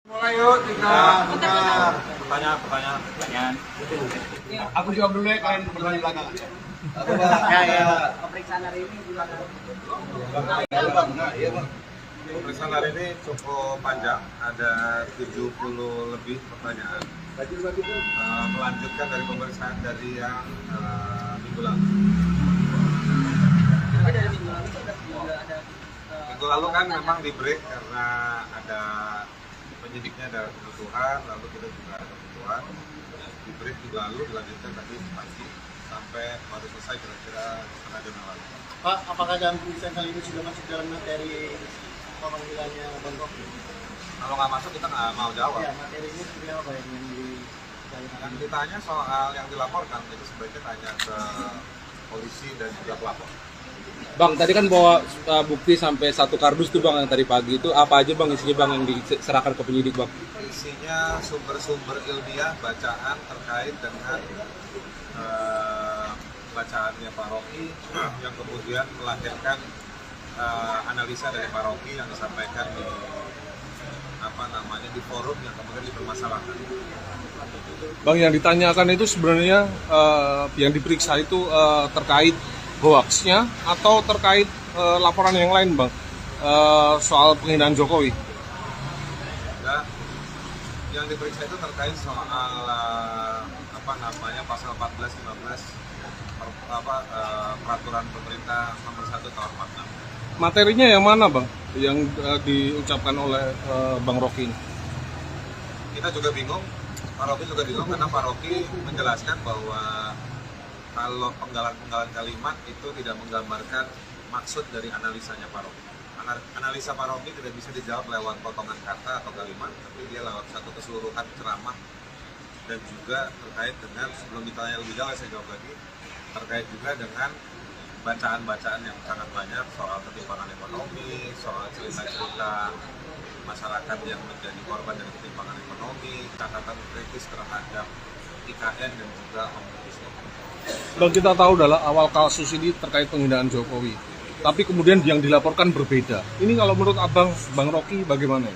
Mulai yuk, Pertanyaan. Aku jawab dulu ya, kalian bertanya belakangan. Pemeriksaan hari ini gimana? Pemeriksaan hari ini cukup panjang, ada 70 lebih pertanyaan. Melanjutkan dari pemeriksaan dari yang minggu lalu. Dari minggu lalu sudah ada Minggu lalu kan memang di break karena ada penyidiknya ada kebutuhan, lalu kita juga ada kebutuhan. Di break juga lalu dilanjutkan tadi pagi sampai baru selesai kira-kira setengah jam yang lalu. Pak, apakah dalam pemeriksaan kali ini sudah masuk dalam materi pemanggilannya Bang Rocky? Kalau nggak masuk kita nggak mau jawab. Ya, materinya seperti apa yang ditanyakan? Yang ditanya soal yang dilaporkan itu sebaiknya tanya ke polisi dan juga pelapor. Bang, tadi kan bawa bukti sampai 1 kardus tuh Bang yang tadi pagi itu apa aja Bang isinya Bang yang diserahkan ke penyidik Bang? Isinya sumber-sumber ilmiah bacaan terkait dengan bacaannya Pak Rocky yang kemudian melahirkan analisa dari Pak Rocky yang disampaikan di forum yang kemudian dipermasalahkan. Bang, yang ditanyakan itu sebenarnya yang diperiksa itu terkait hoaxnya atau terkait laporan yang lain Bang soal penghinaan Jokowi? Nah, yang diperiksa itu terkait soal pasal 14-15 peraturan pemerintah nomor 1 tahun 46. Materinya yang mana Bang yang diucapkan oleh Bang Rocky ini? Kita juga bingung, Pak Rocky juga bingung karena Pak Rocky menjelaskan bahwa kalau penggalan-penggalan kalimat itu tidak menggambarkan maksud dari analisanya Pak Rocky. Analisa Pak Rocky tidak bisa dijawab lewat potongan kata atau kalimat, tapi dia lewat satu keseluruhan ceramah dan juga terkait dengan, sebelum ditanya lebih jauh saya jawab lagi, terkait juga dengan bacaan-bacaan yang sangat banyak soal ketimpangan ekonomi, soal cerita-cerita masyarakat yang menjadi korban dari ketimpangan ekonomi, catatan kritis terhadap IKN dan juga Omnibus Law. Bang, kita tahu adalah awal kasus ini terkait penghinaan Jokowi, tapi kemudian yang dilaporkan berbeda. Ini kalau menurut Abang, Bang Rocky bagaimana?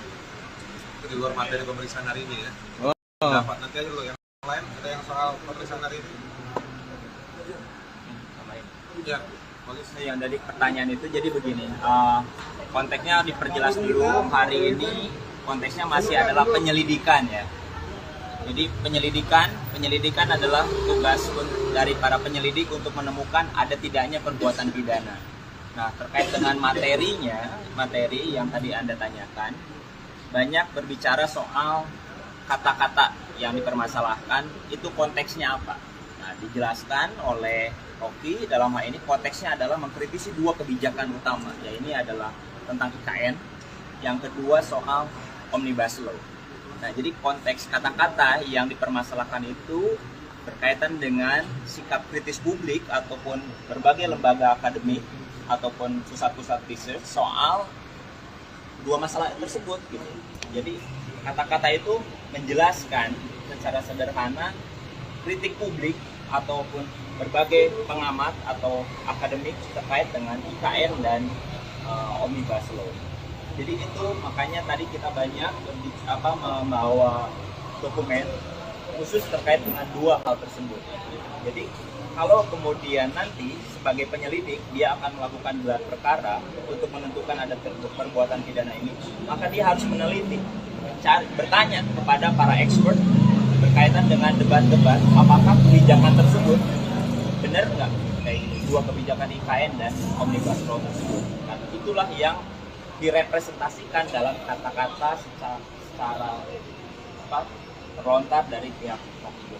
Itu di luar materi pemeriksaan hari ini ya. Oh. Dapat nanti aja dulu yang lain, ada yang soal pemeriksaan hari ini. Ya, polisi. Yang dari pertanyaan itu jadi begini, konteksnya diperjelas dulu. Hari ini konteksnya masih adalah penyelidikan ya. Jadi penyelidikan adalah tugas dari para penyelidik untuk menemukan ada tidaknya perbuatan pidana. Nah, terkait dengan materi yang tadi Anda tanyakan, banyak berbicara soal kata-kata yang dipermasalahkan, itu konteksnya apa. Nah, dijelaskan oleh Rocky dalam hal ini konteksnya adalah mengkritisi 2 kebijakan utama, ya ini adalah tentang IKN, yang kedua soal Omnibus Law. Nah, jadi konteks kata-kata yang dipermasalahkan itu berkaitan dengan sikap kritis publik ataupun berbagai lembaga akademik ataupun pusat-pusat research soal 2 masalah tersebut gitu. Jadi kata-kata itu menjelaskan secara sederhana kritik publik ataupun berbagai pengamat atau akademik terkait dengan IKN dan Omnibus Law. Jadi itu makanya tadi kita banyak membawa dokumen khusus terkait dengan 2 hal tersebut. Jadi kalau kemudian nanti sebagai penyelidik dia akan melakukan gelar perkara untuk menentukan ada perbuatan pidana ini, maka dia harus meneliti, bertanya kepada para expert berkaitan dengan debat-debat apakah kebijakan tersebut benar nggak kayak 2 kebijakan IKN dan Omnibus Law tersebut. Nah, itulah yang direpresentasikan dalam kata-kata secara terlontar dari pihak Rocky.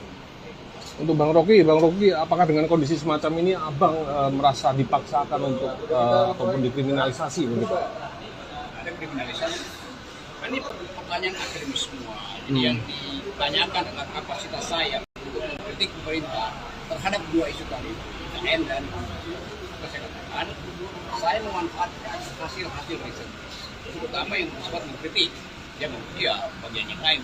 Untuk Bang Rocky, apakah dengan kondisi semacam ini Abang merasa dipaksakan untuk ataupun dikriminalisasi begitu? Ada kriminalisasi. Ini pertanyaan akademis semua. Jadi yang ditanyakan adalah kapasitas saya untuk mengkritik pemerintah terhadap 2 isu tadi, IKN dan kesehatan. Saya memanfaatkan hasil-hasil riset, terutama yang bersifat mengkritik, ya bagian yang lain.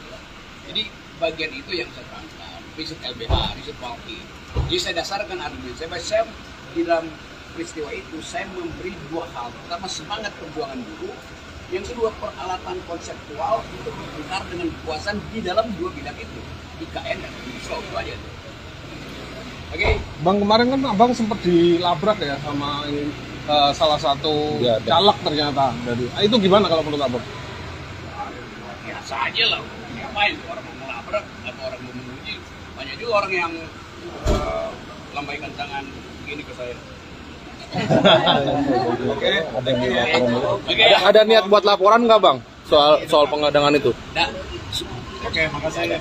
Jadi bagian itu yang saya terangkan, riset LBH, riset Walki. Jadi saya dasarkan argumen saya di dalam peristiwa itu saya memberi 2 hal. Pertama, semangat perjuangan buruh Yang kedua, peralatan konseptual untuk bertengkar dengan kekuasaan di dalam dua bidang itu, IKN dan Omnibus itu aja. Oke. Bang, kemarin kan abang sempat dilabrak ya sama ini, salah satu caleg ternyata dari. Itu gimana kalau menurut abang? Biasa aja lah. Ngapain orang mau melabrak atau orang mau menguji? Banyak juga orang yang lambaikan tangan begini ke saya. Oke, thank you. Oke. Ada niat buat laporan nggak bang soal pengadangan itu? Nah, oke, makasih. Ya,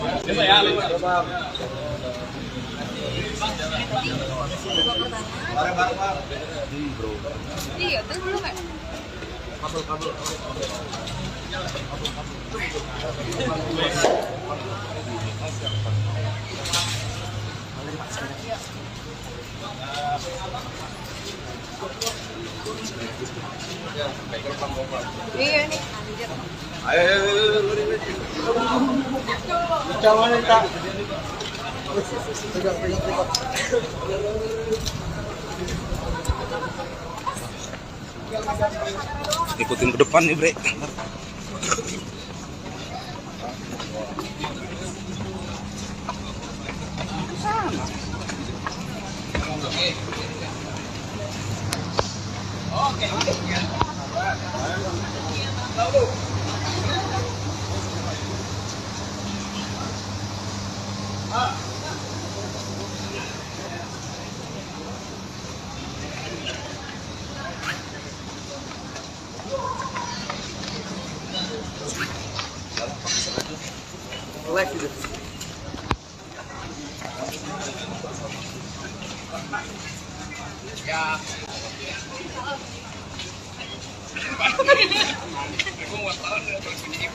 Iya, terus belum kan? Iya nih, anjir. Ikutin ke depan nih, Bre. ya. Aku mau tahu nih terus ini.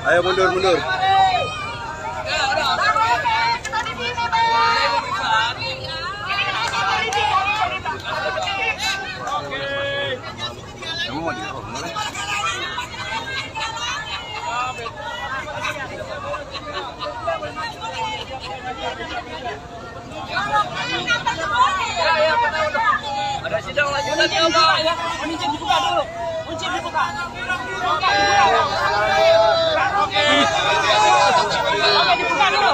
Ayo mundur. Ada sidang lanjutannya apa? Kunci dibuka dulu. Kunci dibuka. Oke, dibuka dulu.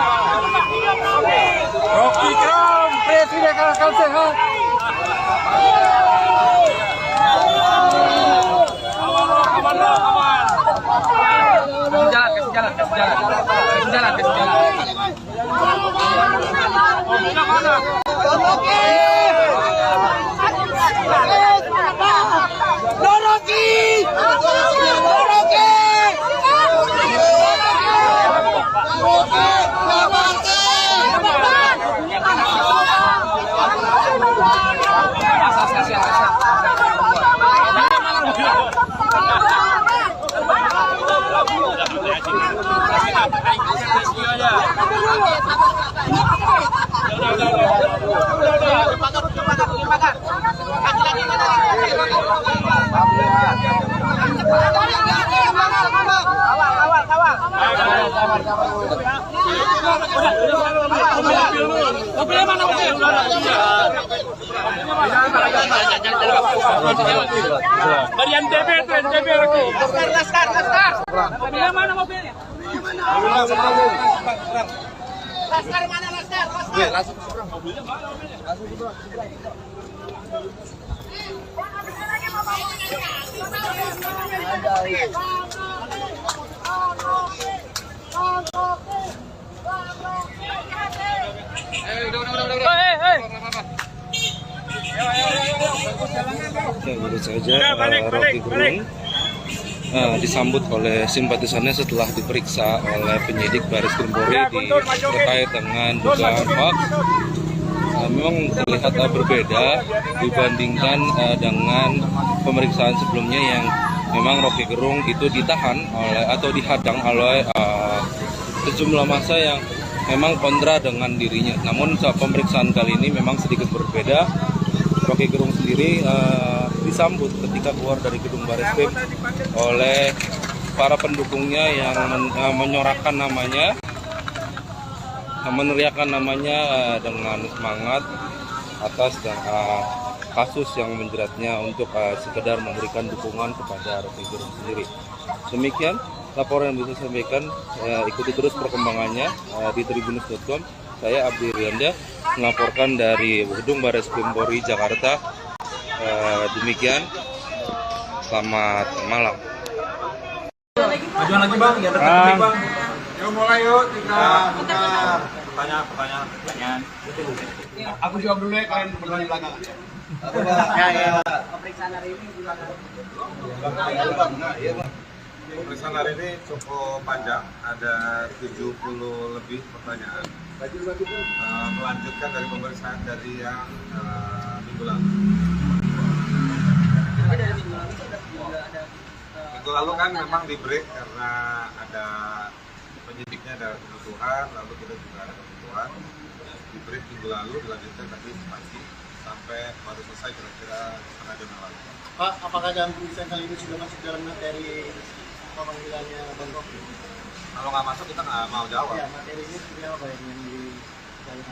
Rocky Kram, Presiden Akal Sehat. Kasih jalan. Mobilnya mana mobil? Dari NTB itu, NTB lagi. Laskar. Mobilnya mana mobilnya? Laskar mana Laskar? Laskar seberang. Mobilnya mana mobilnya? Langsung seberang. Udah. Ya, baru saja Rocky Gerung disambut oleh simpatisannya setelah diperiksa oleh penyidik Baris Krim Polri terkait dengan dugaan hoax. Memang terlihat berbeda dibandingkan dengan pemeriksaan sebelumnya yang memang Rocky Gerung itu ditahan oleh atau dihadang oleh sejumlah massa yang memang kontra dengan dirinya. Namun saat pemeriksaan kali ini memang sedikit berbeda. Rocky Gerung sendiri disambut ketika keluar dari gedung Bareskrim oleh para pendukungnya yang menyorakan namanya, meneriakan namanya dengan semangat atas kasus yang menjeratnya untuk sekedar memberikan dukungan kepada Rocky Gerung sendiri. Demikian laporan yang bisa saya sampaikan. Ikuti terus perkembangannya di tribunnews.com. Saya Abdi Rianda melaporkan dari gedung Bareskrim Polri Jakarta. Demikian, selamat malam. Majuan lagi bang, ya dekat bang. Yuk mulai yuk, Pertanyaan. Aku jawab dulu ya, kalian berdua di belakang. Pemeriksaan hari ini gimana? Pemeriksaan hari ini cukup panjang, ada 70 lebih pertanyaan. Melanjutkan dari pemeriksaan dari yang minggu lalu. Minggu lalu kan memang di break karena ada penyidiknya ada kebutuhan, lalu kita juga ada kebutuhan. Di break minggu lalu dilanjutkan tadi pagi sampai baru selesai kira-kira setengah jam yang lalu. Pak, apakah dalam pemeriksaan kali ini sudah masuk dalam materi pemanggilannya Bang Rocky? Kalau nggak masuk kita nggak mau jawab. Ya, materinya seperti apa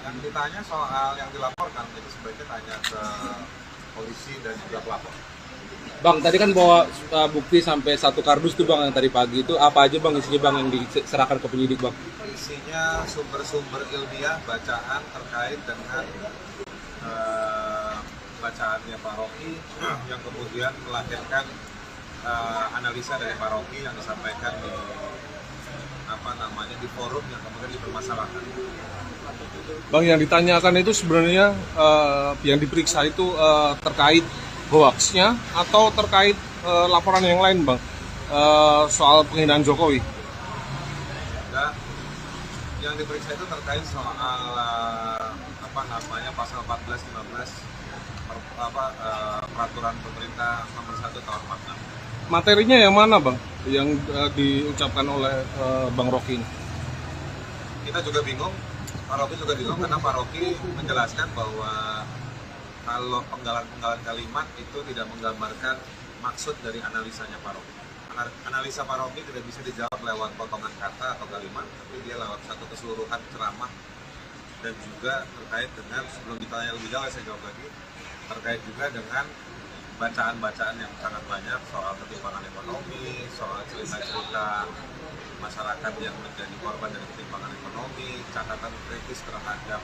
Yang ditanya soal yang dilaporkan itu sebaiknya tanya ke polisi dan juga pelapor. Bang, tadi kan bawa bukti sampai 1 kardus tuh bang yang tadi pagi itu apa aja bang isinya bang yang diserahkan ke penyidik bang? Isinya sumber-sumber ilmiah bacaan terkait dengan bacaannya Pak Rocky yang kemudian melahirkan analisa dari Pak Rocky yang disampaikan di forum yang kemudian dipermasalahkan. Bang, yang ditanyakan itu sebenarnya yang diperiksa itu terkait hoaxnya atau terkait laporan yang lain bang, soal penghinaan Jokowi? Dan yang diperiksa itu terkait soal pasal 14-15 peraturan pemerintah nomor 1 tahun 46. Materinya yang mana bang yang diucapkan oleh Bang Rocky ini? Kita juga bingung, Pak Rocky juga bingung karena Pak Rocky menjelaskan bahwa kalau penggalan-penggalan kalimat itu tidak menggambarkan maksud dari analisanya Pak Rocky. Analisa Pak Rocky tidak bisa dijawab lewat potongan kata atau kalimat, tapi dia lewat satu keseluruhan ceramah dan juga terkait dengan, sebelum ditanya lebih jauh saya jawab lagi, terkait juga dengan bacaan-bacaan yang sangat banyak soal ketimpangan ekonomi, soal cerita-cerita masyarakat yang menjadi korban dari ketimpangan ekonomi, catatan kritis terhadap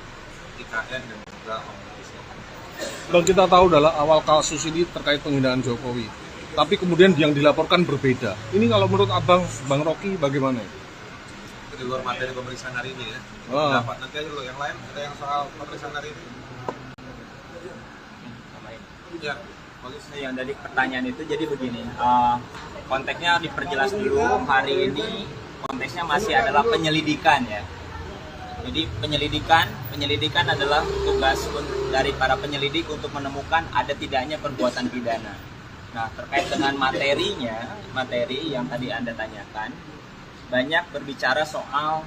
IKN dan juga Omnibus Law. Bang, kita tahu dalam awal kasus ini terkait penghinaan Jokowi, tapi kemudian yang dilaporkan berbeda. Ini kalau menurut abang, Bang Rocky bagaimana? Itu di luar materi pemeriksaan hari ini ya. Dapat nanti aja dulu yang lain, ada yang soal pemeriksaan hari ini. Ya, polisi. Yang dari pertanyaan itu jadi begini, konteksnya diperjelas dulu. Hari ini konteksnya masih adalah penyelidikan ya. Jadi penyelidikan adalah tugas dari para penyelidik untuk menemukan ada tidaknya perbuatan pidana. Nah, terkait dengan materi yang tadi Anda tanyakan, banyak berbicara soal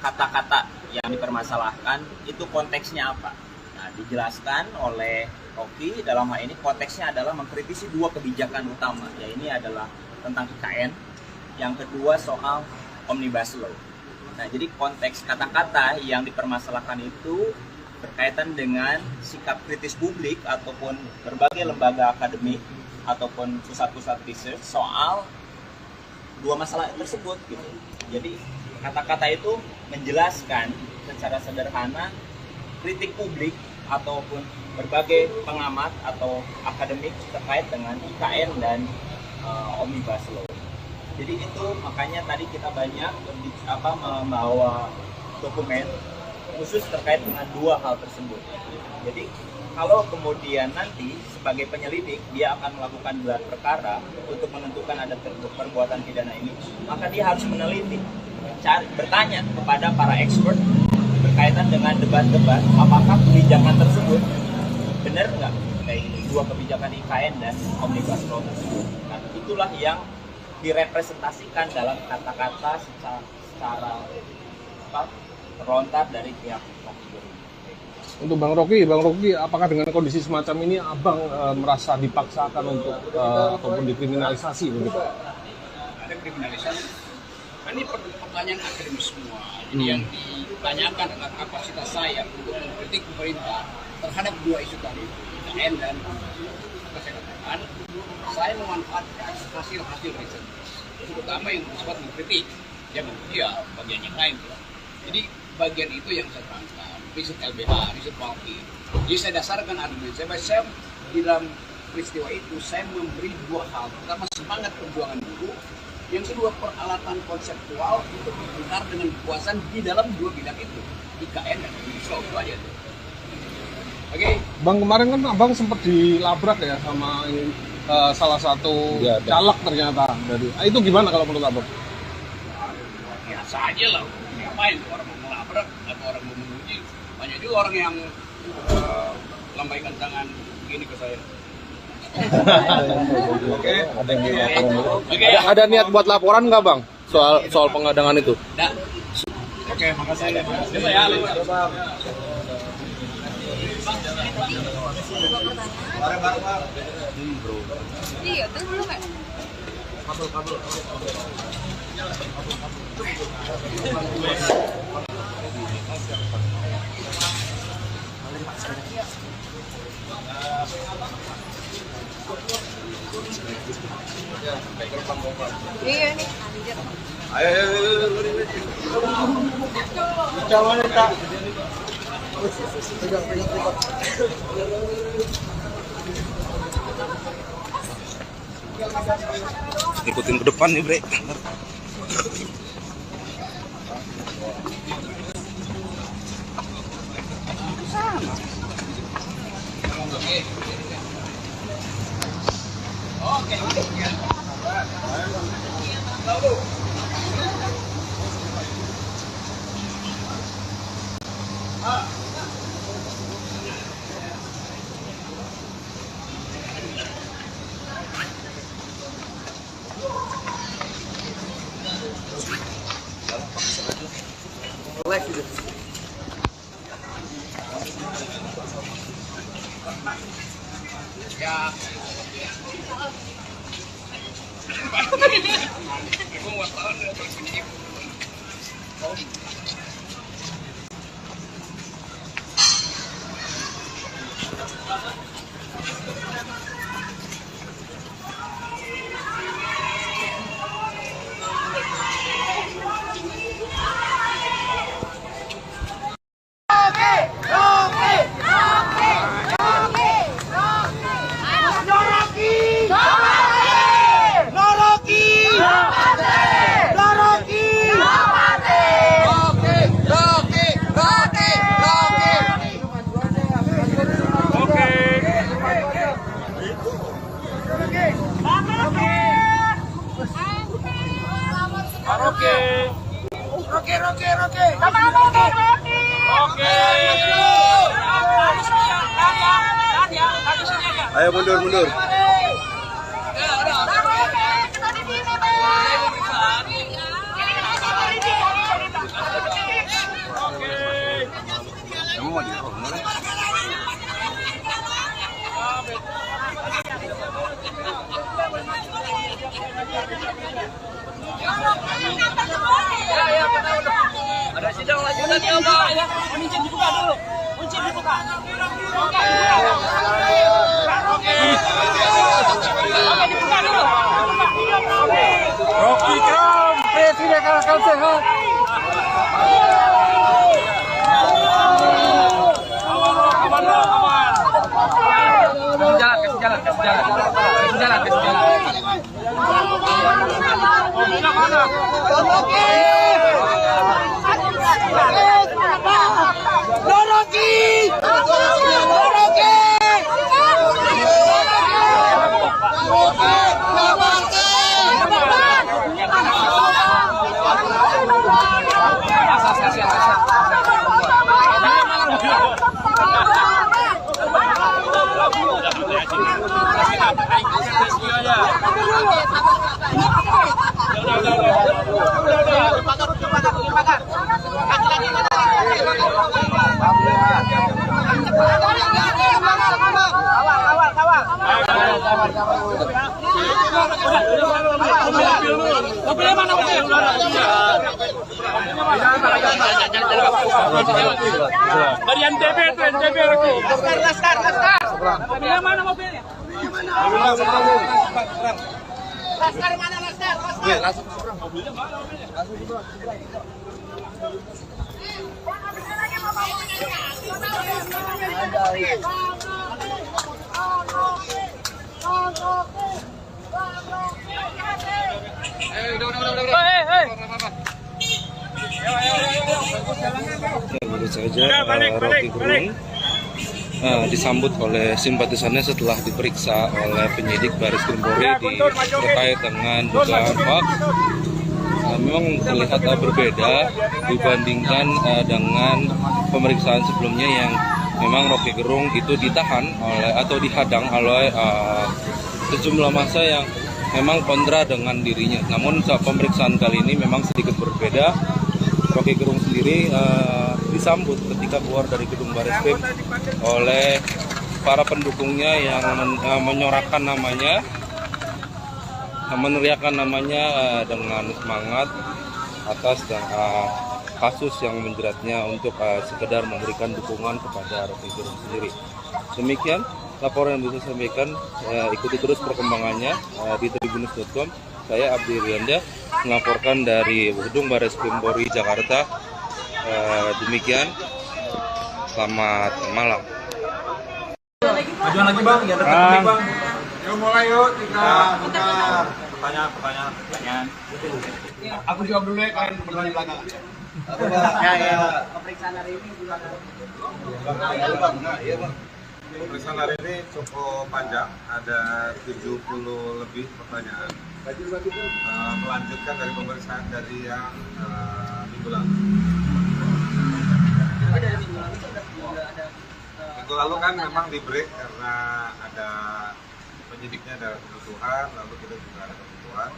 kata-kata yang dipermasalahkan, itu konteksnya apa. Nah, dijelaskan oleh Rocky dalam hal ini konteksnya adalah mengkritisi 2 kebijakan utama, ya ini adalah tentang IKN, yang kedua soal Omnibus Law. Nah, jadi konteks kata-kata yang dipermasalahkan itu berkaitan dengan sikap kritis publik ataupun berbagai lembaga akademik ataupun pusat-pusat research soal 2 masalah tersebut gitu. Jadi kata-kata itu menjelaskan secara sederhana kritik publik ataupun berbagai pengamat atau akademik terkait dengan IKN dan Omnibus Law. Jadi itu makanya tadi kita banyak membawa dokumen khusus terkait dengan 2 hal tersebut. Jadi kalau kemudian nanti sebagai penyelidik dia akan melakukan gelar perkara untuk menentukan ada perbuatan pidana ini, maka dia harus meneliti, bertanya kepada para expert berkaitan dengan debat-debat apakah kebijakan tersebut benar nggak, kayak dua kebijakan IKN dan Omnibus Law tersebut. Nah, itulah yang direpresentasikan dalam kata-kata secara terlontar dari pihak Rocky Gerung. Untuk Bang Rocky, apakah dengan kondisi semacam ini Abang merasa dipaksakan untuk ataupun dikriminalisasi begitu? Ada kriminalisasi. Ini pertanyaan akademis semua. Jadi yang ditanyakan adalah kapasitas saya untuk mengkritik pemerintah terhadap dua isu tadi, IKN dan kesehatan. Saya memanfaatkan hasil-hasil riset, terutama yang bersifat mengkritik, yang bagian yang lain. Jadi bagian itu yang saya terangkan, riset LBH, riset Walki. Jadi saya dasarkan argumen saya di dalam peristiwa itu saya memberi dua hal. Pertama, semangat perjuangan buruh. Yang kedua, peralatan konseptual untuk berbencar dengan kekuasaan di dalam dua bidang itu, IKN dan Omnibus Law. Itu aja tuh. Oke. Bang, kemarin kan Abang sempat dilabrak ya sama salah satu caleg ternyata dari. Itu gimana kalau menurut Abang? Biasa aja lah. Ngapain orang mau melabrak atau orang mau menguji? Banyak juga orang yang lambaikan tangan begini ke saya. Oke. Ada niat buat laporan nggak Bang soal pengadangan itu? Oke, makasih. Iya, tuh belum kan? Iya nih, anjir. Ikutin ke depan nih, Bre. Ya. Ayo mundur. Ada sidang lanjutan ya, Pak. Kunci dibuka dulu. Kunci dibuka. Oke, dibuka dulu. Rocky Gerung, Presiden akal sehat. Kasih jalan. Rocky! Mobilnya mana mobil? Dari NTB lagi. Laskar. Mobilnya mana mobilnya? Laskar mana Laskar? Mobilnya mana mobilnya? Baru saja Rocky Gerung disambut oleh simpatisannya setelah diperiksa oleh penyidik Baris Krim Polri terkait dengan dugaan hoax. Memang terlihat berbeda dibandingkan dengan pemeriksaan sebelumnya yang memang Rocky Gerung itu ditahan atau dihadang oleh sejumlah massa yang memang kontra dengan dirinya. Namun saat pemeriksaan kali ini memang sedikit berbeda. Rocky Gerung sendiri disambut ketika keluar dari gedung Bareskrim oleh para pendukungnya yang menyorakan namanya, meneriakan namanya dengan semangat atas kasus yang menjeratnya untuk sekedar memberikan dukungan kepada Rocky Gerung sendiri. Demikian laporan yang bisa saya sampaikan. Ikuti terus perkembangannya di tribunnews.com. Saya Abdi Rianda melaporkan dari gedung Bareskrim Polri Jakarta. Demikian, selamat malam. Majuan lagi bang, ya dekat bang. Yuk mulai yuk, kita Pertanyaan. Aku jawab dulu ya, kalian bertanya di belakang. Pemeriksaan hari ini gimana? pemeriksaan hari ini cukup panjang, ada 70 lebih pertanyaan. Melanjutkan dari pemeriksaan dari yang minggu lalu. Minggu lalu kan memang di break karena ada penyidiknya ada kebutuhan, lalu kita juga ada kebutuhan.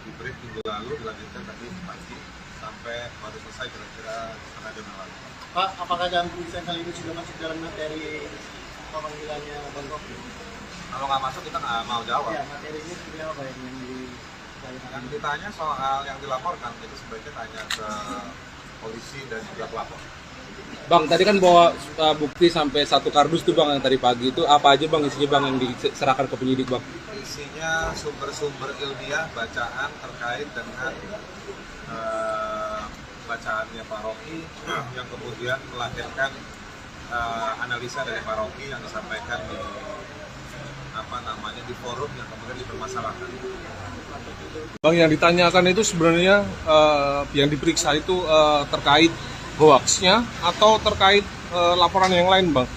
Di break minggu lalu, dilanjutkan tadi pagi sampai baru selesai kira-kira setengah jam yang lalu. Pak, apakah dalam pemeriksaan kali ini sudah masuk dalam materi pemanggilannya Bang Rocky? Kalau nggak masuk kita nggak mau jawab. Ya, materinya seperti apa Yang ditanya soal yang dilaporkan itu sebaiknya tanya ke polisi dan juga pelapor. Bang, tadi kan bawa bukti sampai 1 kardus tuh bang, yang tadi pagi itu apa aja bang isinya bang yang diserahkan ke penyidik bang? Isinya sumber-sumber ilmiah bacaan terkait dengan bacaannya Pak Rocky yang kemudian melahirkan analisa dari Pak Rocky yang disampaikan di forum yang kemudian dipermasalahkan. Bang, yang ditanyakan itu sebenarnya yang diperiksa itu terkait hoaxnya atau terkait laporan yang lain bang,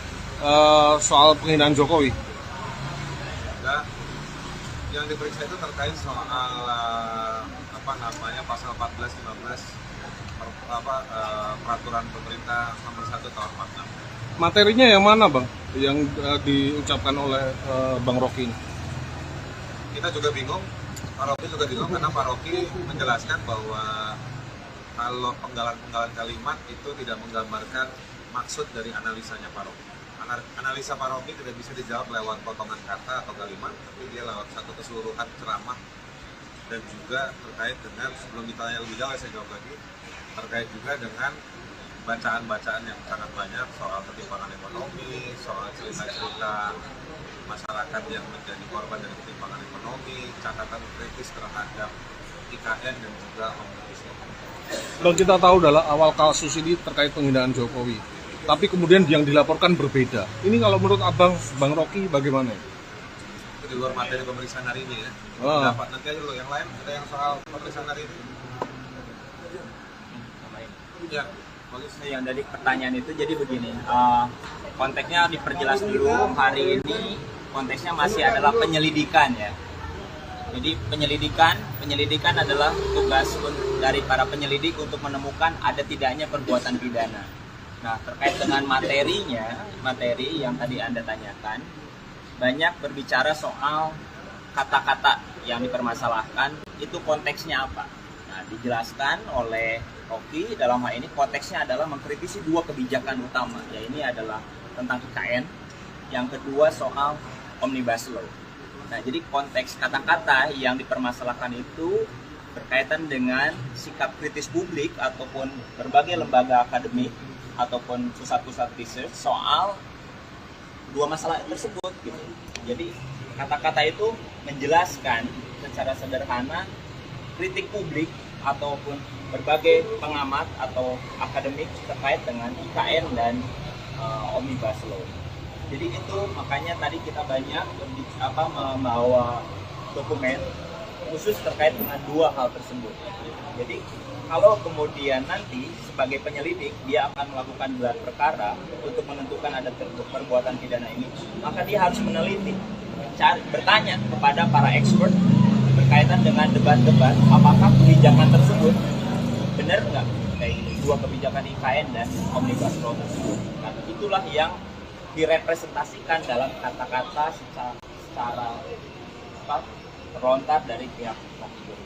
soal penghinaan Jokowi? Enggak, yang diperiksa itu terkait soal pasal 14-15 peraturan pemerintah nomor 1 tahun 46. Materinya yang mana bang, yang diucapkan oleh Bang Rocky ini? Kita juga bingung, Pak Rocky juga bingung karena Pak Rocky menjelaskan bahwa kalau penggalan-penggalan kalimat itu tidak menggambarkan maksud dari analisanya Pak Rocky. Analisa Pak Rocky tidak bisa dijawab lewat potongan kata atau kalimat, tapi dia lewat satu keseluruhan ceramah. Dan juga terkait dengan, sebelum ditanya lebih jauh saya jawab lagi, terkait juga dengan bacaan-bacaan yang sangat banyak soal ketimpangan ekonomi, soal cerita-cerita masyarakat yang menjadi korban dari ketimpangan ekonomi, catatan kritis terhadap IKN dan juga Omnibus Law. Bang, kita tahu dalam awal kasus ini terkait penghinaan Jokowi, tapi kemudian yang dilaporkan berbeda. Ini kalau menurut abang, Bang Rocky bagaimana? Itu di luar materi pemeriksaan hari ini ya. Dapat nanti aja dulu yang lain, ada yang soal pemeriksaan hari ini. Ya. Yang dari pertanyaan itu jadi begini, konteksnya diperjelas dulu. Hari ini konteksnya masih adalah penyelidikan ya. Jadi penyelidikan adalah tugas dari para penyelidik untuk menemukan ada tidaknya perbuatan pidana. Nah, terkait dengan materi yang tadi Anda tanyakan, banyak berbicara soal kata-kata yang dipermasalahkan, itu konteksnya apa. Nah, dijelaskan oleh Rocky, dalam hal ini konteksnya adalah mengkritisi dua kebijakan utama, ya ini adalah tentang IKN, yang kedua soal Omnibus Law. Nah, jadi konteks kata-kata yang dipermasalahkan itu berkaitan dengan sikap kritis publik ataupun berbagai lembaga akademik ataupun pusat-pusat riset soal dua masalah tersebut gitu. Jadi kata-kata itu menjelaskan secara sederhana kritik publik ataupun berbagai pengamat atau akademik terkait dengan IKN dan Omnibus Law. Jadi itu makanya tadi kita banyak membawa dokumen khusus terkait dengan dua hal tersebut. Jadi kalau kemudian nanti sebagai penyelidik dia akan melakukan gelar perkara untuk menentukan ada perbuatan pidana ini, maka dia harus meneliti, bertanya kepada para expert berkaitan dengan debat-debat apakah kebijakan tersebut benar nggak kayak dua kebijakan IKN dan Omnibus Law tersebut. Nah, itulah yang direpresentasikan dalam kata-kata secara terlontar dari pihak kategori.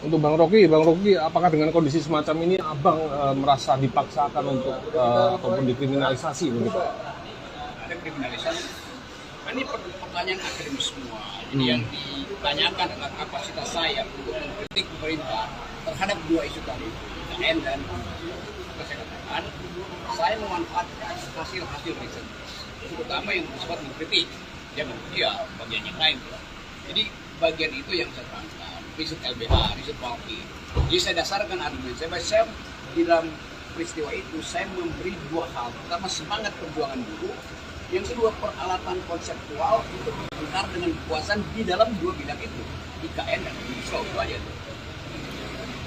Untuk Bang Rocky, apakah dengan kondisi semacam ini Abang merasa dipaksakan untuk ataupun dikriminalisasi begitu? Ada kriminalisasi. Ini pertanyaan akademis semua. Jadi yang ditanyakan adalah kapasitas saya untuk mengkritik pemerintah terhadap dua isu tadi, IKN dan saya katakan, saya memanfaatkan hasil-hasil riset, terutama yang bersifat mengkritik, ya bagian yang lain. Jadi bagian itu yang saya terangkan, riset LBH, riset Walki. Jadi saya dasarkan argumen saya di dalam peristiwa itu saya memberi dua hal. Pertama, semangat perjuangan buruh. Yang kedua, peralatan konseptual untuk benar dengan kekuasaan di dalam dua bidang itu, IKN dan Omnibus Law, itu aja tuh.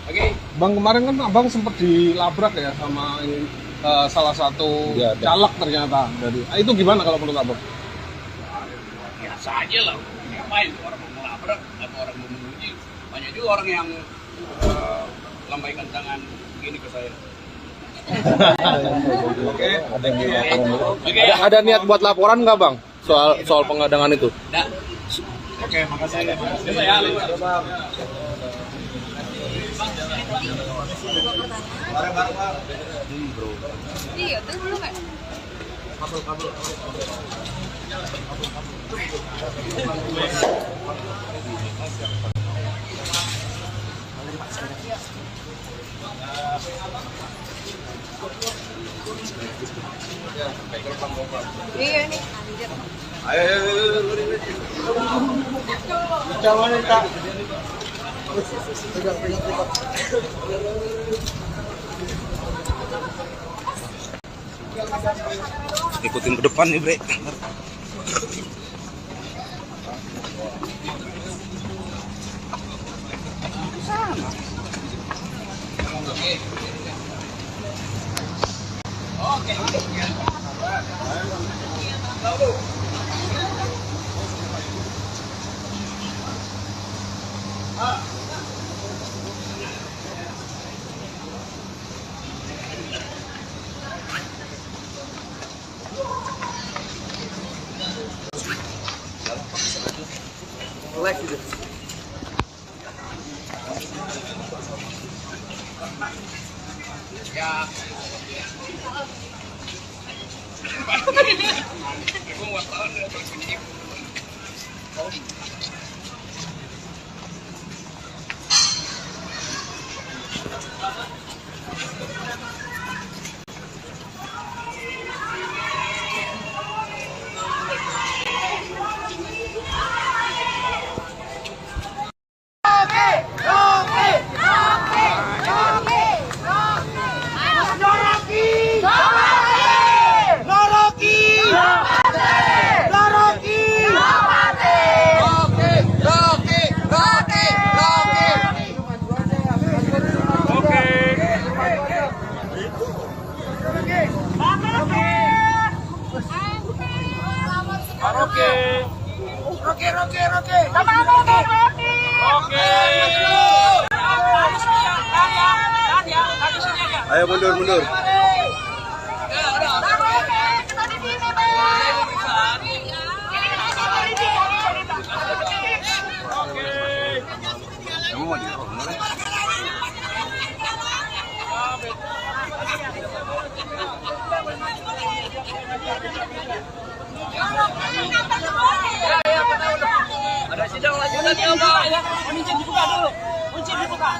Oke. Bang, kemarin kan Abang sempat dilabrak ya sama salah satu caleg ternyata dari. Itu gimana kalau menurut Abang? Biasa aja lah. Ngapain orang mau melabrak atau orang mau menguji? Banyak juga orang yang lambaikan tangan begini ke saya. Oke. Ada niat buat laporan nggak, Bang? Soal pengadangan itu? Nah. Oke, makasih. Iya, terus belum kan? Iya nih, anjir. Ikutin ke depan nih, Bre. Ya. Ayo mundur. Ada sidang lanjutan ya, Pak. Kunci dibuka dulu. Kunci dibuka.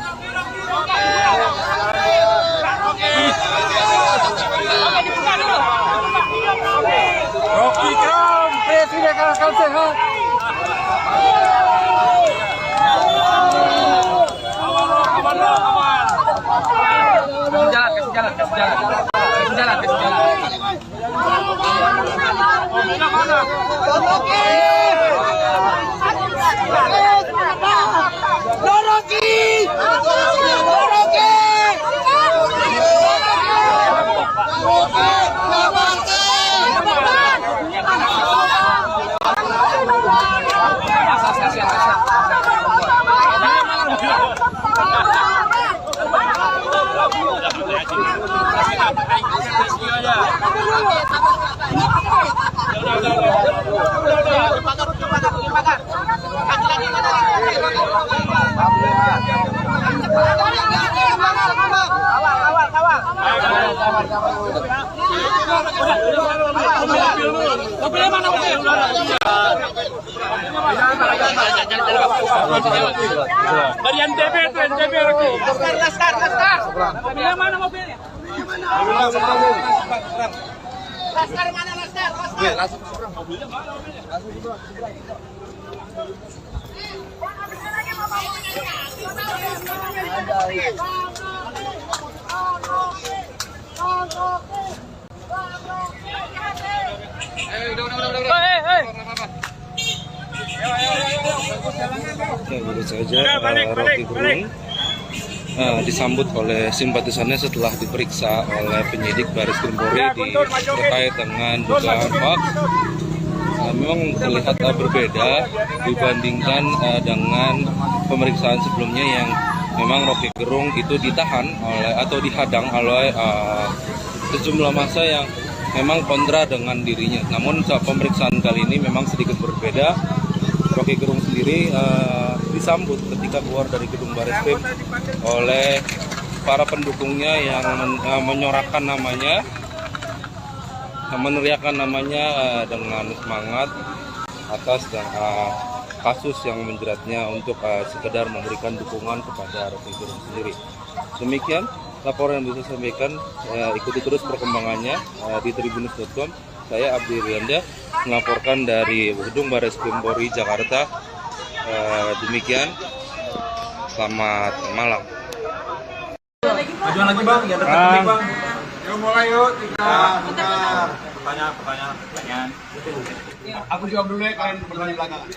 Oke, dibuka dulu. Rocky Kram, Presiden akan sehat. Kasih jalan. Mobilnya mana? Dari NTB lagi. Lastar. Mobilnya mana mobilnya? Lastar mana Lastar? Mobilnya mana mobilnya? Ya, baru saja Rocky Gerung disambut oleh simpatisannya setelah diperiksa oleh penyidik Baris Krim Polri terkait dengan dugaan hoax. Memang terlihat berbeda dibandingkan dengan pemeriksaan sebelumnya yang memang Rocky Gerung itu ditahan oleh atau dihadang oleh sejumlah massa yang memang kontra dengan dirinya. Namun saat pemeriksaan kali ini memang sedikit berbeda. Rocky Gerung sendiri disambut ketika keluar dari gedung Bareskrim oleh para pendukungnya yang menyorakan namanya, meneriakan namanya dengan semangat atas kasus yang menjeratnya untuk sekedar memberikan dukungan kepada Rocky Gerung sendiri. Demikian laporan yang bisa saya sampaikan. Ikuti terus perkembangannya di tribunnews.com. Saya Abdi Rianda melaporkan dari gedung Bareskrim Polri Jakarta. Demikian, selamat malam. Majuan lagi bang, ya dekat bang. Yuk mulai yuk, Pertanyaan. Aku jawab dulu ya, kalian bertanya belakangan.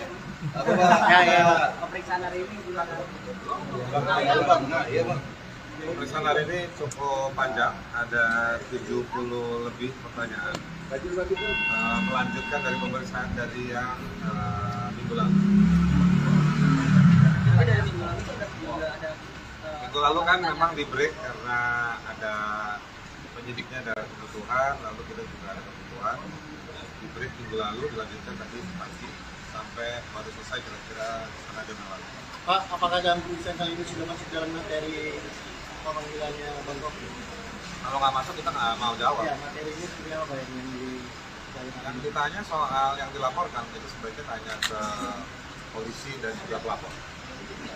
Pemeriksaan hari ini gimana? Pemeriksaan hari ini cukup panjang, ada 70 lebih pertanyaan. Melanjutkan dari pemeriksaan dari yang minggu lalu. Minggu lalu kan memang di break karena ada penyidiknya ada kebutuhan, lalu kita juga ada kebutuhan. Di break minggu lalu dilanjutkan tadi pagi sampai baru selesai kira-kira setengah jam yang lalu. Pak, apakah dalam pemeriksaan kali ini sudah masuk dalam materi pemanggilannya Bang Rocky? Kalau nggak masuk kita nggak mau jawab. Ya, materinya seperti apa yang Yang ditanya soal yang dilaporkan itu sebaiknya tanya ke polisi dan juga pelapor.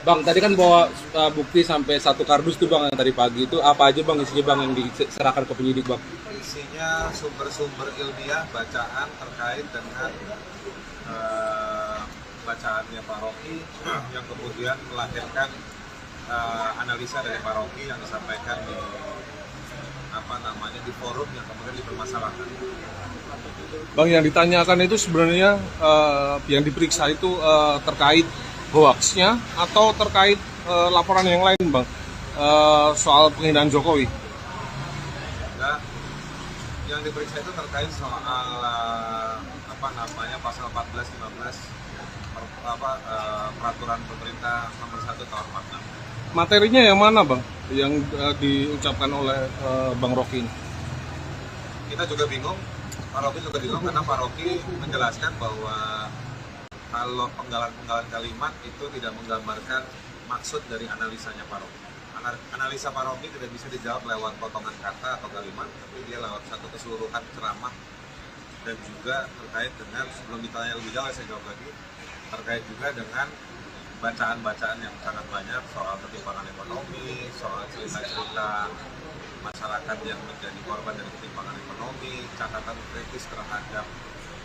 Bang, tadi kan bawa bukti sampai 1 kardus tuh bang yang tadi pagi itu apa aja bang isinya bang yang diserahkan ke penyidik bang? Isinya sumber-sumber ilmiah bacaan terkait dengan bacaannya Pak Rocky yang kemudian melahirkan analisa dari Pak Rocky yang disampaikan di forum yang kemudian dipermasalahkan. Bang, yang ditanyakan itu sebenarnya yang diperiksa itu terkait hoaxnya atau terkait laporan yang lain bang, soal penghinaan Jokowi? Nah, yang diperiksa itu terkait soal pasal 14-15 peraturan pemerintah nomor 1 tahun 46. Materinya yang mana bang? yang diucapkan oleh Bang Rocky ini? Kita juga bingung, Pak Rocky juga bingung karena Pak Rocky menjelaskan bahwa kalau penggalan-penggalan kalimat itu tidak menggambarkan maksud dari analisanya Pak Rocky. Analisa Pak Rocky tidak bisa dijawab lewat potongan kata atau kalimat, tapi dia lewat satu keseluruhan ceramah dan juga terkait dengan, sebelum ditanya lebih jauh saya jawab lagi, terkait juga dengan bacaan-bacaan yang sangat banyak soal ketimpangan ekonomi, soal cerita-cerita masyarakat yang menjadi korban dari ketimpangan ekonomi, catatan kritis terhadap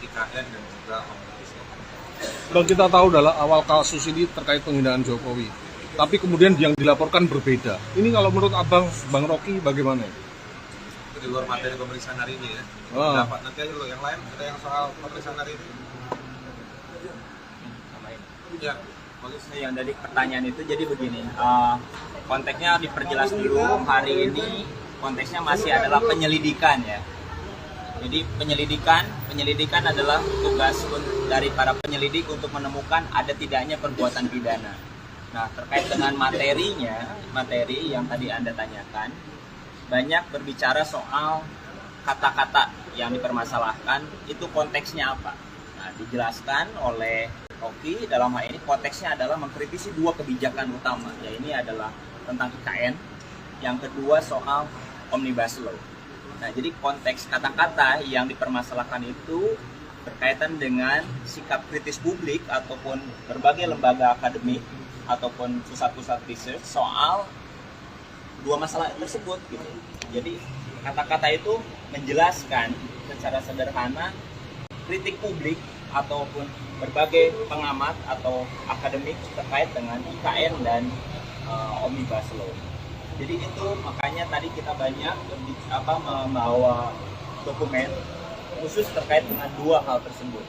IKN dan juga Omnibus Law. Bang, kita tahu dalam awal kasus ini terkait penghinaan Jokowi, tapi kemudian yang dilaporkan berbeda. Ini kalau menurut Abang, Bang Rocky bagaimana? Itu di luar materi pemeriksaan hari ini ya. Dapat nanti aja yang lain, ada yang soal pemeriksaan hari ini. Ya, yang dari pertanyaan itu jadi begini, konteksnya diperjelas dulu. Hari ini konteksnya masih adalah penyelidikan ya. Jadi penyelidikan adalah tugas dari para penyelidik untuk menemukan ada tidaknya perbuatan pidana. Nah, terkait dengan materi yang tadi Anda tanyakan, banyak berbicara soal kata-kata yang dipermasalahkan, itu konteksnya apa. Nah, dijelaskan oleh Rocky dalam hal ini konteksnya adalah mengkritisi dua kebijakan utama, ya ini adalah tentang IKN, yang kedua soal Omnibus Law. Nah, jadi konteks kata-kata yang dipermasalahkan itu berkaitan dengan sikap kritis publik ataupun berbagai lembaga akademik ataupun pusat-pusat research soal dua masalah tersebut gitu. Jadi kata-kata itu menjelaskan secara sederhana kritik publik ataupun berbagai pengamat atau akademik terkait dengan IKN dan Omnibus Law. Jadi itu makanya tadi kita banyak membawa dokumen khusus terkait dengan dua hal tersebut.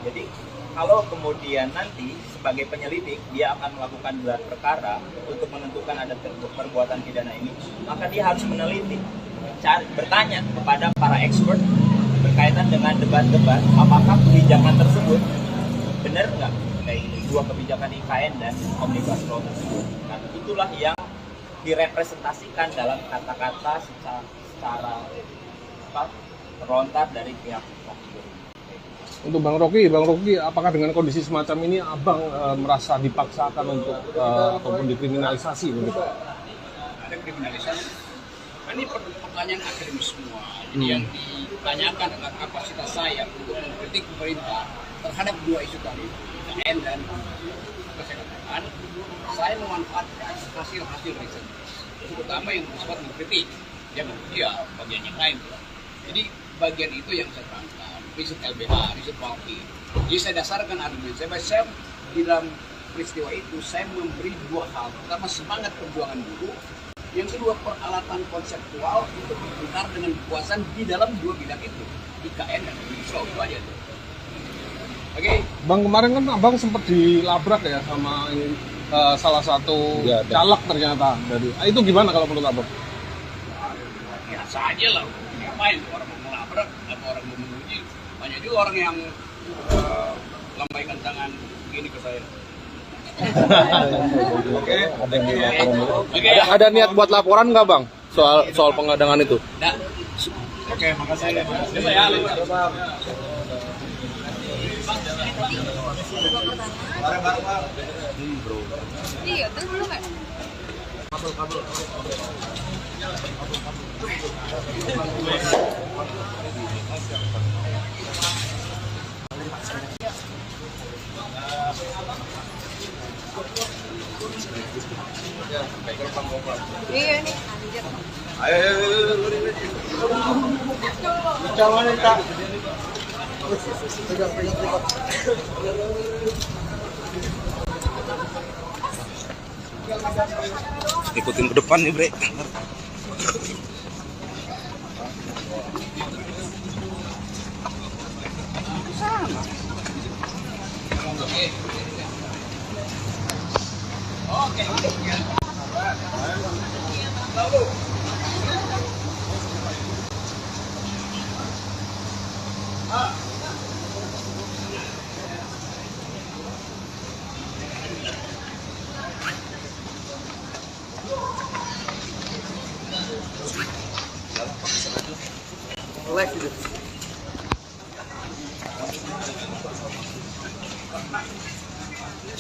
Jadi kalau kemudian nanti sebagai penyelidik dia akan melakukan gelar perkara untuk menentukan ada perbuatan pidana ini, maka dia harus meneliti, bertanya kepada para expert berkaitan dengan debat-debat apakah kebijakan tersebut benar nggak kayak dua kebijakan IKN dan Omnibus Law tersebut. Nah, itulah yang direpresentasikan dalam kata-kata secara terlontar dari pihak Rocky. Untuk Bang Rocky, apakah dengan kondisi semacam ini Abang merasa dipaksakan untuk ataupun dikriminalisasi begitu? Ada kriminalisasi. Ini pertanyaan akademis semua. Jadi yang ditanyakan adalah kapasitas saya untuk mengkritik pemerintah terhadap dua isu tadi, IKN dan kesehatan. Saya memanfaatkan hasil-hasil riset, terutama yang bersifat mengkritik, yang bagian yang lain. Jadi bagian itu yang saya tangkap, riset LBH, riset Walki. Jadi saya dasarkan argumen saya di dalam peristiwa itu saya memberi dua hal. Pertama, semangat perjuangan buruh. Yang kedua, peralatan konseptual untuk berputar dengan kekuasaan di dalam dua bidang itu, IKN dan Omnibus Law. Itu aja tuh. Oke. Bang, kemarin kan Abang sempat dilabrak ya sama salah satu caleg ternyata dari. Itu gimana kalau menurut Abang? Biasa aja lah. Ngapain orang mau melabrak atau orang mau menguji? Banyak juga orang yang lambaikan tangan begini ke saya. Ada niat buat laporan nggak Bang soal pengadangan itu? Oke, makasih. Iya, terus belum kan? Iya nih, anjir. Jangan minta. Ikutin ke depan nih, Bre.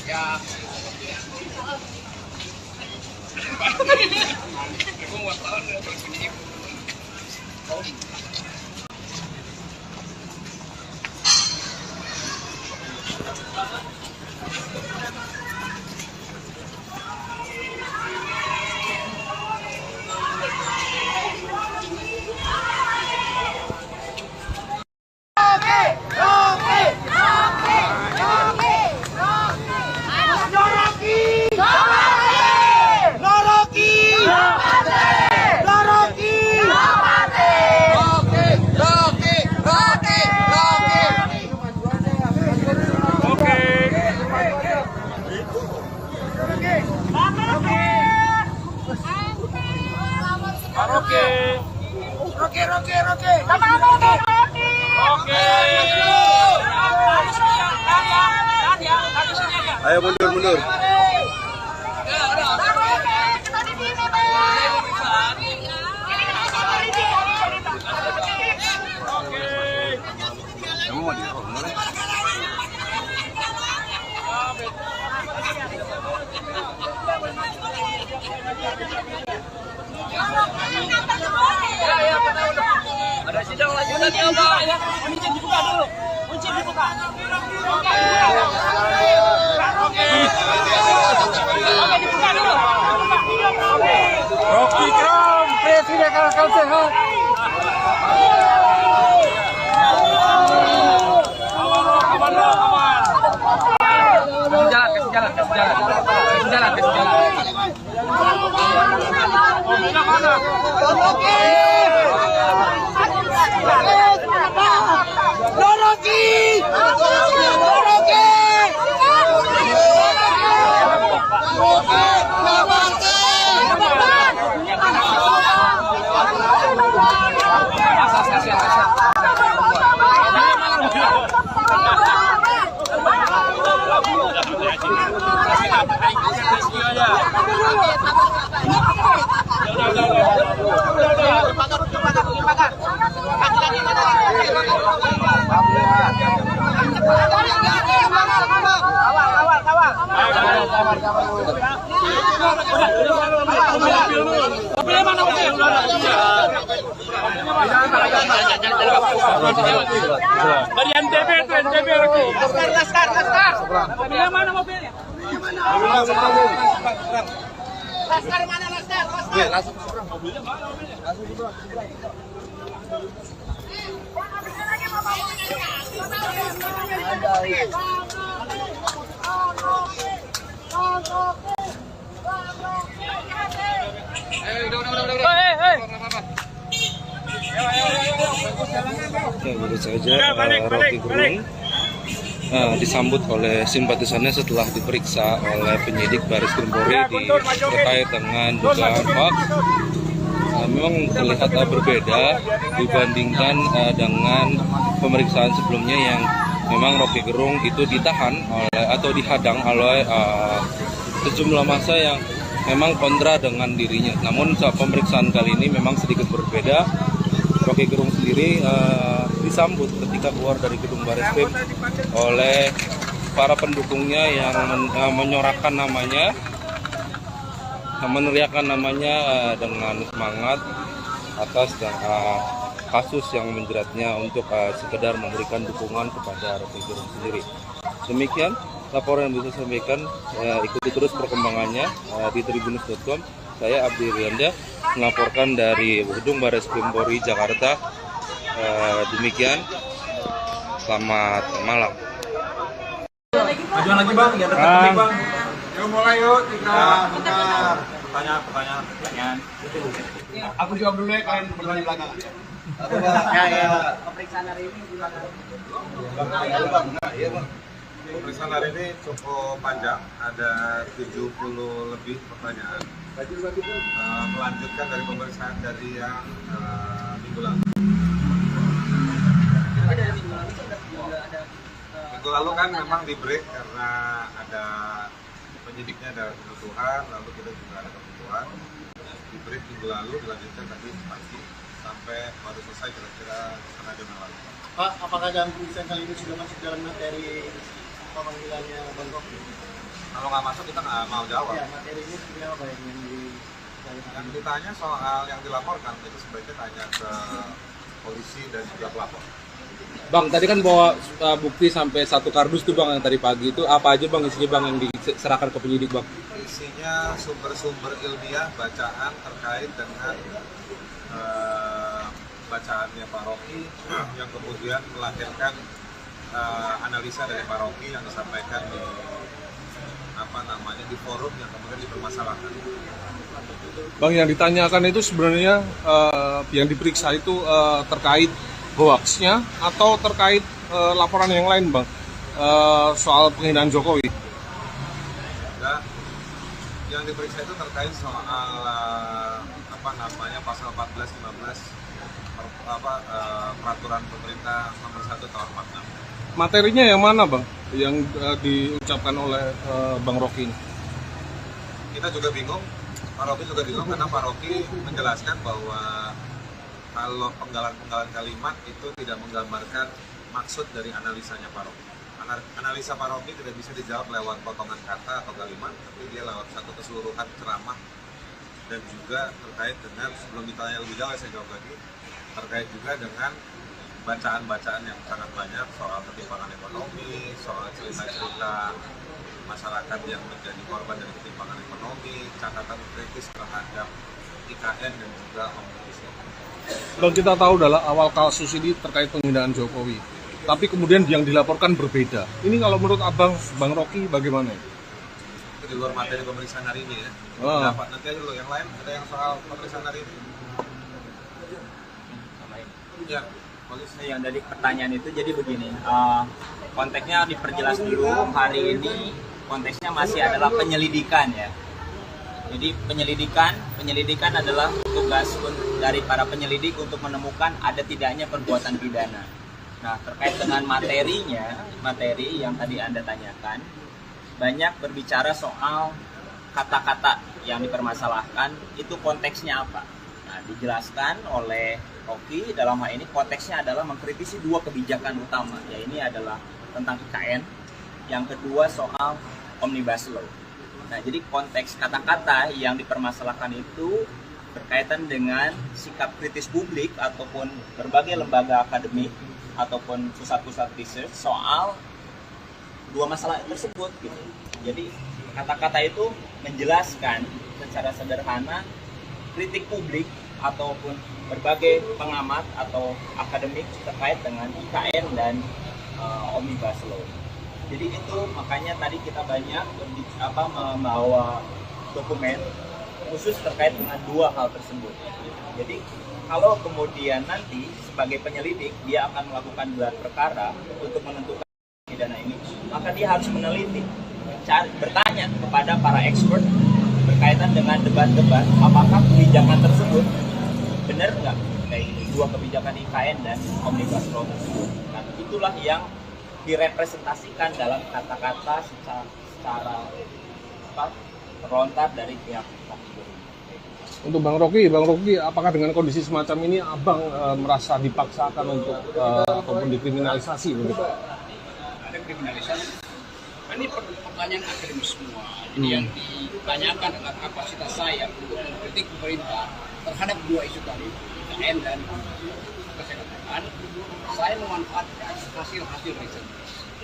Ya. Ayo mundur. Ada sidang lanjutan ya, Pak. Kunci dibuka dulu. Kunci dibuka. Oke, dibuka dulu. Rocky Kram, Presiden Kalkal Sehat. Kasih jalan. Dari NTB lagi. Laskar. Mobilnya mana mobilnya? Laskar mana Laskar? Langsung seberang. Mobilnya mana mobilnya? Langsung seberang. Ya, baru saja Rocky Gerung disambut oleh simpatisannya setelah diperiksa oleh penyidik Baris Krim Polri terkait dengan dugaan hoax. Memang terlihat berbeda dibandingkan dengan pemeriksaan sebelumnya yang memang Rocky Gerung itu ditahan atau dihadang oleh sejumlah massa yang memang kontra dengan dirinya. Namun saat pemeriksaan kali ini memang sedikit berbeda. Rocky Gerung sendiri disambut ketika keluar dari gedung Bareskrim oleh para pendukungnya yang menyorakan namanya, meneriakan namanya dengan semangat atas kasus yang menjeratnya untuk sekedar memberikan dukungan kepada Rocky Gerung sendiri. Demikian laporan yang bisa saya sampaikan. Ikuti terus perkembangannya di tribunnews.com. Saya Abdi Rianda melaporkan dari gedung Bareskrim Polri Jakarta. Demikian, selamat malam. Majuan lagi bang, ya dekat bang. Yuk mulai yuk, Pertanyaan. Aku jawab dulu ya, kalian bertanya belakangan. Pemeriksaan hari ini gimana? Pemeriksaan hari ini cukup panjang, ada 70 lebih pertanyaan. Melanjutkan dari pemeriksaan dari yang minggu lalu. Minggu lalu kan memang di break karena ada penyidiknya ada kebutuhan, lalu kita juga ada kebutuhan. Di break minggu lalu, dilanjutkan tadi pagi. sampai baru selesai kira-kira setengah jam yang lalu. Pak, apakah dalam pemeriksaan kali ini sudah masuk dalam materi pemanggilannya Bang Rocky? Kalau nggak masuk kita nggak mau jawab. Ya, materinya sebenarnya apa Yang ditanya soal yang dilaporkan itu sebaiknya tanya ke polisi dan juga pelapor. Bang, tadi kan bawa bukti sampai 1 kardus tuh Bang yang tadi pagi itu apa aja Bang isinya Bang yang diserahkan ke penyidik Bang? Isinya sumber-sumber ilmiah bacaan terkait dengan bacaannya Pak Rocky yang kemudian melahirkan analisa dari Pak Rocky yang disampaikan di forum yang kemudian dipermasalahkan. Bang, yang ditanyakan itu sebenarnya yang diperiksa itu terkait hoaxnya atau terkait laporan yang lain Bang, soal penghinaan Jokowi? Nah, yang diperiksa itu terkait soal pasal 14-15 peraturan pemerintah nomor 1 tahun 46. Materinya yang mana Bang yang diucapkan oleh Bang Rocky ini? Kita juga bingung, Pak Rocky juga bingung karena Pak Rocky menjelaskan bahwa kalau penggalan-penggalan kalimat itu tidak menggambarkan maksud dari analisanya Pak Rocky. Analisa Pak Rocky tidak bisa dijawab lewat potongan kata atau kalimat, tapi dia lewat satu keseluruhan ceramah dan juga terkait dengan, sebelum ditanya lebih jauh saya jawab lagi, terkait juga dengan bacaan-bacaan yang sangat banyak soal ketimpangan ekonomi, soal cerita-cerita masyarakat yang menjadi korban dari ketimpangan ekonomi, catatan kritis terhadap IKN dan juga Omnibus Law. Bang, kita tahu dalam awal kasus ini terkait penghinaan Jokowi, tapi kemudian yang dilaporkan berbeda. Ini kalau menurut Abang, Bang Rocky bagaimana? Itu di luar materi pemeriksaan hari ini ya. Dapat nanti aja dulu yang lain, ada yang soal pemeriksaan hari ini. Ya, polisi. Yang dari pertanyaan itu jadi begini, konteksnya diperjelas dulu. Hari ini konteksnya masih adalah penyelidikan ya. Jadi penyelidikan adalah tugas dari para penyelidik untuk menemukan ada tidaknya perbuatan pidana. Nah, terkait dengan materi yang tadi Anda tanyakan, banyak berbicara soal kata-kata yang dipermasalahkan, itu konteksnya apa. Nah, dijelaskan oleh Rocky dalam hal ini konteksnya adalah mengkritisi 2 kebijakan utama, ya ini adalah tentang IKN, yang kedua soal Omnibus Law. Nah, jadi konteks kata-kata yang dipermasalahkan itu berkaitan dengan sikap kritis publik ataupun berbagai lembaga akademik ataupun pusat-pusat riset soal 2 masalah tersebut gitu. Jadi kata-kata itu menjelaskan secara sederhana kritik publik ataupun berbagai pengamat atau akademik terkait dengan IKN dan Omnibus Law. Jadi itu makanya tadi kita banyak membawa dokumen khusus terkait dengan 2 hal tersebut. Jadi kalau kemudian nanti sebagai penyelidik dia akan melakukan gelar perkara untuk menentukan pidana ini, maka dia harus meneliti, bertanya kepada para expert berkaitan dengan debat-debat apakah kebijakan tersebut benar nggak kayak 2 kebijakan IKN dan Omnibus Law tersebut. Nah, itulah yang direpresentasikan dalam kata-kata secara terlontar dari pihak tersebut. Untuk Bang Rocky, apakah dengan kondisi semacam ini Abang merasa dipaksakan untuk ataupun dikriminalisasi begitu? Ada kriminalisasi. Ini pertanyaan akademis semua. Jadi yang ditanyakan adalah kapasitas saya untuk mengkritik pemerintah terhadap 2 isu tadi, IKN dan kesehatan. Saya memanfaatkan hasil-hasil riset,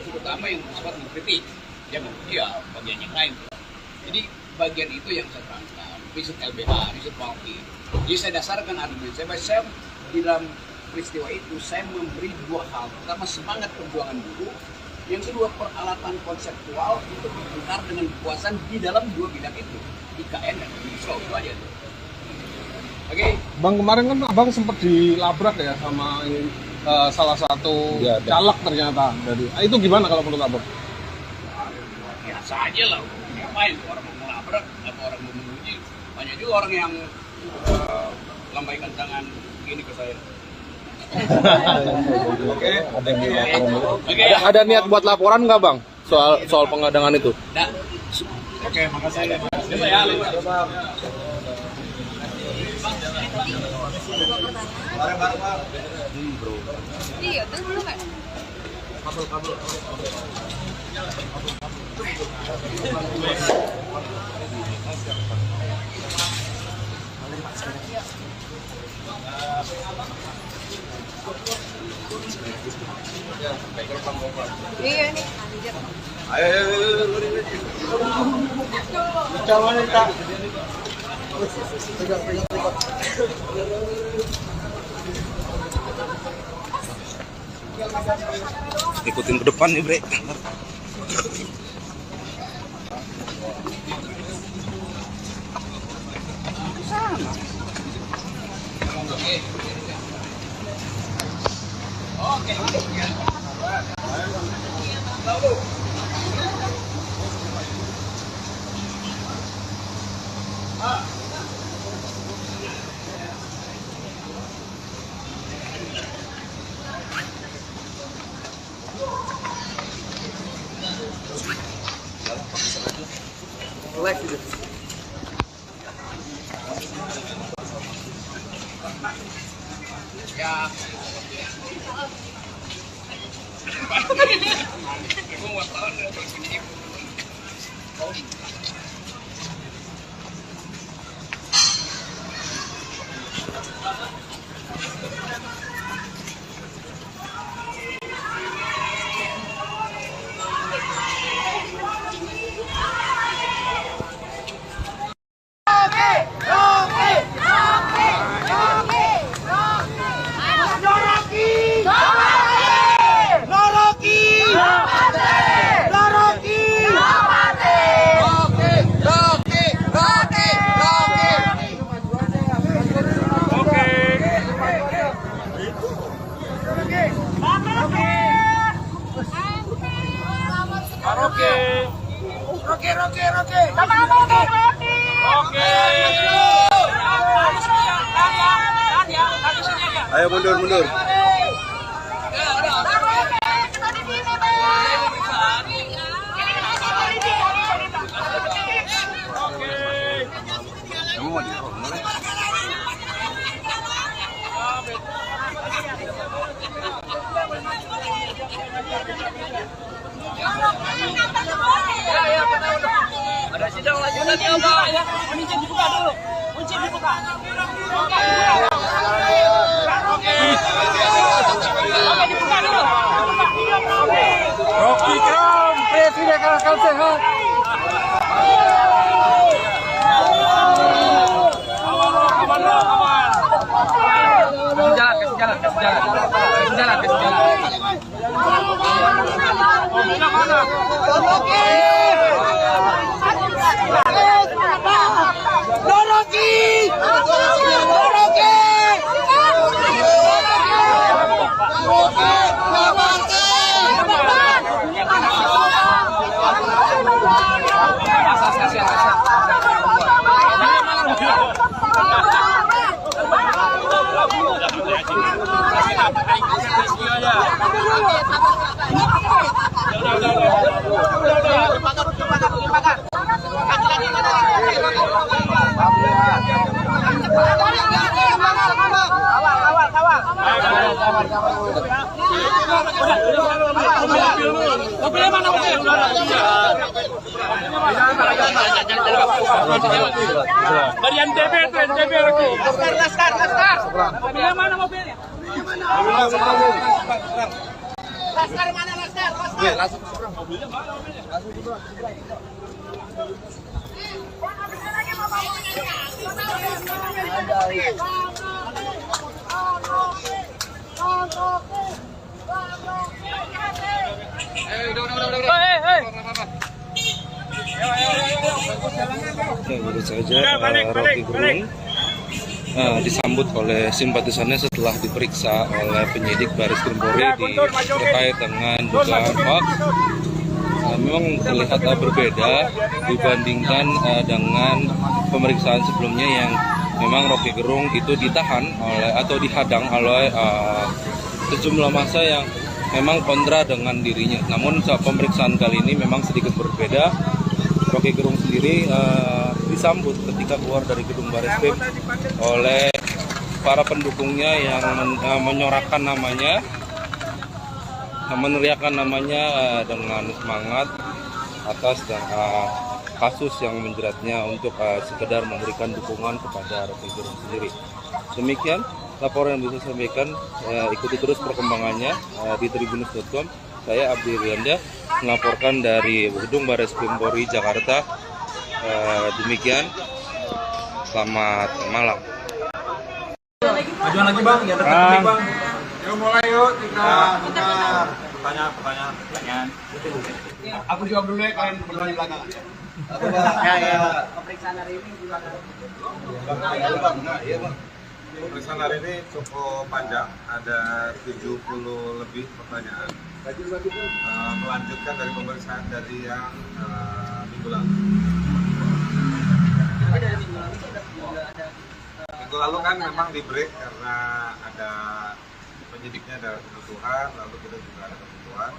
terutama yang bersifat mengkritik, jangan dia bagian yang lain. Jadi bagian itu yang saya terangkan, riset LBH, riset Rocky. Jadi saya dasarkan argumen saya di dalam peristiwa itu saya memberi 2 hal. Pertama, semangat perjuangan buruh. Yang kedua, peralatan konseptual untuk bertengkar dengan kekuasaan di dalam 2 bidang itu, IKN dan Omnibus Law. Itu aja tuh. Oke. Bang, kemarin kan Abang sempat dilabrak ya sama salah satu caleg ternyata dari. Itu gimana kalau menurut Abang? Biasa aja lah. Ngapain orang mau melabrak atau orang mau menguji? Banyak juga orang yang lambaikan tangan gini ke saya. Oke. Ada niat buat laporan nggak Bang soal pengadangan itu? Nah, oke, makasih. Iya, itu belum kan? Iya nih, anjir. Ikutin ke depan nih, Bre. Ayo mundur. Ada sidang lanjutan ya, Pak. Kunci dibuka dulu. Kunci dibuka. Oke, dibuka dulu. Rocky Kram, Presiden Kalkal Sehat. Kasih jalan. Mobilnya mana? Dari NTB lagi. Laskar. Mobilnya mana mobilnya? Laskar mana Laskar? Langsung seberang. Mobilnya mana mobilnya? Langsung seberang. Oke, baru saja Rocky Gerung disambut oleh simpatisannya setelah diperiksa oleh penyidik Baris Krim Polri terkait dengan dugaan hoax. Memang terlihat berbeda dibandingkan dengan pemeriksaan sebelumnya yang memang Rocky Gerung itu ditahan atau dihadang oleh sejumlah massa yang memang kontra dengan dirinya. Namun saat pemeriksaan kali ini memang sedikit berbeda. Rocky Gerung sendiri disambut ketika keluar dari gedung Baris Krim oleh para pendukungnya yang menyorakan namanya, meneriakan namanya dengan semangat atas kasus yang menjeratnya untuk sekedar memberikan dukungan kepada Rocky Gerung sendiri. Demikian laporan yang bisa saya sampaikan. Ikuti terus perkembangannya di tribunnews.com. Saya Abdi Rianda melaporkan dari Gedung Baris Krim Polri Jakarta. Demikian, selamat malam. Majuan lagi bang, yang dekat bang. Yuk mulai yuk, Pertanyaan. Aku jawab dulu ya, kalian berdua di belakang. Pemeriksaan hari ini gimana? Pemeriksaan hari ini cukup panjang, ada 70 lebih pertanyaan. Melanjutkan dari pemeriksaan dari yang minggu lalu. Minggu lalu kan memang di break karena ada penyidiknya ada kebutuhan, lalu kita juga ada kebutuhan.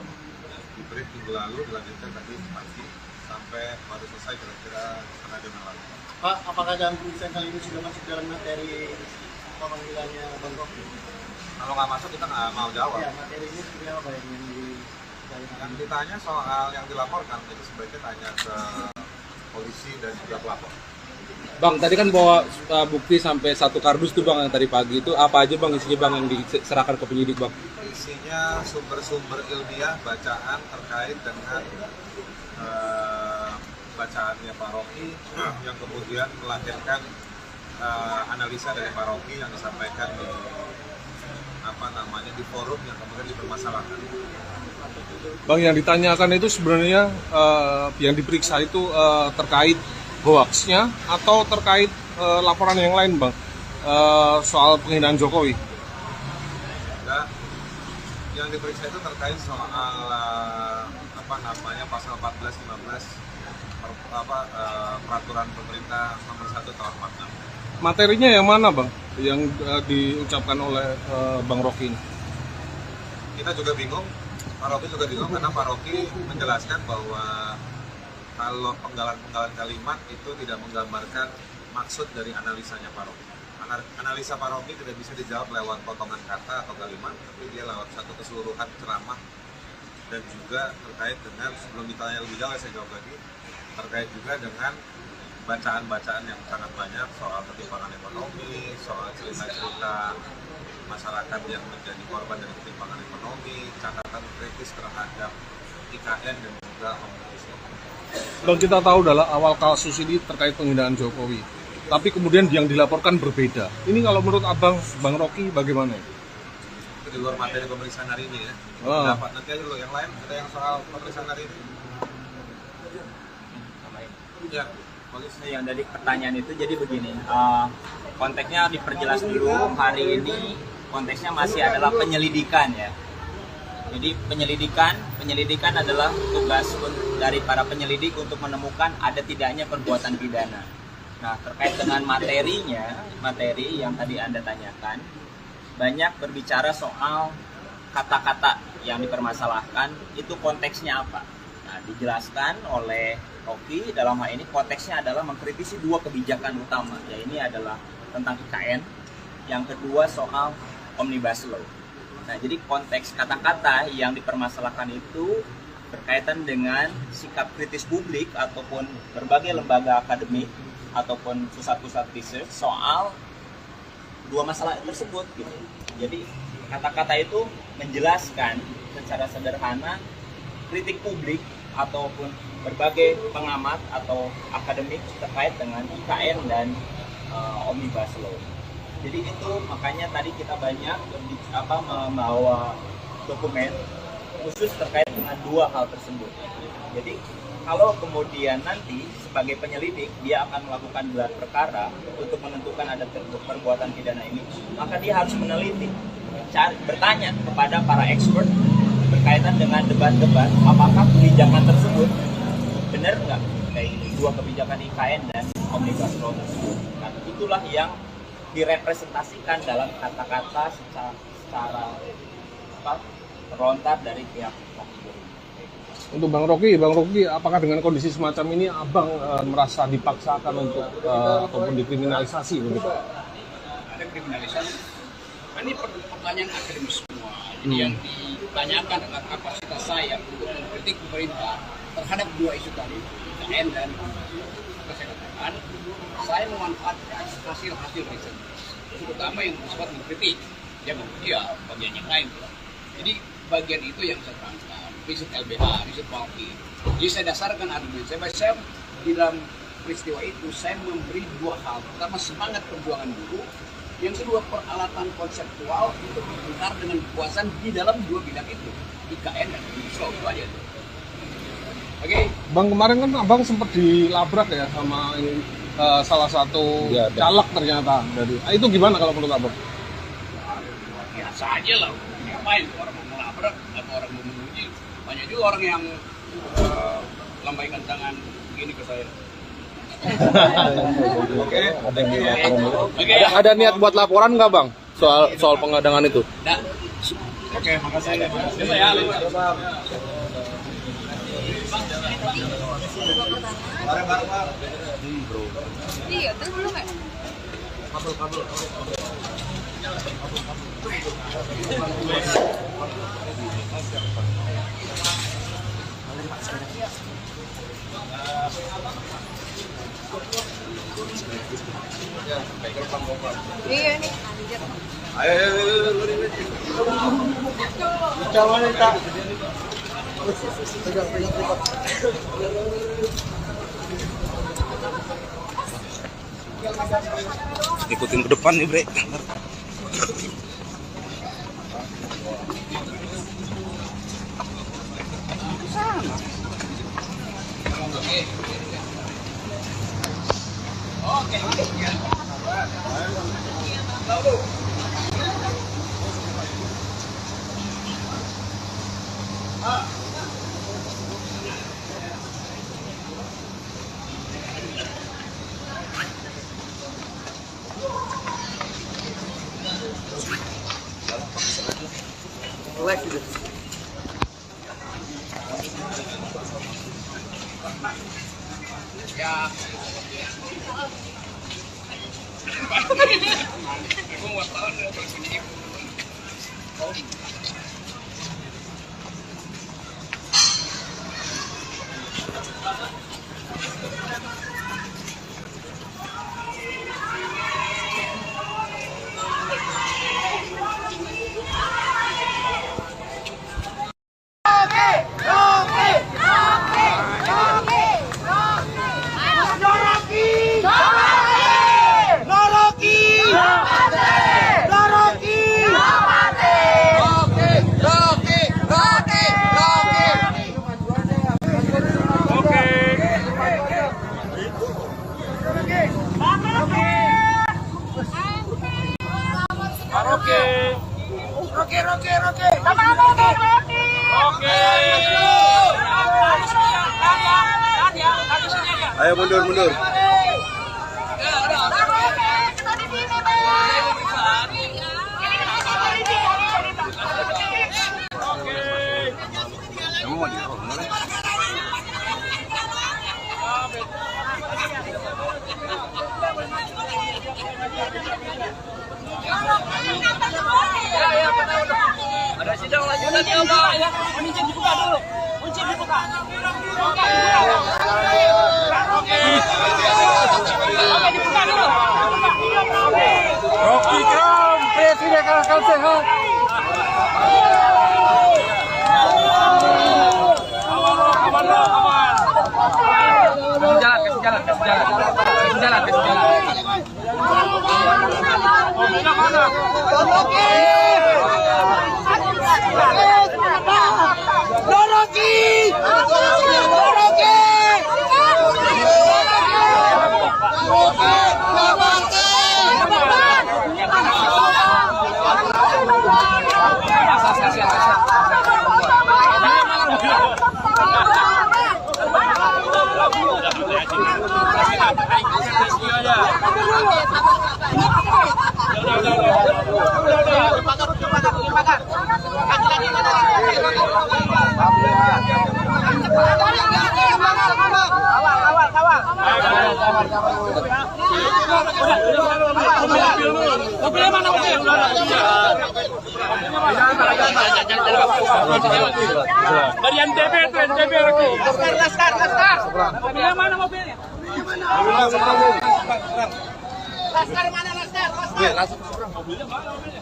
Di break minggu lalu, dilanjutkan tadi pagi sampai baru selesai kira-kira setengah jam yang lalu. Pak, apakah dalam pemeriksaan kali ini sudah masuk dalam materi pemanggilannya Bang Rocky? Kalau nggak masuk kita nggak mau jawab. Ya, materi ini seperti apa yang Yang ditanya soal yang dilaporkan itu sebaiknya tanya ke polisi dan juga pelapor. Bang, tadi kan bawa bukti sampai 1 kardus tuh bang, yang tadi pagi itu apa aja bang isinya bang yang diserahkan ke penyidik bang? Isinya sumber-sumber ilmiah bacaan terkait dengan bacaannya Pak Rocky yang kemudian melahirkan analisa dari Pak Rocky yang disampaikan di forum yang kemudian dipermasalahkan. Bang, yang ditanyakan itu sebenarnya yang diperiksa itu terkait hoaxnya atau terkait laporan yang lain bang, soal penghinaan Jokowi? Nah, yang diperiksa itu terkait soal pasal 14-15 peraturan pemerintah nomor 1 tahun 46. Materinya yang mana bang, yang diucapkan oleh Bang Rocky ini? Kita juga bingung, Pak Rocky juga bingung karena Pak Rocky menjelaskan bahwa kalau penggalan-penggalan kalimat itu tidak menggambarkan maksud dari analisanya Pak Rocky. Analisa Pak Rocky tidak bisa dijawab lewat potongan kata atau kalimat, tapi dia lewat satu keseluruhan ceramah dan juga terkait dengan, sebelum ditanya lebih jauh saya jawab lagi, terkait juga dengan bacaan-bacaan yang sangat banyak soal ketimpangan ekonomi, soal cerita-cerita masyarakat yang menjadi korban dari ketimpangan ekonomi, catatan kritis terhadap IKN dan juga Omnibus Law. Bang, kita tahu dalam awal kasus ini terkait penghinaan Jokowi, tapi kemudian yang dilaporkan berbeda. Ini kalau menurut abang, Bang Rocky bagaimana? Itu di luar materi pemeriksaan hari ini ya. Ah. Dapat nanti aja dulu yang lain, ada yang soal pemeriksaan hari ini. Ya, polisi. Yang dari pertanyaan itu jadi begini, konteksnya diperjelas dulu. Hari ini konteksnya masih adalah penyelidikan ya. Jadi penyelidikan adalah tugas dari para penyelidik untuk menemukan ada tidaknya perbuatan pidana. Nah, terkait dengan materi yang tadi Anda tanyakan, banyak berbicara soal kata-kata yang dipermasalahkan, itu konteksnya apa. Nah, dijelaskan oleh Rocky dalam hal ini konteksnya adalah mengkritisi 2 kebijakan utama, ya ini adalah tentang IKN, yang kedua soal Omnibus Law. Nah, jadi konteks kata-kata yang dipermasalahkan itu berkaitan dengan sikap kritis publik ataupun berbagai lembaga akademik ataupun pusat-pusat riset soal 2 masalah tersebut gitu. Jadi kata-kata itu menjelaskan secara sederhana kritik publik ataupun berbagai pengamat atau akademik terkait dengan IKN dan Omnibus Law. Jadi itu makanya tadi kita banyak membawa dokumen khusus terkait dengan 2 hal tersebut. Jadi kalau kemudian nanti sebagai penyelidik dia akan melakukan gelar perkara untuk menentukan ada perbuatan pidana ini, maka dia harus meneliti, bertanya kepada para expert berkaitan dengan debat-debat apakah kebijakan tersebut benar nggak kayak 2 kebijakan IKN dan Omnibus Law tersebut. Nah, itulah yang direpresentasikan dalam kata-kata secara terlontar dari pihak Rocky Gerung. Untuk Bang Rocky, apakah dengan kondisi semacam ini abang merasa dipaksakan untuk ataupun dikriminalisasi begitu? kriminalisasi. Ini pertanyaan akademis semua. Jadi yang ditanyakan adalah kapasitas saya untuk mengkritik pemerintah terhadap dua isu tadi, IKN dan kesehatan. Saya memanfaatkan hasil-hasil riset, terutama yang bersifat mengkritik, ya bagian yang lain. Jadi bagian itu yang saya terangkan, riset LBH, riset Walki. Jadi saya dasarkan argumen saya di dalam peristiwa itu saya memberi dua hal. Pertama, semangat perjuangan buruh. Yang kedua, peralatan konseptual untuk berbencar dengan kekuasaan di dalam dua bidang itu, IKN dan Omnibus Law. Itu aja. Oke. Bang, kemarin kan abang sempat dilabrak ya sama salah satu caleg ternyata dari. Itu gimana kalau menurut abang? Biasa aja lah. Ngapain orang mau melabrak atau orang mau menguji? Banyak juga orang yang lambaikan tangan begini ke saya. Ada niat buat laporan nggak bang soal pengadangan itu? Nah, oke, makasih. Iya, terus belum ya? Iya nih, anjir. Ikutin ke depan nih bre. Ayo mundur. Ada sidang lanjutan ya Pak. Kunci dibuka dulu. Kunci dibuka. Oke, dibuka dulu. Rocky Kram, Presiden Akal Sehat. Kawal. Mobilnya mana mobil? Dari NTB itu NTB lagi. Laskar. Mobilnya mana mobilnya? Laskar mana Laskar? Mobilnya mana mobilnya?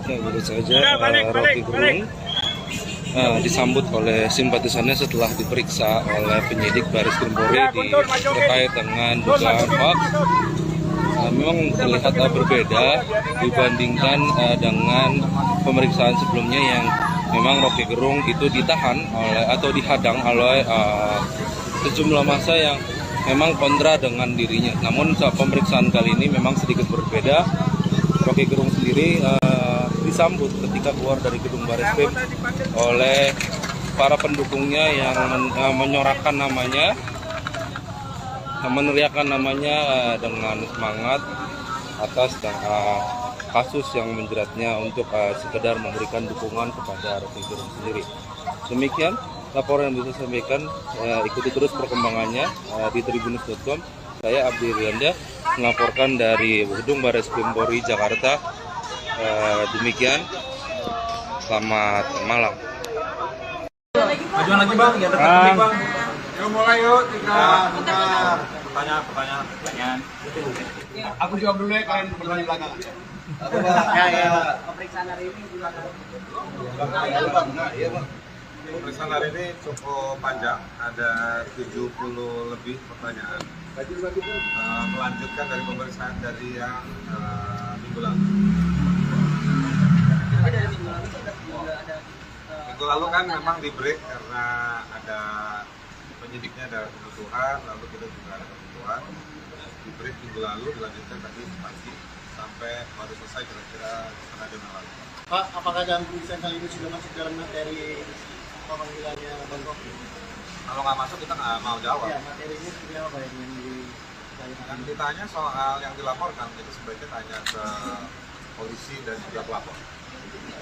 Ya, baru saja Rocky Gerung disambut oleh simpatisannya setelah diperiksa oleh penyidik Baris Krim Polri terkait dengan dugaan hoax. Memang terlihat berbeda dibandingkan dengan pemeriksaan sebelumnya yang memang Rocky Gerung itu ditahan oleh atau dihadang oleh sejumlah massa yang memang kontra dengan dirinya. Namun saat pemeriksaan kali ini memang sedikit berbeda. Rocky Gerung sendiri disambut ketika keluar dari gedung Bareskrim oleh para pendukungnya yang menyorakan namanya, meneriakan namanya dengan semangat atas kasus yang menjeratnya untuk sekedar memberikan dukungan kepada Rocky Gerung sendiri. Demikian laporan yang bisa saya sampaikan. Ikuti terus perkembangannya di tribunnews.com. Saya Abdi Rianda melaporkan dari gedung Bareskrim Polri Jakarta. Demikian, selamat malam. Majuan lagi bang, ya dekat bang. Yuk mulai yuk, Pertanyaan. Aku jawab dulu ya, kalian bertanya belakangan. Pemeriksaan hari ini gimana? Pemeriksaan hari ini cukup panjang, ada 70 lebih pertanyaan. Melanjutkan dari pemeriksaan dari yang minggu lalu. Minggu lalu kan memang di break karena ada penyidiknya ada kebutuhan, lalu kita juga ada kebutuhan. Di break minggu lalu dilanjutkan tadi pagi sampai baru selesai kira-kira setengah jam yang lalu. Pak, apakah dalam pemeriksaan kali ini sudah masuk dalam materi pemanggilannya Bang Rocky? Kalau nggak masuk kita nggak mau jawab. Ya, materinya seperti apa yang Yang ditanya soal yang dilaporkan itu sebaiknya tanya ke polisi dan juga pelapor.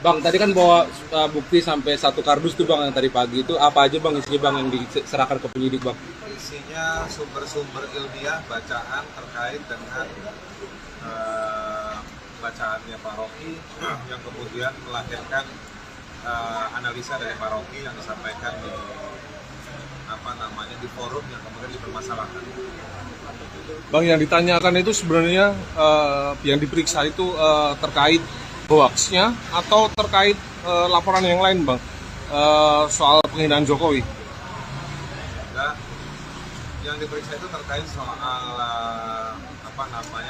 Bang, tadi kan bawa bukti sampai 1 kardus tuh bang yang tadi pagi itu apa aja bang isinya bang yang diserahkan ke penyidik bang? Isinya sumber-sumber ilmiah bacaan terkait dengan bacaannya Pak Rocky yang kemudian melahirkan analisa dari Pak Rocky yang disampaikan di forum yang kemudian dipermasalahkan. Bang, yang ditanyakan itu sebenarnya yang diperiksa itu terkait hoaxnya atau terkait laporan yang lain bang, soal penghinaan Jokowi? Nah, yang diperiksa itu terkait soal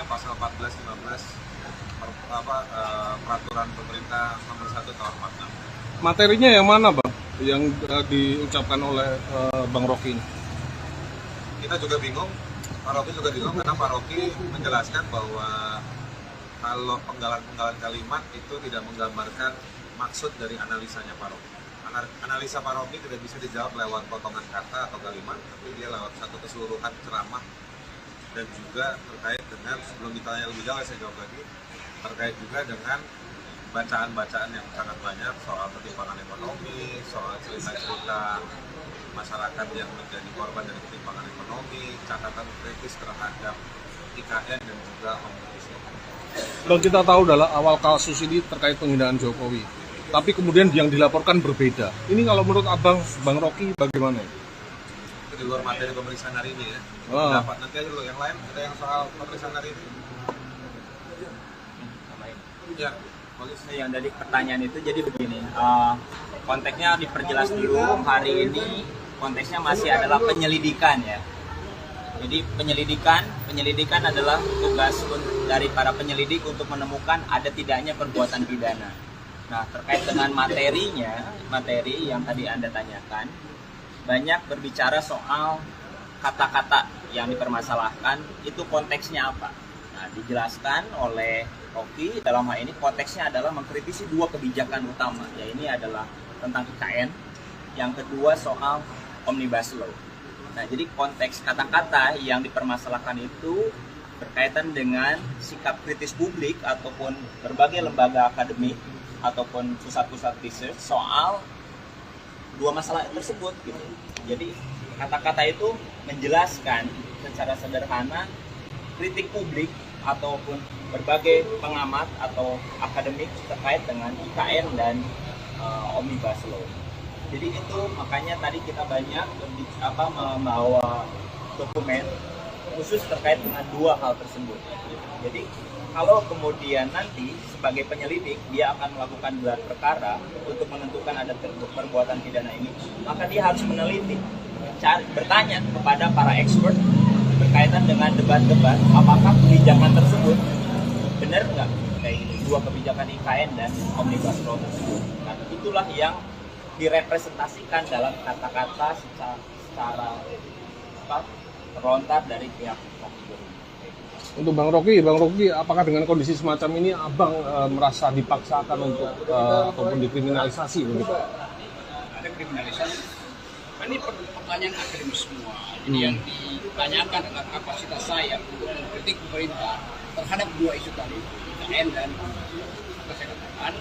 pasal 14-15 peraturan pemerintah nomor 1 tahun 46. Materinya yang mana bang yang diucapkan oleh Bang Rocky ini? Kita juga bingung, Pak Rocky juga bingung karena Pak Rocky menjelaskan bahwa kalau penggalan-penggalan kalimat itu tidak menggambarkan maksud dari analisanya Pak Rocky. Analisa Pak Rocky tidak bisa dijawab lewat potongan kata atau kalimat, tapi dia lewat satu keseluruhan ceramah dan juga terkait dengan, sebelum ditanya lebih jauh saya jawab lagi, terkait juga dengan bacaan-bacaan yang sangat banyak soal ketimpangan ekonomi, soal cerita-cerita masyarakat yang menjadi korban dari ketimpangan ekonomi, catatan kritis terhadap IKN dan juga Omnibus Law. Bang, kita tahu dalam awal kasus ini terkait penghinaan Jokowi, tapi kemudian yang dilaporkan berbeda. Ini kalau menurut abang, Bang Rocky bagaimana? Itu di luar materi pemeriksaan hari ini ya. Dapat nanti aja dulu yang lain, ada yang soal pemeriksaan hari ini. Ya. Yang dari pertanyaan itu jadi begini, konteksnya diperjelas dulu. Hari ini konteksnya masih adalah penyelidikan ya. Jadi penyelidikan adalah tugas dari para penyelidik untuk menemukan ada tidaknya perbuatan pidana. Nah, terkait dengan materi yang tadi Anda tanyakan, banyak berbicara soal kata-kata yang dipermasalahkan, itu konteksnya apa. Nah, dijelaskan oleh Rocky dalam hal ini konteksnya adalah mengkritisi 2 kebijakan utama, ya ini adalah tentang IKN, yang kedua soal Omnibus Law. Nah, jadi konteks kata-kata yang dipermasalahkan itu berkaitan dengan sikap kritis publik ataupun berbagai lembaga akademik ataupun pusat-pusat research soal dua masalah tersebut gitu. Jadi kata-kata itu menjelaskan secara sederhana kritik publik ataupun berbagai pengamat atau akademik terkait dengan IKN dan Omnibus Law. Jadi itu makanya tadi kita banyak membawa dokumen khusus terkait dengan dua hal tersebut. Jadi kalau kemudian nanti sebagai penyelidik dia akan melakukan gelar perkara untuk menentukan ada perbuatan pidana ini, maka dia harus meneliti, bertanya kepada para expert berkaitan dengan debat-debat apakah kebijakan tersebut benar nggak kayak ini, dua kebijakan IKN dan Omnibus Law tersebut. Nah, itulah yang direpresentasikan dalam kata-kata secara terlontar dari pihak Rocky Gerung. Untuk Bang Rocky, apakah dengan kondisi semacam ini Abang merasa dipaksakan untuk ataupun dikriminalisasi begitu? Ada kriminalisasi. Ini pertanyaan akademis semua. Jadi yang ditanyakan adalah kapasitas saya untuk mengkritik pemerintah terhadap dua isu tadi, IKN dan kesehatan.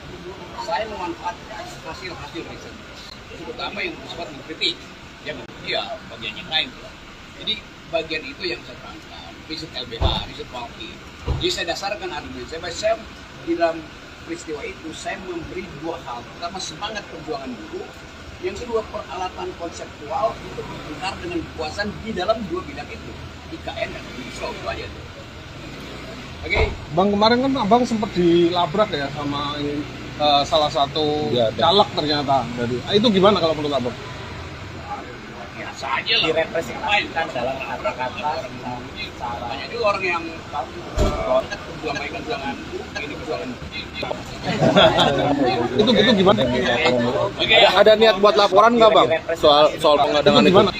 Saya memanfaatkan hasil-hasil riset, terutama yang bersifat mengkritik, ya bagian yang lain. Jadi bagian itu yang saya terangkan, riset LBH, riset Walki. Jadi saya dasarkan argumen saya di dalam peristiwa itu saya memberi dua hal. Pertama, semangat perjuangan buruh. Yang kedua, peralatan konseptual untuk bertukar dengan kekuasaan di dalam dua bidang itu, IKN dan Omnibus Law, itu aja tuh. Oke. Bang, kemarin kan Abang sempat dilabrak ya sama salah satu caleg ternyata. Itu gimana kalau menurut Abang? Biasa aja lah. Direpresentasikan dalam kata-kata secara Banyak juga orang yang perjuangan ini perjuangan itu gimana? Ada niat buat laporan nggak Bang soal pengadangan itu? Gimana?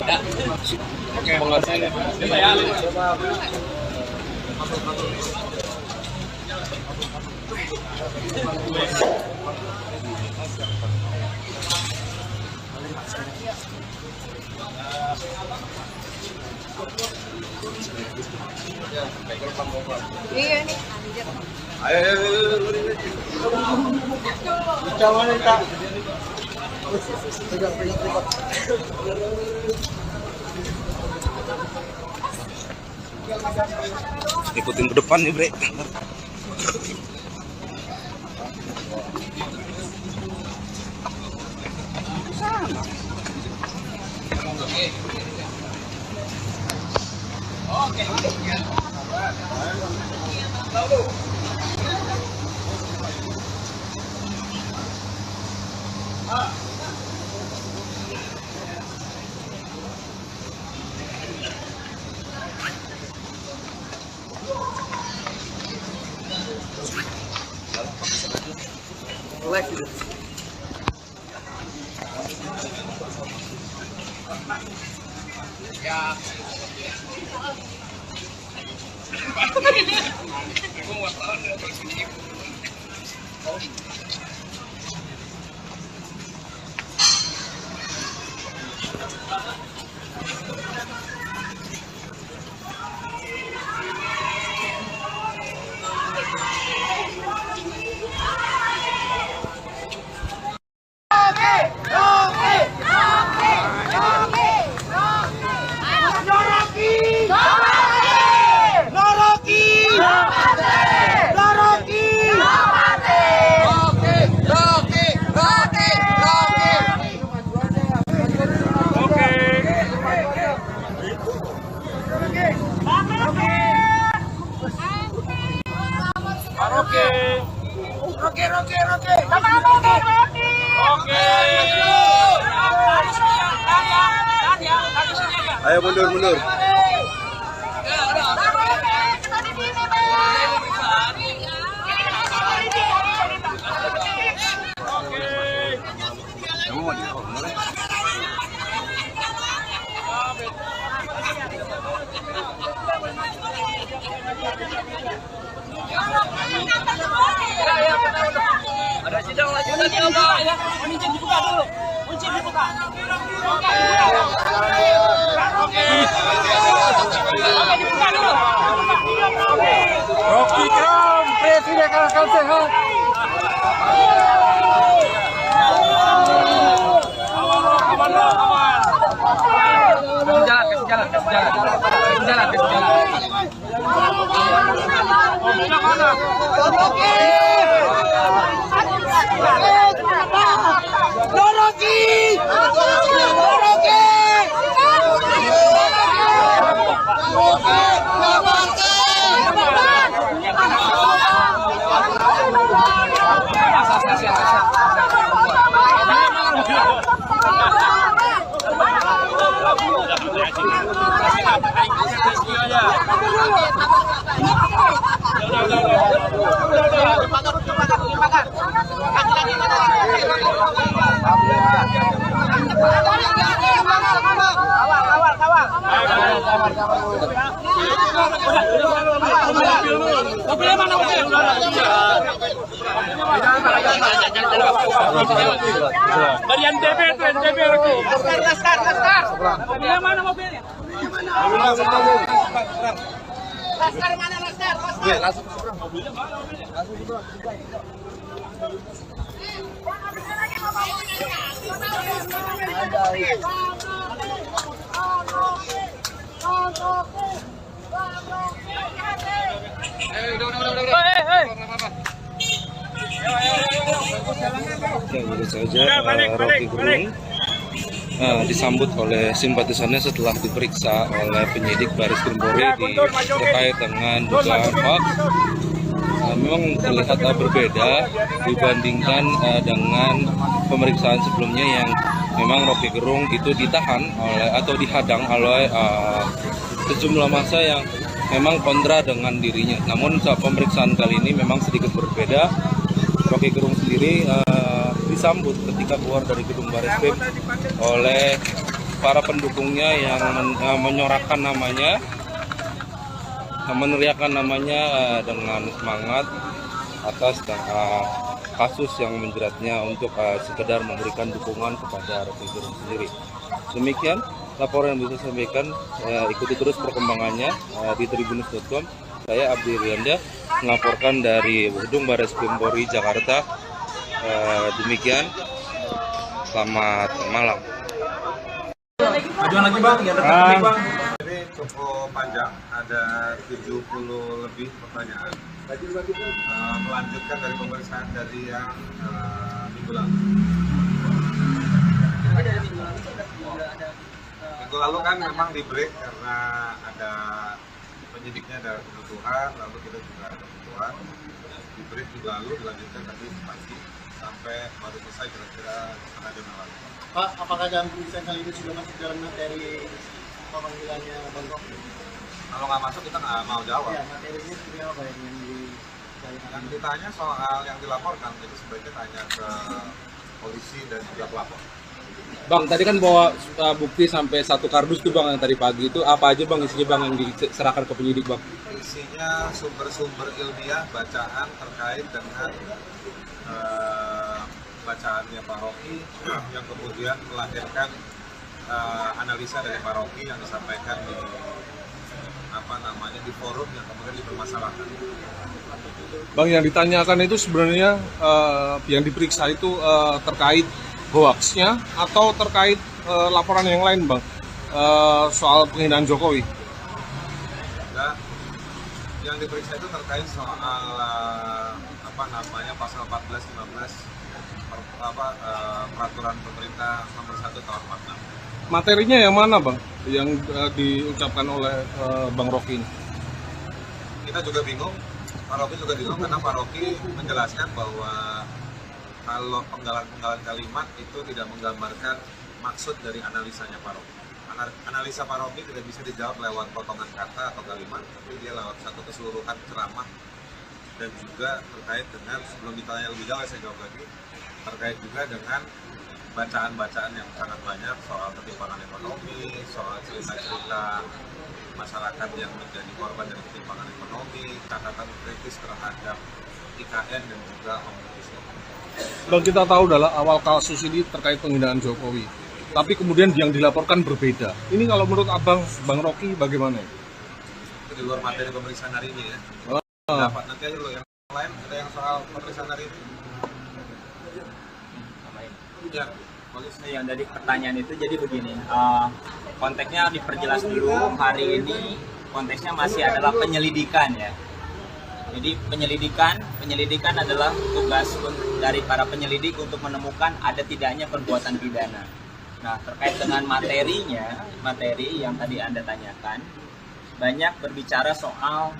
Iya nih, anjir. Ikutin ke depan nih, Bre. ya. Ayo mundur. Ada sidang lanjutan ya, Pak. Kunci dibuka dulu. Kunci dibuka. Oke. Oke, dibuka dulu. Rocky Gerung, Presiden akal sehat. Varian DB lagi. Laskar. Mobilnya mana mobilnya? Laskar mana Laskar? Mobilnya mana mobilnya? Ya, baru saja Rocky Gerung disambut oleh simpatisannya setelah diperiksa oleh penyidik Baris Krim Polri terkait dengan dugaan hoax. Memang terlihat berbeda dibandingkan dengan pemeriksaan sebelumnya yang memang Rocky Gerung itu ditahan oleh atau dihadang oleh sejumlah massa yang memang kontra dengan dirinya. Namun saat pemeriksaan kali ini memang sedikit berbeda. Rocky Gerung sendiri disambut ketika keluar dari gedung Bareskrim oleh para pendukungnya yang menyorakan namanya, meneriakan namanya dengan semangat atas kasus yang menjeratnya untuk sekedar memberikan dukungan kepada Rocky Gerung sendiri. Demikian laporan yang bisa saya sampaikan. Ikuti terus perkembangannya di tribunnews.com. Saya Abdi Rianda melaporkan dari gedung Bareskrim Polri Jakarta. Demikian, selamat malam. Ajuan lagi bang, bang. Ini cukup panjang, ada 70 lebih pertanyaan. Melanjutkan dari pemeriksaan dari yang minggu lalu. Minggu lalu kan memang di break karena ada penyidiknya ada kebutuhan, lalu kita juga ada kebutuhan. Di break minggu lalu dilanjutkan tadi pagi sampai baru selesai kira-kira setengah jam lalu. Pak, apakah dalam pemeriksaan kali ini sudah masuk dalam materi pemanggilannya Bang Rocky? Kalau nggak masuk kita nggak mau jawab. Ya, materinya seperti apa yang Yang ditanya soal yang dilaporkan itu sebaiknya tanya ke polisi dan juga pelapor. Bang, tadi kan bawa bukti sampai 1 kardus tuh bang yang tadi pagi itu apa aja bang isinya bang yang diserahkan ke penyidik bang? Isinya sumber-sumber ilmiah bacaan terkait dengan bacaannya Pak Rocky yang kemudian melahirkan analisa dari Pak Rocky yang disampaikan di forum yang kemudian dipermasalahkan. Bang, yang ditanyakan itu sebenarnya yang diperiksa itu terkait hoaxnya atau terkait laporan yang lain bang, soal penghinaan Jokowi? Nah, yang diperiksa itu terkait soal pasal 14-15 peraturan pemerintah nomor 1 tahun 46. Materinya yang mana bang yang diucapkan oleh Bang Rocky ini? Kita juga bingung, Pak Rocky juga bingung karena Pak Rocky menjelaskan bahwa kalau penggalan-penggalan kalimat itu tidak menggambarkan maksud dari analisanya Pak Rocky. Analisa Pak Rocky tidak bisa dijawab lewat potongan kata atau kalimat, tapi dia lewat satu keseluruhan ceramah dan juga terkait dengan, sebelum ditanya lebih jauh saya jawab lagi, terkait juga dengan bacaan-bacaan yang sangat banyak soal ketimpangan ekonomi, soal cerita-cerita masyarakat yang menjadi korban dari ketimpangan ekonomi, catatan kritis terhadap IKN dan juga Omnibus Law. Bang, kita tahu dalam awal kasus ini terkait penghinaan Jokowi, tapi kemudian yang dilaporkan berbeda. Ini kalau menurut abang, Bang Rocky bagaimana? Itu di luar materi pemeriksaan hari ini ya. Dapat nanti aja lo yang lain, ada yang soal pemeriksaan hari ini. Ya, bagus. Yang dari pertanyaan itu jadi begini, konteksnya diperjelas dulu. Hari ini konteksnya masih adalah penyelidikan ya. Jadi penyelidikan adalah tugas dari para penyelidik untuk menemukan ada tidaknya perbuatan pidana. Nah, terkait dengan materi yang tadi Anda tanyakan, banyak berbicara soal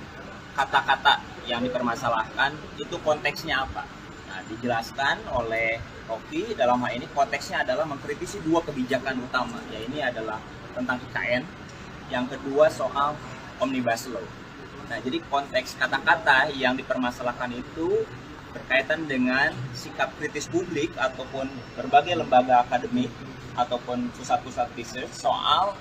kata-kata yang dipermasalahkan, itu konteksnya apa. Nah, dijelaskan oleh Rocky, dalam hal ini konteksnya adalah mengkritisi dua kebijakan utama, ya ini adalah tentang IKN, yang kedua soal Omnibus Law. Nah, jadi konteks kata-kata yang dipermasalahkan itu berkaitan dengan sikap kritis publik ataupun berbagai lembaga akademik ataupun pusat-pusat research soal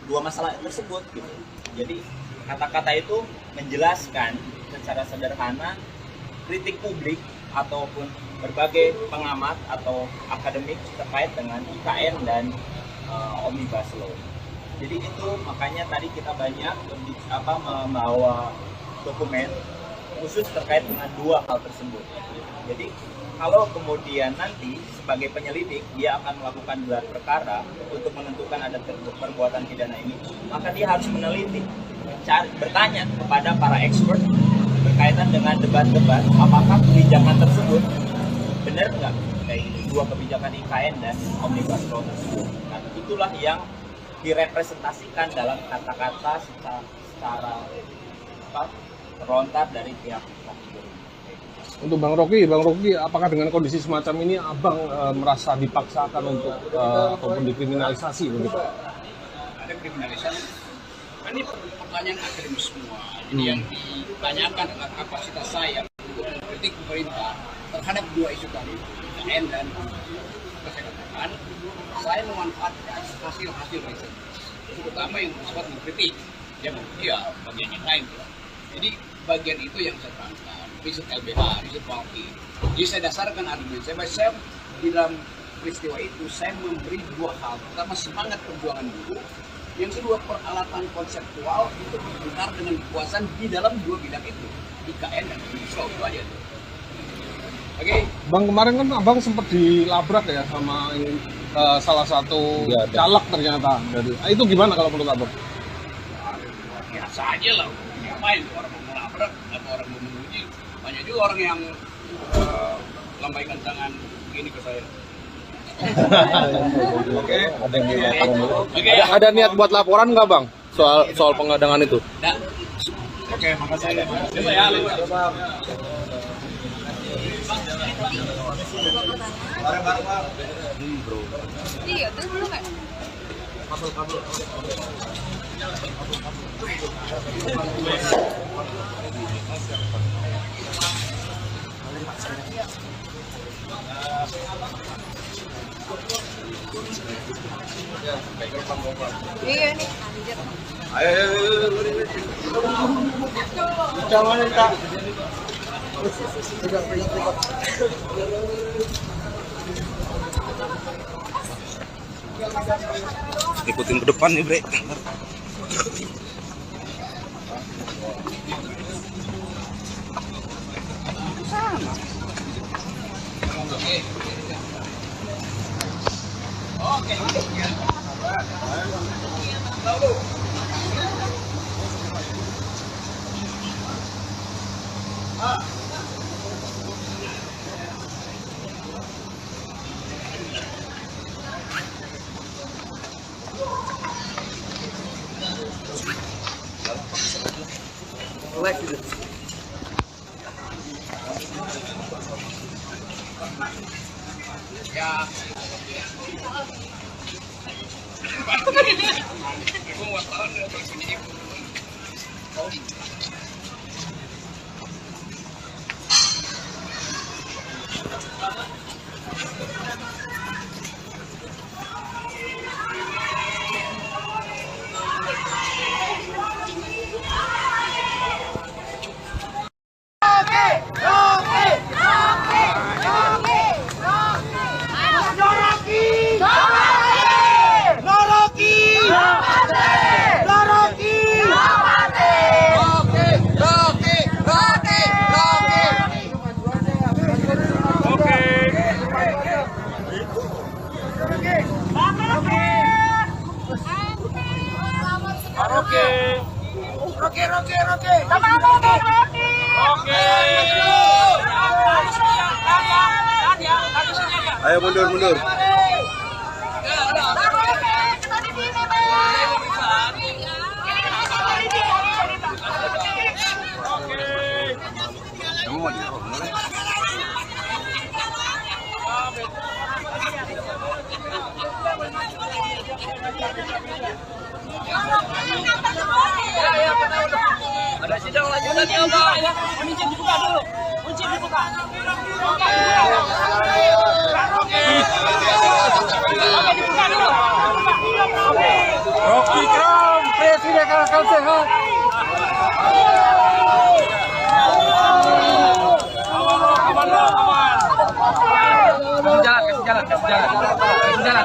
dua masalah tersebut gitu. Jadi kata-kata itu menjelaskan secara sederhana kritik publik ataupun berbagai pengamat atau akademik terkait dengan IKN dan Omnibus Law. Jadi itu makanya tadi kita banyak membawa dokumen khusus terkait dengan dua hal tersebut. Jadi kalau kemudian nanti sebagai penyelidik dia akan melakukan gelar perkara untuk menentukan ada perbuatan pidana ini, maka dia harus meneliti, bertanya kepada para expert berkaitan dengan debat-debat apakah kebijakan tersebut benar nggak kayak ini, dua kebijakan IKN dan Omnibus Law tersebut. Nah, itulah yang direpresentasikan dalam kata-kata secara terlontar dari pihak Rocky. Untuk Bang Rocky, apakah dengan kondisi semacam ini Abang merasa dipaksakan untuk ataupun dikriminalisasi begitu? Ada kriminalisasi. Ini pertanyaan akademis semua. Jadi yang ditanyakan adalah kapasitas saya untuk mengkritik pemerintah terhadap dua isu tadi, IKN dan saya katakan, saya memanfaatkan hasil-hasil riset, terutama yang bersifat mengkritik, ya bagian yang lain. Jadi bagian itu yang saya terangkan, riset LBH, riset Walki. Jadi saya dasarkan argumen saya di dalam peristiwa itu saya memberi dua hal. Pertama, semangat perjuangan dulu. Yang kedua, peralatan konseptual untuk berputar dengan kekuasaan di dalam dua bidang itu, IKN dan Omnibus Law, itu aja tuh. Oke. Bang, kemarin kan Abang sempat dilabrak ya sama salah satu caleg ternyata. Itu gimana kalau menurut Abang? Biasa aja lah. Ngapain orang mau melabrak atau orang mau menguji? Banyak juga orang yang lambaikan tangan begini ke saya. Oke. Ada niat buat laporan nggak Bang soal pengadangan itu? Oke, makasih. Bareng-bareng, Pak. Iya, terus belum ya? Iya nih, anjir. Ayo. Jangan Kak. Ikutin ke depan nih, Bre. Ya. Ayo mundur. Ada sidang lanjutannya, Pak. Kunci dibuka dulu. Kunci dibuka. Oke, dibuka dulu. Oke. Rocky Gerung, Presiden Akal Sehat. Kasih jalan.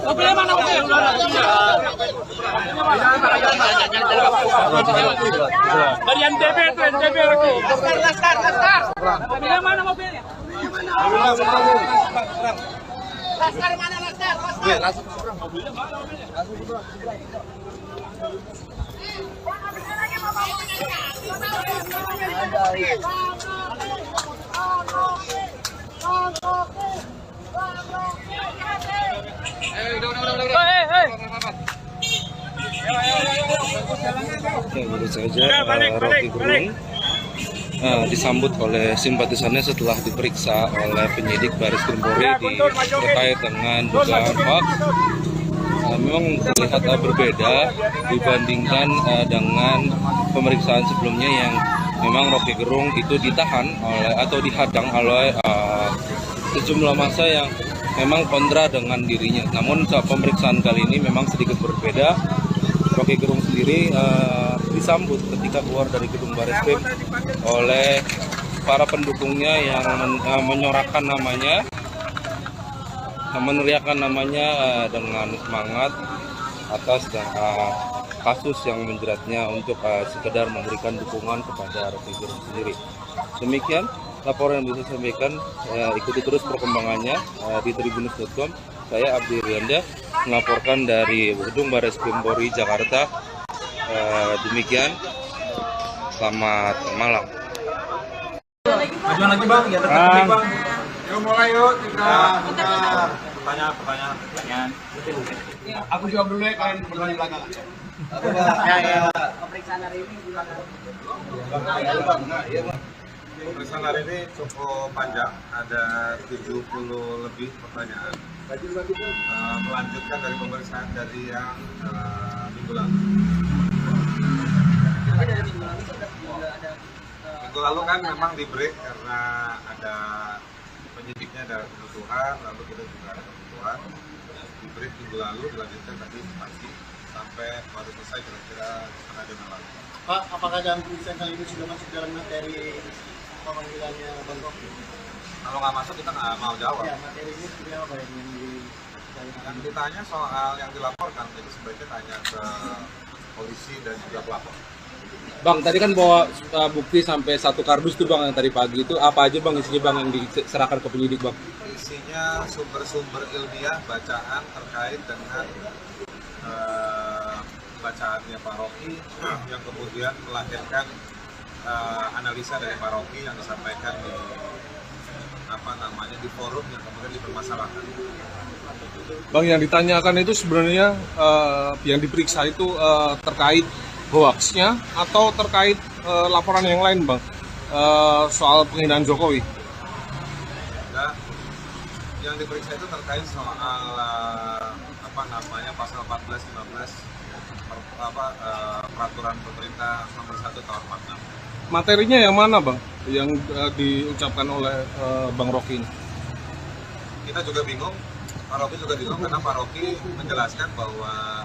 Mobilnya mana? Varian DB lagi. Laskar. Mobilnya mana mobilnya? Laskar mana Laskar? Mobilnya mana mobilnya? Ya, baru saja Rocky Gerung disambut oleh simpatisannya setelah diperiksa oleh penyidik Baris Krim Polri terkait dengan dugaan hoax. Memang terlihat berbeda dibandingkan dengan pemeriksaan sebelumnya yang memang Rocky Gerung itu ditahan atau dihadang oleh sejumlah massa yang memang kontra dengan dirinya. Namun saat pemeriksaan kali ini memang sedikit berbeda. Rocky Gerung sendiri disambut ketika keluar dari gedung Bareskrim oleh para pendukungnya yang menyorakan namanya, meneriakan namanya dengan semangat atas kasus yang menjeratnya untuk sekedar memberikan dukungan kepada Rocky Gerung sendiri. Demikian laporan yang bisa saya sampaikan. Ikuti terus perkembangannya di tribunnews.com. Saya Abdi Rianda melaporkan dari gedung Bareskrim Polri Jakarta. Demikian, selamat malam. Majuan lagi bang, ya terkait bang. Yuk mulai yuk, kita Pertanyaan. Aku jawab dulu ya, kalian bertanya belakangan. Pemeriksaan hari ini gimana? pemeriksaan hari ini cukup panjang, ada 70 lebih pertanyaan. Melanjutkan dari pemeriksaan dari yang minggu lalu. Minggu lalu kan memang di break karena ada penyidiknya ada kebutuhan, lalu kita juga ada kebutuhan. Di break minggu lalu dilanjutkan tadi pagi sampai baru selesai kira-kira setengah jam lalu. Pak, apakah dalam pemeriksaan kali ini sudah masuk dalam materi pemanggilannya Bang Rocky? Kalau nggak masuk kita nggak mau jawab. Ya, materinya seperti apa Yang ditanya soal yang dilaporkan, jadi sebaiknya tanya ke polisi dan juga pelapor. Bang, tadi kan bawa bukti sampai 1 kardus tuh bang yang tadi pagi itu apa aja bang isinya bang yang diserahkan ke penyidik bang? Isinya sumber-sumber ilmiah bacaan terkait dengan bacaannya Pak Rocky yang kemudian melahirkan analisa dari Pak Rocky yang disampaikan di forum yang kemudian dipermasalahkan. Bang, yang ditanyakan itu sebenarnya yang diperiksa itu terkait hoaxnya atau terkait laporan yang lain bang, soal penghinaan Jokowi? Nah, yang diperiksa itu terkait soal pasal 14-15 peraturan pemerintah nomor 1 tahun 46. Materinya yang mana bang? yang diucapkan oleh Bang Rocky ini? Kita juga bingung, Pak Rocky juga bingung karena Pak Rocky menjelaskan bahwa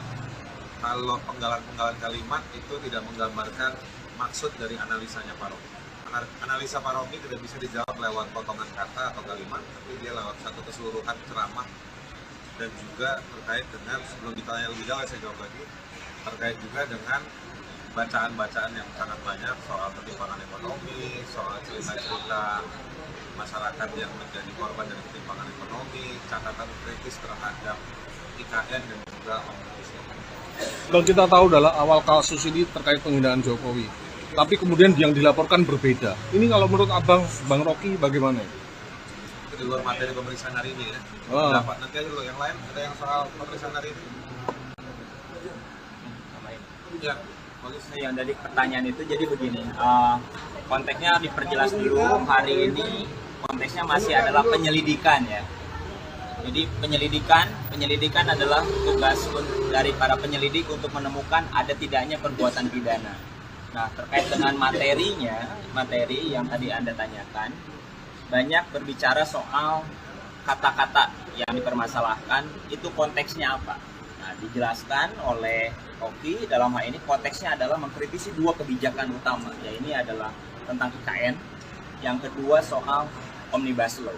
kalau penggalan-penggalan kalimat itu tidak menggambarkan maksud dari analisanya Pak Rocky. Analisa Pak Rocky tidak bisa dijawab lewat potongan kata atau kalimat, tapi dia lewat satu keseluruhan ceramah dan juga terkait dengan, sebelum ditanya lebih jauh saya jawab lagi, terkait juga dengan bacaan-bacaan yang sangat banyak soal ketimpangan ekonomi, soal cerita-cerita masyarakat yang menjadi korban dari ketimpangan ekonomi, catatan kritis terhadap IKN dan juga Omnibus Law. Bang, kita tahu adalah awal kasus ini terkait penghinaan Jokowi, tapi kemudian yang dilaporkan berbeda. Ini kalau menurut Abang, Bang Rocky bagaimana? Itu di luar materi pemeriksaan hari ini ya. Dapat nanti aja dulu yang lain, ada yang soal pemeriksaan hari ini. Ya, bagus. Yang dari pertanyaan itu jadi begini, konteksnya diperjelas dulu. Hari ini konteksnya masih adalah penyelidikan ya. Jadi penyelidikan adalah tugas dari para penyelidik untuk menemukan ada tidaknya perbuatan pidana. Nah, terkait dengan materi yang tadi Anda tanyakan, banyak berbicara soal kata-kata yang dipermasalahkan, itu konteksnya apa. Nah, dijelaskan oleh Rocky dalam hal ini konteksnya adalah mengkritisi dua kebijakan utama, ya ini adalah tentang IKN, yang kedua soal Omnibus Law.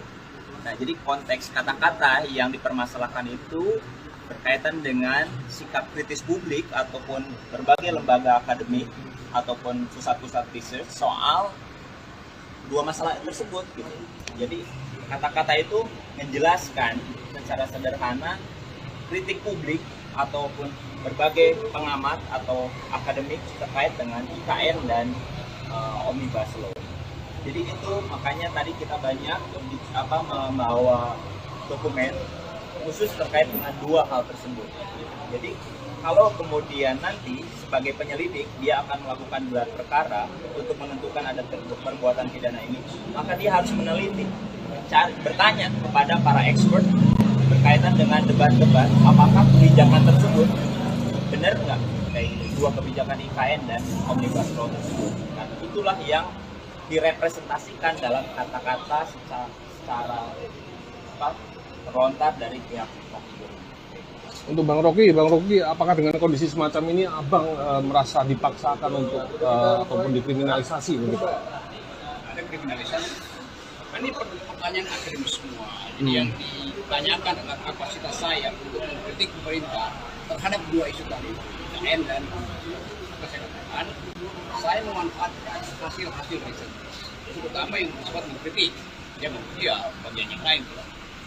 Nah, jadi konteks kata-kata yang dipermasalahkan itu berkaitan dengan sikap kritis publik ataupun berbagai lembaga akademik ataupun pusat-pusat research soal dua masalah tersebut gitu. Jadi kata-kata itu menjelaskan secara sederhana kritik publik ataupun berbagai pengamat atau akademik terkait dengan IKN dan Omnibus Law. Jadi itu makanya tadi kita banyak membawa dokumen khusus terkait dengan dua hal tersebut. Jadi kalau kemudian nanti sebagai penyelidik dia akan melakukan gelar perkara untuk menentukan ada perbuatan pidana ini, maka dia harus meneliti, bertanya kepada para expert berkaitan dengan debat-debat apakah kebijakan tersebut benar nggak kayak dua kebijakan IKN dan Omnibus Law tersebut. Nah, itulah yang direpresentasikan dalam kata-kata secara terlontar dari pihak Rocky. Untuk Bang Rocky, apakah dengan kondisi semacam ini Abang merasa dipaksakan untuk ataupun dikriminalisasi begitu? Ada kriminalisasi. Ini pertanyaan akademis semua. Jadi yang ditanyakan adalah kapasitas saya untuk mengkritik pemerintah terhadap dua isu tadi, IKN dan kesehatan. Saya memanfaatkan hasil-hasil riset, terutama yang bersifat mengkritik, ya bagian yang lain.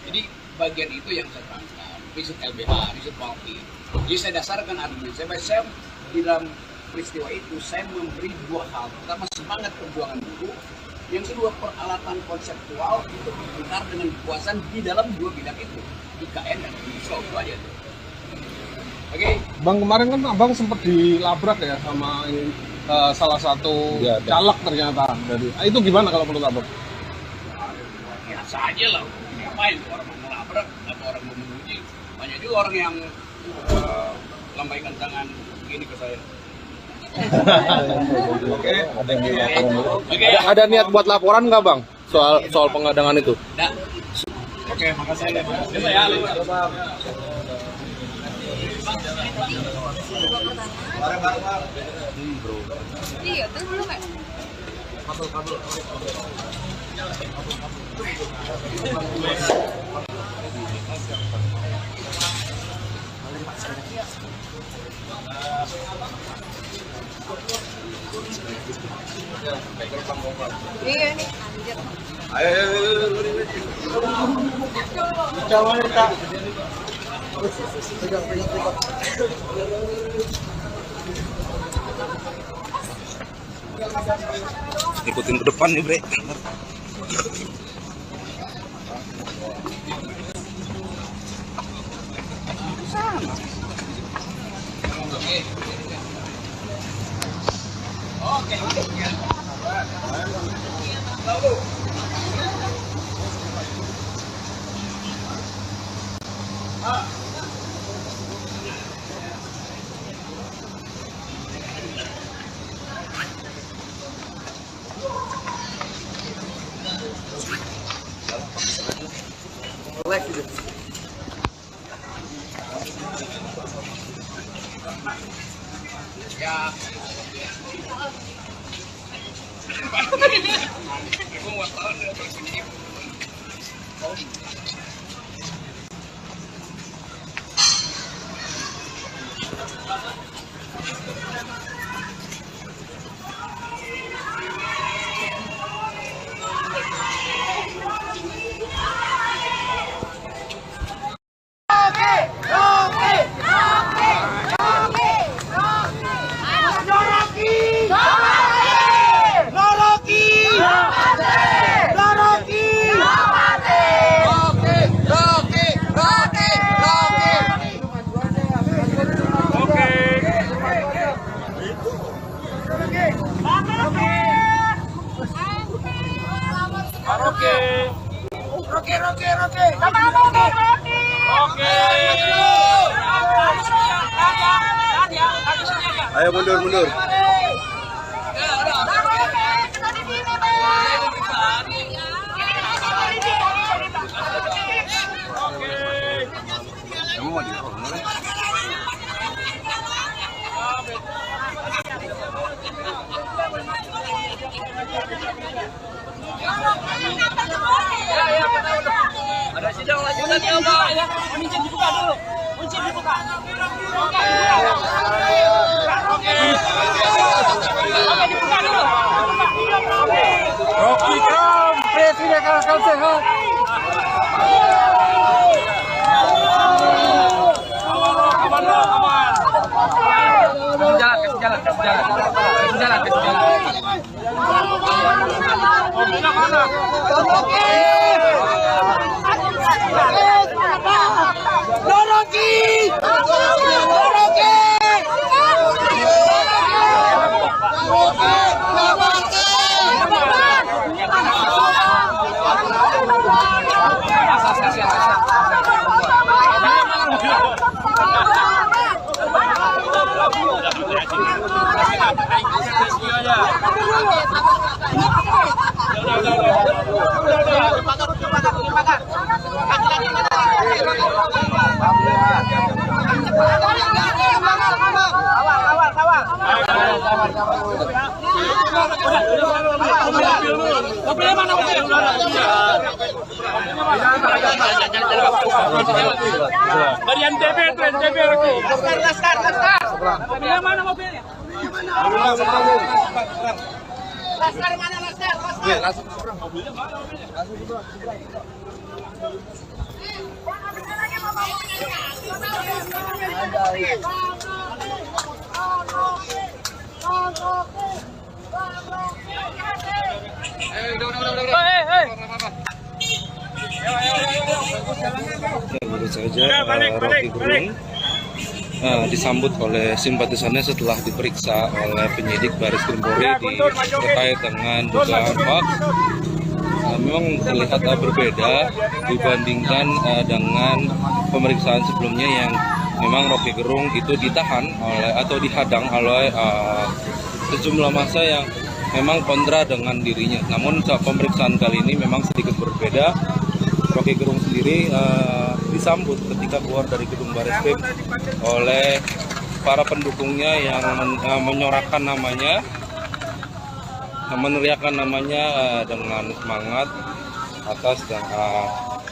Jadi bagian itu yang saya tangkap, riset LBH, riset Walki. Jadi saya dasarkan argumen saya di dalam peristiwa itu saya memberi dua hal. Pertama, semangat perjuangan buruh. Yang kedua, peralatan konseptual untuk benar dengan kekuasaan di dalam dua bidang itu, IKN dan Omnibus Law. Itu aja tuh. Oke. Bang, kemarin kan Abang sempat dilabrak ya sama salah satu caleg ternyata dari. Itu gimana kalau menurut Abang? Biasa aja lah. Ngapain orang mau melabrak atau orang mau memuji? Banyak juga orang yang lambaikan tangan begini ke saya. Oke. Ada niat buat laporan nggak Bang soal pengadangan itu? Oke, makasih. Iya, itu belum ya? Iya nih, anjir. Ikutin ke depan nih, Bre. Ayo mundur. Ada sidang lanjutan ya, Pak. Kunci dibuka dulu. Kunci dibuka. Oke, dibuka dulu. Rocky Kram, Presiden Kalkal sehat. Aman. Kasih jalan. Dari NTB lagi. Laskar. Mobilnya mana mobilnya? Laskar mana Laskar? Mobilnya mana mobilnya? Baru saja Rocky Gerung disambut oleh simpatisannya setelah diperiksa oleh penyidik Baris Krim Polri terkait dengan dugaan hoax. Memang terlihat berbeda dibandingkan dengan pemeriksaan sebelumnya yang memang Rocky Gerung itu ditahan atau dihadang oleh sejumlah massa yang memang kontra dengan dirinya. Namun saat pemeriksaan kali ini memang sedikit berbeda. Rocky Gerung sendiri disambut ketika keluar dari gedung Bareskrim oleh para pendukungnya yang menyorakan namanya, meneriakkan namanya dengan semangat atas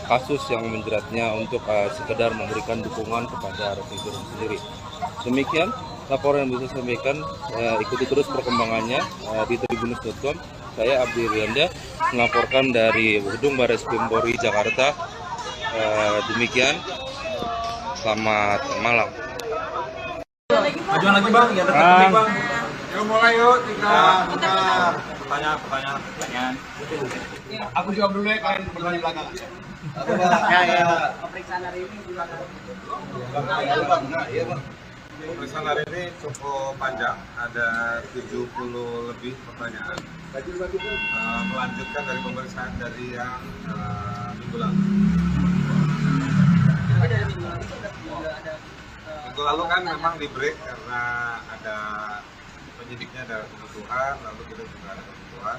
kasus yang menjeratnya untuk sekedar memberikan dukungan kepada Rocky Gerung sendiri. Demikian laporan yang bisa saya sampaikan. Ikuti terus perkembangannya di tribunnews.com. Saya Abdi Rianda melaporkan dari gedung Bareskrim Polri Jakarta. Demikian, selamat malam. Majuan lagi bang, ya dekat bang. Yuk mulai yuk, Pertanyaan. Aku jawab dulu ya, kalian berdua di belakang. Pemeriksaan hari ini di belakang. Pemeriksaan hari ini cukup panjang, ada 70 lebih pertanyaan. Melanjutkan dari pemeriksaan dari yang minggu lalu. Minggu lalu kan memang di break karena ada penyidiknya ada kebutuhan, lalu kita juga ada kebutuhan.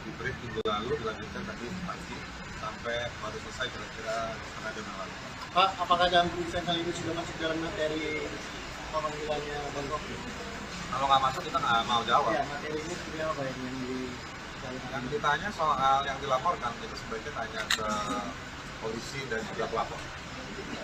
Di brief minggu lalu dilanjutkan tadi pagi sampai baru selesai kira-kira setengah jam yang lalu. Pak, apakah dalam pemeriksaan kali ini sudah masuk dalam materi pemanggilannya Bang Rocky? Kalau nggak masuk kita nggak mau jawab. Ya, materi ini seperti apa yang Yang ditanya soal yang dilaporkan itu sebaiknya tanya ke polisi dan juga pelapor.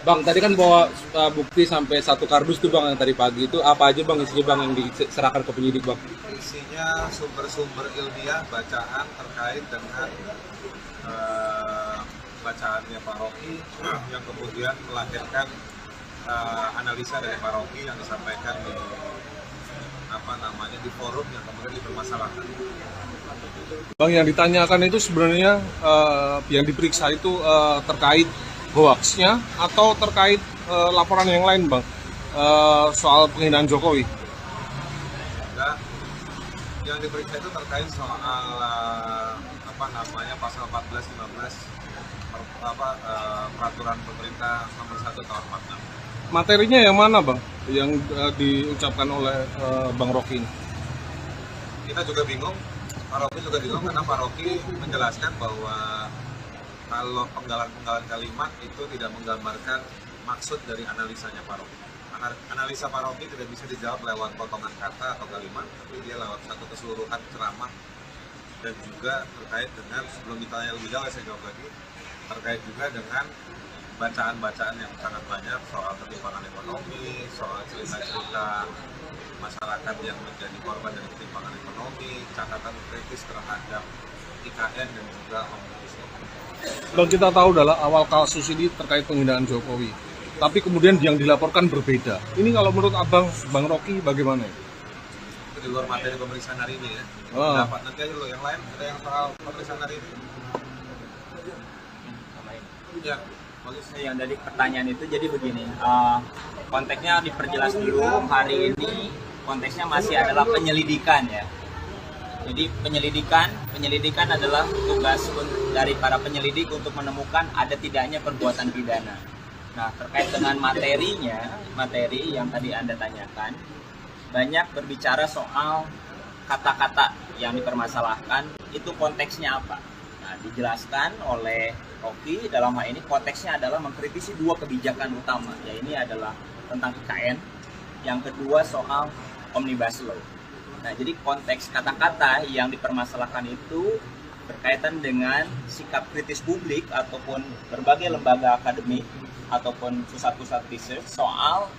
Bang, tadi kan bawa bukti sampai 1 kardus tuh Bang yang tadi pagi itu apa aja Bang isinya Bang yang diserahkan ke penyidik Bang? Isinya sumber-sumber ilmiah bacaan terkait dengan bacaannya Pak Rocky yang kemudian melahirkan analisa dari Pak Rocky yang disampaikan di forum yang kemudian dipermasalahkan. Bang, yang ditanyakan itu sebenarnya yang diperiksa itu terkait hoaxnya atau terkait laporan yang lain Bang, soal penghinaan Jokowi? Enggak, yang diperiksa itu terkait soal pasal 14-15 peraturan pemerintah nomor 1 tahun 46. Materinya yang mana Bang yang diucapkan oleh Bang Rocky ini? Kita juga bingung, Pak Rocky juga bingung karena Pak Rocky menjelaskan bahwa kalau penggalan-penggalan kalimat itu tidak menggambarkan maksud dari analisanya Pak Rocky. Analisa Pak Rocky tidak bisa dijawab lewat potongan kata atau kalimat, tapi dia lewat satu keseluruhan ceramah dan juga terkait dengan, sebelum ditanya lebih jauh saya jawab lagi, terkait juga dengan bacaan-bacaan yang sangat banyak soal ketimpangan ekonomi, soal cerita-cerita masyarakat yang menjadi korban dari ketimpangan ekonomi, catatan kritis terhadap IKN dan juga Omnibus Law. Bang, kita tahu adalah awal kasus ini terkait penghinaan Jokowi, tapi kemudian yang dilaporkan berbeda. Ini kalau menurut Abang, Bang Rocky bagaimana? Itu di luar materi pemeriksaan hari ini ya. Oh. Dapat nanti aja dulu yang lain, ada yang soal pemeriksaan hari ini. Ya, bagus. Yang dari pertanyaan itu jadi begini, konteksnya diperjelas dulu. Hari ini konteksnya masih adalah penyelidikan ya. Jadi penyelidikan adalah tugas dari para penyelidik untuk menemukan ada tidaknya perbuatan pidana. Nah, terkait dengan materi yang tadi Anda tanyakan, banyak berbicara soal kata-kata yang dipermasalahkan, itu konteksnya apa. Nah, dijelaskan oleh Rocky dalam hal ini konteksnya adalah mengkritisi 2 kebijakan utama, ya ini adalah tentang IKN, yang kedua soal Omnibus Law. Nah, jadi konteks kata-kata yang dipermasalahkan itu berkaitan dengan sikap kritis publik ataupun berbagai lembaga akademik ataupun pusat-pusat research soal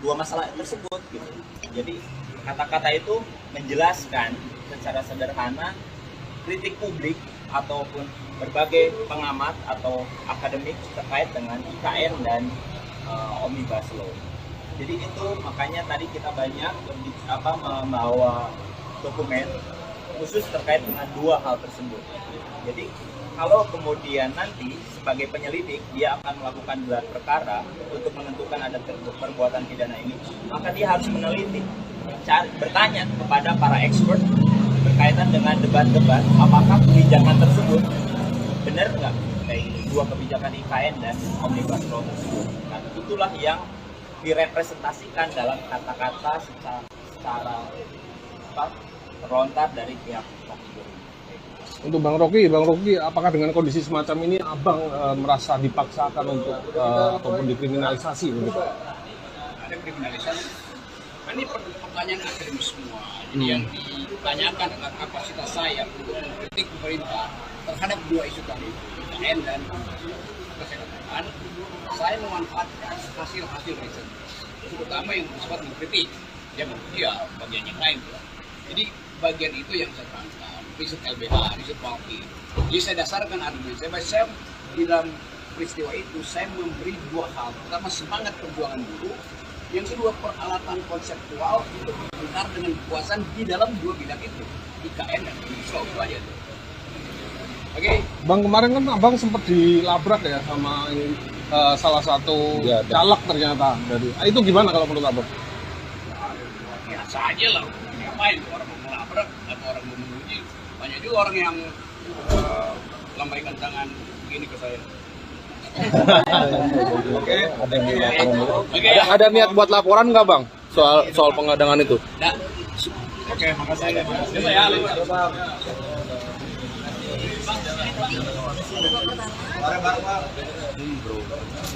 2 masalah tersebut gitu. Jadi kata-kata itu menjelaskan secara sederhana kritik publik ataupun berbagai pengamat atau akademik terkait dengan IKN dan Omnibus Law. Jadi itu makanya tadi kita banyak membawa dokumen khusus terkait dengan 2 hal tersebut. Jadi kalau kemudian nanti sebagai penyelidik dia akan melakukan gelar perkara untuk menentukan ada perbuatan pidana ini, maka dia harus meneliti, bertanya kepada para expert berkaitan dengan debat-debat apakah kebijakan tersebut benar nggak kayak 2 kebijakan IKN dan Omnibus Law tersebut. Nah, itulah yang direpresentasikan dalam kata-kata secara terlontar dari pihak Rocky Gerung. Untuk Bang Rocky, apakah dengan kondisi semacam ini Abang merasa dipaksakan untuk ataupun dikriminalisasi begitu? Ada kriminalisasi. Ini pertanyaan akademis semua. Jadi yang ditanyakan adalah kapasitas saya untuk mengkritik pemerintah terhadap 2 isu tadi, IKN dan kesehatan. Saya memanfaatkan hasil-hasil riset, terutama yang bersifat mengkritik, dia bagian yang lain. Jadi bagian itu yang saya tangkap, riset LBH, riset Walki. Jadi saya dasarkan argumen saya di dalam peristiwa itu saya memberi 2 hal. Pertama, semangat perjuangan buruh. Yang kedua, peralatan konseptual untuk benar dengan kekuasaan di dalam 2 bidang itu, IKN dan Omnibus Law. Itu aja tuh. Oke. Bang, kemarin kan Abang sempat dilabrak ya sama salah satu caleg ternyata dari. Itu gimana kalau menurut Abang? Biasa aja lah. Ngapain orang mau melabrak atau orang mau menguji? Banyak juga orang yang lambaikan tangan begini ke saya. Ada niat buat laporan nggak Bang soal pengadangan itu? Nah, Oke, makasih. Ya,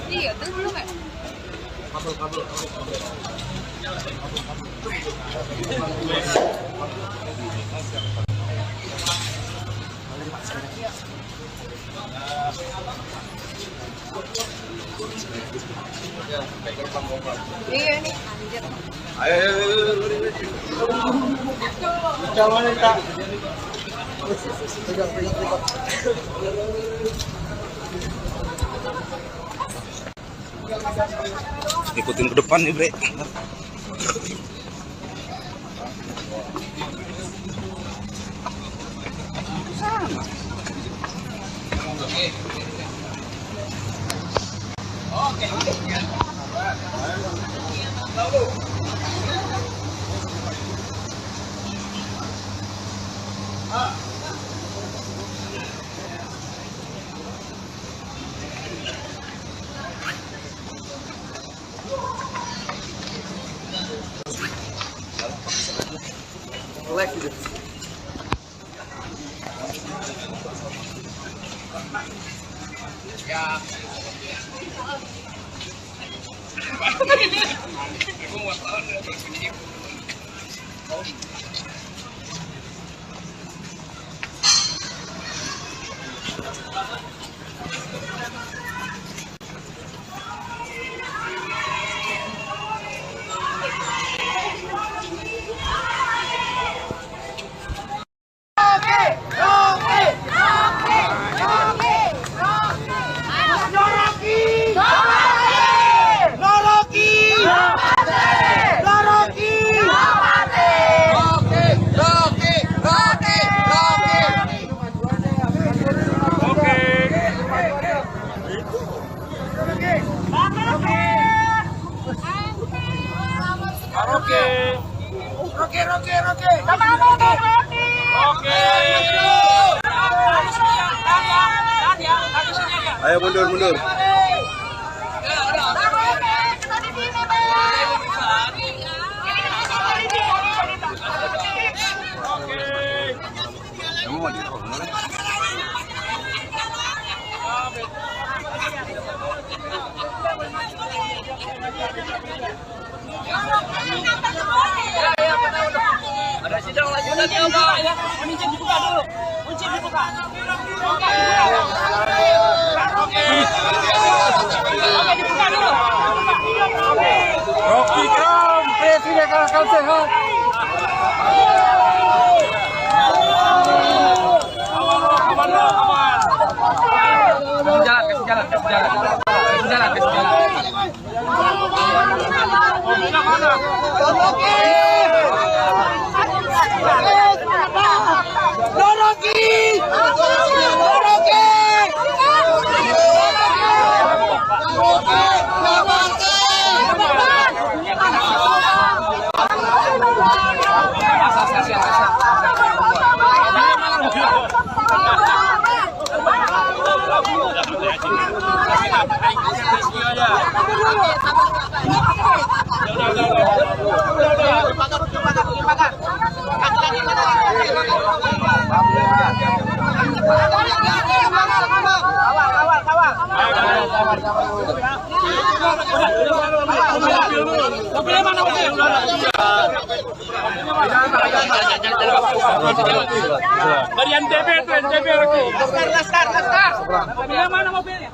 Iya, itu belum ya? Iya nih, anjir. Jangan minta. Pegang. Ikutin ke depan nih, Bre. Ayo mundur. ada sidang lanjutan ya, Pak. Ya, kunci dibuka dulu. Kunci dibuka. Oke, dibuka dulu. Rocky Kram, presiden kalahkan sehat. Dari NTB tuh, NTB lagi. Laskar. Mobilnya mana mobilnya?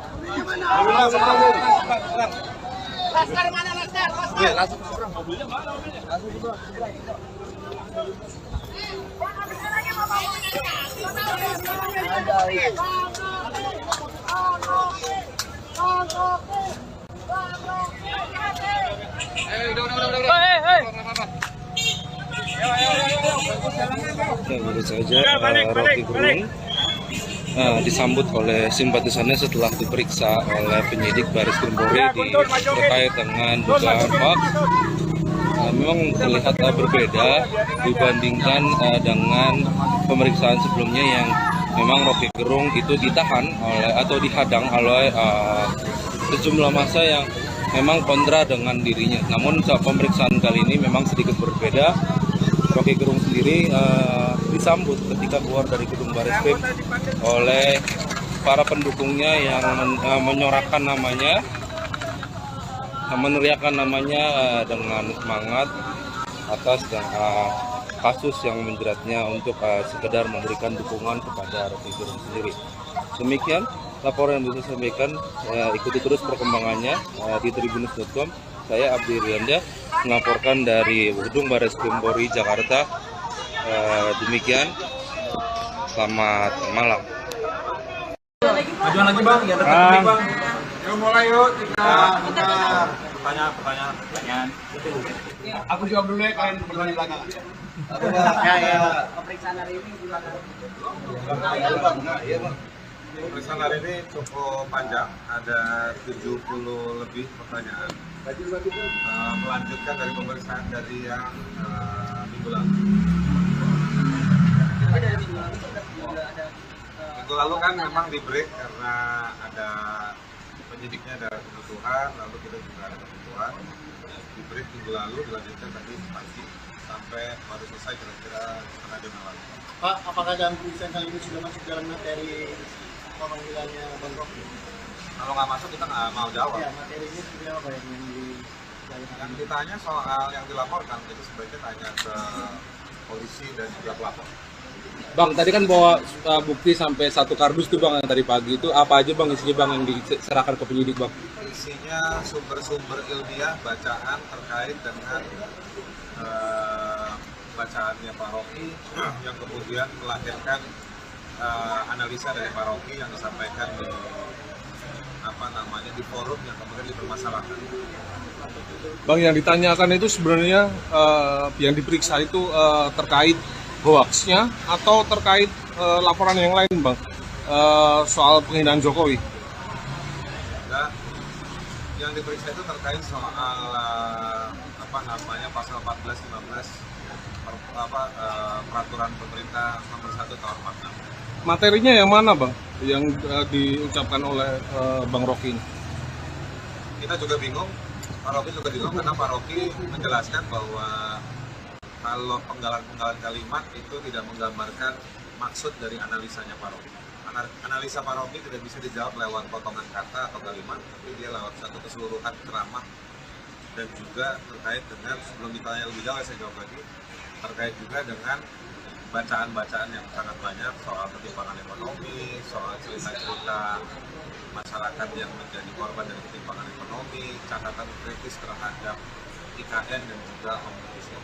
Laskar mana Laskar? Mobilnya mana mobilnya? Ya, baru saja Rocky Gerung disambut oleh simpatisannya setelah diperiksa oleh penyidik Baris Krim Polri terkait dengan dugaan hoax. Memang terlihat berbeda dibandingkan dengan pemeriksaan sebelumnya yang memang Rocky Gerung itu ditahan oleh atau dihadang oleh sejumlah massa yang memang kontra dengan dirinya. Namun saat pemeriksaan kali ini memang sedikit berbeda Rocky Gerung sendiri disambut ketika keluar dari gedung Bareskrim oleh para pendukungnya yang menyorakan namanya, meneriakan namanya dengan semangat atas kasus yang menjeratnya untuk sekedar memberikan dukungan kepada Rocky Gerung sendiri. Demikian laporan yang bisa saya sampaikan. Ikuti terus perkembangannya di tribunnews.com. Saya Abdi Rianda melaporkan dari gedung Bareskrim Polri Jakarta. Demikian, selamat malam. Majuan lagi bang, yang dekat bang. Yuk mulai yuk, kita Pertanyaan. Aku jawab dulu ya, kalian bertanya belakang. Pemeriksaan hari ini gimana? pemeriksaan hari ini cukup panjang, ada 70 lebih pertanyaan. Melanjutkan dari pemeriksaan dari yang minggu lalu. Minggu lalu kan memang di break karena ada penyidiknya ada kebutuhan, lalu kita juga ada kebutuhan. Di break minggu lalu dilanjutkan tadi pagi sampai baru selesai kira-kira setengah jam lalu. Pak, apakah dalam pemeriksaan kali ini sudah masuk dalam materi pemanggilannya Bang Rocky? Kalau nggak masuk kita nggak mau jawab. Ya, materinya seperti apa yang Yang ditanya soal yang dilaporkan itu sebaiknya tanya ke polisi dan juga pelapor. Bang, tadi kan bawa bukti sampai 1 kardus tuh bang yang tadi pagi itu apa aja bang isinya bang yang diserahkan ke penyidik bang? Isinya sumber-sumber ilmiah bacaan terkait dengan bacaannya Pak Rocky yang kemudian melahirkan analisa dari Pak Rocky yang disampaikan di forum yang kemudian dipermasalahkan. Bang, yang ditanyakan itu sebenarnya yang diperiksa itu terkait hoaxnya atau terkait laporan yang lain bang, soal penghinaan Jokowi? Dan yang diperiksa itu terkait soal pasal 14-15 peraturan pemerintah nomor 1 tahun 46. Materinya yang mana bang yang diucapkan oleh Bang Rocky ini? Kita juga bingung, Pak Rocky juga bingung karena Pak Rocky menjelaskan bahwa kalau penggalan-penggalan kalimat itu tidak menggambarkan maksud dari analisanya Pak Rocky. Analisa Pak Rocky tidak bisa dijawab lewat potongan kata atau kalimat, tapi dia lewat satu keseluruhan ceramah dan juga terkait dengan, sebelum ditanya lebih jauh saya jawab lagi, terkait juga dengan bacaan-bacaan yang sangat banyak soal ketimpangan ekonomi, soal cerita-cerita masyarakat yang menjadi korban dari ketimpangan ekonomi, catatan kritis terhadap IKN dan juga Omnibus Law.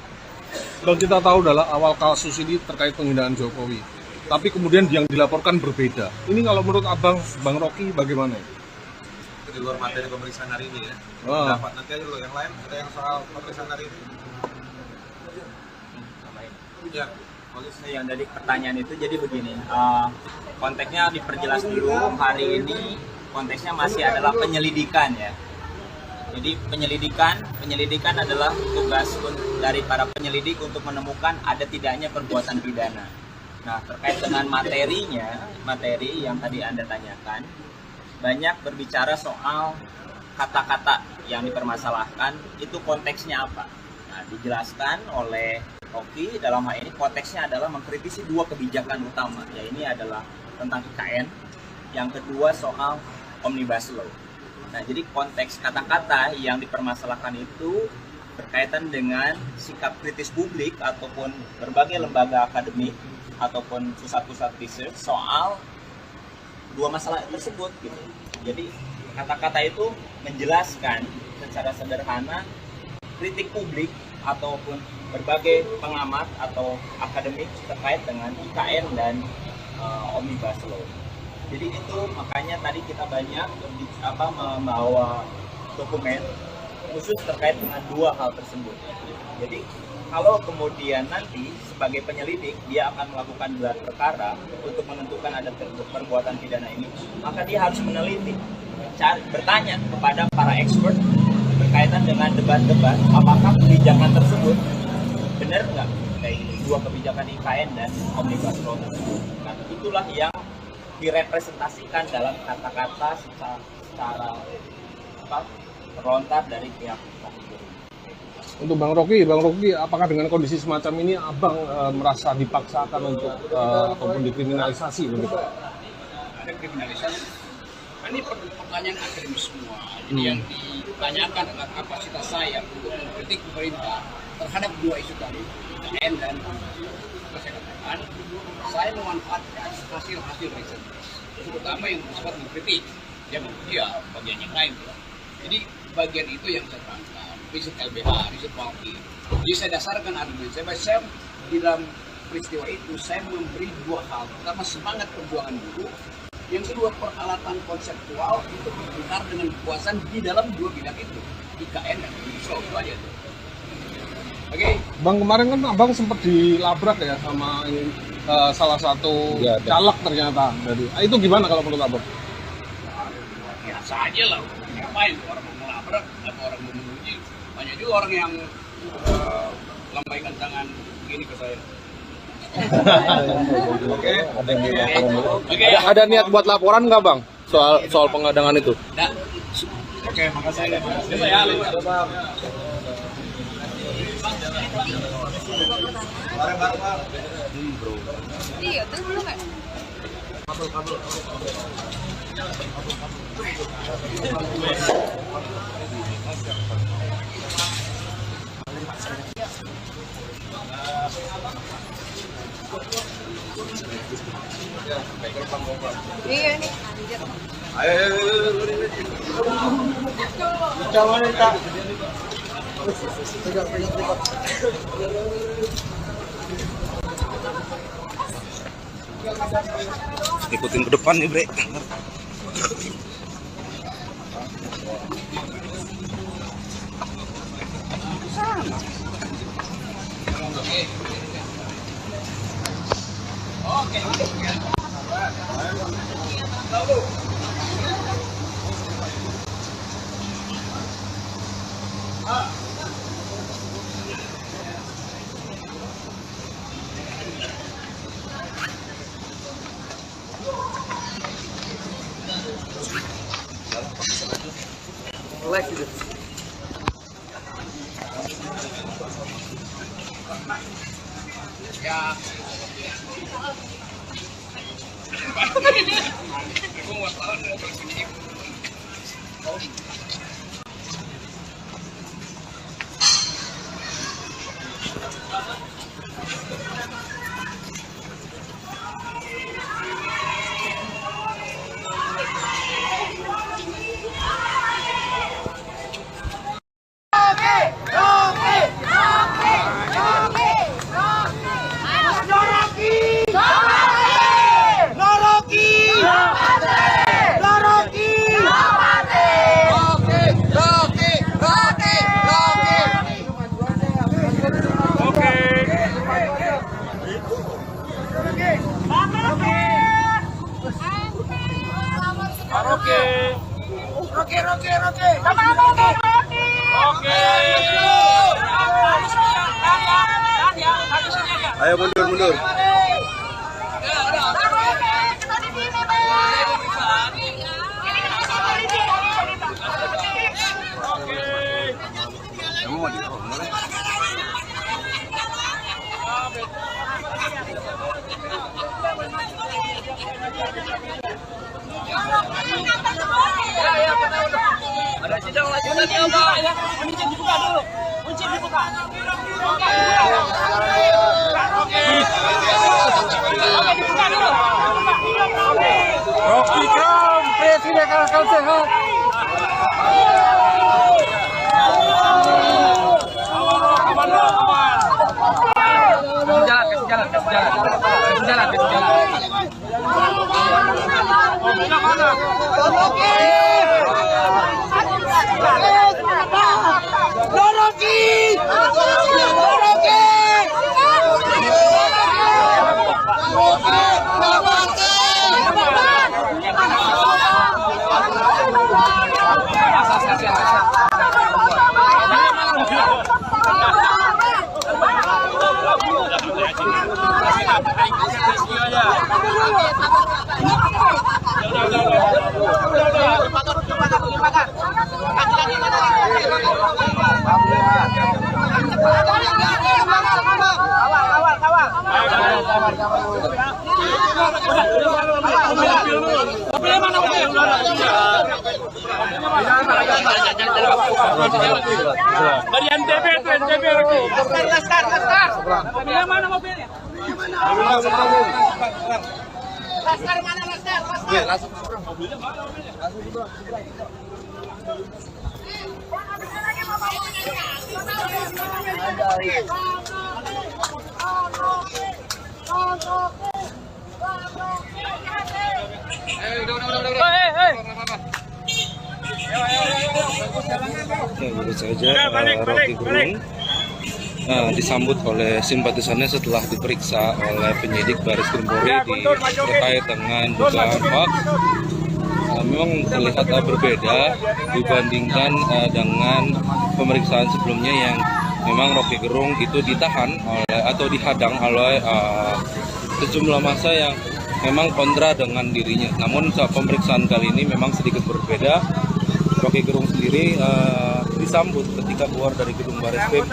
Bang, kita tahu adalah awal kasus ini terkait penghinaan Jokowi, tapi kemudian yang dilaporkan berbeda. Ini kalau menurut abang, Bang Rocky bagaimana? Itu di luar materi pemeriksaan hari ini ya. Ah. Dapat nanti aja dulu yang lain, ada yang soal pemeriksaan hari ini. Ya, polisi. Yang dari pertanyaan itu jadi begini, konteksnya diperjelas dulu. Hari ini konteksnya masih adalah penyelidikan ya. Jadi penyelidikan adalah tugas dari para penyelidik untuk menemukan ada tidaknya perbuatan pidana. Nah, terkait dengan materi yang tadi Anda tanyakan, banyak berbicara soal kata-kata yang dipermasalahkan, itu konteksnya apa. Nah, dijelaskan oleh Rocky dalam hal ini konteksnya adalah mengkritisi 2 kebijakan utama, ya ini adalah tentang IKN, yang kedua soal Omnibus Law. Nah, jadi konteks kata-kata yang dipermasalahkan itu berkaitan dengan sikap kritis publik ataupun berbagai lembaga akademik ataupun pusat-pusat research soal 2 masalah tersebut gitu. Jadi kata-kata itu menjelaskan secara sederhana kritik publik ataupun berbagai pengamat atau akademik terkait dengan IKN dan Omnibus Law. Jadi itu makanya tadi kita banyak membawa dokumen khusus terkait dengan 2 hal tersebut. Jadi kalau kemudian nanti sebagai penyelidik dia akan melakukan gelar perkara untuk menentukan ada perbuatan pidana ini, maka dia harus meneliti, bertanya kepada para expert berkaitan dengan debat-debat apakah kebijakan tersebut benar nggak kayak ini, 2 kebijakan IKN dan Omnibus Law tersebut. Nah, itulah yang direpresentasikan dalam kata-kata secara terlontar dari pihak Rocky Gerung. Untuk Bang Rocky, apakah dengan kondisi semacam ini Abang merasa dipaksakan untuk ataupun dikriminalisasi begitu? Ada kriminalisasi. Ini pertanyaan akademis semua. Jadi yang ditanyakan adalah kapasitas saya untuk mengkritik pemerintah terhadap dua isu tadi, IKN dan kesehatan. Saya memanfaatkan hasil-hasil riset, terutama yang bersifat mengkritik, ya bagian yang lain. Jadi bagian itu yang saya tangkap, riset LBH, riset Walki. Jadi saya dasarkan argumen saya di dalam peristiwa itu saya memberi dua hal. Pertama, semangat perjuangan buruh. Yang kedua, peralatan konseptual itu benar dengan kekuasaan di dalam dua bidang itu, IKN dan Unislo, itu aja tuh. Oke. Bang, kemarin kan Abang sempat dilabrak ya sama salah satu caleg ternyata. Itu gimana kalau menurut Abang? Biasa aja lah, ngapain orang mau melabrak atau orang mau menguji. Banyak juga orang yang lambaikan tangan begini ke saya. Ada niat buat laporan nggak Bang soal pengadangan itu? Nah, oke, makasih. Saya Iya, terus belum ya? Iya nih, anjir. Ikutin ke depan nih, Bre. ya. Ayo mundur. Ada sidang lanjutan ya, Pak. Kunci dibuka dulu. Kunci dibuka. Oke, dibuka dulu. Rocky Kram, Presiden Akal Sehat. Kasih jalan. Udah. Dari NTB tuh, NTB lagi. Lastar. Mobilnya mana mobilnya? Lastar mana Lastar? Ya, baru saja Rocky Gerung disambut oleh simpatisannya setelah diperiksa oleh penyidik Baris Krim Polri terkait dengan dugaan hoax. Memang terlihat berbeda dibandingkan dengan pemeriksaan sebelumnya yang memang Rocky Gerung itu ditahan oleh atau dihadang oleh sejumlah massa yang memang kontra dengan dirinya. Namun saat pemeriksaan kali ini memang sedikit berbeda. Rocky Gerung sendiri disambut ketika keluar dari gedung Bareskrim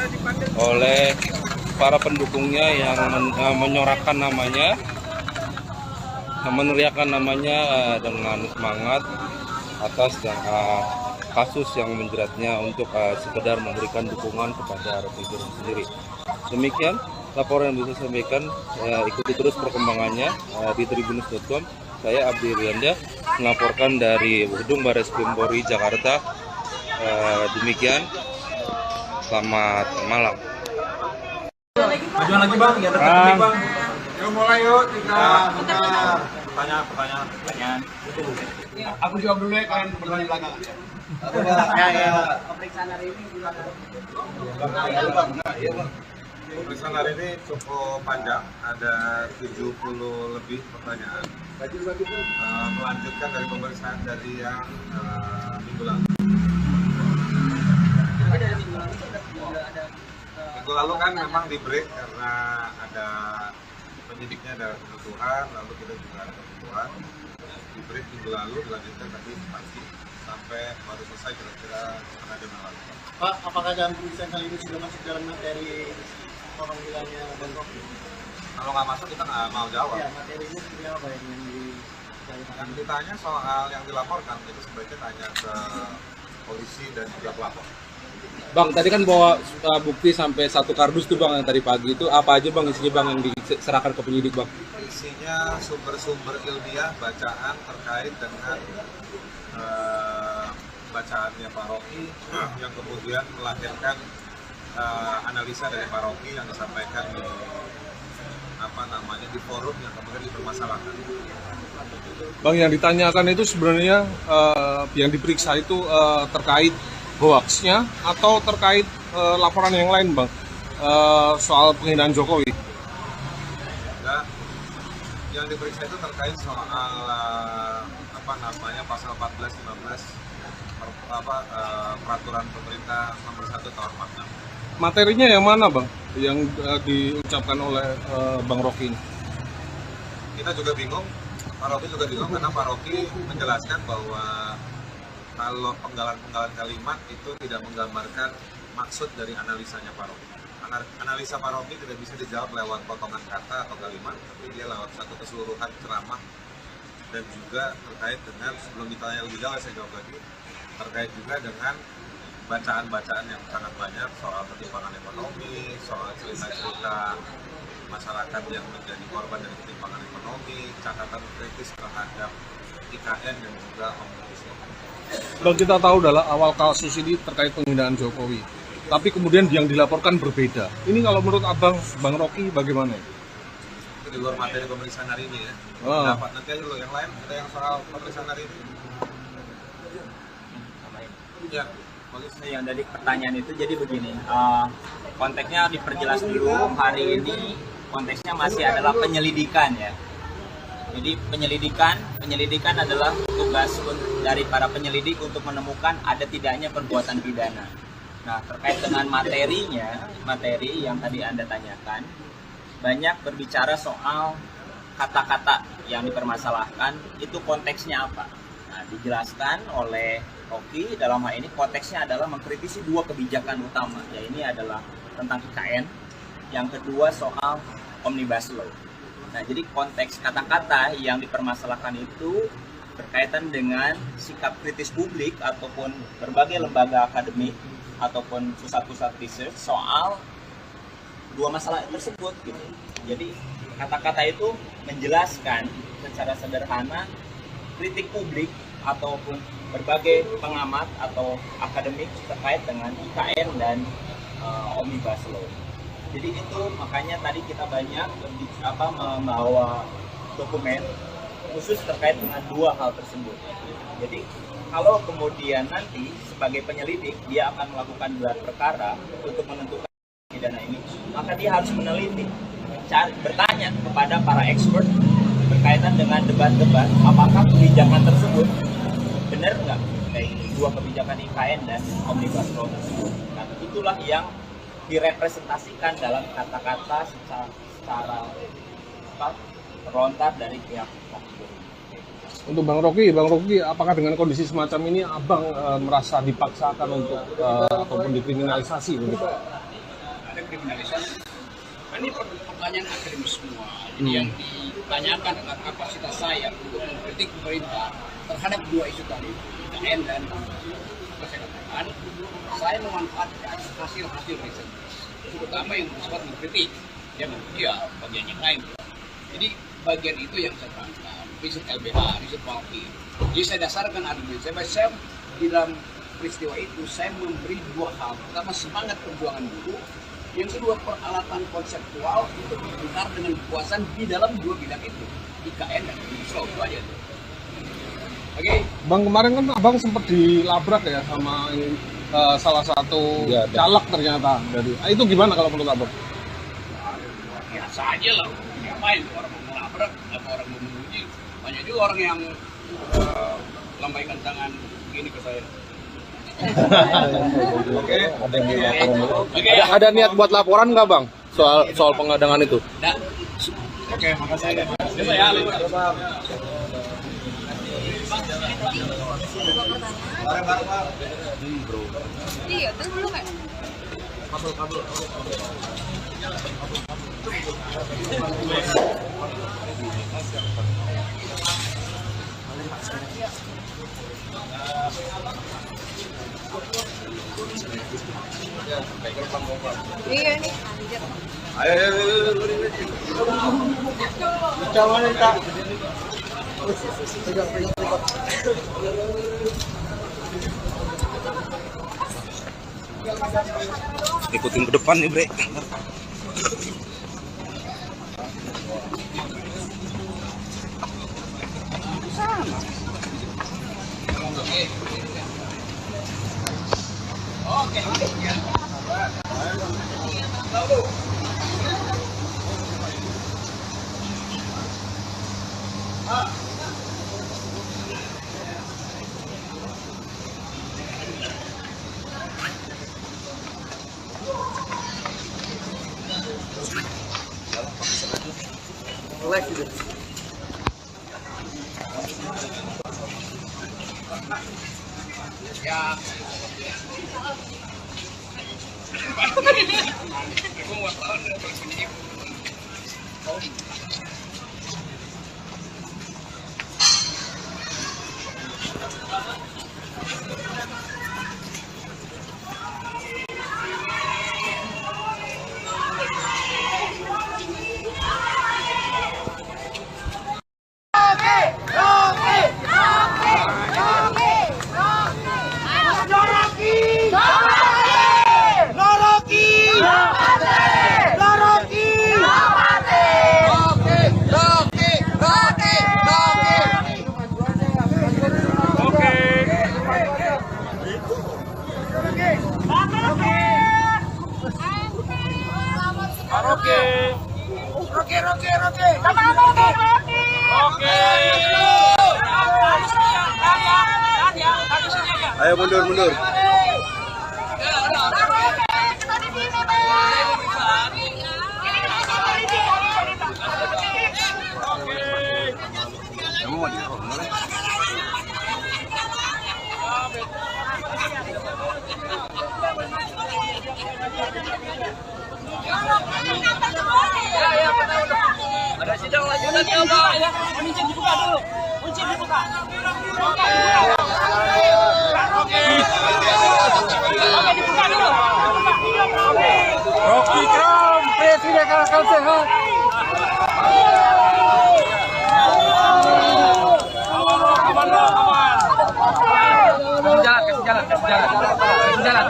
oleh para pendukungnya yang menyorakan namanya, meneriakan namanya dengan semangat atas kasus yang menjeratnya untuk sekedar memberikan dukungan kepada Rocky Gerung sendiri. Demikian laporan yang bisa saya sampaikan. Ikuti terus perkembangannya di tribunnews.com. Saya Abdi Rianda melaporkan dari gedung Bareskrim Polri Jakarta. Demikian, selamat malam. Majuan lagi bang, ya dekat lagi bang. Yuk mulai yuk, kita Pertanyaan. Aku jawab dulu ya, kalian bertanya belakang. pemeriksaan hari ini cukup panjang, ada 70 lebih pertanyaan. Melanjutkan dari pemeriksaan dari yang minggu lalu. Minggu lalu kan memang di break karena ada penyidiknya ada kebutuhan, lalu kita juga ada kebutuhan. Di break minggu lalu dilanjutkan tadi pagi sampai baru selesai kira-kira setengah jam yang lalu. Pak, apakah dalam pemeriksaan kali ini sudah masuk dalam materi pemanggilannya Bang Rocky? Kalau nggak masuk kita nggak mau jawab. Ya, materinya seperti apa yang Yang ditanya soal yang dilaporkan itu sebaiknya tanya ke polisi dan juga pelapor. Bang, tadi kan bawa bukti sampai 1 kardus tuh bang yang tadi pagi itu apa aja bang isinya bang yang diserahkan ke penyidik bang? Isinya sumber-sumber ilmiah bacaan terkait dengan bacaannya Pak Rocky yang kemudian melahirkan analisa dari Pak Rocky yang disampaikan di forum yang kemudian dipermasalahkan. Bang, yang ditanyakan itu sebenarnya yang diperiksa itu terkait hoaxnya atau terkait laporan yang lain bang, soal penghinaan Jokowi? Enggak, yang diperiksa itu terkait soal pasal 14-15 peraturan pemerintah nomor 1 tahun 46. Materinya yang mana bang, yang diucapkan oleh Bang Rocky ini? Kita juga bingung, Pak Rocky juga bingung karena Pak Rocky menjelaskan bahwa kalau penggalan-penggalan kalimat itu tidak menggambarkan maksud dari analisanya Pak Rocky. Analisa Pak Rocky tidak bisa dijawab lewat potongan kata atau kalimat, tapi dia lewat satu keseluruhan ceramah dan juga terkait dengan, sebelum ditanya lebih jauh saya jawab lagi, terkait juga dengan bacaan-bacaan yang sangat banyak soal ketimpangan ekonomi, soal cerita-cerita masyarakat yang menjadi korban dari ketimpangan ekonomi, catatan kritis terhadap IKN dan juga Omnibus Law. Bang, kita tahu adalah awal kasus ini terkait penghinaan Jokowi, tapi kemudian yang dilaporkan berbeda. Ini kalau menurut abang, Bang Rocky bagaimana? Itu di luar materi pemeriksaan hari ini ya. Dapat nanti aja dulu yang lain, ada yang soal pemeriksaan hari ini. Ya. Yang dari pertanyaan itu jadi begini, konteksnya diperjelas dulu. Hari ini konteksnya masih adalah penyelidikan ya. Jadi penyelidikan adalah tugas dari para penyelidik untuk menemukan ada tidaknya perbuatan pidana. Nah, terkait dengan materi yang tadi Anda tanyakan, banyak berbicara soal kata-kata yang dipermasalahkan, itu konteksnya apa. Nah, dijelaskan oleh Rocky dalam hal ini konteksnya adalah mengkritisi 2 kebijakan utama, ya ini adalah tentang IKN, yang kedua soal Omnibus Law. Nah, jadi konteks kata-kata yang dipermasalahkan itu berkaitan dengan sikap kritis publik ataupun berbagai lembaga akademik ataupun pusat-pusat research soal dua masalah tersebut gitu. Jadi kata-kata itu menjelaskan secara sederhana kritik publik ataupun berbagai pengamat atau akademik terkait dengan IKN dan Omnibus Law. Jadi itu makanya tadi kita banyak membawa dokumen khusus terkait dengan dua hal tersebut. Jadi kalau kemudian nanti sebagai penyelidik dia akan melakukan gelar perkara untuk menentukan pidana ini, maka dia harus meneliti, bertanya kepada para expert berkaitan dengan debat-debat apakah kebijakan tersebut benar nggak, kayak dua kebijakan IKN dan Omnibus Law tersebut. Nah, itulah yang direpresentasikan dalam kata-kata secara terlontar dari pihak Rocky. Untuk Bang Rocky, apakah dengan kondisi semacam ini Abang merasa dipaksakan untuk ataupun dikriminalisasi begitu? Ada kriminalisasi. Ini pertanyaan akademis semua. Jadi yang ditanyakan adalah kapasitas saya untuk mengkritik pemerintah terhadap dua isu tadi, IKN dan kesehatan. Saya memanfaatkan hasil-hasil riset, terutama yang bersifat mengkritik, ya bagian yang lain. Jadi bagian itu yang saya tangkap, riset LBH, riset Walki. Jadi saya dasarkan argumen saya di dalam peristiwa itu saya memberi dua hal. Pertama, semangat perjuangan buruh. Yang kedua, peralatan konseptual untuk berbentar dengan kekuasaan di dalam dua bidang itu, IKN dan Omnibus Law. Itu aja tuh. Oke. Bang, kemarin kan Abang sempat dilabrak ya sama salah satu caleg ternyata. Jadi itu gimana kalau menurut Abang? Biasa aja lah. Ngapain orang mau melabrak atau orang mau menguji? Banyak juga orang yang lambaikan tangan begini ke saya. Ada niat buat laporan nggak Bang soal pengadangan itu? Nah, oke, makasih. Iya, terus belum ya? Iya nih, anjir. Ikutin ke depan nih, Bre. Ya. Ayo mundur. Ada sidang lanjutannya, Pak. Kunci dibuka dulu. Kunci dibuka. Oke, dibuka dulu. Rocky Kram, Presiden Kalahkan Sehat. Kasih jalan.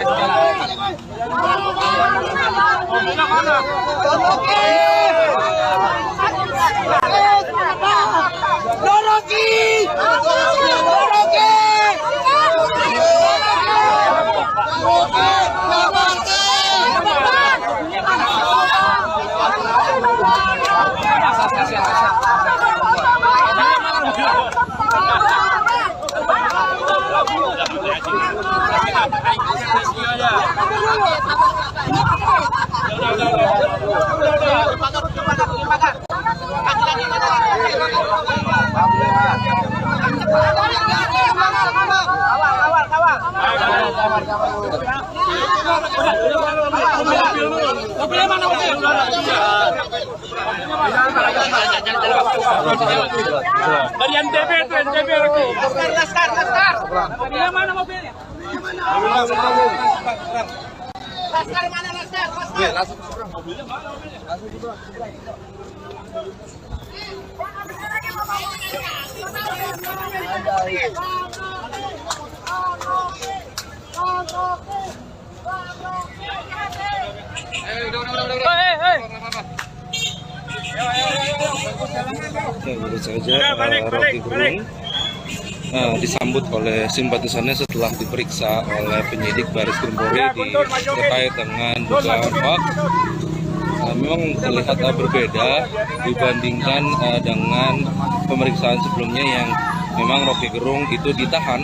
Dari NTB lagi. Laskar. Mobilnya mana mobilnya? Laskar mana Laskar? Mobilnya mana mobilnya? Ya, baru saja Rocky Gerung disambut oleh simpatisannya setelah diperiksa oleh penyidik Baris Krim Polri terkait dengan dugaan hoax. Memang terlihat berbeda dibandingkan dengan pemeriksaan sebelumnya yang memang Rocky Gerung itu ditahan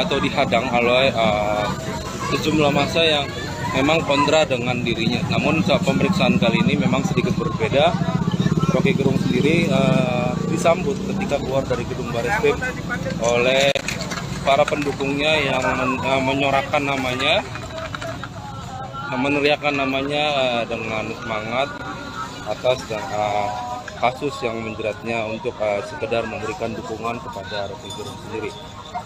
atau dihadang oleh sejumlah massa yang memang kontra dengan dirinya. Namun saat pemeriksaan kali ini memang sedikit berbeda. Rocky Gerung sendiri disambut ketika keluar dari gedung Bareskrim oleh para pendukungnya yang menyorakan namanya, meneriakkan namanya dengan semangat atas kasus yang menjeratnya untuk sekedar memberikan dukungan kepada Rocky Gerung sendiri.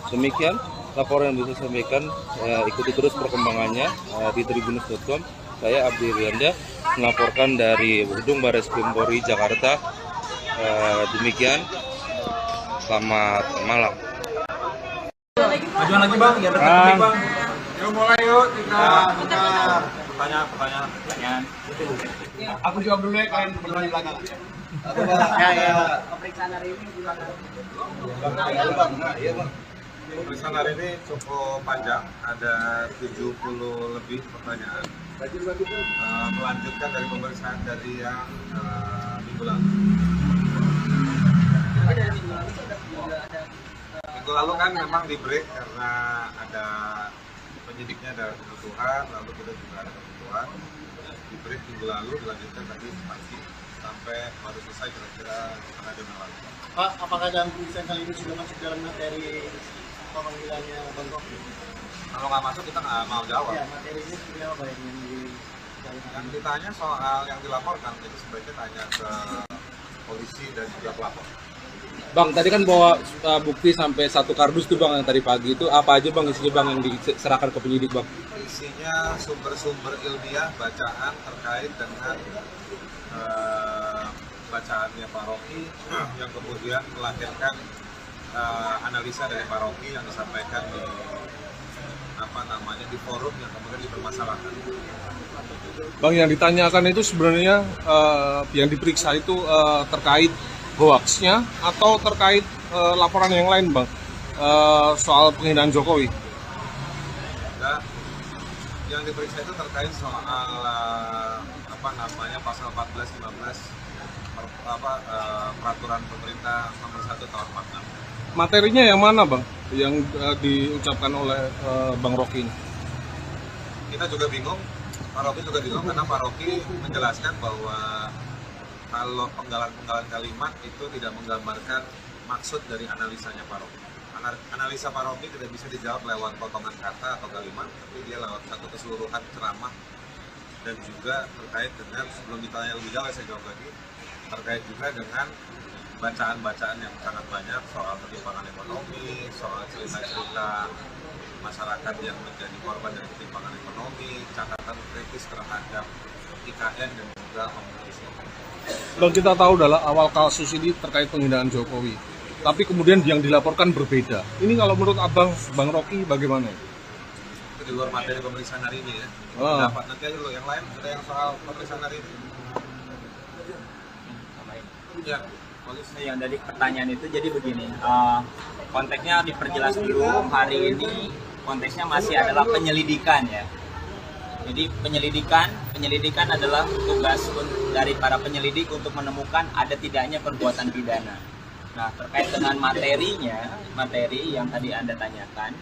Demikian laporan yang bisa saya sampaikan. Ikuti terus perkembangannya di tribunnews.com. Saya Abdi Rianda melaporkan dari gedung Bareskrim Polri Jakarta. Demikian, selamat malam. Majuan lagi bang, biar dekat bang. Yuk mulai yuk kita Pertanyaan. Aku jawab dulu ya, kalian berdua di belakang. Pemeriksaan hari ini gimana? pemeriksaan hari ini cukup panjang, ada 70 lebih pertanyaan. Melanjutkan dari pemeriksaan dari yang minggu lalu. Minggu lalu kan memang di break karena ada penyidiknya ada kebutuhan, lalu kita juga ada kebutuhan. Di break minggu lalu, dilanjutkan tadi pagi sampai baru selesai kira-kira setengah jam yang lalu. Pak, apakah dalam pemeriksaan kali ini sudah masuk dalam materi pemanggilannya Bang Rocky? Kalau nggak masuk kita nggak mau jawab. Ya, materinya seperti apa Pak Yang ditanya soal yang dilaporkan itu sebaiknya tanya ke polisi dan juga pelapor. Bang, tadi kan bawa bukti sampai 1 kardus tuh bang yang tadi pagi itu apa aja bang isinya bang yang diserahkan ke penyidik bang? Isinya sumber-sumber ilmiah bacaan terkait dengan bacaannya Pak Rocky yang kemudian melahirkan analisa dari Pak Rocky yang disampaikan di forum yang kemudian dipermasalahkan. Bang, yang ditanyakan itu sebenarnya yang diperiksa itu terkait hoaxnya atau terkait laporan yang lain bang, soal penghinaan Jokowi? Nah, yang diperiksa itu terkait soal pasal 14-15 peraturan pemerintah nomor 1 tahun 46. Materinya yang mana bang yang diucapkan oleh Bang Rocky ini? Kita juga bingung, Pak Rocky juga bingung karena Pak Rocky menjelaskan bahwa kalau penggalan-penggalan kalimat itu tidak menggambarkan maksud dari analisanya Pak Rocky. Analisa Pak Rocky tidak bisa dijawab lewat potongan kata atau kalimat, tapi dia lewat satu keseluruhan ceramah dan juga terkait dengan, sebelum ditanya lebih jauh saya jawab lagi, terkait juga dengan bacaan-bacaan yang sangat banyak soal ketimpangan ekonomi, soal cerita-cerita masyarakat yang menjadi korban dari ketimpangan ekonomi, catatan kritis terhadap IKN dan juga Omnibus Law. Bang, kita tahu adalah awal kasus ini terkait penghinaan Jokowi, tapi kemudian yang dilaporkan berbeda. Ini kalau menurut Abang, Bang Rocky bagaimana? Itu di luar materi pemeriksaan hari ini ya. Dapat nanti aja dulu yang lain, ada yang soal pemeriksaan hari ini. Ya, Yang dari pertanyaan itu jadi begini, konteksnya diperjelas dulu. Hari ini konteksnya masih adalah penyelidikan ya. Jadi penyelidikan adalah tugas dari para penyelidik untuk menemukan ada tidaknya perbuatan pidana. Nah, terkait dengan materi yang tadi Anda tanyakan,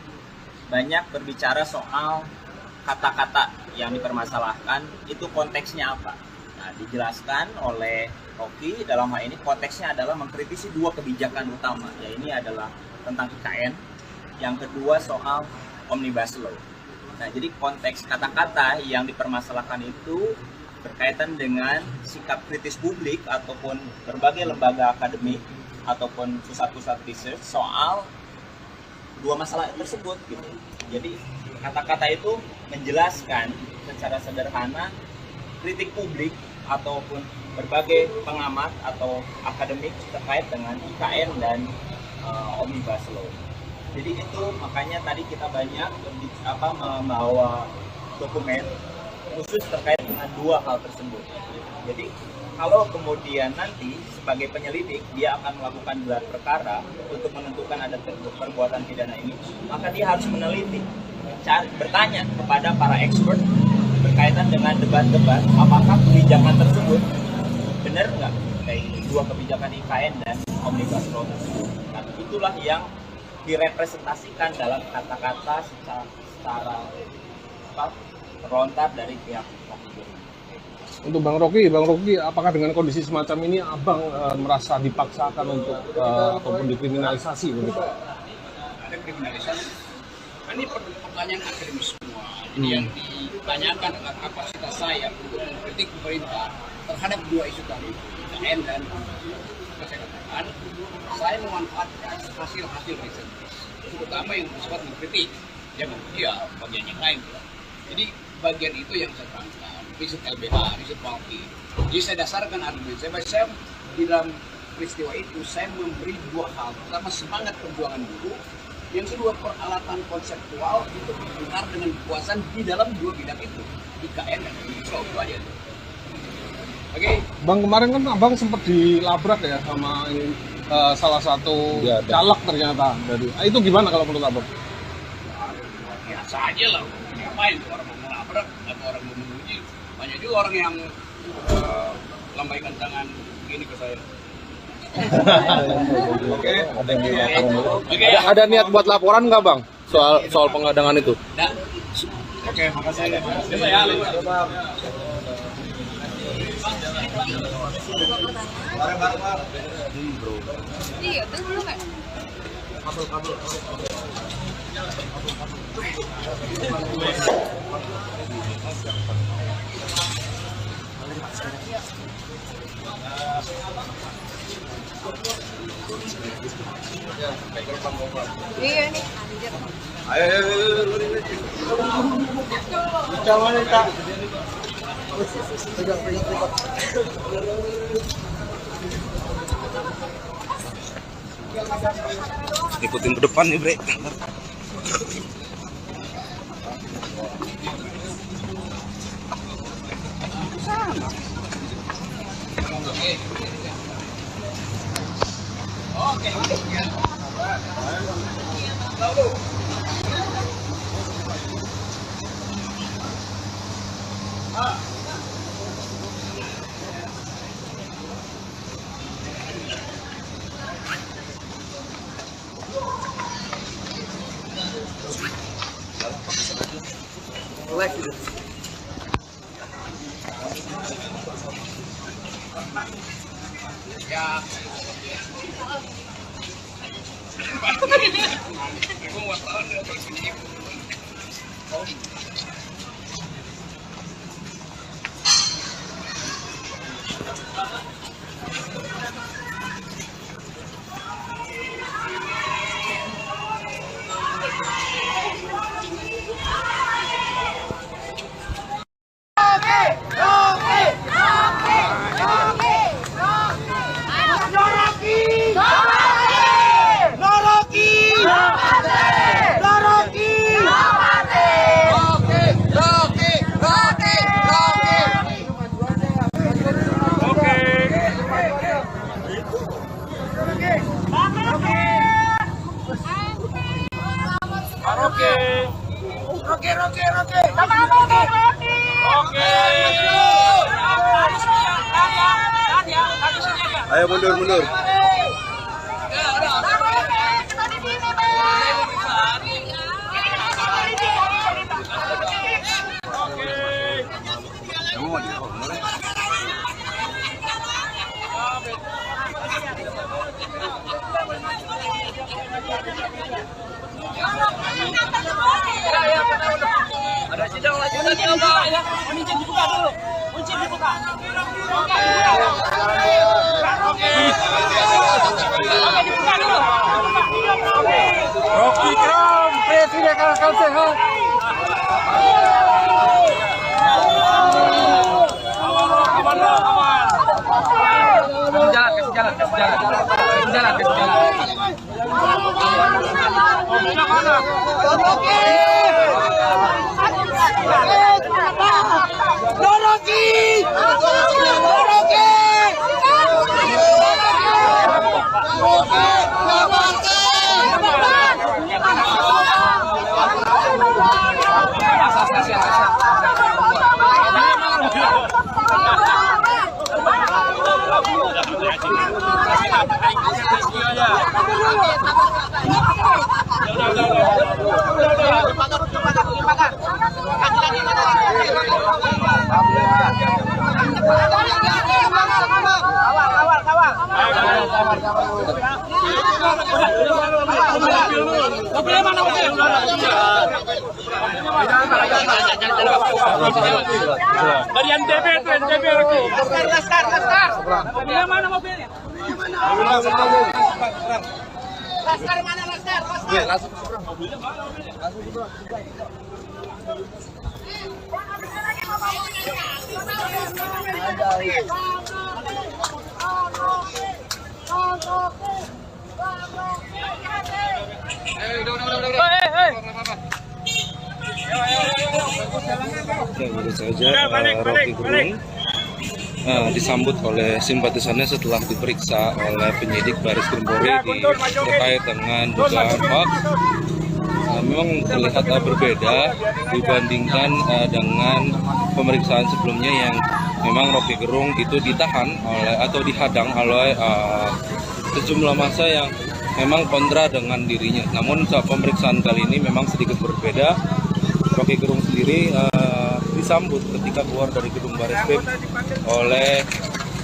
banyak berbicara soal kata-kata yang dipermasalahkan, itu konteksnya apa. Nah, dijelaskan oleh Rocky, dalam hal ini konteksnya adalah mengkritisi dua kebijakan utama, ya ini adalah tentang IKN, yang kedua soal Omnibus Law. Nah, jadi konteks kata-kata yang dipermasalahkan itu berkaitan dengan sikap kritis publik ataupun berbagai lembaga akademik ataupun pusat-pusat research soal dua masalah tersebut gitu. Jadi kata-kata itu menjelaskan secara sederhana kritik publik ataupun berbagai pengamat atau akademik terkait dengan IKN dan Omnibus Law. Jadi itu makanya tadi kita banyak membawa dokumen khusus terkait dengan dua hal tersebut. Jadi kalau kemudian nanti sebagai penyelidik dia akan melakukan gelar perkara untuk menentukan ada perbuatan pidana ini, maka dia harus meneliti, bertanya kepada para expert berkaitan dengan debat-debat apakah kebijakan tersebut benar nggak kayak dua kebijakan IKN dan Omnibus Law tersebut. Nah, itulah yang direpresentasikan dalam kata-kata secara terlontar dari pihak Rocky. Untuk Bang Rocky, apakah dengan kondisi semacam ini Abang merasa dipaksakan untuk ataupun dikriminalisasi begitu? Ada kriminalisasi. Ini pertanyaan akademis semua. Jadi yang ditanyakan adalah kapasitas saya untuk mengkritik pemerintah terhadap dua isu tadi, IKN dan kesehatan. Saya memanfaatkan hasil-hasil riset, terutama yang bersifat mengkritik, bagian yang lain. Jadi bagian itu yang saya terangkan, riset LBH, riset Walki. Jadi saya dasarkan argumen saya di dalam peristiwa itu saya memberi dua hal. Pertama, semangat perjuangan buruh. Yang kedua, peralatan konseptual untuk benar dengan kekuasaan di dalam dua bidang itu, IKN dan Omnibus Law. Itu aja. Oke. Bang, kemarin kan Abang sempat dilabrak ya sama salah satu caleg ternyata. Itu gimana kalau menurut Abang? Biasa aja lah. Ngapain tuh orang mau melabrak atau orang mau menguji? Banyak juga orang yang lambaikan tangan begini ke saya. Oke. Ada niat buat laporan nggak Bang soal pengadangan itu? Oke, makasih. Iya, terus belum kan? Iya nih, anjir. Ikutin ke depan nih, Bre. Ayo mundur. Ada sidang lanjutan ya, Pak. Ya, kunci dibuka dulu. Kunci dibuka. Oke, dibuka dulu. Rocky Kram, Presiden akal sehat. Dari NTB itu NTB lagi. Laskar. Mobilnya mana mobilnya? Laskar mana Laskar? Mobilnya mana mobilnya? Ya, baru saja Rocky Gerung disambut oleh simpatisannya setelah diperiksa oleh penyidik Baris Krim Polri terkait dengan dugaan hoax. Memang terlihat berbeda dibandingkan dengan pemeriksaan sebelumnya yang memang Rocky Gerung itu ditahan oleh atau dihadang oleh sejumlah massa yang memang kontra dengan dirinya. Namun saat pemeriksaan kali ini memang sedikit berbeda. Rocky Gerung sendiri disambut ketika keluar dari gedung Bareskrim oleh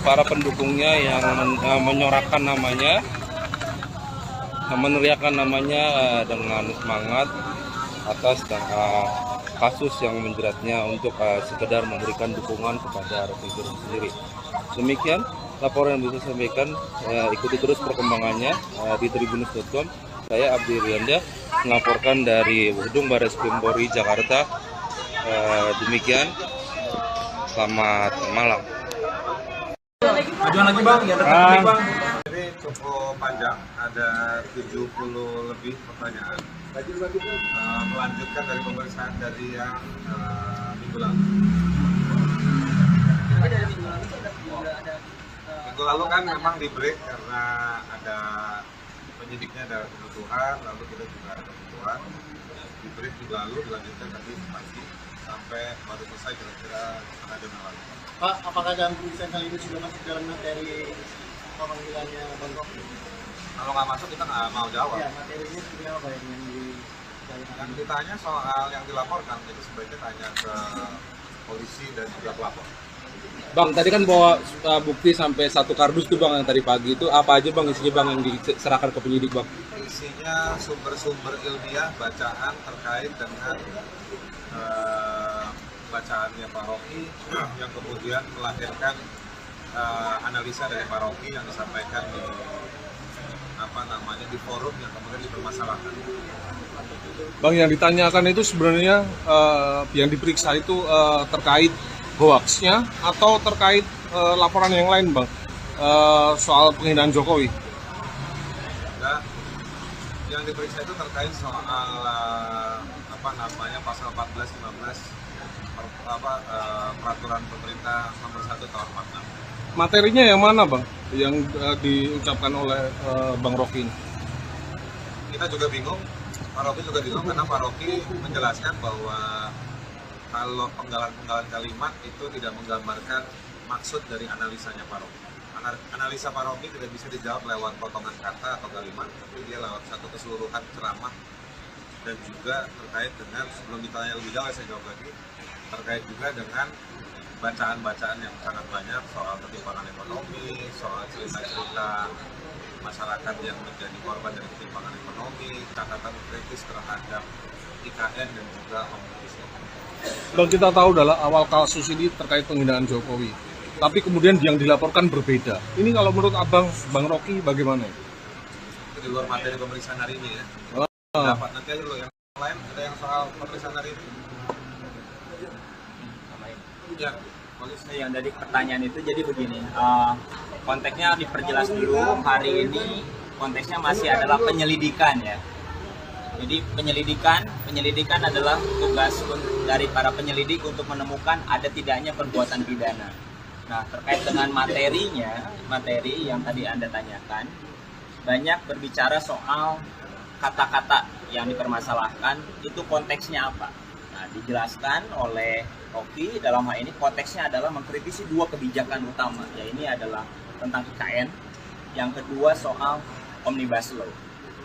para pendukungnya yang menyorakan namanya, meneriakan namanya dengan semangat atas kasus yang menjeratnya untuk sekedar memberikan dukungan kepada Rocky Gerung sendiri. Demikian laporan yang bisa saya sampaikan. Ikuti terus perkembangannya di tribunnews.com. Saya Abdi Rianda melaporkan dari gedung Bareskrim Polri Jakarta. Demikian, selamat malam. Ajuan lagi bang, ya bang. Ini cukup panjang, ada 70 lebih pertanyaan. Melanjutkan dari pemeriksaan dari yang minggu lalu. Minggu lalu kan memang di break karena ada penyidiknya ada kebutuhan, lalu kita juga ada kebutuhan. Di break minggu lalu dilanjutkan tadi pagi sampai baru selesai kira-kira setengah jam yang lalu. Pak, apakah dalam pemeriksaan kali ini sudah masuk dalam materi pemanggilannya Bang Rocky? Kalau nggak masuk kita nggak mau jawab. Ya, materinya seperti apa yang Ditanya soal yang dilaporkan itu sebaiknya tanya ke polisi dan juga pelapor. Bang, tadi kan bawa bukti sampai 1 kardus tuh bang yang tadi pagi itu apa aja bang isinya bang yang diserahkan ke penyidik bang? Isinya sumber-sumber ilmiah bacaan terkait dengan bacaannya Pak Rocky yang kemudian melahirkan analisa dari Pak Rocky yang disampaikan di forum yang kemudian dipermasalahkan. Bang, yang ditanyakan itu sebenarnya yang diperiksa itu terkait hoaxnya atau terkait laporan yang lain, Bang, soal penghinaan Jokowi? Nah, yang diperiksa itu terkait soal pasal 14-15 peraturan pemerintah nomor 1 tahun 46. Materinya yang mana, Bang, yang diucapkan oleh Bang Rocky ini? Kita juga bingung, Pak Rocky juga bingung karena Pak Rocky menjelaskan bahwa kalau penggalan-penggalan kalimat itu tidak menggambarkan maksud dari analisanya Pak Rocky. Analisa Pak Rocky tidak bisa dijawab lewat potongan kata atau kalimat, tapi dia lewat satu keseluruhan ceramah. Dan juga terkait dengan, sebelum ditanya lebih jauh saya jawab lagi, terkait juga dengan bacaan-bacaan yang sangat banyak soal ketimpangan ekonomi, soal cerita-cerita masyarakat yang menjadi korban dari ketimpangan ekonomi, catatan kritis terhadap IKN dan juga Omnibus Law. Bang, kita tahu adalah awal kasus ini terkait penghinaan Jokowi, tapi kemudian yang dilaporkan berbeda. Ini kalau menurut Abang, Bang Rocky, bagaimana? Itu di luar materi pemeriksaan hari ini ya. Dapat nanti aja dulu yang lain, ada yang soal pemeriksaan hari ini. Ya, yang dari pertanyaan itu jadi begini, konteksnya diperjelas dulu. Hari ini konteksnya masih adalah penyelidikan ya. Jadi penyelidikan adalah tugas dari para penyelidik untuk menemukan ada tidaknya perbuatan pidana. Nah, terkait dengan materi yang tadi Anda tanyakan, banyak berbicara soal kata-kata yang dipermasalahkan, itu konteksnya apa. Nah, dijelaskan oleh Rocky dalam hal ini konteksnya adalah mengkritisi dua kebijakan utama, ya ini adalah tentang IKN, yang kedua soal Omnibus Law.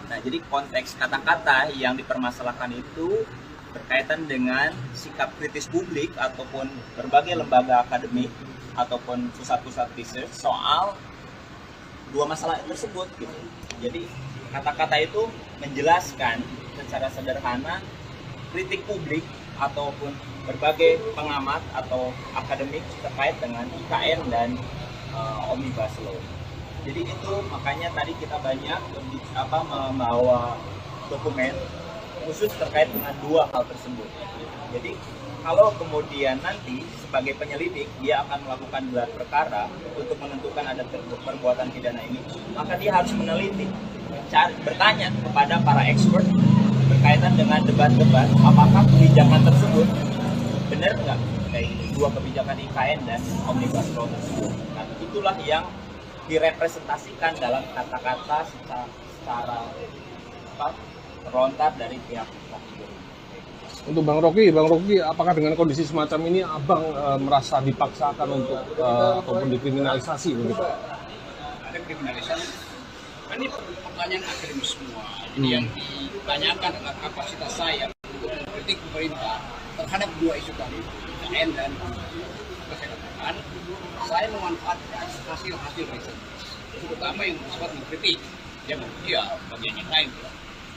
Nah, jadi konteks kata-kata yang dipermasalahkan itu berkaitan dengan sikap kritis publik ataupun berbagai lembaga akademik ataupun pusat-pusat research soal dua masalah tersebut gitu. Jadi kata-kata itu menjelaskan secara sederhana kritik publik ataupun berbagai pengamat atau akademik terkait dengan IKN dan Omnibus Law. Jadi itu makanya tadi kita banyak membawa dokumen khusus terkait dengan dua hal tersebut. Jadi kalau kemudian nanti sebagai penyelidik dia akan melakukan gelar perkara untuk menentukan ada perbuatan pidana ini, maka dia harus meneliti, bertanya kepada para expert berkaitan dengan debat-debat apakah kebijakan tersebut benar nggak kayak dua kebijakan IKN dan Omnibus Law tersebut. Nah, itulah yang direpresentasikan dalam kata-kata secara terlontar dari pihak Rocky. Untuk Bang Rocky, apakah dengan kondisi semacam ini Abang merasa dipaksakan untuk ataupun dikriminalisasi begitu? Ada kriminalisasi. Ini pertanyaan akademis semua. Jadi yang ditanyakan adalah kapasitas saya untuk mengkritik pemerintah terhadap dua isu tadi, IKN dan kesehatan. Saya memanfaatkan hasil-hasil riset, terutama yang bersifat mengkritik, yang bagian yang lain.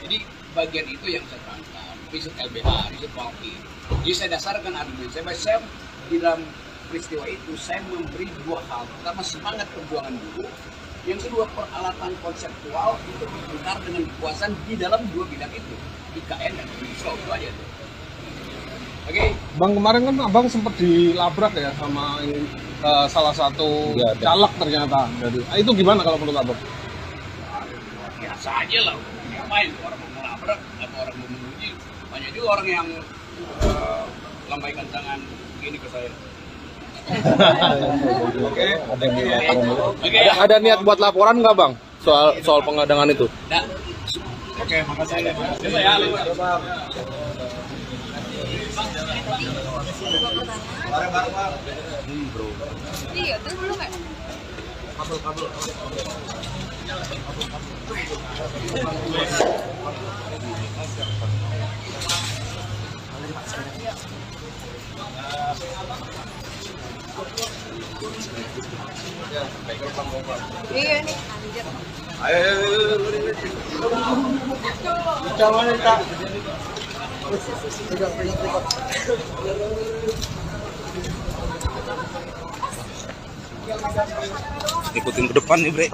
Jadi bagian itu yang saya tangkap, riset LBH, riset Walki. Jadi saya dasarkan argumen saya di dalam peristiwa itu saya memberi dua hal. Pertama, semangat perjuangan dulu. Yang kedua, peralatan konseptual untuk berbentar dengan kekuasaan di dalam dua bidang itu, IKN dan Omnibus Law. Itu aja tuh. Oke. Bang, kemarin kan Abang sempat dilabrak ya sama salah satu caleg ternyata. Jadi, itu gimana kalau menurut Abang? Biasa aja lah. Ngapain orang mau melabrak atau orang mau menguji? Banyak juga orang yang lambaikan tangan begini ke saya. Oke. Ada niat buat laporan nggak, Bang, soal pengadangan itu? Nah, oke, makasih. Saya Iya, terus belum kan? Iya nih, anjir. Ikutin ke depan nih, Bre.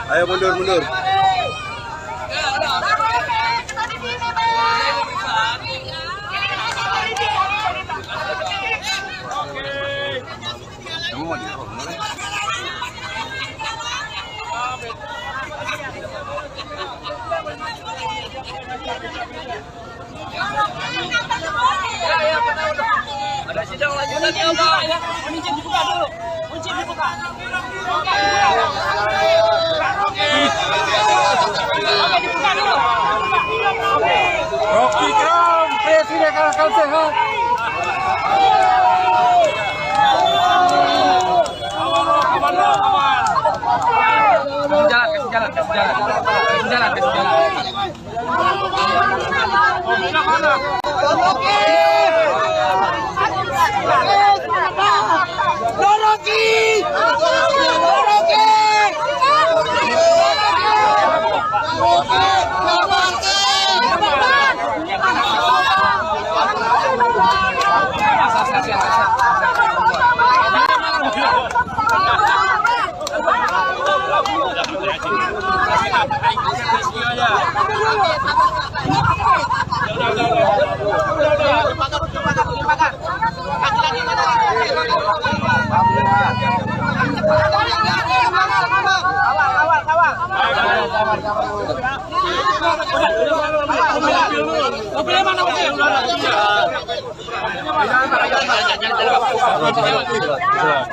Ayo mundur. Ada sidang lanjutan ya, Pak. Kunci dibuka dulu. Kunci dibuka. Oke, dibuka dulu. Rocky Kram, Presiden Akal Sehat.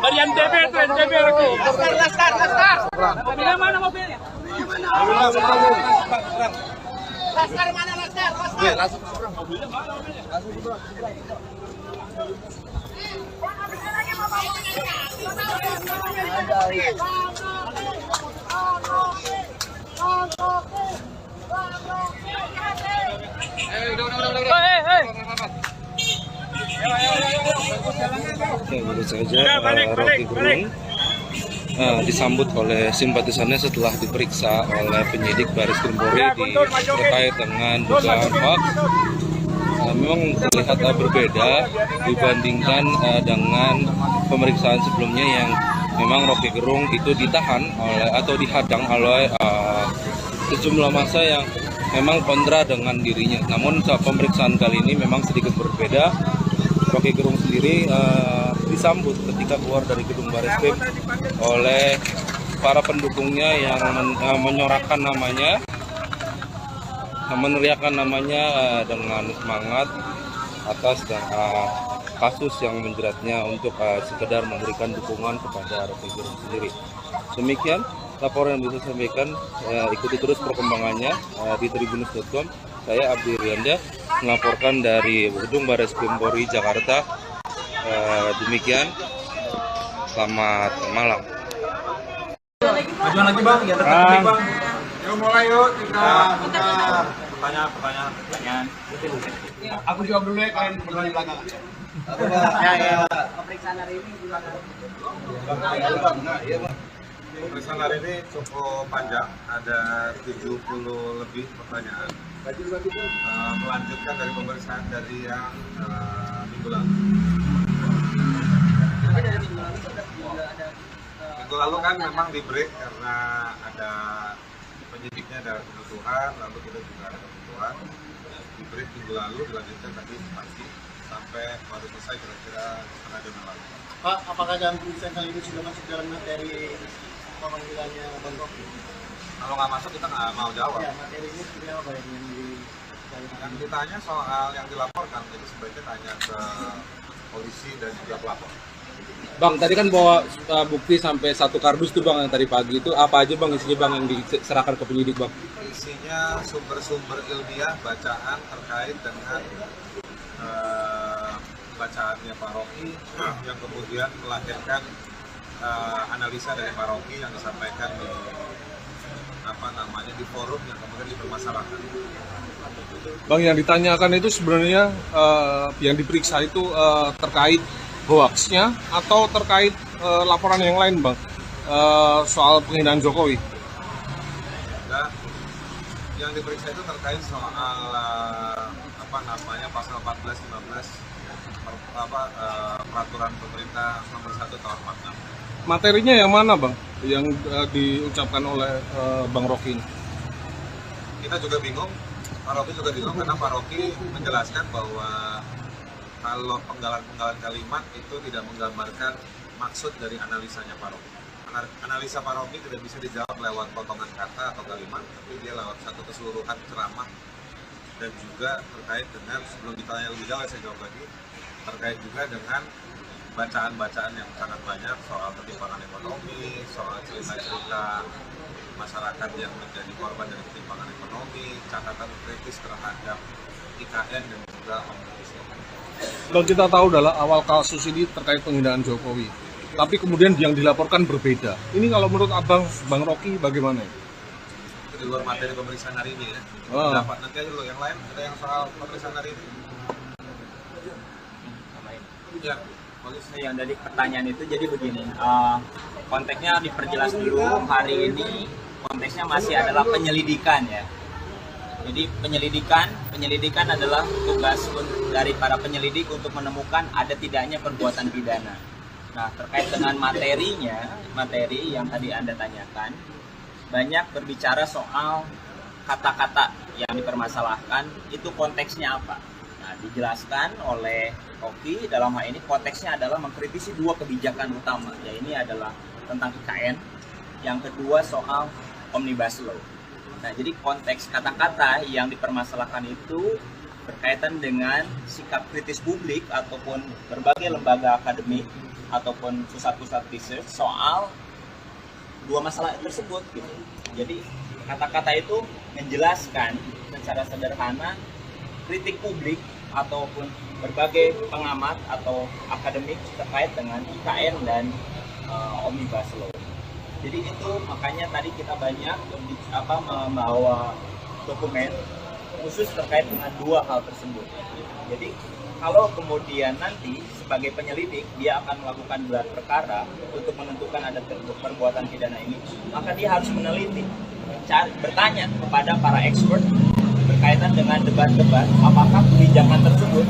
Bagian DP lagi. Laskar. Bila mana mobilnya? Laskar mana Laskar? Laskar. Mobilnya mana mobilnya? Oke, baru saja Rocky Gerung disambut oleh simpatisannya setelah diperiksa oleh penyidik Baris Krim Polri terkait dengan dugaan hoax. Memang terlihat berbeda dibandingkan dengan pemeriksaan sebelumnya yang memang Rocky Gerung itu ditahan oleh atau dihadang oleh sejumlah massa yang memang kontra dengan dirinya. Namun saat pemeriksaan kali ini memang sedikit berbeda. Rocky Gerung sendiri disambut ketika keluar dari gedung Bareskrim oleh para pendukungnya yang menyorakan namanya, meneriakkan namanya dengan semangat atas kasus yang menjeratnya untuk sekedar memberikan dukungan kepada Rocky Gerung sendiri. Demikian laporan yang bisa saya sampaikan. Ikuti terus perkembangannya di tribunnews.com. Saya Abdi Rianda melaporkan dari gedung Bareskrim Polri Jakarta. Demikian, selamat malam. Majuan lagi bang, ya dekat bang. mulai yuk, kita Pertanyaan. Aku jawab dulu ya, kalian berdua di belakang. Pemeriksaan hari ini gimana? pemeriksaan hari ini cukup panjang, ada 70 lebih pertanyaan. Melanjutkan dari pemeriksaan dari yang minggu lalu. Minggu lalu kan memang di break karena ada penyidiknya ada kebutuhan, lalu kita juga ada kebutuhan. Di break minggu lalu dilanjutkan tadi pagi sampai baru selesai kira-kira setengah jam yang lalu. Pak, apakah dalam pemeriksaan kali ini sudah masuk dalam materi pemanggilannya Bang Rocky? Kalau nggak masuk kita nggak mau jawab. Ya, materi ini seperti apa Pak yang Yang ditanya soal yang dilaporkan, jadi sebaiknya tanya ke polisi dan juga pelapor. Bang, tadi kan bawa bukti sampai 1 kardus tuh Bang yang tadi pagi itu apa aja Bang isinya Bang yang diserahkan ke penyidik Bang? Isinya sumber-sumber ilmiah bacaan terkait dengan bacaannya Pak Rocky yang kemudian melahirkan analisa dari Pak Rocky yang disampaikan di forum yang kemudian dipermasalahkan. Bang, yang ditanyakan itu sebenarnya yang diperiksa itu terkait hoaxnya atau terkait laporan yang lain Bang, soal penghinaan Jokowi? Nah, yang diperiksa itu terkait soal pasal 14-15 peraturan pemerintah nomor 1 tahun 46. Materinya yang mana Bang yang diucapkan oleh Bang Rocky ini? Kita juga bingung, Pak Rocky juga bingung karena Pak Rocky menjelaskan bahwa kalau penggalan-penggalan kalimat itu tidak menggambarkan maksud dari analisanya Pak Rocky. Analisa Pak Rocky tidak bisa dijawab lewat potongan kata atau kalimat, tapi dia lewat satu keseluruhan ceramah dan juga terkait dengan, sebelum ditanya lebih jauh saya jawab lagi, terkait juga dengan bacaan-bacaan yang sangat banyak soal ketimpangan ekonomi, soal cerita-cerita masyarakat yang menjadi korban dari ketimpangan ekonomi, catatan kritis terhadap IKN dan juga Omnibus Law. Kalau kita tahu adalah awal kasus ini terkait penghinaan Jokowi, tapi kemudian yang dilaporkan berbeda. Ini kalau menurut Abang, Bang Rocky bagaimana? Itu di luar materi pemeriksaan hari ini ya. Dapat nanti aja dulu yang lain, ada yang soal pemeriksaan hari ini. Ya, Polisi yang dari pertanyaan itu jadi begini, konteksnya diperjelas dulu. Hari ini konteksnya masih adalah penyelidikan ya. Jadi penyelidikan adalah tugas dari para penyelidik untuk menemukan ada tidaknya perbuatan pidana. Nah, terkait dengan materi yang tadi Anda tanyakan, banyak berbicara soal kata-kata yang dipermasalahkan, itu konteksnya apa. Nah, dijelaskan oleh Rocky dalam hal ini konteksnya adalah mengkritisi 2 kebijakan utama, yaitu adalah tentang IKN, yang kedua soal Omnibus Law. Nah, jadi konteks kata-kata yang dipermasalahkan itu berkaitan dengan sikap kritis publik ataupun berbagai lembaga akademik ataupun pusat-pusat research soal 2 masalah tersebut gitu. Jadi kata-kata itu menjelaskan secara sederhana kritik publik ataupun berbagai pengamat atau akademik terkait dengan IKN dan Omnibus Law. Jadi itu makanya tadi kita banyak membawa dokumen khusus terkait dengan 2 hal tersebut. Jadi kalau kemudian nanti sebagai penyelidik dia akan melakukan gelar perkara untuk menentukan ada perbuatan pidana ini, maka dia harus meneliti, bertanya kepada para expert berkaitan dengan debat-debat apakah kebijakan tersebut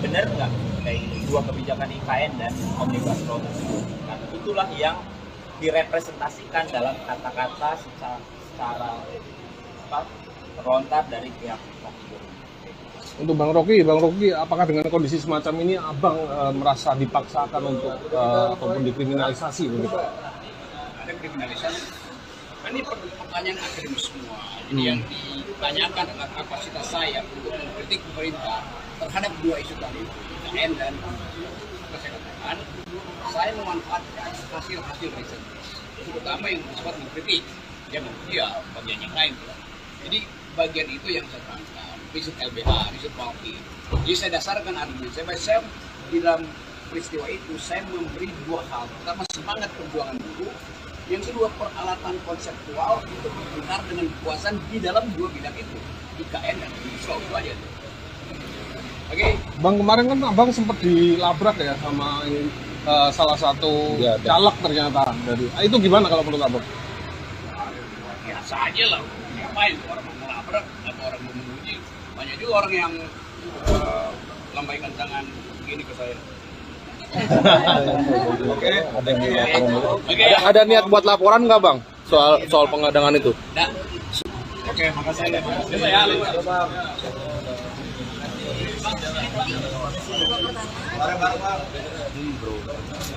benar nggak kayak 2 kebijakan IKN dan Omnibus Law tersebut. Nah, itulah yang direpresentasikan dalam kata-kata secara terlontar dari pihak Rocky. Untuk Bang Rocky, apakah dengan kondisi semacam ini Abang merasa dipaksakan untuk ataupun dikriminalisasi begitu? Ada kriminalisasi. Ini pertanyaan akademis semua. Jadi yang ditanyakan adalah kapasitas saya untuk mengkritik pemerintah terhadap 2 isu tadi, IKN dan kesehatan. Saya memanfaatkan hasil-hasil riset, terutama yang bersifat mengkritik, bagian yang lain. Jadi bagian itu yang saya terangkan, riset LBH, riset Rocky. Jadi saya dasarkan argumen saya di dalam peristiwa itu saya memberi 2 hal. Pertama, semangat perjuangan buruh Yang kedua, peralatan konseptual itu berputar dengan kekuasaan di dalam dua bidang itu, IKN dan Omnibus itu aja. Oke. Bang, kemarin kan abang sempat dilabrak ya sama salah satu caleg ternyata dari. Itu gimana kalau menurut abang? Biasa aja lah. Ngapain orang mau melabrak atau orang mau menguji? Banyak juga orang yang lambaikan tangan begini ke saya. Oke, ada niat buat laporan nggak bang soal pengadangan itu? Nah. Oke, makasih ya. Ya,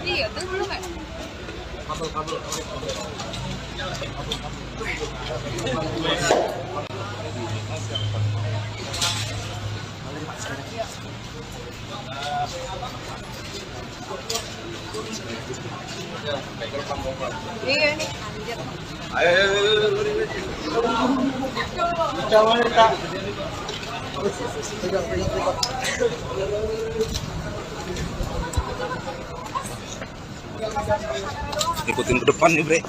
Iya, terus belum kan? Iya nih, anjir. Ikutin ke depan nih bre.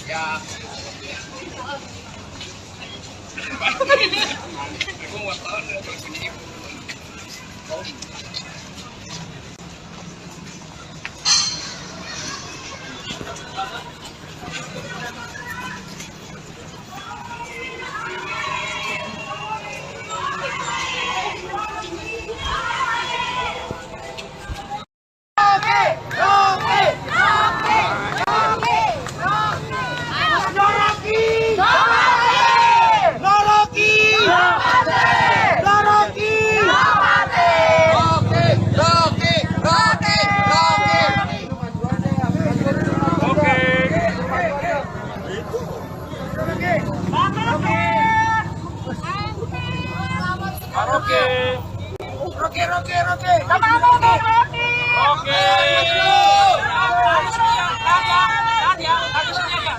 Ya.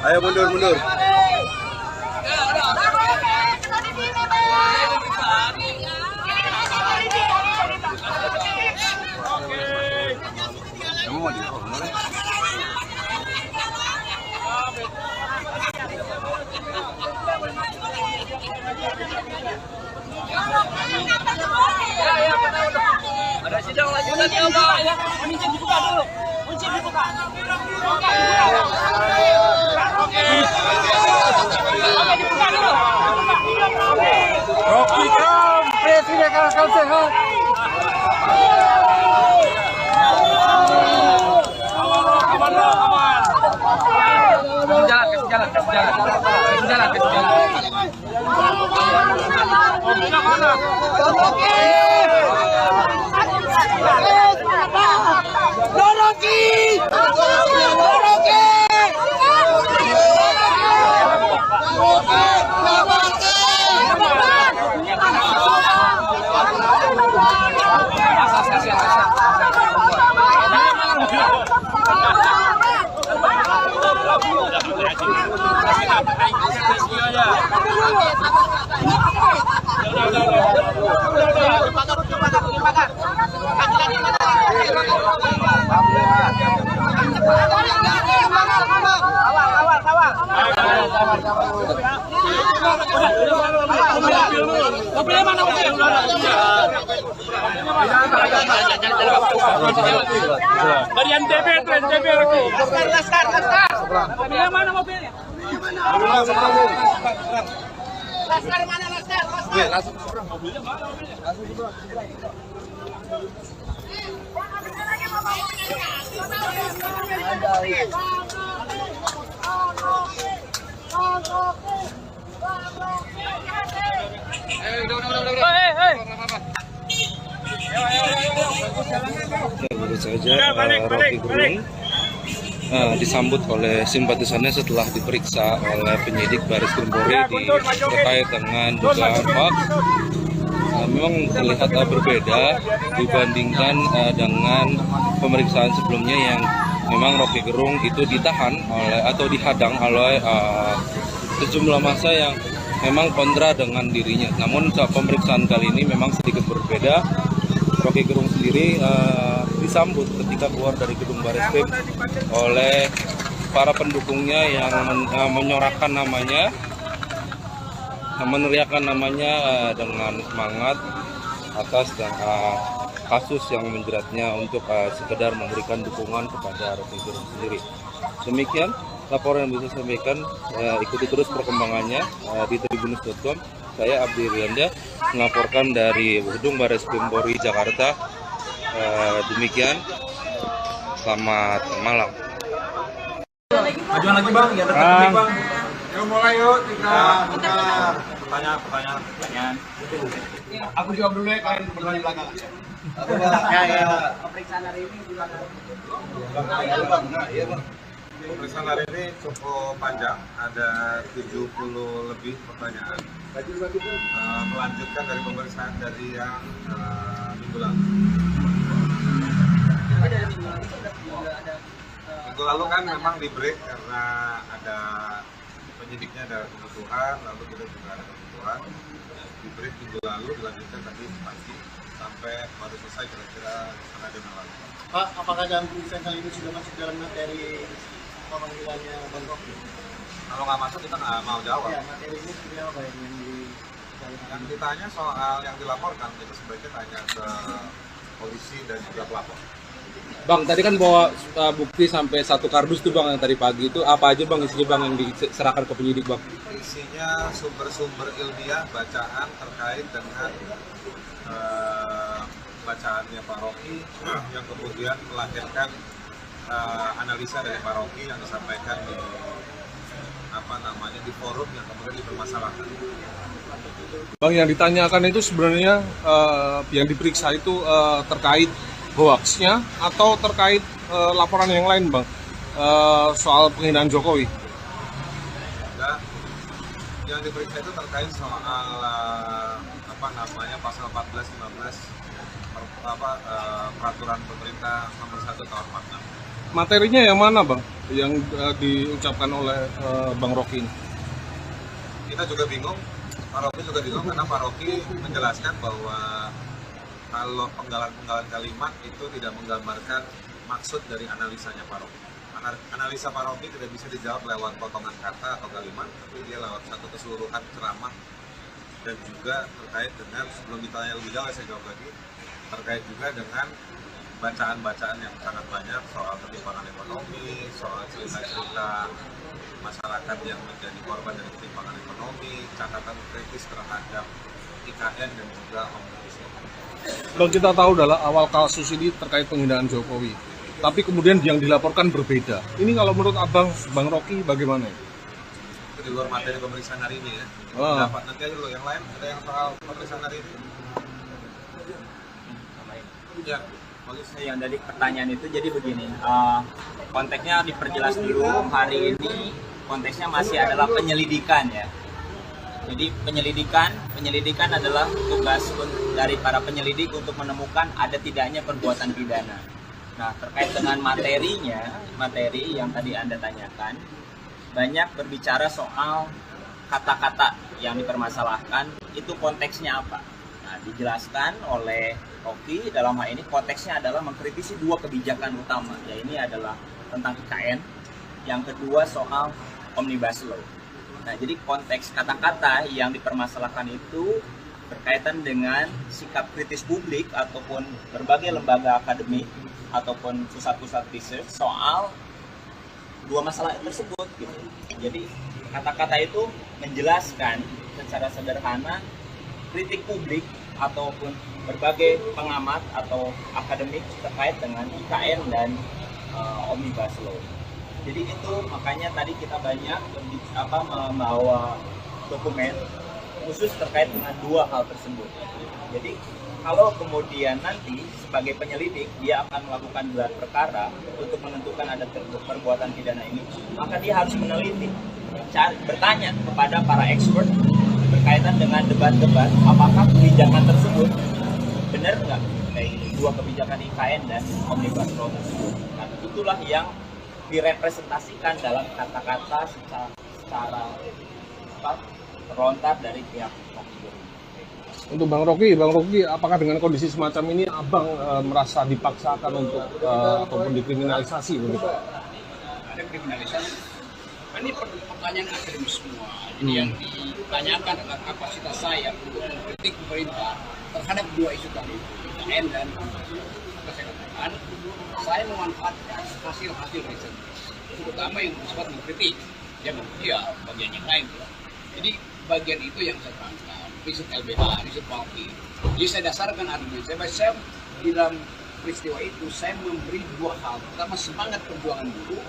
Ayo mundur. Ada sidang lanjutannya Pak ya. Kunci dibuka dulu. Kunci dibuka. Oke, dibuka dulu. Rocky Kam, Presiden akal sehat. Mobilnya mana? Dari NTB, NTB lagi. Laskar. Mobilnya mana mobilnya? Laskar mana Laskar? Mobilnya mana mobilnya? Ayo, Baru saja Rocky Gerung disambut oleh simpatisannya setelah diperiksa oleh penyidik Baris Krim Polri terkait dengan dugaan hoax. Memang terlihat berbeda dibandingkan dengan pemeriksaan sebelumnya yang memang Rocky Gerung itu ditahan oleh atau dihadang oleh sejumlah massa yang memang kontra dengan dirinya. Namun saat pemeriksaan kali ini memang sedikit berbeda. Rocky Gerung sendiri disambut ketika keluar dari gedung Bareskrim oleh para pendukungnya yang menyorakan namanya, meneriakan namanya dengan semangat atas kasus yang menjeratnya untuk sekedar memberikan dukungan kepada Rocky Gerung sendiri. Demikian laporan yang bisa saya sampaikan. Ikuti terus perkembangannya di tribunnews.com. Saya Abdi Rianda melaporkan dari gedung Bareskrim Polri Jakarta. Demikian, selamat malam. Majuan lagi bang, ya tertutup bang. Yuk mulai yuk, Pertanyaan. Aku jawab dulu ya, kalian berdua di belakang. Pemeriksaan hari ini gimana? Pemeriksaan hari ini cukup panjang, ada 70 lebih pertanyaan. Melanjutkan dari pemeriksaan dari yang minggu lalu. Minggu lalu kan memang di break karena ada penyidiknya ada kebutuhan, lalu kita juga ada kebutuhan. Di break minggu lalu dilanjutkan tadi pagi sampai baru selesai kira-kira setengah jam yang lalu. Pak, apakah dalam pemeriksaan kali ini sudah masuk dalam materi pemanggilannya Bang Rocky? Kalau nggak masuk kita nggak mau jawab. Ya, materi ini seperti apa Yang ditanya soal yang dilaporkan itu sebaiknya tanya ke polisi dan juga pelapor. Bang, tadi kan bawa bukti sampai 1 kardus tuh bang yang tadi pagi itu apa aja bang isinya bang yang diserahkan ke penyidik bang? Isinya sumber-sumber ilmiah bacaan terkait dengan bacaannya Pak Rocky yang kemudian melahirkan analisa dari Pak Rocky yang disampaikan di forum yang kemudian dipermasalahkan. Bang, yang ditanyakan itu sebenarnya yang diperiksa itu terkait hoaxnya atau terkait laporan yang lain bang, soal penghinaan Jokowi? Enggak, yang diperiksa itu terkait soal pasal 14-15 peraturan pemerintah nomor 1 tahun 46. Materinya yang mana bang, yang diucapkan oleh Bang Rocky ini? Kita juga bingung, Pak Rocky juga bingung karena Pak Rocky menjelaskan bahwa kalau penggalan-penggalan kalimat itu tidak menggambarkan maksud dari analisanya Pak Rocky. Analisa Pak Rocky tidak bisa dijawab lewat potongan kata atau kalimat, tapi dia lewat satu keseluruhan ceramah. Dan juga terkait dengan, sebelum ditanya lebih jauh saya jawab lagi, terkait juga dengan bacaan-bacaan yang sangat banyak soal ketimpangan ekonomi, soal cerita-cerita masyarakat yang menjadi korban dari ketimpangan ekonomi, catatan kritis terhadap IKN dan juga Omnibus Law. Bang, kita tahu adalah awal kasus ini terkait penghinaan Jokowi, tapi kemudian yang dilaporkan berbeda. Ini kalau menurut abang, Bang Rocky bagaimana? Itu di luar materi pemeriksaan hari ini ya. Dapat nanti aja loh yang lain, ada yang soal pemeriksaan hari ini. Ya, bagus. Yang dari pertanyaan itu jadi begini, konteksnya diperjelas dulu. Hari ini konteksnya masih adalah penyelidikan ya. Jadi penyelidikan adalah tugas dari para penyelidik untuk menemukan ada tidaknya perbuatan pidana. Nah, terkait dengan materi yang tadi Anda tanyakan, banyak berbicara soal kata-kata yang dipermasalahkan, itu konteksnya apa. Nah, dijelaskan oleh Rocky dalam hal ini konteksnya adalah mengkritisi 2 kebijakan utama, ya ini adalah tentang IKN, yang kedua soal Omnibus Law. Nah, jadi konteks kata-kata yang dipermasalahkan itu berkaitan dengan sikap kritis publik ataupun berbagai lembaga akademik ataupun pusat-pusat riset soal 2 masalah tersebut gitu. Jadi kata-kata itu menjelaskan secara sederhana kritik publik ataupun berbagai pengamat atau akademik terkait dengan IKN dan Omnibus Law. Jadi itu makanya tadi kita banyak membawa dokumen khusus terkait dengan dua hal tersebut. Jadi kalau kemudian nanti sebagai penyelidik dia akan melakukan gelar perkara untuk menentukan ada perbuatan pidana ini, maka dia harus meneliti, bertanya kepada para expert berkaitan dengan debat-debat apakah kebijakan tersebut benar nggak, kayak dua kebijakan IKN dan Omnibus Law tersebut. Nah, itulah yang direpresentasikan dalam kata-kata secara lontar dari pihak Rocky Gerung. Untuk Bang Rocky, apakah dengan kondisi semacam ini Abang merasa dipaksakan untuk ataupun dikriminalisasi begitu? Ada kriminalisasi. Ini pertanyaan akademis semua. Jadi yang ditanyakan adalah kapasitas saya untuk mengkritik pemerintah terhadap dua isu tadi, IKN dan kesehatan. Saya memanfaatkan hasil-hasil riset, terutama yang bersifat mengkritik. Ya bagian yang lain. Jadi bagian itu yang saya terangkan, riset LBH, riset Walki. Jadi saya dasarkan argumen saya di dalam peristiwa itu saya memberi dua hal. Pertama, semangat perjuangan buruh.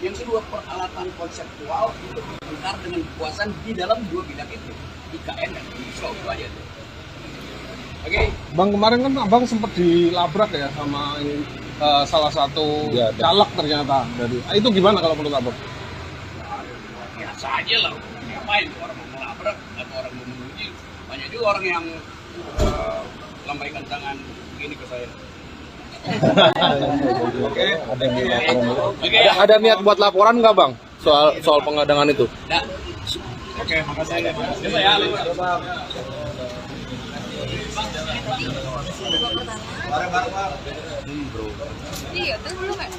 Yang kedua, peralatan konseptual untuk benar dengan kekuasaan di dalam dua bidang itu, IKN dan Omnibus Law. Itu aja tuh. Oke. Bang, kemarin kan Abang sempat dilabrak ya sama ini, salah satu caleg ternyata dari. Itu gimana kalau menurut Abang? Biasa aja lah. Ngapain orang mau melabrak atau orang mau memuji? Banyak juga orang yang lambaikan tangan begini ke saya. Ada niat buat laporan nggak Bang soal pengadangan itu? Nah, oke, makasih. Saya Iya, terus belum kan?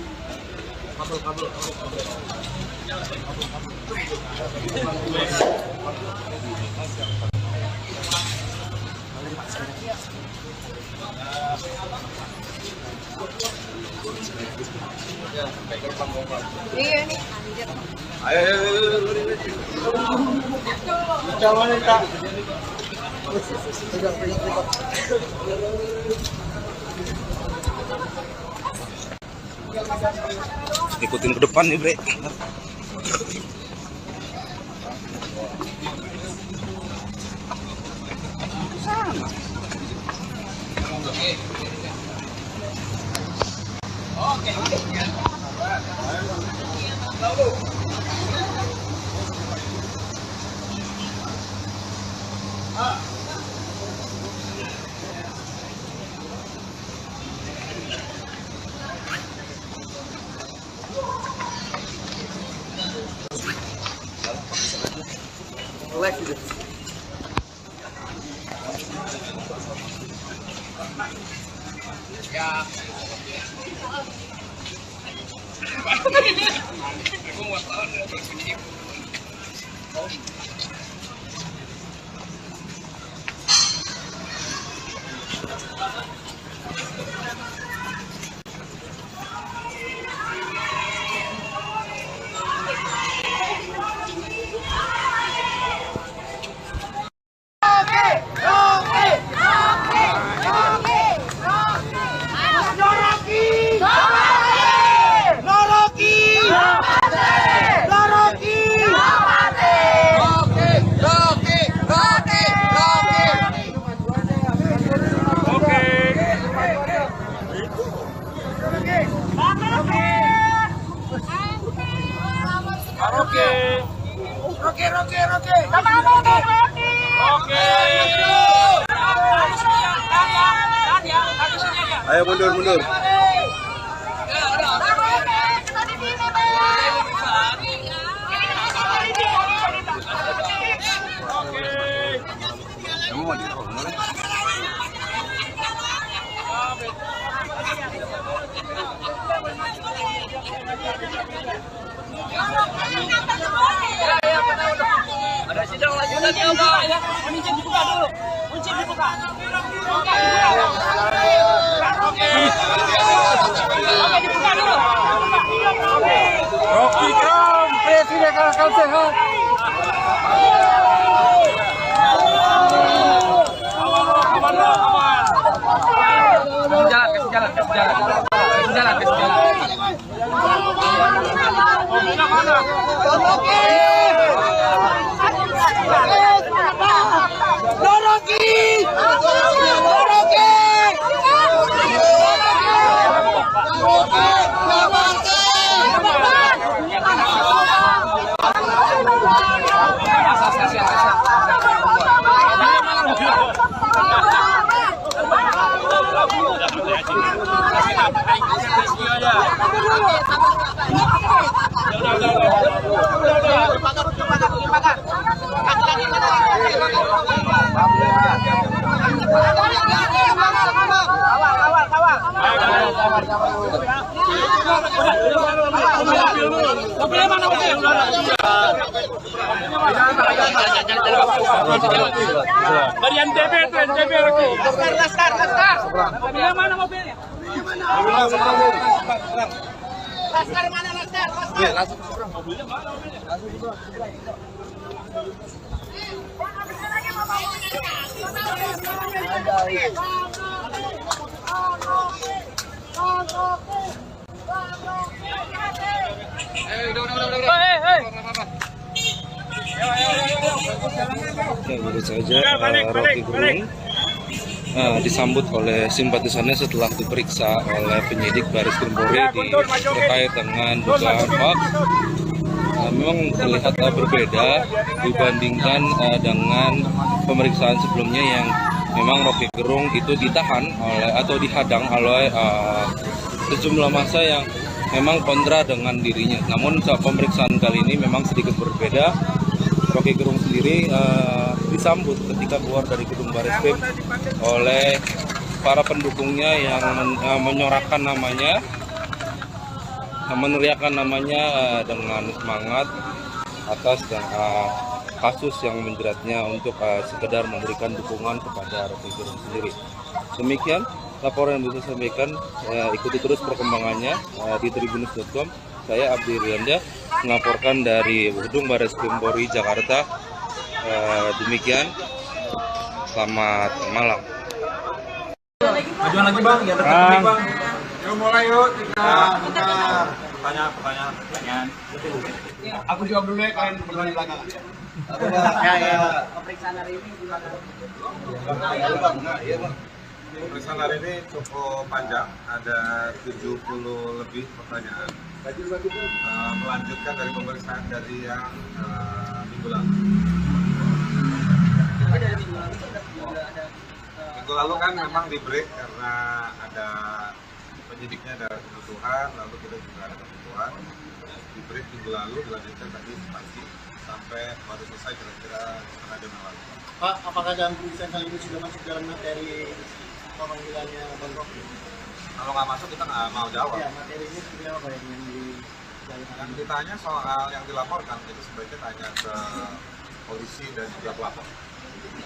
Iya nih, anjir. Ikutin ke depan nih, Bre. ya. Aku mau tahu nih. Ayo mundur. Kamu mau di Ada sidang lanjutannya, Pak. Kunci dibuka dulu. Kunci dibuka. Oke, dibuka dulu. Rocky Gerung, Presiden Akal Sehat. Kasih jalan. Dari NTB itu NTB lagi. Laskar. Mobilnya mana mobilnya? Laskar mana Laskar? Mobilnya mana mobilnya? Ya, baru saja Rocky Gerung disambut oleh simpatisannya setelah diperiksa oleh penyidik Baris Krim Polri terkait dengan dugaan hoax. Memang terlihat berbeda dibandingkan dengan pemeriksaan sebelumnya yang memang Rocky Gerung itu ditahan oleh atau dihadang oleh sejumlah massa yang memang kontra dengan dirinya. Namun saat pemeriksaan kali ini memang sedikit berbeda. Rocky Gerung sendiri disambut ketika keluar dari gedung Bareskrim oleh para pendukungnya yang menyorakan namanya, meneriakan namanya dengan semangat atas kasus yang menjeratnya untuk sekedar memberikan dukungan kepada Rocky Gerung sendiri. Demikian laporan yang bisa saya sampaikan. Ikuti terus perkembangannya di tribunnews.com. Saya Abdi Rianda melaporkan dari gedung Bareskrim Polri Jakarta. Demikian, selamat malam. Majuan lagi bang, ya dekat bang. Yuk mulai yuk, kita Pertanyaan. Aku jawab dulu ya, kalian bertanya belakangan. Pemeriksaan hari ini gimana? pemeriksaan hari ini cukup panjang, ada 70 lebih pertanyaan. Melanjutkan dari pemeriksaan dari yang minggu lalu. Minggu lalu kan memang di break karena ada penyidiknya ada kebutuhan, lalu kita juga ada kebutuhan. Di break minggu lalu, dilanjutkan tadi pagi sampai baru selesai kira-kira setengah jam yang lalu. Pak, apakah dalam pemeriksaan kali ini sudah masuk dalam materi pemanggilannya Bang Rocky? Kalau nggak masuk kita nggak mau jawab. Ya, materinya seperti apa Pak yang Yang ditanya soal yang dilaporkan itu sebaiknya tanya ke polisi dan juga pelapor.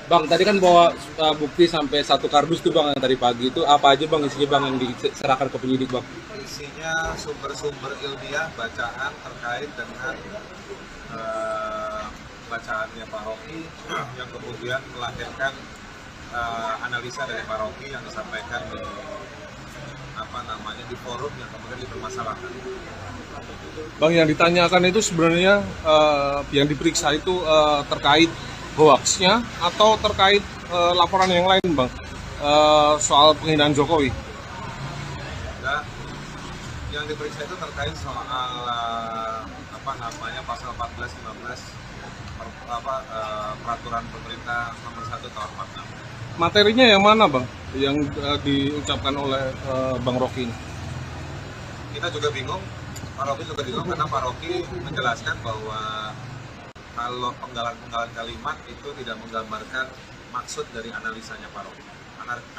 Bang, tadi kan bawa bukti sampai 1 kardus tuh bang yang tadi pagi itu apa aja bang isinya bang yang diserahkan ke penyidik bang? Isinya sumber-sumber ilmiah bacaan terkait dengan bacaannya Pak Rocky yang kemudian melahirkan analisa dari Pak Rocky yang disampaikan di forum yang kemudian dipermasalahkan. Bang, yang ditanyakan itu sebenarnya yang diperiksa itu terkait hoaxnya atau terkait laporan yang lain bang, soal penghinaan Jokowi? Nah, yang diperiksa itu terkait soal pasal 14-15 peraturan pemerintah nomor 1 tahun 46. Materinya yang mana bang yang diucapkan oleh Bang Rocky ini? Kita juga bingung, Pak Rocky juga bingung karena Pak Rocky menjelaskan bahwa kalau penggalan-penggalan kalimat itu tidak menggambarkan maksud dari analisanya Pak Rocky.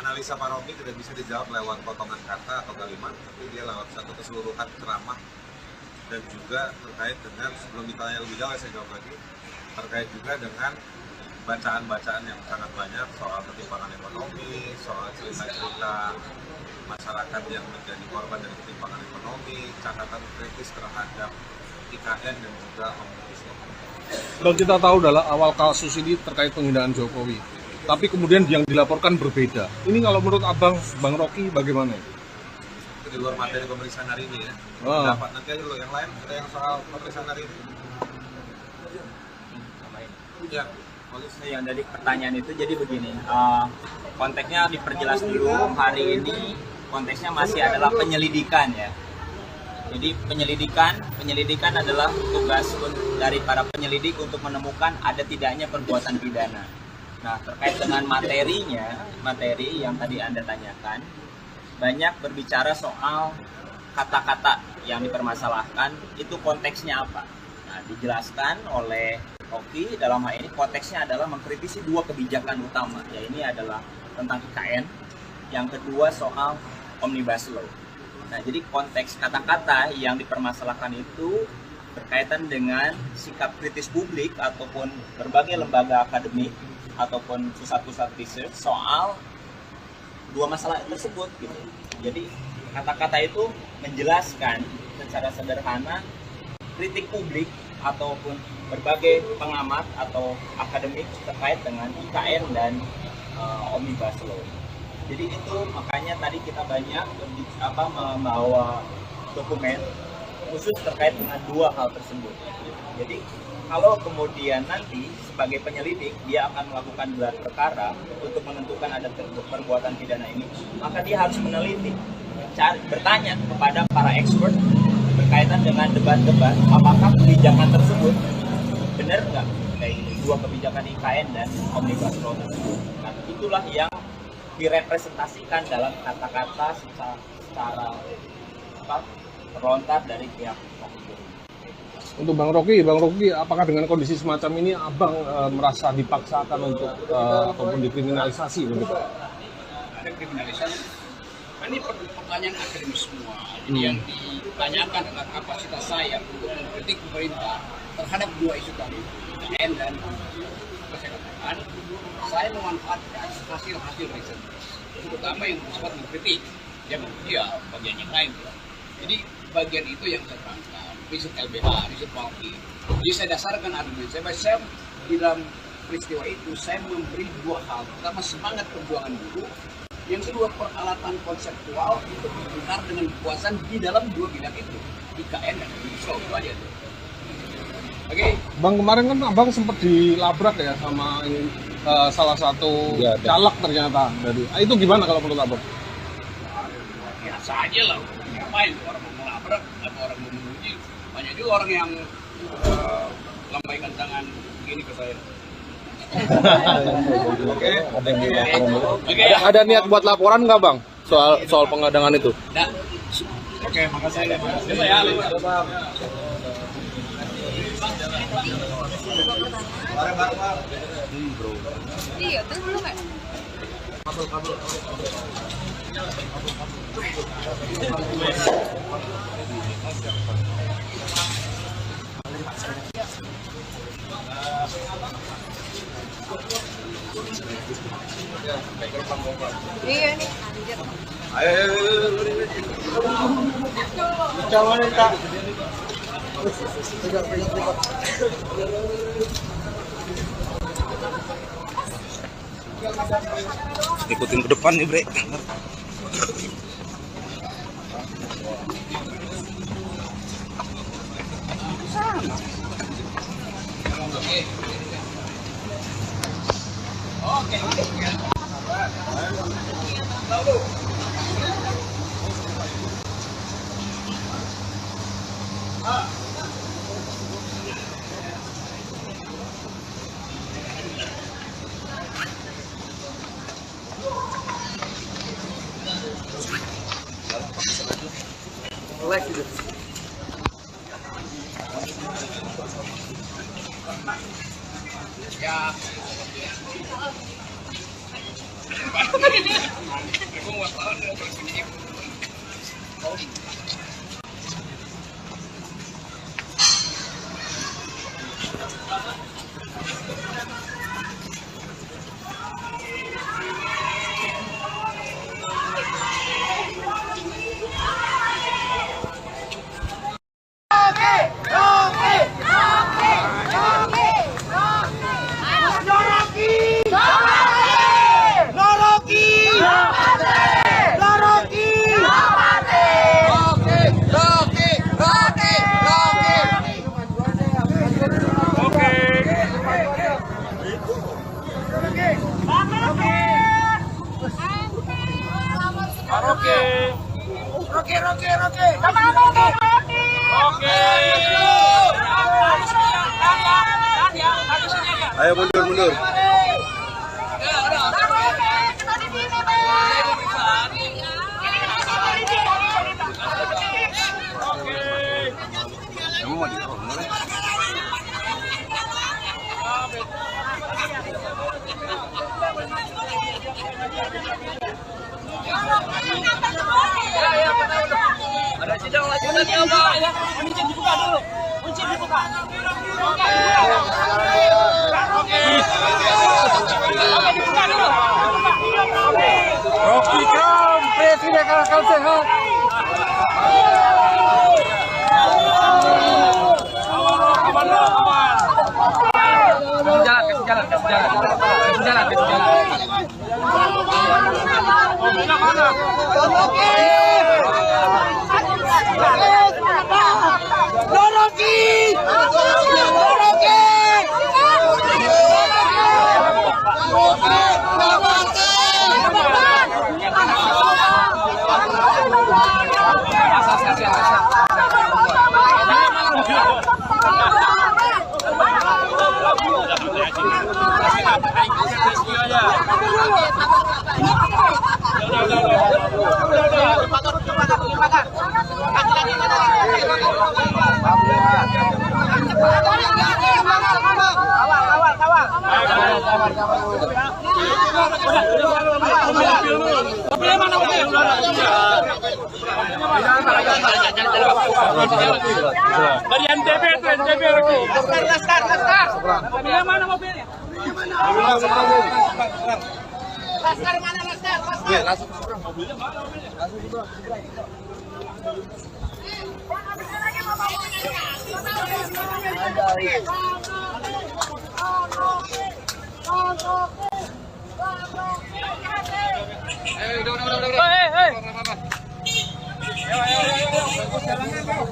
Analisa Pak Rocky tidak bisa dijawab lewat potongan kata atau kalimat, tapi dia lewat satu keseluruhan ceramah dan juga terkait dengan, sebelum ditanya lebih jauh saya jawab lagi, terkait juga dengan bacaan-bacaan yang sangat banyak soal ketimpangan ekonomi, soal cerita-cerita masyarakat yang menjadi korban dari ketimpangan ekonomi, catatan kritis terhadap IKN dan juga Omnibus Law. Bang, kita tahu adalah awal kasus ini terkait penghinaan Jokowi, tapi kemudian yang dilaporkan berbeda. Ini kalau menurut abang, Bang Rocky bagaimana? Itu di luar materi pemeriksaan hari ini ya. Dapat nanti aja lo yang lain, ada yang soal pemeriksaan hari ini. Ya. Yang dari pertanyaan itu jadi begini, konteksnya diperjelas dulu. Hari ini konteksnya masih adalah penyelidikan ya. Jadi penyelidikan adalah tugas dari para penyelidik untuk menemukan ada tidaknya perbuatan pidana. Nah, terkait dengan materi yang tadi Anda tanyakan, banyak berbicara soal kata-kata yang dipermasalahkan, itu konteksnya apa. Nah, dijelaskan oleh Rocky dalam hal ini konteksnya adalah mengkritisi 2 kebijakan utama, ya ini adalah tentang IKN, yang kedua soal Omnibus Law. Nah, jadi konteks kata-kata yang dipermasalahkan itu berkaitan dengan sikap kritis publik ataupun berbagai lembaga akademik ataupun pusat-pusat research soal dua masalah tersebut gitu. Jadi kata-kata itu menjelaskan secara sederhana kritik publik ataupun berbagai pengamat atau akademik terkait dengan IKN dan Omnibus Law. Jadi itu makanya tadi kita banyak membawa dokumen khusus terkait dengan dua hal tersebut. Jadi kalau kemudian nanti sebagai penyelidik dia akan melakukan gelar perkara untuk menentukan ada perbuatan pidana ini, maka dia harus meneliti, bertanya kepada para expert berkaitan dengan debat-debat apakah kebijakan tersebut benar nggak kayak dua kebijakan IKN dan Omnibus Law tersebut. Nah, itulah yang direpresentasikan dalam kata-kata secara terlontar dari pihak Rocky Gerung. Untuk Bang Rocky, apakah dengan kondisi semacam ini Abang merasa dipaksakan untuk ataupun dikriminalisasi begitu? Ada kriminalisasi. Ini pertanyaan akademis semua. Jadi yang ditanyakan adalah kapasitas saya untuk mengkritik pemerintah terhadap dua isu tadi, IKN dan kesehatan. Saya memanfaatkan hasil-hasil riset, terutama yang bersifat mengkritik, ya bagian yang lain. Jadi bagian itu yang saya terangkan, riset LBH, riset Walki. Jadi saya dasarkan argumen saya di dalam peristiwa itu saya memberi dua hal. Pertama, semangat perjuangan buruh. Yang kedua, peralatan konseptual untuk berputar dengan kekuasaan di dalam dua bidang itu, IKN dan Omnibus Law. Itu aja tuh. Oke. Bang, kemarin kan Abang sempat dilabrak ya sama salah satu caleg ternyata dari. Itu gimana kalau menurut Abang? Biasa aja lah. Ngapain orang mau melabrak atau orang mau menguji? Banyak juga orang yang lambaikan tangan begini ke saya. Ada niat buat laporan nggak Bang soal pengadangan itu? Nah, oke, makasih. Iya, tuh belum kan? Iya nih, anjir. Ikutin ke depan nih, Bre. Ya. Ayo mundur. Ada sidang lanjutan ya, Pak. Kunci dibuka dulu. Kunci dibuka. Dibuka dulu. Rocky Kam, Presiden akal sehat. Dari NTB itu NTB lagi. Laskar. Mobilnya mana mobilnya? Laskar mana Laskar? Mobilnya mana mobilnya?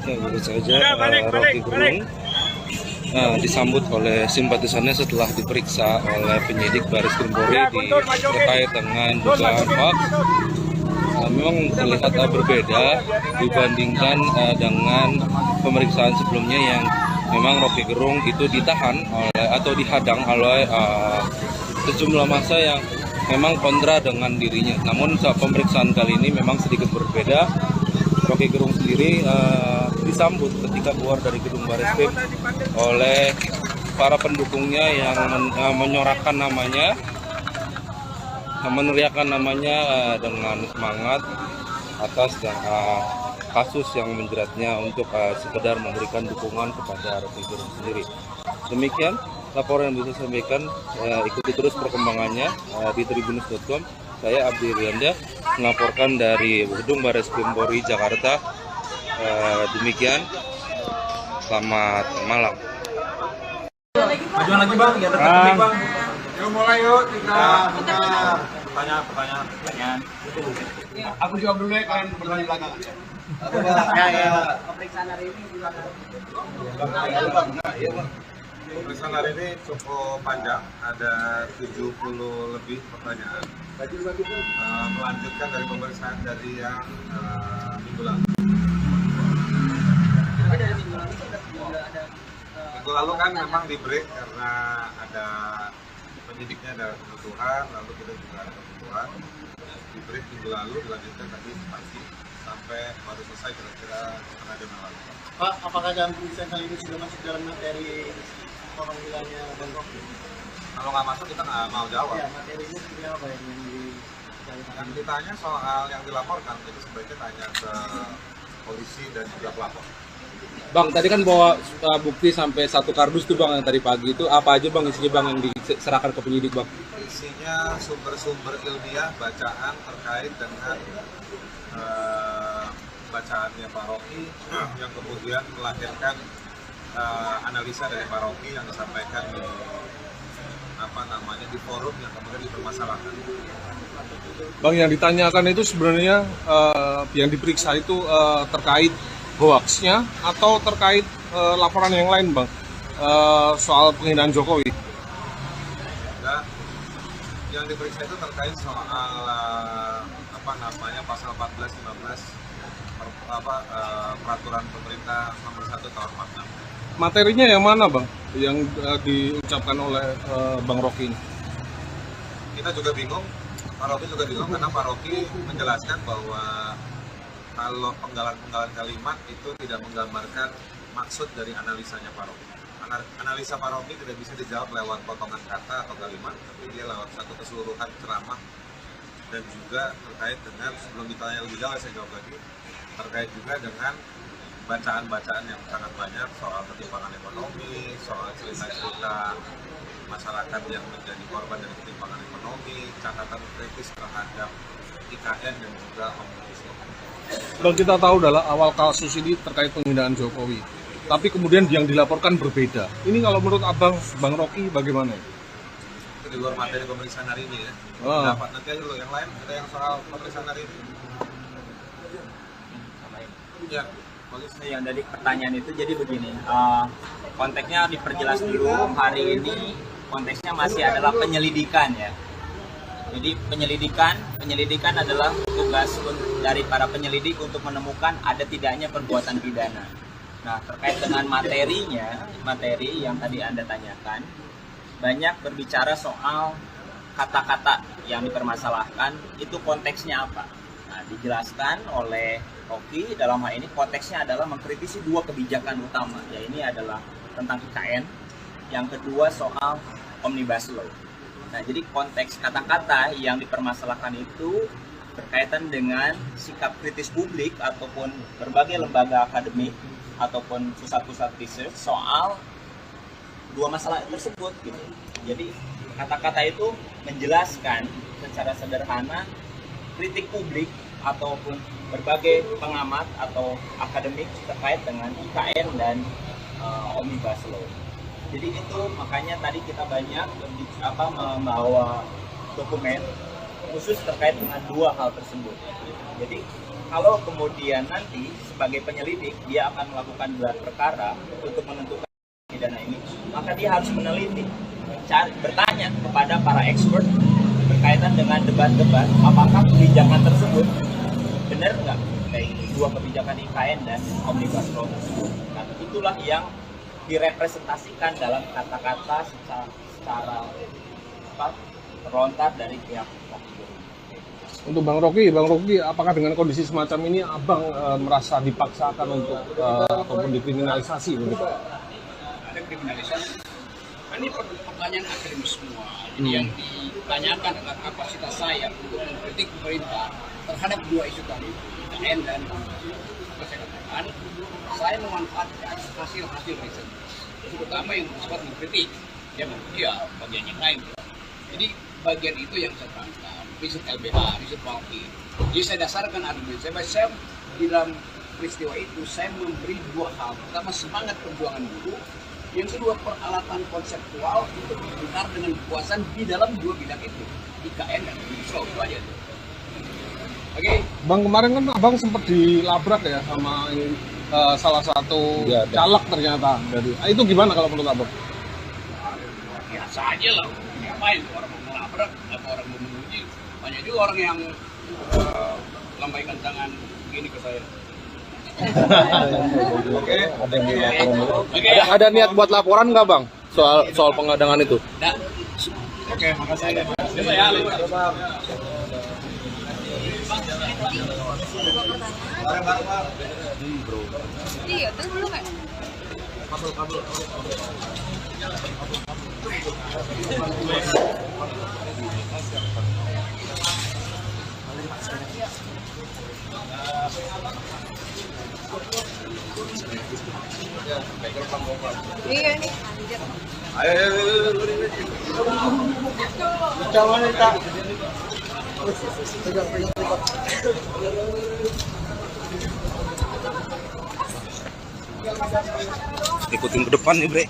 Ya, baru saja Rocky Gerung disambut oleh simpatisannya setelah diperiksa oleh penyidik Baris Krim Polri terkait dengan dugaan hoax. Memang terlihat berbeda dibandingkan dengan pemeriksaan sebelumnya yang memang Rocky Gerung itu ditahan oleh atau dihadang oleh sejumlah massa yang memang kontra dengan dirinya. Namun saat pemeriksaan kali ini memang sedikit berbeda. Rocky Gerung sendiri disambut ketika keluar dari gedung Bareskrim oleh para pendukungnya yang menyorakan namanya, meneriakan namanya dengan semangat atas kasus yang menjeratnya untuk sekedar memberikan dukungan kepada Rocky Gerung sendiri. Demikian laporan yang bisa saya sampaikan. Ikuti terus perkembangannya di tribunnews.com. Saya Abdi Rianda melaporkan dari gedung Bareskrim Polri Jakarta. Demikian, selamat malam. Majuan lagi bang, ya dekat bang. Yuk mulai yuk kita Pertanyaan. Aku jawab dulu ya, kalian bertanya belakangan. Pemeriksaan hari ini Pemeriksaan hari ini cukup panjang, ada 70 lebih pertanyaan. Melanjutkan dari pemeriksaan dari yang minggu lalu. Minggu lalu kan memang di break karena ada penyidiknya ada kebutuhan, lalu kita juga ada kebutuhan. Di break minggu lalu dilanjutkan tadi pagi sampai baru selesai kira-kira setengah jam yang lalu. Pak, apakah dalam pemeriksaan kali ini sudah masuk dalam materi pemanggilannya Bang Rocky? Kalau nggak masuk kita nggak mau jawab. Ya, materinya seperti apa Yang ditanya soal yang dilaporkan itu sebaiknya tanya ke polisi dan juga pelapor. Bang, tadi kan bawa bukti sampai 1 kardus tuh bang, yang tadi pagi itu apa aja bang isinya bang yang diserahkan ke penyidik bang? Isinya sumber-sumber ilmiah bacaan terkait dengan bacaannya Pak Rocky yang kemudian melahirkan analisa dari Pak Rocky yang disampaikan di forum yang kemudian dipermasalahkan. Bang, yang ditanyakan itu sebenarnya yang diperiksa itu terkait hoaxnya atau terkait laporan yang lain bang, soal penghinaan Jokowi? Enggak, yang diperiksa itu terkait soal pasal 14-15 peraturan pemerintah nomor 1 tahun 46. Materinya yang mana bang, yang diucapkan oleh Bang Rocky ini? Kita juga bingung, Pak Rocky juga bingung karena Pak Rocky menjelaskan bahwa kalau penggalan-penggalan kalimat itu tidak menggambarkan maksud dari analisanya Pak Rocky. Analisa Pak Rocky tidak bisa dijawab lewat potongan kata atau kalimat, tapi dia lewat satu keseluruhan ceramah dan juga terkait dengan, sebelum ditanya lebih jauh saya jawab lagi, terkait juga dengan bacaan-bacaan yang sangat banyak soal ketimpangan ekonomi, soal cerita-cerita masyarakat yang menjadi korban dari ketimpangan ekonomi, catatan kritis terhadap IKN dan juga Omnibus Law. Bang, kita tahu adalah awal kasus ini terkait penghinaan Jokowi, tapi kemudian yang dilaporkan berbeda. Ini kalau menurut Abang, Bang Rocky, bagaimana? Itu di luar materi pemeriksaan hari ini ya. Dapat nanti aja lo yang lain, ada yang soal pemeriksaan hari ini. Ya, bagus. Yang dari pertanyaan itu jadi begini, konteksnya diperjelas dulu. Hari ini konteksnya masih adalah penyelidikan ya. Jadi penyelidikan adalah tugas dari para penyelidik untuk menemukan ada tidaknya perbuatan pidana. Nah, terkait dengan materi yang tadi Anda tanyakan, banyak berbicara soal kata-kata yang dipermasalahkan, itu konteksnya apa. Nah, dijelaskan oleh Rocky, dalam hal ini konteksnya adalah mengkritisi dua kebijakan utama, ya ini adalah tentang IKN, yang kedua soal Omnibus Law. Nah, jadi konteks kata-kata yang dipermasalahkan itu berkaitan dengan sikap kritis publik ataupun berbagai lembaga akademik ataupun pusat-pusat research soal dua masalah tersebut gitu. Jadi kata-kata itu menjelaskan secara sederhana kritik publik ataupun berbagai pengamat atau akademik terkait dengan IKN dan Omnibus Law. Jadi itu makanya tadi kita banyak membawa dokumen khusus terkait dengan dua hal tersebut. Jadi kalau kemudian nanti sebagai penyelidik dia akan melakukan gelar perkara untuk menentukan pidana ini, maka dia harus meneliti, bertanya kepada para expert berkaitan dengan debat-debat apakah kebijakan tersebut benar nggak kayak dua kebijakan IKN dan Omnibus Law tersebut. Nah, itulah yang direpresentasikan dalam kata-kata secara terlontar dari pihak Rocky. Untuk Bang Rocky, apakah dengan kondisi semacam ini Abang merasa dipaksakan untuk ataupun dikriminalisasi begitu? Ada kriminalisasi. Ini pertanyaan akademis semua. Jadi yang ditanyakan adalah kapasitas saya untuk mengkritik pemerintah terhadap dua isu tadi, IKN dan saya katakan, saya memanfaatkan hasil-hasil riset, terutama yang bersifat mengkritik, bagian yang lain. Jadi bagian itu yang saya terangkan, riset LBH, riset Walki. Jadi saya dasarkan argumen saya di dalam peristiwa itu saya memberi dua hal. Pertama, semangat perjuangan buruh. Yang kedua, peralatan konseptual untuk berbicara dengan kekuasaan di dalam dua bidang itu, IKN dan Omnibus Law. Itu aja. Oke. Bang, kemarin kan Abang sempat dilabrak ya sama salah satu caleg ternyata dari. Itu gimana kalau menurut Abang? Biasa aja lah. Ngapain orang mau melabrak atau orang mau menguji? Banyak juga orang yang lambaikan tangan begini ke saya. Oke. Ada niat buat laporan nggak Bang soal pengadangan itu? Oke, makasih. Ya, Iya, itu belum kan? Iya nih, anjir. Ikutin ke depan nih, Bre.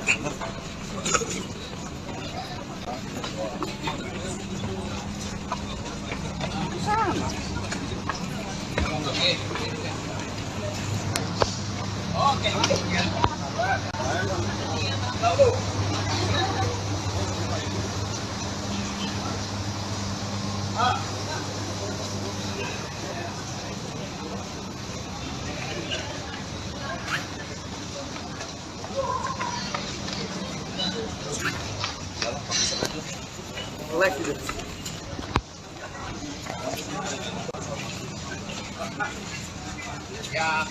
Ya.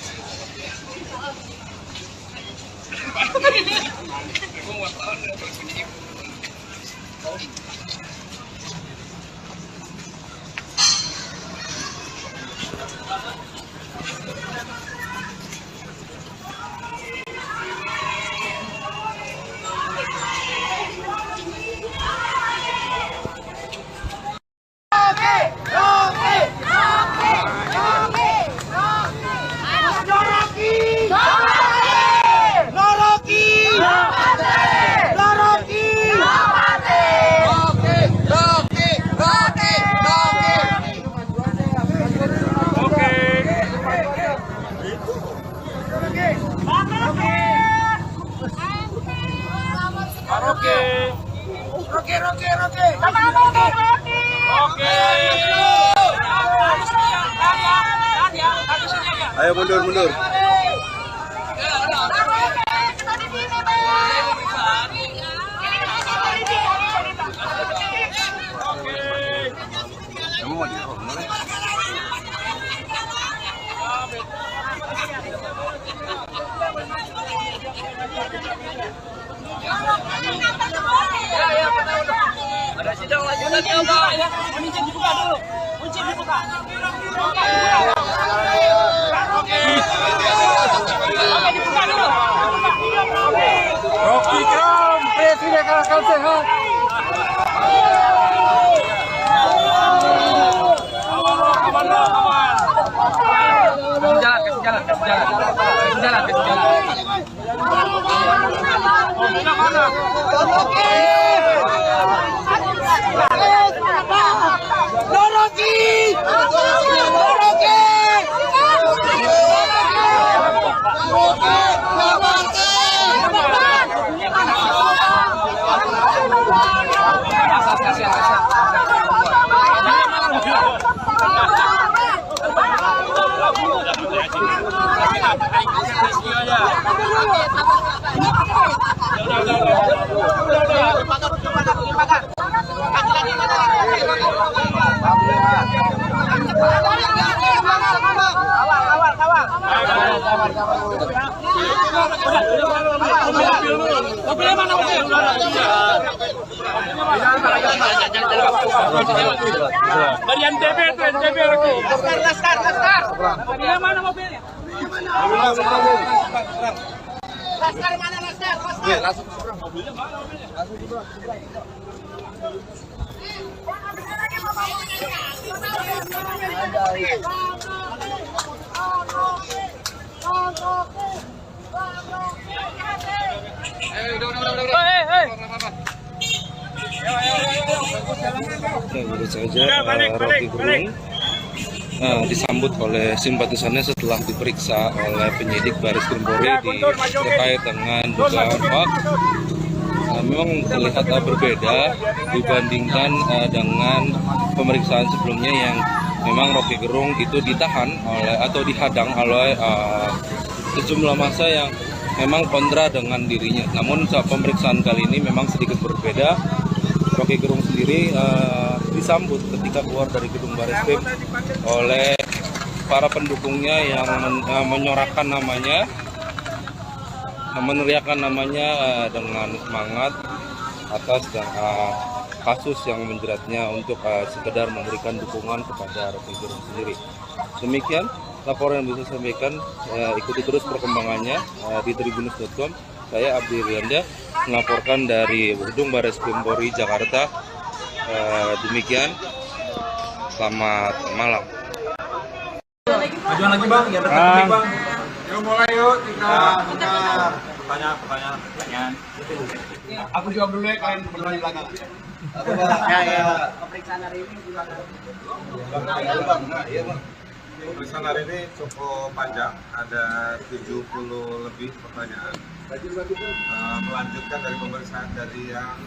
Ayo mundur. Kamu mau di Ada sidang lanjutannya, Pak. Kunci dibuka dulu. Kunci dibuka. Oke, dibuka dulu. Rocky Kram, Presiden akal sehat. Kasih jalan. Mobilnya mana mobil? Dari NTB itu NTB lagi. Laskar. Mobilnya mana mobilnya? Laskar mana Laskar? Laskar. Mobilnya mana mobilnya? Langsung seberang. Baru saja Rocky Gerung disambut oleh simpatisannya setelah diperiksa oleh penyidik Baris Krim Polri terkait dengan dugaan hoax. Memang terlihat berbeda dibandingkan dengan pemeriksaan sebelumnya yang memang Rocky Gerung itu ditahan oleh atau dihadang oleh sejumlah massa yang memang kontra dengan dirinya. Namun saat pemeriksaan kali ini memang sedikit berbeda. Rocky Gerung sendiri disambut ketika keluar dari gedung Bareskrim oleh para pendukungnya yang menyorakan namanya, meneriakan namanya dengan semangat atas kasus yang menjeratnya untuk sekedar memberikan dukungan kepada Rocky Gerung sendiri. Demikian laporan yang bisa saya sampaikan. Ikuti terus perkembangannya di tribunnews.com. Saya Abdi Rianda melaporkan dari gedung Bareskrim Polri Jakarta. Demikian, selamat malam. Majuan lagi bang, ya bertemu bang. Yuk mulai yuk, Pertanyaan. Aku jawab dulu ya, kalian berdua di belakang. Pemeriksaan hari ini gimana? Pemeriksaan hari ini cukup panjang, ada 70 lebih pertanyaan. Melanjutkan dari pemeriksaan dari yang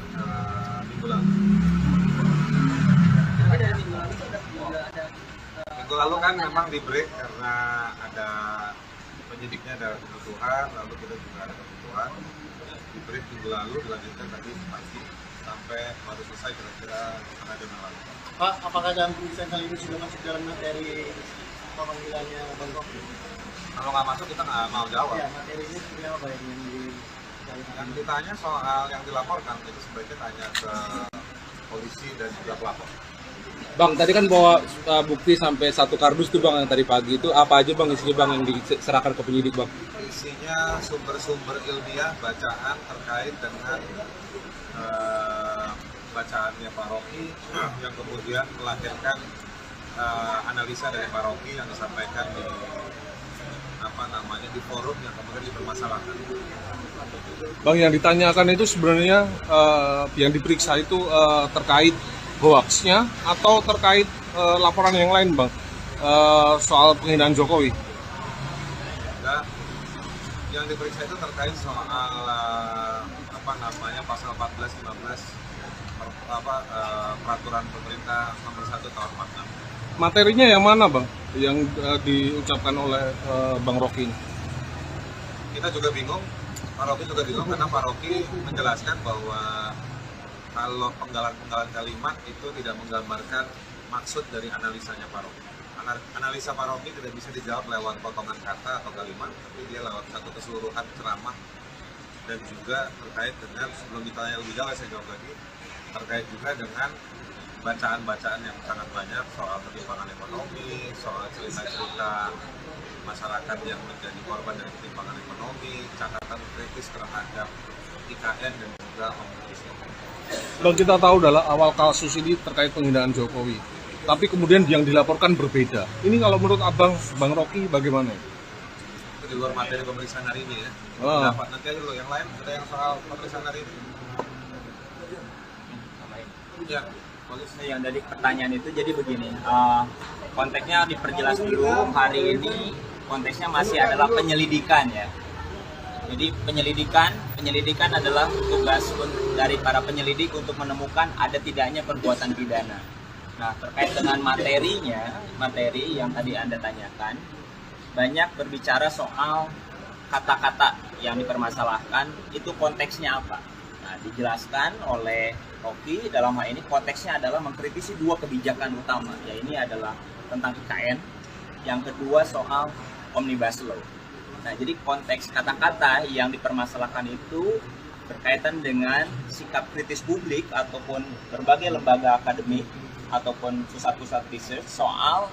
minggu lalu. Minggu lalu kan memang di break karena ada penyidiknya ada kebutuhan, lalu kita juga ada kebutuhan. Di break minggu lalu dilanjutkan tadi pagi sampai baru selesai kira-kira setengah jam yang lalu. Pak, apakah dalam pemeriksaan kali ini sudah masuk dalam materi pemanggilannya Bang Rocky? Kalau nggak masuk kita nggak mau jawab. Ya, materinya seperti apa Yang ditanya soal yang dilaporkan itu sebaiknya tanya ke polisi dan juga pelapor. Bang, tadi kan bawa bukti sampai 1 kardus tuh bang yang tadi pagi itu apa aja bang isinya bang yang diserahkan ke penyidik bang? Isinya sumber-sumber ilmiah bacaan terkait dengan bacaannya Pak Rocky yang kemudian melahirkan analisa dari Pak Rocky yang disampaikan di forum yang kemudian dipermasalahkan. Bang, yang ditanyakan itu sebenarnya yang diperiksa itu terkait hoaxnya atau terkait laporan yang lain bang, soal penghinaan Jokowi? Enggak, yang diperiksa itu terkait soal pasal 14, 15 peraturan pemerintah nomor 1 tahun 46. Materinya yang mana bang? Yang diucapkan oleh Bang Rocky ini? Kita juga bingung, Pak Rocky juga bingung karena Pak Rocky menjelaskan bahwa kalau penggalan-penggalan kalimat itu tidak menggambarkan maksud dari analisanya Pak Rocky. Analisa Pak Rocky tidak bisa dijawab lewat potongan kata atau kalimat, tapi dia lewat satu keseluruhan ceramah dan juga terkait dengan, sebelum ditanya lebih jauh saya jawab lagi, terkait juga dengan bacaan-bacaan yang sangat banyak soal ketimpangan ekonomi, soal cerita-cerita masyarakat yang menjadi korban dari ketimpangan ekonomi, catatan kritis terhadap IKN dan juga Omnibus Law. Bang, kita tahu adalah awal kasus ini terkait penghinaan Jokowi, tapi kemudian yang dilaporkan berbeda. Ini kalau menurut abang, Bang Rocky, bagaimana? Itu di luar materi pemeriksaan hari ini ya. Dapat nanti aja dulu yang lain, ada yang soal pemeriksaan hari ini. Ya. Yang dari pertanyaan itu jadi begini, konteksnya diperjelas dulu. Hari ini konteksnya masih adalah penyelidikan ya. Jadi penyelidikan adalah tugas dari para penyelidik untuk menemukan ada tidaknya perbuatan pidana. Nah, terkait dengan materi yang tadi Anda tanyakan, banyak berbicara soal kata-kata yang dipermasalahkan, itu konteksnya apa. Nah, dijelaskan oleh Rocky dalam hal ini konteksnya adalah mengkritisi dua kebijakan utama, ya ini adalah tentang IKN, yang kedua soal Omnibus Law. Nah, jadi konteks kata-kata yang dipermasalahkan itu berkaitan dengan sikap kritis publik ataupun berbagai lembaga akademik ataupun pusat-pusat research soal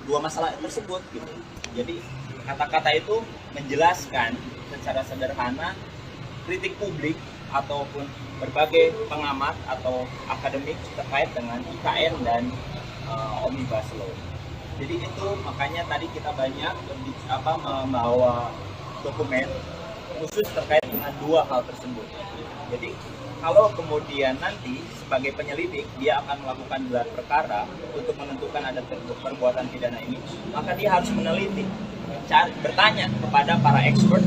dua masalah tersebut gitu. Jadi kata-kata itu menjelaskan secara sederhana kritik publik ataupun berbagai pengamat atau akademik terkait dengan IKN dan Omnibus Law. Jadi itu makanya tadi kita banyak membawa dokumen khusus terkait dengan dua hal tersebut. Jadi kalau kemudian nanti sebagai penyelidik dia akan melakukan gelar perkara untuk menentukan ada perbuatan pidana ini, maka dia harus meneliti, bertanya kepada para expert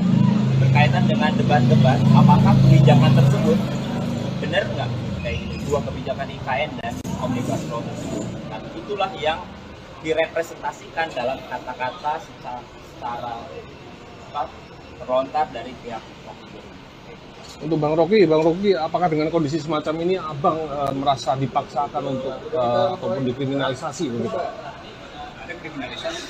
berkaitan dengan debat-debat apakah kebijakan tersebut benar nggak kayak ini, dua kebijakan IKN dan Omnibus Law tersebut. Nah, itulah yang direpresentasikan dalam kata-kata secara terlontar dari pihak Rocky. Untuk Bang Rocky, apakah dengan kondisi semacam ini abang merasa dipaksakan untuk ataupun dikriminalisasi begitu? Ada kriminalisasi.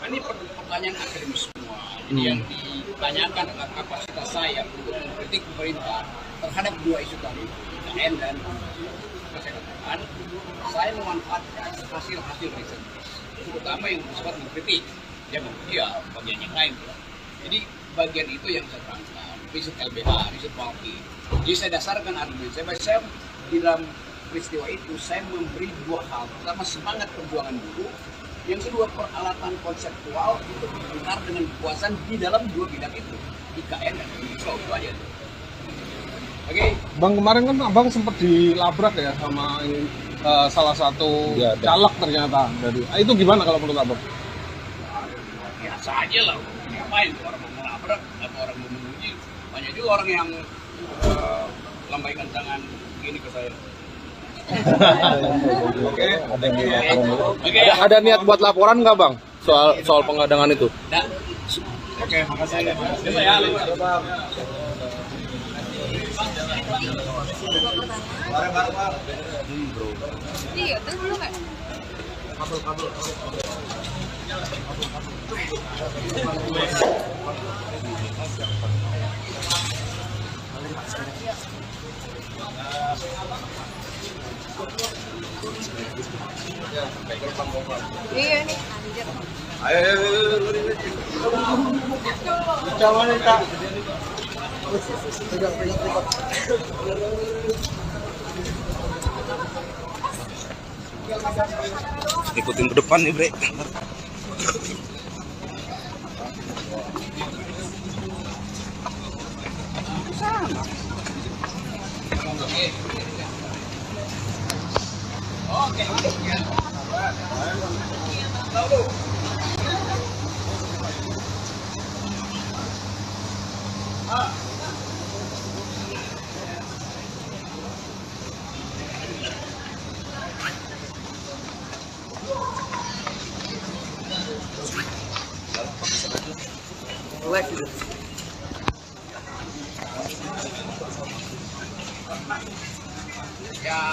Ini pertanyaan akademis semua. Jadi yang ditanyakan adalah kapasitas saya untuk mengkritik pemerintah terhadap dua isu tadi, IKN dan kesehatan. Saya memanfaatkan hasil-hasil riset, terutama yang bersifat mengkritik, bagian yang lain. Jadi bagian itu yang saya terangkan, riset LBH, riset Walki. Jadi saya dasarkan argumen saya di dalam peristiwa itu saya memberi dua hal. Pertama, semangat perjuangan dulu. Yang kedua, peralatan konseptual untuk benar dengan kekuasaan di dalam dua bidang itu, IKN dan Omnibus Law, itu aja. Oke. Bang, kemarin kan abang sempat dilabrak ya sama salah satu caleg ternyata dari. Itu gimana kalau menurut abang? Biasa aja lah. Ngapain orang mau melabrak atau orang mau memuji? Banyak juga orang yang lambaikan tangan gini ke saya. Oke. Ada niat buat laporan nggak bang soal pengadangan itu? Oke, makasih. Iya, itu belum kan? Iya nih, anjir. Ikutin ke depan nih bre. cuek gitu. Ya.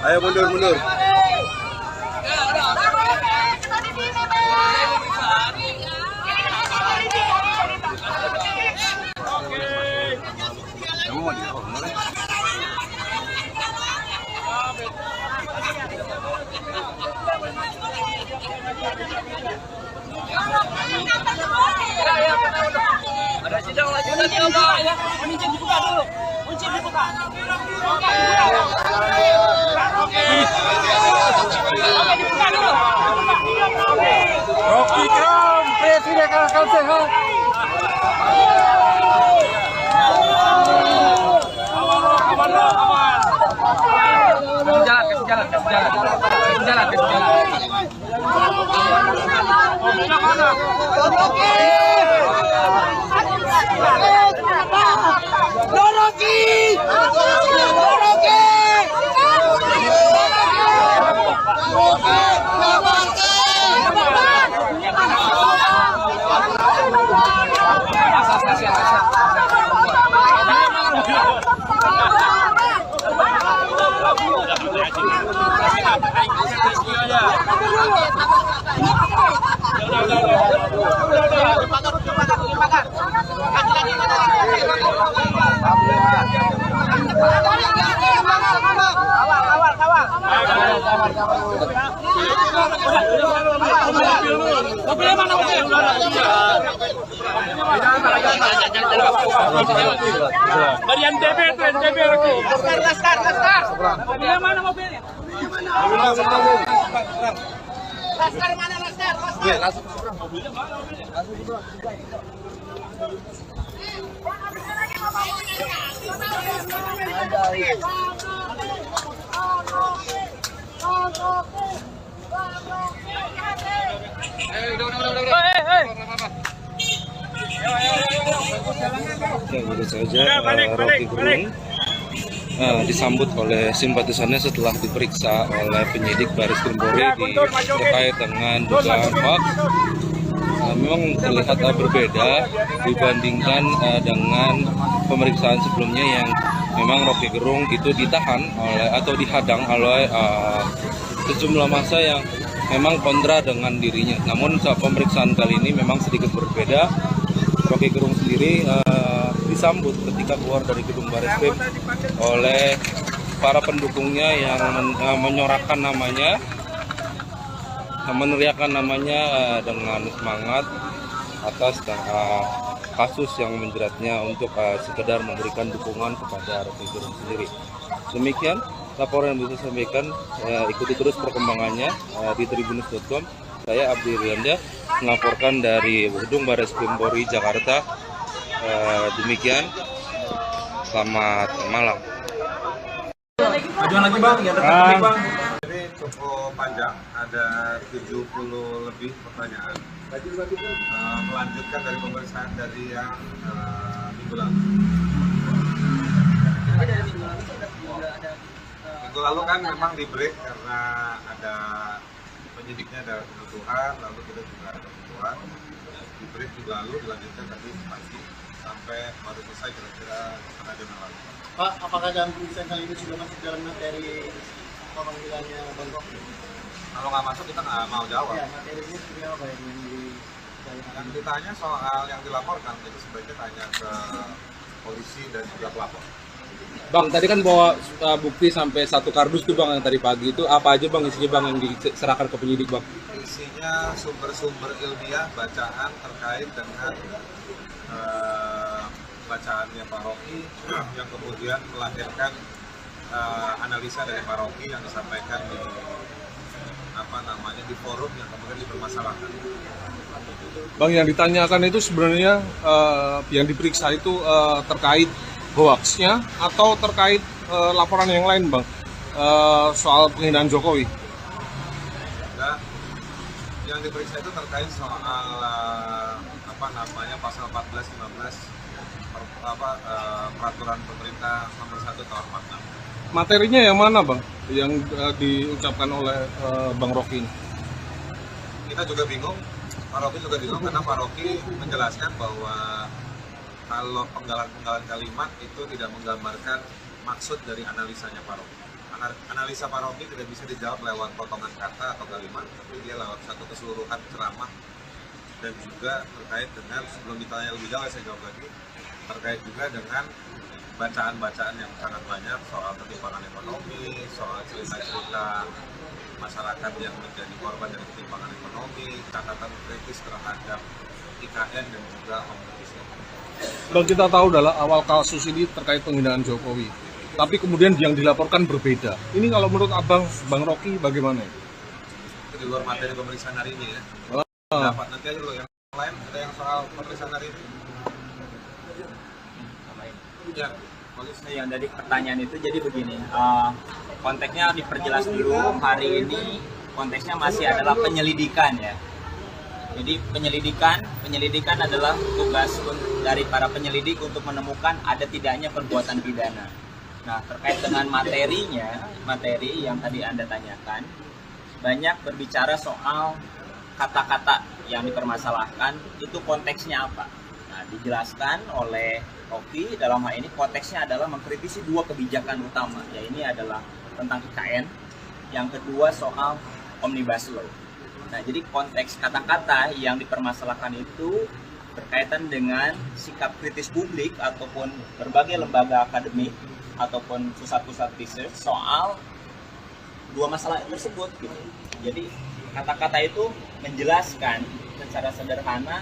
Ayo mundur. Ada sidang lanjutan ya, Pak. Kunci dibuka dulu. Kunci dibuka. Oke, dibuka dulu. Rocky Kram, Presiden Akal Sehat. Mobilnya mana mobil? Bagian DB itu, DB lagi. Laskar. Mobilnya mana mobilnya? Laskar mana Laskar? Ya, begitu saja Rocky Gerung disambut oleh simpatisannya setelah diperiksa oleh penyidik Baris Krim Polri terkait dengan dugaan hoax. Memang terlihat berbeda dibandingkan dengan pemeriksaan sebelumnya yang memang Rocky Gerung itu ditahan oleh atau dihadang oleh sejumlah massa yang memang kontra dengan dirinya. Namun saat pemeriksaan kali ini memang sedikit berbeda. Rocky Gerung sendiri disambut ketika keluar dari gedung Bareskrim oleh para pendukungnya yang menyorakan namanya, meneriakan namanya dengan semangat atas kasus yang menjeratnya untuk sekedar memberikan dukungan kepada Rocky Gerung sendiri. Demikian laporan yang bisa saya sampaikan. Ikuti terus perkembangannya di tribunnews.com. Saya Abdi Rianda melaporkan dari gedung Bareskrim Polri Jakarta. Demikian, selamat malam. Ajuan lagi Bang, yang terkait Bang. Ini cukup panjang, ada 70 lebih pertanyaan. Melanjutkan dari pemeriksaan dari yang minggu lalu. Minggu lalu kan memang di break karena ada penyidiknya ada kebutuhan, lalu kita juga ada kebutuhan. Di break juga lalu dilanjutkan tadi pagi sampai baru selesai kira-kira setengah jam yang lalu. Pak, apakah dalam pemeriksaan kali ini sudah masuk dalam materi pemanggilannya Bang Rocky? Kalau nggak masuk kita nggak mau jawab. Ya, materinya seperti apa yang Yang ditanya soal yang dilaporkan, jadi sebaiknya tanya ke polisi dan juga pelapor. Bang, tadi kan bawa bukti sampai 1 kardus tuh Bang yang tadi pagi itu apa aja Bang isinya Bang yang diserahkan ke penyidik Bang? Isinya sumber-sumber ilmiah, bacaan terkait dengan bacaannya Pak Rocky yang kemudian melahirkan analisa dari Pak Rocky yang disampaikan di forum yang kemudian dipermasalahkan. Bang, yang ditanyakan itu sebenarnya yang diperiksa itu terkait hoaxnya atau terkait laporan yang lain Bang, soal penghinaan Jokowi? Nah, yang diperiksa itu terkait soal pasal 14-15 peraturan pemerintah nomor 1 tahun 46. Materinya yang mana Bang yang diucapkan oleh Bang Rocky ini? Kita juga bingung, Pak Rocky juga bingung karena Pak Rocky menjelaskan bahwa kalau penggalan-penggalan kalimat itu tidak menggambarkan maksud dari analisanya Pak Rocky. Analisa Pak Rocky tidak bisa dijawab lewat potongan kata atau kalimat, tapi dia lewat satu keseluruhan ceramah. Dan juga terkait dengan, sebelum ditanya lebih jauh saya jawab lagi, terkait juga dengan bacaan-bacaan yang sangat banyak soal ketimpangan ekonomi, soal cerita-cerita masyarakat yang menjadi korban dari ketimpangan ekonomi, catatan kritis terhadap IKN dan juga Omnibus Law. Bang, kita tahu dalam awal kasus ini terkait penghinaan Jokowi, tapi kemudian yang dilaporkan berbeda. Ini kalau menurut Abang, Bang Rocky bagaimana? Itu di luar materi pemeriksaan hari ini ya. Dapat nanti aja lo yang lain, ada yang soal pemeriksaan hari ini. Ya, yang dari pertanyaan itu jadi begini, konteksnya diperjelas dulu. Hari ini konteksnya masih adalah penyelidikan ya. Jadi penyelidikan adalah tugas dari para penyelidik untuk menemukan ada tidaknya perbuatan pidana. Nah, terkait dengan materi yang tadi Anda tanyakan, banyak berbicara soal kata-kata yang dipermasalahkan, itu konteksnya apa. Nah, dijelaskan oleh Rocky dalam hal ini konteksnya adalah mengkritisi 2 kebijakan utama, ya ini adalah tentang IKN, yang kedua soal Omnibus Law. Nah, jadi konteks kata-kata yang dipermasalahkan itu berkaitan dengan sikap kritis publik ataupun berbagai lembaga akademik ataupun pusat-pusat riset soal 2 masalah tersebut gitu. Jadi kata-kata itu menjelaskan secara sederhana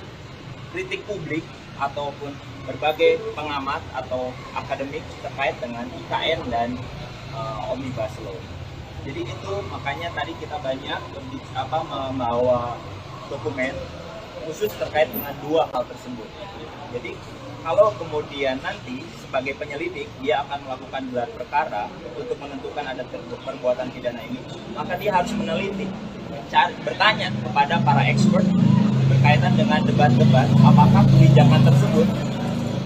kritik publik ataupun berbagai pengamat atau akademik terkait dengan IKN dan Omnibus Law. Jadi itu makanya tadi kita banyak membawa dokumen khusus terkait dengan 2 hal tersebut. Jadi kalau kemudian nanti sebagai penyelidik dia akan melakukan gelar perkara untuk menentukan ada perbuatan pidana ini, maka dia harus meneliti, bertanya kepada para expert berkaitan dengan debat-debat apakah kebijakan tersebut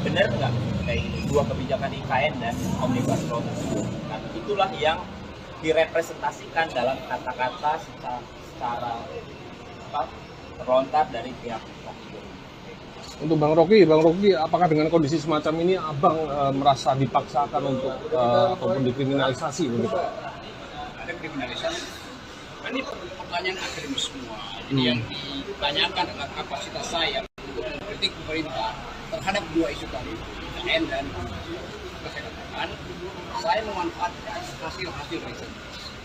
benar nggak kayak ini, 2 kebijakan IKN dan Omnibus Law tersebut. Nah, itulah yang direpresentasikan dalam kata-kata secara terlontar dari pihak Rocky. Untuk Bang Rocky, apakah dengan kondisi semacam ini Abang merasa dipaksakan untuk ataupun dikriminalisasi begitu? Ada kriminalisasi. Ini pertanyaan akademis semua. Jadi yang ditanyakan adalah kapasitas saya untuk mengkritik pemerintah terhadap 2 isu tadi, IKN dan kesehatan. Saya memanfaatkan hasil-hasil riset,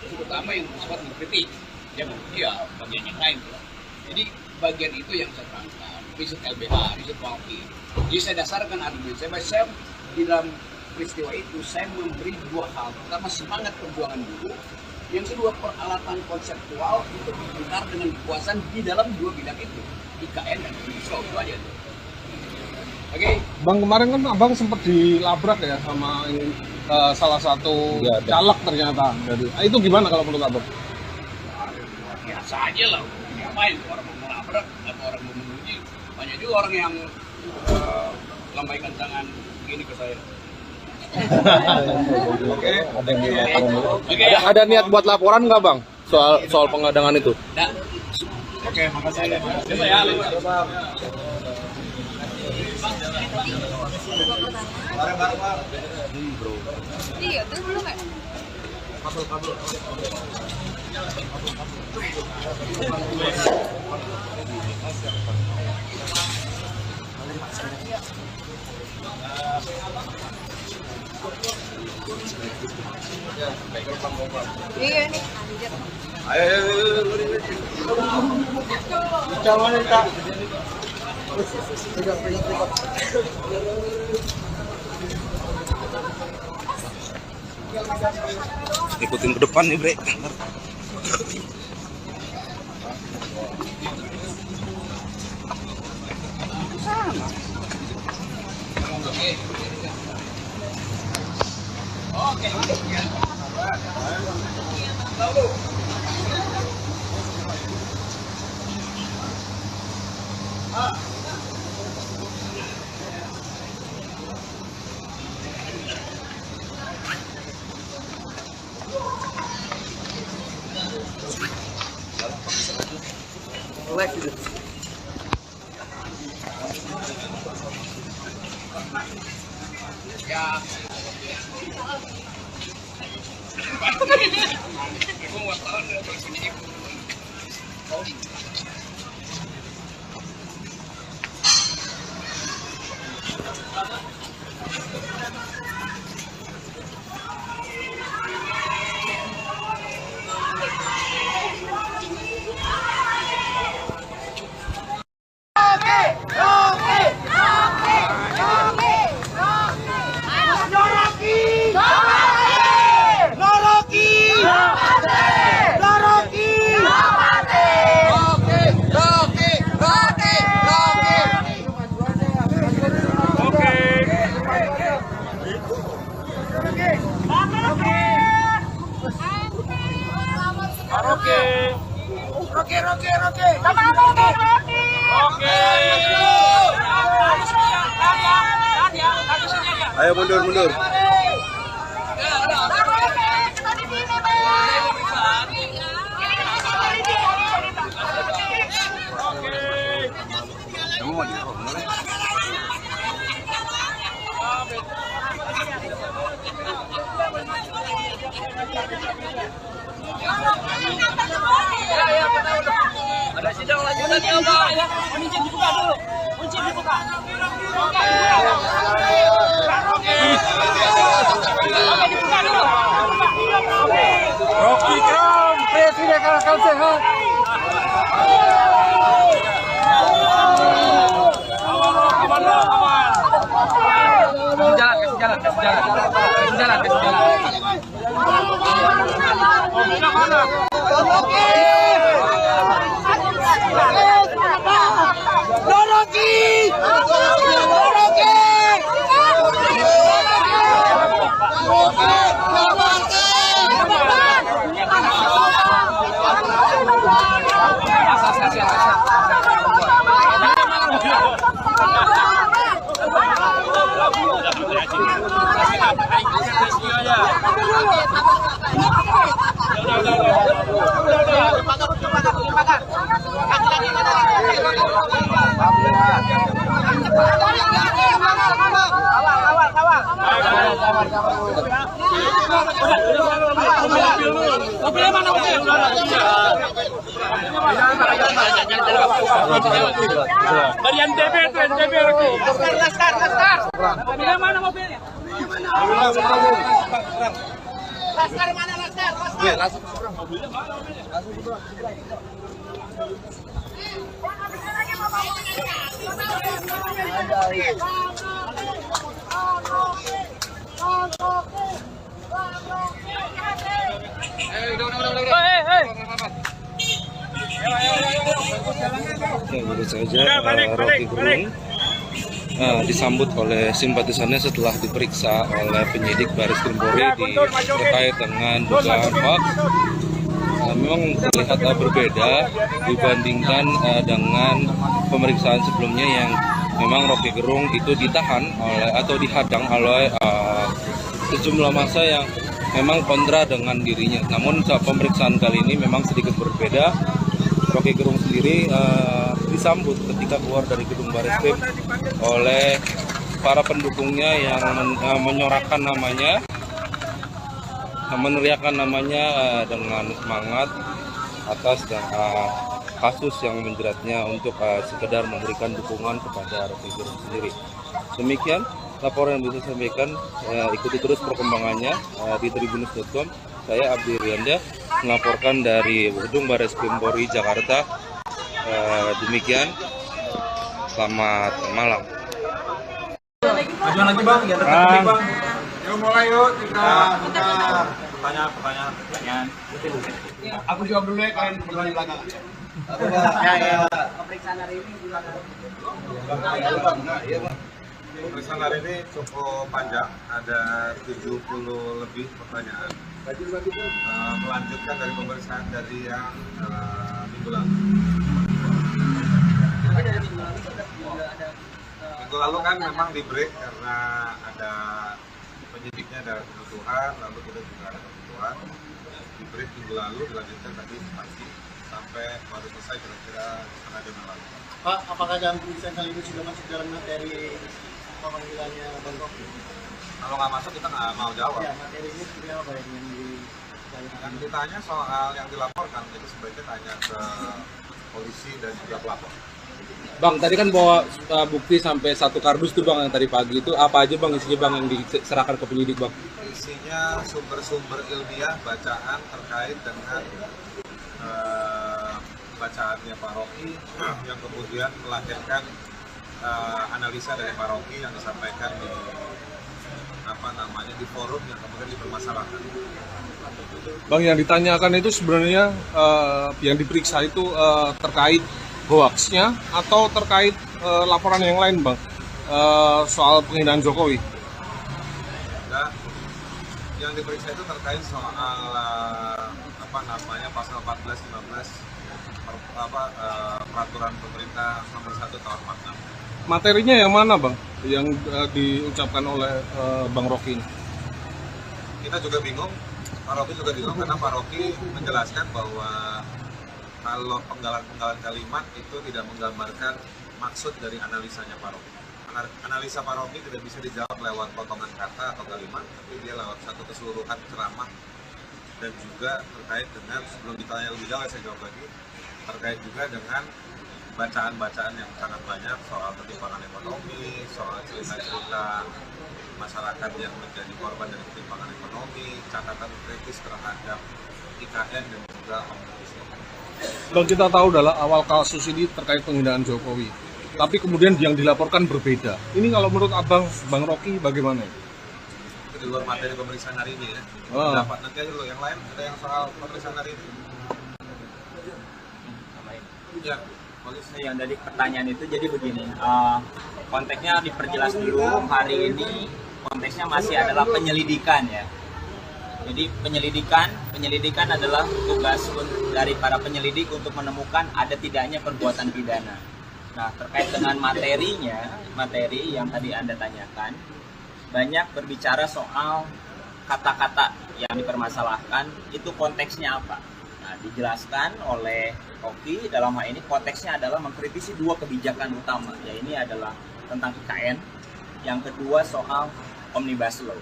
terutama yang bersifat mengkritik, bagian yang lain. Jadi bagian itu yang saya terangkan, riset LBH, riset Rocky. Jadi saya dasarkan argumen saya di dalam peristiwa itu saya memberi 2 hal. Pertama, semangat perjuangan dulu. Yang kedua, peralatan konseptual untuk berbicara dengan kekuasaan di dalam 2 bidang itu, IKN dan Omnibus Law. Itu aja. Oke. Bang, kemarin kan Abang sempat dilabrak ya sama salah satu caleg ternyata. Jadi, itu gimana kalau menurut Abang? Biasa aja lah. Ngapain orang mau melabrak atau orang mau memuji? Banyak juga orang yang lambaikan tangan begini ke saya. Oke. Ada niat buat laporan nggak Bang soal pengadangan itu? Oke, makasih. Iya, terus belum ya? Iya nih, anjir. Jangan minta. Ikutin ke depan nih, Bre. Ayo mundur. Ada sidang lanjutan ya, Pak. Kunci dibuka dulu. Kunci dibuka. Oke, dibuka dulu. Rocky Kram, presiden kalahkan sehat. Kasih jalan. Mobilnya mana mobil? Dari NTB lagi. Laskar. Mobilnya mana mobilnya? Laskar mana Laskar? Mobilnya mana mobilnya? Baru saja Rocky Gerung disambut oleh simpatisannya setelah diperiksa oleh penyidik Baris Krim Polri terkait dengan dugaan hoax. Memang terlihat berbeda dibandingkan dengan pemeriksaan sebelumnya yang memang Rocky Gerung itu ditahan atau dihadang oleh sejumlah massa yang memang kontra dengan dirinya. Namun saat pemeriksaan kali ini memang sedikit berbeda. Rocky Gerung sendiri disambut ketika keluar dari gedung Bareskrim oleh para pendukungnya yang menyorakan namanya meneriakan namanya dengan semangat atas kasus yang menjeratnya untuk sekedar memberikan dukungan kepada Rocky Gerung sendiri. Demikian laporan yang bisa saya sampaikan. Ikuti terus perkembangannya di tribunnews.com. Saya Abdi Rianda melaporkan dari Gedung Baris Krim Polri Jakarta. Demikian, selamat malam. Majuan lagi bang, biar tertutup bang. Yuk mulai yuk, kita Pertanyaan. Aku jawab dulu ya, kalian bertanya belakangan. Pemeriksaan hari ini gimana? pemeriksaan hari ini cukup panjang, ada 70 lebih pertanyaan. Melanjutkan dari pemeriksaan dari yang minggu lalu. Minggu lalu kan memang di break karena ada penyidiknya ada kebutuhan, lalu kita juga ada kebutuhan. Di break minggu lalu dilanjutkan tadi pagi sampai baru selesai kira-kira setengah jam yang lalu. Pak, apakah dalam pemeriksaan kali ini sudah masuk dalam materi pemanggilannya Bang Rocky? Kalau nggak masuk kita nggak mau jawab. Ya, materinya seperti apa yang Yang ditanya soal yang dilaporkan, jadi sebaiknya tanya ke polisi dan juga pelapor. Bang, tadi kan bawa bukti sampai 1 kardus tuh bang, yang tadi pagi itu apa aja bang isinya bang yang diserahkan ke penyidik bang? Isinya sumber-sumber ilmiah bacaan terkait dengan bacaannya Pak Rocky yang kemudian melahirkan analisa dari Pak Rocky yang disampaikan di forum yang kemudian dipermasalahkan. Bang, yang ditanyakan itu sebenarnya yang diperiksa itu terkait hoaxnya atau terkait laporan yang lain bang, soal penghinaan Jokowi? Enggak, yang diperiksa itu terkait soal pasal 14-15 peraturan pemerintah nomor 1 tahun 46. Materinya yang mana bang, yang diucapkan oleh Bang Rocky ini? Kita juga bingung, Pak Rocky juga bingung karena Pak Rocky menjelaskan bahwa kalau penggalan-penggalan kalimat itu tidak menggambarkan maksud dari analisanya Pak Rocky. Analisa Pak Rocky tidak bisa dijawab lewat potongan kata atau kalimat, tapi dia lewat satu keseluruhan ceramah dan juga terkait dengan, sebelum ditanya lebih jauh saya jawab lagi, terkait juga dengan bacaan-bacaan yang sangat banyak soal ketimpangan ekonomi, soal cerita-cerita masyarakat yang menjadi korban dari ketimpangan ekonomi, catatan kritis terhadap IKN dan juga Omnibus Law. Bang, kita tahu adalah awal kasus ini terkait penghinaan Jokowi, tapi kemudian yang dilaporkan berbeda. Ini kalau menurut abang, Bang Rocky bagaimana? Itu di luar materi pemeriksaan hari ini ya. Dapat nanti aja dulu yang lain, ada yang soal pemeriksaan hari ini. Ya, polisi. Yang dari pertanyaan itu jadi begini, konteksnya diperjelas dulu. Hari ini konteksnya masih adalah penyelidikan ya. Jadi penyelidikan adalah tugas dari para penyelidik untuk menemukan ada tidaknya perbuatan pidana. Nah, terkait dengan materi yang tadi Anda tanyakan, banyak berbicara soal kata-kata yang dipermasalahkan, itu konteksnya apa. Nah, dijelaskan oleh Rocky dalam hal ini konteksnya adalah mengkritisi 2 kebijakan utama, ya ini adalah tentang IKN, yang kedua soal Omnibus Law.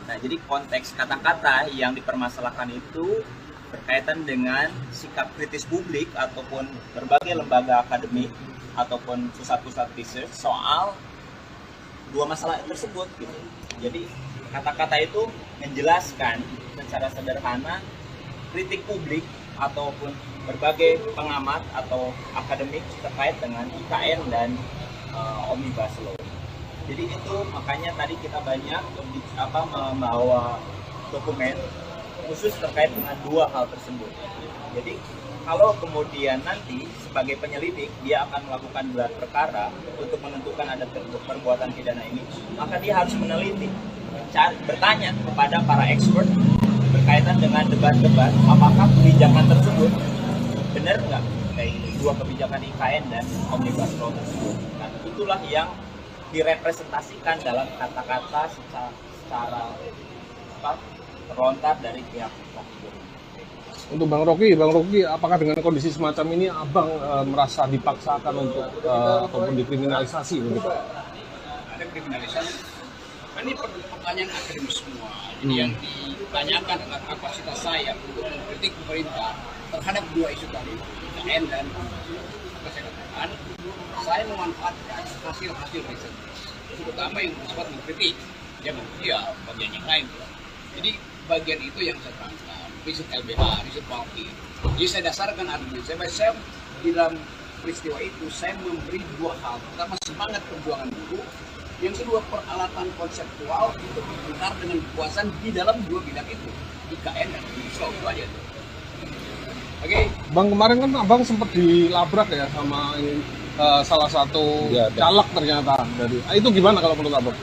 Nah, jadi konteks kata-kata yang dipermasalahkan itu berkaitan dengan sikap kritis publik ataupun berbagai lembaga akademik ataupun pusat-pusat research soal 2 masalah tersebut gitu. Jadi kata-kata itu menjelaskan secara sederhana kritik publik ataupun berbagai pengamat atau akademik terkait dengan IKN dan Omnibus Law. Jadi itu makanya tadi kita banyak membawa dokumen khusus terkait dengan 2 hal tersebut. Jadi kalau kemudian nanti sebagai penyelidik dia akan melakukan gelar perkara untuk menentukan ada perbuatan pidana ini, maka dia harus meneliti, bertanya kepada para expert berkaitan dengan debat-debat apakah kebijakan tersebut benar nggak kayak ini, 2 kebijakan IKN dan Omnibus Law tersebut. Nah, itulah yang direpresentasikan dalam kata-kata secara terlontar dari pihak Rocky Gerung. Untuk Bang Rocky, apakah dengan kondisi semacam ini abang merasa dipaksakan untuk ataupun dikriminalisasi begitu? Ada kriminalisasi. Ini pertanyaan akademis semua. Jadi yang ditanyakan tentang kapasitas saya untuk mengkritik pemerintah terhadap dua isu tadi, IKN dan apa saya katakan, saya memanfaatkan hasil-hasil riset, terutama yang bersifat mengkritik, ya bagian yang lain. Jadi bagian itu yang saya terangkan, riset LBH, riset Walki. Jadi saya dasarkan argumen saya di dalam peristiwa itu saya memberi dua hal. Pertama, semangat perjuangan buruh. Yang kedua, peralatan konseptual untuk berputar dengan kekuasaan di dalam dua bidang itu, IKN dan Indonesia. Itu aja tuh. Oke. Bang, kemarin kan abang sempat dilabrak ya sama salah satu caleg ternyata dari. Itu gimana kalau menurut abang?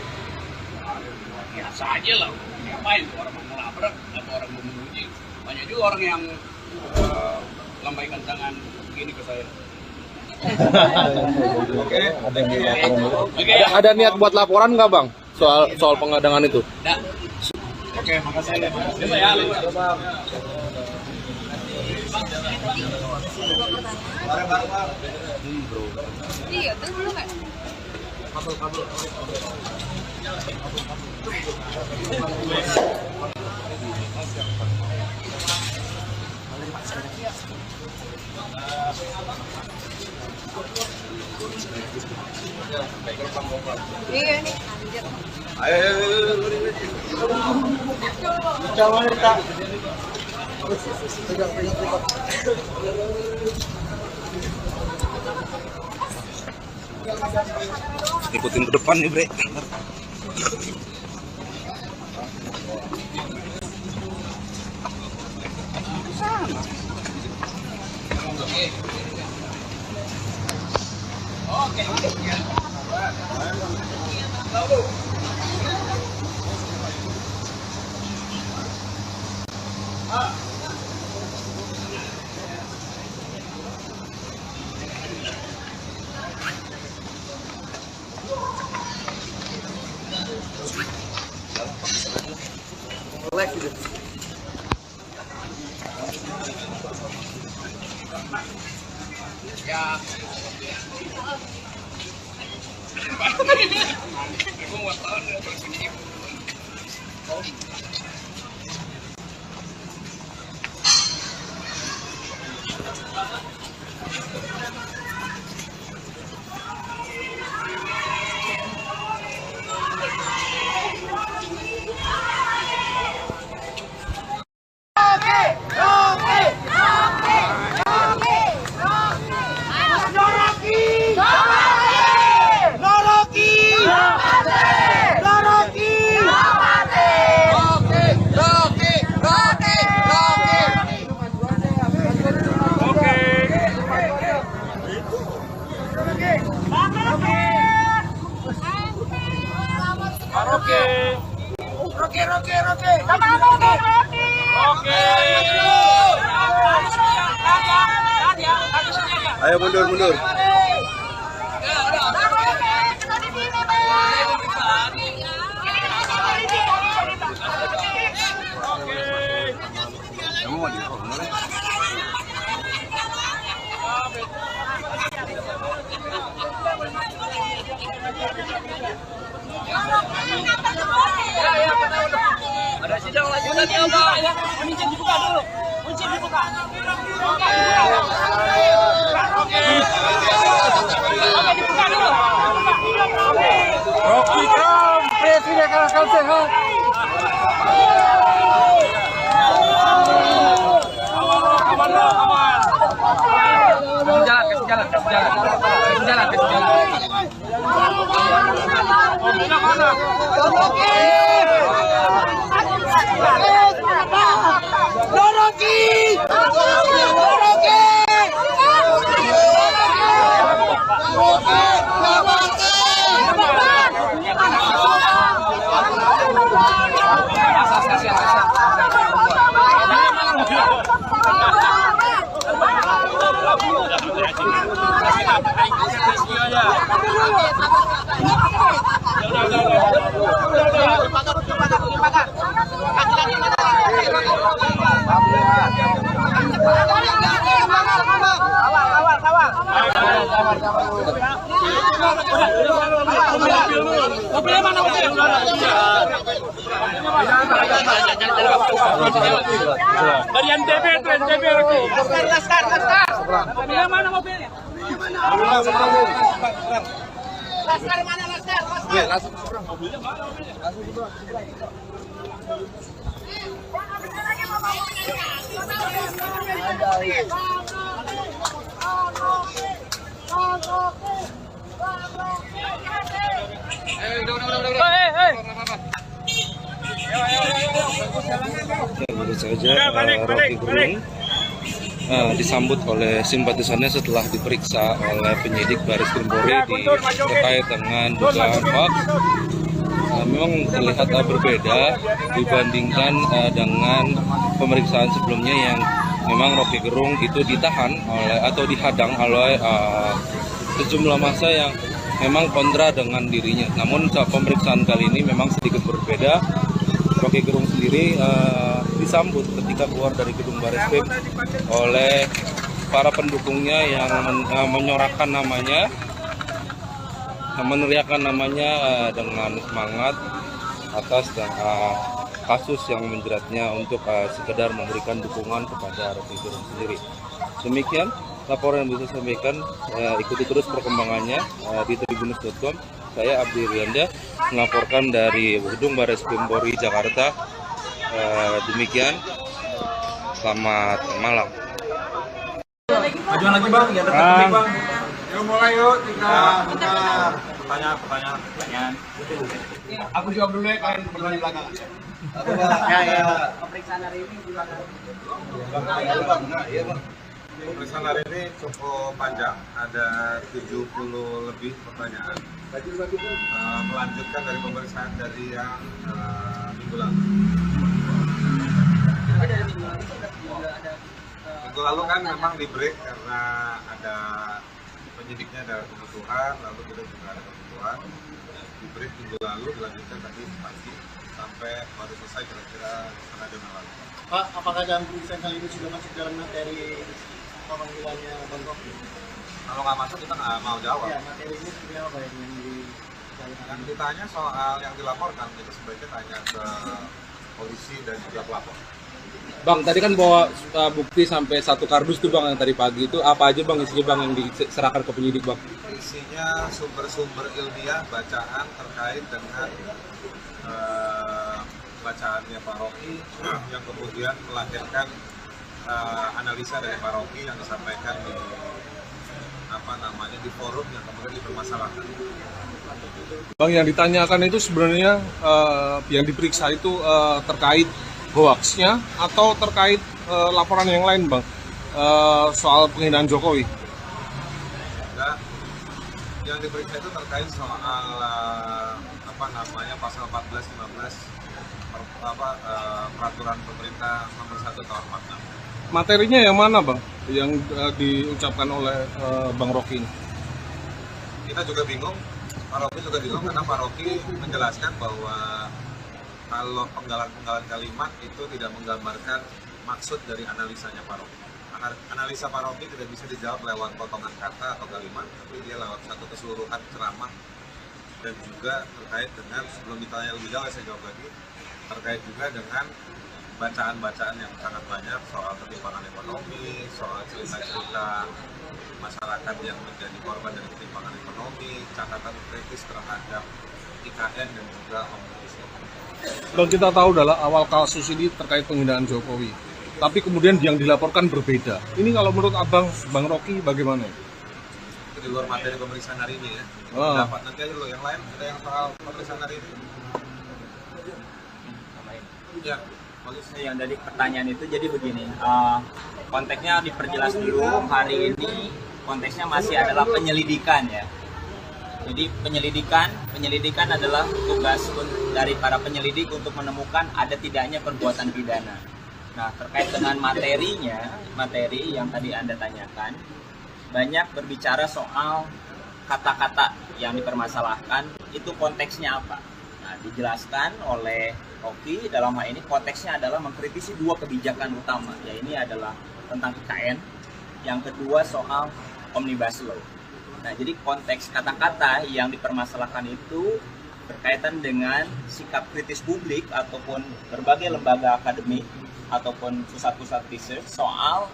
Biasa aja lah. Ngapain tuh orang mau melabrak atau orang mau menguji? Banyak juga orang yang lambaikan tangan begini ke saya. Oke. Ada niat buat laporan nggak bang soal pengadangan itu? Nah. Oke, makasih ya. Iya, itu belum kan? Iya nih, anjir. Ikutin ke depan nih bre. Ya. Ayo mundur. Ada sidang lanjutan ya, Pak. Kunci dibuka dulu. Kunci dibuka. Oke, dibuka dulu. Rocky Kam, Presiden Kalahkan Sehat. Aman. Kasih jalan. Awal. Mobilnya mana mobilnya? Dari NTB, NTB lagi. Laskar. Mobilnya mana mobilnya? Laskar mana Laskar? Baru saja Rocky Gerung disambut oleh simpatisannya setelah diperiksa oleh penyidik Baris Krim Polri terkait dengan dugaan hoax. Memang terlihat berbeda dibandingkan dengan pemeriksaan sebelumnya yang memang Rocky Gerung itu ditahan oleh atau dihadang oleh sejumlah massa yang memang kontra dengan dirinya. Namun saat pemeriksaan kali ini memang sedikit berbeda. Rocky Gerung sendiri disambut ketika keluar dari gedung Bareskrim oleh para pendukungnya yang menyorakan namanya, meneriakkan namanya dengan semangat atas kasus yang menjeratnya untuk sekedar memberikan dukungan kepada Rocky Gerung sendiri. Demikian laporan yang bisa saya sampaikan. Ikuti terus perkembangannya di tribunnews.com. Saya Abdi Rianda melaporkan dari gedung Bareskrim Polri Jakarta. Demikian, selamat malam. Majuan lagi bang, ya dekat bang. Yuk mulai yuk, Pertanyaan. Aku jawab dulu ya, kalian berdua di belakang. Pemeriksaan hari ini gimana? Pemeriksaan hari ini cukup panjang, ada 70 lebih pertanyaan. Melanjutkan dari pemeriksaan dari yang minggu lalu. Minggu lalu kan memang di break karena ada penyidiknya ada kebutuhan, lalu kita juga ada kebutuhan. Di break minggu lalu dilanjutkan tadi pagi sampai baru selesai kira-kira setengah jam yang lalu. Pak, apakah dalam pemeriksaan kali ini sudah masuk dalam materi pemanggilannya Bang Rocky? Kalau nggak masuk kita nggak mau jawab. Ya, materinya seperti apa yang Yang ditanya soal yang dilaporkan, kita sebaiknya tanya ke polisi dan juga pelapor. Bang, tadi kan bawa bukti sampai 1 kardus tuh bang yang tadi pagi itu apa aja bang isinya bang yang diserahkan ke penyidik bang? Isinya sumber-sumber ilmiah bacaan terkait dengan bacaannya Pak Rocky yang kemudian melahirkan analisa dari Pak Rocky yang disampaikan di forum yang kemudian dipermasalahkan. Bang, yang ditanyakan itu sebenarnya yang diperiksa itu terkait hoaxnya atau terkait laporan yang lain bang, soal penghinaan Jokowi? Nah, yang diperiksa itu terkait soal pasal 14-15 peraturan pemerintah nomor 1 tahun 46. Materinya yang mana bang yang diucapkan oleh Bang Rocky ini? Kita juga bingung, Pak Rocky juga bingung karena Pak Rocky menjelaskan bahwa kalau penggalan-penggalan kalimat itu tidak menggambarkan maksud dari analisanya Pak Rocky. Analisa Pak Rocky tidak bisa dijawab lewat potongan kata atau kalimat, tapi dia lewat satu keseluruhan ceramah dan juga terkait dengan, sebelum ditanya lebih jauh saya jawab lagi, terkait juga dengan bacaan-bacaan yang sangat banyak soal ketimpangan ekonomi, soal cerita-cerita masyarakat yang menjadi korban dari ketimpangan ekonomi, catatan kritis terhadap IKN dan juga Omnibus Law. Bang, kita tahu adalah awal kasus ini terkait penghinaan Jokowi, tapi kemudian yang dilaporkan berbeda. Ini kalau menurut abang, Bang Rocky bagaimana? Itu di luar materi pemeriksaan hari ini ya. Dapat nanti aja dulu yang lain, ada yang soal pemeriksaan hari ini. Ya. Yang dari pertanyaan itu jadi begini, konteksnya diperjelas dulu. Hari ini konteksnya masih adalah penyelidikan ya. Jadi penyelidikan adalah tugas dari para penyelidik untuk menemukan ada tidaknya perbuatan pidana. Nah, terkait dengan materi yang tadi Anda tanyakan, banyak berbicara soal kata-kata yang dipermasalahkan, itu konteksnya apa. Nah, dijelaskan oleh Rocky dalam hal ini konteksnya adalah mengkritisi 2 kebijakan utama, ya ini adalah tentang IKN, yang kedua soal Omnibus Law. Nah, jadi konteks kata-kata yang dipermasalahkan itu berkaitan dengan sikap kritis publik ataupun berbagai lembaga akademik ataupun pusat-pusat research soal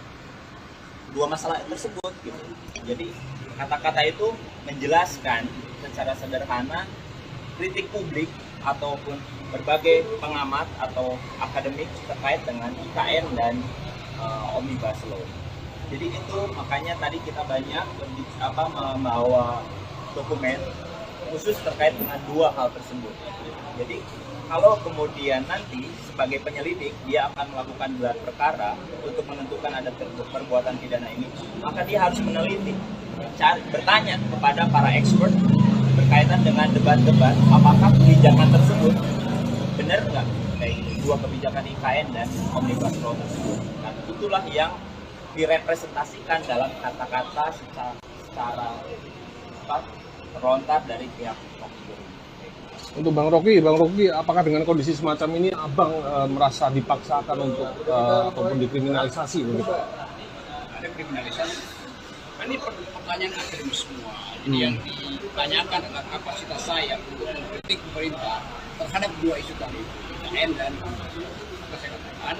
dua masalah tersebut gitu. Jadi kata-kata itu menjelaskan secara sederhana kritik publik ataupun berbagai pengamat atau akademik terkait dengan IKN dan Omnibus Law. Jadi itu makanya tadi kita banyak membawa dokumen khusus terkait dengan dua hal tersebut. Jadi kalau kemudian nanti sebagai penyelidik dia akan melakukan gelar perkara untuk menentukan ada perbuatan pidana ini, maka dia harus meneliti, bertanya kepada para expert berkaitan dengan debat-debat apakah kebijakan tersebut benar nggak, kayak dua kebijakan IKN dan Omnibus Law tersebut. Nah, itulah yang direpresentasikan dalam kata-kata secara frontal dari pihak Rocky Gerung. Untuk Bang Rocky, apakah dengan kondisi semacam ini Abang merasa dipaksakan untuk ataupun dikriminalisasi begitu? Ada kriminalisasi. Ini pertanyaan akademis semua. Jadi yang ditanyakan adalah kapasitas saya untuk mengkritik pemerintah terhadap dua isu tadi, IKN dan kesehatan.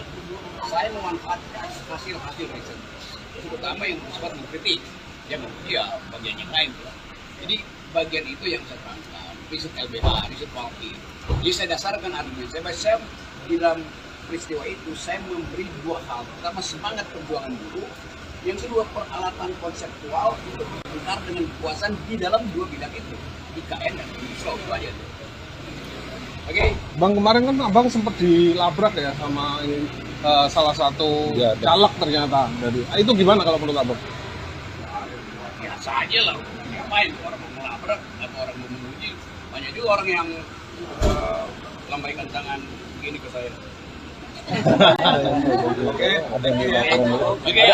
Saya memanfaatkan hasil-hasil riset, terutama yang bersifat mengkritik, yang bagian yang lain. Jadi bagian itu yang saya tangkap, riset LBH, riset Walki. Jadi saya dasarkan argumen saya di dalam peristiwa itu saya memberi dua hal. Pertama, semangat perjuangan buruh. Yang kedua, peralatan konseptual untuk benar dengan kekuasaan di dalam dua bidang itu, IKN dan Omnibus Law, itu aja. Oke. Bang, kemarin kan Abang sempat dilabrak ya sama ini, salah satu caleg ternyata dari. Itu gimana kalau menurut Abang? Biasa aja lah. Ngapain orang mau melabrak atau orang mau menguji? Banyak juga orang yang lambaikan tangan begini ke saya.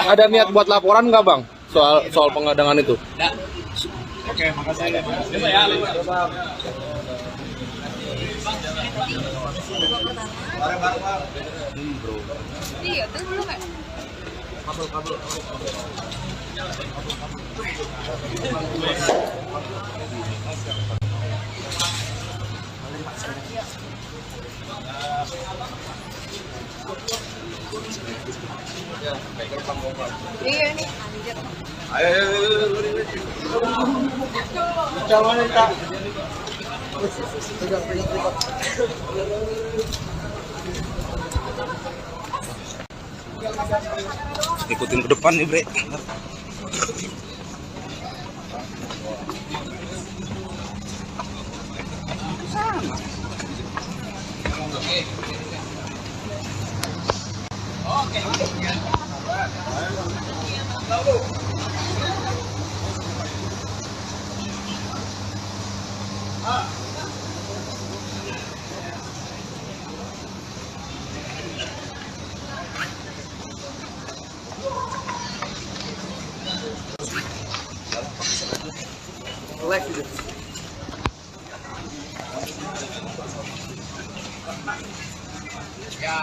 Ada niat buat laporan nggak Bang soal pengadangan itu? Nah, oke, makasih. Coba ya, Iya, itu belum kan? Iya nih, anjir. Jangan tak. Ikutin ke depan nih, Bre. ya.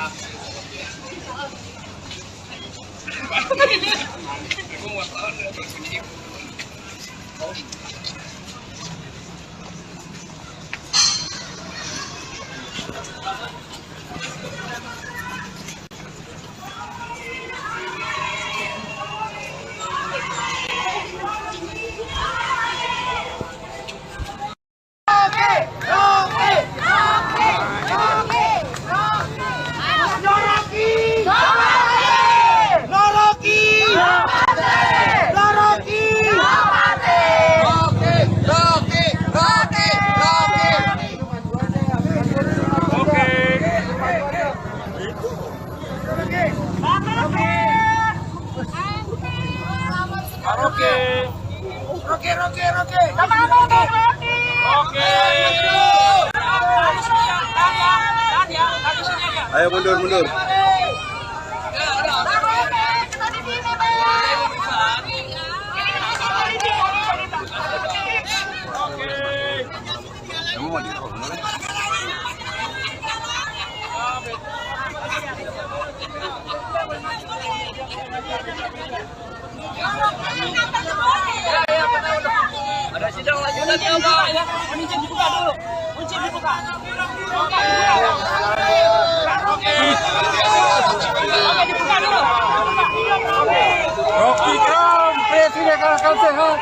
Ayo mundur. Ada sidang lanjutan ya, Pak. Kunci dibuka dulu. Kunci Rocky Gerung, Presiden Akal Sehat.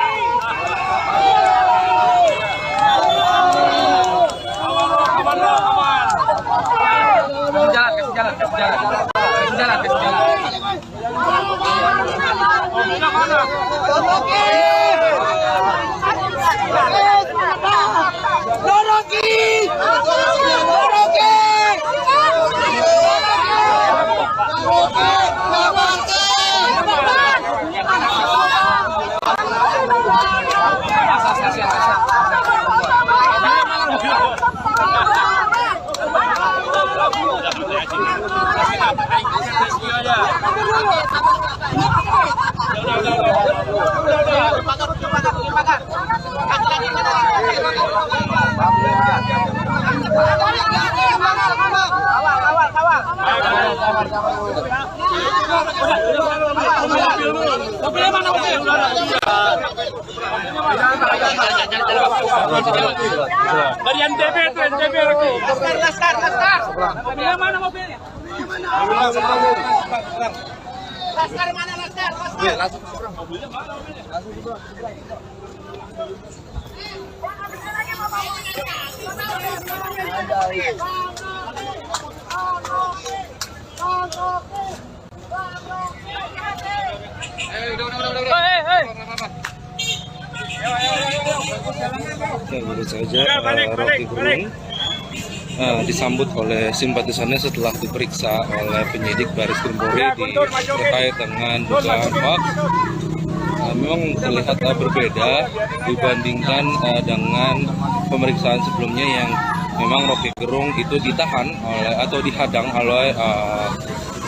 Dari NTB itu, NTB lagi. Laskar. Mobilnya mana mobilnya? Laskar mana Laskar? Mobilnya mana mobilnya? Ya, baru saja Rocky Gerung disambut oleh simpatisannya setelah diperiksa oleh penyidik Baris Krim Polri terkait dengan dugaan hoax. Memang terlihat berbeda dibandingkan dengan pemeriksaan sebelumnya yang memang Rocky Gerung itu ditahan oleh atau dihadang oleh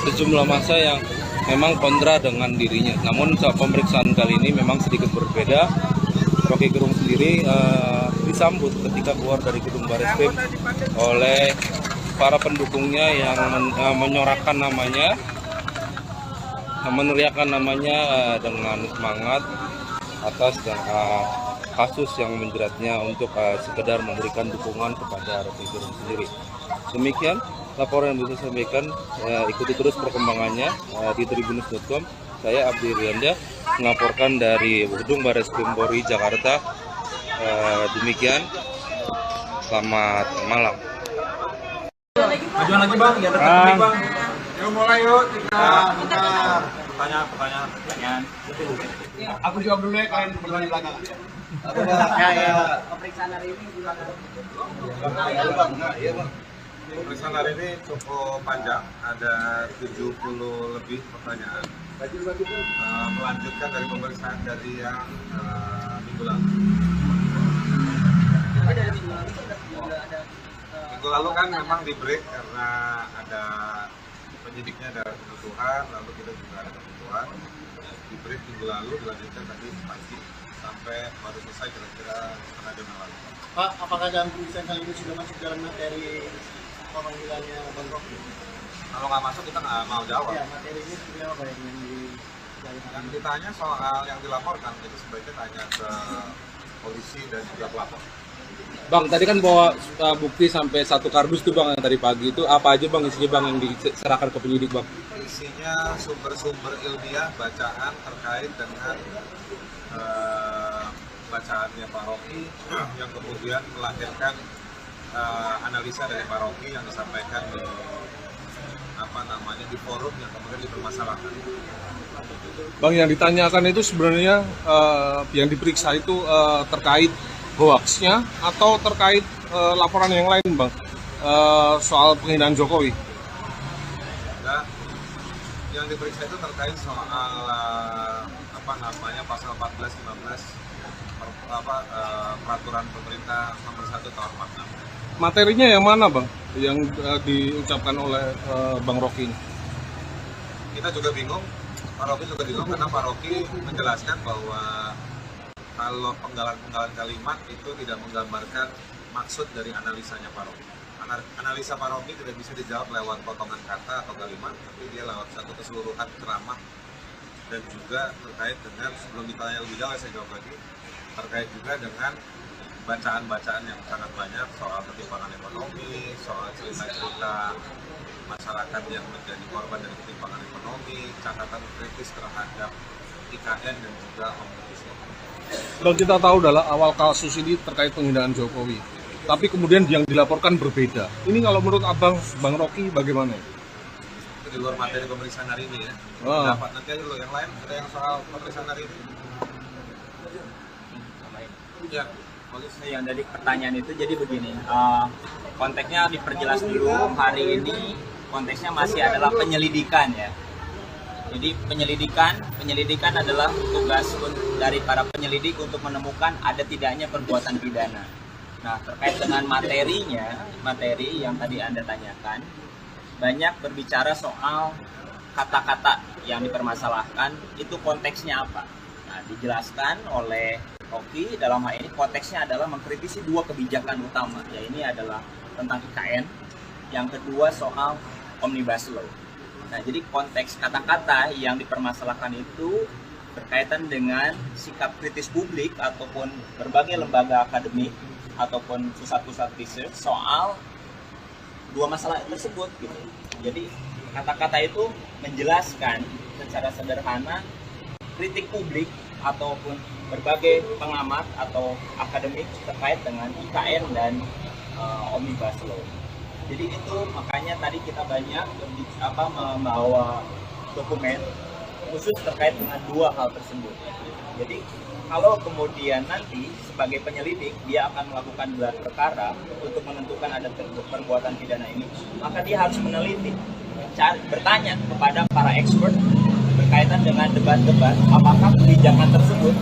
sejumlah massa yang memang kontra dengan dirinya. Namun saat pemeriksaan kali ini memang sedikit berbeda. Rocky Gerung sendiri disambut ketika keluar dari gedung Bareskrim oleh para pendukungnya yang menyorakan namanya, meneriakan namanya dengan semangat atas kasus yang menjeratnya untuk sekedar memberikan dukungan kepada Rocky Gerung sendiri. Demikian laporan yang bisa saya sampaikan. Ikuti terus perkembangannya di tribunnews.com. Saya Abdi Rianda melaporkan dari gedung Bareskrim Polri Jakarta. Demikian, selamat malam. Majuan lagi bang, ya dekat bang. Yuk mulai yuk, Pertanyaan. Aku jawab dulu ya, kalian berdua di belakang. Pemeriksaan hari ini gimana? pemeriksaan hari ini cukup panjang, ada 70 lebih pertanyaan. Melanjutkan dari pemeriksaan dari yang minggu lalu. Minggu lalu kan memang di break karena ada penyidiknya ada kebutuhan, lalu kita juga ada kebutuhan. Di break minggu lalu dilanjutkan tadi pagi sampai baru selesai kira-kira setengah jam yang lalu. Pak, apakah dalam pemeriksaan kali ini sudah masuk dalam materi pemanggilannya Bang Rocky? Kalau nggak masuk kita nggak mau jawab. Ya, materinya seperti apa Pak Yang ditanya soal yang dilaporkan, jadi sebaiknya tanya ke polisi dan juga pelapor. Bang, tadi kan bawa bukti sampai 1 kardus tuh bang yang tadi pagi itu apa aja bang isinya bang yang diserahkan ke penyidik bang? Isinya sumber-sumber ilmiah bacaan terkait dengan bacaannya Pak Rocky yang kemudian melahirkan analisa dari Pak Rocky yang disampaikan di forum yang kemudian dipermasalahkan. Bang, yang ditanyakan itu sebenarnya yang diperiksa itu terkait hoaxnya atau terkait laporan yang lain bang, soal penghinaan Jokowi? Nah, yang diperiksa itu terkait soal pasal 14-15 peraturan pemerintah nomor 1 tahun 46. Materinya yang mana bang yang diucapkan oleh Bang Rocky ini? Kita juga bingung, Pak Rocky juga bingung karena Pak Rocky menjelaskan bahwa kalau penggalan-penggalan kalimat itu tidak menggambarkan maksud dari analisanya Pak Rocky. Analisa Pak Rocky tidak bisa dijawab lewat potongan kata atau kalimat, tapi dia lewat satu keseluruhan ceramah dan juga terkait dengan, sebelum ditanya lebih jauh saya jawab lagi, terkait juga dengan bacaan-bacaan yang sangat banyak soal ketimpangan ekonomi, soal cerita-cerita masyarakat yang menjadi korban dari ketimpangan ekonomi, catatan kritis terhadap IKN dan juga Omnibus Law. Bang, kita tahu adalah awal kasus ini terkait penghinaan Jokowi, tapi kemudian yang dilaporkan berbeda. Ini kalau menurut Abang, Bang Rocky, bagaimana? Itu di luar materi pemeriksaan hari ini ya. Dapat nanti aja dulu yang lain, ada yang soal pemeriksaan hari ini. Ya, Yang dari pertanyaan itu jadi begini, konteksnya diperjelas dulu. Hari ini konteksnya masih adalah penyelidikan ya. Jadi penyelidikan adalah tugas dari para penyelidik untuk menemukan ada tidaknya perbuatan pidana. Nah, terkait dengan materi yang tadi Anda tanyakan, banyak berbicara soal kata-kata yang dipermasalahkan, itu konteksnya apa. Nah, dijelaskan oleh Rocky, dalam hal ini konteksnya adalah mengkritisi dua kebijakan utama, ya ini adalah tentang IKN, yang kedua soal Omnibus Law. Nah, jadi konteks kata-kata yang dipermasalahkan itu berkaitan dengan sikap kritis publik ataupun berbagai lembaga akademik ataupun pusat-pusat research soal dua masalah tersebut gitu. Jadi kata-kata itu menjelaskan secara sederhana kritik publik ataupun berbagai pengamat atau akademik terkait dengan IKN dan Omnibus Law. Jadi itu makanya tadi kita banyak membawa dokumen khusus terkait dengan dua hal tersebut. Jadi kalau kemudian nanti sebagai penyelidik dia akan melakukan gelar perkara untuk menentukan ada perbuatan pidana ini, maka dia harus meneliti, bertanya kepada para expert berkaitan dengan debat-debat apakah kebijakan tersebut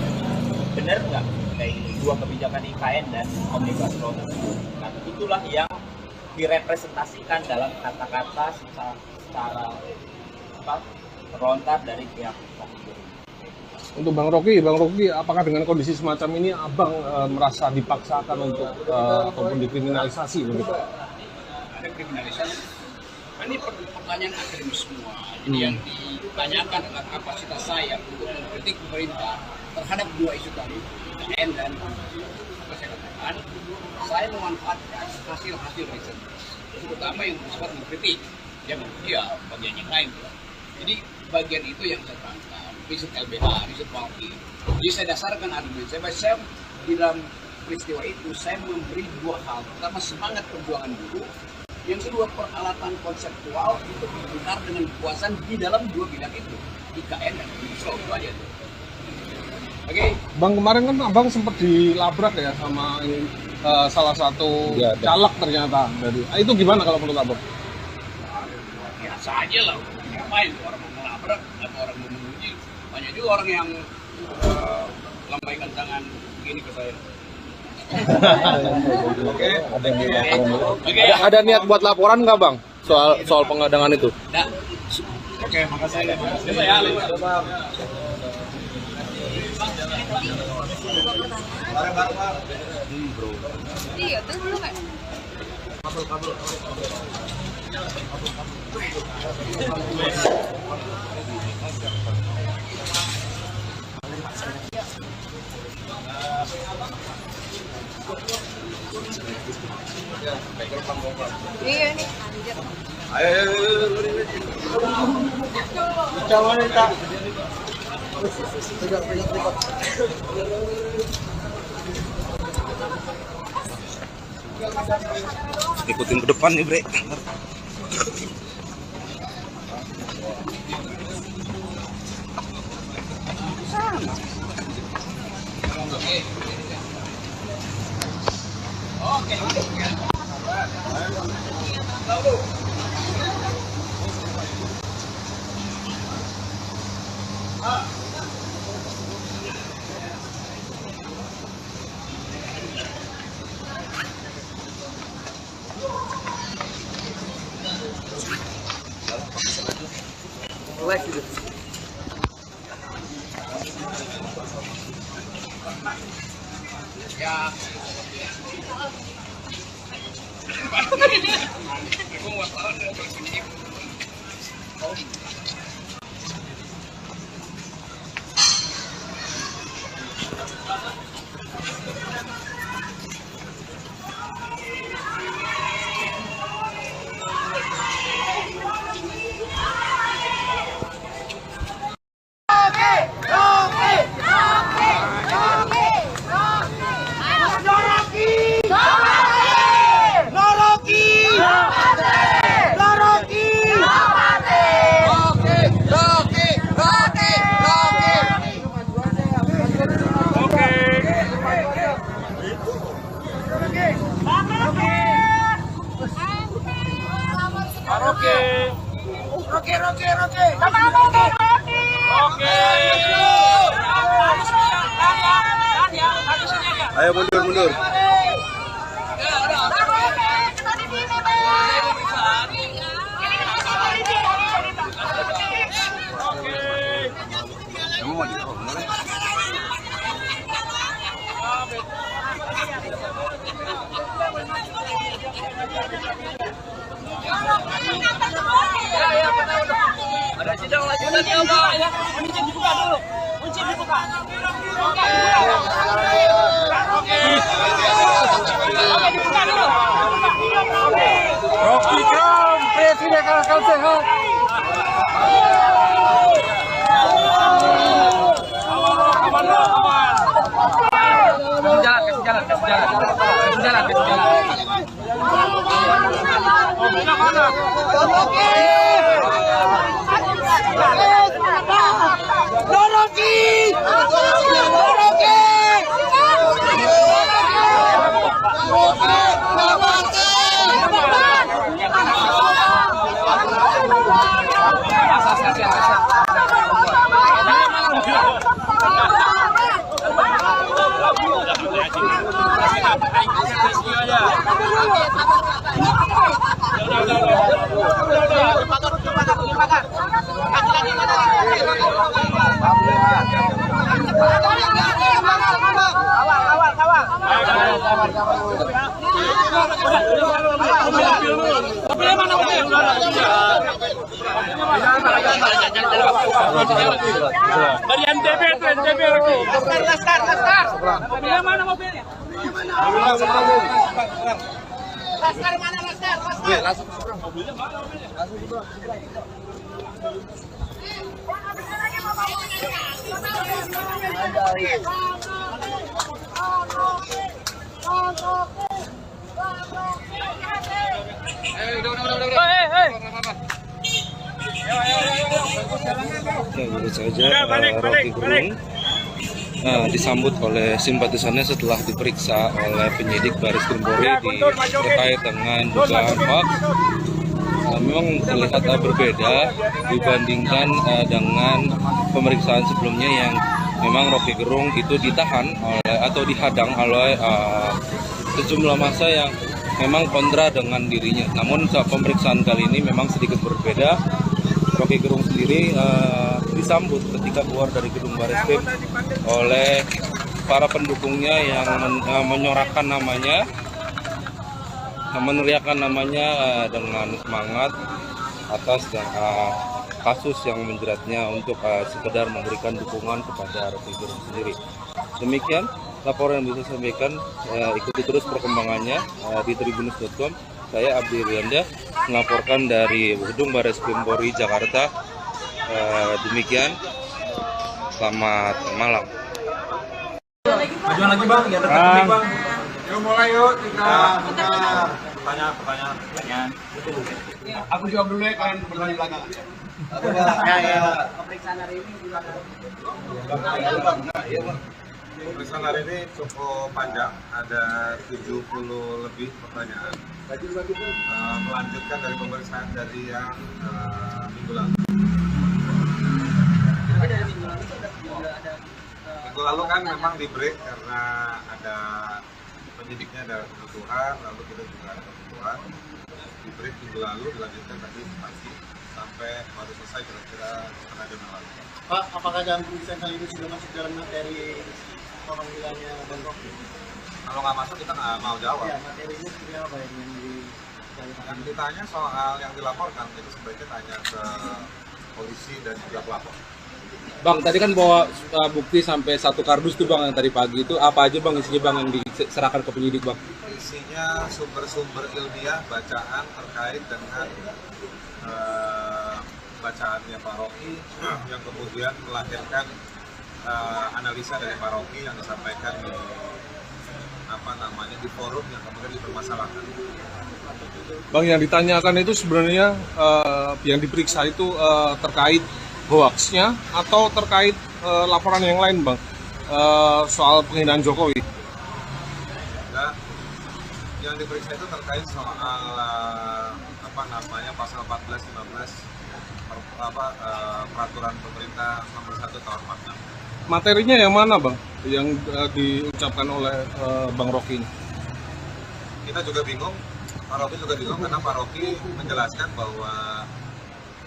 benar nggak kayak ini, dua kebijakan IKN dan Omnibus Law tersebut. Nah, itulah yang direpresentasikan dalam kata-kata secara terlontar dari pihak Rocky. Untuk Bang Rocky, apakah dengan kondisi semacam ini Abang merasa dipaksakan untuk ataupun dikriminalisasi begitu? Ada kriminalisasi. Ini pertanyaan akademis semua. Jadi yang ditanyakan adalah kapasitas saya untuk mengkritik pemerintah terhadap dua isu tadi, IKN dan kesehatan. Saya memanfaatkan hasil-hasil riset, terutama yang bersifat mengkritik, ya bagian yang lain. Jadi bagian itu yang saya terangkan, riset LBH, riset Walki. Jadi saya dasarkan argumen saya di dalam peristiwa itu saya memberi dua hal. Pertama, semangat perjuangan dulu. Yang kedua, peralatan konseptual untuk berputar dengan kekuasaan di dalam dua bidang itu, IKN dan Omnibus Law. Itu aja tuh. Oke. Bang, kemarin kan Abang sempat dilabrak ya sama salah satu caleg ternyata dari. Itu gimana kalau menurut Abang? Biasa aja lah. Ngapain orang mau ngelabrak atau orang mau menguji? Banyak juga orang yang lambaikan tangan begini ke saya. Ada niat buat laporan nggak Bang soal pengadangan itu? Nah. Oke, makasih. Iya, terus belum kan? Iya nih, anjir. Ikutin ke depan nih, Bre. Ya. ya, habisin aja. Ayo mundur. Ada sidang lanjutannya Pak ya. Kunci dibuka dulu. Kunci dibuka. Oke, dibuka dulu. Rocky Crown, Presiden akal sehat. Kasih jalan. Dari NTB lagi. Laskar. Mobilnya mana mobilnya? Laskar mana Laskar? Mobilnya mana mobilnya? Ya, baru saja Rocky Gerung disambut oleh simpatisannya setelah diperiksa oleh penyidik Baris Krim Polri terkait dengan dugaan hoax. Memang terlihat berbeda dibandingkan dengan pemeriksaan sebelumnya yang memang Rocky Gerung itu ditahan oleh atau dihadang oleh sejumlah massa yang memang kontra dengan dirinya. Namun saat pemeriksaan kali ini memang sedikit berbeda. Rocky Gerung sendiri disambut ketika keluar dari gedung Bareskrim oleh para pendukungnya yang menyorakan namanya, meneriakan namanya dengan semangat atas kasus yang menjeratnya untuk sekedar memberikan dukungan kepada Rocky Gerung sendiri. Demikian laporan yang bisa saya sampaikan. Ikuti terus perkembangannya di tribunnews.com. Saya Abdi Rianda melaporkan dari gedung Bareskrim Polri Jakarta. Demikian, selamat malam. Majuan lagi bang, ya dekat bang. Yuk mulai yuk kita Pertanyaan. Aku jawab dulu ya, kalian bertanya belakang. Pemeriksaan hari ini gimana? Pemeriksaan hari ini cukup panjang, ada 70 lebih pertanyaan. Melanjutkan dari pemeriksaan dari yang minggu lalu. Minggu lalu kan memang di break karena ada penyidiknya ada kebutuhan, lalu kita juga ada kebutuhan. Di break minggu lalu, dilanjutkan tadi pagi sampai baru selesai kira-kira setengah jam yang lalu. Pak, apakah dalam pemeriksaan kali ini sudah masuk dalam materi pemanggilannya Bang Rocky? Kalau nggak masuk kita nggak mau jawab. Ya, materinya seperti apa yang Ditanya soal yang dilaporkan, itu sebaiknya tanya ke polisi dan juga pelapor. Bang, tadi kan bawa bukti sampai 1 kardus tuh bang yang tadi pagi itu apa aja bang isinya bang yang diserahkan ke penyidik bang? Isinya sumber-sumber ilmiah bacaan terkait dengan bacaannya Pak Rocky yang kemudian melahirkan analisa dari Pak Rocky yang disampaikan di forum yang kemudian dipermasalahkan. Bang, yang ditanyakan itu sebenarnya yang diperiksa itu terkait hoaxnya atau terkait laporan yang lain bang, soal penghinaan Jokowi? Nah, yang diperiksa itu terkait soal pasal 14-15 peraturan pemerintah nomor 1 tahun 46. Materinya yang mana bang? yang diucapkan oleh Bang Rocky ini? Kita juga bingung, Pak Rocky juga bingung karena Pak Rocky menjelaskan bahwa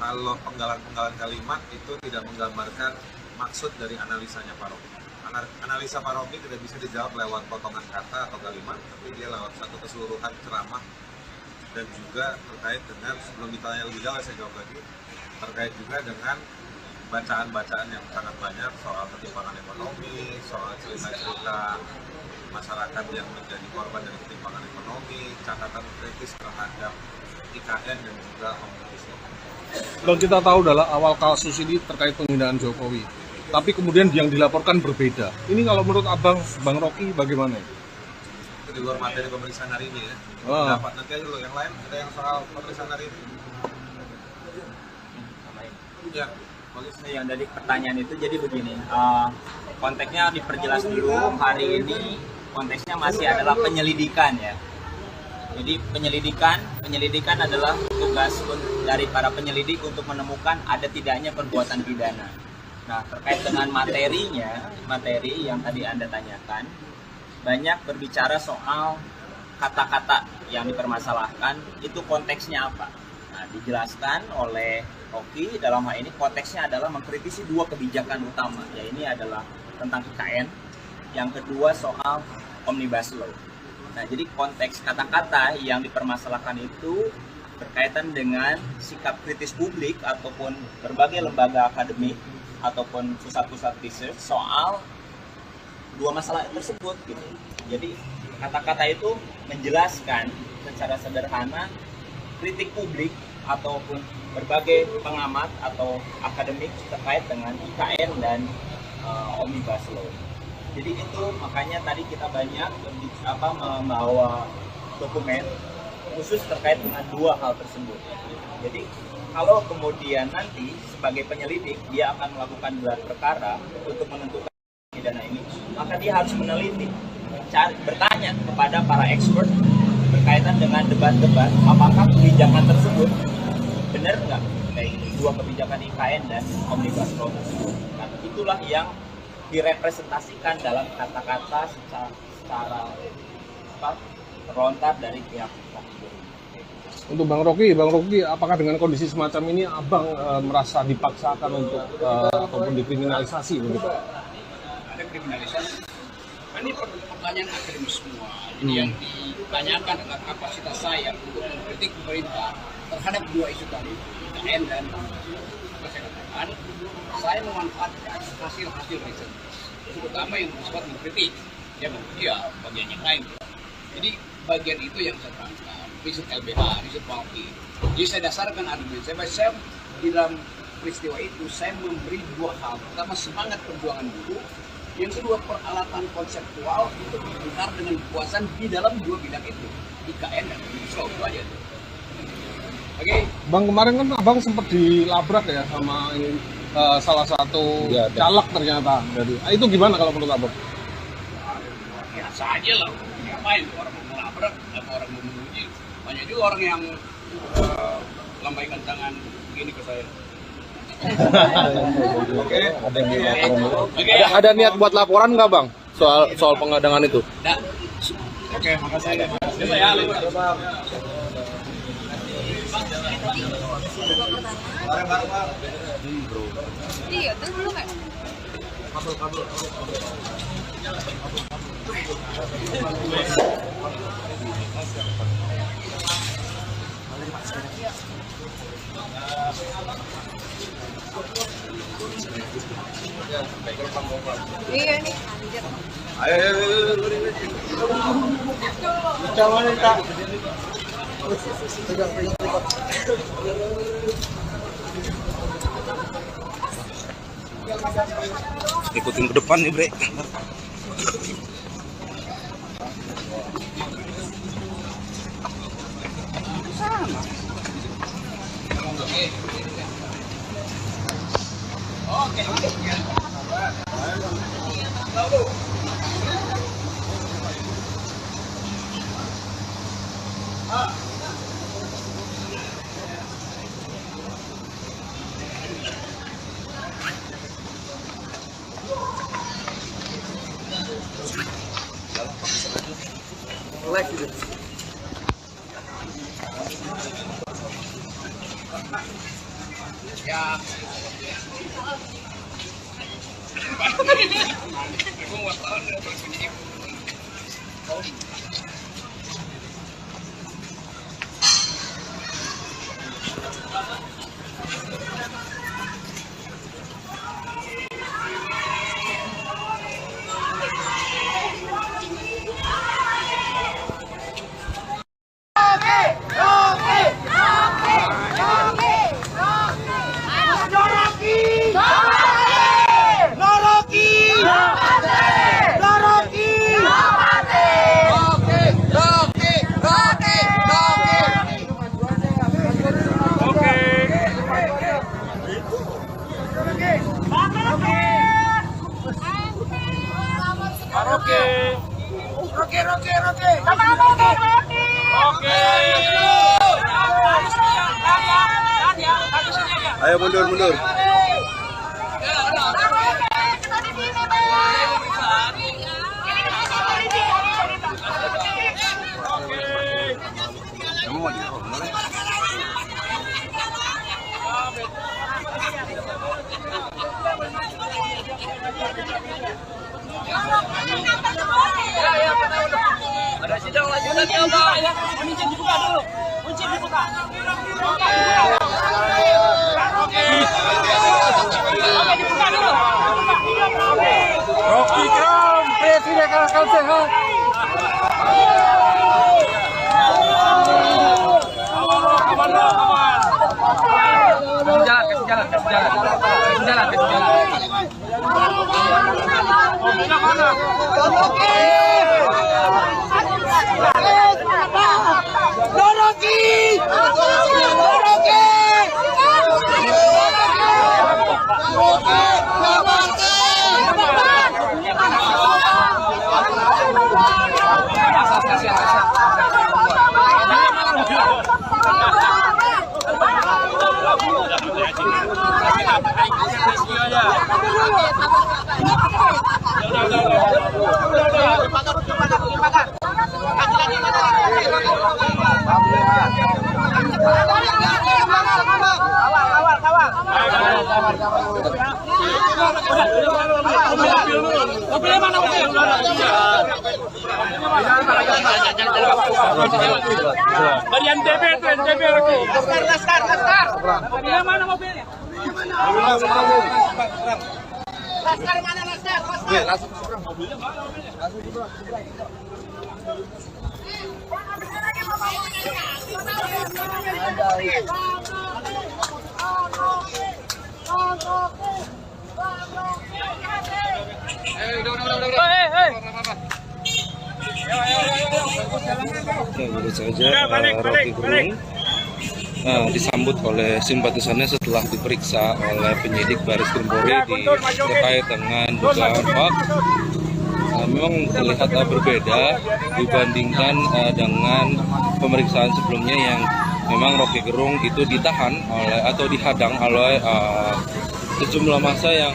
kalau penggalan-penggalan kalimat itu tidak menggambarkan maksud dari analisanya Pak Rocky. Analisa Pak Rocky tidak bisa dijawab lewat potongan kata atau kalimat, tapi dia lewat satu keseluruhan ceramah dan juga terkait dengan, sebelum ditanya lebih jauh saya jawab lagi, terkait juga dengan bacaan-bacaan yang sangat banyak soal ketimpangan ekonomi, soal cerita-cerita masyarakat yang menjadi korban dari ketimpangan ekonomi, catatan kritis terhadap IKN dan juga Omnibus Law. Bang, kita tahu adalah awal kasus ini terkait penghinaan Jokowi, tapi kemudian yang dilaporkan berbeda. Ini kalau menurut Abang, Bang Rocky bagaimana? Itu di luar materi pemeriksaan hari ini ya. Ah. Dapat nanti aja dulu yang lain, ada yang soal pemeriksaan hari ini. Ya, Yang dari pertanyaan itu jadi begini, konteksnya diperjelas dulu. Hari ini konteksnya masih adalah penyelidikan ya. Jadi penyelidikan adalah tugas dari para penyelidik untuk menemukan ada tidaknya perbuatan pidana. Nah, terkait dengan materi yang tadi Anda tanyakan, banyak berbicara soal kata-kata yang dipermasalahkan, itu konteksnya apa. Nah, dijelaskan oleh Rocky dalam hal ini konteksnya adalah mengkritisi dua kebijakan utama, ya ini adalah tentang IKN, yang kedua soal Omnibus Law. Nah, jadi konteks kata-kata yang dipermasalahkan itu berkaitan dengan sikap kritis publik ataupun berbagai lembaga akademik ataupun pusat-pusat research soal dua masalah tersebut gitu. Jadi kata-kata itu menjelaskan secara sederhana kritik publik ataupun berbagai pengamat atau akademik terkait dengan IKN dan Omnibus Law. Jadi itu makanya tadi kita banyak membawa dokumen khusus terkait dengan dua hal tersebut. Jadi kalau kemudian nanti sebagai penyelidik dia akan melakukan gelar perkara untuk menentukan pidana ini, maka dia harus meneliti, bertanya kepada para expert berkaitan dengan debat-debat apakah kebijakan tersebut benar nggak, kayak dua kebijakan IKN dan Omnibus Law tersebut. Nah, itulah yang direpresentasikan dalam kata-kata secara terlontar dari pihak Rocky. Untuk Bang Rocky, apakah dengan kondisi semacam ini Abang merasa dipaksakan untuk ataupun dikriminalisasi begitu? Ada kriminalisasi. Ini pertanyaan akademis semua. Jadi yang ditanyakan adalah kapasitas saya untuk mengkritik pemerintah terhadap dua isu tadi, IKN dan kesehatan. Saya memanfaatkan hasil-hasil riset, terutama yang bersifat mengkritik, ya bagian yang lain. Jadi bagian itu yang saya terangkan, riset LBH, riset Walki. Jadi saya dasarkan argumen saya di dalam peristiwa itu saya memberi dua hal. Pertama, semangat perjuangan buruh. Yang kedua, peralatan konseptual untuk berputar dengan kekuasaan di dalam dua bidang itu, IKN dan Omnibus Law. Itu aja. Oke. Bang, kemarin kan Abang sempat dilabrak ya sama ini, salah satu caleg ternyata. Jadi itu gimana kalau menurut Abang? Biasa aja lah. Ngapain orang mau melabrak atau orang mau menguji? Banyak juga orang yang lambaikan tangan begini ke saya. Ada niat buat laporan nggak Bang soal pengadangan itu? Nah, oke, makasih. Iya, terus belum kan? Iya nih, anjir. Ikutin ke depan nih, Bre. Ya. Ayo mundur. Ada sidang lanjutannya Pak ya. Kunci dibuka dulu. Kunci dibuka. Oke, dibuka dulu. Rocky Kram, Presiden akan sehat. Mobilnya mana mobil? Bagian DB itu, DB Rocky. Laskar. Mobilnya mana mobilnya? Laskar mana Laskar? Mobilnya mana mobilnya? Ya, baru saja Rocky Gerung disambut oleh simpatisannya setelah diperiksa oleh penyidik Baris Krim Polri terkait dengan dugaan hoax. Memang terlihat berbeda dibandingkan dengan pemeriksaan sebelumnya yang memang Rocky Gerung itu ditahan oleh atau dihadang oleh sejumlah massa yang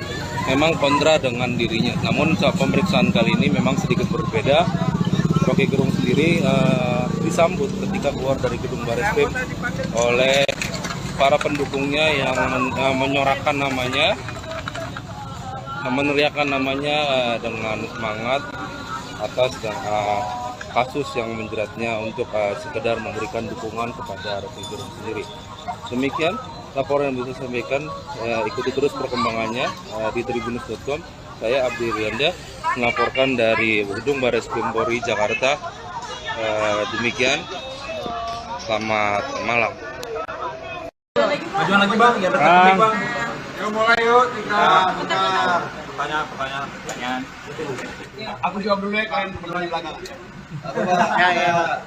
memang kontra dengan dirinya. Namun saat pemeriksaan kali ini memang sedikit berbeda. Rocky Gerung sendiri disambut ketika keluar dari gedung Bareskrim oleh para pendukungnya yang menyorakan namanya, meneriakan namanya dengan semangat atas kasus yang menjeratnya untuk sekedar memberikan dukungan kepada Rocky Gerung sendiri. Demikian laporan yang bisa saya sampaikan. Ikuti terus perkembangannya di tribunnews.com. Saya Abdi Rianda melaporkan dari gedung Bareskrim Polri Jakarta. Demikian, selamat malam. Majuan lagi Bang, ya dekat Bang. Yuk mulai yuk, Pertanyaan. Aku jawab dulu ya, kalian berdua di belakang.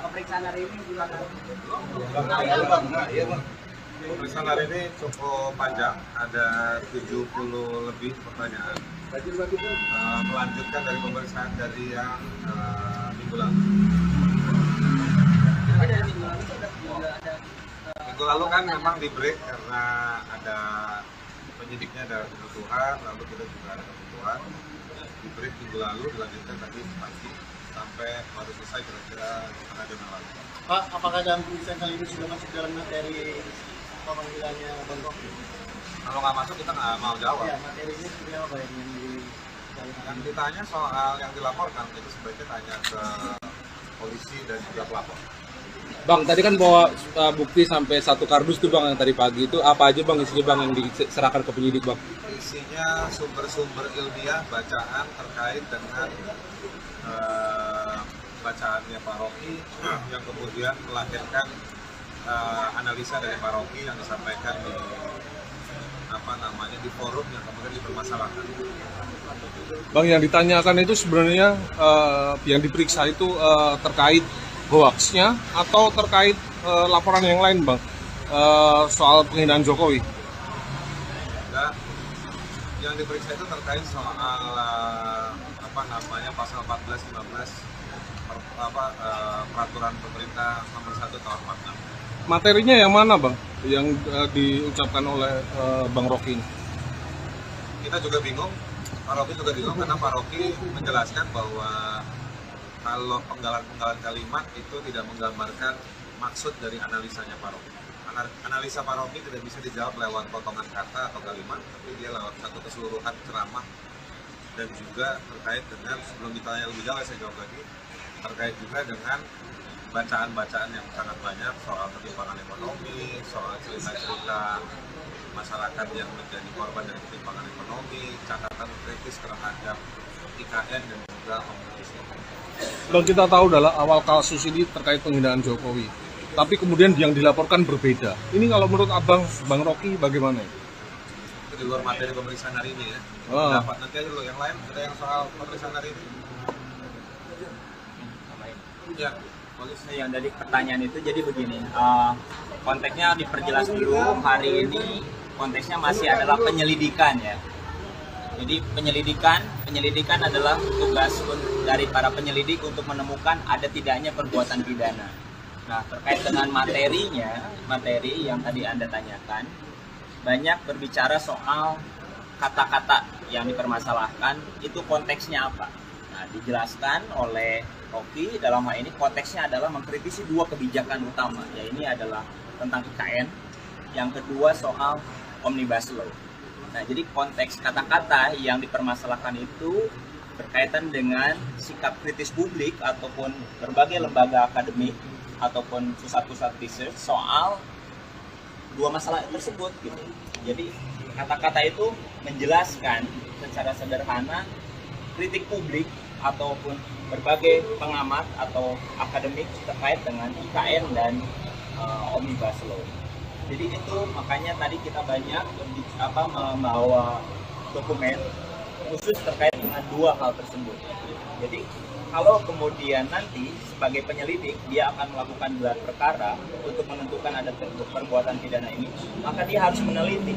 Pemeriksaan hari ini gimana? Pemeriksaan hari ini cukup panjang, ada 70 lebih pertanyaan. Melanjutkan dari pemeriksaan dari yang minggu lalu. Minggu lalu kan memang di break karena ada penyidiknya ada kebutuhan, lalu kita juga ada kebutuhan. di break minggu lalu, dilanjutkan tadi pagi sampai baru selesai kira-kira setengah jam yang lalu. Pak, apakah dalam tulisan kali ini sudah masuk dalam materi pemanggilannya Bang Rocky? Kalau nggak masuk kita nggak mau jawab. Ya, materinya seperti apa Pak Yang ditanya soal yang dilaporkan itu sebaiknya tanya ke polisi dan juga pelapor. Bang, tadi kan bawa bukti sampai 1 kardus tuh Bang yang tadi pagi itu apa aja Bang isinya Bang yang diserahkan ke penyidik Bang? Isinya sumber-sumber ilmiah bacaan terkait dengan bacaannya Pak Rocky yang kemudian melahirkan analisa dari Pak Rocky yang disampaikan di forum yang kemudian dipermasalahkan. Bang, yang ditanyakan itu sebenarnya yang diperiksa itu terkait hoaxnya atau terkait laporan yang lain Bang, soal penghinaan Jokowi? Enggak, yang diperiksa itu terkait soal pasal 14-15 peraturan pemerintah nomor 1 tahun 46. Materinya yang mana Bang yang diucapkan oleh Bang Rocky ini? Kita juga bingung, Pak Rocky juga bingung karena Pak Rocky menjelaskan bahwa kalau penggalan-penggalan kalimat itu tidak menggambarkan maksud dari analisanya Pak Rocky. Analisa Pak Rocky tidak bisa dijawab lewat potongan kata atau kalimat, tapi dia lewat satu keseluruhan ceramah dan juga terkait dengan, sebelum ditanya lebih jauh saya jawab lagi, terkait juga dengan bacaan-bacaan yang sangat banyak soal ketimpangan ekonomi, soal cerita-cerita masyarakat yang menjadi korban dari ketimpangan ekonomi, catatan kritis terhadap IKN dan juga Omnibus Law. Bang, kita tahu adalah awal kasus ini terkait penghinaan Jokowi, tapi kemudian yang dilaporkan berbeda. Ini kalau menurut Abang, Bang Rocky bagaimana? Itu di luar materi pemeriksaan hari ini ya. Dapat nanti aja dulu yang lain, ada yang soal pemeriksaan hari ini. Ya, polisi. Yang dari pertanyaan itu jadi begini, konteksnya diperjelas dulu. Hari ini konteksnya masih adalah penyelidikan ya. Jadi penyelidikan adalah tugas dari para penyelidik untuk menemukan ada tidaknya perbuatan pidana. Nah, terkait dengan materi yang tadi Anda tanyakan, banyak berbicara soal kata-kata yang dipermasalahkan, itu konteksnya apa. Nah, dijelaskan oleh Rocky dalam hal ini konteksnya adalah mengkritisi 2 kebijakan utama, ya ini adalah tentang IKN, yang kedua soal Omnibus Law. Nah, jadi konteks kata-kata yang dipermasalahkan itu berkaitan dengan sikap kritis publik ataupun berbagai lembaga akademik ataupun pusat-pusat research soal 2 masalah tersebut gitu. Jadi kata-kata itu menjelaskan secara sederhana kritik publik ataupun berbagai pengamat atau akademik terkait dengan IKN dan Omnibus Law. Jadi itu makanya tadi kita banyak membawa dokumen khusus terkait dengan 2 hal tersebut. Jadi kalau kemudian nanti sebagai penyelidik dia akan melakukan gelar perkara untuk menentukan ada perbuatan pidana ini, maka dia harus meneliti,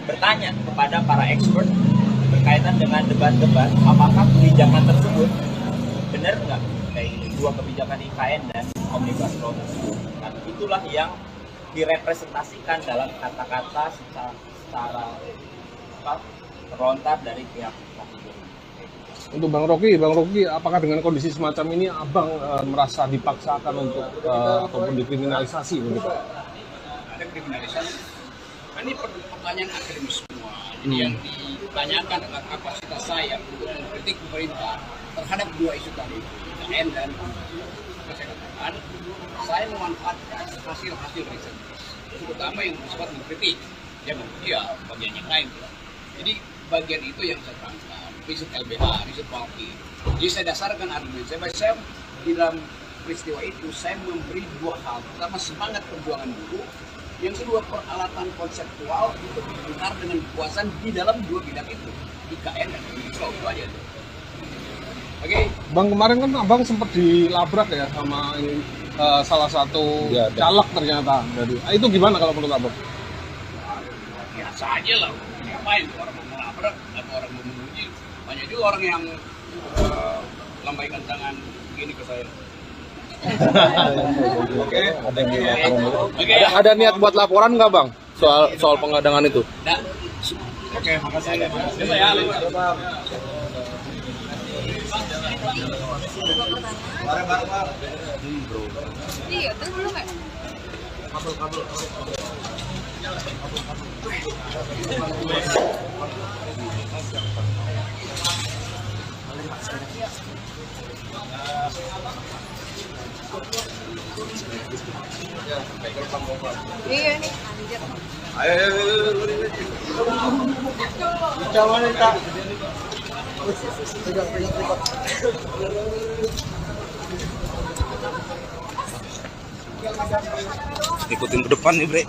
bertanya kepada para expert berkaitan dengan debat-debat apakah kebijakan tersebut benar nggak kayak ini, 2 kebijakan IKN dan Omnibus Law tersebut. Nah, itulah yang direpresentasikan dalam kata-kata secara terlontar dari pihak Rocky. Untuk Bang Rocky, apakah dengan kondisi semacam ini Abang merasa dipaksakan untuk ataupun dikriminalisasi begitu? Ada kriminalisasi. Ini pertanyaan akademis semua. Jadi yang ditanyakan adalah kapasitas saya untuk mengkritik pemerintah terhadap 2 isu tadi, IKN dan kesehatan. Saya memanfaatkan hasil-hasil riset, terutama yang bersifat mengkritik, yang bagian yang lain. Jadi bagian itu yang saya tangkap, riset LBH, riset Rocky. Jadi saya dasarkan argumen saya di dalam peristiwa itu saya memberi 2 hal. Pertama, semangat perjuangan buruh. Yang kedua, peralatan konseptual untuk benar dengan kekuasaan di dalam 2 bidang itu, IKN dan Omnibus Law. Itu aja. Oke. Bang, kemarin kan Abang sempat dilabrak ya sama ini, salah satu caleg ternyata. Itu gimana kalau menurut Abang? Biasa aja lah. Ngapain orang mau melabrak atau orang mau menguji? Banyak juga orang yang lambaikan tangan begini ke saya. Oke. Ada niat buat laporan nggak Bang soal pengadangan itu? Oke, makasih. Iya, terus belum kan? Iya nih, anjir. Ikutin ke depan nih, Bre.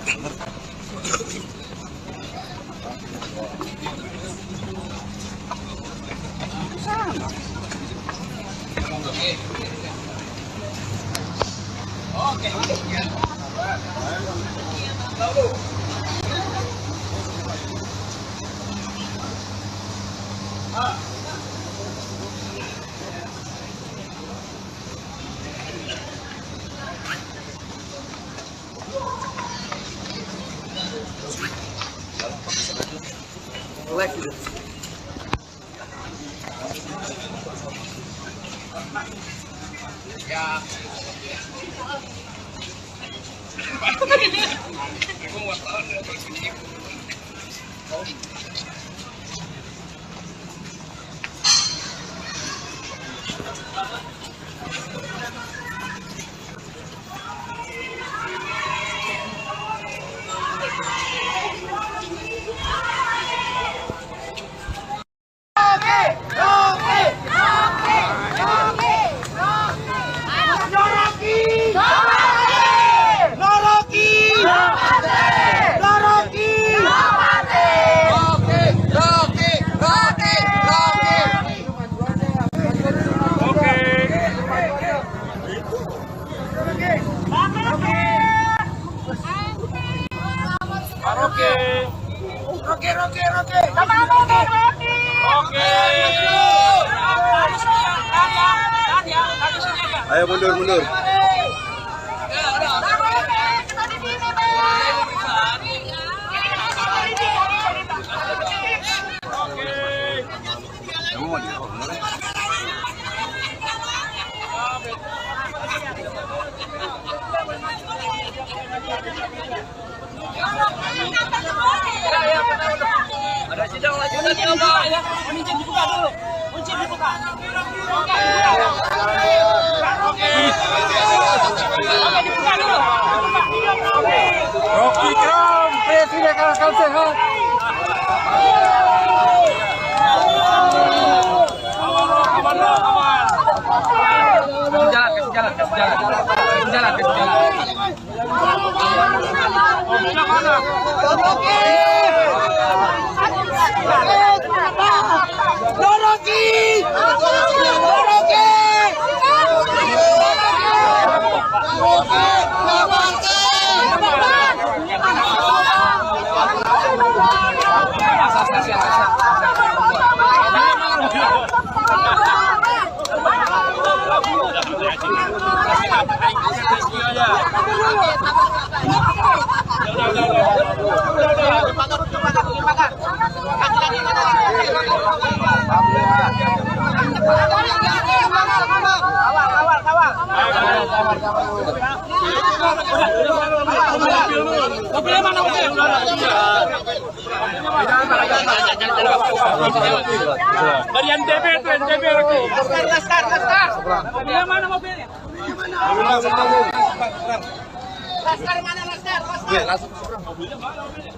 Ayo mundur. Ada sidang lanjutan ya, Pak. Kunci dibuka dulu. Kunci dibuka. Oke, dibuka dulu. Rocky Kram, Presiden akal sehat. Kasih Mobilnya mana mobil? Dari NTB itu NTB aku. Lastar. Mobilnya mana mobilnya? Lastar mana Lastar? Mobilnya mana mobilnya?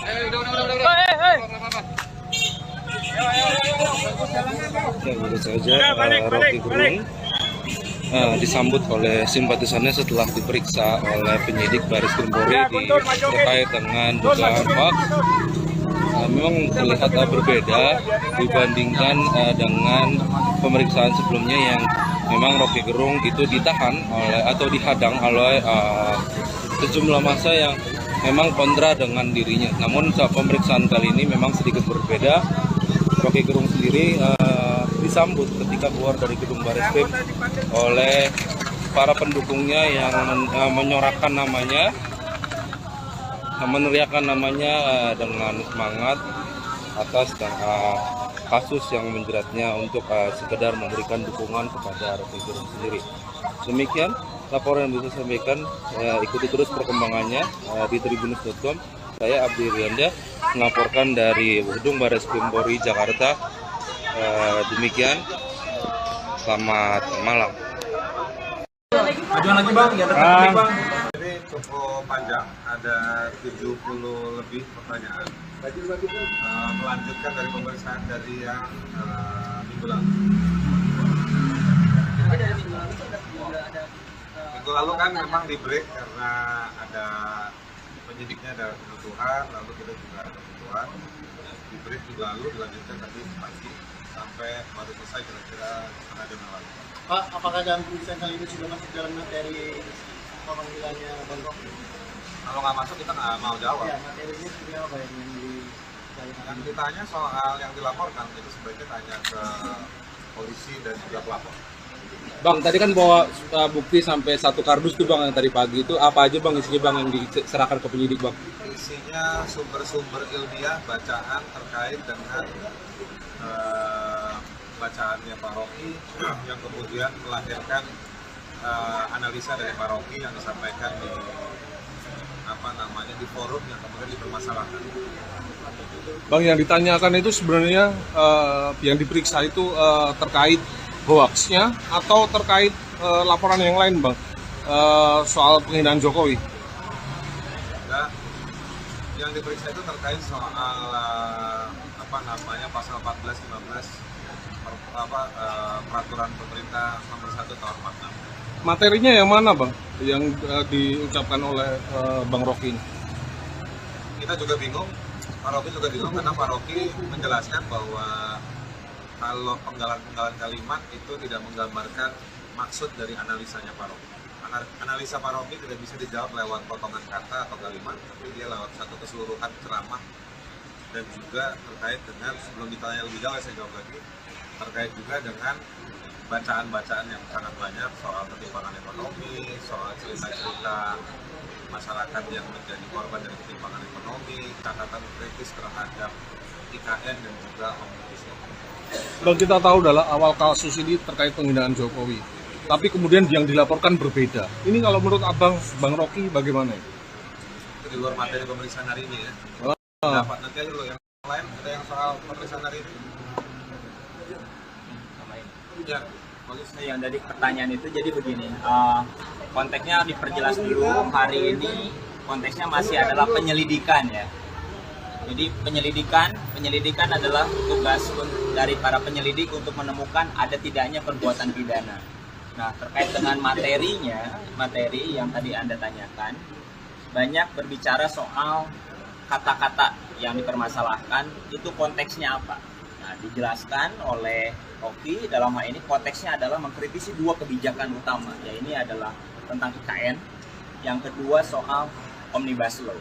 Ya, baru saja Rocky Gerung disambut oleh simpatisannya setelah diperiksa oleh penyidik Baris Krim Polri terkait dengan dugaan hoax. Memang terlihat berbeda dibandingkan dengan pemeriksaan sebelumnya yang memang Rocky Gerung itu ditahan oleh atau dihadang oleh sejumlah massa yang memang kontra dengan dirinya. Namun saat pemeriksaan kali ini memang sedikit berbeda. Rocky Gerung sendiri disambut ketika keluar dari gedung Baris Krim oleh para pendukungnya yang menyorakan namanya, meneriakan namanya dengan semangat atas kasus yang menjeratnya untuk sekedar memberikan dukungan kepada Rocky Gerung sendiri. Demikian laporan yang bisa saya sampaikan. Ikuti terus perkembangannya di tribunnews.com. Saya Abdi Rianda melaporkan dari Gedung Baris Krim Polri Jakarta. Demikian, selamat malam. Majuan lagi bang, ya bang. Ini cukup panjang, ada 70 lebih pertanyaan. Melanjutkan dari pemeriksaan dari yang minggu lalu. Minggu lalu kan memang di break karena ada penyidiknya ada kebutuhan, lalu kita juga ada kebutuhan. Di break minggu lalu dilanjutkan tadi pagi sampai baru selesai kira-kira setengah jam lalu. Pak, apakah dalam pemeriksaan kali ini sudah masuk dalam materi pemanggilannya Bang Rocky? Kalau nggak masuk kita nggak mau jawab. Ya, materinya seperti apa Yang ditanya soal yang dilaporkan itu sebaiknya tanya ke polisi dan juga pelapor. Bang, tadi kan bawa bukti sampai 1 kardus tuh bang yang tadi pagi itu apa aja bang isinya bang yang diserahkan ke penyidik bang? Isinya sumber-sumber ilmiah bacaan terkait dengan bacaannya Pak Rocky yang kemudian melahirkan analisa dari Pak Rocky yang disampaikan di forum yang kemudian dipermasalahkan. Bang, yang ditanyakan itu sebenarnya yang diperiksa itu terkait hoaxnya atau terkait laporan yang lain bang, soal penghinaan Jokowi? Enggak, yang diperiksa itu terkait soal pasal 14-15 peraturan pemerintah nomor 1 tahun 46. Materinya yang mana bang, yang diucapkan oleh Bang Rocky ini? Kita juga bingung, Pak Rocky juga bingung karena Pak Rocky menjelaskan bahwa kalau penggalan-penggalan kalimat itu tidak menggambarkan maksud dari analisanya Pak Rocky. Analisa Pak Rocky tidak bisa dijawab lewat potongan kata atau kalimat, tapi dia lewat satu keseluruhan ceramah dan juga terkait dengan, sebelum ditanya lebih jauh saya jawab lagi, terkait juga dengan bacaan-bacaan yang sangat banyak soal ketimpangan ekonomi, soal cerita-cerita masyarakat yang menjadi korban dari ketimpangan ekonomi, catatan kritis terhadap IKN dan juga Omnibus Law. Bang, kita tahu dalam awal kasus ini terkait penghinaan Jokowi, tapi kemudian yang dilaporkan berbeda. Ini kalau menurut abang, Bang Rocky bagaimana? Itu di luar materi pemeriksaan hari ini ya. Dapat nanti aja lo yang lain, ada yang soal pemeriksaan hari ini. Ya, Yang dari pertanyaan itu jadi begini, konteksnya diperjelas dulu. Hari ini konteksnya masih adalah penyelidikan ya. Jadi penyelidikan adalah tugas dari para penyelidik untuk menemukan ada tidaknya perbuatan pidana. Nah, terkait dengan materi yang tadi Anda tanyakan, banyak berbicara soal kata-kata yang dipermasalahkan, itu konteksnya apa. Nah, dijelaskan oleh Rocky dalam hal ini konteksnya adalah mengkritisi 2 kebijakan utama, ya ini adalah tentang IKN, yang kedua soal Omnibus Law.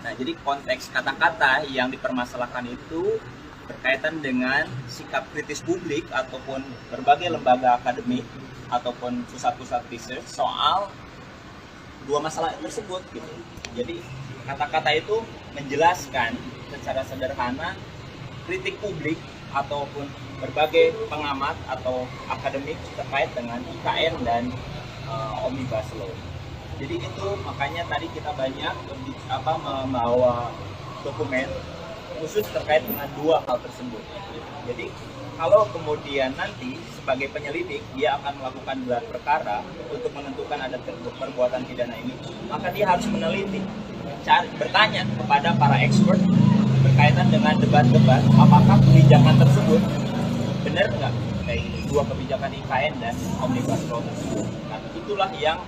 Nah, jadi konteks kata-kata yang dipermasalahkan itu berkaitan dengan sikap kritis publik ataupun berbagai lembaga akademik ataupun pusat-pusat research soal 2 masalah tersebut gitu. Jadi kata-kata itu menjelaskan secara sederhana kritik publik ataupun berbagai pengamat atau akademik terkait dengan IKN dan Omnibus Law. Jadi itu makanya tadi kita banyak membawa dokumen khusus terkait dengan 2 hal tersebut. Jadi kalau kemudian nanti sebagai penyelidik dia akan melakukan gelar perkara untuk menentukan ada perbuatan pidana ini, maka dia harus meneliti, bertanya kepada para expert berkaitan dengan debat-debat apakah kebijakan tersebut benar nggak kayak ini, 2 kebijakan IKN dan Omnibus Law tersebut. Nah, itulah yang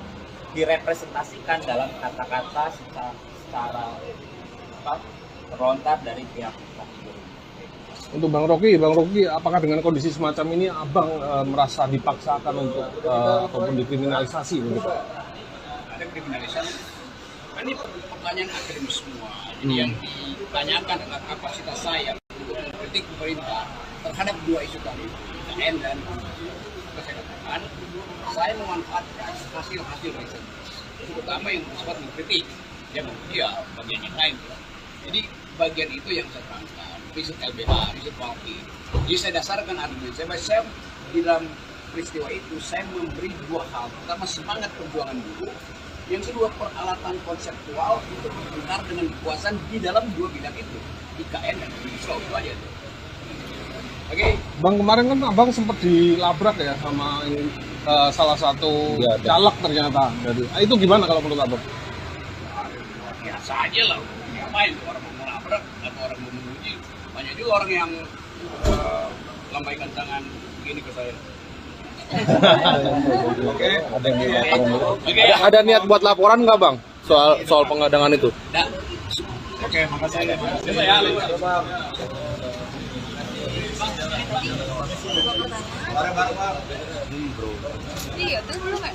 direpresentasikan dalam kata-kata secara terlontar dari pihak Rocky Gerung. Untuk Bang Rocky, apakah dengan kondisi semacam ini abang merasa dipaksakan untuk ataupun dikriminalisasi begitu? Ada kriminalisasi. Ini pertanyaan akademis semua. Jadi yang ditanyakan adalah kapasitas saya untuk mengkritik pemerintah terhadap 2 isu tadi, IKN dan kesehatan. dan saya memanfaatkan hasil-hasil riset, terutama yang bersifat mengkritik, ya bagian yang lain. Jadi bagian itu yang saya terangkan, riset LBH, riset Walki. Jadi saya dasarkan argumen saya di dalam peristiwa itu saya memberi dua hal. Pertama, semangat perjuangan dulu. Yang kedua, peralatan konseptual untuk berputar dengan kekuasaan di dalam dua bidang itu, IKN dan Indonesia. Itu aja tuh. Oke. Bang, kemarin kan abang sempat dilabrak ya sama ini, salah satu caleg ternyata. Jadi, itu gimana kalau menurut abang? Biasa aja lah. Ngapain orang mau melabrak atau orang mau memuji? Banyak juga orang yang lambaikan tangan begini ke saya. Oke. Ada niat buat laporan nggak bang soal pengadangan itu? Oke, makasih. Iya, terus belum ya?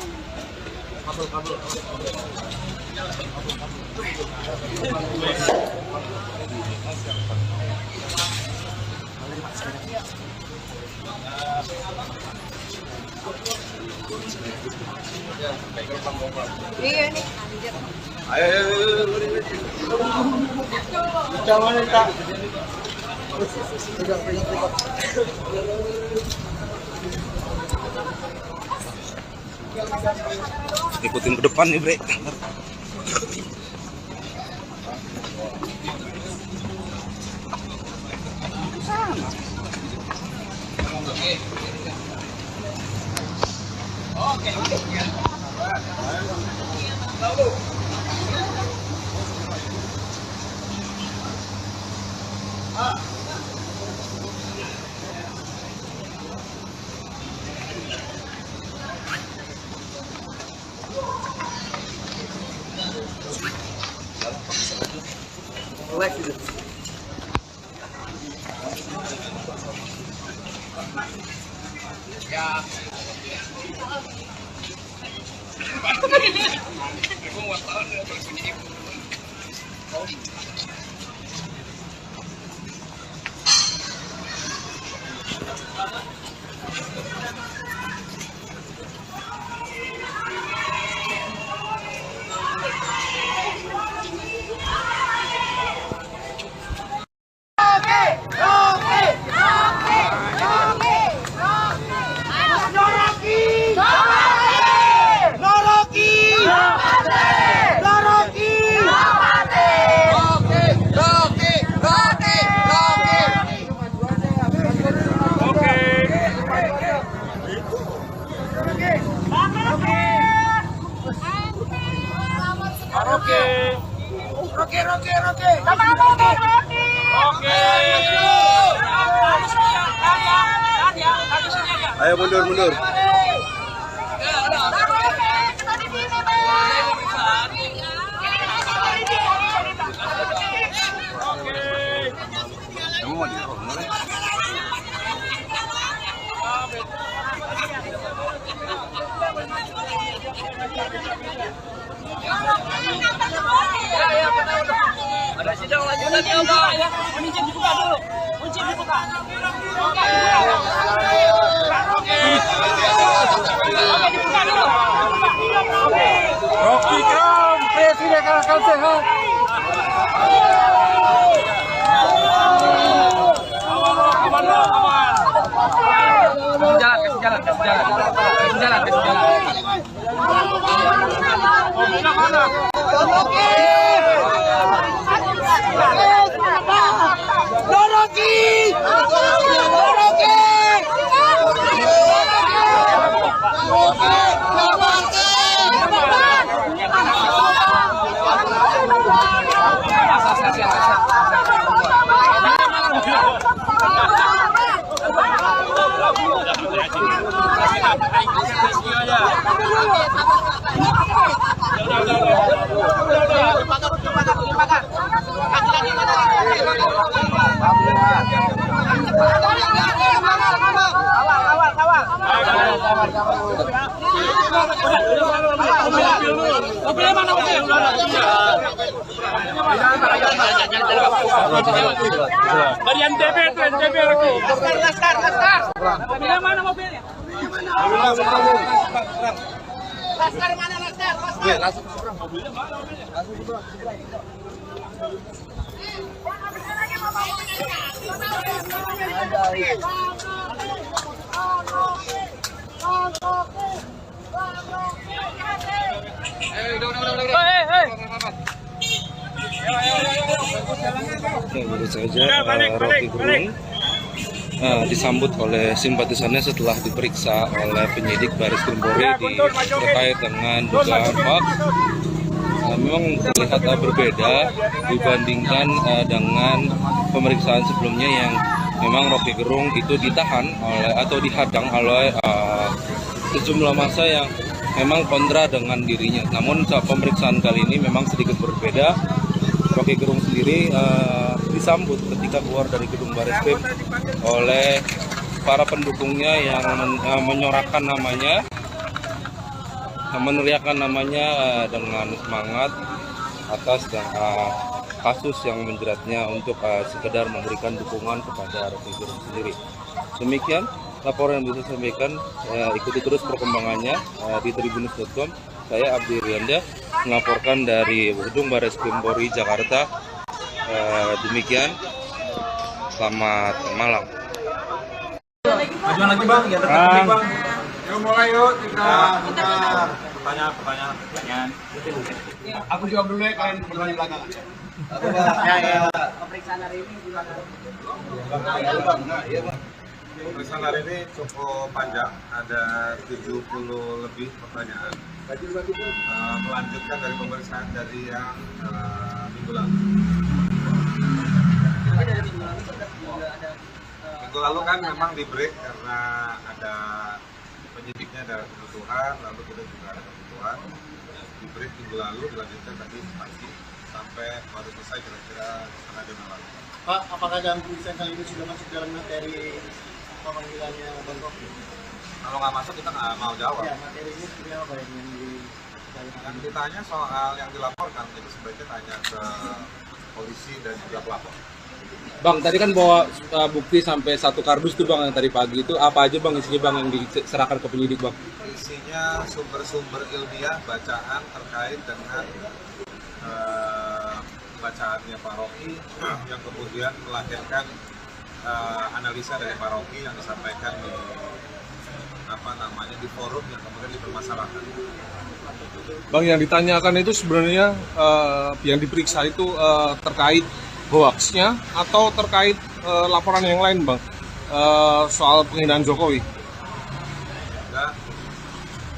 Iya nih, anjir. Jangan Kak. Ikutin ke depan nih bre. Ya. Ayo mundur. Ada sidang lanjutan ya, Pak. Kunci dibuka dulu. Kunci dibuka. Oke, dibuka dulu. Oke. Rocky Kram, Presiden Akal Sehat. Kasih jalan. Dari NTB itu NTB lagi. Laskar. Mobilnya mana mobilnya? Laskar mana Laskar? Laskar. Ya, baru saja Rocky Gerung disambut oleh simpatisannya setelah diperiksa oleh penyidik Baris Krim Polri terkait dengan dugaan hoax. Memang terlihat berbeda dibandingkan dengan pemeriksaan sebelumnya yang memang Rocky Gerung itu ditahan atau dihadang oleh sejumlah massa yang memang kontra dengan dirinya. Namun saat pemeriksaan kali ini memang sedikit berbeda. Rocky Gerung sendiri disambut ketika keluar dari gedung Bareskrim oleh para pendukungnya yang menyorakan namanya, meneriakan namanya dengan semangat atas kasus yang menjeratnya untuk sekedar memberikan dukungan kepada Rocky Gerung sendiri. Demikian laporan yang bisa saya sampaikan. Ikuti terus perkembangannya di tribunnews.com. Saya Abdi Rianda melaporkan dari gedung Bareskrim Polri Jakarta. Demikian, selamat malam. Majuan lagi bang, ya terkait bang. Yuk mulai yuk, Pertanyaan. Aku jawab dulu ya, kalian bertanya belakangan. Pemeriksaan hari ini gimana? Pemeriksaan hari ini cukup panjang, ada 70 lebih pertanyaan. Melanjutkan dari pemeriksaan dari yang minggu lalu. Minggu lalu kan memang di break karena ada penyidiknya ada kebutuhan, lalu kita juga ada kebutuhan. Di break minggu lalu dilanjutkan tadi pagi sampai baru selesai kira-kira setengah jam lalu. Pak, apakah dalam pemeriksaan kali ini sudah masuk dalam materi pemanggilannya Bang Rocky? Kalau nggak masuk kita nggak mau jawab. Ya, materinya seperti apa yang Yang ditanya soal yang dilaporkan itu sebaiknya tanya ke polisi dan juga pelapor. Bang, tadi kan bawa bukti sampai 1 kardus tuh bang yang tadi pagi itu apa aja bang isinya bang yang diserahkan ke penyidik bang? Isinya sumber-sumber ilmiah bacaan terkait dengan bacaannya Pak Rocky yang kemudian melahirkan analisa dari Pak Rocky yang disampaikan di forum yang kemudian dipermasalahkan. Bang, yang ditanyakan itu sebenarnya yang diperiksa itu terkait hoaxnya atau terkait laporan yang lain bang, soal penghinaan Jokowi? Enggak,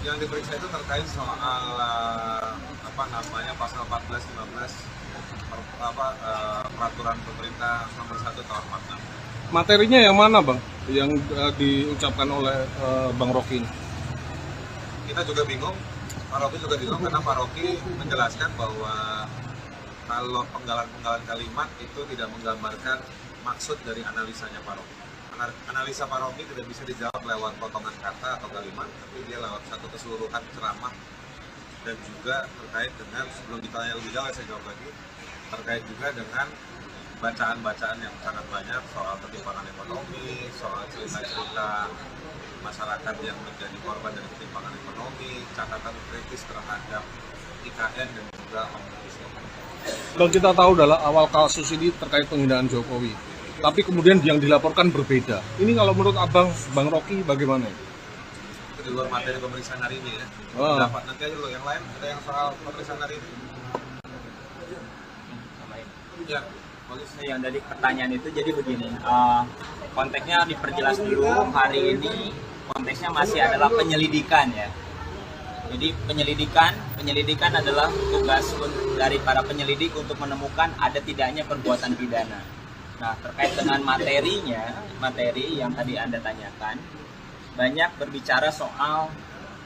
yang diperiksa itu terkait soal pasal 14-15 peraturan pemerintah nomor 1 tahun 46. Materinya yang mana bang yang diucapkan oleh Bang Rocky ini? Kita juga bingung, Pak Rocky juga bingung karena Pak Rocky menjelaskan bahwa kalau penggalan-penggalan kalimat itu tidak menggambarkan maksud dari analisanya Pak Rocky. Analisa Pak Rocky tidak bisa dijawab lewat potongan kata atau kalimat, tapi dia lewat satu keseluruhan ceramah. Dan juga terkait dengan, sebelum ditanya lebih jauh saya jawab lagi, terkait juga dengan bacaan-bacaan yang sangat banyak soal ketimpangan ekonomi, soal cerita-cerita masyarakat yang menjadi korban dari ketimpangan ekonomi, catatan kritis terhadap IKN dan juga Omnibus Law. Bang, kita tahu adalah awal kasus ini terkait penghinaan Jokowi, tapi kemudian yang dilaporkan berbeda. Ini kalau menurut abang, Bang Rocky bagaimana? Itu di luar materi pemeriksaan hari ini ya. Oh. Dapat nanti aja dulu yang lain, ada yang soal pemeriksaan hari ini. Ya, Yang dari pertanyaan itu jadi begini, konteksnya diperjelas dulu. Hari ini konteksnya masih adalah penyelidikan ya. Jadi penyelidikan adalah tugas dari para penyelidik untuk menemukan ada tidaknya perbuatan pidana. Nah, terkait dengan materi yang tadi Anda tanyakan, banyak berbicara soal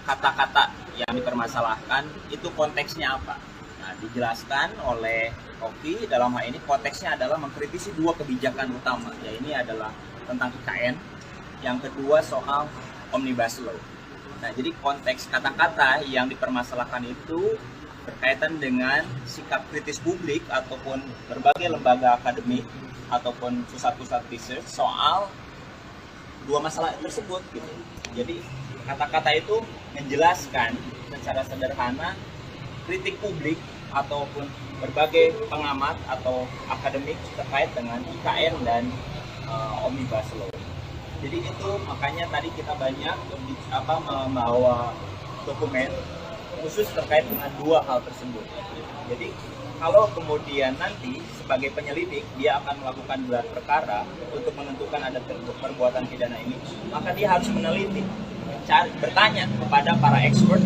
kata-kata yang dipermasalahkan, itu konteksnya apa. Nah, dijelaskan oleh Rocky dalam hal ini konteksnya adalah mengkritisi 2 kebijakan utama, ya ini adalah tentang IKN, yang kedua soal Omnibus Law. Nah, jadi konteks kata-kata yang dipermasalahkan itu berkaitan dengan sikap kritis publik ataupun berbagai lembaga akademik ataupun pusat-pusat riset soal 2 masalah tersebut gitu. Jadi Kata-kata itu menjelaskan secara sederhana kritik publik ataupun berbagai pengamat atau akademik terkait dengan IKN dan Omnibus Law. Jadi itu makanya tadi kita banyak membawa dokumen khusus terkait dengan dua hal tersebut. Jadi kalau kemudian nanti sebagai penyelidik dia akan melakukan gelar perkara untuk menentukan ada perbuatan pidana ini, maka dia harus meneliti, bertanya kepada para expert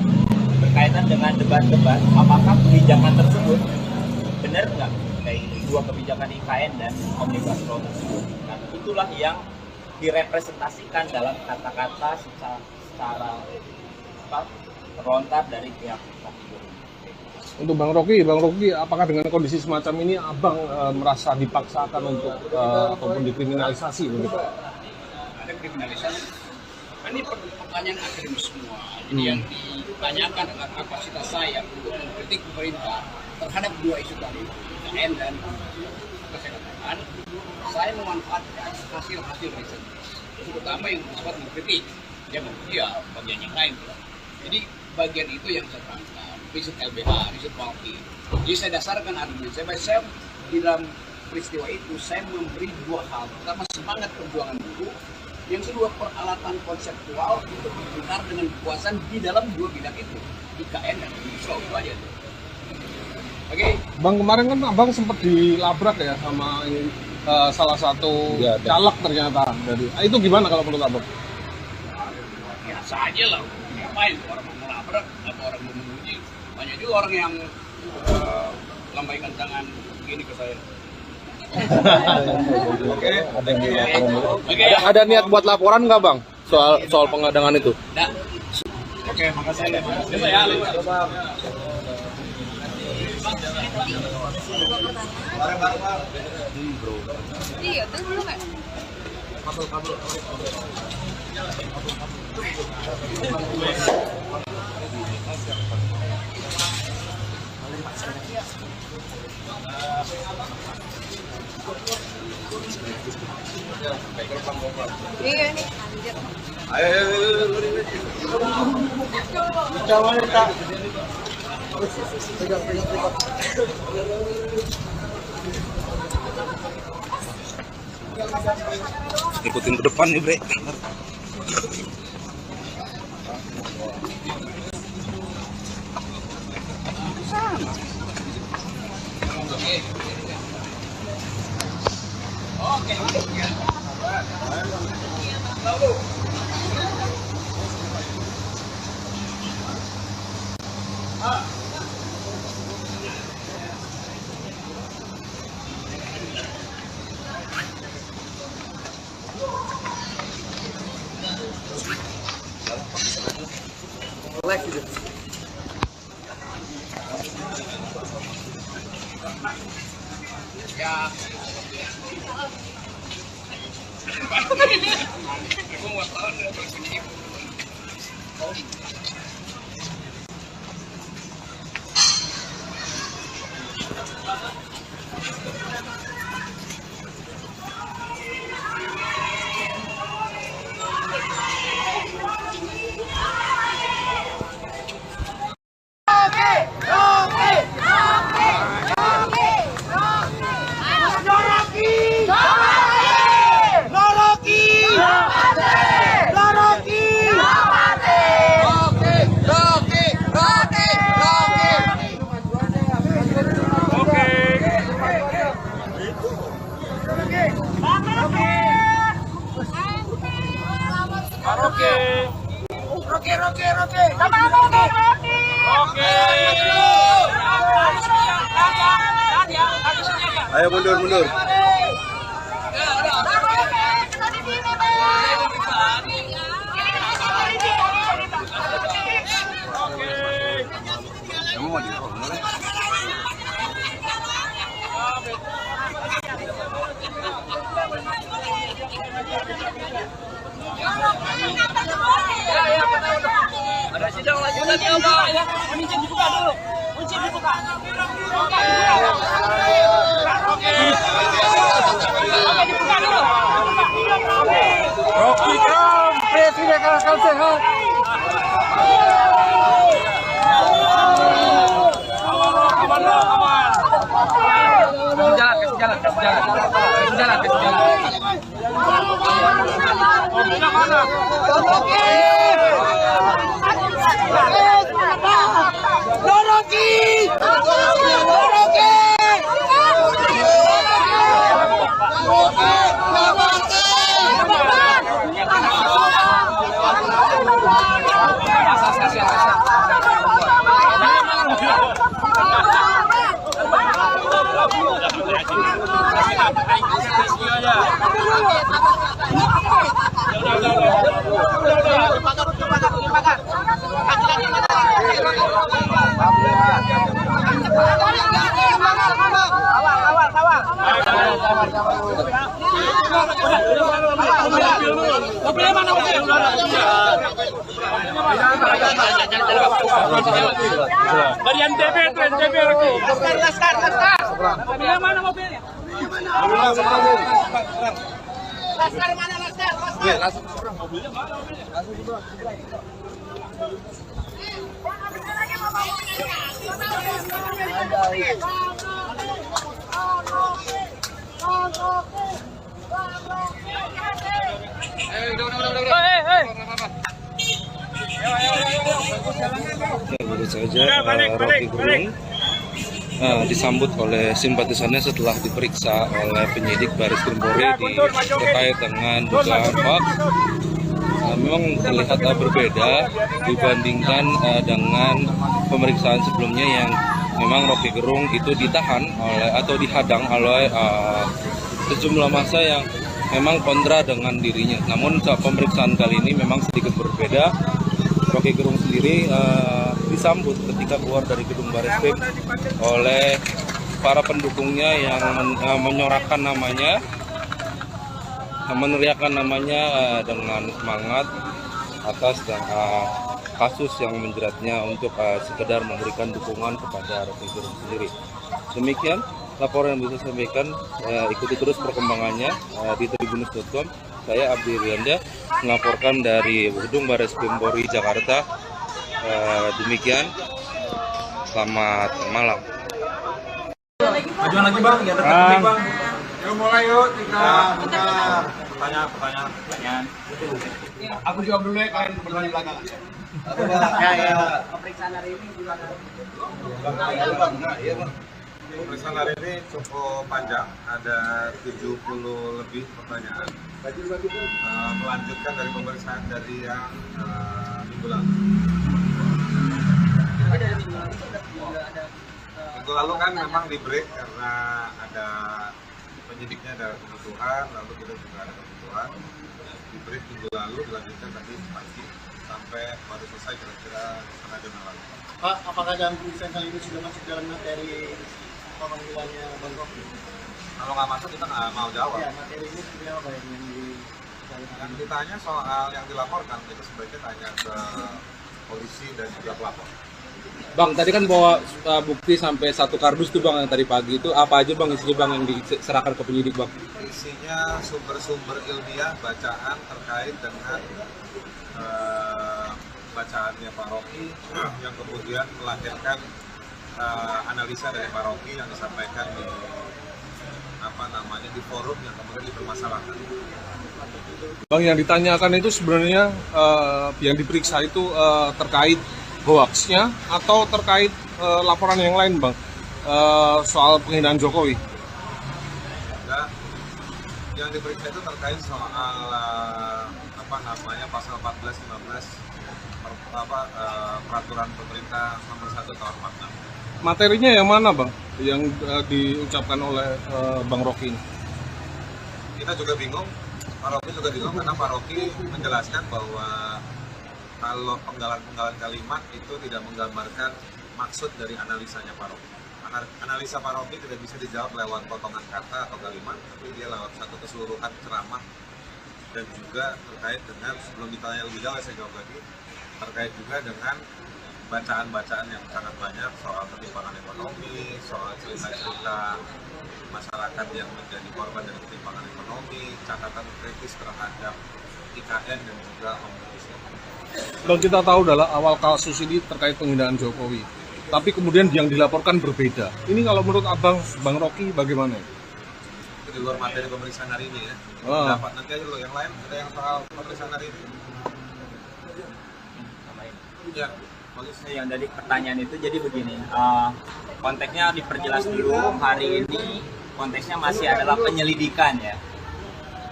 berkaitan dengan debat-debat apakah kebijakan tersebut benar nggak kayak dua kebijakan IKN dan Omnibus Law tersebut. Nah, itulah yang direpresentasikan dalam kata-kata secara terlontar dari pihak Rocky Gerung. Untuk Bang Rocky, apakah dengan kondisi semacam ini Abang merasa dipaksakan untuk ataupun dikriminalisasi begitu? Ada kriminalisasi. Ini pertanyaan akademis semua. Jadi yang ditanyakan adalah kapasitas saya untuk mengkritik pemerintah terhadap dua isu tadi, IKN dan kesehatan. Saya memanfaatkan hasil-hasil riset, terutama yang bersifat mengkritik, ya bagian yang lain. Jadi bagian itu yang saya tangkap, riset LBH, riset Walki. Jadi saya dasarkan argumen saya di dalam peristiwa itu saya memberi dua hal. Pertama, semangat perjuangan buruh. Yang kedua, peralatan konseptual untuk berbicara dengan kekuasaan di dalam dua bidang itu, IKN dan Omnibus Law. Itu aja tuh. Oke. Bang, kemarin kan Abang sempat dilabrak ya sama salah satu caleg ternyata dari. Itu gimana kalau menurut Abang? Biasa aja lah. Ngapain orang mau melabrak atau orang mau menguji? Banyak juga orang yang lambaikan tangan begini ke saya. Ada niat buat laporan nggak Bang soal pengadangan itu? Nah. Oke, makasih. Iya, itu belum ya? Iya nih, anjir. Ikutin ke depan nih, Bre. Ayo mundur. Ada sidang lanjutan ya, Pak. Kunci dibuka dulu. Kunci dibuka. Oke, dibuka dulu. Rocky Gerung, Presiden Akal Sehat. Dari NTB itu NTB lagi. Laskar. Mobilnya mana mobilnya? Laskar mana laskar? Baru saja Rocky Gerung disambut oleh simpatisannya setelah diperiksa oleh penyidik Baris Krim Polri terkait dengan dugaan hoax. Memang terlihat berbeda dibandingkan dengan pemeriksaan sebelumnya yang memang Rocky Gerung itu ditahan oleh atau dihadang oleh sejumlah massa yang memang kontra dengan dirinya. Namun saat pemeriksaan kali ini memang sedikit berbeda. Rocky Gerung sendiri disambut ketika keluar dari gedung Bareskrim oleh para pendukungnya yang menyorakan namanya, meneriakkan namanya dengan semangat atas kasus yang menjeratnya untuk sekedar memberikan dukungan kepada Rocky Gerung sendiri. Demikian laporan yang bisa saya sampaikan. Ikuti terus perkembangannya di tribunnews.com. Saya Abdi Rianda melaporkan dari gedung Bareskrim Polri Jakarta. Demikian, selamat malam. Majuan lagi bang, ya dekat bang. Yuk mulai yuk, Pertanyaan. Aku jawab dulu ya, kalian berdua di belakang. Pemeriksaan hari ini gimana? Pemeriksaan hari ini cukup panjang, ada 70 lebih pertanyaan. Melanjutkan dari pemeriksaan dari yang minggu lalu. Minggu lalu kan memang di break karena ada penyidiknya ada kebutuhan, lalu kita juga ada kebutuhan. Di break minggu lalu dilanjutkan tadi pagi sampai baru selesai kira-kira setengah jam yang lalu. Pak, apakah dalam pemeriksaan kali ini sudah masuk dalam materi pemanggilannya Bang Rocky? Kalau nggak masuk kita nggak mau jawab. Ya, materi ini seperti apa yang Yang ditanya soal yang dilaporkan itu sebaiknya tanya ke polisi dan juga pelapor. Bang, tadi kan bawa bukti sampai 1 kardus tuh bang yang tadi pagi itu apa aja bang isinya bang yang diserahkan ke penyidik bang? Isinya sumber-sumber ilmiah bacaan terkait dengan bacaannya Pak Rocky yang kemudian melahirkan analisa dari Pak Rocky yang disampaikan di forum yang kemudian dipermasalahkan. Bang, yang ditanyakan itu sebenarnya yang diperiksa itu terkait hoaxnya atau terkait laporan yang lain bang, soal penghinaan Jokowi? Enggak, yang diperiksa itu terkait soal pasal 14-15 peraturan pemerintah nomor 1 tahun 46. Materinya yang mana bang, yang diucapkan oleh Bang Rocky ini? Kita juga bingung, Pak Rocky juga bingung karena Pak Rocky menjelaskan bahwa kalau penggalan-penggalan kalimat itu tidak menggambarkan maksud dari analisanya Pak Rocky. Analisa Pak Rocky tidak bisa dijawab lewat potongan kata atau kalimat, tapi dia lewat satu keseluruhan ceramah dan juga terkait dengan, sebelum ditanya lebih jauh saya jawab lagi, terkait juga dengan bacaan-bacaan yang sangat banyak soal ketimpangan ekonomi, soal cerita-cerita masyarakat yang menjadi korban dari ketimpangan ekonomi, catatan kritis terhadap IKN dan juga Omnibus Law. Bang, kita tahu adalah awal kasus ini terkait penghinaan Jokowi, tapi kemudian yang dilaporkan berbeda. Ini kalau menurut abang, Bang Rocky, bagaimana? di luar materi pemeriksaan hari ini ya. Oh. Dapat nanti aja dulu yang lain, ada yang soal pemeriksaan hari ini. Ya, bagus. Yang dari pertanyaan itu jadi begini, konteksnya diperjelas dulu. Hari ini konteksnya masih adalah penyelidikan ya.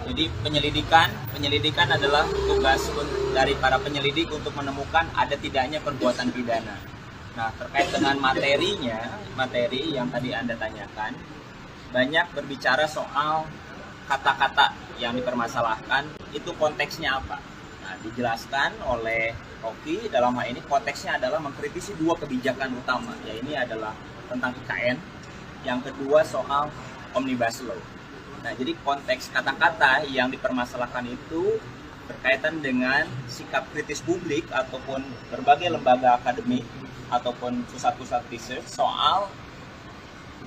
Jadi penyelidikan adalah tugas dari para penyelidik untuk menemukan ada tidaknya perbuatan pidana. Nah, terkait dengan materi yang tadi Anda tanyakan, banyak berbicara soal kata-kata yang dipermasalahkan, itu konteksnya apa. Nah, dijelaskan oleh Rocky dalam hal ini konteksnya adalah mengkritisi dua kebijakan utama, ya ini adalah tentang IKN, yang kedua soal Omnibus Law. Nah, jadi konteks kata-kata yang dipermasalahkan itu berkaitan dengan sikap kritis publik ataupun berbagai lembaga akademik ataupun pusat-pusat research soal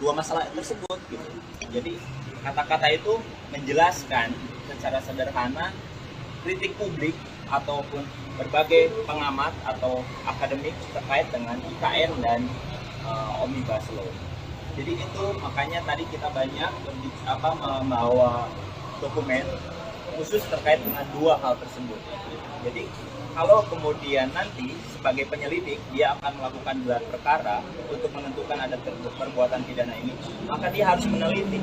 dua masalah tersebut gitu. Jadi kata-kata itu menjelaskan secara sederhana kritik publik ataupun berbagai pengamat atau akademik terkait dengan IKN dan Omnibus Law. Jadi itu makanya tadi kita banyak membawa dokumen khusus terkait dengan dua hal tersebut. Jadi kalau kemudian nanti sebagai penyelidik dia akan melakukan gelar perkara untuk menentukan ada perbuatan pidana ini, maka dia harus meneliti,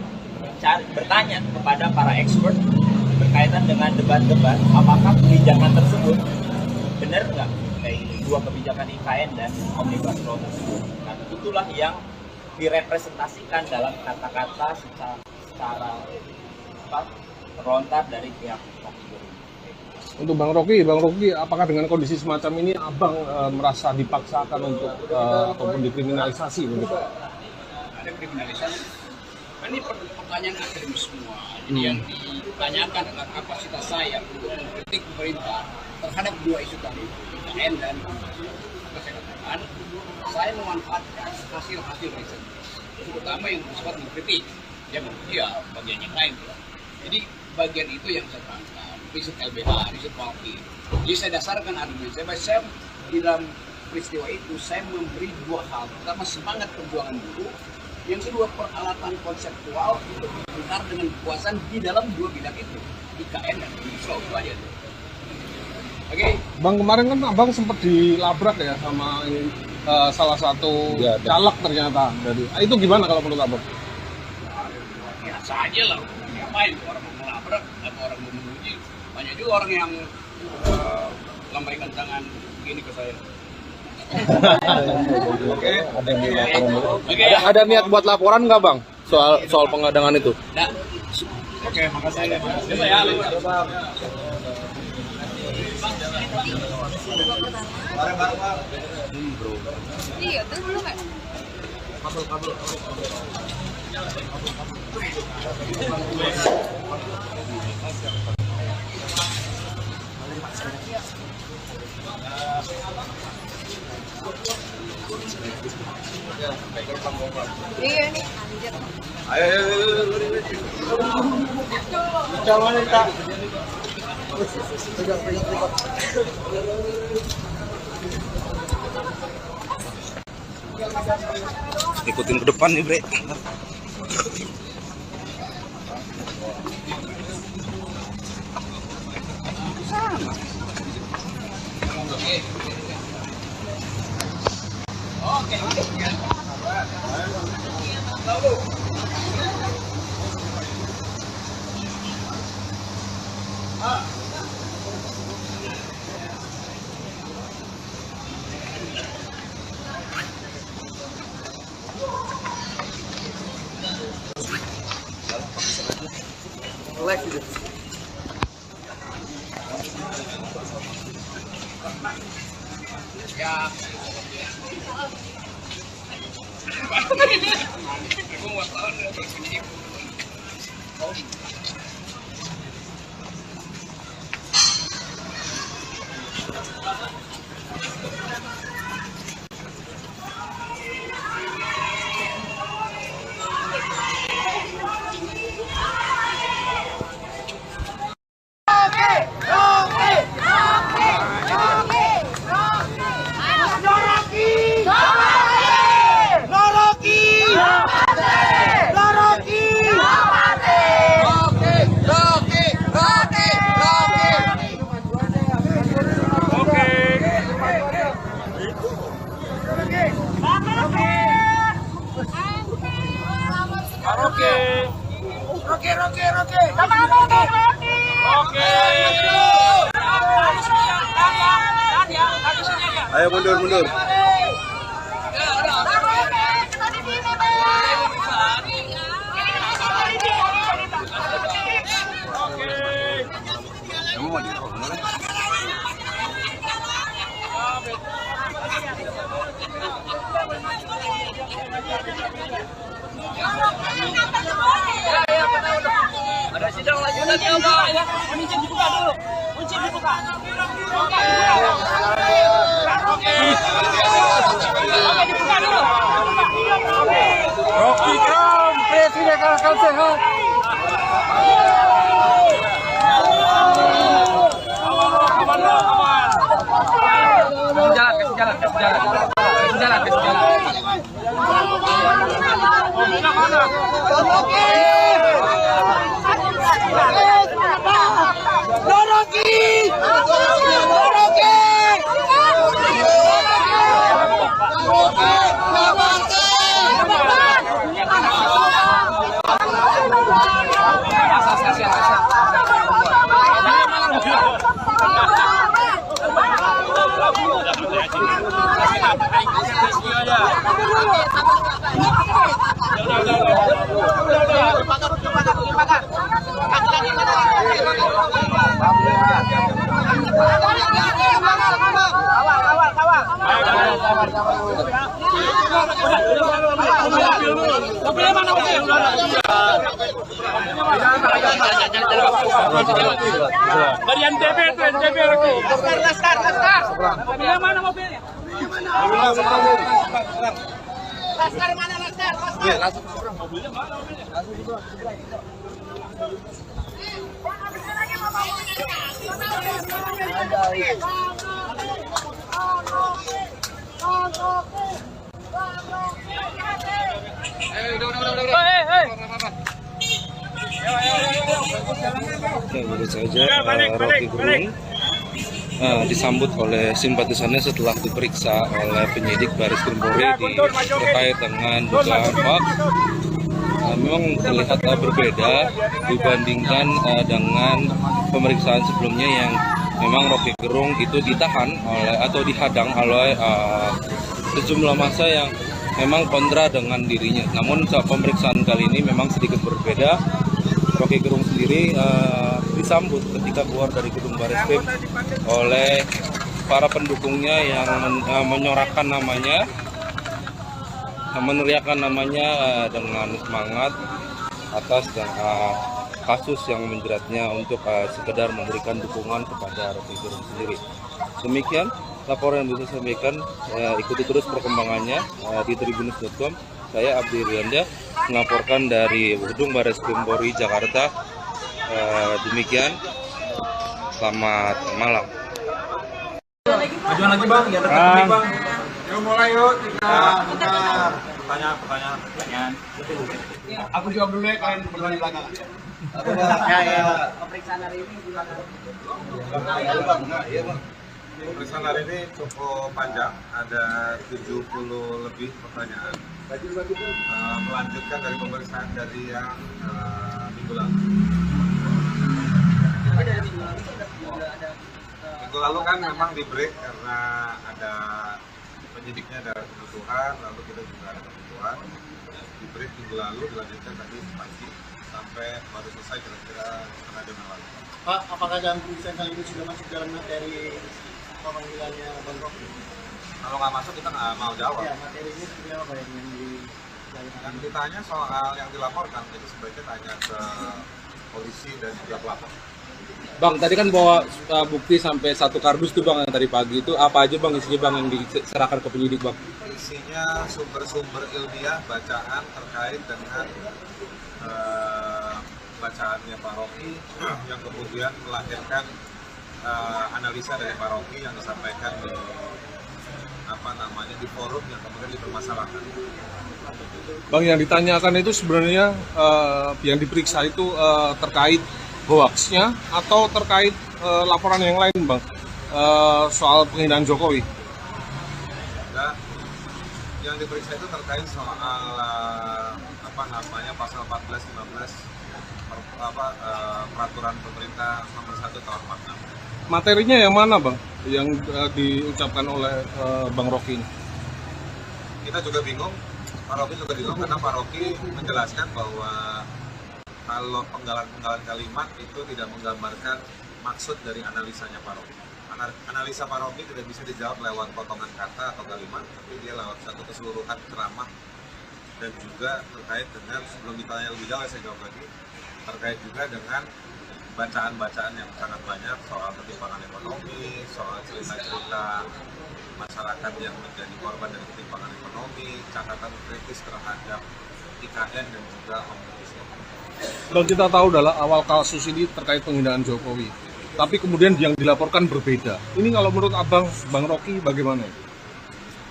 bertanya kepada para expert berkaitan dengan debat-debat apakah kebijakan tersebut benar nggak kayak dua kebijakan IKN dan Omnibus Law tersebut. Nah, itulah yang direpresentasikan dalam kata-kata secara frontal dari pihak Rocky Gerung. Untuk Bang Rocky, apakah dengan kondisi semacam ini Abang merasa dipaksakan untuk ataupun dikriminalisasi begitu? Ada kriminalisasi. Ini pertanyaan akademis semua. Jadi yang ditanyakan adalah kapasitas saya untuk mengkritik pemerintah terhadap dua isu tadi, IKN dan kesehatan. Saya memanfaatkan hasil-hasil riset, terutama yang bersifat mengkritik, yang bagian yang lain. Jadi bagian itu yang saya tangkap, riset LBH, riset Walki. Jadi saya dasarkan argumen saya di dalam peristiwa itu saya memberi dua hal. Pertama, semangat perjuangan buruh. Yang kedua, peralatan konseptual untuk benar dengan kekuasaan di dalam dua bidang itu, IKN dan Omnibus Law. Itu aja. Oke. Bang, kemarin kan Abang sempat dilabrak ya sama salah satu caleg ternyata. Itu gimana kalau menurut Abang? Biasa aja lah. Ngapain orang mau melabrak atau orang mau menguji? Banyak juga orang yang lambaikan tangan begini ke saya. Oke. Ada niat buat laporan nggak Bang soal pengadangan itu? Nah, oke, makasih. Iya, itu belum kan? Iya nih, anjir. Jangan minta. Ikutin ke depan nih, Bre. Ya. Loroki! Ayo mundur. Ada sidang lanjutan ya, Pak. Ya, kunci dibuka dulu. Kunci dibuka. Oke, dibuka dulu. Rocky Kram, presiden kalahkan sehat. Kasih jalan. Dari NTB itu, NTB aku. Lastar. Mobilnya mana mobilnya? Laskar mana Laskar? Mobilnya mana mobilnya? Ya, baru saja Rocky Gerung disambut oleh simpatisannya setelah diperiksa oleh penyidik Baris Krim Polri terkait dengan dugaan hoax. Memang terlihat berbeda dibandingkan dengan pemeriksaan sebelumnya yang memang Rocky Gerung itu ditahan oleh atau dihadang oleh sejumlah massa yang memang kontra dengan dirinya. Namun saat pemeriksaan kali ini memang sedikit berbeda. Rocky Gerung sendiri disambut ketika keluar dari gedung Bareskrim oleh para pendukungnya yang menyorakan namanya, meneriakan namanya dengan semangat atas kasus yang menjeratnya untuk sekedar memberikan dukungan kepada Rocky Gerung sendiri. Demikian laporan yang bisa saya sampaikan. Ikuti terus perkembangannya di tribunnews.com. Saya Abdi Rianda melaporkan dari gedung Bareskrim Polri Jakarta. Demikian, selamat malam. Majuan lagi bang, ya dekat bang. Yuk mulai yuk, Pertanyaan. Aku jawab dulu ya, kalian berdua di belakang. Pemeriksaan hari ini gimana? Pemeriksaan hari ini cukup panjang, ada 70 lebih pertanyaan. Melanjutkan dari pemeriksaan dari yang minggu lalu. Minggu lalu kan memang di break karena ada penyidiknya ada kebutuhan, lalu kita juga ada kebutuhan. Di break minggu lalu dilanjutkan tadi pagi sampai baru selesai kira-kira setengah jam yang lalu. Pak, apakah dalam pemeriksaan kali ini sudah masuk dalam materi pemanggilannya Bang Rocky? Kalau nggak masuk kita nggak mau jawab. Ya, materinya seperti apa yang Yang ditanya soal yang dilaporkan, jadi sebaiknya tanya ke polisi dan juga pelapor. Bang, tadi kan bawa bukti sampai 1 kardus tuh Bang yang tadi pagi itu apa aja Bang isinya Bang yang diserahkan ke penyidik Bang? Isinya sumber-sumber ilmiah bacaan terkait dengan bacaannya Pak Rocky yang kemudian melahirkan analisa dari Pak Rocky yang disampaikan di forum yang kemudian dipermasalahkan. Bang, yang ditanyakan itu sebenarnya yang diperiksa itu terkait hoaxnya atau terkait laporan yang lain Bang, soal penghinaan Jokowi? Dan yang diperiksa itu terkait soal pasal 14, 15 peraturan pemerintah nomor 1 tahun 46. Materinya yang mana bang? Yang diucapkan oleh Bang Rocky ini? Kita juga bingung, Pak Rocky juga bingung karena Pak Rocky menjelaskan bahwa kalau penggalan-penggalan kalimat itu tidak menggambarkan maksud dari analisanya Pak Rocky. Analisa Pak Rocky tidak bisa dijawab lewat potongan kata atau kalimat, tapi dia lewat satu keseluruhan ceramah dan juga terkait dengan, sebelum ditanya lebih jauh saya jawab lagi, terkait juga dengan bacaan-bacaan yang sangat banyak soal ketimpangan ekonomi, soal cerita-cerita masyarakat yang menjadi korban dari ketimpangan ekonomi, catatan kritis terhadap IKN dan juga Omnibus Law. Bang, kita tahu adalah awal kasus ini terkait penghinaan Jokowi, tapi kemudian yang dilaporkan berbeda. Ini kalau menurut abang, Bang Rocky bagaimana?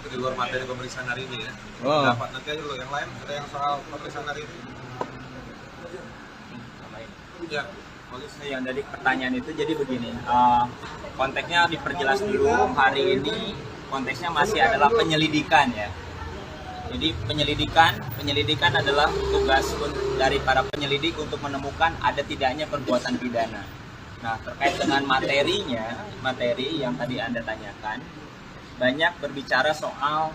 Itu di luar materi pemeriksaan hari ini ya. Dapat nanti aja dulu yang lain, ada yang soal pemeriksaan hari ini. Ya. Yang dari pertanyaan itu jadi begini, konteksnya diperjelas dulu. Hari ini konteksnya masih adalah penyelidikan ya. Jadi penyelidikan adalah tugas dari para penyelidik untuk menemukan ada tidaknya perbuatan pidana. Nah, terkait dengan materi yang tadi Anda tanyakan, banyak berbicara soal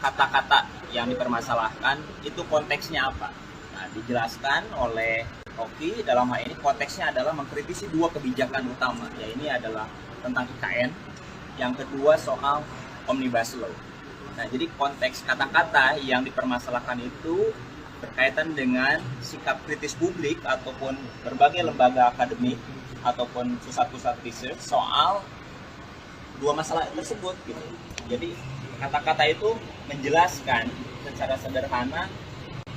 kata-kata yang dipermasalahkan, itu konteksnya apa. Nah, dijelaskan oleh Rocky dalam hal ini konteksnya adalah mengkritisi dua kebijakan utama, ya ini adalah tentang IKN, yang kedua soal Omnibus Law. Nah, jadi konteks kata-kata yang dipermasalahkan itu berkaitan dengan sikap kritis publik ataupun berbagai lembaga akademik ataupun pusat-pusat research soal dua masalah tersebut gitu. Jadi kata-kata itu menjelaskan secara sederhana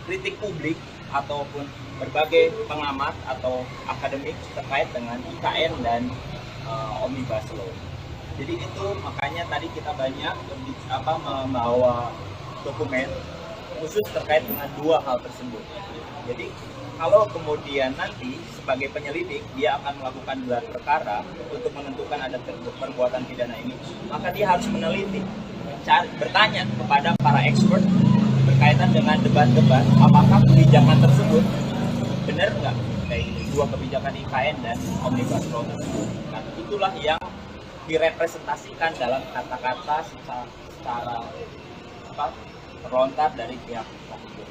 kritik publik ataupun berbagai pengamat atau akademik terkait dengan IKN dan Omnibus Law. Jadi itu makanya tadi kita banyak membawa dokumen khusus terkait dengan dua hal tersebut. Jadi kalau kemudian nanti sebagai penyelidik dia akan melakukan gelar perkara untuk menentukan ada perbuatan pidana ini, maka dia harus meneliti, bertanya kepada para expert berkaitan dengan debat-debat apakah kebijakan tersebut benar nggak kayak dua kebijakan IKN dan Omnibus Law tersebut. Nah, itulah yang direpresentasikan dalam kata-kata secara terlontar dari pihak Rocky.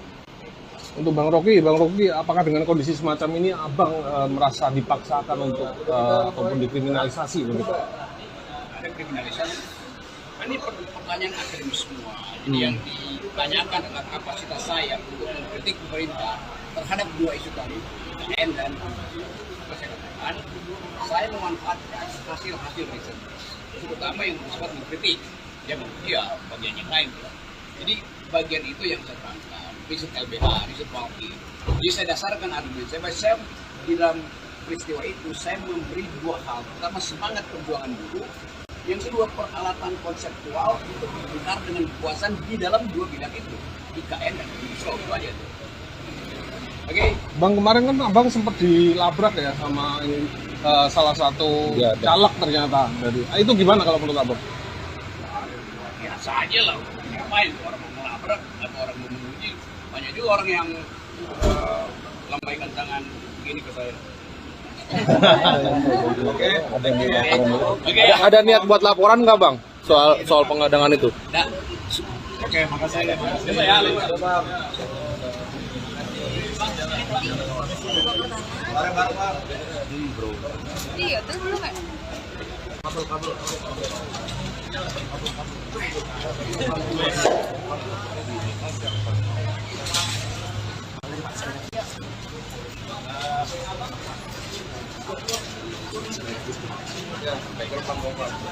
Untuk Bang Rocky, apakah dengan kondisi semacam ini abang merasa dipaksakan untuk ataupun dikriminalisasi begitu? Ada kriminalisasi. Ini pertanyaan akademis semua. Jadi yang ditanyakan adalah kapasitas saya untuk mengkritik pemerintah terhadap dua isu tadi, IKN dan kesehatan. Saya memanfaatkan hasil-hasil riset, terutama yang bersifat mengkritik, ya bagian yang lain. Jadi bagian itu yang saya terangkan, riset LBH, riset Walki. Jadi saya dasarkan argumen saya di dalam peristiwa itu saya memberi dua hal. Pertama, semangat perjuangan buruh. Yang kedua, peralatan konseptual untuk berbicara dengan kekuasaan di dalam dua bidang itu, IKN dan Omnibus Law. Itu aja tuh. Oke. Bang, kemarin kan abang sempat dilabrak ya sama salah satu caleg ternyata. Itu gimana kalau menurut abang? Biasa aja lah. Ngapain orang mau melabrak atau orang mau menguji? Banyak juga orang yang lambaikan tangan begini ke saya. Ada niat buat laporan nggak bang soal pengadangan itu? Oke, makasih. Iya, terus belum ya?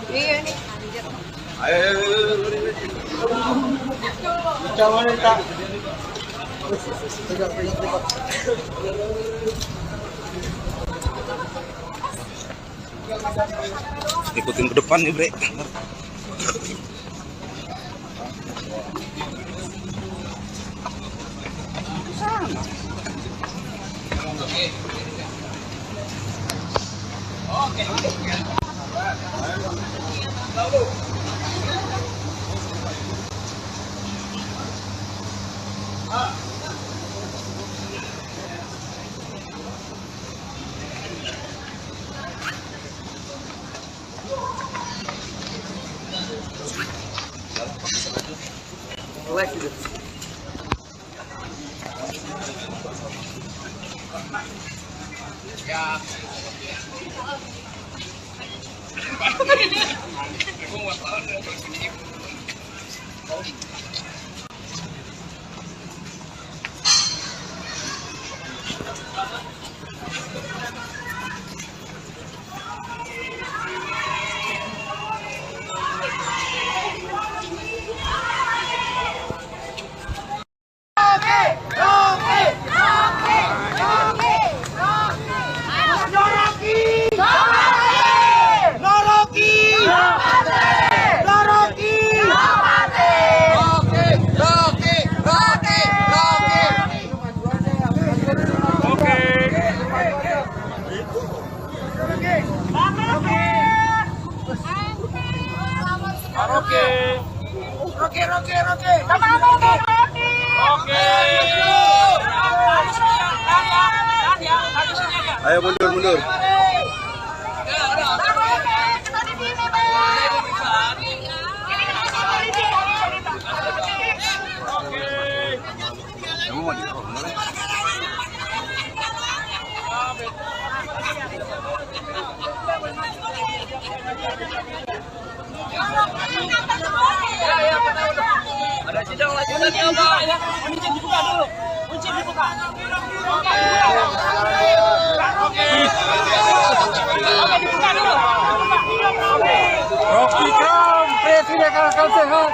Iya nih, anjir. Ikutin ke depan nih bre. relax gitu. Ya. Ayo mundur. Ada sidang lanjutan ya, Pak. Kunci dibuka dulu. Kunci dibuka. Oke, dibuka dulu. Rocky Kram, Presiden Akal Sehat.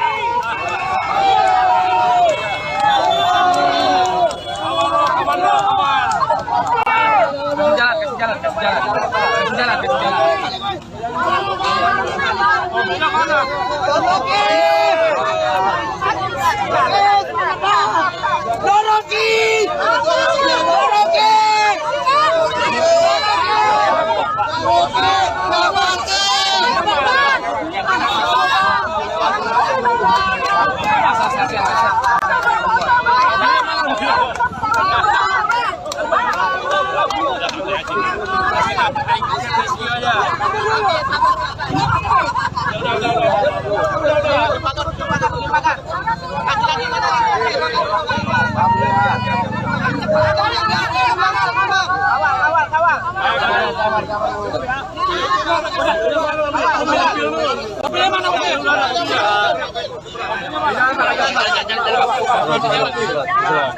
Kasih jalan.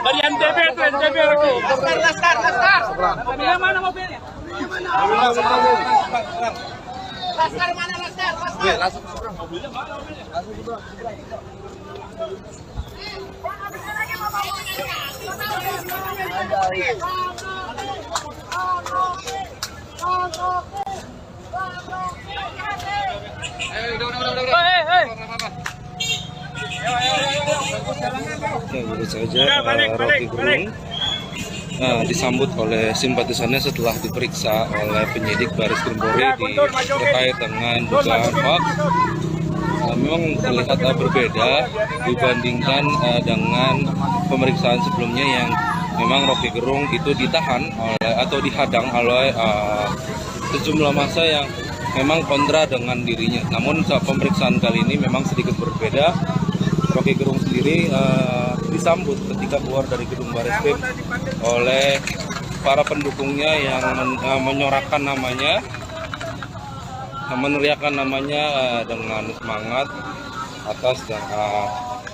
Dari NTB lagi. Laskar. Mobilnya mana mobilnya? Laskar mana Laskar? Langsung Ya, baru saja Rocky Gerung disambut oleh simpatisannya setelah diperiksa oleh penyidik Baris Krim Polri terkait dengan dugaan hoax. Memang terlihat berbeda dibandingkan dengan pemeriksaan sebelumnya yang memang Rocky Gerung itu ditahan oleh atau dihadang oleh sejumlah massa yang memang kontra dengan dirinya. Namun saat pemeriksaan kali ini memang sedikit berbeda. Rocky Gerung sendiri disambut ketika keluar dari gedung Bareskrim oleh para pendukungnya yang menyorakan namanya, meneriakan namanya dengan semangat atas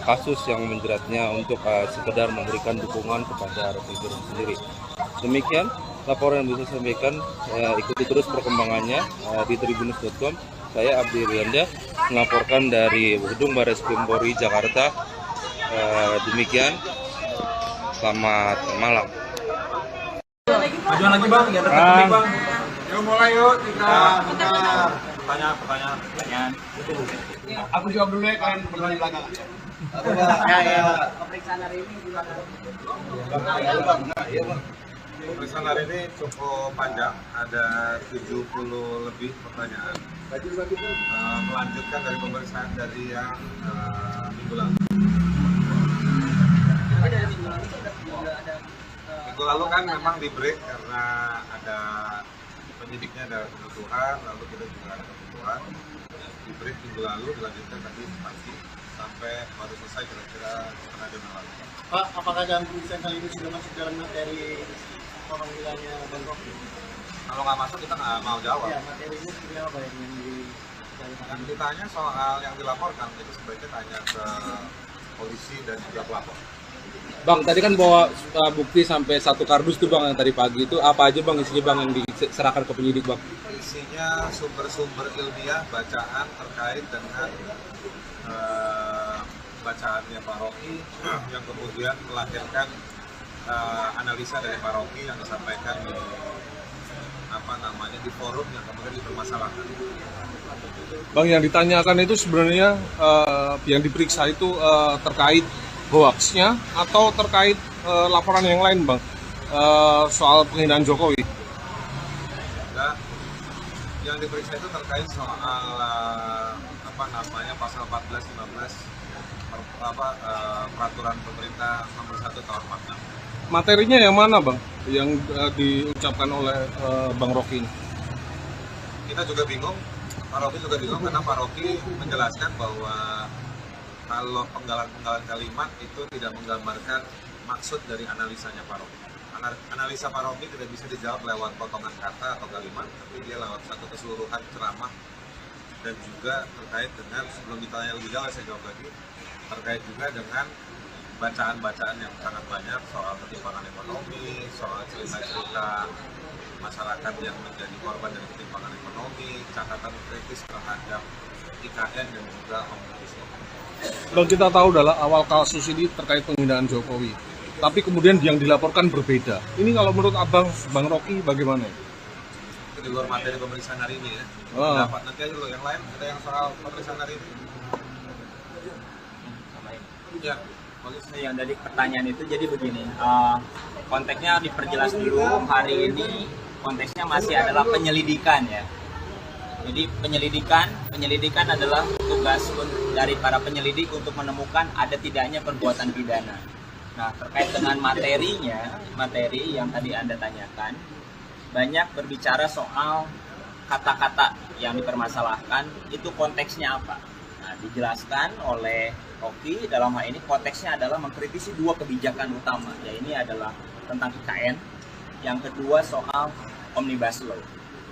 kasus yang menjeratnya untuk sekedar memberikan dukungan kepada Rocky Gerung sendiri. Demikian laporan yang bisa saya sampaikan. Ikuti terus perkembangannya di tribunnews.com. Saya Abdi Rianda melaporkan dari gedung Bareskrim Polri Jakarta. Demikian, selamat malam. Majuan lagi bang, ya dekat bang. Yuk mulai yuk kita Pertanyaan. Aku jawab dulu ya, kalian berdua di belakang. Pemeriksaan hari ini gimana? pemeriksaan hari ini cukup panjang, ada 70 lebih pertanyaan. Melanjutkan dari pemeriksaan dari yang minggu lalu. Minggu lalu kan memang di break karena ada penyidiknya ada kebutuhan, lalu kita juga ada kebutuhan. Di break minggu lalu dilanjutkan tadi pagi sampai baru selesai kira-kira setengah jam yang lalu. Pak, apakah dalam pemeriksaan kali ini sudah masuk dalam materi pemanggilannya Bang Rocky? Kalau nggak masuk kita nggak mau jawab. Ya, materinya seperti apa yang Yang ditanya soal yang dilaporkan itu sebaiknya tanya ke polisi dan juga pelapor. Bang, tadi kan bawa bukti sampai 1 kardus tuh Bang yang tadi pagi itu apa aja Bang isinya Bang yang diserahkan ke penyidik Bang? Isinya sumber-sumber ilmiah bacaan terkait dengan bacaannya Pak Rocky yang kemudian melahirkan analisa dari Pak Rocky yang disampaikan di forum yang kemudian dipermasalahkan. Bang, yang ditanyakan itu sebenarnya yang diperiksa itu terkait hoaxnya atau terkait laporan yang lain Bang, soal penghinaan Jokowi? Enggak, yang diperiksa itu terkait soal pasal 14-15 peraturan pemerintah nomor 1 tahun 46. Materinya yang mana Bang yang diucapkan oleh Bang Rocky ini? Kita juga bingung, Pak Rocky juga bingung karena Pak Rocky menjelaskan bahwa kalau penggalan-penggalan kalimat itu tidak menggambarkan maksud dari analisanya Pak Rocky. Analisa Pak Rocky tidak bisa dijawab lewat potongan kata atau kalimat, tapi dia lewat satu keseluruhan ceramah dan juga terkait dengan, sebelum ditanya lebih jauh saya jawab lagi, terkait juga dengan bacaan-bacaan yang sangat banyak soal ketimpangan ekonomi, soal cerita-cerita masyarakat yang menjadi korban dari ketimpangan ekonomi, catatan kritis terhadap IKN dan juga Omnibus Law. Bang, kita tahu adalah awal kasus ini terkait penghinaan Jokowi, tapi kemudian yang dilaporkan berbeda. Ini kalau menurut Abang, Bang Rocky bagaimana? Itu di luar materi pemeriksaan hari ini ya. Dapat nanti aja dulu yang lain, ada yang soal pemeriksaan hari ini. Ya, yang dari pertanyaan itu jadi begini, konteksnya diperjelas dulu. Hari ini konteksnya masih adalah penyelidikan ya. Jadi penyelidikan adalah tugas dari para penyelidik untuk menemukan ada tidaknya perbuatan pidana. Nah, terkait dengan materi yang tadi Anda tanyakan, banyak berbicara soal kata-kata yang dipermasalahkan, itu konteksnya apa. Nah, dijelaskan oleh Rocky dalam hal ini konteksnya adalah mengkritisi 2 kebijakan utama, ya ini adalah tentang IKN, yang kedua soal Omnibus Law.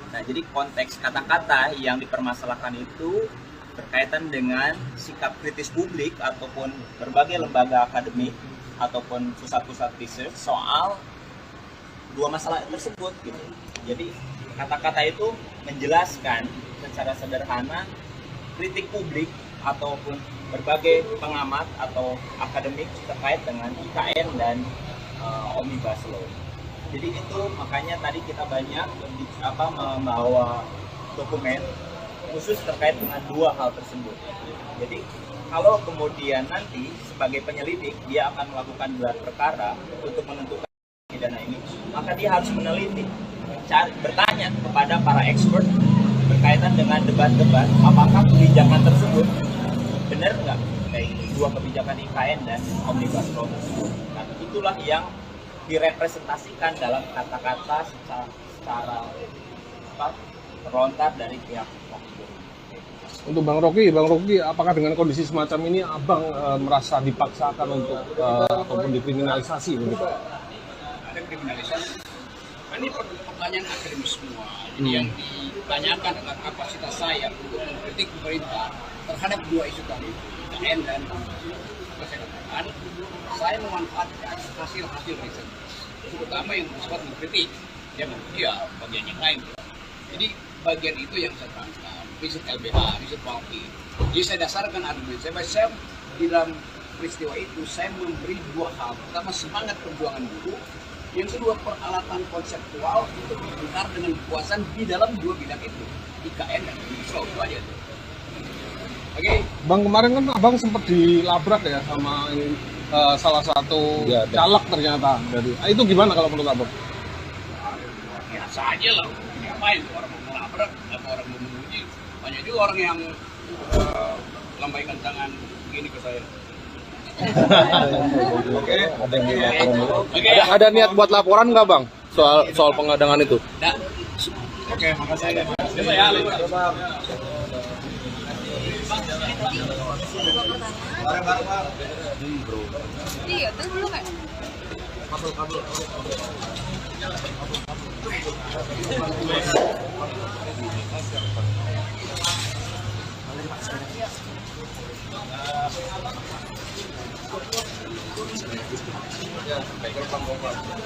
Nah, jadi konteks kata-kata yang dipermasalahkan itu berkaitan dengan sikap kritis publik ataupun berbagai lembaga akademik ataupun pusat-pusat research soal 2 masalah tersebut gitu. Jadi kata-kata itu menjelaskan secara sederhana kritik publik ataupun berbagai pengamat atau akademik terkait dengan IKN dan Omnibus Law. Jadi itu makanya tadi kita banyak membawa dokumen khusus terkait dengan 2 hal tersebut. Jadi kalau kemudian nanti sebagai penyelidik dia akan melakukan gelar perkara untuk menentukan pidana ini, maka dia harus meneliti, bertanya kepada para expert berkaitan dengan debat-debat apakah kebijakan tersebut benar nggak, kayak 2 kebijakan IKN dan Omnibus Law tersebut. Nah, itulah yang direpresentasikan dalam kata-kata secara terlontar dari pihak Rocky. Untuk Bang Rocky, apakah dengan kondisi semacam ini Abang merasa dipaksakan untuk ataupun dikriminalisasi begitu? Ada kriminalisasi. Ini pertanyaan akademis semua. Jadi yang ditanyakan adalah kapasitas saya untuk mengkritik pemerintah terhadap 2 isu tadi, IKN dan kesehatan. Saya memanfaatkan hasil-hasil riset, terutama yang bersifat mengkritik, ya bagian yang lain. Jadi bagian itu yang saya tangkap, riset LBH, riset Walki. Jadi saya dasarkan argumen saya di dalam peristiwa itu saya memberi 2 hal. Pertama, semangat perjuangan buruh. Yang kedua, peralatan konseptual untuk berbentar dengan kekuasaan di dalam 2 bidang itu, IKN dan Omnibus Law. Itu aja tuh. Oke. Bang, kemarin kan Abang sempat dilabrak ya sama salah satu caleg ternyata. Jadi, itu gimana kalau menurut Abang? Biasa aja lah. Ngapain tuh orang mau melabrak atau orang mau menguji? Banyak juga orang yang lambaikan tangan begini ke saya. Ada niat buat laporan nggak Bang soal pengadangan itu? Oke, makasih. Iya, itu belum kan?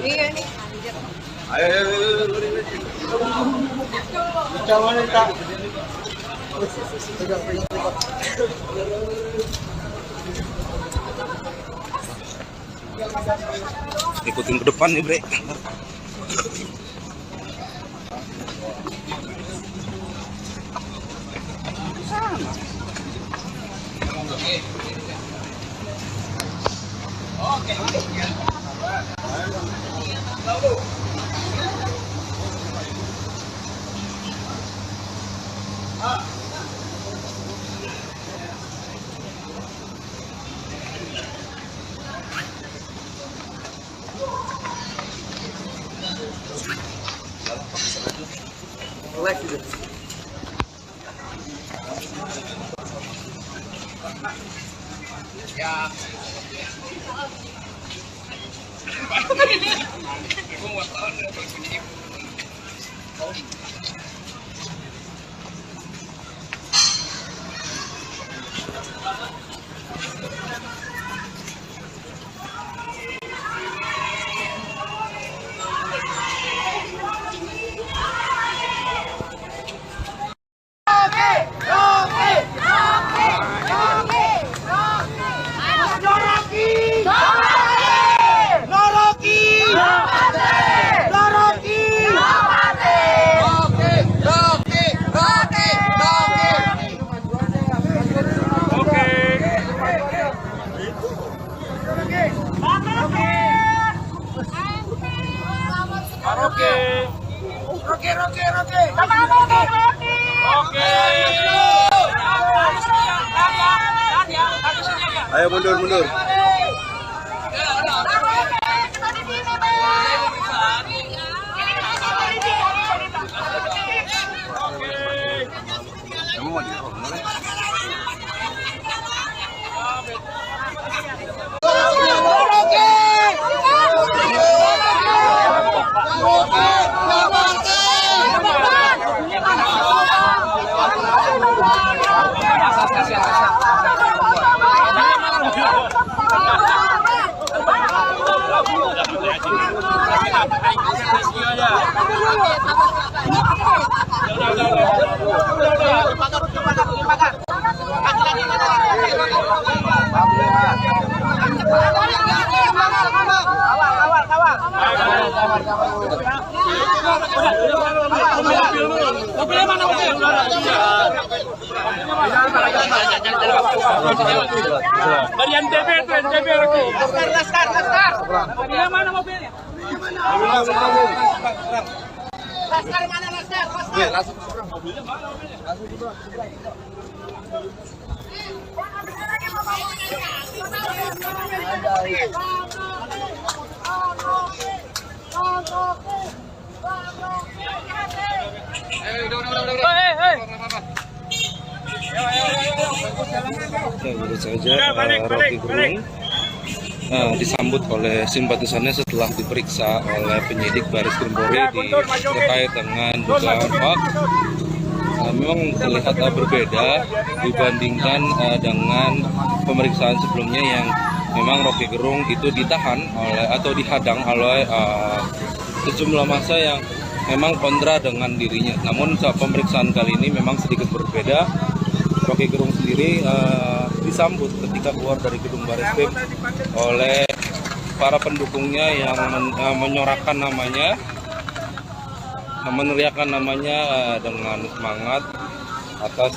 Iya nih, anjir. Ikutin ke depan nih, Bre. Ayo mundur. Dari NTB itu NTB lagi. Laskar. Mobilnya mana mobilnya? Laskar mana Laskar? Mobilnya mana mobilnya? Baru saja Rocky Gerung disambut oleh simpatisannya setelah diperiksa oleh penyidik Baris Krim Polri terkait dengan dugaan hoax. Memang terlihat berbeda dibandingkan dengan pemeriksaan sebelumnya yang memang Rocky Gerung itu ditahan oleh atau dihadang oleh sejumlah massa yang memang kontra dengan dirinya. Namun saat pemeriksaan kali ini memang sedikit berbeda. Rocky Gerung sendiri disambut ketika keluar dari gedung Bareskrim oleh para pendukungnya yang menyorakan namanya, meneriakan namanya dengan semangat atas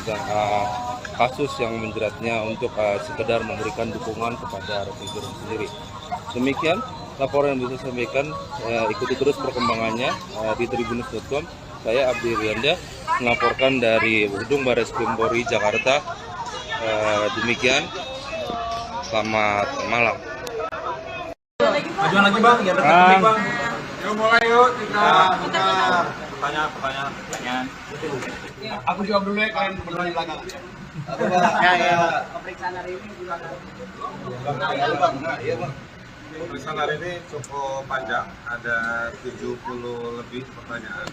kasus yang menjeratnya untuk sekedar memberikan dukungan kepada Rocky Gerung sendiri. Demikian laporan yang bisa saya sampaikan. Ikuti terus perkembangannya di tribunnews.com. Saya Abdi Rianda melaporkan dari gedung Bareskrim Polri Jakarta. Demikian, selamat malam. Majuan lagi bang, ya bang. Yuk mulai yuk kita. Pertanyaan. Aku jawab dulu ya, kalian berdua di belakang. Pemeriksaan hari ini juga Pemeriksaan hari ini cukup panjang, ada 70 lebih pertanyaan.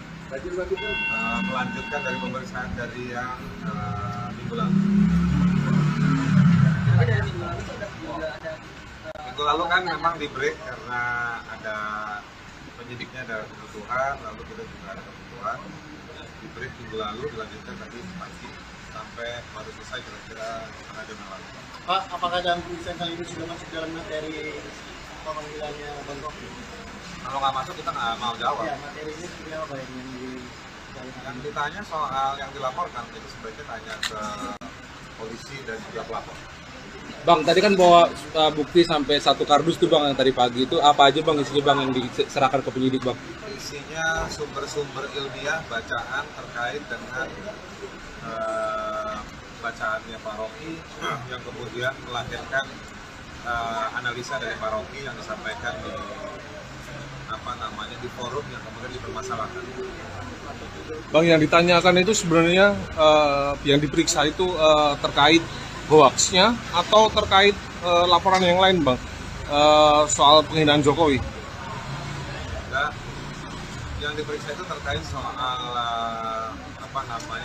Melanjutkan dari pemeriksaan dari yang minggu lalu. Minggu lalu kan memang di break karena ada penyidiknya ada kebutuhan, lalu kita juga ada kebutuhan. Di break minggu lalu dilanjutkan tadi pagi sampai baru selesai kira-kira setengah jam yang lalu. Pak, apakah dalam pemeriksaan kali ini sudah masuk dalam materi pemanggilannya Bang Rocky? Kalau nggak masuk kita nggak mau jawab. Ya, materinya seperti apa yang Yang ditanya soal yang dilaporkan itu sebaiknya tanya ke polisi dan juga pelapor. Bang, tadi kan bawa bukti sampai 1 kardus tuh Bang yang tadi pagi itu apa aja Bang isinya Bang yang diserahkan ke penyidik Bang? Isinya sumber-sumber ilmiah bacaan terkait dengan bacaannya Pak Rocky yang kemudian melahirkan analisa dari Pak Rocky yang disampaikan di forum yang kemudian dipermasalahkan. Bang, yang ditanyakan itu sebenarnya yang diperiksa itu terkait hoaxnya atau terkait laporan yang lain Bang, soal penghinaan Jokowi? Enggak, yang diperiksa itu terkait soal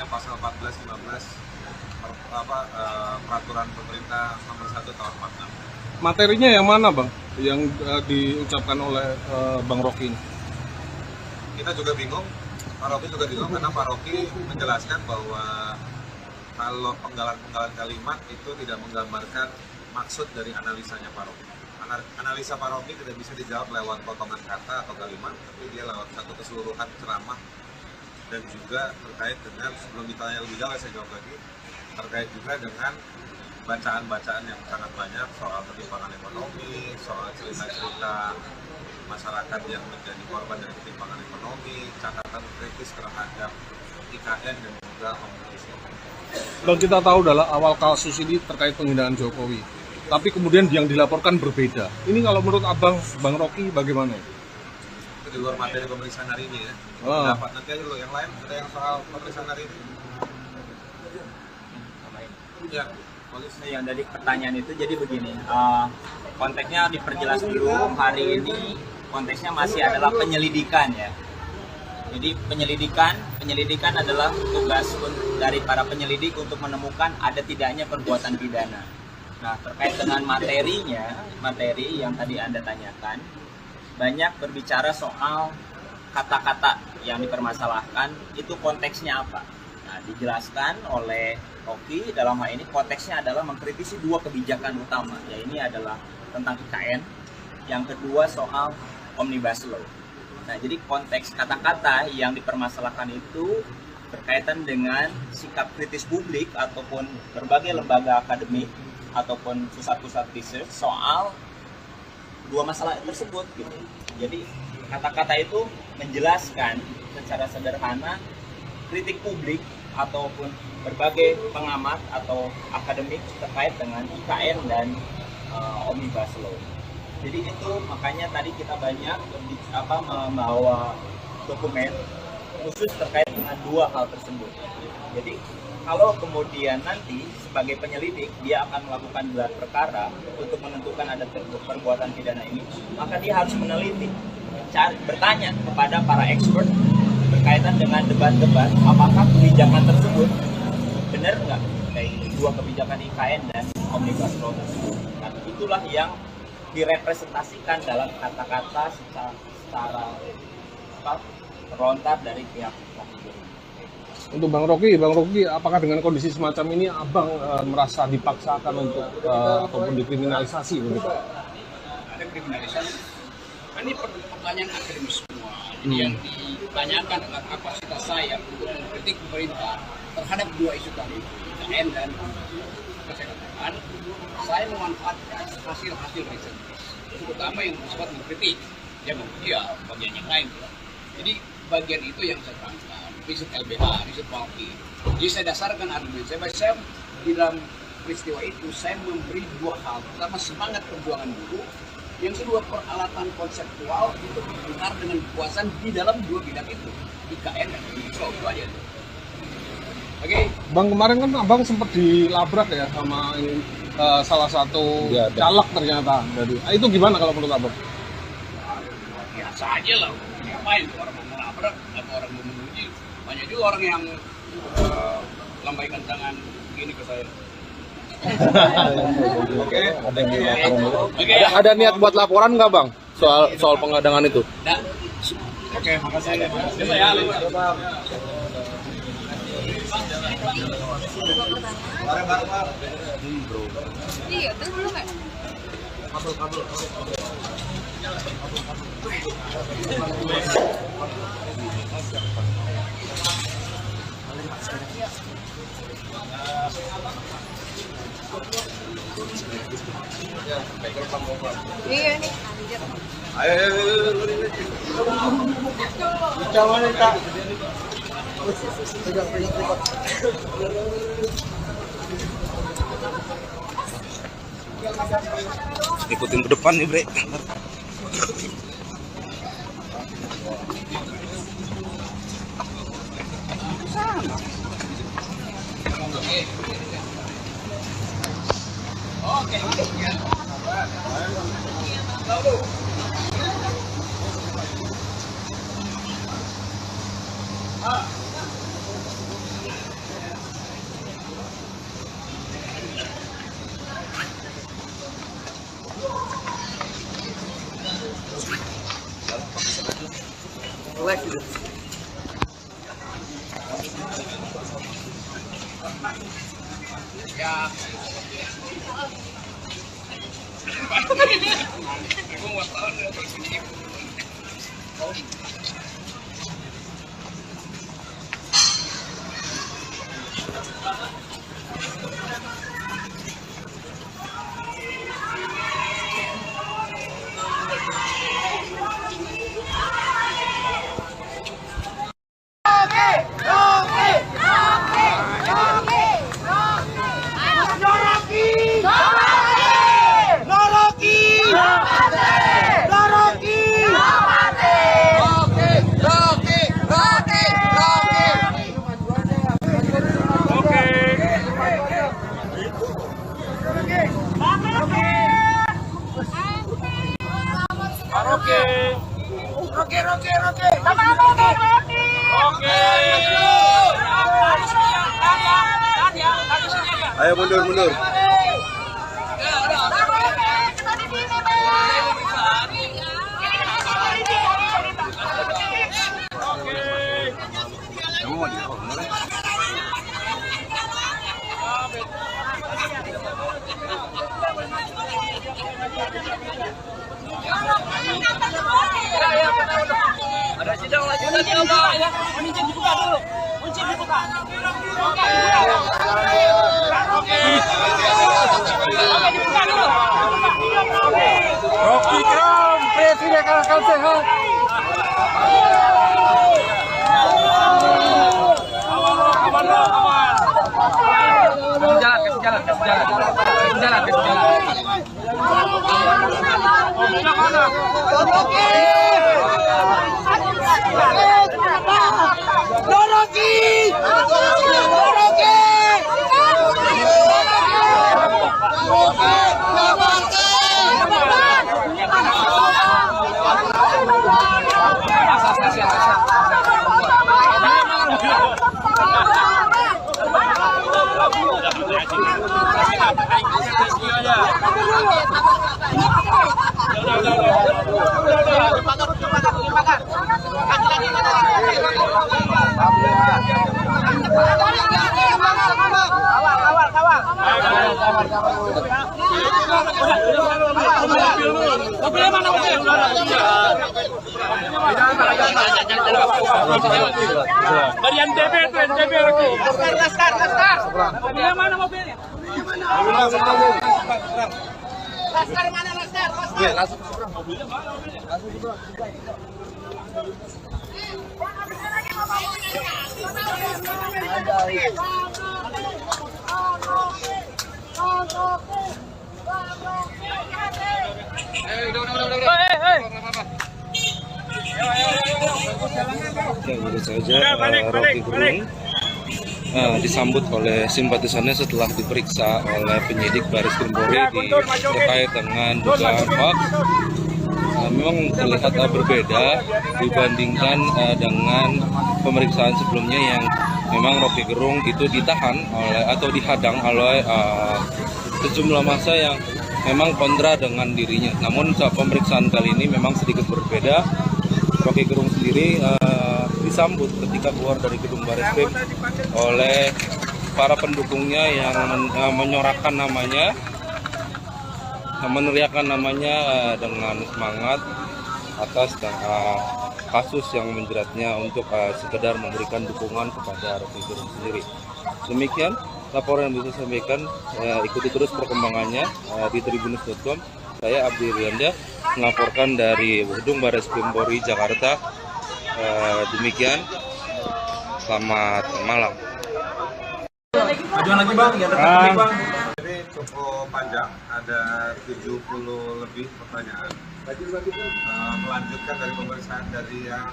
pasal 14-15 peraturan pemerintah nomor 1 tahun 46. Materinya yang mana Bang, yang diucapkan oleh Bang Rocky ini? Kita juga bingung, Pak Rocky juga bingung karena Pak Rocky menjelaskan bahwa kalau penggalan-penggalan kalimat itu tidak menggambarkan maksud dari analisanya Pak Rocky. Analisa Pak Rocky tidak bisa dijawab lewat potongan kata atau kalimat, tapi dia lewat satu keseluruhan ceramah dan juga terkait dengan, sebelum ditanya lebih jauh saya jawab lagi, terkait juga dengan bacaan-bacaan yang sangat banyak soal ketimpangan ekonomi, soal cerita-cerita masyarakat yang menjadi korban dari ketimpangan ekonomi, catatan kritis terhadap IKN dan juga Omnibus Law. Bang, kita tahu dalam awal kasus ini terkait penghinaan Jokowi, tapi kemudian yang dilaporkan berbeda. Ini kalau menurut Abang, Bang Rocky bagaimana? Itu di luar materi pemeriksaan hari ini ya. Dapat nanti aja dulu yang lain, ada yang soal pemeriksaan hari ini. Ya, Polisi yang dari pertanyaan itu jadi begini, konteksnya diperjelas dulu. Hari ini konteksnya masih adalah penyelidikan ya. Jadi penyelidikan adalah tugas dari para penyelidik untuk menemukan ada tidaknya perbuatan pidana. Nah, terkait dengan materi yang tadi Anda tanyakan, banyak berbicara soal kata-kata yang dipermasalahkan, itu konteksnya apa. Nah, dijelaskan oleh Rocky dalam hal ini konteksnya adalah mengkritisi 2 kebijakan utama, ya ini adalah tentang IKN, yang kedua soal Omnibus Law. Nah, jadi konteks kata-kata yang dipermasalahkan itu berkaitan dengan sikap kritis publik ataupun berbagai lembaga akademik ataupun pusat-pusat research soal 2 masalah tersebut gitu. Jadi kata-kata itu menjelaskan secara sederhana kritik publik ataupun berbagai pengamat atau akademik terkait dengan IKN dan Omnibus Law. Jadi itu makanya tadi kita banyak membawa dokumen khusus terkait dengan 2 hal tersebut. Jadi kalau kemudian nanti sebagai penyelidik dia akan melakukan gelar perkara untuk menentukan ada perbuatan pidana ini, maka dia harus meneliti, bertanya kepada para expert berkaitan dengan debat-debat apakah kebijakan tersebut benar nggak, kayak 2 kebijakan IKN dan Omnibus Law tersebut. Nah, itulah yang direpresentasikan dalam kata-kata secara terlontar dari pihak Rocky. Untuk Bang Rocky, apakah dengan kondisi semacam ini Abang merasa dipaksakan untuk ataupun dikriminalisasi begitu? ada kriminalisasi. Ini pertanyaan akademis semua. Jadi yang ditanyakan adalah kapasitas saya untuk mengkritik pemerintah terhadap 2 isu tadi, IKN dan kesehatan. Saya memanfaatkan hasil-hasil riset, terutama yang bersifat mengkritik, ya bagian yang lain. Jadi bagian itu yang saya terangkan, riset LBH, riset Rocky. Jadi saya dasarkan argumen saya di dalam peristiwa itu saya memberi 2 hal. Pertama, semangat perjuangan dulu. Yang kedua, peralatan konseptual untuk benar dengan kekuasaan di dalam 2 bidang itu, IKN dan Omnibus Law, itu aja. Oke. Bang, kemarin kan abang sempat dilabrak ya sama ini, salah satu caleg ternyata. Jadi itu gimana kalau menurut abang? Biasa aja lah. Ngapain tuh orang mau melabrak atau orang mau memuji? Banyak juga orang yang lambaikan tangan begini ke saya. Oke. Ada niat buat laporan nggak bang soal pengadangan itu? Nah, oke, makasih. Iya, itu belum ya? Iya nih, anjir. Ikutin ke depan nih bre. Ya. Ayo mundur. Ada sidang lanjutan ya, Pak. Kunci dibuka dulu. Kunci dibuka. Oke, dibuka dulu. Rocky Kram, Presiden Akal Sehat. Dari NTB tuh, NTB lagi. Laskar. Mobilnya mana mobilnya? Laskar mana Laskar? Oke, itu saja Rocky Gerung disambut oleh simpatisannya setelah diperiksa oleh penyidik Baris Krim Polri terkait dengan dugaan hoax. Memang terlihat berbeda dibandingkan dengan pemeriksaan sebelumnya yang memang Rocky Gerung itu ditahan oleh atau dihadang oleh sejumlah massa yang memang kontra dengan dirinya. Namun saat pemeriksaan kali ini memang sedikit berbeda. Rocky Gerung sendiri disambut ketika keluar dari gedung Bareskrim oleh para pendukungnya yang menyorakan namanya, meneriakan namanya dengan semangat atas kasus yang menjeratnya untuk sekedar memberikan dukungan kepada Rocky Gerung sendiri. Demikian laporan yang bisa saya sampaikan. Ikuti terus perkembangannya di tribunnews.com. Saya Abdi Rianda melaporkan dari gedung Bareskrim Polri Jakarta. Demikian, selamat malam. Ajuan lagi bang, yang terkait bang. Ini cukup panjang, ada 70 lebih pertanyaan. Melanjutkan dari pemeriksaan dari yang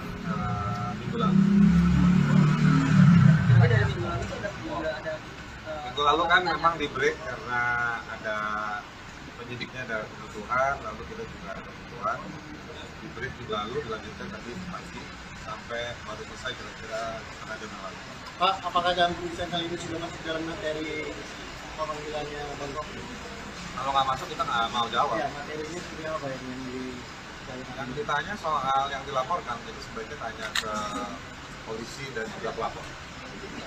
minggu lalu. Minggu lalu kan memang di break karena ada penyidiknya ada kebutuhan, lalu kita juga ada kebutuhan. Di break juga lalu dilanjutkan tadi pagi sampai baru selesai kira-kira setengah jam yang lalu. Pak, apakah dalam pemeriksaan kali ini sudah masuk dalam materi pemanggilannya Bang Rocky? Kalau nggak masuk kita nggak mau jawab. Ya, materinya seperti apa Yang ditanya soal yang dilaporkan, jadi sebaiknya tanya ke polisi dan juga pelapor.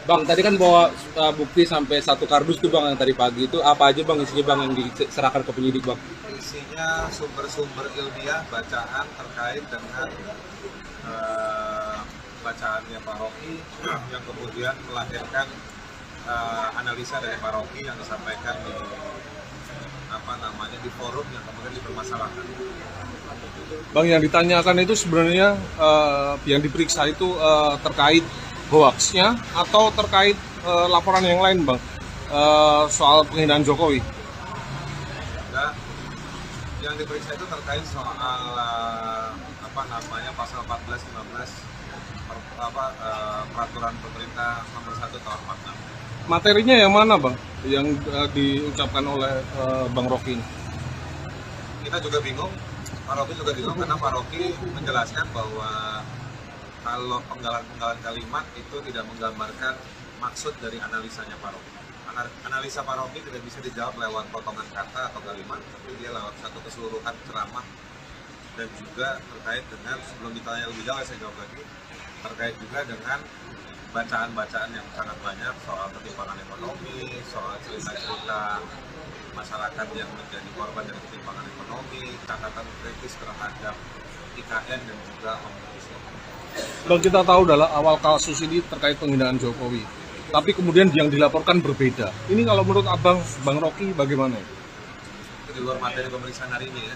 Bang, tadi kan bawa bukti sampai 1 kardus tuh bang yang tadi pagi itu apa aja bang isinya bang yang diserahkan ke penyidik bang? Isinya sumber-sumber ilmiah bacaan terkait dengan bacaannya Pak Rocky yang kemudian melahirkan analisa dari Pak Rocky yang disampaikan di forum yang kemudian dipermasalahkan. Bang, yang ditanyakan itu sebenarnya yang diperiksa itu terkait hoaxnya atau terkait laporan yang lain bang, soal penghinaan Jokowi? Nah, yang diperiksa itu terkait soal pasal 14-15 peraturan pemerintah nomor 1 tahun 46. Materinya yang mana bang yang diucapkan oleh Bang Rocky ini? Kita juga bingung, Pak Rocky juga bingung karena Pak Rocky menjelaskan bahwa kalau penggalan-penggalan kalimat itu tidak menggambarkan maksud dari analisanya Pak Rocky. Analisa Pak Rocky tidak bisa dijawab lewat potongan kata atau kalimat, tapi dia lewat satu keseluruhan ceramah dan juga terkait dengan, sebelum ditanya lebih jauh saya jawab lagi, terkait juga dengan bacaan-bacaan yang sangat banyak soal ketimpangan ekonomi, soal cerita-cerita masyarakat yang menjadi korban dari ketimpangan ekonomi, catatan kritis terhadap IKN dan juga Omnibus Law. Bang, kita tahu dalam awal kasus ini terkait penghinaan Jokowi, tapi kemudian yang dilaporkan berbeda. Ini kalau menurut abang, Bang Rocky bagaimana? Itu di luar materi pemeriksaan hari ini ya.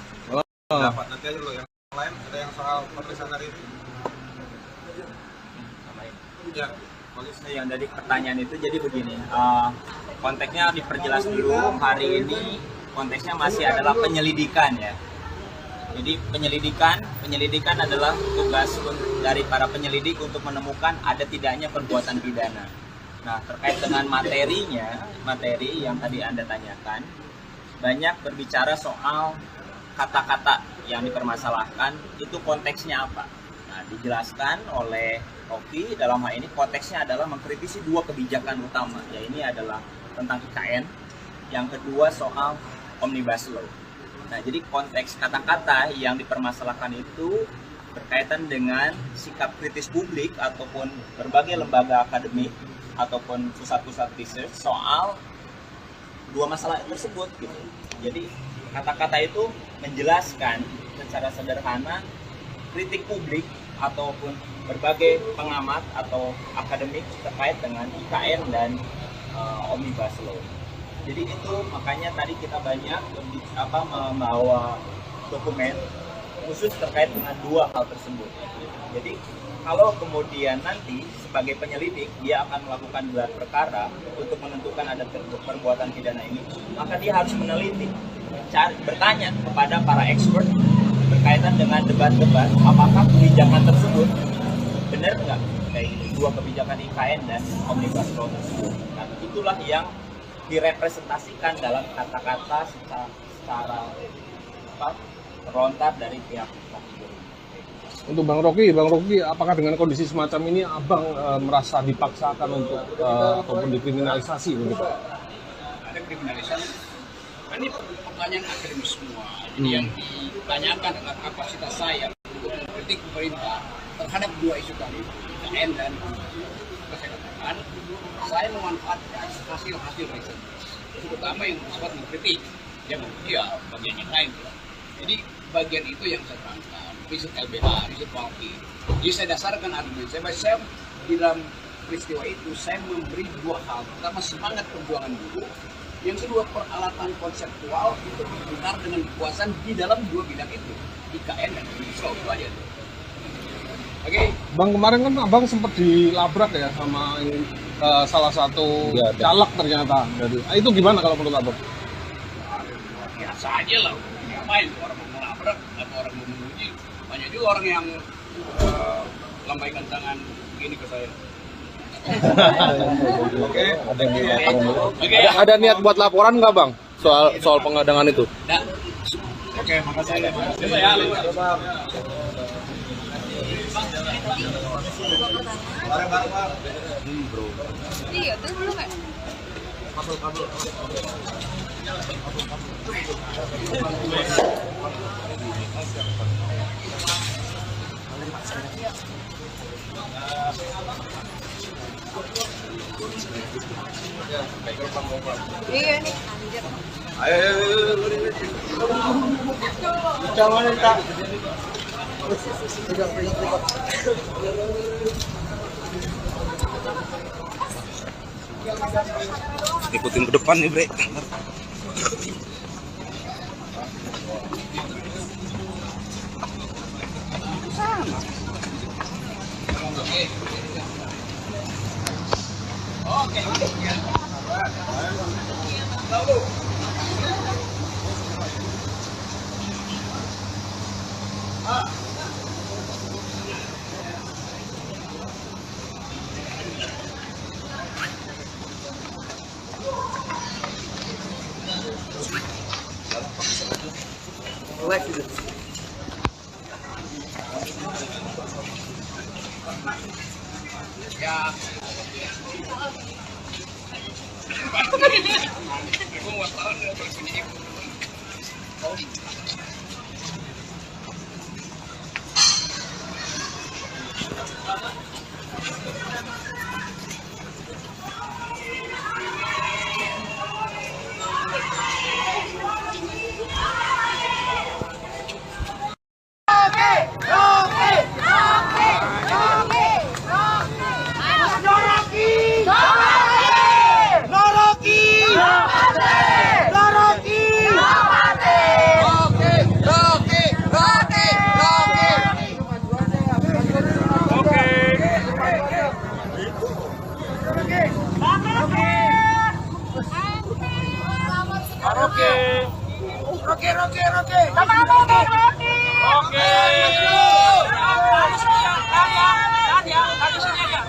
Dapat nanti aja lo yang lain, ada yang soal pemeriksaan hari ini. Ya, yang dari pertanyaan itu jadi begini, konteksnya diperjelas dulu. Hari ini konteksnya masih adalah penyelidikan ya. Jadi penyelidikan adalah tugas dari para penyelidik untuk menemukan ada tidaknya perbuatan pidana. Nah, terkait dengan materi yang tadi Anda tanyakan, banyak berbicara soal kata-kata yang dipermasalahkan, itu konteksnya apa. Nah, dijelaskan oleh Rocky dalam hal ini konteksnya adalah mengkritisi 2 kebijakan utama, yaitu adalah tentang IKN, yang kedua soal Omnibus Law. Nah, jadi konteks kata-kata yang dipermasalahkan itu berkaitan dengan sikap kritis publik ataupun berbagai lembaga akademik ataupun pusat-pusat riset soal 2 masalah tersebut gitu. Jadi kata-kata itu menjelaskan secara sederhana kritik publik ataupun berbagai pengamat atau akademik terkait dengan IKN dan Omnibus Law. Jadi itu makanya tadi kita banyak membawa dokumen khusus terkait dengan 2 hal tersebut. Jadi kalau kemudian nanti sebagai penyelidik dia akan melakukan gelar perkara untuk menentukan ada perbuatan pidana ini, maka dia harus meneliti, bertanya kepada para expert berkaitan dengan debat-debat apakah kebijakan tersebut benar nggak kayak gitu. dua kebijakan IKN dan Omnibus Law tersebut. Nah, itulah yang direpresentasikan dalam kata-kata secara terlontar dari pihak Rocky Gerung. Untuk Bang Rocky, apakah dengan kondisi semacam ini Abang merasa dipaksakan untuk ataupun dikriminalisasi begitu? Ada kriminalisasi. Ini pertanyaan akademis semua. Jadi yang ditanyakan adalah kapasitas saya untuk mengkritik pemerintah terhadap dua isu tadi, IKN dan kesehatan. Saya memanfaatkan hasil-hasil riset. Terutama yang bersifat mengkritik, ya bagian yang lain. Jadi bagian itu yang saya terangkan, riset LBH, riset Walki. Jadi saya dasarkan argumen saya di dalam peristiwa itu saya memberi dua hal. Pertama, semangat perjuangan dulu. Yang kedua, peralatan konseptual untuk berputar dengan kekuasaan di dalam dua bidang itu, IKN dan Omnibus Law. Itu aja. Oke. Bang, kemarin kan Abang sempat dilabrak ya sama salah satu caleg ternyata. Jadi, itu gimana kalau menurut Abang? Biasa aja lah. Ngapain orang mau melabrak atau orang mau menguji? Banyak juga orang yang lambaikan tangan begini ke saya. Ada niat buat laporan nggak Bang soal pengadangan itu? Oke, makasih. Iya, itu belum ya? Iya nih, anjir. Jangan tak. Ikutin ke depan nih, Bre.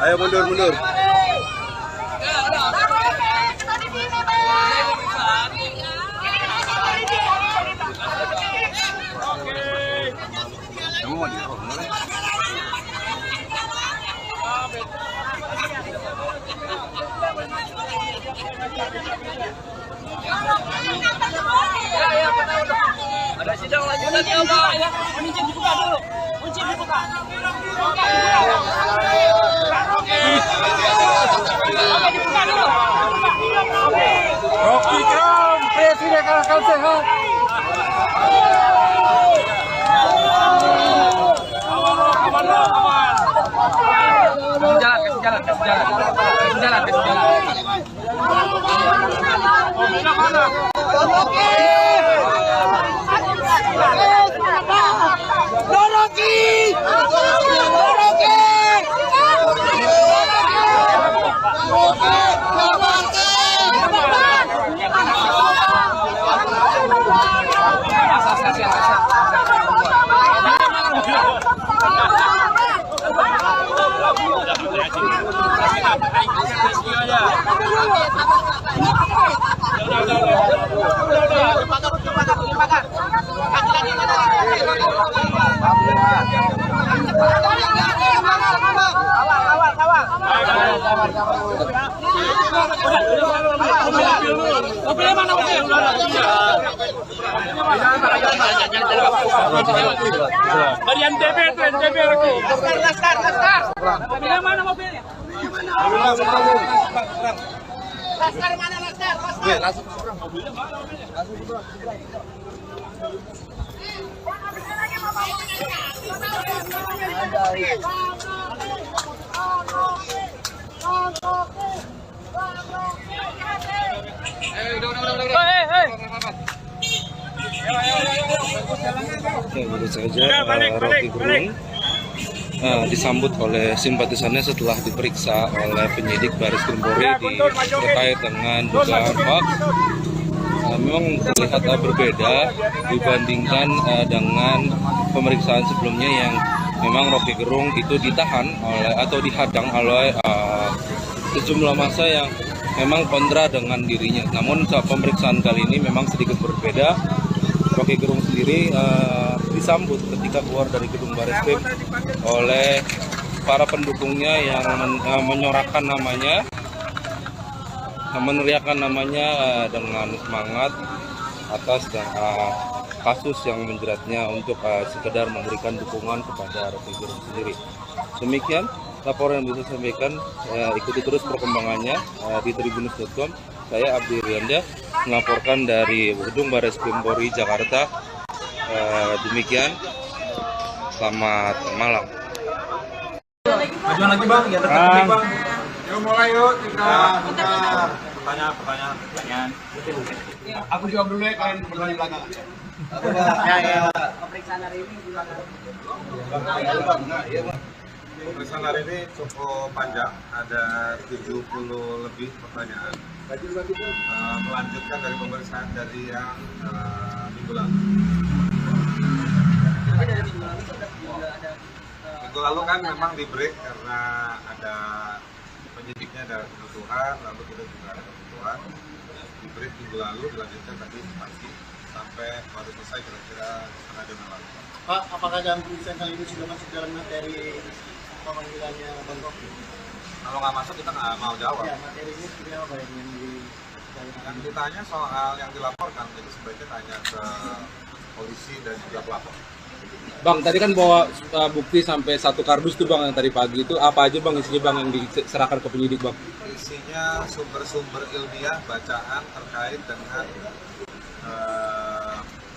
Ayo mundur. Ada sidang lanjutannya, Pak. Kunci dibuka dulu. Kunci dibuka. Oke, dibuka dulu. Rocky Gerung, Presiden Akal Sehat. Mobilnya mana mobil? Dari NTB itu NTB lagi. Laskar. Mobilnya mana mobilnya? Laskar mana Laskar? Oke, baru saja Rocky Gerung disambut oleh simpatisannya setelah diperiksa oleh penyidik Baris Krim Polri terkait dengan dugaan hoax. Memang terlihat berbeda dibandingkan dengan pemeriksaan sebelumnya yang memang Rocky Gerung itu ditahan atau dihadang oleh sejumlah massa yang memang kontra dengan dirinya. Namun saat pemeriksaan kali ini memang sedikit berbeda. Rocky Gerung sendiri disambut ketika keluar dari gedung Bareskrim oleh para pendukungnya yang menyorakan namanya, meneriakan namanya dengan semangat atas kasus yang menjeratnya untuk sekedar memberikan dukungan kepada Rocky Gerung sendiri. Demikian laporan yang bisa saya sampaikan. Ikuti terus perkembangannya di tribunnews.com. Saya Abdi Rianda melaporkan dari gedung Bareskrim Polri Jakarta. Demikian, selamat malam. Majuan lagi bang, ya terkait bang. Yuk mulai yuk kita Pertanyaan. Aku jawab dulu ya, kalian bertanya belakangan. Pemeriksaan hari ini gimana? Pemeriksaan hari ini cukup panjang, ada 70 lebih pertanyaan. Melanjutkan dari pemeriksaan dari yang minggu lalu. Minggu lalu kan memang di break karena ada penyidiknya ada kebutuhan, lalu kita juga ada kebutuhan. Di break minggu lalu dilanjutkan tadi pagi sampai baru selesai kira-kira setengah jam yang lalu. Pak, apakah dalam pemeriksaan kali ini sudah masuk dalam materi pemanggilannya Bang Rocky? Kalau nggak masuk kita nggak mau jawab. Ya, materinya seperti apa Yang ditanya soal yang dilaporkan, jadi sebaiknya tanya ke polisi dan juga pelapor. Bang, tadi kan bawa bukti sampai 1 kardus tuh bang, yang tadi pagi itu apa aja bang isinya bang yang diserahkan ke penyidik bang? Isinya sumber-sumber ilmiah bacaan terkait dengan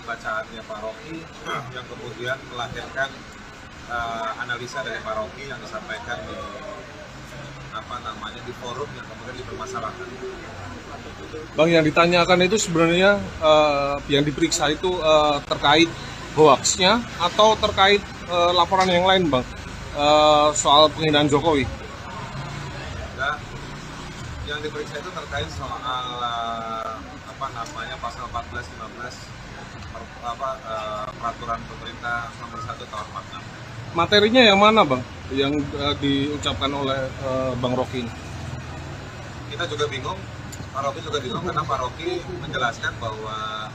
bacaannya Pak Rocky yang kemudian melahirkan analisa dari Pak Rocky yang disampaikan di forum yang kemudian dipermasalahkan. Bang, yang ditanyakan itu sebenarnya yang diperiksa itu terkait hoaxnya atau terkait laporan yang lain bang, soal penghinaan Jokowi? Nah, yang diperiksa itu terkait soal pasal 14-15 peraturan pemerintah nomor 1 tahun 46. Materinya yang mana bang, yang diucapkan oleh Bang Rocky ini? Kita juga bingung, Pak Rocky juga bingung karena Pak Rocky menjelaskan bahwa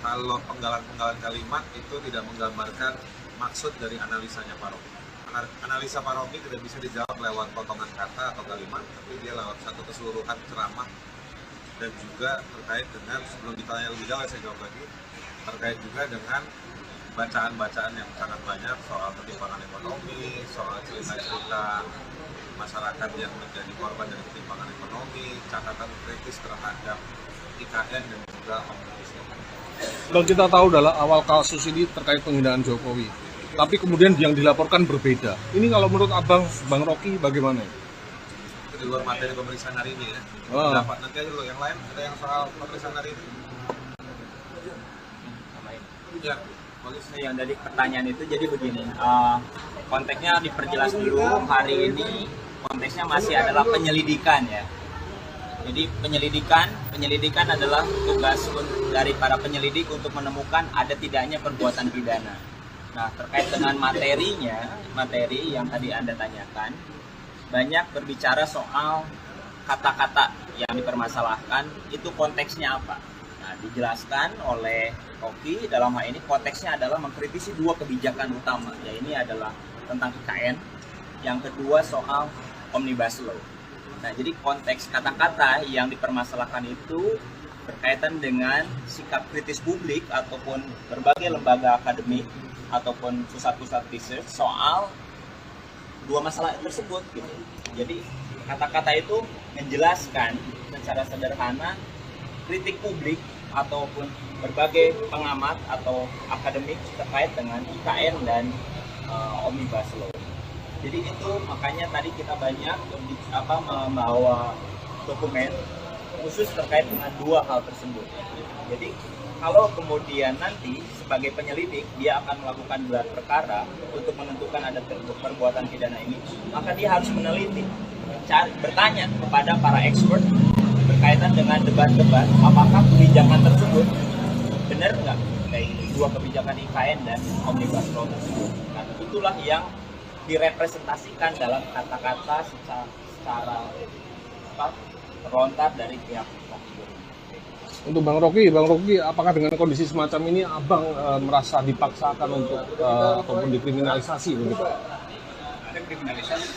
kalau penggalan-penggalan kalimat itu tidak menggambarkan maksud dari analisanya Pak Rocky. Analisa Pak Rocky tidak bisa dijawab lewat potongan kata atau kalimat, tapi dia lewat satu keseluruhan ceramah. Dan juga terkait dengan, sebelum ditanya lebih jauh saya jawab lagi, terkait juga dengan bacaan-bacaan yang sangat banyak soal ketimpangan ekonomi, soal cerita-cerita masyarakat yang menjadi korban dari ketimpangan ekonomi, catatan kritis terhadap IKN dan juga omnibus law. Bang, kita tahu dalam awal kasus ini terkait penghinaan Jokowi, tapi kemudian yang dilaporkan berbeda. Ini kalau menurut abang, Bang Rocky bagaimana? Itu di luar materi pemeriksaan hari ini ya. Dapat nanti aja dulu yang lain, ada yang soal pemeriksaan hari ini. Ya, bagus. Yang dari pertanyaan itu jadi begini, konteksnya diperjelas dulu. Hari ini konteksnya masih adalah penyelidikan ya. Jadi penyelidikan adalah tugas dari para penyelidik untuk menemukan ada tidaknya perbuatan pidana. Nah, terkait dengan materi yang tadi Anda tanyakan, banyak berbicara soal kata-kata yang dipermasalahkan, itu konteksnya apa. Nah, dijelaskan oleh Rocky dalam hal ini konteksnya adalah mengkritisi dua kebijakan utama, ya ini adalah tentang IKN, yang kedua soal Omnibus Law. Nah, jadi konteks kata-kata yang dipermasalahkan itu berkaitan dengan sikap kritis publik ataupun berbagai lembaga akademik ataupun pusat-pusat research soal dua masalah tersebut gitu. Jadi kata-kata itu menjelaskan secara sederhana kritik publik ataupun berbagai pengamat atau akademik terkait dengan IKN dan Omnibus Law. Jadi itu makanya tadi kita banyak membawa dokumen khusus terkait dengan dua hal tersebut. Jadi kalau kemudian nanti sebagai penyelidik dia akan melakukan gelar perkara untuk menentukan ada perbuatan pidana ini, maka dia harus meneliti, bertanya kepada para expert berkaitan dengan debat-debat apakah kebijakan tersebut benar nggak kayak dua kebijakan IKN dan Omnibus Law tersebut. Nah, itulah yang direpresentasikan dalam kata-kata secara terlontar dari pihak Rocky. Untuk Bang Rocky, apakah dengan kondisi semacam ini Abang merasa dipaksakan untuk ataupun dikriminalisasi begitu? Ada kriminalisasi.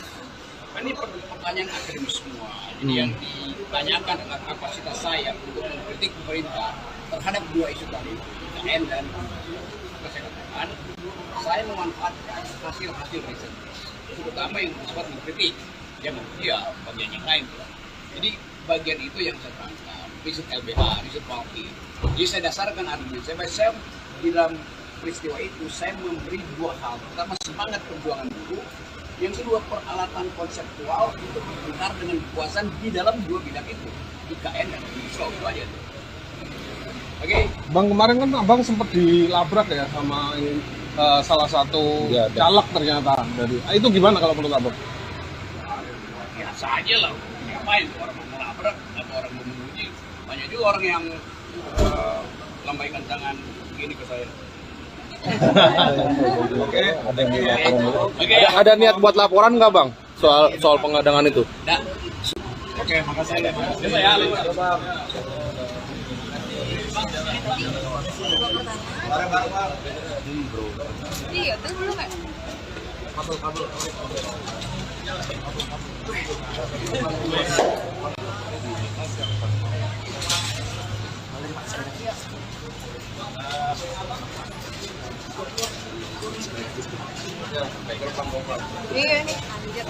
Ini pertanyaan akademis semua. Jadi yang ditanyakan adalah kapasitas saya untuk mengkritik pemerintah terhadap dua isu tadi, IKN dan kesehatan. Saya memanfaatkan hasil-hasil riset, terutama yang bersifat mengkritik, dia bagian yang lain. Jadi bagian itu yang saya tangkap, riset LBH, riset Palki. Jadi saya dasarkan argumen saya di dalam peristiwa itu saya memberi dua hal. Pertama, semangat perjuangan buruh. Yang kedua, peralatan konseptual untuk berbicara dengan kekuasaan di dalam dua bidang itu, IKN dan Omnibus Law. Itu aja tuh. Oke. Bang, kemarin kan Abang sempat dilabrak ya sama salah satu caleg ternyata dari. Itu gimana kalau menurut Abang? Biasa aja lah. Ngapain tuh orang mau melabrak atau orang mau menguji? Banyak juga orang yang lambaikan tangan begini ke saya. Ada niat buat laporan nggak Bang soal pengadangan itu? Oke, makasih. Iya, itu belum kan? Iya nih, anjir.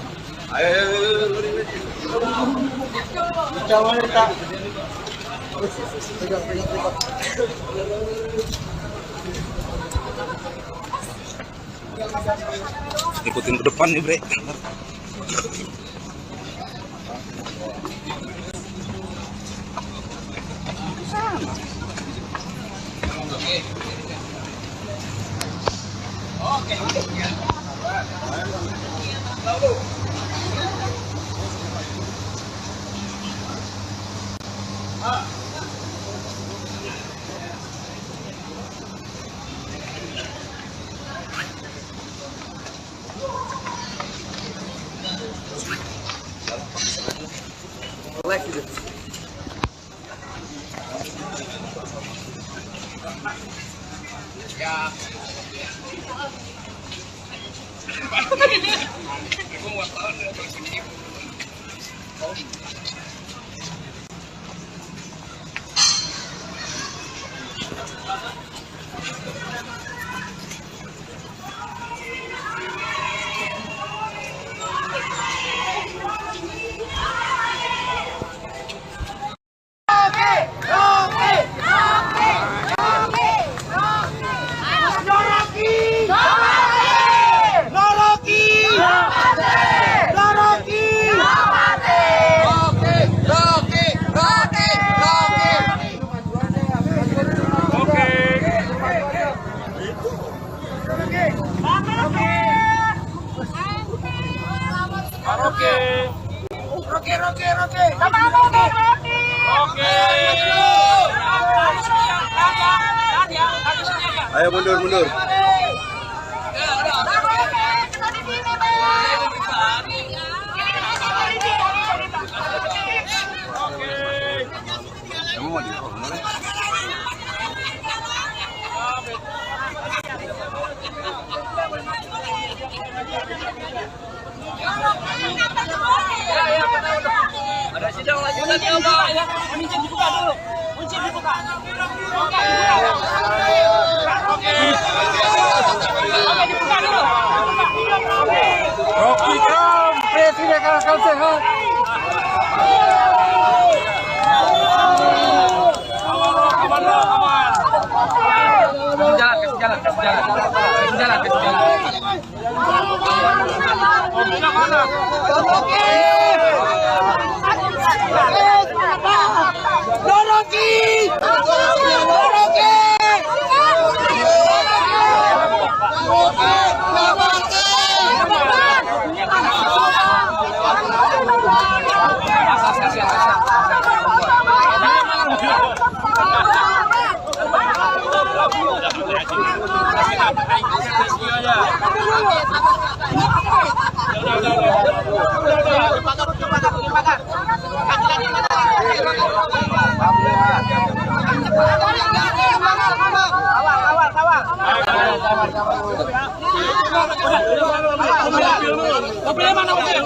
Ikutin ke depan nih, Bre. Ayo mundur. sidang lanjutannya Pak ya. Kunci dibuka dulu. Kunci dibuka. Oke, dibuka dulu. Rocky Kram, Presiden akan sehat. Mobilnya mana mobil?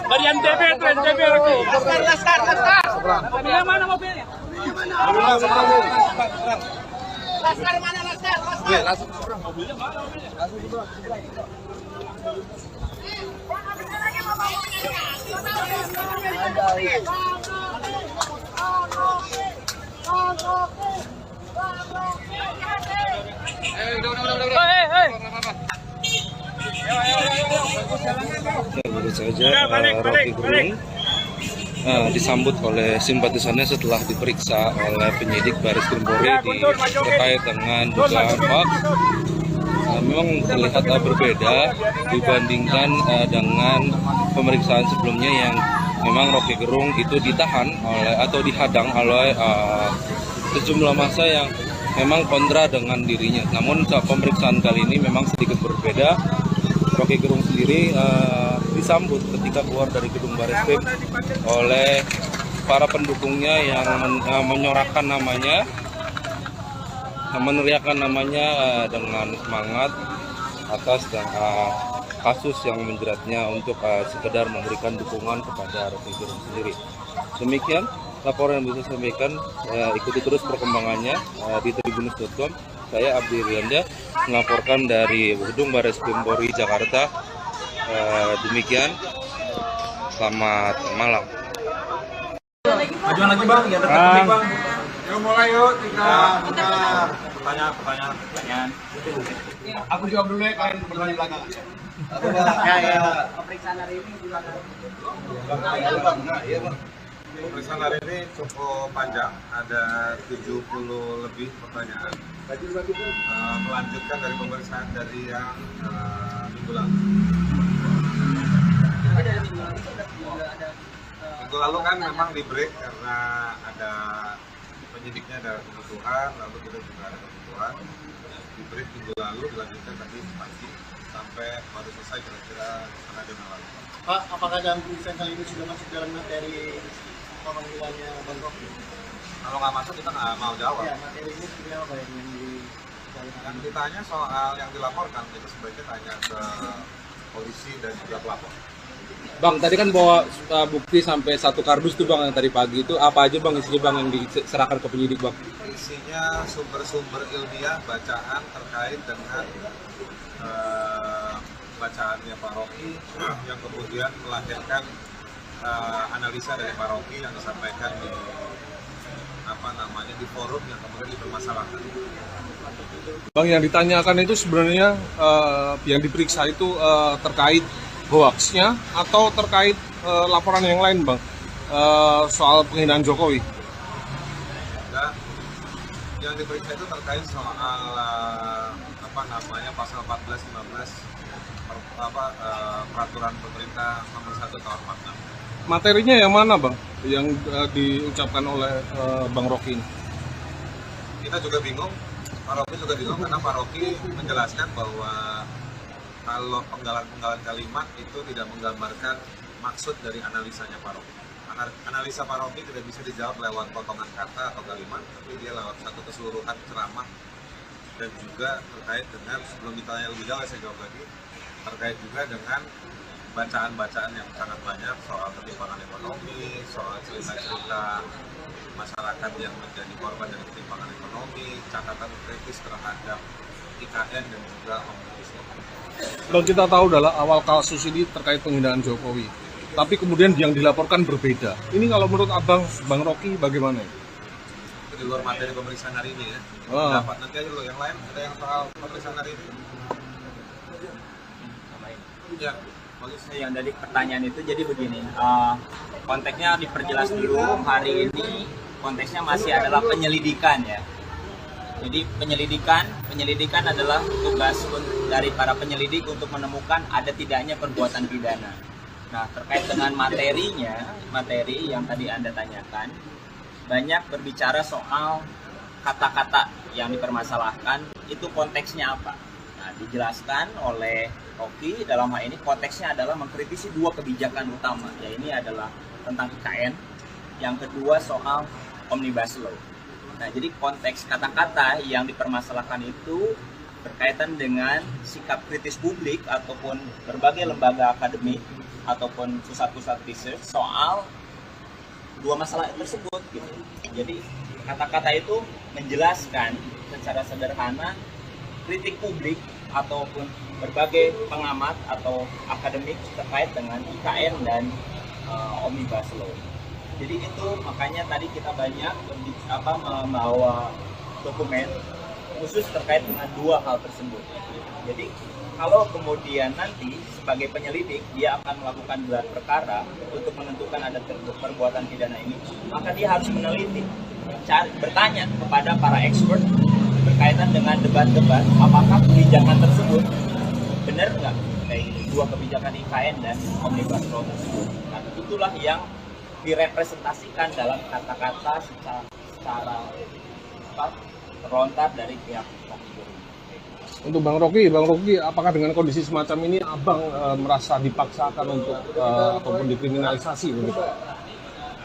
Dari NTB itu NTB lagi. Laskar. Mobilnya mana mobilnya? Laskar mana Laskar? Mobilnya mana mobilnya? Baru saja Rocky Gerung disambut oleh simpatisannya setelah diperiksa oleh penyidik Baris Krim Polri terkait dengan dugaan hoax. Memang terlihat berbeda dibandingkan dengan pemeriksaan sebelumnya yang memang Rocky Gerung itu ditahan oleh atau dihadang oleh sejumlah massa yang memang kontra dengan dirinya. Namun saat pemeriksaan kali ini memang sedikit berbeda. Rocky Gerung sendiri disambut ketika keluar dari gedung Bareskrim oleh para pendukungnya yang menyorakan namanya, meneriakan namanya dengan semangat atas kasus yang menjeratnya untuk sekedar memberikan dukungan kepada Rocky Gerung sendiri. Demikian laporan yang bisa saya sampaikan. Ikuti terus perkembangannya di tribunnews.com. Saya Abdi Rianda melaporkan dari gedung Bareskrim Polri Jakarta. Demikian, selamat malam. Majuan lagi bang, ya dekat bang. Yuk mulai yuk, Pertanyaan. Aku jawab dulu ya, kalian berdua di belakang. Pemeriksaan hari ini gimana? Pemeriksaan hari ini cukup panjang, ada 70 lebih pertanyaan. Melanjutkan dari pemeriksaan dari yang minggu lalu. Minggu lalu kan memang di break karena ada penyidiknya ada kebutuhan, lalu kita juga ada kebutuhan. Di break minggu lalu dilanjutkan tadi pagi sampai baru selesai kira-kira setengah jam yang lalu. Pak, apakah dalam pemeriksaan kali ini sudah masuk dalam materi pemanggilannya Bang Rocky? Kalau nggak masuk kita nggak mau jawab. Ya, materi ini seperti apa yang Yang ditanya soal yang dilaporkan itu sebaiknya tanya ke polisi dan juga pelapor. Bang, tadi kan bawa bukti sampai 1 kardus tuh bang yang tadi pagi itu apa aja bang isinya bang yang diserahkan ke penyidik bang? Isinya sumber-sumber ilmiah bacaan terkait dengan bacaannya Pak Rocky yang kemudian melahirkan analisa dari Pak Rocky yang disampaikan di di forum yang kemudian dipermasalahkan. Bang, yang ditanyakan itu sebenarnya yang diperiksa itu terkait hoaxnya atau terkait laporan yang lain bang, soal penghinaan Jokowi? Enggak, yang diperiksa itu terkait soal pasal 14-15 peraturan pemerintah nomor 1 tahun 46. Materinya yang mana bang, yang diucapkan oleh Bang Rocky ini? Kita juga bingung, Pak Rocky juga bingung karena Pak Rocky menjelaskan bahwa kalau penggalan-penggalan kalimat itu tidak menggambarkan maksud dari analisanya Pak Rocky. Analisa Pak Rocky tidak bisa dijawab lewat potongan kata atau kalimat, tapi dia lewat satu keseluruhan ceramah dan juga terkait dengan, sebelum ditanya lebih jauh saya jawab lagi, terkait juga dengan bacaan-bacaan yang sangat banyak soal ketimpangan ekonomi, soal cerita-cerita masyarakat yang menjadi korban dari ketimpangan ekonomi, catatan kritis terhadap IKN dan juga Omnibus Law. Kalau kita tahu adalah awal kasus ini terkait penghinaan Jokowi, tapi kemudian yang dilaporkan berbeda. Ini kalau menurut Abang, Bang Rocky bagaimana? Itu di luar materi pemeriksaan hari ini ya. Dapat nanti aja dulu yang lain, ada yang soal pemeriksaan hari ini. Ya, yang dari pertanyaan itu jadi begini, konteksnya diperjelas dulu. Hari ini konteksnya masih adalah penyelidikan ya. Jadi penyelidikan adalah tugas dari para penyelidik untuk menemukan ada tidaknya perbuatan pidana. Nah, terkait dengan materi yang tadi Anda tanyakan, banyak berbicara soal kata-kata yang dipermasalahkan, itu konteksnya apa. Nah, dijelaskan oleh Rocky dalam hal ini konteksnya adalah mengkritisi dua kebijakan utama, ya ini adalah tentang IKN, yang kedua soal Omnibus Law. Nah, jadi konteks kata-kata yang dipermasalahkan itu berkaitan dengan sikap kritis publik ataupun berbagai lembaga akademik ataupun pusat-pusat research soal dua masalah tersebut gitu. Jadi kata-kata itu menjelaskan secara sederhana kritik publik ataupun berbagai pengamat atau akademik terkait dengan IKN dan Omnibus Law. Jadi itu makanya tadi kita banyak membawa dokumen khusus terkait dengan dua hal tersebut. Jadi kalau kemudian nanti sebagai penyelidik dia akan melakukan gelar perkara untuk menentukan ada perbuatan pidana ini, maka dia harus meneliti, bertanya kepada para expert berkaitan dengan debat-debat apakah kebijakan tersebut benar nggak kayak dua kebijakan IKN dan Omnibus Law tersebut. Nah, itulah yang direpresentasikan dalam kata-kata secara terlontar dari pihak Rocky Gerung. Untuk Bang Rocky, apakah dengan kondisi semacam ini Abang merasa dipaksakan untuk ataupun dikriminalisasi begitu?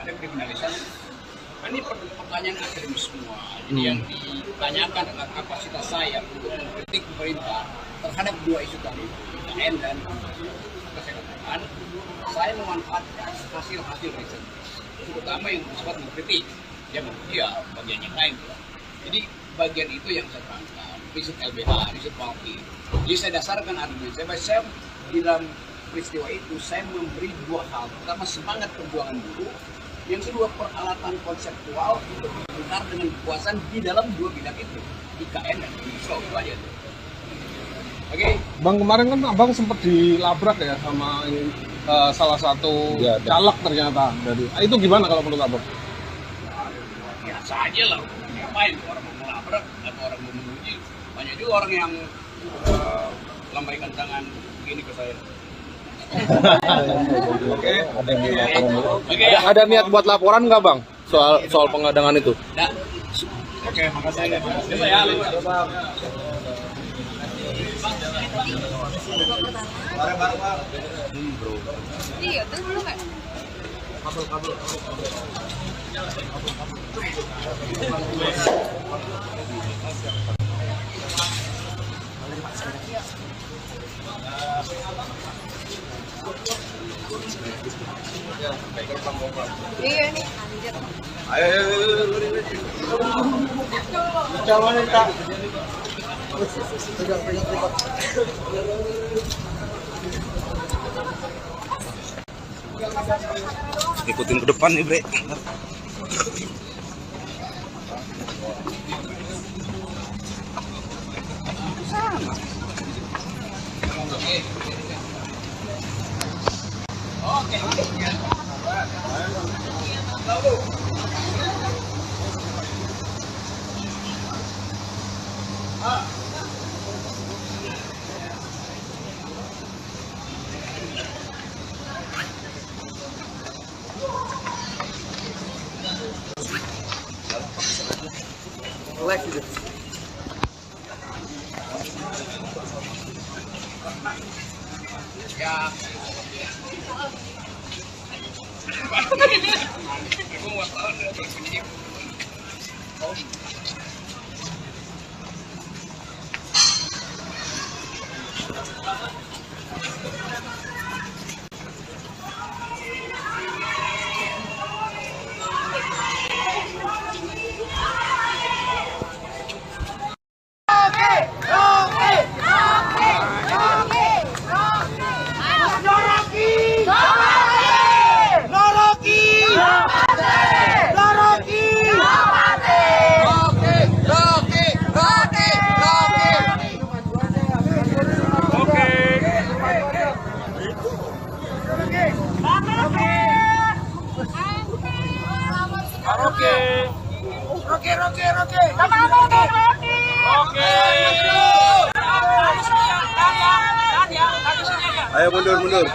Ada kriminalisasi. Ini pertanyaan akademis semua. Jadi yang ditanyakan adalah kapasitas saya untuk mengkritik pemerintah terhadap dua isu tadi, IKN dan kesehatan. Saya memanfaatkan hasil-hasil riset, terutama yang bersifat mengkritik, yang bagian yang lain. Jadi bagian itu yang saya tangkap, riset LBH, riset Palki. Jadi saya dasarkan argumen saya di dalam peristiwa itu saya memberi dua hal. Pertama, semangat perjuangan buruh. Yang kedua, peralatan konseptual untuk benar dengan kekuasaan di dalam dua bidang itu, IKN dan Omnibus Law. Itu aja tuh. Oke. Bang, kemarin kan Abang sempat dilabrak ya sama salah satu caleg ternyata. Itu gimana kalau menurut Abang? Biasa aja lah. Ngapain orang mau melabrak atau orang mau menguji? Banyak juga orang yang lambaikan tangan begini ke saya. Ada niat buat laporan nggak Bang soal pengadangan itu? Oke, makasih. Iya, itu belum kan? Iya nih, anjir. Ikutin ke depan nih, Bre. Ayo mundur.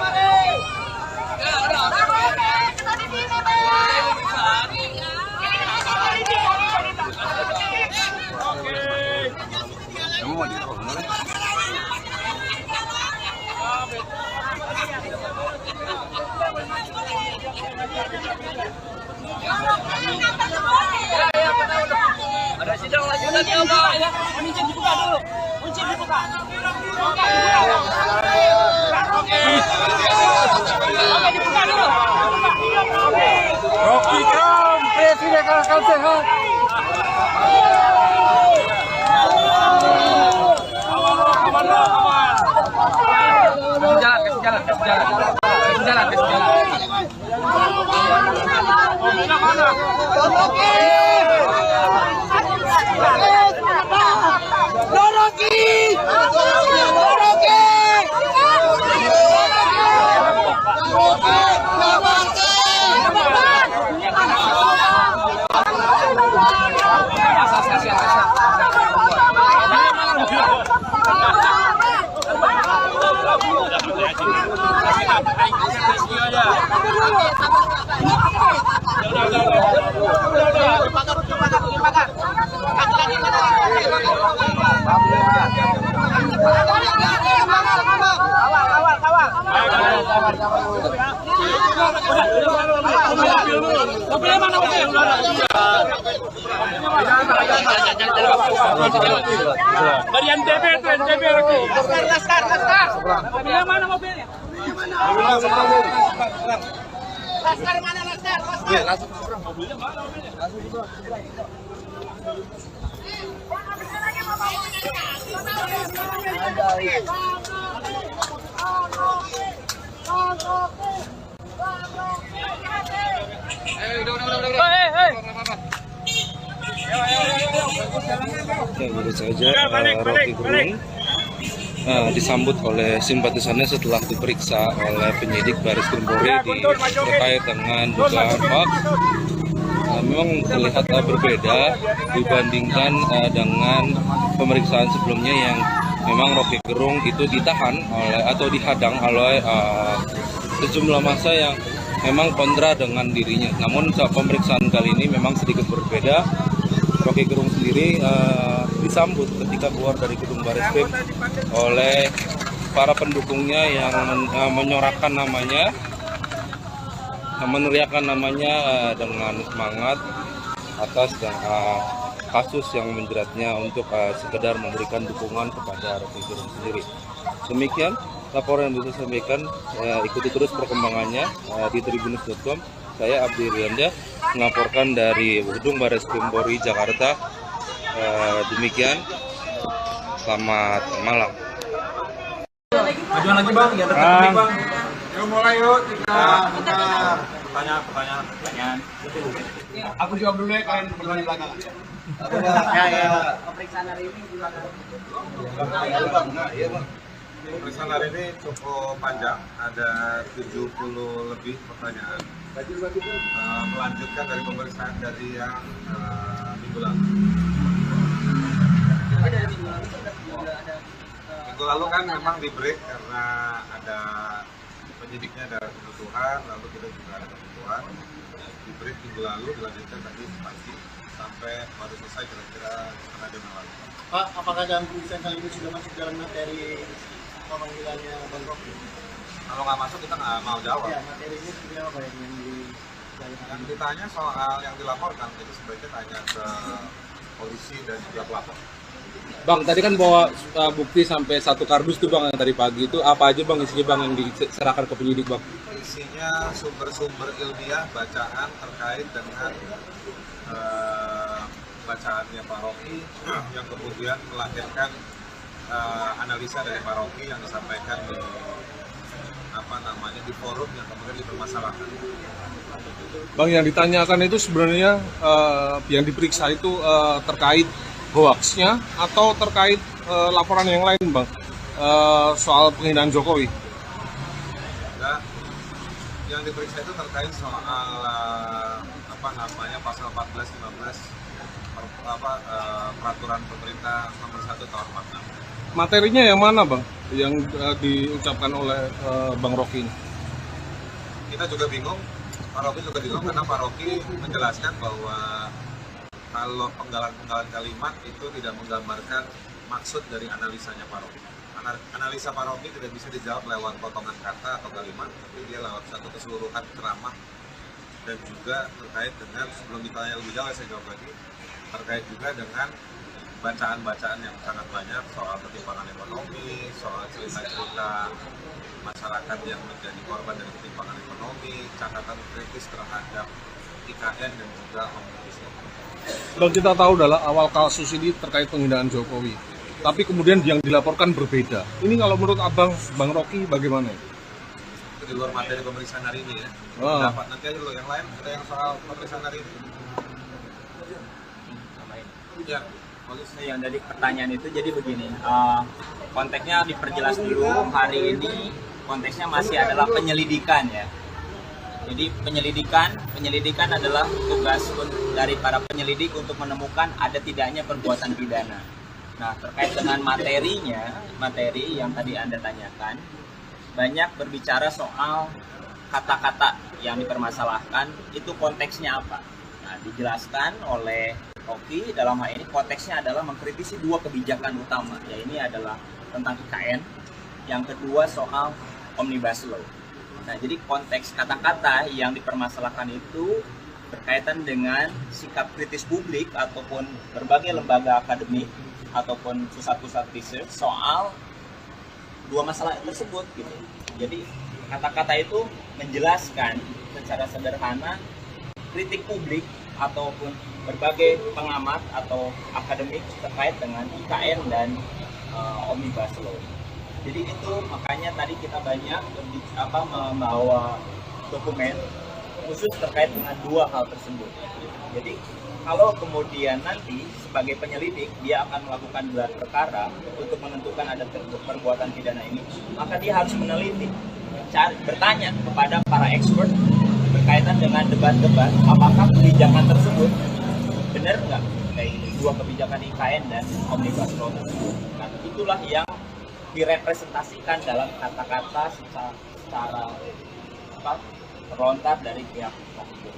Ada sidang lanjutan ya, Pak. Kunci dibuka dulu. Kunci dibuka. Oke, dibuka dulu. Rocky Kram, Presiden Kalahkan Sehat. Kasih jalan. Dari NTB tuh, NTB lagi. Laskar. Mobilnya mana mobilnya? Laskar mana Laskar? Mobilnya mana mobilnya? Ya, baru saja Rocky Gerung disambut oleh simpatisannya setelah diperiksa oleh penyidik Baris Krim Polri terkait dengan dugaan hoax. Memang terlihat berbeda dibandingkan dengan pemeriksaan sebelumnya yang memang Rocky Gerung itu ditahan oleh atau dihadang oleh sejumlah massa yang memang kontra dengan dirinya. Namun saat pemeriksaan kali ini memang sedikit berbeda. Rocky Gerung sendiri disambut ketika keluar dari gedung Bareskrim oleh para pendukungnya yang menyorakan namanya, meneriakan namanya dengan semangat atas kasus yang menjeratnya untuk sekedar memberikan dukungan kepada Rocky Gerung sendiri. Demikian laporan yang bisa saya sampaikan. Ikuti terus perkembangannya di tribunnews.com. Saya Abdi Rianda melaporkan dari gedung Bareskrim Polri Jakarta. Demikian, selamat malam. Majuan lagi bang, ya dekat bang. Yuk mulai yuk, Pertanyaan. Aku jawab dulu ya, kalian berdua di belakang. Pemeriksaan hari ini gimana? Pemeriksaan hari ini cukup panjang, ada 70 lebih pertanyaan. Melanjutkan dari pemeriksaan dari yang minggu lalu. Minggu lalu kan memang di break karena ada penyidiknya ada kebutuhan, lalu kita juga ada kebutuhan. Di break minggu lalu dilanjutkan tadi pagi sampai baru selesai kira-kira setengah jam yang lalu. Pak, apakah dalam pemeriksaan kali ini sudah masuk dalam materi pemanggilannya Bang Rocky? Kalau nggak masuk kita nggak mau jawab. Ya, materinya seperti apa yang Yang ditanya soal yang dilaporkan, jadi sebaiknya tanya ke polisi dan juga pelapor. Bang, tadi kan bawa bukti sampai 1 kardus tuh bang yang tadi pagi itu apa aja bang isinya bang yang diserahkan ke penyidik bang? Isinya sumber-sumber ilmiah bacaan terkait dengan bacaannya Pak Rocky yang kemudian melahirkan analisa dari Pak Rocky yang disampaikan di forum yang kemudian dipermasalahkan. Bang, yang ditanyakan itu sebenarnya yang diperiksa itu terkait hoaxnya atau terkait laporan yang lain bang soal penghinaan Jokowi? Nah, yang diperiksa itu terkait soal pasal 14, 15 peraturan pemerintah nomor 1 tahun 46. Materinya yang mana Bang? Yang diucapkan oleh Bang Rocky ini? Kita juga bingung, Pak Rocky juga bingung karena Pak Rocky menjelaskan bahwa kalau penggalan-penggalan kalimat itu tidak menggambarkan maksud dari analisanya Pak Rocky. Analisa Pak Rocky tidak bisa dijawab lewat potongan kata atau kalimat, tapi dia lewat satu keseluruhan ceramah dan juga terkait dengan, sebelum ditanya lebih jauh saya jawab lagi, terkait juga dengan bacaan-bacaan yang sangat banyak soal ketimpangan ekonomi, soal cerita-cerita masyarakat yang menjadi korban dari ketimpangan ekonomi, catatan kritis terhadap IKN dan juga Omnibus Law. Bang, kita tahu adalah awal kasus ini terkait penghinaan Jokowi, tapi kemudian yang dilaporkan berbeda. Ini kalau menurut Abang, Bang Rocky bagaimana? Itu di luar materi pemeriksaan hari ini ya. Dapat nanti aja dulu yang lain, ada yang soal pemeriksaan hari ini. Ya. Yang dari pertanyaan itu jadi begini, konteksnya diperjelas dulu. Hari ini konteksnya masih adalah penyelidikan ya. Jadi penyelidikan adalah tugas dari para penyelidik untuk menemukan ada tidaknya perbuatan pidana. Nah, terkait dengan materi yang tadi Anda tanyakan, banyak berbicara soal kata-kata yang dipermasalahkan, itu konteksnya apa. Nah, dijelaskan oleh Rocky dalam hal ini konteksnya adalah mengkritisi dua kebijakan utama, ya ini adalah tentang IKN, yang kedua soal Omnibus Law. Nah, jadi konteks kata-kata yang dipermasalahkan itu berkaitan dengan sikap kritis publik ataupun berbagai lembaga akademik ataupun pusat-pusat research soal dua masalah tersebut gitu. Jadi kata-kata itu menjelaskan secara sederhana kritik publik ataupun berbagai pengamat atau akademik terkait dengan IKN dan Omnibus Law. Jadi itu makanya tadi kita banyak membawa dokumen khusus terkait dengan dua hal tersebut. Jadi kalau kemudian nanti sebagai penyelidik dia akan melakukan gelar perkara untuk menentukan ada perbuatan pidana ini, maka dia harus meneliti, bertanya kepada para expert berkaitan dengan debat-debat apakah kebijakan tersebut benar nggak kayak ini, dua kebijakan IKN dan Omnibus Law tersebut. Nah, itulah yang direpresentasikan dalam kata-kata secara terlontar dari pihak Rocky.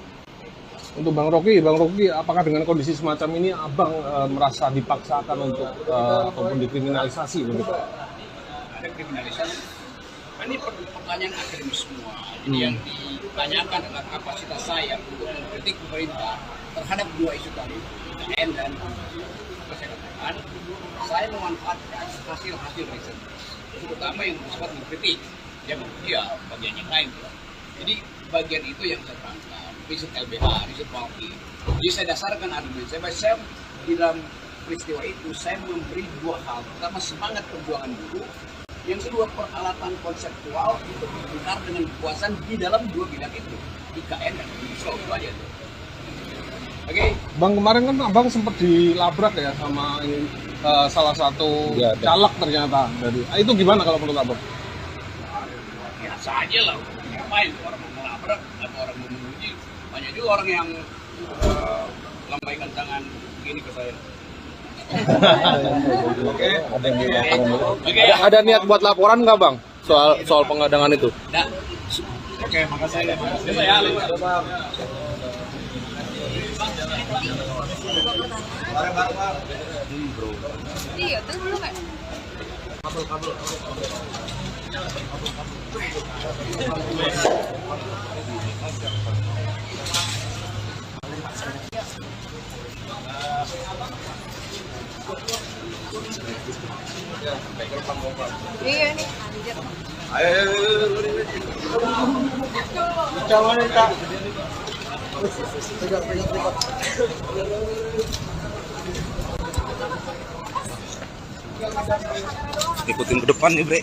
Untuk Bang Rocky, apakah dengan kondisi semacam ini Abang merasa dipaksakan untuk ataupun dikriminalisasi begitu? Ada kriminalisasi. Ini pertanyaan akademis semua. Jadi yang ditanyakan adalah kapasitas saya untuk mengkritik pemerintah terhadap dua isu tadi, IKN dan kesehatan. Saya memanfaatkan hasil-hasil riset, terutama yang bersifat mengkritik, ya bagian yang lain. Jadi bagian itu yang saya terangkan, riset LBH, riset Walki. Jadi saya dasarkan argumen saya di dalam peristiwa itu saya memberi dua hal. Pertama, semangat perjuangan buruh. Yang kedua, peralatan konseptual untuk berbicara dengan kekuasaan di dalam dua bidang itu, IKN dan Omnibus Law. Itu aja tuh. Oke. Bang, kemarin kan Abang sempat dilabrak ya sama salah satu caleg ternyata dari. Itu gimana kalau menurut Abang? Biasa aja lah. Ngapain orang mau melabrak atau orang mau menguji? Banyak juga orang yang lambaikan tangan begini ke saya. Ada niat buat laporan nggak Bang soal pengadangan itu? Nah, oke, makasih. Iya, terus belum kan? Iya nih, anjir. Ikutin ke depan nih, Bre.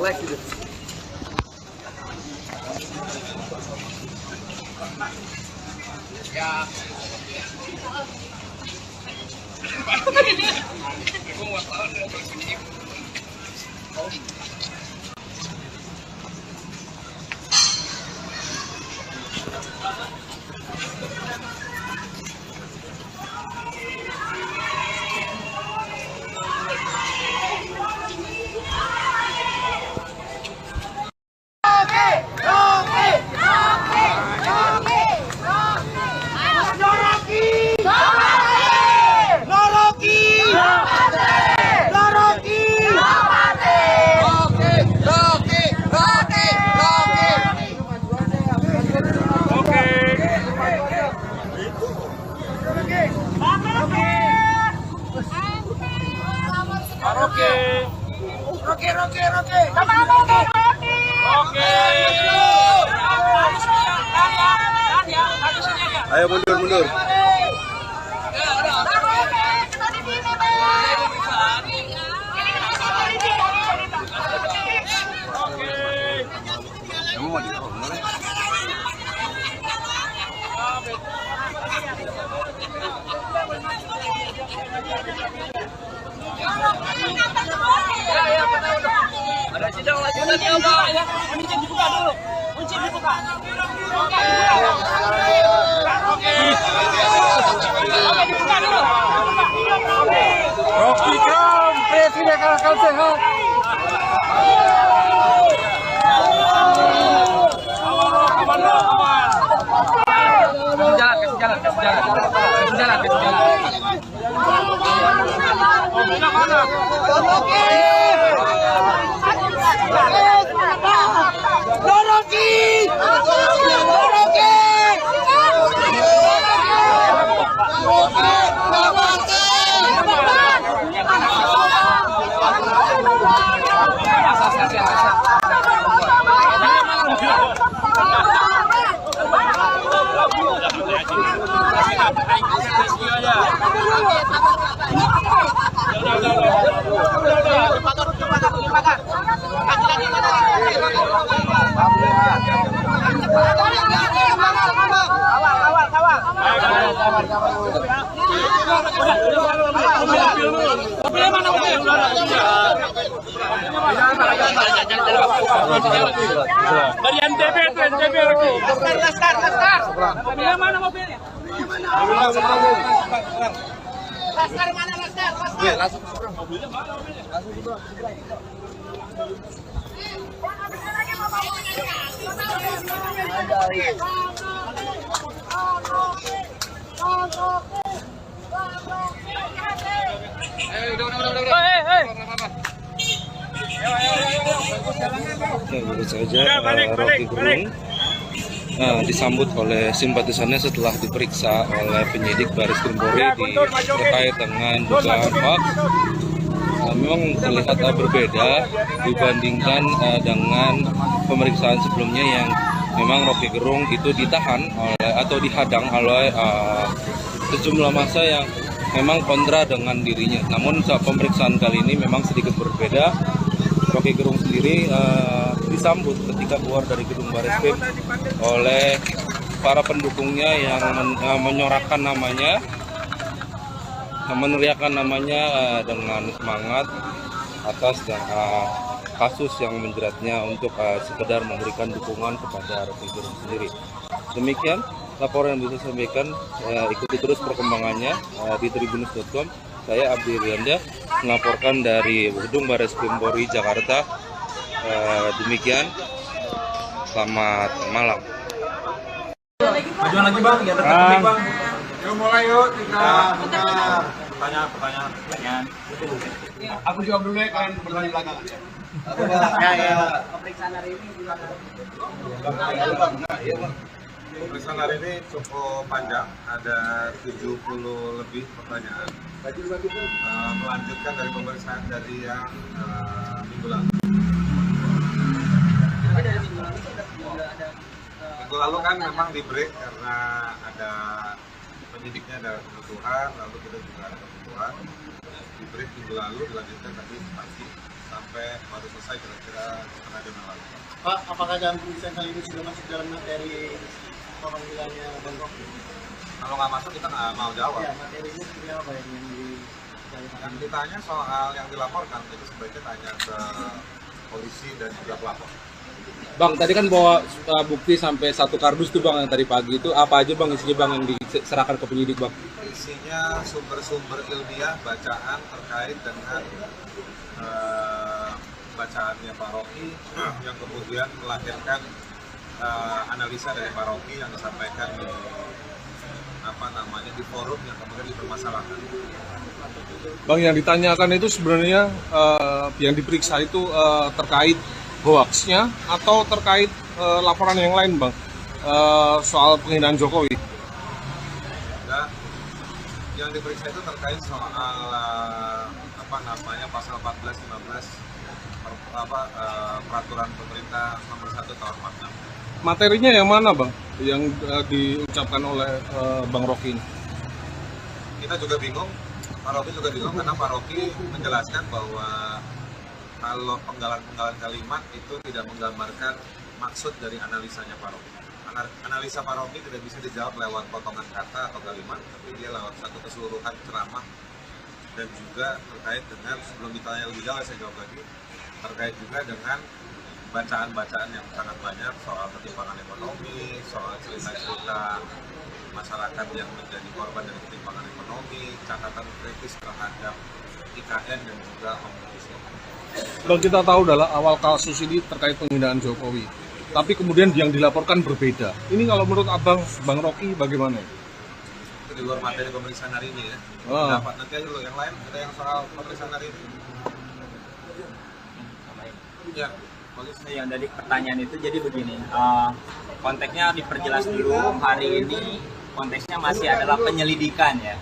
relax gitu. Ya. Ayo mundur. Ada sidang lanjutan ya, Pak. Kunci dibuka dulu. Kunci dibuka. Oke, dibuka dulu. Rocky Kram, Presiden akal sehat. Kasih jalan. Dari NTB lagi. Lastar. Mobilnya mana mobilnya? Lastar mana Lastar? Mobilnya mana mobilnya? Ya, baru saja Rocky Gerung disambut oleh simpatisannya setelah diperiksa oleh penyidik Baris Krim Polri terkait dengan dugaan hoax. Memang terlihat berbeda dibandingkan dengan pemeriksaan sebelumnya yang memang Rocky Gerung itu ditahan oleh atau dihadang oleh sejumlah massa yang memang kontra dengan dirinya. Namun saat pemeriksaan kali ini memang sedikit berbeda. Rocky Gerung sendiri disambut ketika keluar dari gedung Bareskrim oleh para pendukungnya yang menyorakan namanya, meneriakan namanya dengan semangat atas kasus yang menjeratnya untuk sekedar memberikan dukungan kepada Rocky Gerung sendiri. Demikian laporan yang bisa saya sampaikan. Ikuti terus perkembangannya di tribunnews.com. Saya Abdi Rianda melaporkan dari gedung Bareskrim Polri Jakarta. Demikian, selamat malam. Majuan lagi Bang, ya dekat Bang. Yuk mulai yuk kita Pertanyaan. Aku jawab dulu ya, kalian berdua di belakang. Pemeriksaan hari ini gimana? Pemeriksaan hari ini cukup panjang, ada 70 lebih pertanyaan. Melanjutkan dari pemeriksaan dari yang minggu lalu. Minggu lalu kan memang di break karena ada penyidiknya ada kebutuhan, lalu kita juga ada kebutuhan. Di brief minggu lalu, dilanjutkan tadi pagi sampai baru selesai kira-kira setengah jam yang lalu. Pak, apakah dalam pemeriksaan kali ini sudah masuk dalam materi pemanggilannya Bang Rocky? Kalau nggak masuk kita nggak mau jawab. Ya, materinya seperti apa yang Yang ditanya soal yang dilaporkan itu sebaiknya tanya ke polisi dan juga pelapor. Bang, tadi kan bawa bukti sampai 1 kardus tuh Bang yang tadi pagi itu apa aja Bang isinya Bang yang diserahkan ke penyidik Bang? Isinya sumber-sumber ilmiah bacaan terkait dengan bacaannya Pak Rocky yang kemudian melahirkan analisa dari Pak Rocky yang disampaikan di forum yang kemudian dipermasalahkan. Bang, yang ditanyakan itu sebenarnya yang diperiksa itu terkait hoaxnya atau terkait laporan yang lain Bang, soal penghinaan Jokowi? Nah, yang diperiksa itu terkait soal pasal 14-15 peraturan pemerintah nomor 1 tahun 46. Materinya yang mana Bang yang diucapkan oleh Bang Rocky ini? Kita juga bingung, Pak Rocky juga bingung karena Pak Rocky menjelaskan bahwa kalau penggalan-penggalan kalimat itu tidak menggambarkan maksud dari analisanya Pak Rocky. Analisa Pak Rocky tidak bisa dijawab lewat potongan kata atau kalimat, tapi dia lewat satu keseluruhan ceramah dan juga terkait dengan, sebelum ditanya lebih jauh saya jawab lagi, terkait juga dengan bacaan-bacaan yang sangat banyak soal ketimpangan ekonomi, soal cerita-cerita masyarakat yang menjadi korban dari ketimpangan ekonomi, catatan kritis terhadap IKN dan juga Omnibus Law. Bang, kita tahu adalah awal kasus ini terkait penghinaan Jokowi, tapi kemudian yang dilaporkan berbeda. Ini kalau menurut Abang, Bang Rocky bagaimana? Itu di luar materi pemeriksaan hari ini ya. Dapat nanti aja dulu yang lain, ada yang soal pemeriksaan hari ini. Ya. Yang dari pertanyaan itu jadi begini, konteksnya diperjelas dulu. Hari ini konteksnya masih adalah penyelidikan ya.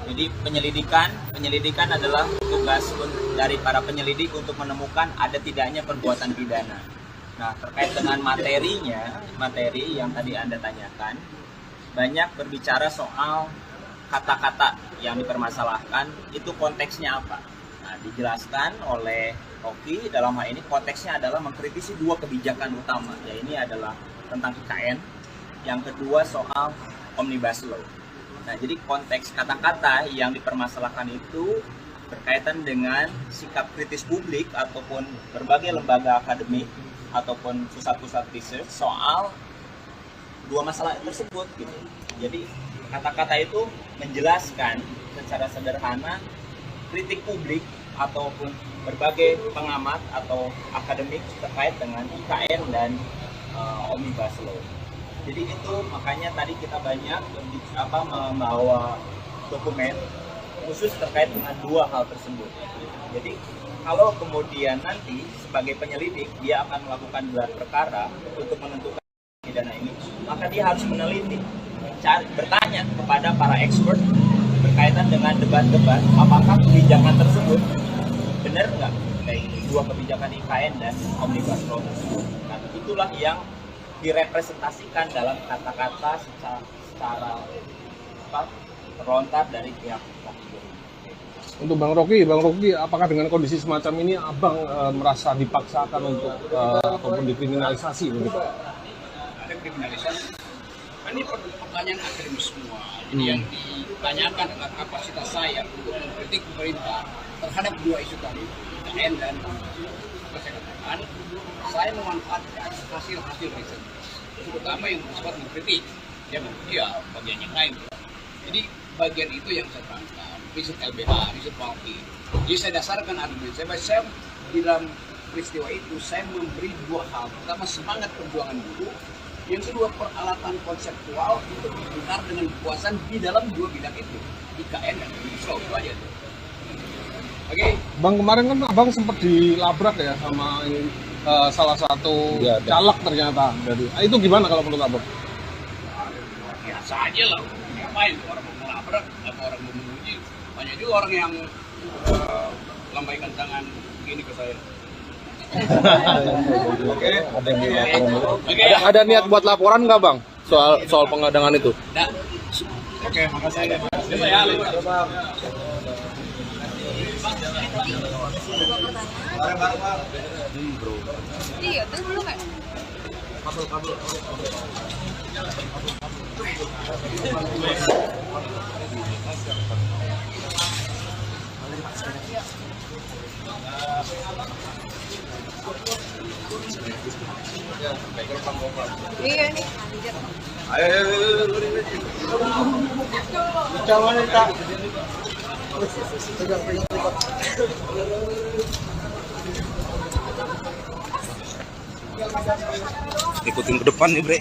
Jadi penyelidikan adalah tugas dari para penyelidik untuk menemukan ada tidaknya perbuatan pidana. Nah, terkait dengan materi yang tadi Anda tanyakan, banyak berbicara soal kata-kata yang dipermasalahkan, itu konteksnya apa. Nah, dijelaskan oleh Rocky dalam hal ini konteksnya adalah mengkritisi 2 kebijakan utama, ya ini adalah tentang IKN, yang kedua soal Omnibus Law. Nah, jadi konteks kata-kata yang dipermasalahkan itu berkaitan dengan sikap kritis publik ataupun berbagai lembaga akademik ataupun pusat-pusat research soal 2 masalah tersebut gitu. Jadi kata-kata itu menjelaskan secara sederhana kritik publik ataupun berbagai pengamat atau akademik terkait dengan IKN dan Omnibus Law. Jadi itu makanya tadi kita banyak membawa dokumen khusus terkait dengan 2 hal tersebut. Jadi kalau kemudian nanti sebagai penyelidik dia akan melakukan gelar perkara untuk menentukan pidana ini, maka dia harus meneliti, bertanya kepada para expert berkaitan dengan debat-debat apakah kebijakan tersebut benar nggak, baik 2 kebijakan IKN dan Omnibus Law tersebut. Nah, itulah yang direpresentasikan dalam kata-kata secara terlontar dari pihak Rocky. Untuk Bang Rocky, apakah dengan kondisi semacam ini Abang merasa dipaksakan untuk ataupun dikriminalisasi begitu? Ada kriminalisasi. Ini pertanyaan akademis semua. Jadi yang ditanyakan adalah kapasitas saya untuk mengkritik pemerintah terhadap 2 isu tadi, IKN dan saya katakan, saya memanfaatkan hasil-hasil riset, terutama yang bersifat mengkritik, ya bagian yang lain. Jadi bagian itu yang saya tangkap, riset LBH, riset Walki. Jadi saya dasarkan argumen saya di dalam peristiwa itu saya memberi 2 hal. Pertama, semangat perjuangan buruh. Yang kedua, peralatan konseptual untuk bertengkar dengan kekuasaan di dalam 2 bidang itu, IKN dan Omnibus Law. Itu aja tuh. Oke. Bang, kemarin kan Abang sempat dilabrak ya sama salah satu caleg ternyata. Jadi itu gimana kalau menurut Abang? Biasa aja lah. Ngapain tuh orang mau melabrak atau orang mau menguji? Banyak juga orang yang lambaikan tangan begini ke saya. Ada niat buat laporan nggak Bang soal pengadangan itu? Nah, Oke, makasih. Iya, terus belum ya? Iya nih, anjir. Ikutin ke depan nih, Bre.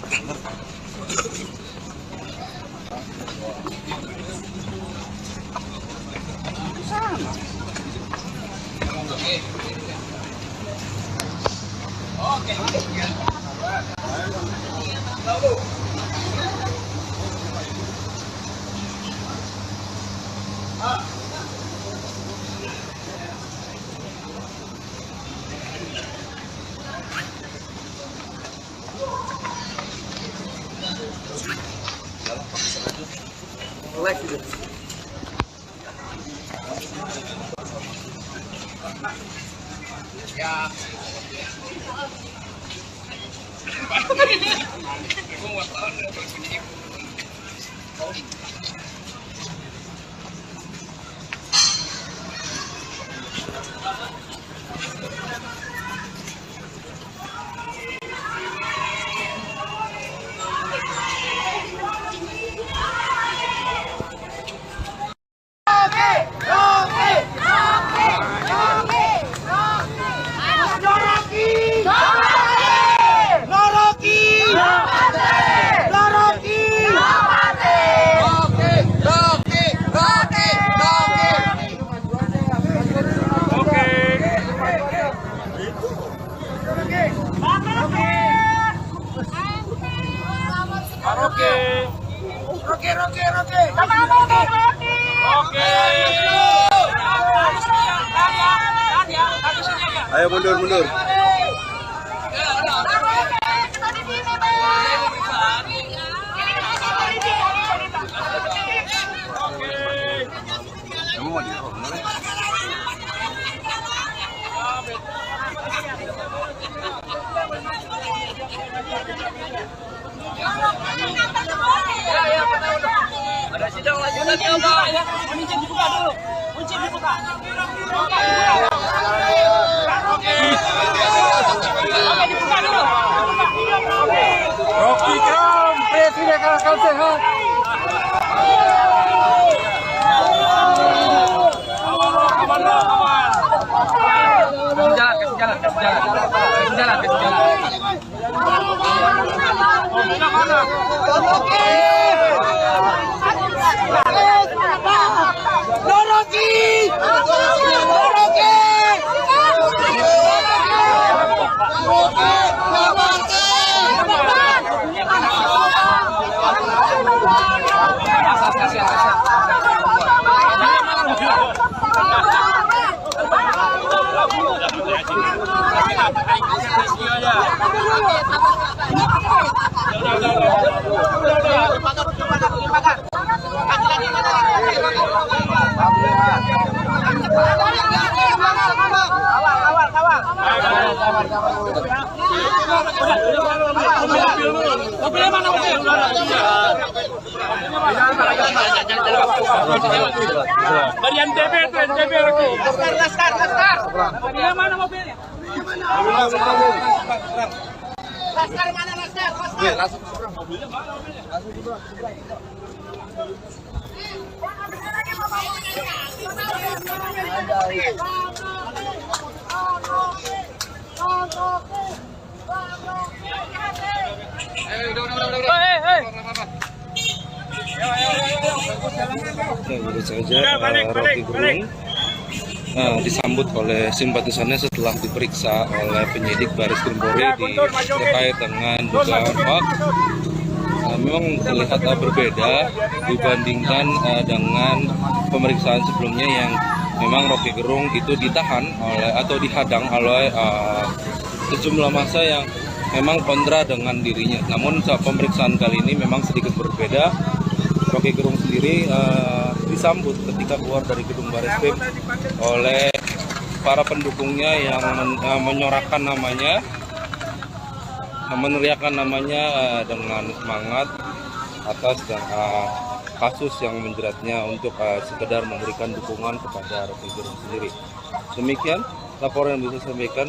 Ayo mundur. Ada sidang lanjutannya, Pak. Kunci dibuka dulu. Kunci dibuka. Oke, dibuka dulu. Rocky Kram, Presiden Akal Sehat. Dari NTB itu, NTB itu. Laskar. Mobilnya mana mobilnya? Laskar mana Laskar? Mobilnya mana mobilnya? Ya, baru saja Rocky Gerung disambut oleh simpatisannya setelah diperiksa oleh penyidik Baris Krim Polri terkait dengan dugaan hoax. Memang terlihat berbeda dibandingkan dengan pemeriksaan sebelumnya yang memang Rocky Gerung itu ditahan oleh atau dihadang oleh sejumlah massa yang memang kontra dengan dirinya. Namun saat pemeriksaan kali ini memang sedikit berbeda. Rocky Gerung sendiri disambut ketika keluar dari gedung Bareskrim oleh para pendukungnya yang menyorakan namanya, meneriakkan namanya dengan semangat atas kasus yang menjeratnya untuk sekedar memberikan dukungan kepada Rocky Gerung sendiri. Demikian laporan yang bisa saya sampaikan.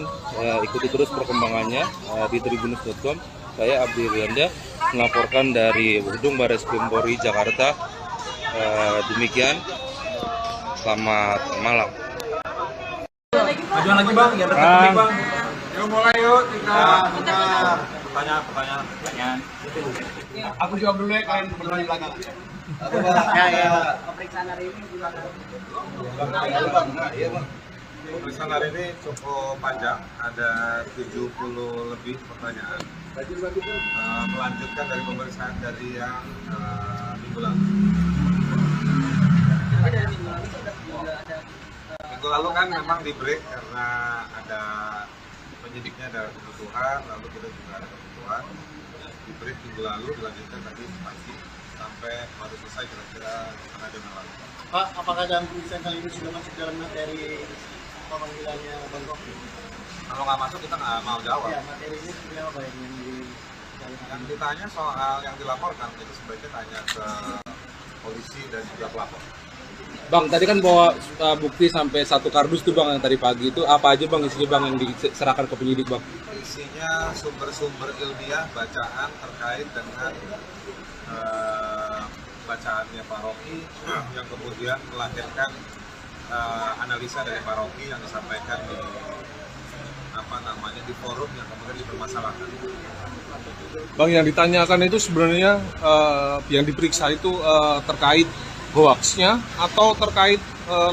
Ikuti terus perkembangannya di tribunnews.com. Saya Abdi Rianda melaporkan dari gedung Bareskrim Polri Jakarta. Demikian, selamat malam. Majuan lagi bang, ya dekat bang. Yuk mulai yuk kita Pertanyaan. Aku jawab dulu ya, kalian berdua di belakang. Pemeriksaan hari ini gimana? Pemeriksaan hari ini cukup panjang, ada 70 lebih pertanyaan. Melanjutkan dari pemeriksaan dari yang minggu lalu. Minggu lalu kan memang di break karena ada penyidiknya ada kebutuhan, lalu kita juga ada kebutuhan. Di break minggu lalu dilanjutkan tadi pagi sampai baru selesai kira-kira setengah jam yang lalu. Pak, apakah dalam pemeriksaan kali ini sudah masuk dalam materi pemanggilannya Bang Rocky? Kalau nggak masuk kita nggak mau jawab. Ya, materinya seperti apa yang Yang ditanya soal yang dilaporkan itu sebaiknya tanya ke polisi dan juga pelapor. Bang, tadi kan bawa bukti sampai 1 kardus tuh bang yang tadi pagi itu apa aja bang isinya bang yang diserahkan ke penyidik bang? Isinya sumber-sumber ilmiah bacaan terkait dengan bacaannya Pak Rocky yang kemudian melahirkan analisa dari Pak Rocky yang disampaikan di forum yang kemudian dipermasalahkan. Bang, yang ditanyakan itu sebenarnya yang diperiksa itu terkait hoaxnya atau terkait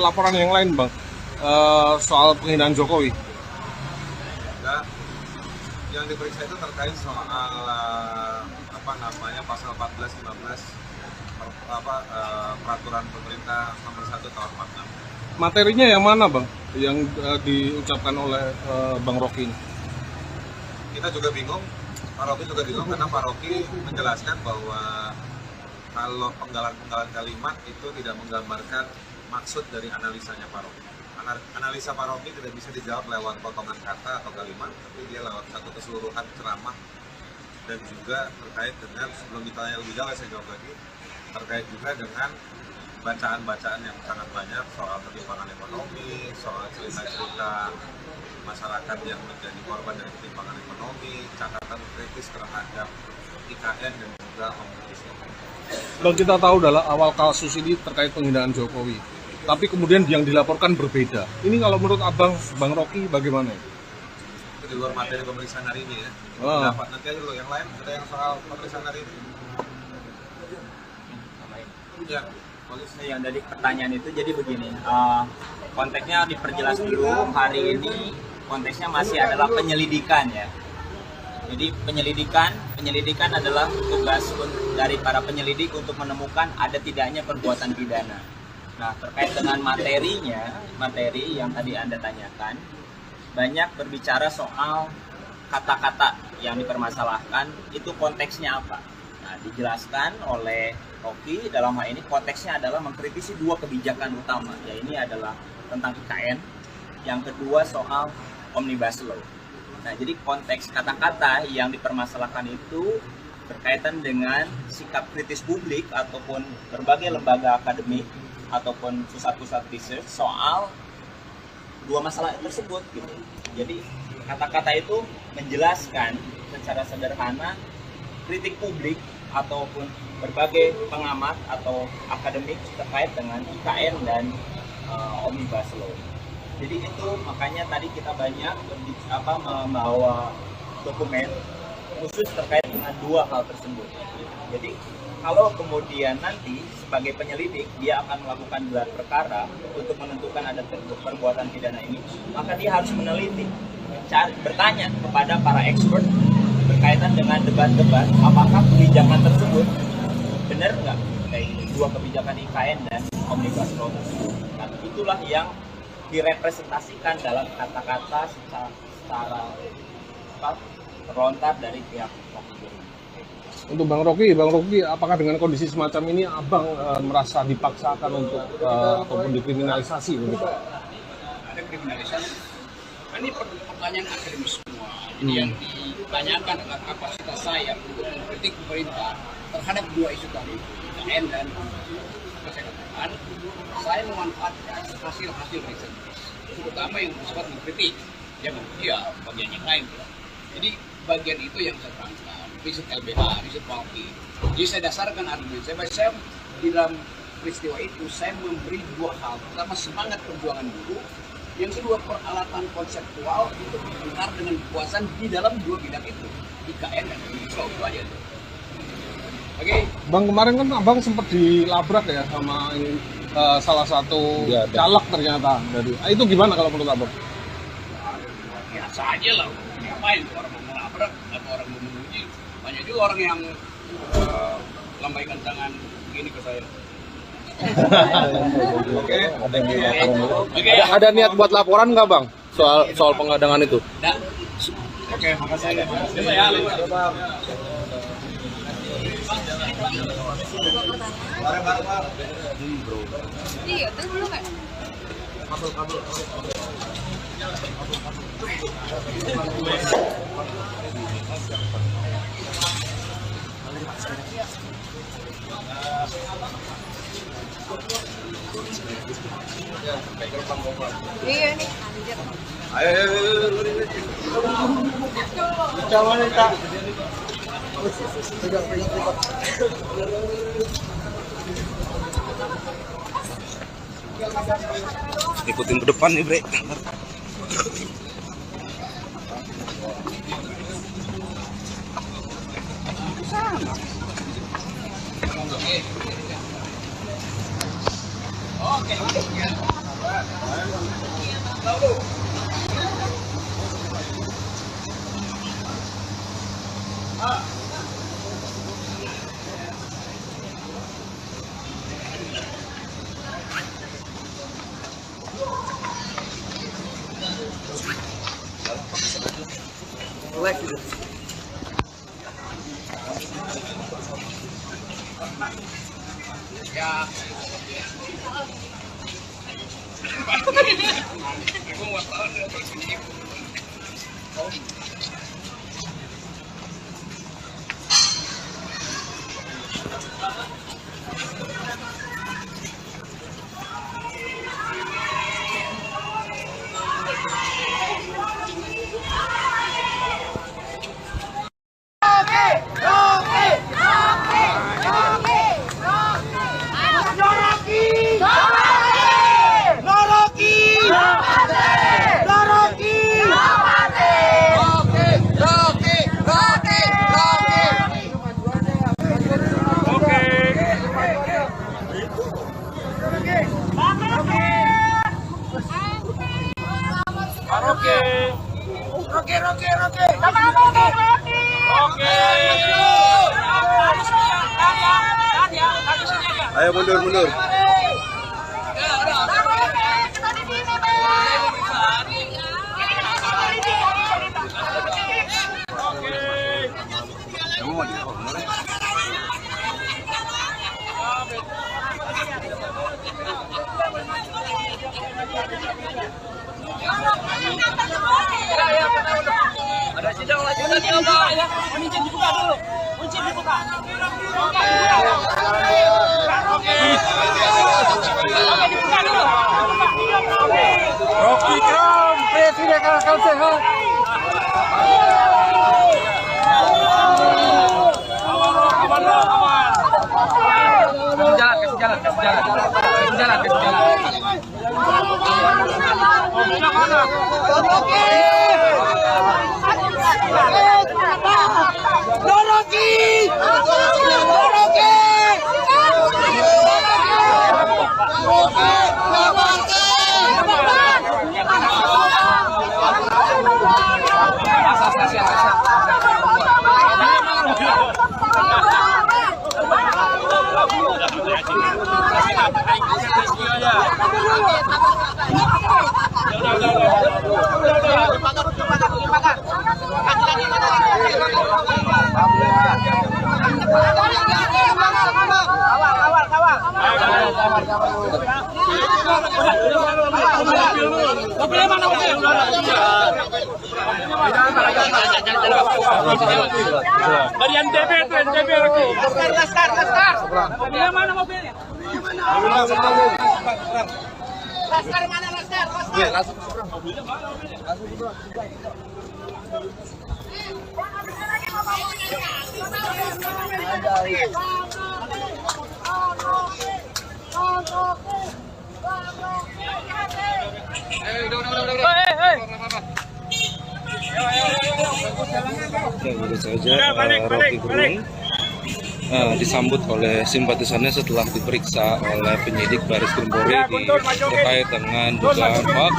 laporan yang lain bang, soal penghinaan Jokowi? Enggak, yang diperiksa itu terkait soal pasal 14-15 peraturan pemerintah nomor 1 tahun 46. Materinya yang mana bang, yang diucapkan oleh Bang Rocky ini? Kita juga bingung, Pak Rocky juga bingung karena Pak Rocky menjelaskan bahwa kalau penggalan-penggalan kalimat itu tidak menggambarkan maksud dari analisanya Pak Rocky. Analisa Pak Rocky tidak bisa dijawab lewat potongan kata atau kalimat, tapi dia lewat satu keseluruhan ceramah dan juga terkait dengan, sebelum ditanya lebih jauh saya jawab lagi, terkait juga dengan bacaan-bacaan yang sangat banyak soal ketimpangan ekonomi, soal cerita-cerita masyarakat yang menjadi korban dari ketimpangan ekonomi, catatan kritis terhadap IKN dan juga Omnibus Law. Bang, kita tahu dalam awal kasus ini terkait penghinaan Jokowi, tapi kemudian yang dilaporkan berbeda. Ini kalau menurut abang, Bang Rocky bagaimana? Itu di luar materi pemeriksaan hari ini ya. Dapat nanti aja dulu yang lain, ada yang soal pemeriksaan hari ini. Ya, polisi. Yang dari pertanyaan itu jadi begini, konteksnya diperjelas dulu. Hari ini konteksnya masih adalah penyelidikan ya. Jadi penyelidikan adalah tugas dari para penyelidik untuk menemukan ada tidaknya perbuatan pidana. Nah, terkait dengan materi yang tadi Anda tanyakan, banyak berbicara soal kata-kata yang dipermasalahkan, itu konteksnya apa. Nah, dijelaskan oleh Rocky dalam hal ini konteksnya adalah mengkritisi 2 kebijakan utama, ya ini adalah tentang IKN, yang kedua soal Omnibus Law. Nah, jadi konteks kata-kata yang dipermasalahkan itu berkaitan dengan sikap kritis publik ataupun berbagai lembaga akademik ataupun pusat-pusat research soal 2 masalah tersebut gitu. Jadi kata-kata itu menjelaskan secara sederhana kritik publik ataupun berbagai pengamat atau akademik terkait dengan IKN dan Omnibus Law. Jadi itu makanya tadi kita banyak membawa dokumen khusus terkait dengan 2 hal tersebut. Jadi kalau kemudian nanti sebagai penyelidik dia akan melakukan gelar perkara untuk menentukan ada perbuatan pidana ini, maka dia harus meneliti, bertanya kepada para expert berkaitan dengan debat-debat apakah kebijakan tersebut benar nggak kayak 2 kebijakan IKN dan Omnibus Law tersebut. Nah, itulah yang direpresentasikan dalam kata-kata secara terlontar dari pihak Rocky Gerung. Untuk Bang Rocky, apakah dengan kondisi semacam ini Abang merasa dipaksakan untuk ataupun dikriminalisasi begitu? Ada kriminalisasi. Ini pertanyaan akademis semua. Jadi yang ditanyakan adalah kapasitas saya untuk mengkritik pemerintah terhadap dua isu tadi, IKN dan kesehatan. Saya memanfaatkan hasil-hasil riset, terutama yang bersifat mengkritik, yang bagian yang lain. Jadi bagian itu yang saya tangkap, riset LBH, riset Walki. Jadi saya dasarkan argumen saya di dalam peristiwa itu saya memberi dua hal. Pertama, semangat perjuangan buruh. Yang kedua, peralatan konseptual untuk benar dengan kekuasaan di dalam dua bidang itu, IKN dan Omnibus itu aja. Oke. Bang, kemarin kan Abang sempat dilabrak ya sama salah satu caleg ternyata dari. Itu gimana kalau menurut Abang? Biasa aja lah. Ngapain orang mau melabrak atau orang mau menguji? Banyak juga orang yang lambaikan tangan begini ke saya. Oke. Ada niat buat laporan nggak Bang soal pengadangan itu? Oke, makasih. Iya, terus belum kan? Iya nih, anjir. Ikutin ke depan nih, Bre. Ya. Ayo mundur. Ada sidang lanjutan ya, Pak. Kunci dibuka dulu. Kunci dibuka. Oke, dibuka dulu. Rocky Kram, Presiden akan sehat. Kasih jalan. Mobilnya mana mobil? Dari NTB itu NTB lagi. Laskar. Mobilnya mana mobilnya? Laskar mana laskar? Ya, baru saja Rocky Gerung disambut oleh simpatisannya setelah diperiksa oleh penyidik Baris Krim Polri terkait dengan dugaan hoax.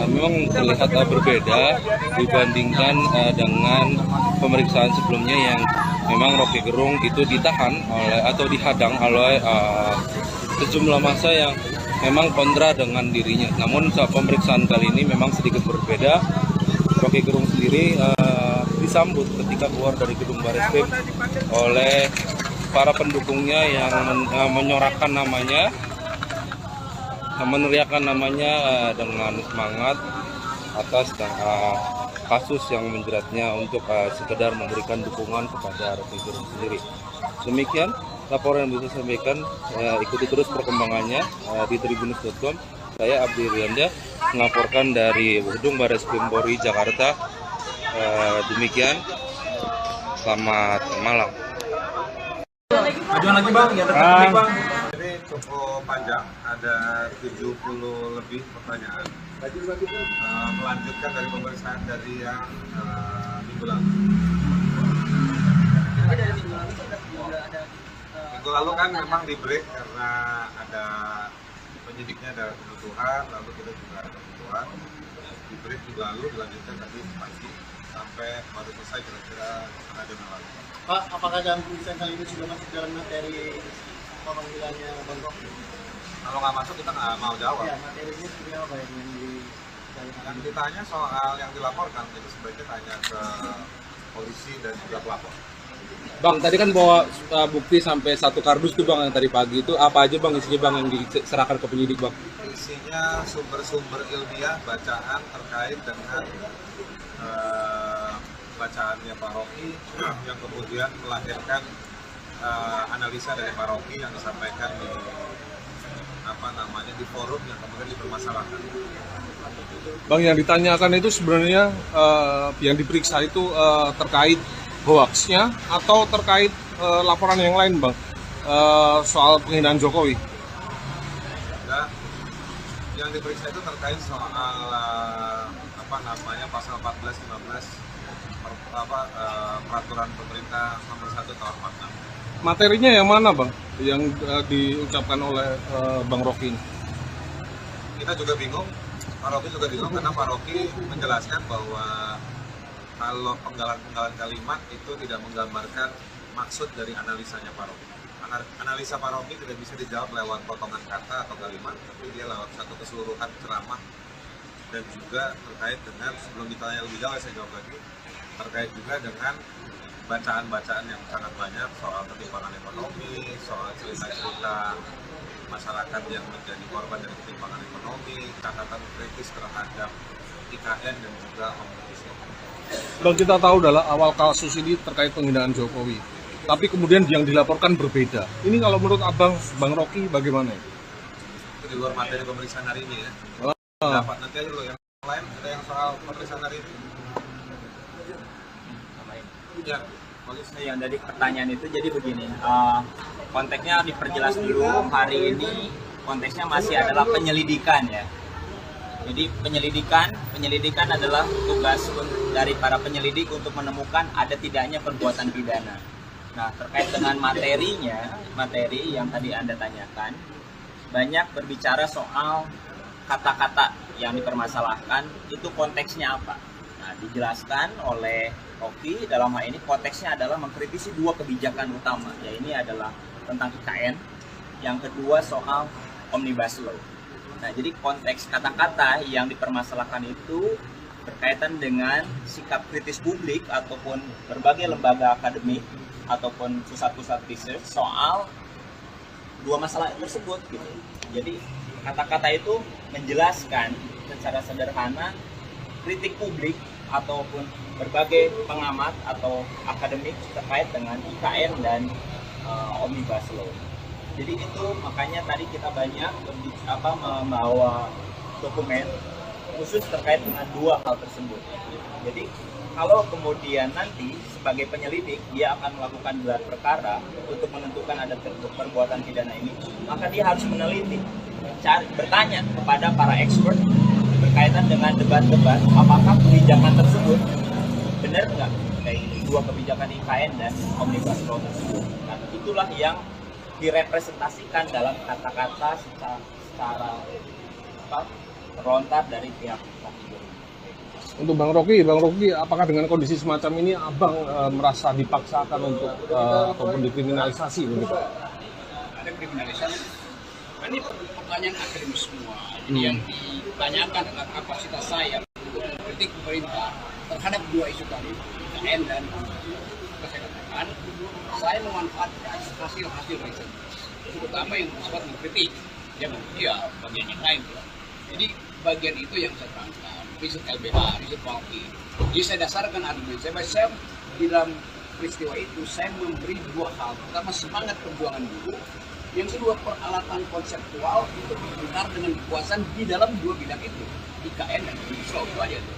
Memang terlihat berbeda dibandingkan dengan pemeriksaan sebelumnya yang memang Rocky Gerung itu ditahan oleh atau dihadang oleh sejumlah massa yang memang kontra dengan dirinya. Namun saat pemeriksaan kali ini memang sedikit berbeda. Rocky Gerung sendiri disambut ketika keluar dari gedung Bareskrim oleh para pendukungnya yang menyorakan namanya, meneriakan namanya dengan semangat atas kasus yang menjeratnya untuk sekedar memberikan dukungan kepada Rocky Gerung sendiri. Demikian laporan yang bisa saya sampaikan. Ikuti terus perkembangannya di tribunnews.com. Saya Abdi Rianda melaporkan dari gedung Bareskrim Polri Jakarta. Demikian, selamat malam. Majuan lagi bang, ya bang. Ini cukup panjang, ada 70 lebih pertanyaan. Melanjutkan dari pemeriksaan dari yang minggu lalu. Minggu lalu kan memang di break karena ada penyidiknya ada kebutuhan, lalu kita juga ada kebutuhan. Di break minggu lalu dilanjutkan tadi pagi sampai baru selesai kira-kira setengah jam yang lalu. Pak, apakah dalam pemeriksaan kali ini sudah masuk dalam materi pemanggilannya Bang Rocky? Kalau nggak masuk kita nggak mau jawab. Ya, materinya seperti apa yang Yang ditanya soal yang dilaporkan itu sebaiknya tanya ke polisi dan juga pelapor. Bang, tadi kan bawa bukti sampai 1 kardus tuh bang yang tadi pagi itu apa aja bang isinya bang yang diserahkan ke penyidik bang? Isinya sumber-sumber ilmiah bacaan terkait dengan bacaannya Pak Rocky yang kemudian melahirkan analisa dari Pak Rocky yang disampaikan di forum yang kemudian dipermasalahkan. Bang, yang ditanyakan itu sebenarnya yang diperiksa itu terkait hoaxnya atau terkait laporan yang lain bang, soal penghinaan Jokowi? Nah, yang diperiksa itu terkait soal pasal 14-15 peraturan pemerintah nomor 1 tahun 46. Materinya yang mana bang yang diucapkan oleh Bang Rocky ini? Kita juga bingung, Pak Rocky juga bingung karena Pak Rocky menjelaskan bahwa kalau penggalan-penggalan kalimat itu tidak menggambarkan maksud dari analisanya Pak Rocky. Analisa Pak Rocky tidak bisa dijawab lewat potongan kata atau kalimat, tapi dia lewat satu keseluruhan ceramah dan juga terkait dengan, sebelum ditanya lebih jauh saya jawab lagi, terkait juga dengan bacaan-bacaan yang sangat banyak soal ketimpangan ekonomi, soal cerita-cerita masyarakat yang menjadi korban dari ketimpangan ekonomi, catatan kritis terhadap IKN dan juga omnibus law. Bang, kita tahu adalah awal kasus ini terkait penghinaan Jokowi, tapi kemudian yang dilaporkan berbeda. Ini kalau menurut abang, Bang Rocky bagaimana? Itu di luar materi pemeriksaan hari ini ya. Dapat nanti aja lo yang lain, ada yang soal pemeriksaan hari ini. Ya, polisi. Yang dari pertanyaan itu jadi begini, konteksnya diperjelas dulu. Hari ini konteksnya masih adalah penyelidikan ya. Jadi penyelidikan adalah tugas dari para penyelidik untuk menemukan ada tidaknya perbuatan pidana. Nah, terkait dengan materi yang tadi Anda tanyakan, banyak berbicara soal kata-kata yang dipermasalahkan, itu konteksnya apa. Nah, dijelaskan oleh Rocky dalam hal ini konteksnya adalah mengkritisi 2 kebijakan utama, ya ini adalah tentang IKN, yang kedua soal omnibus law. Nah, jadi konteks kata-kata yang dipermasalahkan itu berkaitan dengan sikap kritis publik ataupun berbagai lembaga akademik ataupun pusat-pusat research soal dua masalah tersebut gitu. Jadi kata-kata itu menjelaskan secara sederhana kritik publik ataupun berbagai pengamat atau akademik terkait dengan IKN dan Omnibus Law. Jadi itu makanya tadi kita banyak membawa dokumen khusus terkait dengan dua hal tersebut. Jadi kalau kemudian nanti sebagai penyelidik dia akan melakukan gelar perkara untuk menentukan ada perbuatan pidana ini, maka dia harus meneliti, bertanya kepada para expert berkaitan dengan debat-debat apakah kebijakan tersebut benar nggak kayak dua kebijakan IKN dan Omnibus Law tersebut. Nah, itulah yang direpresentasikan dalam kata-kata secara terlontar dari pihak Rocky Gerung. Untuk Bang Rocky, apakah dengan kondisi semacam ini Abang merasa dipaksakan untuk ataupun dikriminalisasi begitu? Ada kriminalisasi. Ini pertanyaan akademis semua. Jadi yang ditanyakan adalah kapasitas saya untuk mengkritik pemerintah terhadap dua isu tadi, IKN dan saya katakan, saya memanfaatkan hasil-hasil riset, terutama yang bersifat mengkritik, ya bagian yang lain. Jadi bagian itu yang saya terangkan, riset LBH, riset Walki. Jadi saya dasarkan argumen saya di dalam peristiwa itu saya memberi dua hal. Pertama, semangat perjuangan dulu. Yang kedua, peralatan konseptual untuk berputar dengan kekuasaan di dalam dua bidang itu, IKN dan Omnibus Law. Itu aja tuh.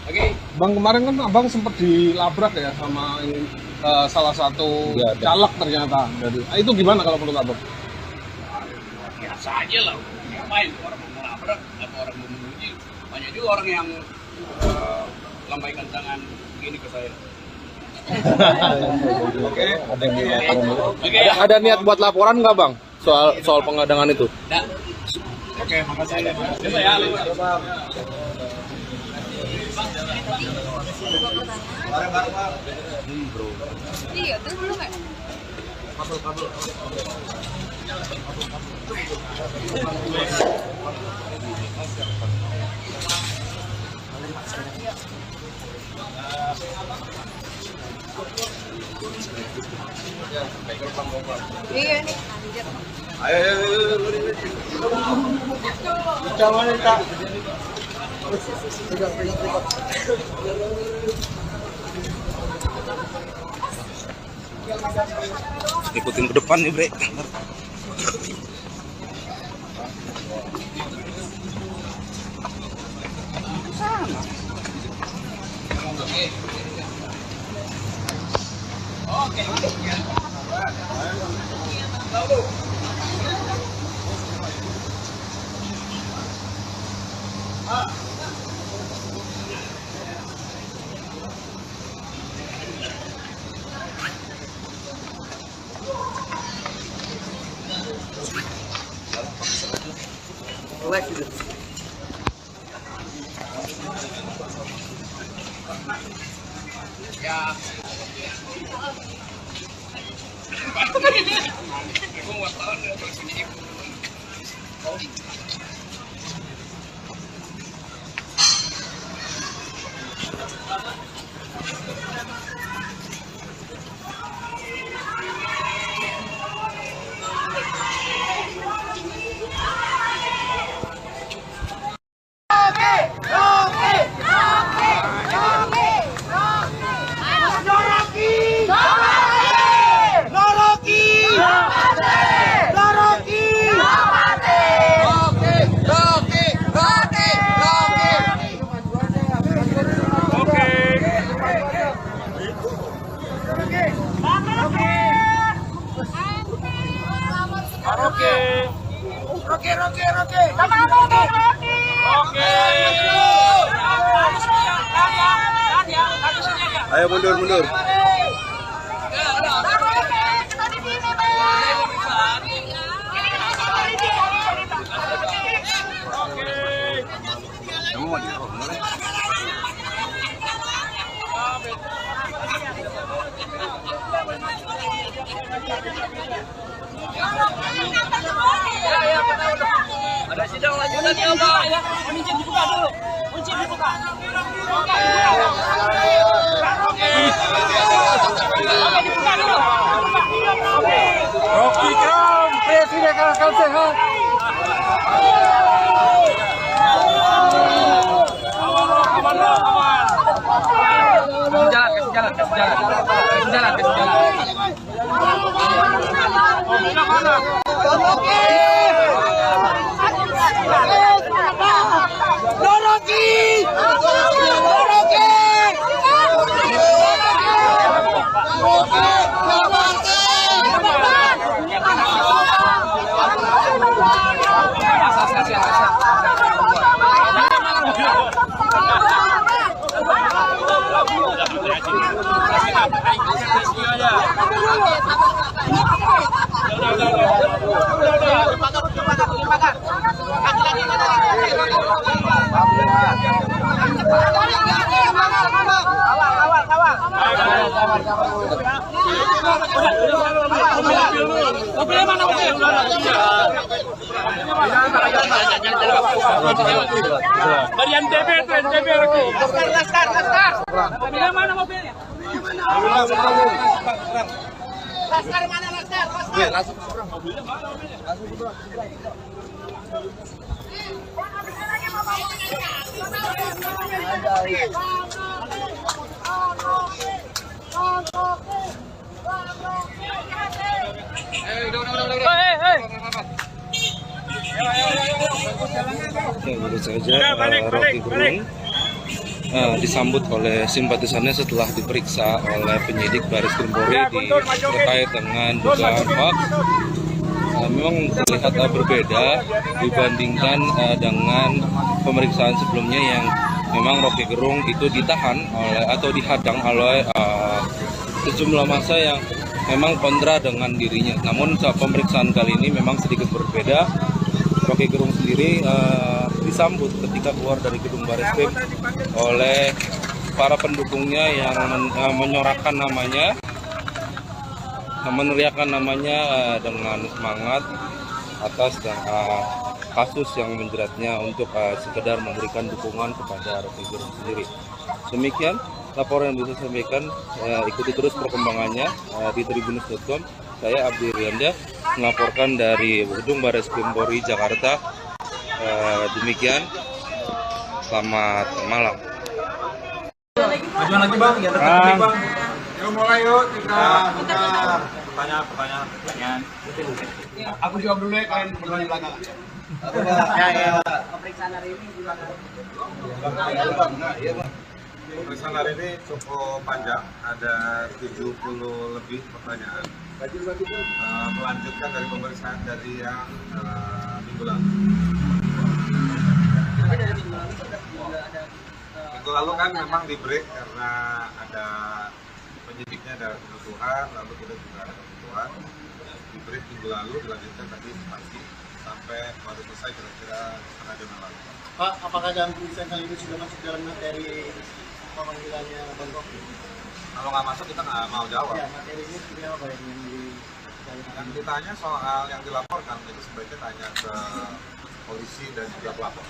Oke. Bang, kemarin kan Abang sempat dilabrak ya sama salah satu caleg ternyata. Itu gimana kalau menurut Abang? Biasa aja lah. Ngapain orang mau melabrak atau orang mau menguji? Banyak juga orang yang lambaikan tangan begini ke saya. Oke. Ada niat buat laporan nggak Bang soal pengadangan itu? Nah. Oke, makasih. Ya, Iya, terus belum kan? Iya nih, anjir. Jangan Kak. Ikutin ke depan nih, Bre. Ya. Ayo mundur. Ada sidang lanjutannya Pak ya. Kunci dibuka dulu. Kunci dibuka. Oke, dibuka dulu. Oke. Rocky Gerung, Presiden Akal Sehat. Mobilnya mana mobil? Dari NTB itu NTB lagi. Laskar. Mobilnya mana mobilnya? Laskar mana Laskar? Laskar. Mobilnya mana mobilnya? Ya, baru saja Rocky Gerung disambut oleh simpatisannya setelah diperiksa oleh penyidik Baris Krim Polri terkait dengan dugaan hoax. Memang terlihat berbeda dibandingkan dengan pemeriksaan sebelumnya yang memang Rocky Gerung itu ditahan oleh atau dihadang oleh sejumlah massa yang memang kontra dengan dirinya. Namun saat pemeriksaan kali ini memang sedikit berbeda. Rocky Gerung sendiri disambut ketika keluar dari gedung Bareskrim oleh para pendukungnya yang menyorakan namanya, meneriakan namanya dengan semangat atas kasus yang menjeratnya untuk sekedar memberikan dukungan kepada Rocky Gerung sendiri. Demikian laporan yang bisa saya sampaikan. Ikuti terus perkembangannya di tribunnews.com. Saya Abdi Rianda melaporkan dari gedung Bareskrim Polri Jakarta. Demikian, selamat malam. Majuan lagi bang, ya terkini bang. Yuk mulai yuk, kita Pertanyaan. Aku jawab dulu ya, kalian berdua di belakang. Pemeriksaan hari ini gimana? pemeriksaan hari ini cukup panjang, ada 70 lebih pertanyaan. Melanjutkan dari pemeriksaan dari yang minggu lalu. Minggu lalu kan memang di break karena ada penyidiknya ada kebutuhan, lalu kita juga ada kebutuhan. Di break minggu lalu dilanjutkan tadi pagi sampai baru selesai kira-kira setengah jam lalu. Pak, apakah dalam pemeriksaan kali ini sudah masuk dalam materi pemanggilannya Bang Rocky? Kalau nggak masuk kita nggak mau jawab. Ya, materinya seperti apa Yang ditanya soal yang dilaporkan itu sebaiknya tanya ke polisi dan juga pelapor.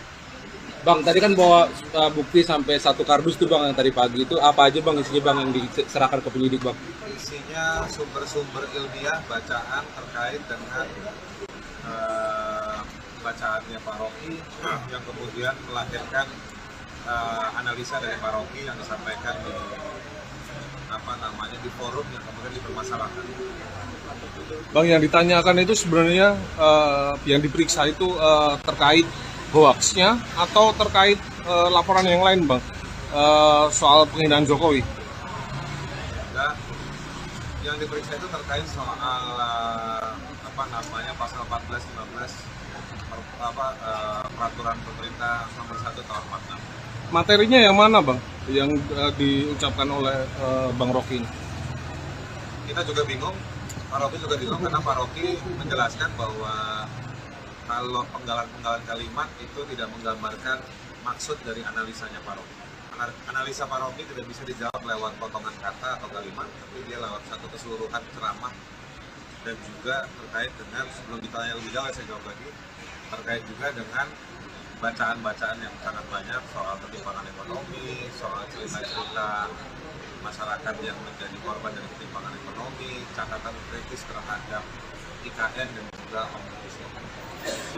Bang, tadi kan bawa bukti sampai 1 kardus tuh bang yang tadi pagi itu apa aja bang isinya bang yang diserahkan ke penyidik bang? Isinya sumber-sumber ilmiah bacaan terkait dengan bacaannya Pak Rocky yang kemudian melahirkan analisa dari Pak Rocky yang disampaikan di forum yang kemudian dipermasalahkan. Bang, yang ditanyakan itu sebenarnya yang diperiksa itu terkait hoaxnya atau terkait laporan yang lain bang, soal penghinaan Jokowi? Dan yang diperiksa itu terkait soal pasal 14-15 peraturan pemerintah nomor 1 tahun 46. Materinya yang mana bang yang diucapkan oleh Bang Rocky ini? Kita juga bingung, Pak Rocky juga bingung karena Pak Rocky menjelaskan bahwa kalau penggalan-penggalan kalimat itu tidak menggambarkan maksud dari analisanya Pak Rocky. Analisa Pak Rocky tidak bisa dijawab lewat potongan kata atau kalimat, tapi dia lewat satu keseluruhan ceramah dan juga terkait dengan, sebelum ditanya lebih jauh saya jawab lagi, terkait juga dengan bacaan-bacaan yang sangat banyak soal ketimpangan ekonomi, soal cerita-cerita masyarakat yang menjadi korban dari ketimpangan ekonomi, catatan kritis terhadap IKN dan juga Omnibus Law.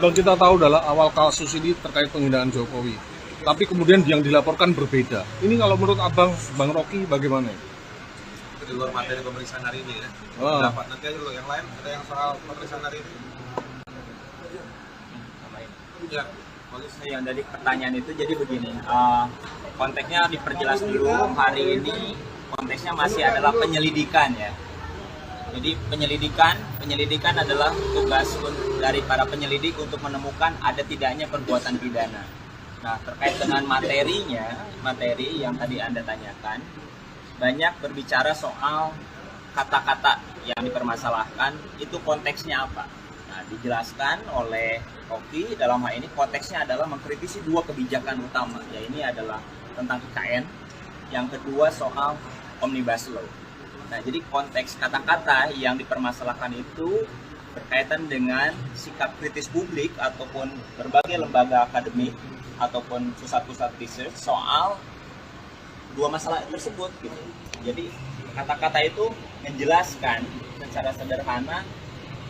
Bang, kita tahu adalah awal kasus ini terkait penghinaan Jokowi, tapi kemudian yang dilaporkan berbeda. Ini kalau menurut Abang, Bang Rocky, bagaimana? Itu di luar materi pemeriksaan hari ini ya. Oh. Dapat nanti aja dulu yang lain, ada yang soal pemeriksaan hari ini. Ya, Yang dari pertanyaan itu jadi begini, konteksnya diperjelas dulu. Hari ini konteksnya masih adalah penyelidikan ya. Jadi penyelidikan adalah tugas dari para penyelidik untuk menemukan ada tidaknya perbuatan pidana. Nah, terkait dengan materi yang tadi Anda tanyakan, banyak berbicara soal kata-kata yang dipermasalahkan, itu konteksnya apa. Nah, dijelaskan oleh Rocky, dalam hal ini konteksnya adalah mengkritisi dua kebijakan utama, ya ini adalah tentang IKN, yang kedua soal Omnibus Law. Nah, jadi konteks kata-kata yang dipermasalahkan itu berkaitan dengan sikap kritis publik ataupun berbagai lembaga akademik ataupun pusat-pusat research soal dua masalah tersebut gitu. Jadi kata-kata itu menjelaskan secara sederhana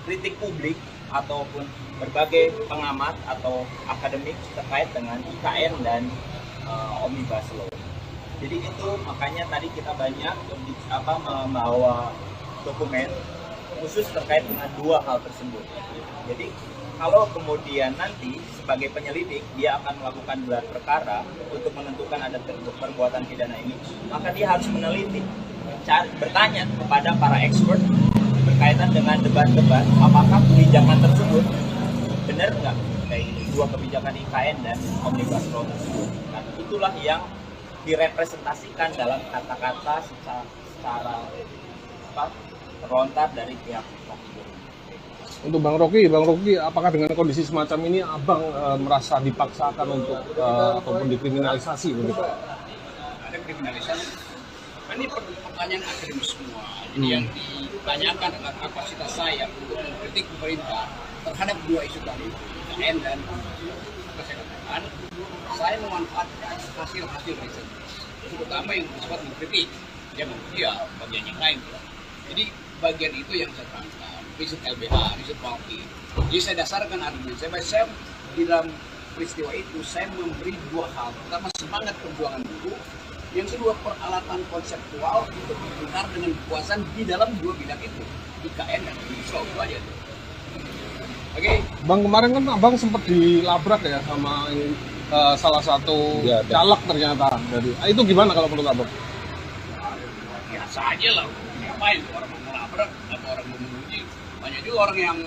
kritik publik ataupun berbagai pengamat atau akademik terkait dengan IKN dan Omnibus Law. Jadi itu makanya tadi kita banyak membawa dokumen khusus terkait dengan dua hal tersebut. Jadi kalau kemudian nanti sebagai penyelidik dia akan melakukan gelar perkara untuk menentukan ada perbuatan pidana ini, maka dia harus meneliti, bertanya kepada para expert berkaitan dengan debat-debat apakah kebijakan tersebut benar nggak kayak dua kebijakan IKN dan Omnibus Law tersebut. Nah, itulah yang direpresentasikan dalam kata-kata secara terlontar dari pihak Rocky. Untuk Bang Rocky, apakah dengan kondisi semacam ini Abang merasa dipaksakan untuk ataupun dikriminalisasi begitu? Ada kriminalisasi. Ini pertanyaan akademis semua. Jadi yang ditanyakan adalah kapasitas saya untuk mengkritik pemerintah terhadap dua isu tadi, IKN dan kesehatan. Saya memanfaatkan hasil-hasil riset, terutama yang bersifat mengkritik, bagian yang lain. Jadi bagian itu yang saya tangkap, riset LBH, riset Walki. Jadi saya dasarkan argumen saya di dalam peristiwa itu saya memberi dua hal. Pertama, semangat perjuangan buruh. Yang kedua, peralatan konseptual untuk berbicara dengan kekuasaan di dalam dua bidang itu, IKN dan Omnibus Law. Itu aja. Oke. Bang, kemarin kan Abang sempat dilabrak ya sama salah satu caleg ternyata. Jadi itu gimana kalau menurut Abang? Biasa aja lah. Ngapain orang mau melabrak atau orang mau menguji? Banyak juga orang yang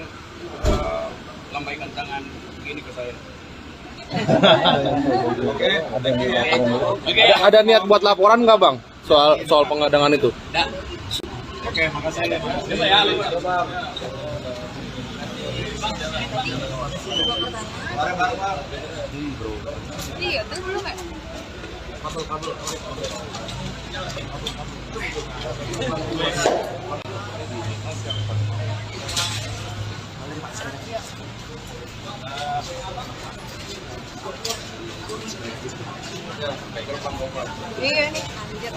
lambaikan tangan begini ke saya. Oke. Ada niat buat laporan nggak Bang soal pengadangan itu? Nah. Oke, makasih. Coba ya. Iya, itu belum ya? Iya nih, anjir.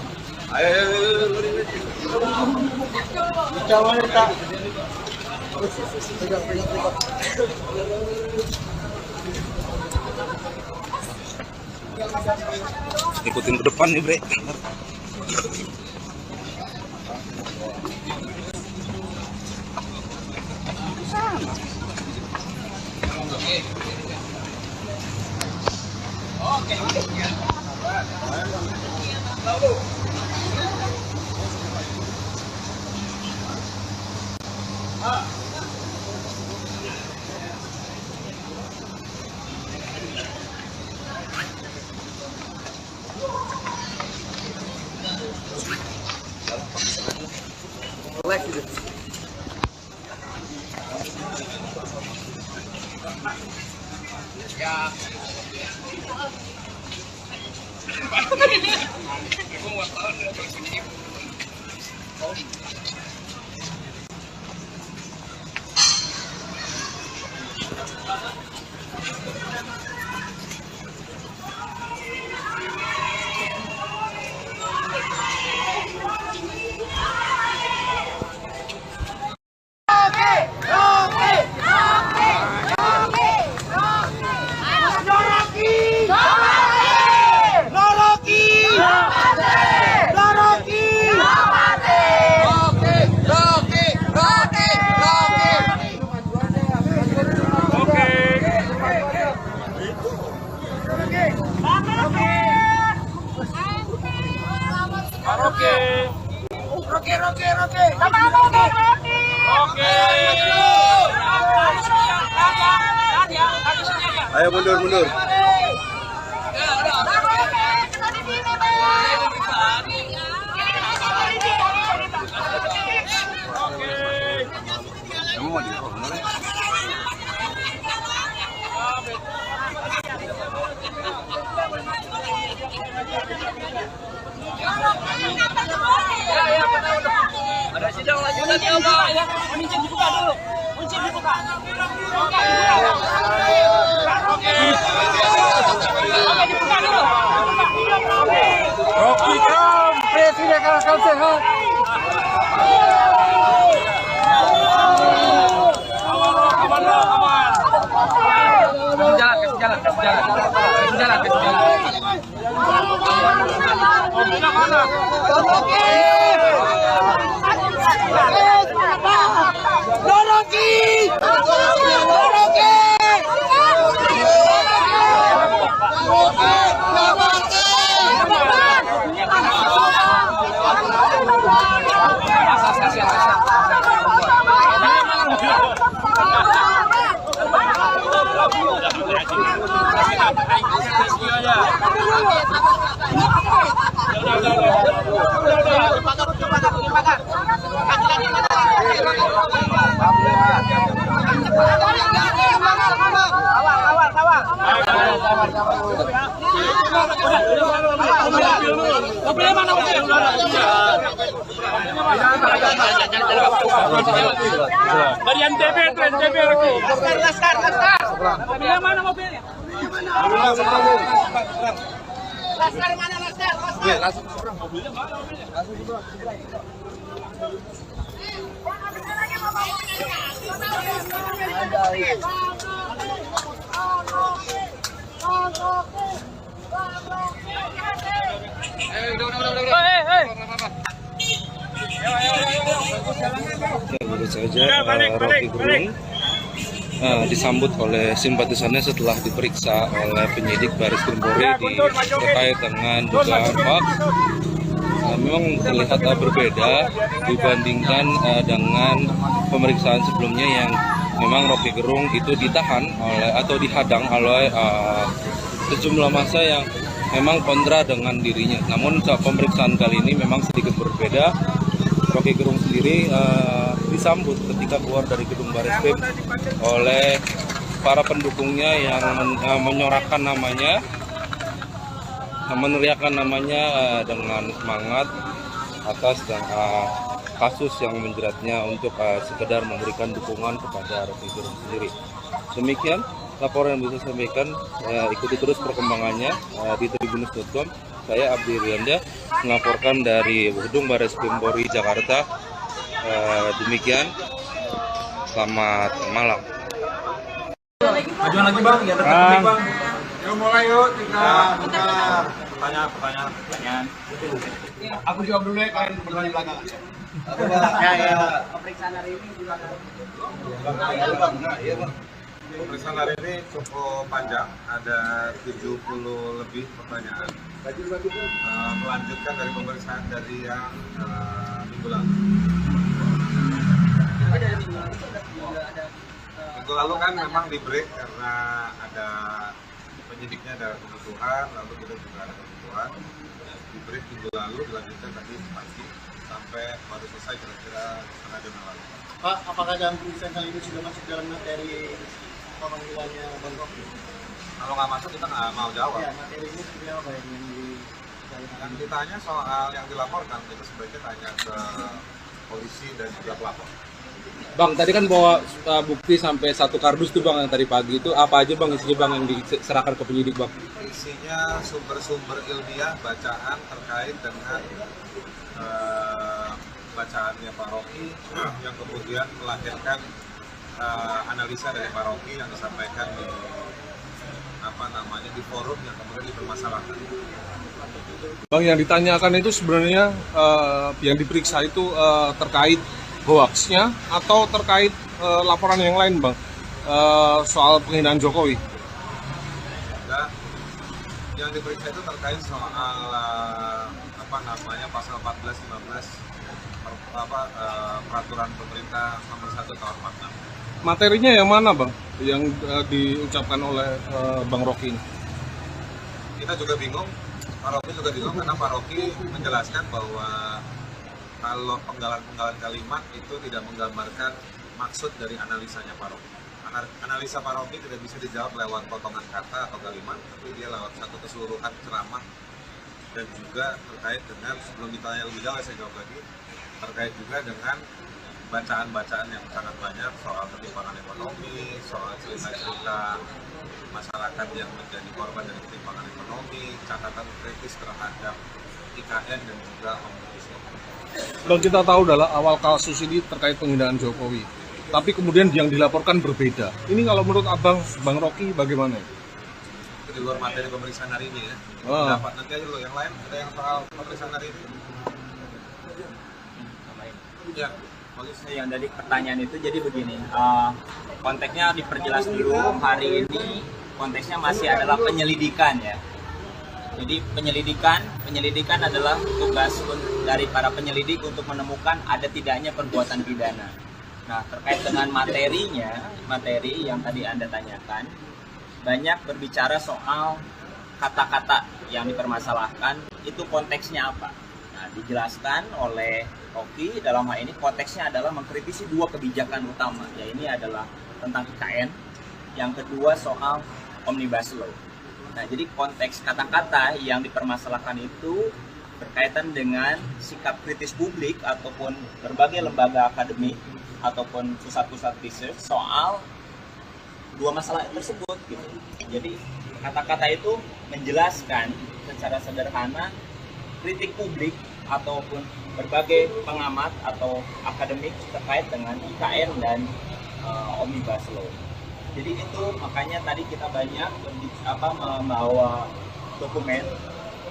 Ikutin ke depan nih, Bre. Ya. Ayo mundur. Ada sidang lanjutan ya, Pak. Ya, kunci dibuka dulu. Kunci dibuka. Oke, dibuka dulu. Rocky Kram, Presiden Kalahkan Sehat. Dari NTB lagi. Laskar. Mobilnya mana mobilnya? Laskar mana Laskar? Baru saja Rocky Gerung disambut oleh simpatisannya setelah diperiksa oleh penyidik Baris Krim Polri terkait dengan dugaan hoax. Memang terlihat berbeda dibandingkan dengan pemeriksaan sebelumnya yang memang Rocky Gerung itu ditahan atau dihadang oleh sejumlah massa yang memang kontra dengan dirinya. Namun saat pemeriksaan kali ini memang sedikit berbeda. Rocky Gerung sendiri disambut ketika keluar dari gedung Bareskrim oleh para pendukungnya yang menyorakan namanya, meneriakan namanya dengan semangat atas kasus yang menjeratnya untuk sekedar memberikan dukungan kepada Rocky Gerung sendiri. Demikian laporan yang bisa saya sampaikan. Ikuti terus perkembangannya di tribunnews.com. Saya Abdi Rianda melaporkan dari gedung Bareskrim Polri Jakarta. Demikian, selamat malam. Majuan lagi bang, ya dekat bang. Yuk mulai yuk, kita Pertanyaan. Aku jawab dulu ya, kalian bertanya belakang. Pemeriksaan hari ini di belakang. Pemeriksaan hari ini cukup panjang, ada 70 lebih pertanyaan. Melanjutkan dari pemeriksaan dari yang minggu lalu. Minggu lalu kan memang di break karena ada penyidiknya ada kebutuhan, lalu kita juga ada kebutuhan. Di break minggu lalu dilanjutkan tadi pagi sampai baru selesai kira-kira setengah jam yang lalu. Pak, apakah dalam pemeriksaan kali ini sudah masuk dalam materi pemanggilannya Bang Rocky? Kalau nggak masuk kita nggak mau jawab. Ya, materinya seperti apa yang Yang ditanya soal yang dilaporkan itu sebaiknya tanya ke polisi dan juga pelapor. Bang, tadi kan bawa bukti sampai 1 kardus tuh Bang yang tadi pagi itu apa aja Bang isinya Bang yang diserahkan ke penyidik Bang? Isinya sumber-sumber ilmiah bacaan terkait dengan bacaannya Pak Rocky yang kemudian melahirkan analisa dari Pak Rocky yang disampaikan di forum yang kemudian dipermasalahkan. Bang, yang ditanyakan itu sebenarnya yang diperiksa itu terkait hoaxnya atau terkait laporan yang lain Bang, soal penghinaan Jokowi? Nah, yang diperiksa itu terkait soal pasal 14-15 peraturan pemerintah nomor 1 tahun 46. Materinya yang mana Bang yang diucapkan oleh Bang Rocky ini? Kita juga bingung, Pak Rocky juga bingung karena Pak Rocky menjelaskan bahwa kalau penggalan-penggalan kalimat itu tidak menggambarkan maksud dari analisanya Pak Rocky. Analisa Pak Rocky tidak bisa dijawab lewat potongan kata atau kalimat, tapi dia lewat satu keseluruhan ceramah dan juga terkait dengan, sebelum ditanya lebih jauh saya jawab lagi, terkait juga dengan bacaan-bacaan yang sangat banyak soal ketimpangan ekonomi, soal cerita-cerita masyarakat yang menjadi korban dari ketimpangan ekonomi, catatan kritis terhadap IKN dan juga Omnibus Law. Bang, kita tahu adalah awal kasus ini terkait penghinaan Jokowi, tapi kemudian yang dilaporkan berbeda. Ini kalau menurut Abang, Bang Rocky bagaimana? Itu di luar materi pemeriksaan hari ini ya. Dapat nanti aja lo yang lain, ada yang soal pemeriksaan hari ini. Ya, yang dari pertanyaan itu jadi begini, konteksnya diperjelas dulu. Hari ini konteksnya masih adalah penyelidikan ya. Jadi penyelidikan adalah tugas dari para penyelidik untuk menemukan ada tidaknya perbuatan pidana. Nah, terkait dengan materi yang tadi Anda tanyakan, banyak berbicara soal kata-kata yang dipermasalahkan, itu konteksnya apa. Nah, dijelaskan oleh Rocky dalam hal ini konteksnya adalah mengkritisi 2 kebijakan utama, ya ini adalah tentang IKN, yang kedua soal Omnibus Law. Nah, jadi konteks kata-kata yang dipermasalahkan itu berkaitan dengan sikap kritis publik ataupun berbagai lembaga akademik ataupun pusat-pusat research soal 2 masalah tersebut gitu. Jadi kata-kata itu menjelaskan secara sederhana kritik publik ataupun berbagai pengamat atau akademik terkait dengan IKN dan Omnibus Law. Jadi itu makanya tadi kita banyak membawa dokumen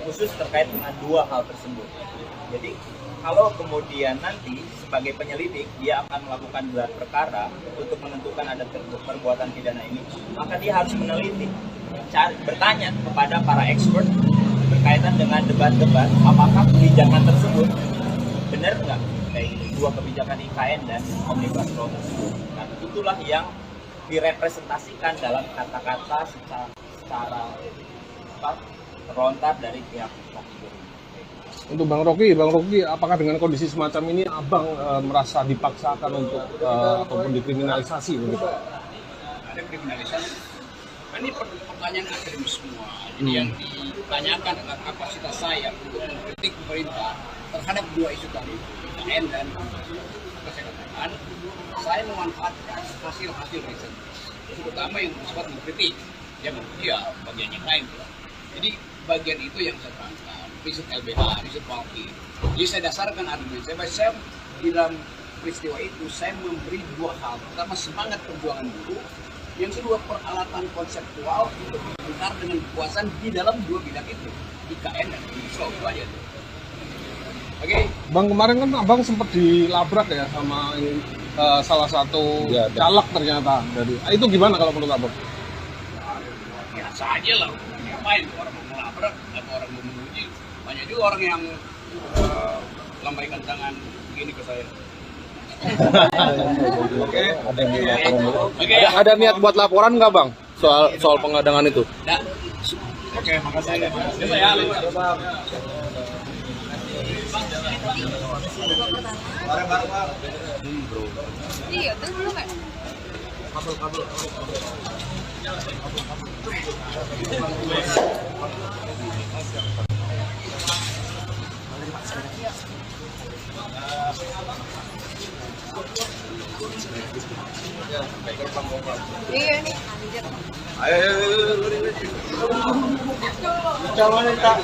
khusus terkait dengan 2 hal tersebut. Jadi kalau kemudian nanti sebagai penyelidik dia akan melakukan gelar perkara untuk menentukan ada perbuatan pidana ini, maka dia harus meneliti, bertanya kepada para expert berkaitan dengan debat-debat apakah kebijakan tersebut benar nggak kayak 2 kebijakan IKN dan Omnibus Law tersebut. Nah, itulah yang direpresentasikan dalam kata-kata secara terlontar dari pihak Rocky. Untuk Bang Rocky, apakah dengan kondisi semacam ini Abang merasa dipaksakan untuk ataupun dikriminalisasi begitu? Ada kriminalisasi. Ini pertanyaan akademis semua. Jadi yang ditanyakan adalah kapasitas saya untuk mengkritik pemerintah terhadap 2 isu tadi, IKN dan kesehatan. Saya memanfaatkan hasil-hasil riset, terutama yang bersifat mengkritik, yang bagian yang lain. Jadi bagian itu yang saya terangkan, riset LBH, riset Rocky. Jadi saya dasarkan argumen saya di dalam peristiwa itu saya memberi 2 hal. Pertama, semangat perjuangan buruh. Yang kedua, peralatan konseptual untuk benar dengan kekuasaan di dalam 2 bidang itu, IKN dan Omnibus Law. Itu aja. Oke. Bang, kemarin kan Abang sempat dilabrak ya sama salah satu caleg ternyata dari. Itu gimana kalau menurut Abang? Biasa aja lah. Ngapain orang mau melabrak atau orang mau menguji? Banyak juga orang yang lambaikan tangan begini ke saya. Oke. Ada niat buat laporan nggak Bang soal pengadangan itu? Oke, makasih. Iya, itu belum ya? Iya nih, anjir. Calonnya Kak.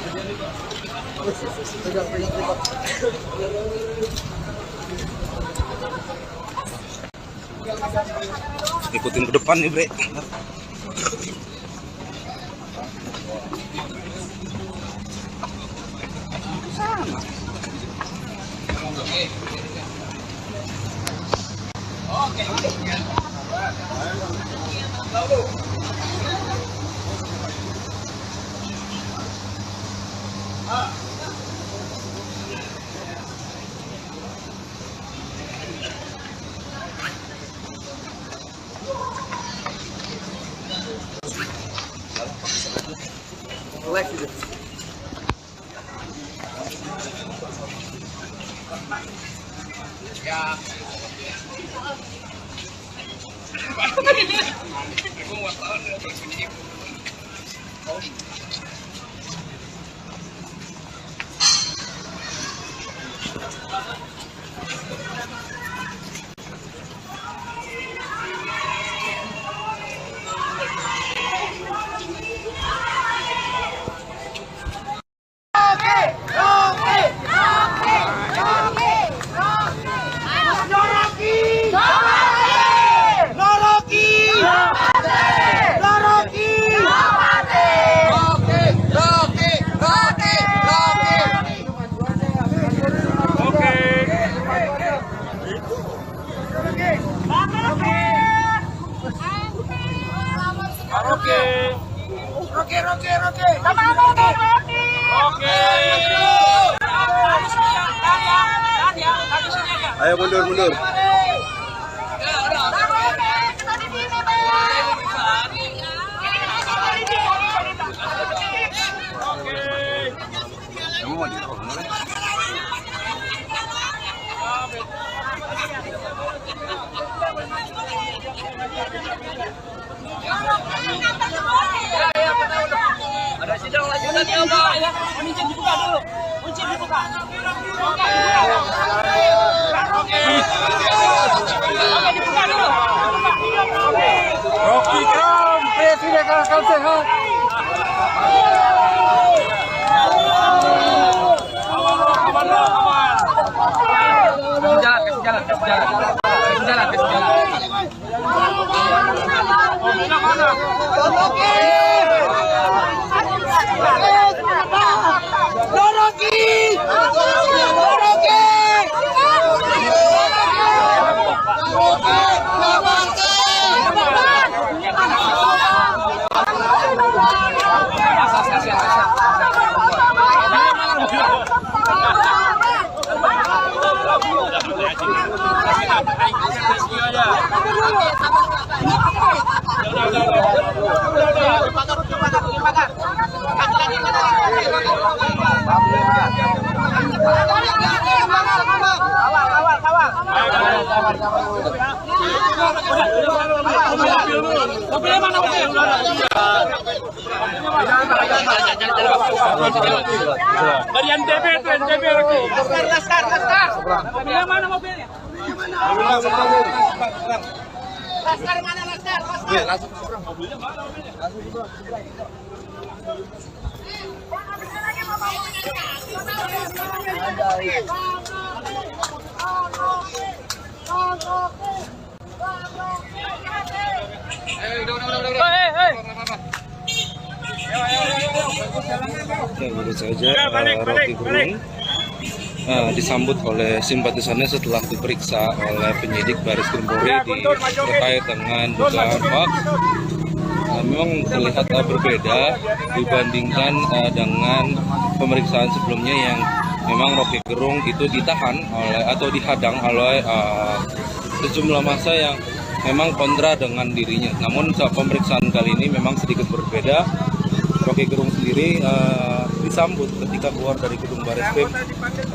Ikutin ke depan nih, Bre. Ayo mundur. Ada sidang lanjutan ya, Pak. Kunci dibuka dulu. Kunci dibuka. Oke, dibuka dulu. Rocky Kram, presiden kalahkan sehat. Mobilnya mana mobil? Dari NTB itu NTB lagi. Laskar. Mobilnya mana mobilnya? Laskar mana Laskar? Mobilnya mana mobilnya? Ya, baru saja Rocky Gerung disambut oleh simpatisannya setelah diperiksa oleh penyidik Baris Krim Polri terkait dengan dugaan hoax. Memang terlihat berbeda dibandingkan dengan pemeriksaan sebelumnya yang memang Rocky Gerung itu ditahan oleh atau dihadang oleh sejumlah massa yang memang kontra dengan dirinya. Namun saat pemeriksaan kali ini memang sedikit berbeda. Rocky Gerung sendiri disambut ketika keluar dari gedung Bareskrim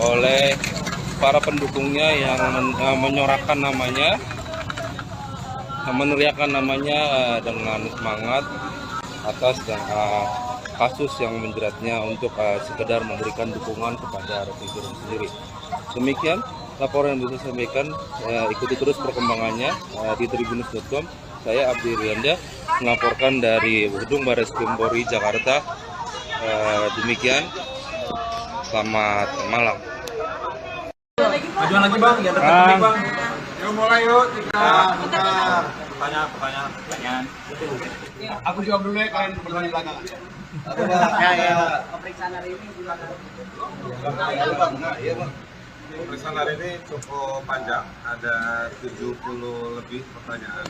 oleh para pendukungnya yang menyorakan namanya, meneriakan namanya dengan semangat atas kasus yang menjeratnya untuk sekedar memberikan dukungan kepada Rocky Gerung sendiri. Demikian laporan yang bisa sampaikan. Ikuti terus perkembangannya di tribunnews.com. Saya Abdi Rianda melaporkan dari Gedung Baris Krim Polri Jakarta. Demikian, selamat malam. Majuan lagi bang, ya dekat bang. Yuk mulai yuk, Pertanyaan. Aku jawab dulu ya, kalian bertanya belakangan. Pemeriksaan hari ini gimana? Pemeriksaan hari ini cukup panjang, ada 70 lebih pertanyaan.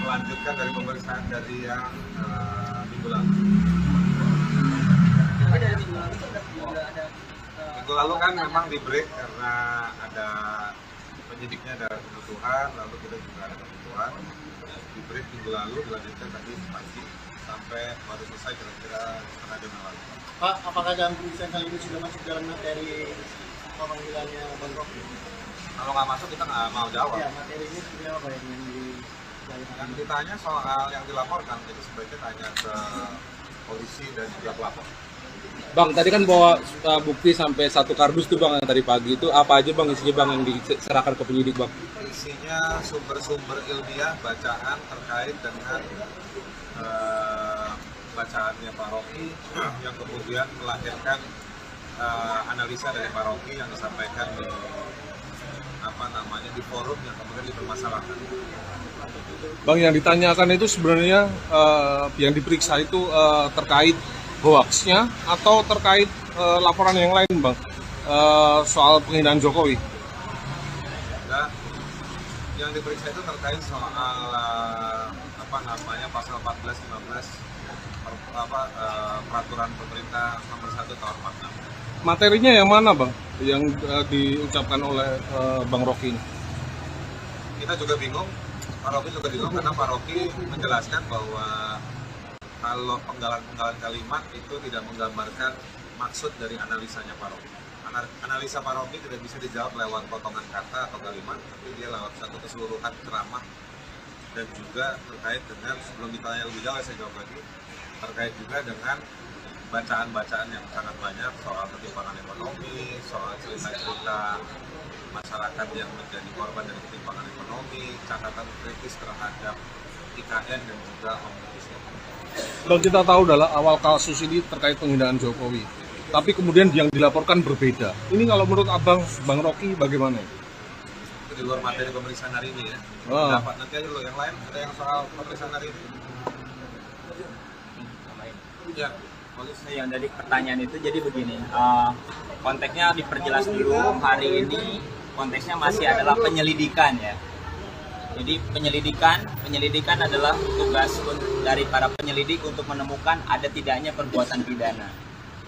Melanjutkan dari pemeriksaan dari yang minggu lalu. Minggu lalu kan memang di break karena ada penyidiknya ada kebutuhan, lalu kita juga ada kebutuhan. Di break minggu lalu dilanjutkan tadi pagi sampai baru selesai kira-kira setengah jam lalu. Pak, apakah dalam pemeriksaan kali ini sudah masuk dalam materi pemanggilannya Bang Rocky? Kalau nggak masuk kita nggak mau jawab. Ya, materinya seperti apa yang Yang ditanya soal yang dilaporkan, jadi sebaiknya tanya ke polisi dan juga pelapor. Bang, tadi kan bawa bukti sampai 1 kardus tuh bang yang tadi pagi itu apa aja bang isinya bang yang diserahkan ke penyidik bang? Isinya sumber-sumber ilmiah bacaan terkait dengan bacaannya Pak Rocky yang kemudian melahirkan analisa dari Pak Rocky yang disampaikan di forum yang kemudian dipermasalahkan. Bang, yang ditanyakan itu sebenarnya yang diperiksa itu terkait hoaxnya atau terkait laporan yang lain bang, soal penghinaan Jokowi? Nah, yang diperiksa itu terkait soal pasal 14-15 peraturan pemerintah nomor 1 tahun 46. Materinya yang mana bang yang diucapkan oleh Bang Rocky ini? Kita juga bingung, Pak Rocky juga bingung karena Pak Rocky menjelaskan bahwa kalau penggalan-penggalan kalimat itu tidak menggambarkan maksud dari analisanya Pak Rocky. Analisa Pak Rocky tidak bisa dijawab lewat potongan kata atau kalimat, tapi dia lewat satu keseluruhan ceramah dan juga terkait dengan, sebelum ditanya lebih jauh saya jawab lagi, terkait juga dengan bacaan-bacaan yang sangat banyak soal ketimpangan ekonomi, soal cerita-cerita masyarakat yang menjadi korban dari ketimpangan ekonomi, catatan kritis terhadap IKN dan juga Omnibus Law. Bang, kita tahu adalah awal kasus ini terkait penghinaan Jokowi, tapi kemudian yang dilaporkan berbeda. Ini kalau menurut abang, Bang Rocky bagaimana? Itu di luar materi pemeriksaan hari ini ya. Dapat nanti aja dulu yang lain, ada yang soal pemeriksaan hari ini. Ya. Yang dari pertanyaan itu jadi begini, konteksnya diperjelas dulu. Hari ini konteksnya masih adalah penyelidikan ya. Jadi penyelidikan adalah tugas dari para penyelidik untuk menemukan ada tidaknya perbuatan pidana.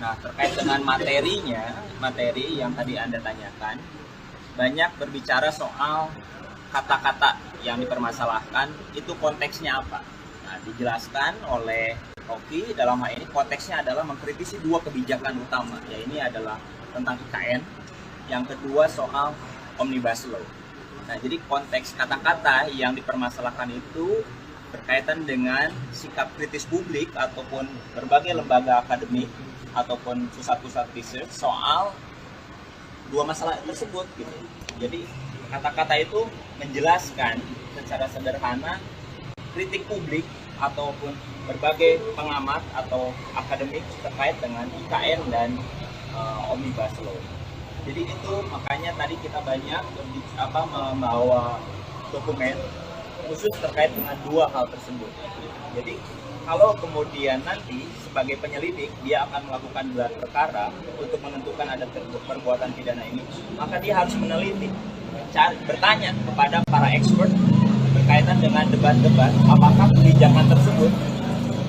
Nah, terkait dengan materi yang tadi Anda tanyakan, banyak berbicara soal kata-kata yang dipermasalahkan, itu konteksnya apa. Nah, dijelaskan oleh Rocky dalam hal ini konteksnya adalah mengkritisi 2 kebijakan utama, ya ini adalah tentang IKN, yang kedua soal Omnibus Law. Nah, jadi konteks kata-kata yang dipermasalahkan itu berkaitan dengan sikap kritis publik ataupun berbagai lembaga akademik ataupun pusat-pusat research soal 2 masalah tersebut gitu. Jadi kata-kata itu menjelaskan secara sederhana kritik publik ataupun berbagai pengamat atau akademik terkait dengan IKN dan Omnibus Law. Jadi itu makanya tadi kita banyak membawa dokumen khusus terkait dengan 2 hal tersebut. Jadi kalau kemudian nanti sebagai penyelidik dia akan melakukan gelar perkara untuk menentukan ada perbuatan pidana ini, maka dia harus meneliti, bertanya kepada para expert berkaitan dengan debat-debat apakah kebijakan tersebut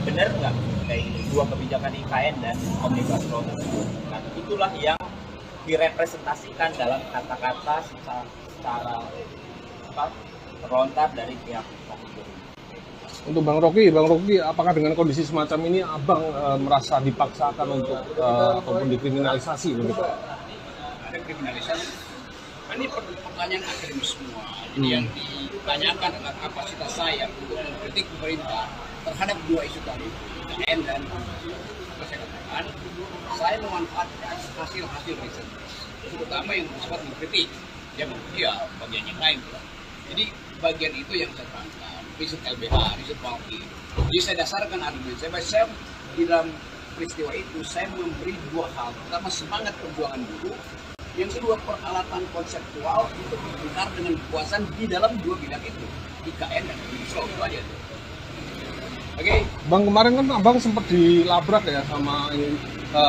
benar nggak kayak 2 kebijakan IKN dan Omnibus Law tersebut. Nah, itulah yang direpresentasikan dalam kata-kata secara terlontar dari pihak Rocky. Untuk Bang Rocky, apakah dengan kondisi semacam ini abang merasa dipaksakan untuk ataupun dikriminalisasi begitu? Ada kriminalisasi. Ini pertanyaan akademis semua. Jadi yang ditanyakan adalah kapasitas saya untuk mengkritik pemerintah terhadap 2 isu tadi, IKN dan kesehatan. Saya memanfaatkan hasil-hasil riset terutama yang bersifat mengkritik, yang bagian yang lain. Jadi bagian itu yang saya tangkap, riset LBH, riset Walki. Jadi saya dasarkan argumen saya di dalam peristiwa itu saya memberi dua hal. Pertama, semangat perjuangan buruh. Yang kedua, peralatan konseptual untuk berbicara dengan kekuasaan di dalam dua bidang itu, IKN dan Omnibus Law. Itu aja. Oke. Bang, kemarin kan abang sempat dilabrak ya sama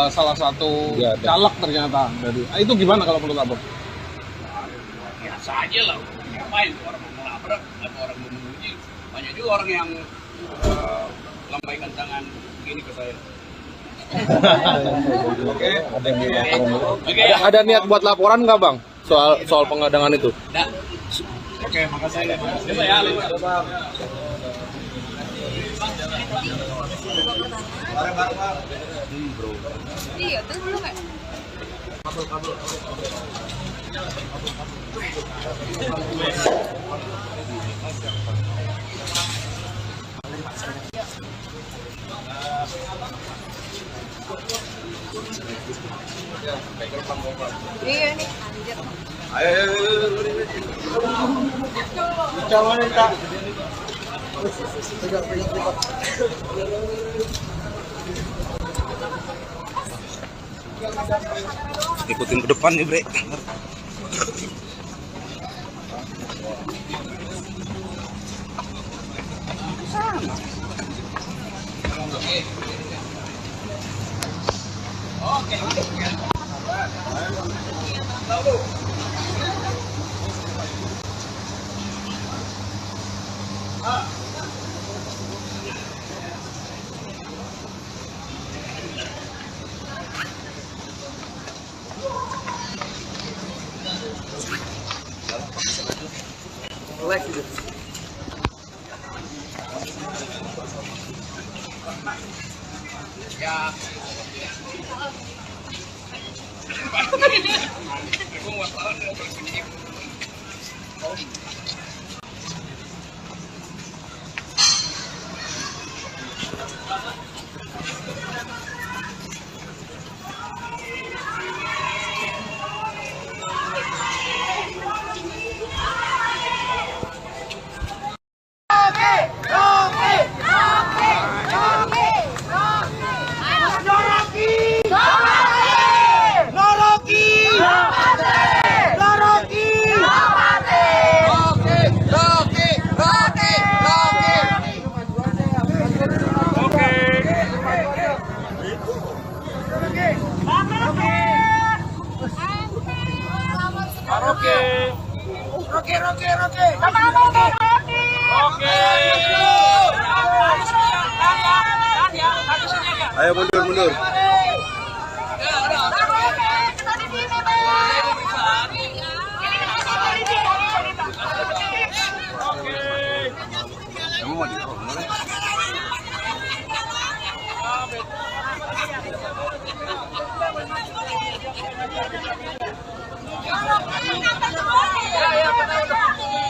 salah satu caleg ternyata dari. Itu gimana kalau menurut abang? Biasa aja lah. Ngapain orang mau melabrak atau orang mau menguji? Banyak juga orang yang lambaikan tangan begini ke saya. Oke. Ada niat buat laporan nggak bang soal pengadangan itu? Nah, oke, makasih. Iya, tuh belum ya? Iya nih, anjir. Ikutin ke depan nih bre. Ya. Ayo mundur.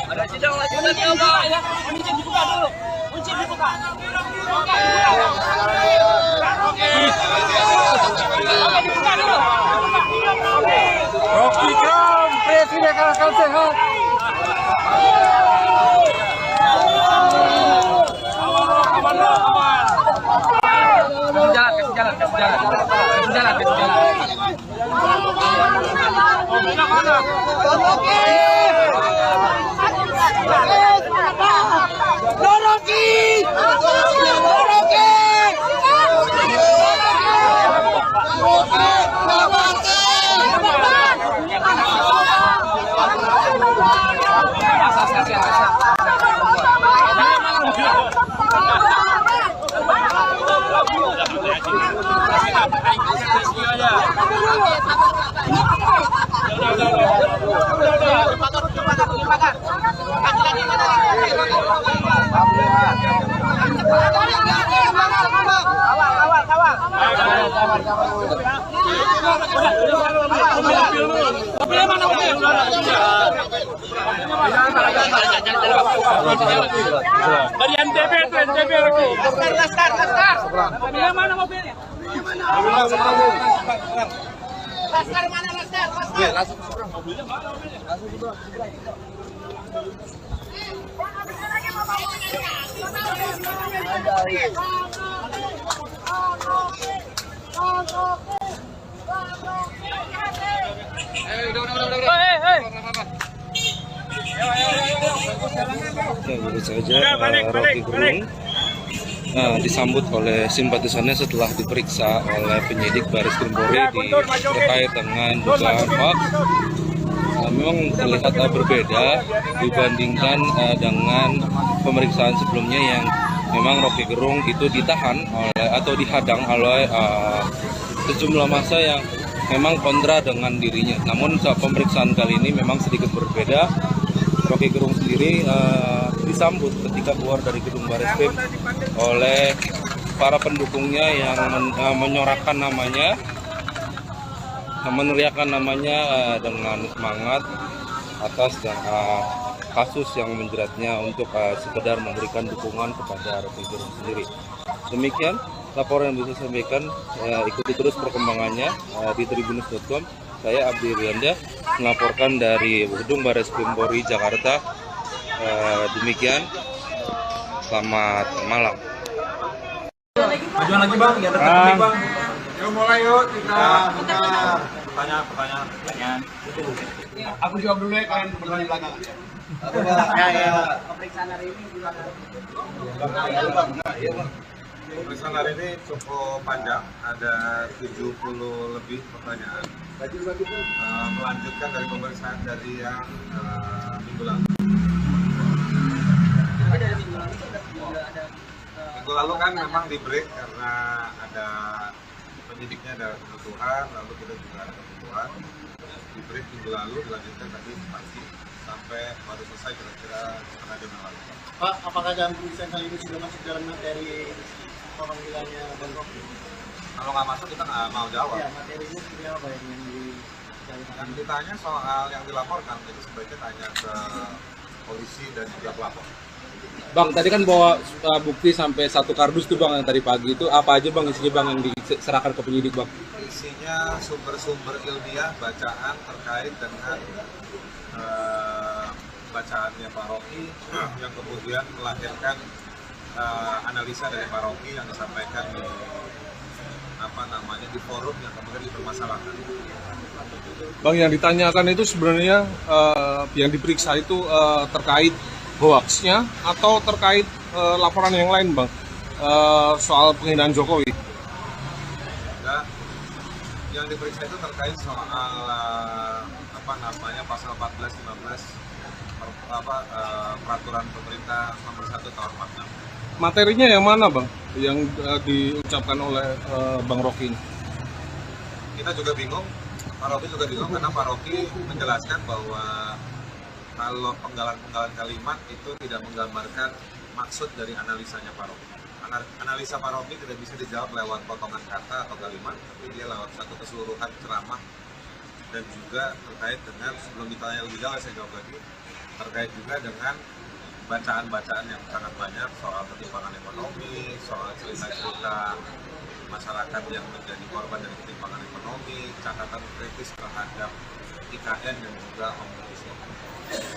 Ada sidang lanjutan ya, Pak. Kunci dibuka dulu. Kunci dibuka. Oke, dibuka dulu. Rocky Kram, Presiden Akal Sehat. Kasih jalan. Dari NTB itu NTB lagi. Laskar. Mobilnya mana mobilnya? Laskar mana Laskar? Laskar. Langsung seberang. Oke, baru saja Rocky Gerung disambut oleh simpatisannya setelah diperiksa oleh penyidik Baris Krim Polri terkait dengan dugaan hoax. Memang terlihat berbeda dibandingkan dengan pemeriksaan sebelumnya yang memang Rocky Gerung itu ditahan oleh atau dihadang oleh sejumlah massa yang memang kontra dengan dirinya. Namun saat pemeriksaan kali ini memang sedikit berbeda. Rocky Gerung sendiri disambut ketika keluar dari gedung Bareskrim oleh para pendukungnya yang menyorakan namanya, meneriakan namanya dengan semangat atas kasus yang menjeratnya untuk sekedar memberikan dukungan kepada Rocky Gerung sendiri. Demikian laporan yang bisa saya sampaikan. Ikuti terus perkembangannya di tribunnews.com. Saya Abdi Rianda melaporkan dari gedung Bareskrim Polri Jakarta. Demikian, selamat malam. Majuan lagi bang, ya dekat bang. Yuk mulai yuk kita Pertanyaan. Aku jawab dulu ya, kalian bertanya belakang. Pemeriksaan hari ini gimana? Pemeriksaan hari ini cukup panjang, ada 70 lebih pertanyaan. Melanjutkan dari pemeriksaan dari yang minggu lalu. Minggu lalu kan memang di break karena ada penyidiknya ada kebutuhan, lalu kita juga ada kebutuhan. Di break minggu lalu dilanjutkan tadi pagi sampai baru selesai kira-kira setengah jam yang lalu. Pak, apakah dalam pemeriksaan kali ini sudah masuk dalam materi pemanggilannya Bang Rocky? Kalau nggak masuk kita nggak mau jawab. Ya, materinya seperti apa yang Yang ditanya soal yang dilaporkan, jadi sebaiknya tanya ke polisi dan juga pelapor. Bang, tadi kan bawa bukti sampai 1 kardus tuh bang yang tadi pagi itu apa aja bang isinya bang yang diserahkan ke penyidik bang? Isinya sumber-sumber ilmiah bacaan terkait dengan bacaannya Pak Rocky yang kemudian melahirkan analisa dari Pak Rocky yang disampaikan di forum yang kemudian dipermasalahkan. Bang, yang ditanyakan itu sebenarnya yang diperiksa itu terkait hoaxnya atau terkait laporan yang lain bang, soal penghinaan Jokowi? Enggak, yang diperiksa itu terkait soal pasal 14-15 peraturan pemerintah nomor 1 tahun 46. Materinya yang mana bang yang diucapkan oleh Bang Rocky? Kita juga bingung, Pak Rocky juga bingung karena Pak Rocky menjelaskan bahwa kalau penggalan-penggalan kalimat itu tidak menggambarkan maksud dari analisanya Pak Rocky. Analisa Pak Rocky tidak bisa dijawab lewat potongan kata atau kalimat, tapi dia lewat satu keseluruhan ceramah dan juga terkait dengan, sebelum ditanya lebih jauh saya jawab lagi, terkait juga dengan bacaan-bacaan yang sangat banyak soal ketimpangan ekonomi, soal cerita-cerita masyarakat yang menjadi korban dari ketimpangan ekonomi, catatan kritis terhadap IKN dan juga Omnibus Law.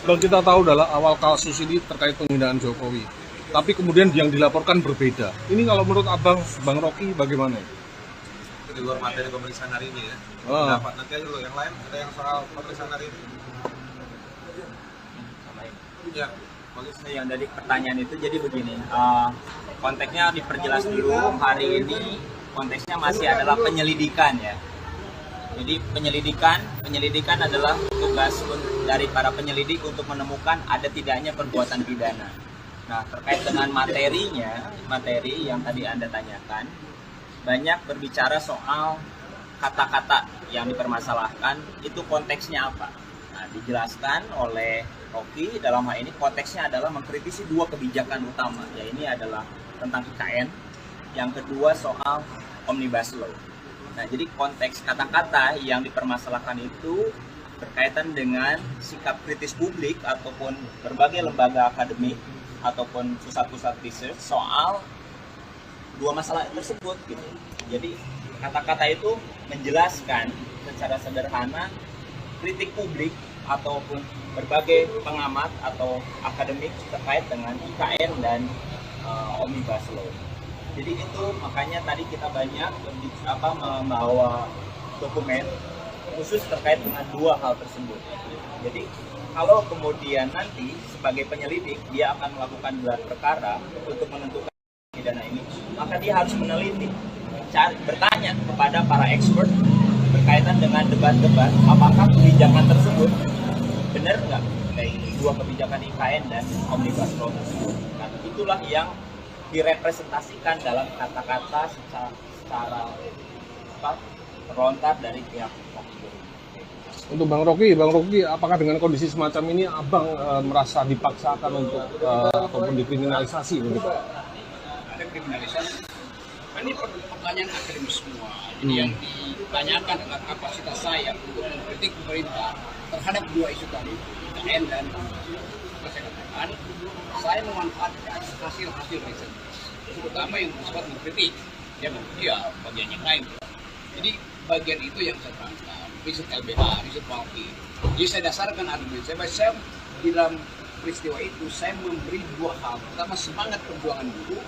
Bang, kita tahu adalah awal kasus ini terkait penghinaan Jokowi, tapi kemudian yang dilaporkan berbeda. Ini kalau menurut abang, Bang Rocky bagaimana? Itu di luar materi pemeriksaan hari ini ya. Dapat nanti aja dulu yang lain, ada yang soal pemeriksaan hari ini. Ya. Yang dari pertanyaan itu jadi begini, konteksnya diperjelas dulu. Hari ini konteksnya masih adalah penyelidikan ya. Jadi penyelidikan adalah tugas dari para penyelidik untuk menemukan ada tidaknya perbuatan pidana. Nah, terkait dengan materi yang tadi Anda tanyakan, banyak berbicara soal kata-kata yang dipermasalahkan, itu konteksnya apa. Nah, dijelaskan oleh Rocky dalam hal ini konteksnya adalah mengkritisi 2 kebijakan utama, ya ini adalah tentang IKN, yang kedua soal Omnibus Law. Nah, jadi konteks kata-kata yang dipermasalahkan itu berkaitan dengan sikap kritis publik ataupun berbagai lembaga akademik ataupun pusat-pusat research soal 2 masalah tersebut gitu. Jadi Kata-kata itu menjelaskan secara sederhana kritik publik ataupun berbagai pengamat atau akademik terkait dengan IKN dan Omnibus Law. Jadi itu makanya tadi kita banyak membawa dokumen khusus terkait dengan dua hal tersebut. Jadi kalau kemudian nanti sebagai penyelidik dia akan melakukan gelar perkara untuk menentukan pidana ini, maka dia harus meneliti, bertanya kepada para expert berkaitan dengan debat-debat apakah kebijakan tersebut benar nggak kayak dua kebijakan IKN dan Omnibus Law tersebut. Nah, itulah yang direpresentasikan dalam kata-kata secara frontal dari pihak Rocky. Untuk Bang Rocky, apakah dengan kondisi semacam ini Abang merasa dipaksakan untuk ataupun dikriminalisasi begitu? Ada kriminalisasi. Ini pertanyaan akademis semua. Jadi yang ditanyakan adalah kapasitas saya untuk mengkritik pemerintah terhadap dua isu tadi, IKN dan kesehatan. Saya memanfaatkan hasil-hasil riset, terutama yang bersifat mengkritik, ya bagian yang lain. Jadi bagian itu yang saya tangkap, riset LBH, riset Walki. Jadi saya dasarkan argumen saya di dalam peristiwa itu saya memberi dua hal. Pertama, semangat perjuangan buruh.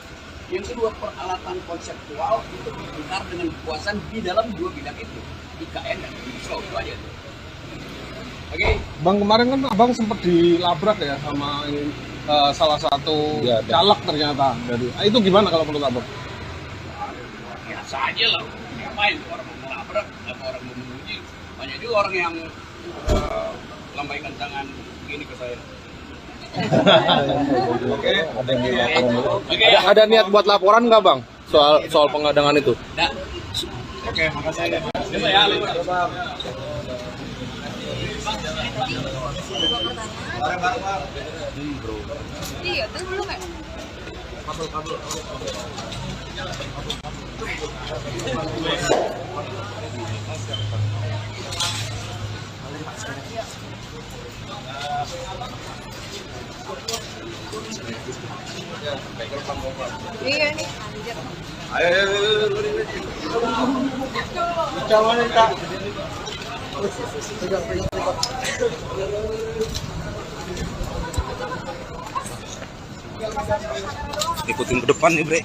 Yang kedua, peralatan konseptual untuk berbicara dengan kekuasaan di dalam dua bidang itu, IKN dan Omnibus Law. Itu aja tuh. Oke. Bang, kemarin kan Abang sempat dilabrak ya sama salah satu caleg ternyata. Jadi itu gimana kalau menurut Abang? Biasa aja lah. Ngapain orang mau melabrak atau orang mau memuji? Banyak juga orang yang lambaikan tangan begini ke saya. Ada niat buat laporan nggak Bang soal pengadangan itu? Nah, oke, makasih. Iya, itu belum ya? Iya nih, anjir. Ikutin ke depan nih, Bre.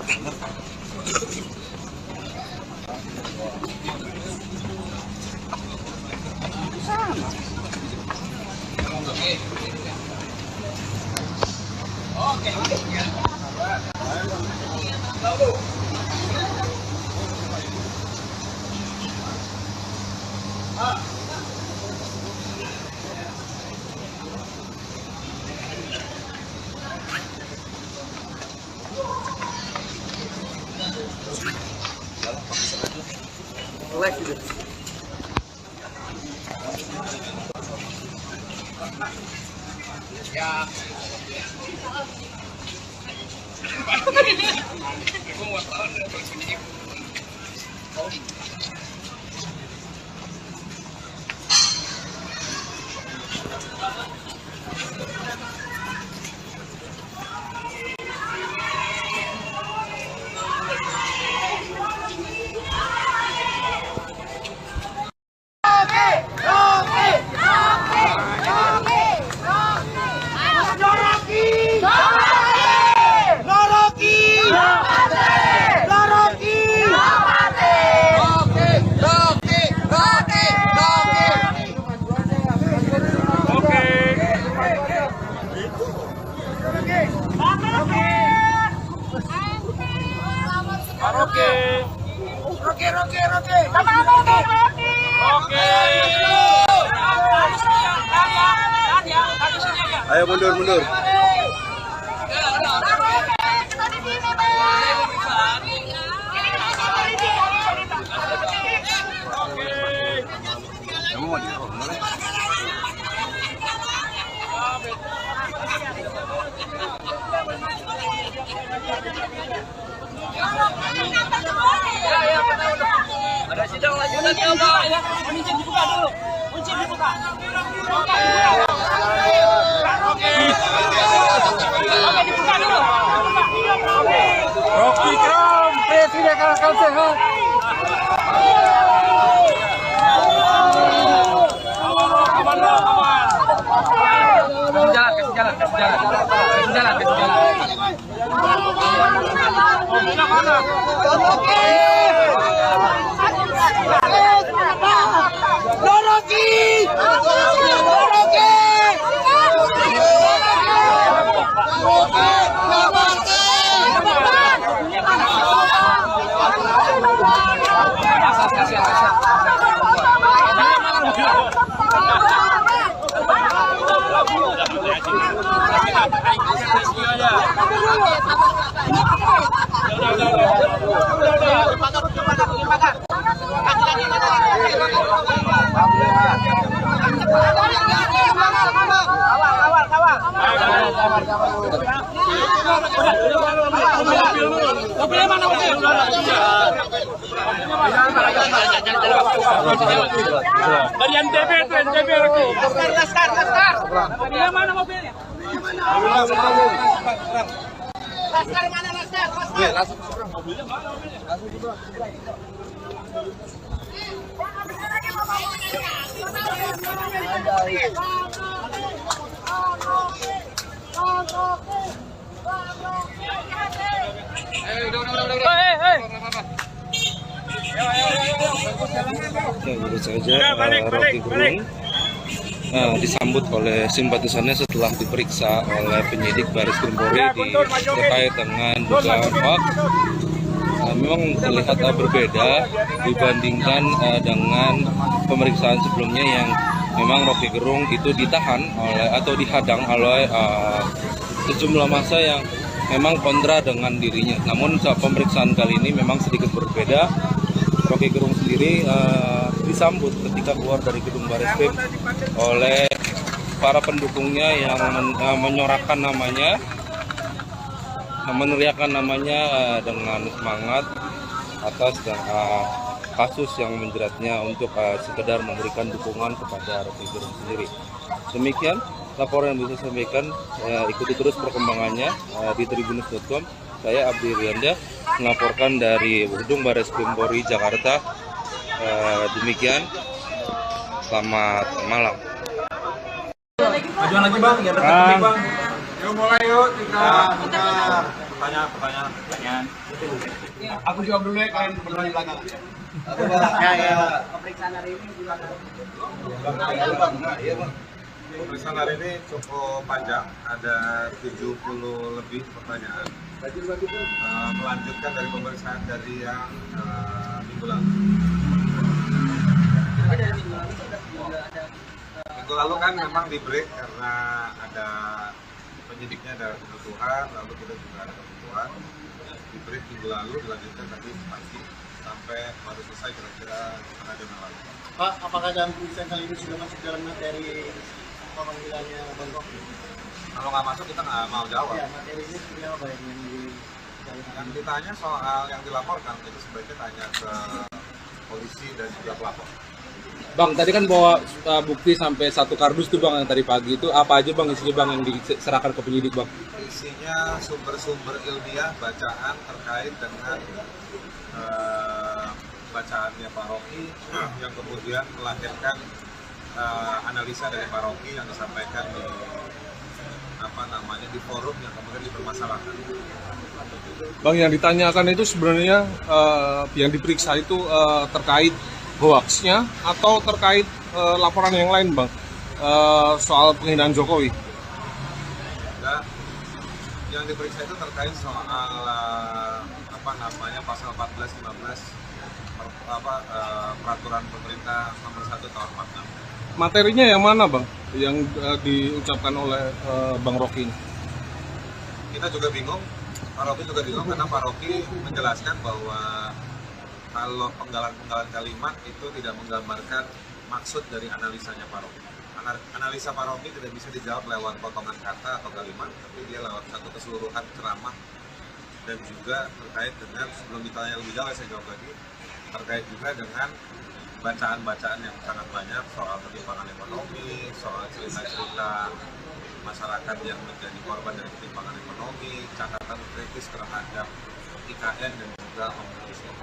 Ya. Ayo mundur. Ada sidang lanjutan ya, Pak. Kunci dibuka dulu. Kunci dibuka. Oke, dibuka dulu. Rocky Kram, presiden kalahkan sehat. Mobilnya mana mobil? Dari NTB itu NTB lagi. Laskar. Mobilnya mana mobilnya? Laskar mana Laskar? Ya, baru saja Rocky Gerung disambut oleh simpatisannya setelah diperiksa oleh penyidik Baris Krim Polri terkait dengan dugaan hoax. Memang terlihat berbeda dibandingkan dengan pemeriksaan sebelumnya yang memang Rocky Gerung itu ditahan oleh atau dihadang oleh sejumlah massa yang memang kontra dengan dirinya. Namun saat pemeriksaan kali ini memang sedikit berbeda. Rocky Gerung sendiri disambut ketika keluar dari gedung Bareskrim oleh para pendukungnya yang menyorakan namanya, meneriakan namanya dengan semangat atas kasus yang menjeratnya untuk sekedar memberikan dukungan kepada Rocky Gerung sendiri. Demikian laporan yang bisa saya sampaikan. Ikuti terus perkembangannya di tribunnews.com. Saya Abdi Rianda melaporkan dari gedung Bareskrim Polri Jakarta. Demikian, selamat malam. Majuan lagi bang, biar tertib bang. Yuk mulai yuk, kita Pertanyaan. Aku jawab dulu ya, kalian berdua di belakang. Pemeriksaan hari ini gimana? pemeriksaan hari ini cukup panjang, ada 70 lebih pertanyaan. Melanjutkan dari pemeriksaan dari yang minggu lalu. Minggu lalu kan memang di break karena ada penyidiknya ada kebutuhan, lalu kita juga ada kebutuhan. Di break minggu lalu dilanjutkan tadi pagi sampai baru selesai kira-kira setengah jam yang lalu. Pak, apakah dalam pemeriksaan kali ini sudah masuk dalam materi pemanggilannya Bang Rocky? Kalau nggak masuk kita nggak mau jawab. Ya, materi ini seperti apa Pak Yang ditanya soal yang dilaporkan itu sebaiknya tanya ke polisi dan juga pelapor. Bang, tadi kan bawa bukti sampai 1 kardus tuh bang yang tadi pagi itu apa aja bang isinya bang yang diserahkan ke penyidik bang? Isinya sumber-sumber ilmiah bacaan terkait dengan bacaannya Pak Rocky yang kemudian melahirkan analisa dari Pak Rocky yang disampaikan di forum yang kemudian dipermasalahkan. Bang, yang ditanyakan itu sebenarnya yang diperiksa itu terkait hoaxnya atau terkait laporan yang lain bang, soal penghinaan Jokowi? Enggak, yang diperiksa itu terkait soal pasal 14-15 peraturan pemerintah nomor 1 tahun 46. Materinya yang mana bang, yang diucapkan oleh Bang Rocky ini? Kita juga bingung, Pak Rocky juga bingung karena Pak Rocky menjelaskan bahwa kalau penggalan-penggalan kalimat itu tidak menggambarkan maksud dari analisanya Pak Rocky. Analisa Pak Rocky tidak bisa dijawab lewat potongan kata atau kalimat, tapi dia lewat satu keseluruhan ceramah dan juga terkait dengan, sebelum ditanya lebih jauh saya jawab lagi, terkait juga dengan bacaan-bacaan yang sangat banyak soal ketimpangan ekonomi, soal cerita-cerita masyarakat yang menjadi korban dari ketimpangan ekonomi, catatan kritis terhadap IKN dan juga Omnibus Law.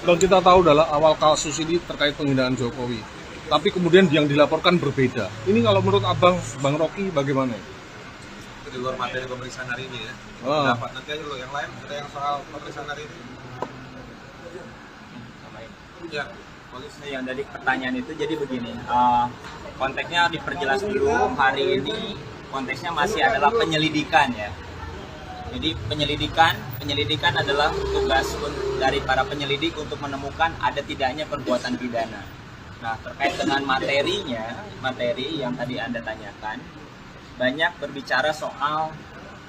Bang, kita tahu adalah awal kasus ini terkait penghinaan Jokowi, tapi kemudian yang dilaporkan berbeda. Ini kalau menurut abang, Bang Rocky bagaimana? di luar materi pemeriksaan hari ini ya. Dapat nanti aja dulu yang lain, ada yang soal pemeriksaan hari ini. Ya, polisi. Yang dari pertanyaan itu jadi begini, konteksnya diperjelas dulu. Hari ini konteksnya masih adalah penyelidikan ya. Jadi penyelidikan adalah tugas dari para penyelidik untuk menemukan ada tidaknya perbuatan pidana. Nah, terkait dengan materi yang tadi Anda tanyakan, banyak berbicara soal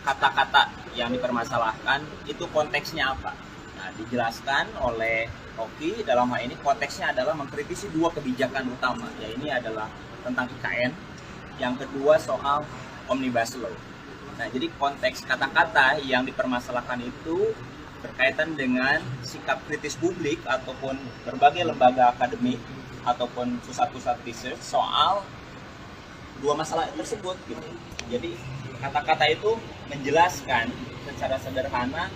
kata-kata yang dipermasalahkan, itu konteksnya apa. Nah, dijelaskan oleh Rocky, dalam hal ini konteksnya adalah mengkritisi dua kebijakan utama, ya ini adalah tentang IKN, yang kedua soal Omnibus Law. Nah, jadi konteks kata-kata yang dipermasalahkan itu berkaitan dengan sikap kritis publik ataupun berbagai lembaga akademik ataupun pusat-pusat research soal dua masalah tersebut gitu. Jadi kata-kata itu menjelaskan secara sederhana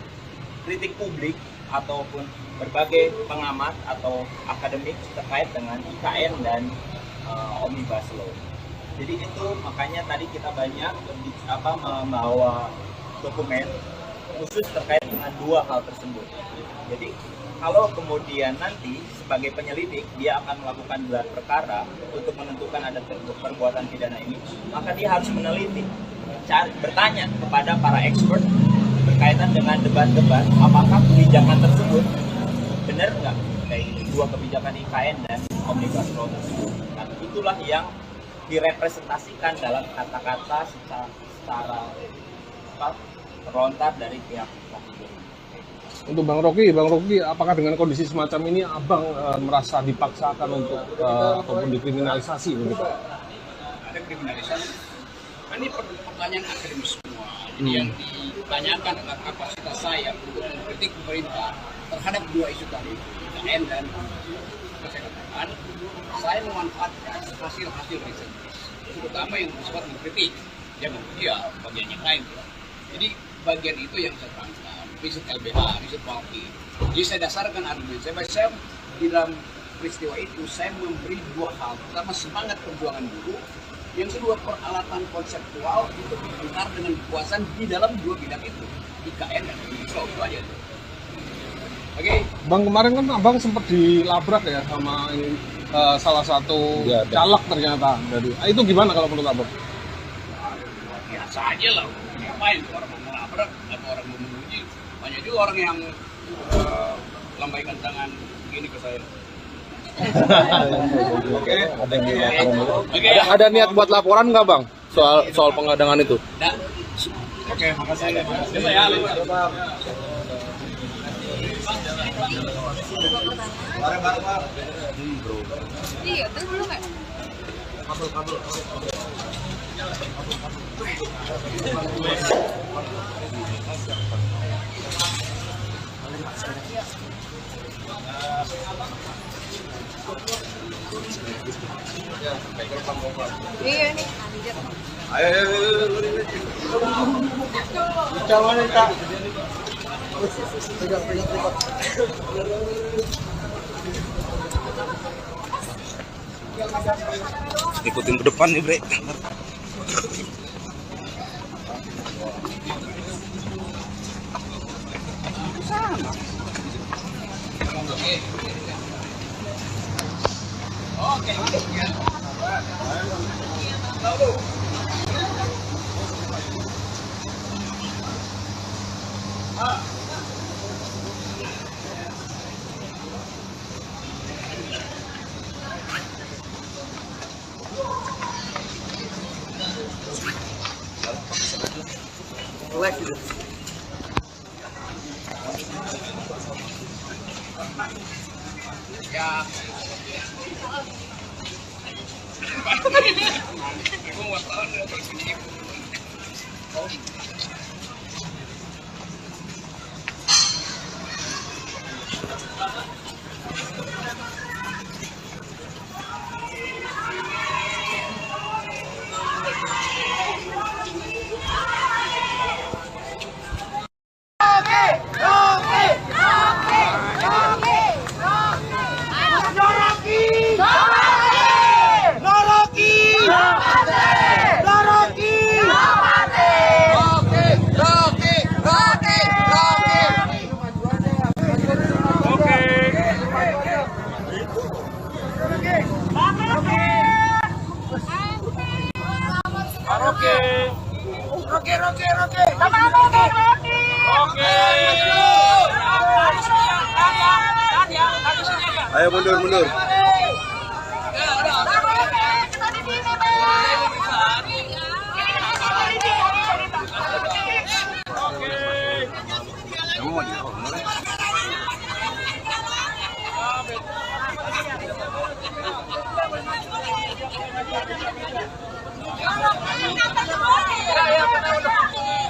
kritik publik ataupun berbagai pengamat atau akademik terkait dengan IKN dan Omnibus Law. Jadi itu makanya tadi kita banyak membawa dokumen khusus terkait dengan dua hal tersebut. Jadi kalau kemudian nanti sebagai penyelidik dia akan melakukan gelar perkara untuk menentukan ada perbuatan pidana ini, maka dia harus meneliti, bertanya kepada para expert berkaitan dengan debat-debat apakah kebijakan tersebut benar nggak kayak dua kebijakan IKN dan Omnibus Law tersebut. Nah, itulah yang direpresentasikan dalam kata-kata secara terlontar dari pihak Rocky. Untuk Bang Rocky, apakah dengan kondisi semacam ini Abang merasa dipaksakan untuk ataupun dikriminalisasi begitu? Ada kriminalisasi. Ini pertanyaan akademis semua. Jadi yang ditanyakan adalah kapasitas saya untuk mengkritik pemerintah terhadap dua isu tadi, IKN dan kesehatan. Saya memanfaatkan hasil-hasil riset, terutama yang bersifat mengkritik, jangan dia bagian yang lain. Jadi bagian itu yang saya terangkan, riset LBH, riset Walki. Jadi saya dasarkan argumen saya di dalam peristiwa itu saya memberi dua hal. Pertama, semangat perjuangan buruh. Yang kedua, peralatan konseptual untuk berbicara dengan kekuasaan di dalam dua bidang itu, IKN dan Omnibus Law. Itu aja. Oke. Bang, kemarin kan Abang sempat dilabrak ya sama salah satu caleg ternyata. Jadi, itu gimana kalau menurut Abang? Biasa aja lah. Ngapain tuh orang mau melabrak atau orang mau menguji? Banyak juga orang yang lambaikan tangan begini ke saya. Ada niat buat laporan nggak Bang soal pengadangan itu? Oke, makasih. Bareng-bareng Pak. Iya, terus belum kan? Kabel. Iya nih, anjir. Ayo. Jangan Kak. Ikutin ke depan nih, Bre. Ayo mundur.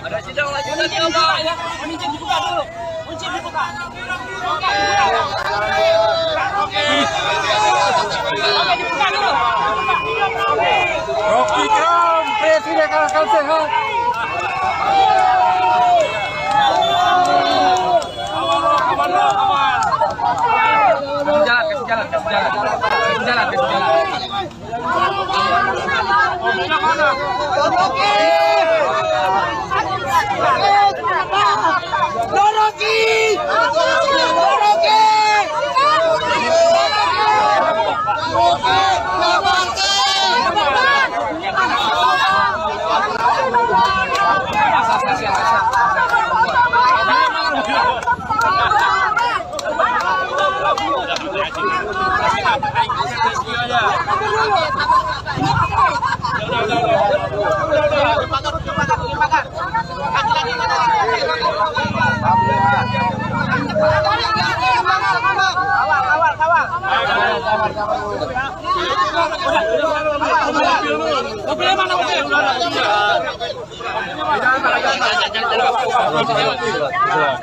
Ada sidang lanjutannya Pak ya. Kunci dibuka dulu. Kunci dibuka. Oke, dibuka dulu. Rocky Gerung, Presiden akal sehat.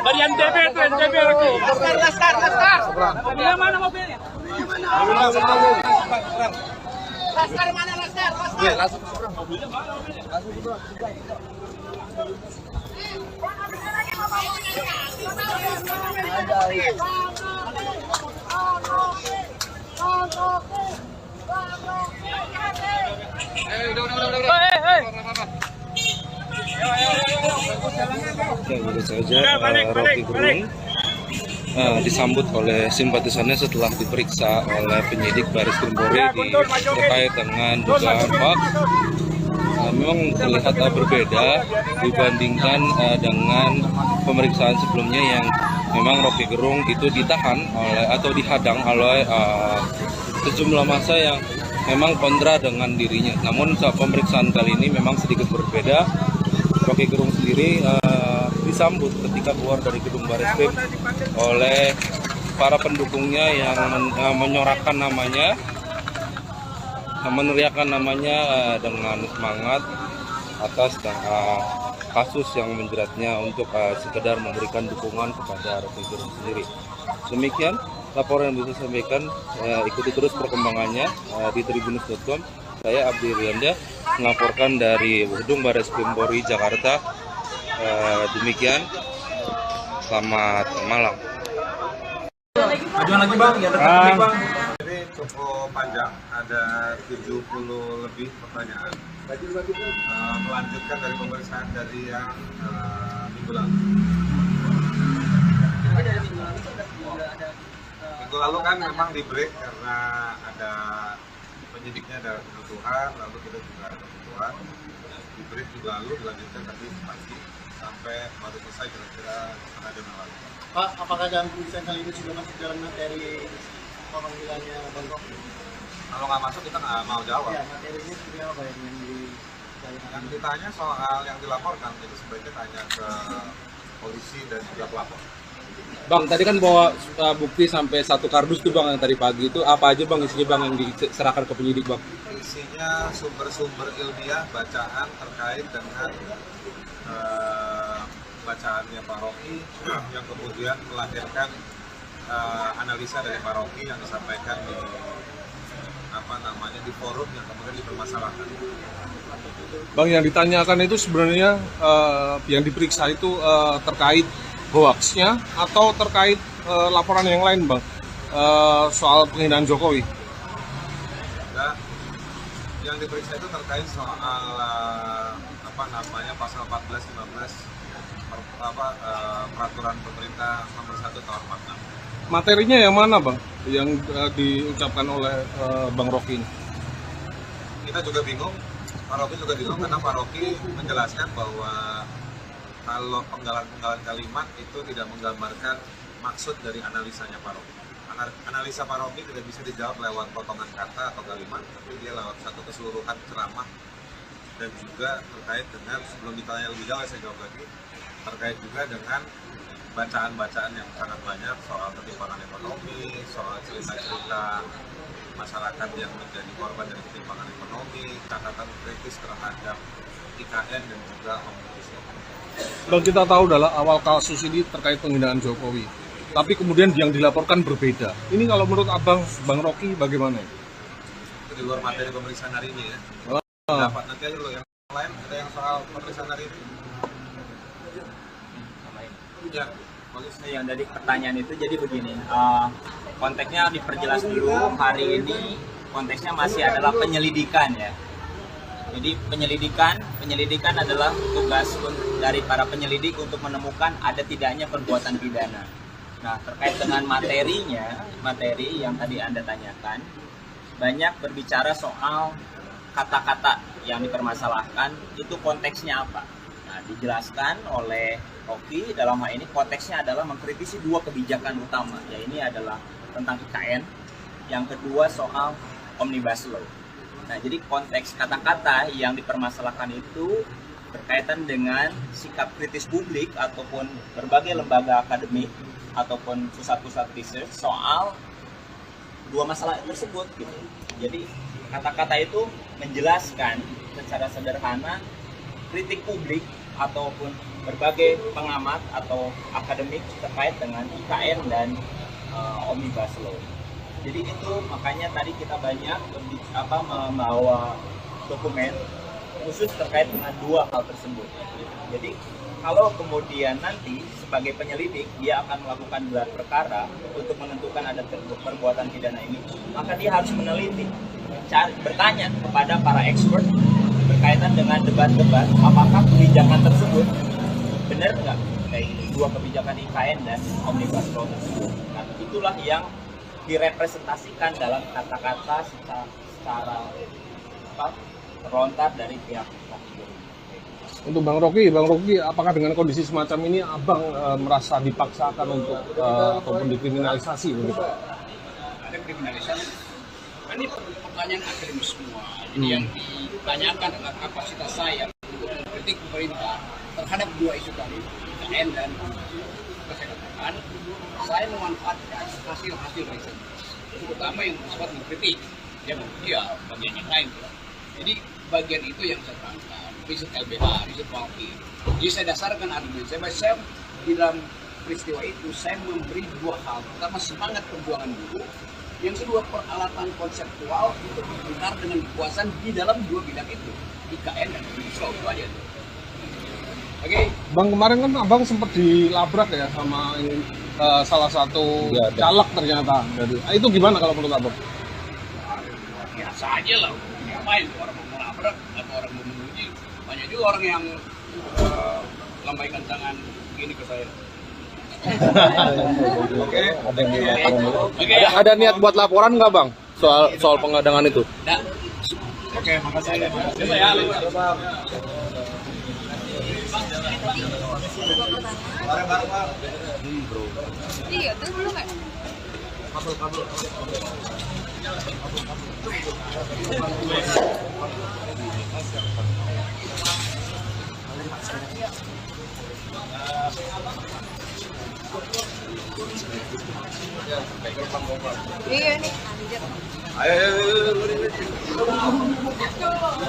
Dari NTB itu NTB lagi. Laskar. Mobilnya mana mobilnya? Laskar mana Laskar? Ya, baru saja Rocky Gerung disambut oleh simpatisannya setelah diperiksa oleh penyidik Baris Krim Polri terkait dengan dugaan hoax. Memang terlihat berbeda dibandingkan dengan pemeriksaan sebelumnya yang memang Rocky Gerung itu ditahan atau dihadang oleh sejumlah massa yang memang kontra dengan dirinya. Namun saat pemeriksaan kali ini memang sedikit berbeda. Rocky Gerung sendiri disambut ketika keluar dari gedung Bareskrim oleh para pendukungnya yang menyorakan namanya, meneriakan namanya dengan semangat atas kasus yang menjeratnya untuk sekedar memberikan dukungan kepada Rocky Gerung sendiri. Demikian laporan yang bisa saya sampaikan. Ikuti terus perkembangannya di tribunnews.com. Saya Abdi Rianda melaporkan dari gedung Bareskrim Polri Jakarta. Demikian, selamat malam. Ajuan lagi bang, ya bang. Ini cukup panjang, ada 70 lebih pertanyaan. Melanjutkan dari pemeriksaan dari yang minggu lalu. Minggu lalu kan memang di break karena ada penyidiknya ada kebutuhan, lalu kita juga ada kebutuhan. Di break minggu lalu dilanjutkan tadi pagi sampai baru selesai kira-kira setengah jam yang lalu. Pak, apakah dalam pemeriksaan kali ini sudah masuk dalam materi pemanggilannya Bang Rocky? Kalau nggak masuk kita nggak mau jawab. Ya, materinya seperti apa yang Yang ditanya soal yang dilaporkan itu sebaiknya tanya ke polisi dan juga pelapor. Bang, tadi kan bawa bukti sampai 1 kardus tuh bang yang tadi pagi itu apa aja bang isinya bang yang diserahkan ke penyidik bang? Isinya sumber-sumber ilmiah bacaan terkait dengan bacaannya Pak Rocky yang kemudian melahirkan analisa dari Pak Rocky yang disampaikan di forum yang kemudian dipermasalahkan. Bang, yang ditanyakan itu sebenarnya yang diperiksa itu terkait hoaxnya atau terkait laporan yang lain bang, soal penghinaan Jokowi? Nah, yang diperiksa itu terkait soal pasal 14-15 peraturan pemerintah nomor 1 tahun 46. Materinya yang mana bang yang diucapkan oleh Bang Rocky ini? Kita juga bingung, Pak Rocky juga bingung karena Pak Rocky menjelaskan bahwa kalau penggalan kalimat itu tidak menggambarkan maksud dari analisanya Pak Rocky. Analisa Pak Rocky tidak bisa dijawab lewat potongan kata atau kalimat, tapi dia lewat satu keseluruhan ceramah dan juga terkait dengan, sebelum ditanya lebih jauh saya jawab lagi, terkait juga dengan bacaan-bacaan yang sangat banyak soal ketimpangan ekonomi, soal cerita-cerita masyarakat yang menjadi korban dari ketimpangan ekonomi, catatan kritis terhadap IKN dan juga Omnibus Law. Bang, kita tahu dalam awal kasus ini terkait penghinaan Jokowi, tapi kemudian yang dilaporkan berbeda. Ini kalau menurut Abang, Bang Rocky bagaimana? Itu di luar materi pemeriksaan hari ini ya. Dapat nanti aja dulu yang lain, ada yang soal pemeriksaan hari ini. Ya, Yang dari pertanyaan itu jadi begini, konteksnya diperjelas dulu. Hari ini konteksnya masih adalah penyelidikan ya. Jadi penyelidikan adalah tugas dari para penyelidik untuk menemukan ada tidaknya perbuatan pidana. Nah, terkait dengan materi yang tadi Anda tanyakan, banyak berbicara soal kata-kata yang dipermasalahkan, itu konteksnya apa. Nah, dijelaskan oleh Rocky dalam hal ini konteksnya adalah mengkritisi dua kebijakan utama, ya ini adalah tentang IKN, yang kedua soal Omnibus Law. Nah, jadi konteks kata-kata yang dipermasalahkan itu berkaitan dengan sikap kritis publik ataupun berbagai lembaga akademik ataupun pusat-pusat research soal dua masalah tersebut gitu. Jadi kata-kata itu menjelaskan secara sederhana kritik publik ataupun berbagai pengamat atau akademik terkait dengan IKN dan Omnibus Law. Jadi itu makanya tadi kita banyak membawa dokumen khusus terkait dengan dua hal tersebut. Jadi kalau kemudian nanti sebagai penyelidik dia akan melakukan gelar perkara untuk menentukan ada perbuatan pidana ini, maka dia harus meneliti, bertanya kepada para expert berkaitan dengan debat-debat apakah kebijakan tersebut benar nggak kayak dua kebijakan IKN dan Omnibus Law tersebut. Nah, itulah yang direpresentasikan dalam kata-kata secara terlontar dari pihak Rocky. Untuk Bang Rocky, apakah dengan kondisi semacam ini Abang merasa dipaksakan untuk ataupun dikriminalisasi begitu? Ada kriminalisasi. Ini pertanyaan akademis semua. Jadi yang ditanyakan adalah kapasitas saya untuk mengkritik pemerintah terhadap dua isu tadi, IKN dan kesehatan. Saya memanfaatkan hasil-hasil riset, terutama yang bersifat mengkritik, yang bagian yang lain. Jadi bagian itu yang saya terangkan, riset LBH, riset Walki. Jadi saya dasarkan argumen saya di dalam peristiwa itu saya memberi dua hal. Pertama, semangat perjuangan buruh. Yang kedua, peralatan konseptual untuk berbentar dengan kekuasaan di dalam dua bidang itu, IKN dan Omnibus Law. Itu aja. Oke. Bang, kemarin kan Abang sempat dilabrak ya sama salah satu caleg ternyata. Jadi, itu gimana kalau menurut Abang? Biasa aja lah. Ngapain orang mau melabrak atau orang mau menguji? Banyak juga orang yang lambaikan tangan begini ke saya. Oke. Ada niat buat laporan nggak Bang soal pengadangan itu? Nah, oke, makasih. Iya, terus belum kan? Iya nih, anjir.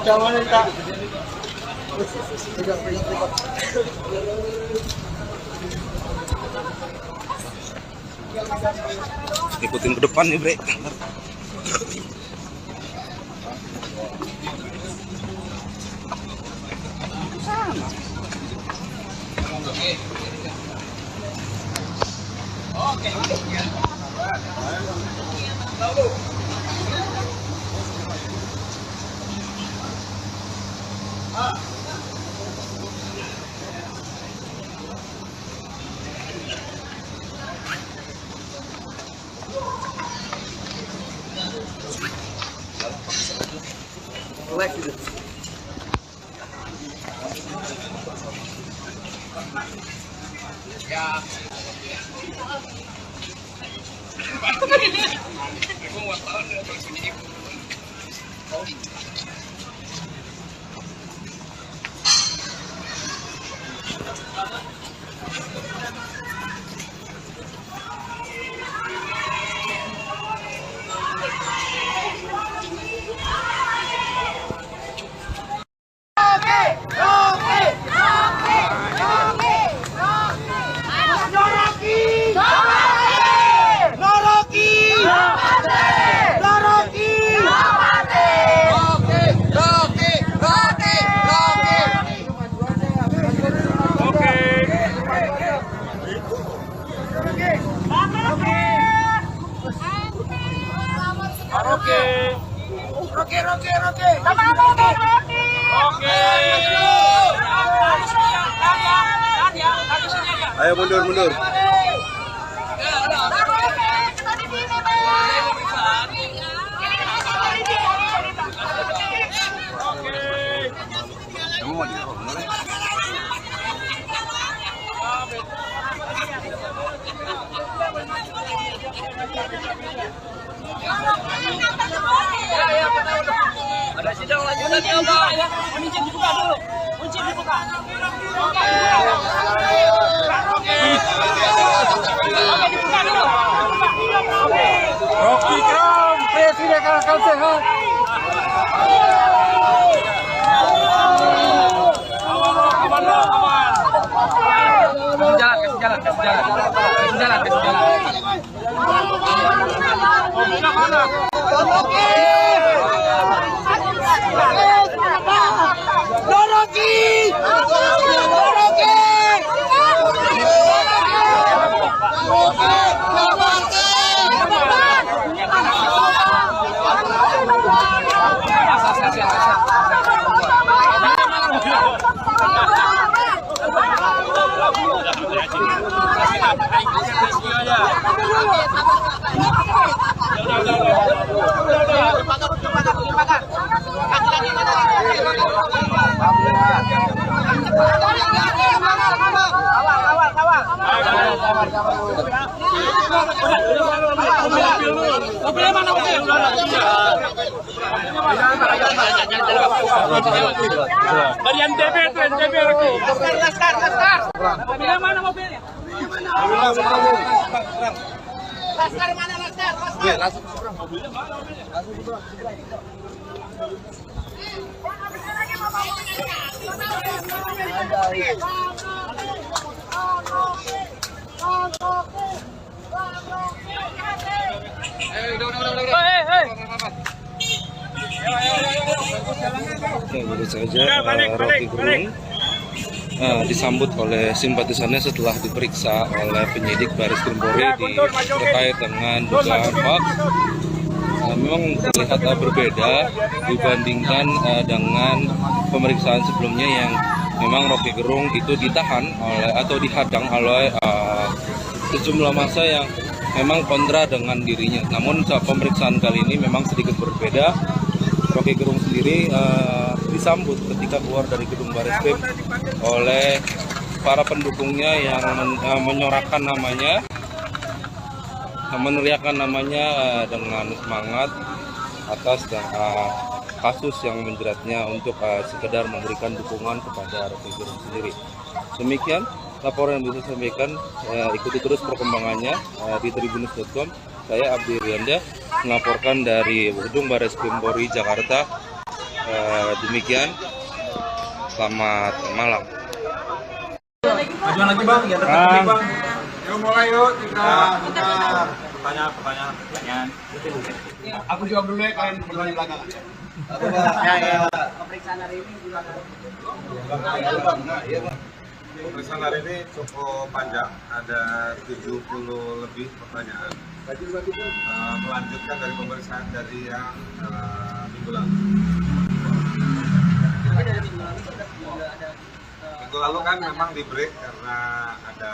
Jangan Kak. Ikutin ke depan nih, Bre. Oke. Ya. Ayo mundur. Ada sidang lanjutan ya, Pak. Kunci dibuka dulu. Kunci dibuka. Oke, dibuka dulu. Rocky Kram, Presiden Akal Sehat. Kasih Dari NTB itu, NTB lagi. Laskar. Bila mana mobilnya? Laskar mana Laskar? Mobilnya mana mobilnya? Oke, baru saja Rocky Gerung disambut oleh simpatisannya setelah diperiksa oleh penyidik Baris Krim Polri terkait dengan dugaan hoax. Memang terlihat berbeda dibandingkan dengan pemeriksaan sebelumnya yang memang Rocky Gerung itu ditahan oleh atau dihadang oleh sejumlah massa yang memang kontra dengan dirinya. Namun saat pemeriksaan kali ini memang sedikit berbeda. Rocky Gerung sendiri disambut ketika keluar dari gedung Bareskrim oleh para pendukungnya yang menyorakan namanya, meneriakkan namanya dengan semangat atas kasus yang menjeratnya untuk sekedar memberikan dukungan kepada Rocky Gerung sendiri. Demikian laporan yang bisa saya sampaikan. Ikuti terus perkembangannya di tribunnews.com. Saya Abdi Rianda melaporkan dari gedung Bareskrim Polri Jakarta. Demikian, selamat malam. Majuan lagi bang, ya dekat bang. Yuk mulai yuk, Pertanyaan. Aku jawab dulu ya, kalian berdua di belakang. Pemeriksaan hari ini gimana? Pemeriksaan hari ini cukup panjang, ada 70 lebih pertanyaan. Melanjutkan dari pemeriksaan dari yang minggu lalu. Minggu lalu kan memang di break karena ada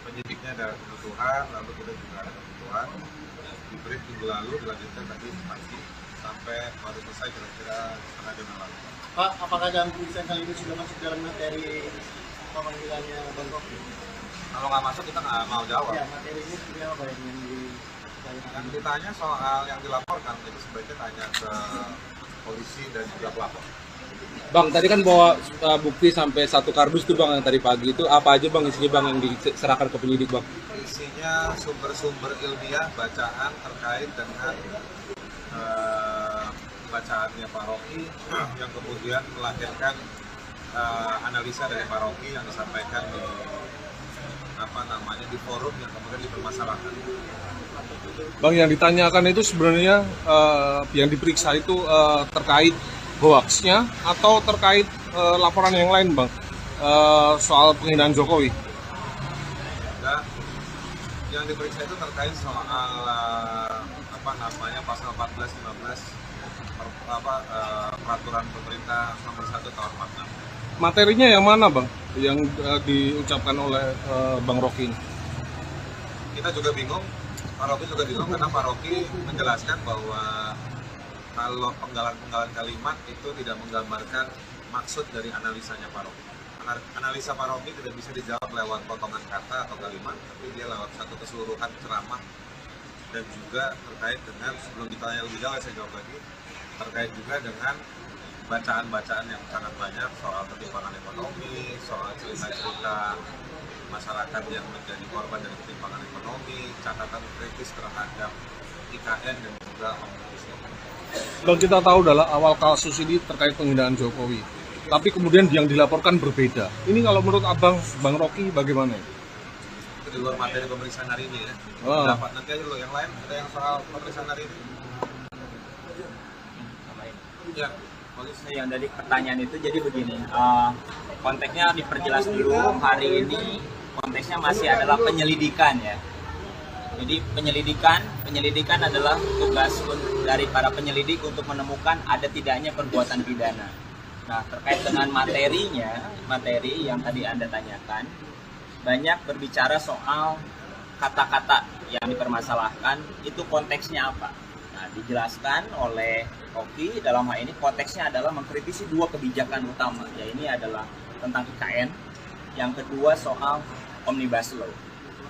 penyidiknya ada kebutuhan, lalu kita juga ada kebutuhan. Di break minggu lalu dilanjutkan tadi pagi sampai baru selesai kira-kira setengah jam yang lalu. Pak, apakah dalam pemeriksaan kali ini sudah masuk dalam materi pemanggilannya Bang Rocky? Kalau nggak masuk kita nggak mau jawab. Ya, materi ini sebenarnya apa yang Yang ditanya soal yang dilaporkan, jadi sebaiknya tanya ke polisi dan juga pelapor. Bang, tadi kan bawa bukti sampai 1 kardus tuh Bang yang tadi pagi itu apa aja Bang isinya Bang yang diserahkan ke penyidik Bang? Isinya sumber-sumber ilmiah bacaan terkait dengan bacaannya Pak Rocky yang kemudian melahirkan analisa dari Pak Rocky yang disampaikan di forum yang kemudian dipermasalahkan. Bang, yang ditanyakan itu sebenarnya yang diperiksa itu terkait hoaxnya atau terkait laporan yang lain Bang, soal penghinaan Jokowi? Nah, yang diperiksa itu terkait soal pasal 14, 15 peraturan pemerintah nomor 1 tahun 46. Materinya yang mana Bang yang diucapkan oleh Bang Rocky ini? Kita juga bingung, Pak Rocky juga bingung karena Pak Rocky menjelaskan bahwa kalau penggalan-penggalan kalimat itu tidak menggambarkan maksud dari analisanya Pak Rocky. Analisa Pak Rocky tidak bisa dijawab lewat potongan kata atau kalimat, tapi dia lewat satu keseluruhan ceramah. Dan juga terkait dengan, sebelum ditanya lebih jauh saya jawab lagi, terkait juga dengan bacaan-bacaan yang sangat banyak soal ketimpangan ekonomi, soal cerita-cerita masyarakat yang menjadi korban dari ketimpangan ekonomi, catatan kritis terhadap IKN dan juga Omnibus Law. Bang, kita tahu adalah awal kasus ini terkait penghinaan Jokowi, tapi kemudian yang dilaporkan berbeda. Ini kalau menurut Abang, Bang Rocky bagaimana? Itu di luar materi pemeriksaan hari ini ya. Dapat nanti aja loh yang lain, ada yang soal pemeriksaan hari ini. Ya, Polisi yang dari pertanyaan itu jadi begini, konteksnya diperjelas dulu. Hari ini konteksnya masih adalah penyelidikan ya. Jadi penyelidikan adalah tugas dari para penyelidik untuk menemukan ada tidaknya perbuatan pidana. Nah, terkait dengan materi yang tadi Anda tanyakan, banyak berbicara soal kata-kata yang dipermasalahkan, itu konteksnya apa. Nah, dijelaskan oleh Rocky dalam hal ini konteksnya adalah mengkritisi 2 kebijakan utama, ya ini adalah tentang IKN, yang kedua soal Omnibus Law.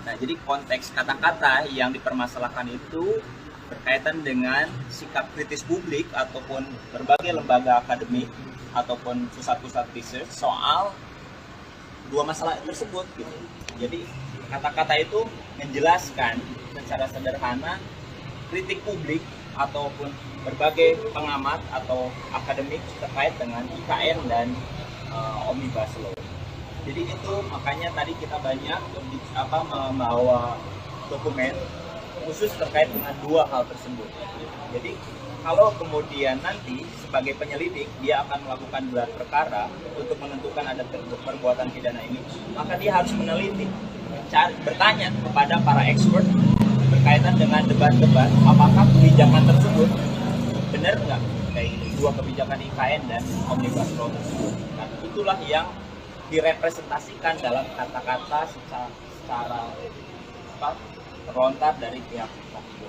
Nah, jadi konteks kata-kata yang dipermasalahkan itu berkaitan dengan sikap kritis publik ataupun berbagai lembaga akademik ataupun pusat-pusat research soal 2 masalah tersebut gitu. Jadi kata-kata itu menjelaskan secara sederhana kritik publik ataupun berbagai pengamat atau akademik terkait dengan IKN dan Omnibus Law. Jadi itu makanya tadi kita banyak membawa dokumen khusus terkait dengan 2 hal tersebut. Jadi kalau kemudian nanti sebagai penyelidik dia akan melakukan gelar perkara untuk menentukan ada perbuatan pidana ini, maka dia harus meneliti, bertanya kepada para expert berkaitan dengan debat-debat apakah kebijakan tersebut benar nggak kayak ini, 2 kebijakan IKN dan Omnibus Law tersebut. Nah, itulah yang direpresentasikan dalam kata-kata secara terlontar dari pihak Rocky.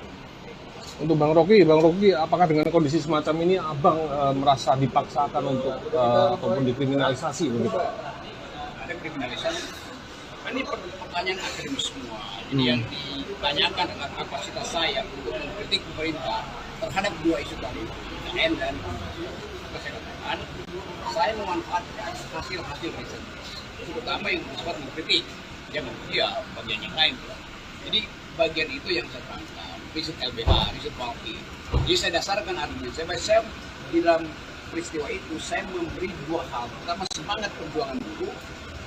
Untuk Bang Rocky, apakah dengan kondisi semacam ini Abang merasa dipaksakan untuk ataupun dikriminalisasi begitu? Ada kriminalisasi. Ini pertanyaan akademis semua. Jadi yang ditanyakan adalah kapasitas saya untuk mengkritik pemerintah terhadap 2 isu tadi, IKN dan kesehatan. Saya memanfaatkan hasil-hasil riset, terutama yang bersifat mengkritik, bagian yang lain. Jadi bagian itu yang saya tangkap, riset LBH, riset Walki. Jadi saya dasarkan argumen saya di dalam peristiwa itu saya memberi 2 hal. Pertama, semangat perjuangan buruh.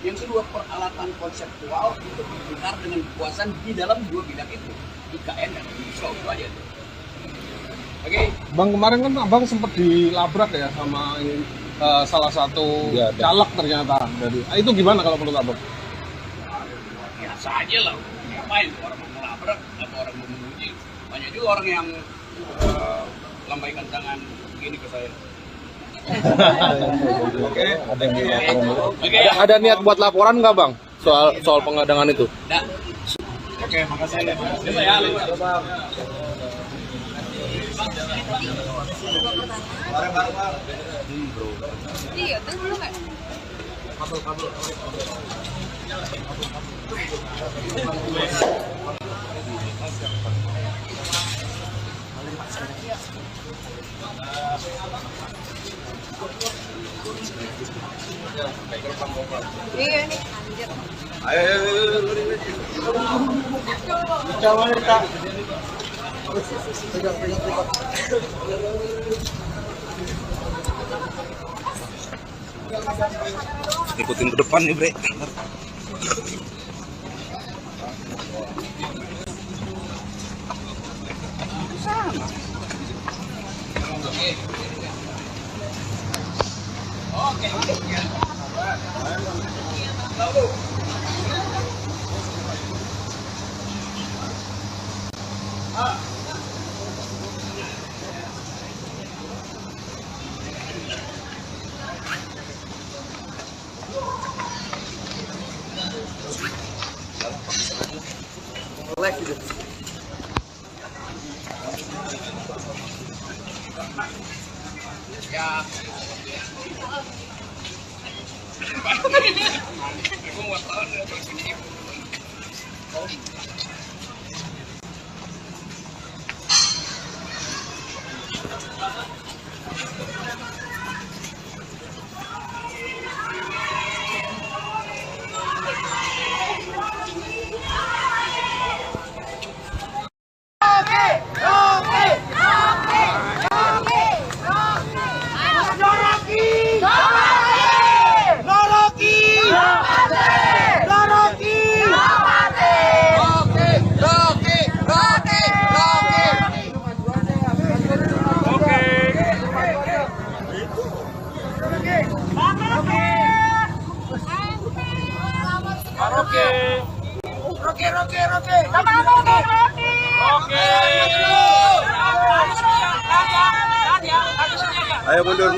Yang kedua, peralatan konseptual untuk berbicara dengan kekuasaan di dalam 2 bidang itu, IKN dan Omnibus Law, itu aja tuh. Oke. Bang, kemarin kan Abang sempat dilabrak ya sama salah satu caleg ternyata dari. Itu gimana kalau menurut Abang? Biasa aja lah. Ngapain orang mau melabrak atau orang mau menguji? Banyak juga orang yang lambaikan tangan begini ke saya. Ada niat buat laporan nggak Bang soal pengadangan itu? Oke, makasih. Iya, terus belum kan? Kabel. Iya nih, anjir. Jangan kita. Ikutin ke depan nih, Bre. Ayo mundur.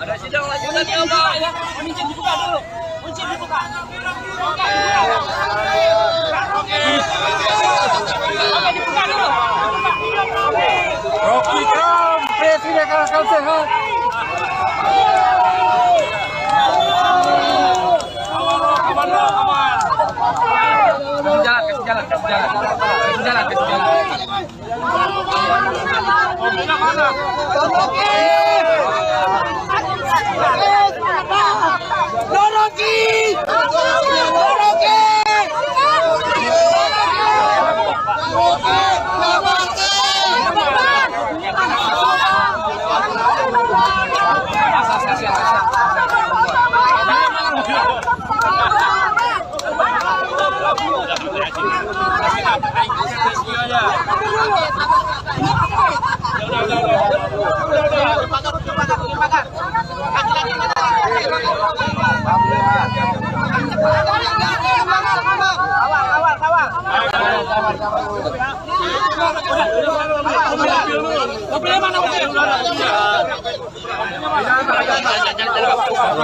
Ada sidang lanjutannya, Pak. Kunci dibuka dulu. Kunci dibuka. Oke, dibuka dulu. Rocky Kram, Presiden Akal Sehat.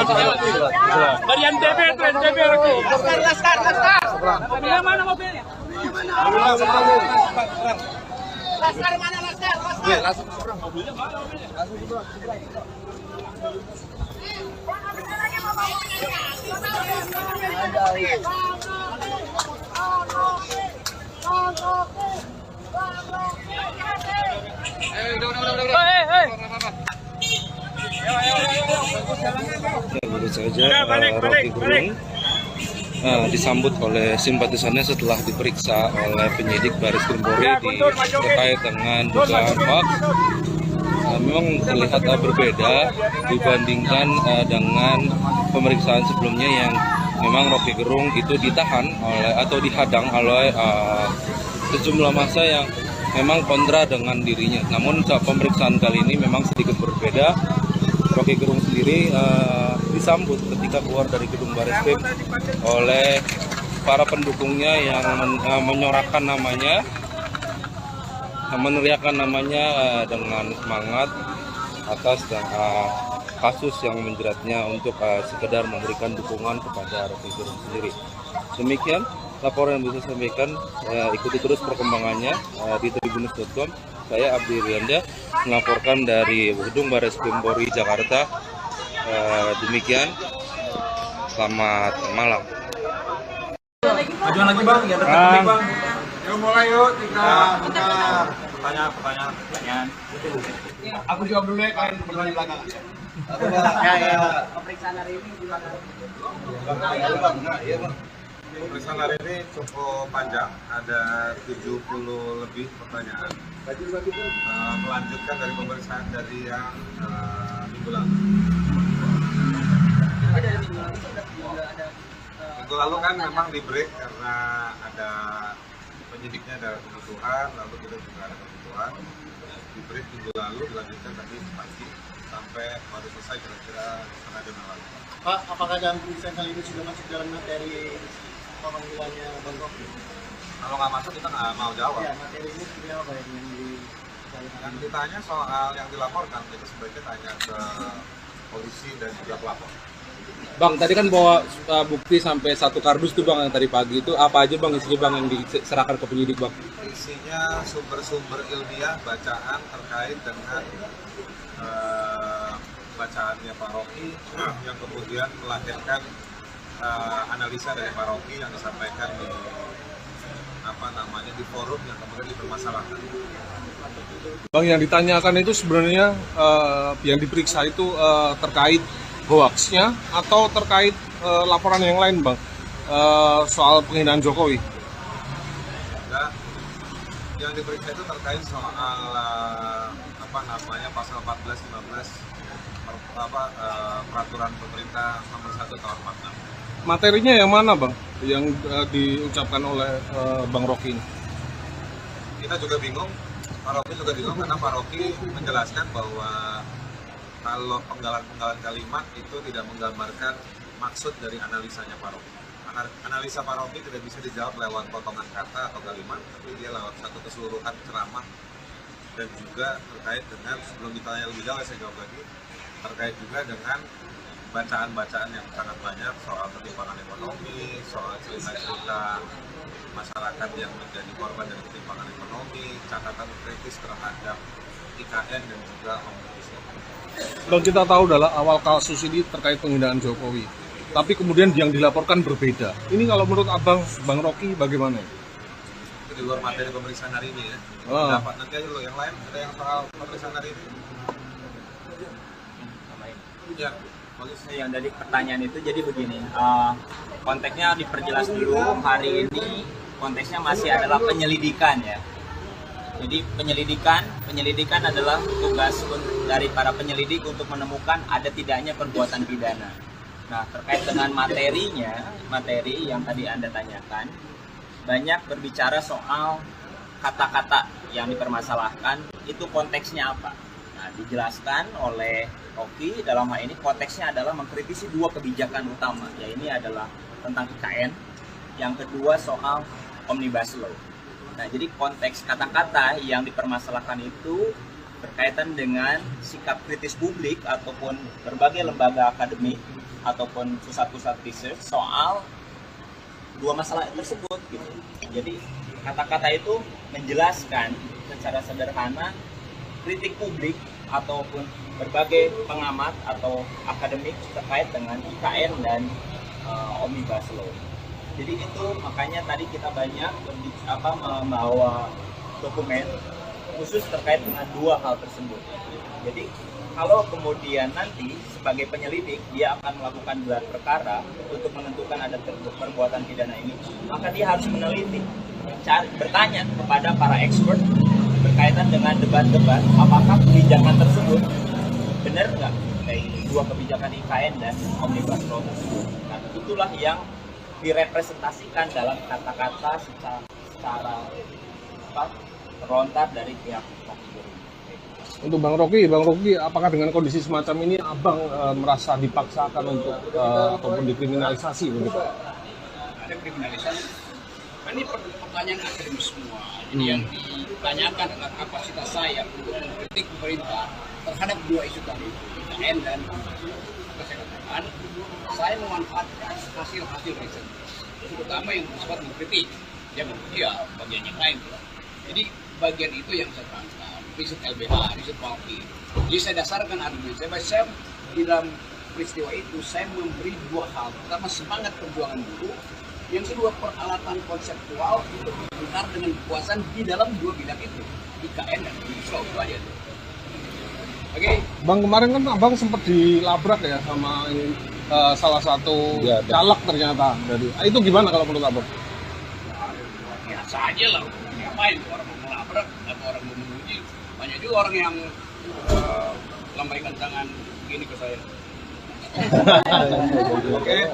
Kasih jalan. Dari NTB lagi. Laskar. Mobilnya mana mobilnya? Laskar mana Laskar? Baru saja Rocky Gerung disambut oleh simpatisannya setelah diperiksa oleh penyidik Baris Krim Polri terkait dengan dugaan hoax. Memang terlihat berbeda dibandingkan dengan pemeriksaan sebelumnya yang memang Rocky Gerung itu ditahan oleh atau dihadang oleh sejumlah massa yang memang kontra dengan dirinya. Namun saat pemeriksaan kali ini memang sedikit berbeda. Rocky Gerung sendiri disambut ketika keluar dari gedung Bareskrim oleh para pendukungnya yang menyorakan namanya, meneriakan namanya dengan semangat atas kasus yang menjeratnya untuk sekedar memberikan dukungan kepada Rocky Gerung sendiri. Demikian laporan yang bisa saya sampaikan. Ikuti terus perkembangannya di tribunnews.com. Saya Abdi Rianda melaporkan dari Gedung Baris Krim Polri Jakarta. Demikian, selamat malam. Majuan lagi bang, ya dekat bang. Yuk mulai yuk, Pertanyaan. Aku jawab dulu ya, kalian berdua di belakang. Pemeriksaan hari ini gimana? Pemeriksaan hari ini cukup panjang, ada 70 lebih pertanyaan. Melanjutkan dari pemeriksaan dari yang minggu lalu. Minggu lalu kan memang di break karena ada penyidiknya ada kebutuhan, lalu kita juga ada kebutuhan. Di break minggu lalu dilanjutkan tadi pagi sampai baru selesai kira-kira setengah jam yang lalu. Pak, apakah dalam pemeriksaan kali ini sudah masuk dalam materi pemanggilannya Bang Rocky? Kalau nggak masuk kita nggak mau jawab. Ya, materi ini seperti apa ya Yang ditanya soal yang dilaporkan itu sebaiknya tanya ke polisi dan juga pelapor. Bang, tadi kan bawa bukti sampai 1 kardus tuh bang yang tadi pagi itu apa aja bang isinya bang yang diserahkan ke penyidik bang? Isinya sumber-sumber ilmiah bacaan terkait dengan bacaannya Pak Rocky yang kemudian melahirkan analisa dari Pak Rocky yang disampaikan di forum yang kemudian dipermasalahkan. Bang, yang ditanyakan itu sebenarnya yang diperiksa itu terkait hoaxnya atau terkait laporan yang lain bang, soal penghinaan Jokowi? Enggak, yang diperiksa itu terkait soal pasal 14-15 peraturan pemerintah nomor 1 tahun 46. Materinya yang mana bang, yang diucapkan oleh Bang Rocky ini? Kita juga bingung, Pak Rocky juga bingung karena Pak Rocky menjelaskan bahwa kalau penggalan-penggalan kalimat itu tidak menggambarkan maksud dari analisanya Pak Rocky. Analisa Pak Rocky tidak bisa dijawab lewat potongan kata atau kalimat, tapi dia lewat satu keseluruhan ceramah dan juga terkait dengan, sebelum ditanya lebih jauh saya jawab lagi, terkait juga dengan bacaan-bacaan yang sangat banyak soal ketimpangan ekonomi, soal cerita-cerita masyarakat yang menjadi korban dari ketimpangan ekonomi, catatan kritis terhadap IKN dan juga Omnibus Law. Bang, kita tahu adalah awal kasus ini terkait penghinaan Jokowi, tapi kemudian yang dilaporkan berbeda. Ini kalau menurut abang, Bang Rocky bagaimana? Itu di luar materi pemeriksaan hari ini ya. Dapat nanti aja loh yang lain, ada yang soal pemeriksaan hari ini. Ya, Yang dari pertanyaan itu jadi begini, konteksnya diperjelas dulu. Hari ini konteksnya masih adalah penyelidikan ya. Jadi penyelidikan adalah tugas dari para penyelidik untuk menemukan ada tidaknya perbuatan pidana. Nah, terkait dengan materi yang tadi Anda tanyakan, banyak berbicara soal kata-kata yang dipermasalahkan, itu konteksnya apa. Nah, dijelaskan oleh Rocky dalam hal ini konteksnya adalah mengkritisi 2 kebijakan utama, ya ini adalah tentang IKN, yang kedua soal Omnibus Law. Nah, jadi konteks kata-kata yang dipermasalahkan itu berkaitan dengan sikap kritis publik ataupun berbagai lembaga akademik ataupun pusat-pusat riset soal 2 masalah tersebut gitu. Jadi kata-kata itu menjelaskan secara sederhana kritik publik ataupun berbagai pengamat atau akademik terkait dengan IKN dan Omnibus Law. Jadi itu makanya tadi kita banyak membawa dokumen khusus terkait dengan 2 hal tersebut. Jadi kalau kemudian nanti sebagai penyelidik dia akan melakukan gelar perkara untuk menentukan ada perbuatan pidana ini, maka dia harus meneliti, bertanya kepada para expert berkaitan dengan debat-debat apakah kebijakan tersebut benar nggak kayak 2 kebijakan IKN dan Omnibus Law tersebut. Nah, itulah yang direpresentasikan dalam kata-kata secara terlontar dari pihak Rocky Gerung. Untuk Bang Rocky, apakah dengan kondisi semacam ini abang merasa dipaksakan untuk ataupun dikriminalisasi begitu? Ada kriminalisasi. Ini pertanyaan akademis semua. Jadi yang ditanyakan adalah kapasitas saya untuk mengkritik pemerintah terhadap dua isu tadi, IKN dan kesehatan, saya memanfaatkan hasil-hasil riset, terutama yang bersifat mengkritik, ya bagian yang lain. Jadi bagian itu yang saya terangkan, riset LBH, riset Walki. Jadi saya dasarkan argumen saya di dalam peristiwa itu saya memberi dua hal. Pertama, semangat perjuangan buruh. Yang kedua, peralatan konseptual untuk berputar dengan kekuasaan di dalam dua bidang itu, IKN dan Omnibus Law. Oke. Bang, kemarin kan abang sempat dilabrak ya sama ini, salah satu caleg ternyata. Itu gimana kalau menurut abang? Biasa aja lah. Ngapain orang mau melabrak atau orang mau menguji? Banyak juga orang yang lambaikan tangan begini ke saya. Oke.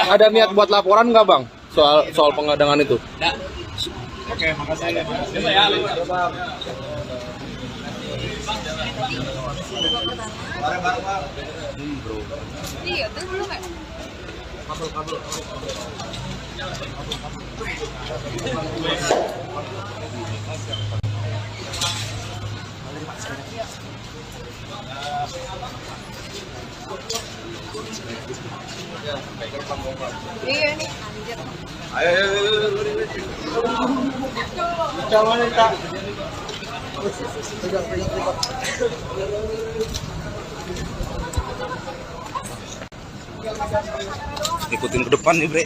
Ada niat buat laporan nggak bang soal pengadangan itu? Nah, oke, makasih. Iya, terus belum kan? Iya nih, anjir. Ikutin ke depan nih bre.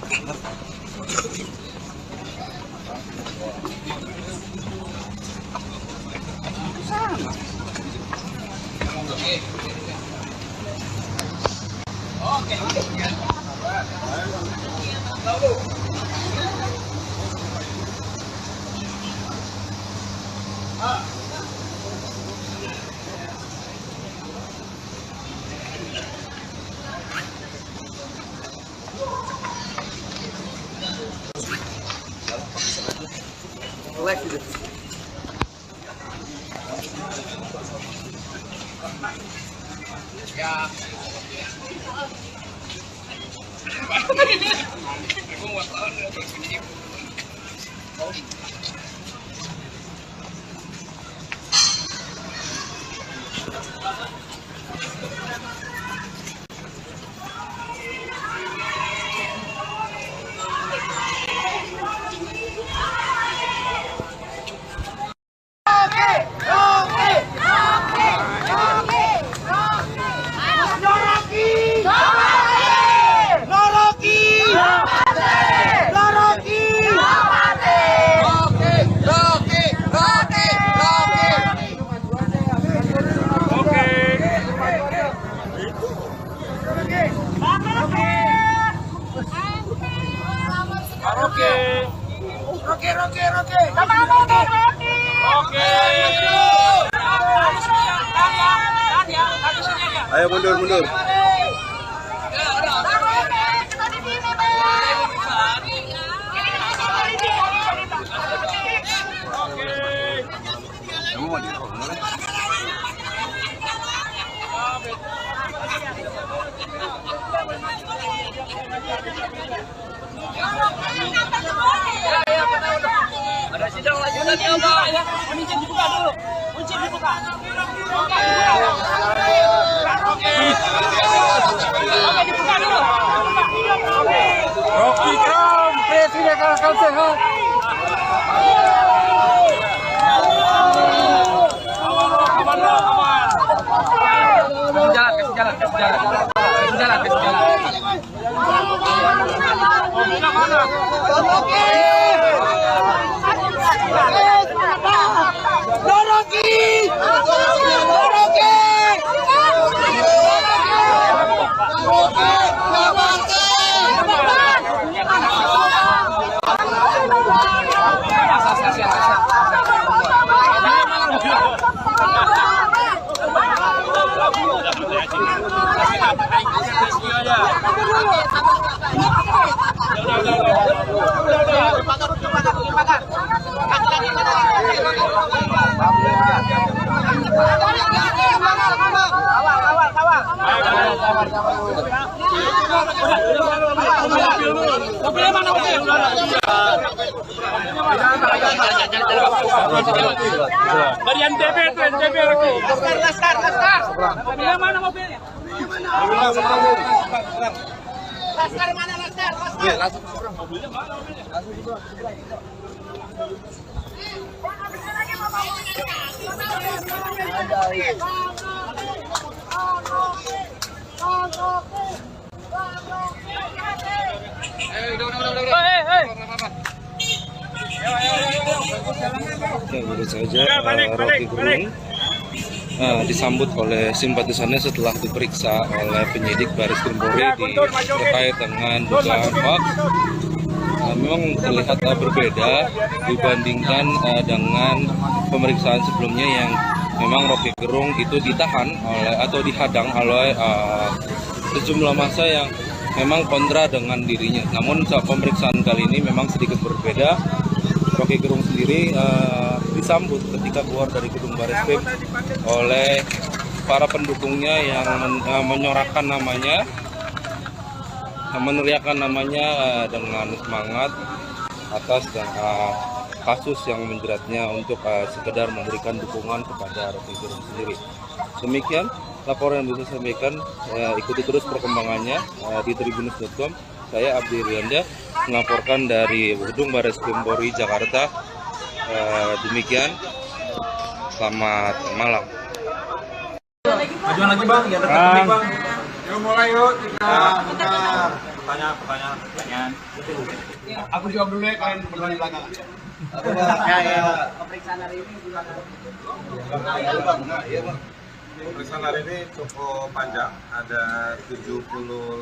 Ya. Ayo mundur. Ada sidang lanjutan ya Pak. Kunci dibuka dulu. Kunci dibuka. Oke, dibuka dulu. Rocky Crown, Presiden akal sehat. Kasih jalan. Mobilnya mana? Dari NTB itu NTB lagi. Laskar. Bila mana mobilnya? Laskar mana Laskar? Ya, baru saja Rocky Gerung disambut oleh simpatisannya setelah diperiksa oleh penyidik Baris Krim Polri terkait dengan dugaan hoax. Memang terlihat berbeda dibandingkan dengan pemeriksaan sebelumnya yang memang Rocky Gerung itu ditahan atau dihadang oleh sejumlah massa yang memang kontra dengan dirinya. Namun saat pemeriksaan kali ini memang sedikit berbeda. Rocky Gerung sendiri disambut ketika keluar dari gedung Bareskrim oleh para pendukungnya yang menyorakan namanya, meneriakan namanya dengan semangat atas kasus yang menjeratnya untuk sekedar memberikan dukungan kepada Rocky Gerung sendiri. Demikian laporan yang bisa saya sampaikan. Ikuti terus perkembangannya di tribunnews.com. Saya Abdi Rianda melaporkan dari gedung Bareskrim Polri Jakarta. Demikian, selamat malam. Majuan lagi bang, ya bang. Yuk mulai yuk, kita Pertanyaan. Aku jawab dulu ya, kalian berdua di belakang. Pemeriksaan hari ini gimana? Pemeriksaan hari ini cukup panjang, ada 70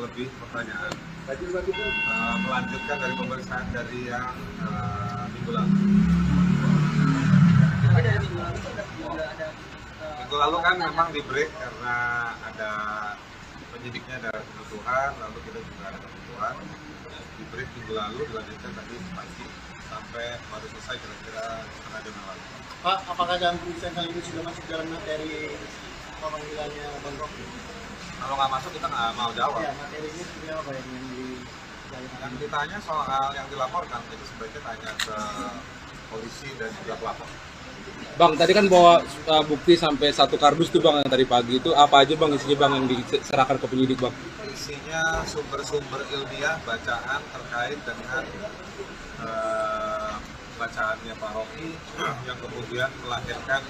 lebih pertanyaan. Melanjutkan dari pemeriksaan dari yang minggu lalu. Minggu lalu kan memang di break karena ada penyidiknya ada kebutuhan, lalu kita juga ada kebutuhan. Di break minggu lalu dilanjutkan tadi pagi sampai baru selesai kira-kira setengah jam yang lalu. Pak, apakah dalam pemeriksaan kali ini sudah masuk dalam materi pemanggilannya Bang Rocky? Kalau nggak masuk kita nggak mau jawab. Ya, materinya seperti apa yang Yang ditanya soal yang dilaporkan itu sebaiknya tanya ke polisi dan juga pelapor. Bang, tadi kan bawa bukti sampai 1 kardus tuh bang yang tadi pagi itu apa aja bang isinya bang yang diserahkan ke penyidik bang? Isinya sumber-sumber ilmiah bacaan terkait dengan bacaannya Pak Rocky yang kemudian melahirkan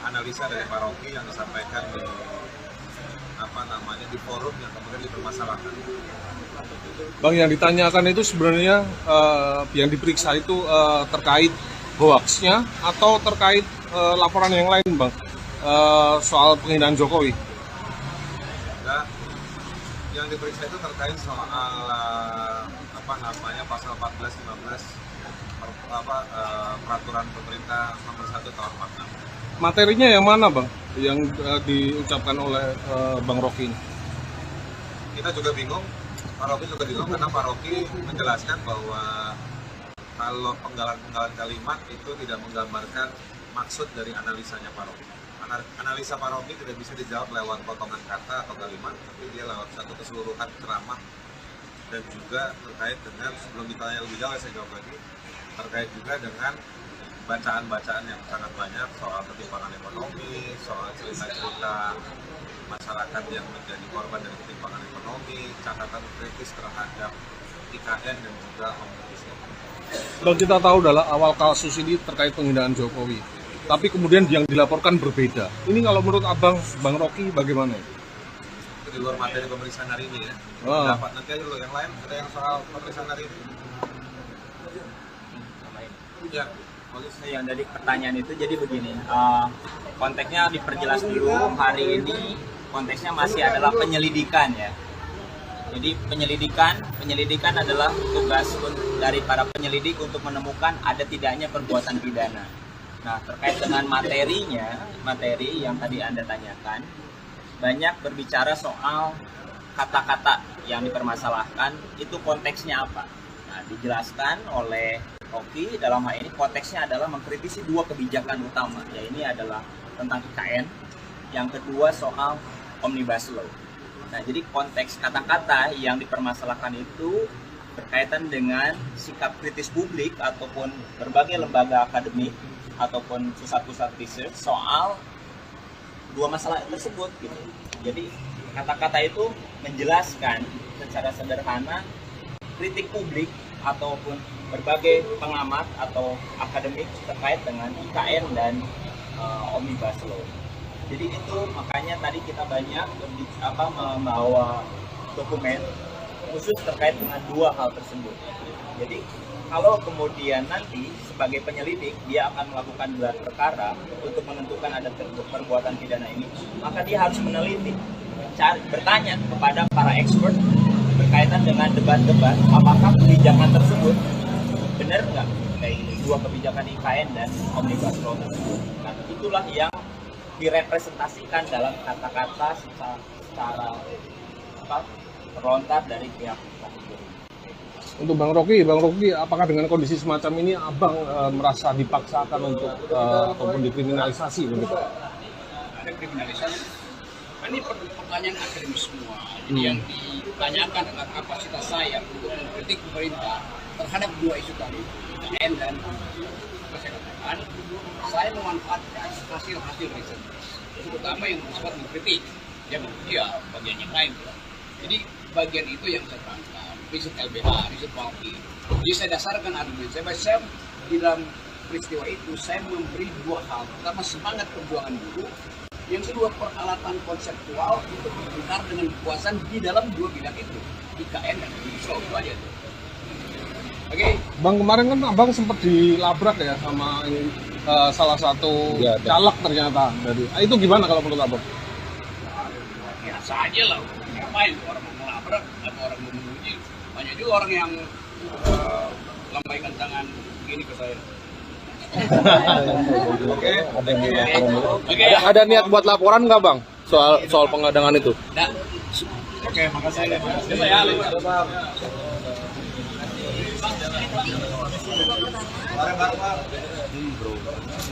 analisa dari Pak Rocky yang disampaikan di forum yang kemudian dipermasalahkan. Bang, yang ditanyakan itu sebenarnya yang diperiksa itu terkait hoaxnya atau terkait laporan yang lain bang, soal penghinaan Jokowi? Nah, yang diperiksa itu terkait soal pasal 14-15 peraturan pemerintah nomor 1 tahun 46. Materinya yang mana bang, yang diucapkan oleh Bang Rocky ini? Kita juga bingung, Pak Rocky juga bingung karena Pak Rocky menjelaskan bahwa kalau penggalan-penggalan kalimat itu tidak menggambarkan maksud dari analisanya Pak Rocky. Analisa Pak Rocky tidak bisa dijawab lewat potongan kata atau kalimat, tapi dia lewat satu keseluruhan ceramah dan juga terkait dengan, sebelum ditanya lebih jauh saya jawab lagi, terkait juga dengan bacaan-bacaan yang sangat banyak soal ketimpangan ekonomi, soal cerita-cerita masyarakat yang menjadi korban dari ketimpangan ekonomi, catatan kritis terhadap IKN dan juga Omnibus Law. Bang, kita tahu dalam awal kasus ini terkait penghinaan Jokowi, tapi kemudian yang dilaporkan berbeda. Ini kalau menurut abang, Bang Rocky bagaimana? Itu di luar materi pemeriksaan hari ini ya. Dapat nanti aja lo yang lain, ada yang soal pemeriksaan hari ini. Ya. Yang dari pertanyaan itu jadi begini, konteksnya diperjelas dulu. Hari ini konteksnya masih adalah penyelidikan ya. Jadi penyelidikan adalah tugas dari para penyelidik untuk menemukan ada tidaknya perbuatan pidana. Nah, terkait dengan materi yang tadi Anda tanyakan, banyak berbicara soal kata-kata yang dipermasalahkan, itu konteksnya apa. Nah, dijelaskan oleh Rocky dalam hal ini konteksnya adalah mengkritisi 2 kebijakan utama, ya ini adalah tentang IKN, yang kedua soal Omnibus Law. Nah, jadi konteks kata-kata yang dipermasalahkan itu berkaitan dengan sikap kritis publik ataupun berbagai lembaga akademik ataupun pusat-pusat research soal dua masalah tersebut gitu. Jadi kata-kata itu menjelaskan secara sederhana kritik publik ataupun berbagai pengamat atau akademik terkait dengan IKN dan Omnibus Law. Jadi itu makanya tadi kita banyak membawa dokumen khusus terkait dengan dua hal tersebut. Jadi kalau kemudian nanti sebagai penyelidik dia akan melakukan gelar perkara untuk menentukan ada perbuatan pidana ini, maka dia harus meneliti, bertanya kepada para expert berkaitan dengan debat-debat apakah kebijakan tersebut benar nggak kayak dua kebijakan IKN dan Omnibus Law tersebut. Nah, itulah yang direpresentasikan dalam kata-kata secara terlontar dari pihak kategori. Untuk Bang Rocky, apakah dengan kondisi semacam ini Abang merasa dipaksakan untuk ataupun dikriminalisasi begitu? Ada kriminalisasi. Ini pertanyaan akademis semua. Jadi yang ditanyakan adalah kapasitas saya untuk mengkritik pemerintah terhadap dua isu tadi, IKN dan saya katakan, saya memanfaatkan hasil-hasil riset, terutama yang bersifat mengkritik, ya bagian yang lain. Jadi bagian itu yang saya tangkap, riset LBH, riset Walki. Jadi saya dasarkan argumen saya di dalam peristiwa itu saya memberi dua hal. Pertama, semangat perjuangan buruh. Yang kedua, peralatan konseptual untuk berbicara dengan kekuasaan di dalam dua bidang itu, IKN dan Omnibus Law. Itu aja tuh. Oke. Bang, kemarin kan Abang sempat dilabrak ya sama salah satu caleg ternyata dari. Itu gimana kalau menurut Abang? Biasa aja lah. Ngapain orang mau melabrak atau orang mau menguji? Banyak juga orang yang lambaikan tangan begini ke saya. Oke, thank you. Ada niat buat laporan nggak Bang soal pengadangan itu? Oke, makasih. Saya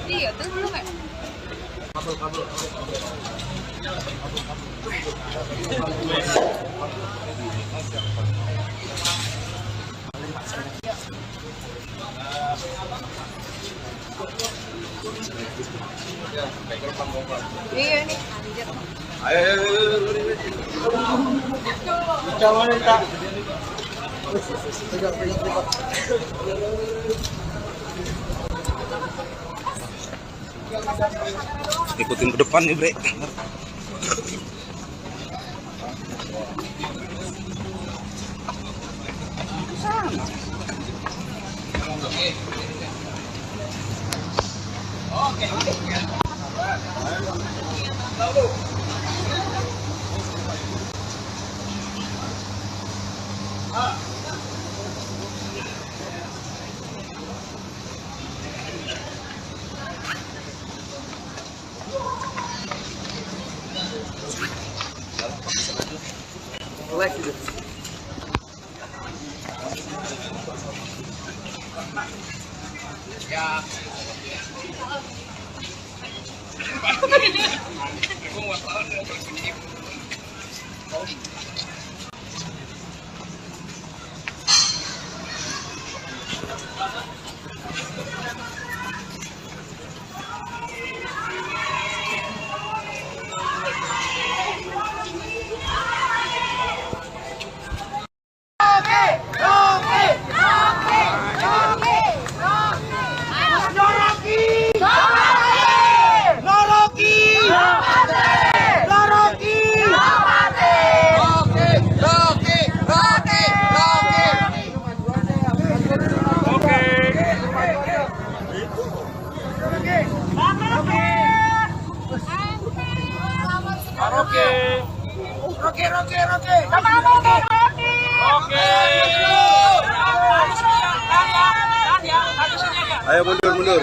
Iya, terus belum ya? Iya nih, anjir. Ikutin ke depan nih, Bre. Ayo mundur.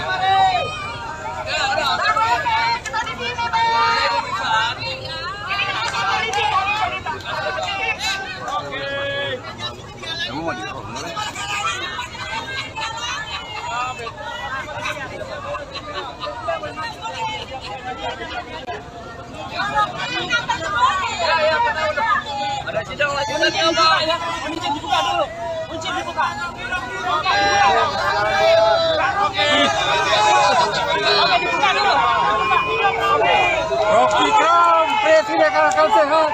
Ada sidang lanjutan ya, Pak. Ya, kunci dibuka dulu. Kunci dibuka. Rocky Kram, Presiden akan sehat.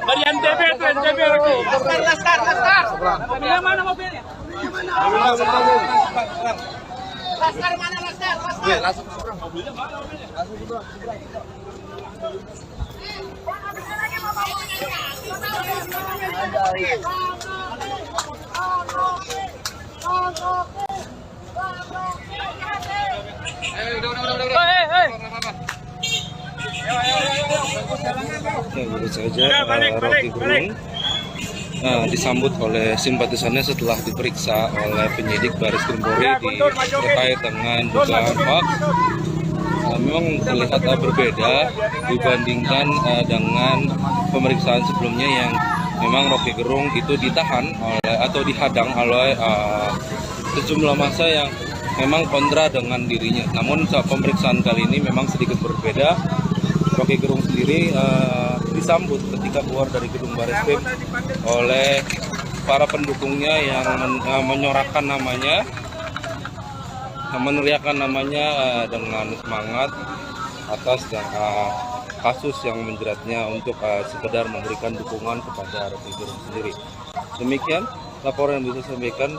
Dari NTB itu NTB lagi. Laskar. Mobilnya mana mobilnya? Laskar mana Laskar? Ya, baru saja Rocky Gerung disambut oleh simpatisannya setelah diperiksa oleh penyidik Baris Krim Polri terkait dengan dugaan hoax. Memang terlihat berbeda dibandingkan dengan pemeriksaan sebelumnya yang memang Rocky Gerung itu ditahan oleh atau dihadang oleh sejumlah massa yang memang kontra dengan dirinya. Namun saat pemeriksaan kali ini memang sedikit berbeda. Rocky Gerung sendiri disambut ketika keluar dari gedung Bareskrim oleh para pendukungnya yang menyorakan namanya, meneriakan namanya dengan semangat atas kasus yang menjeratnya untuk sekedar memberikan dukungan kepada Rocky Gerung sendiri. Demikian laporan yang bisa saya sampaikan.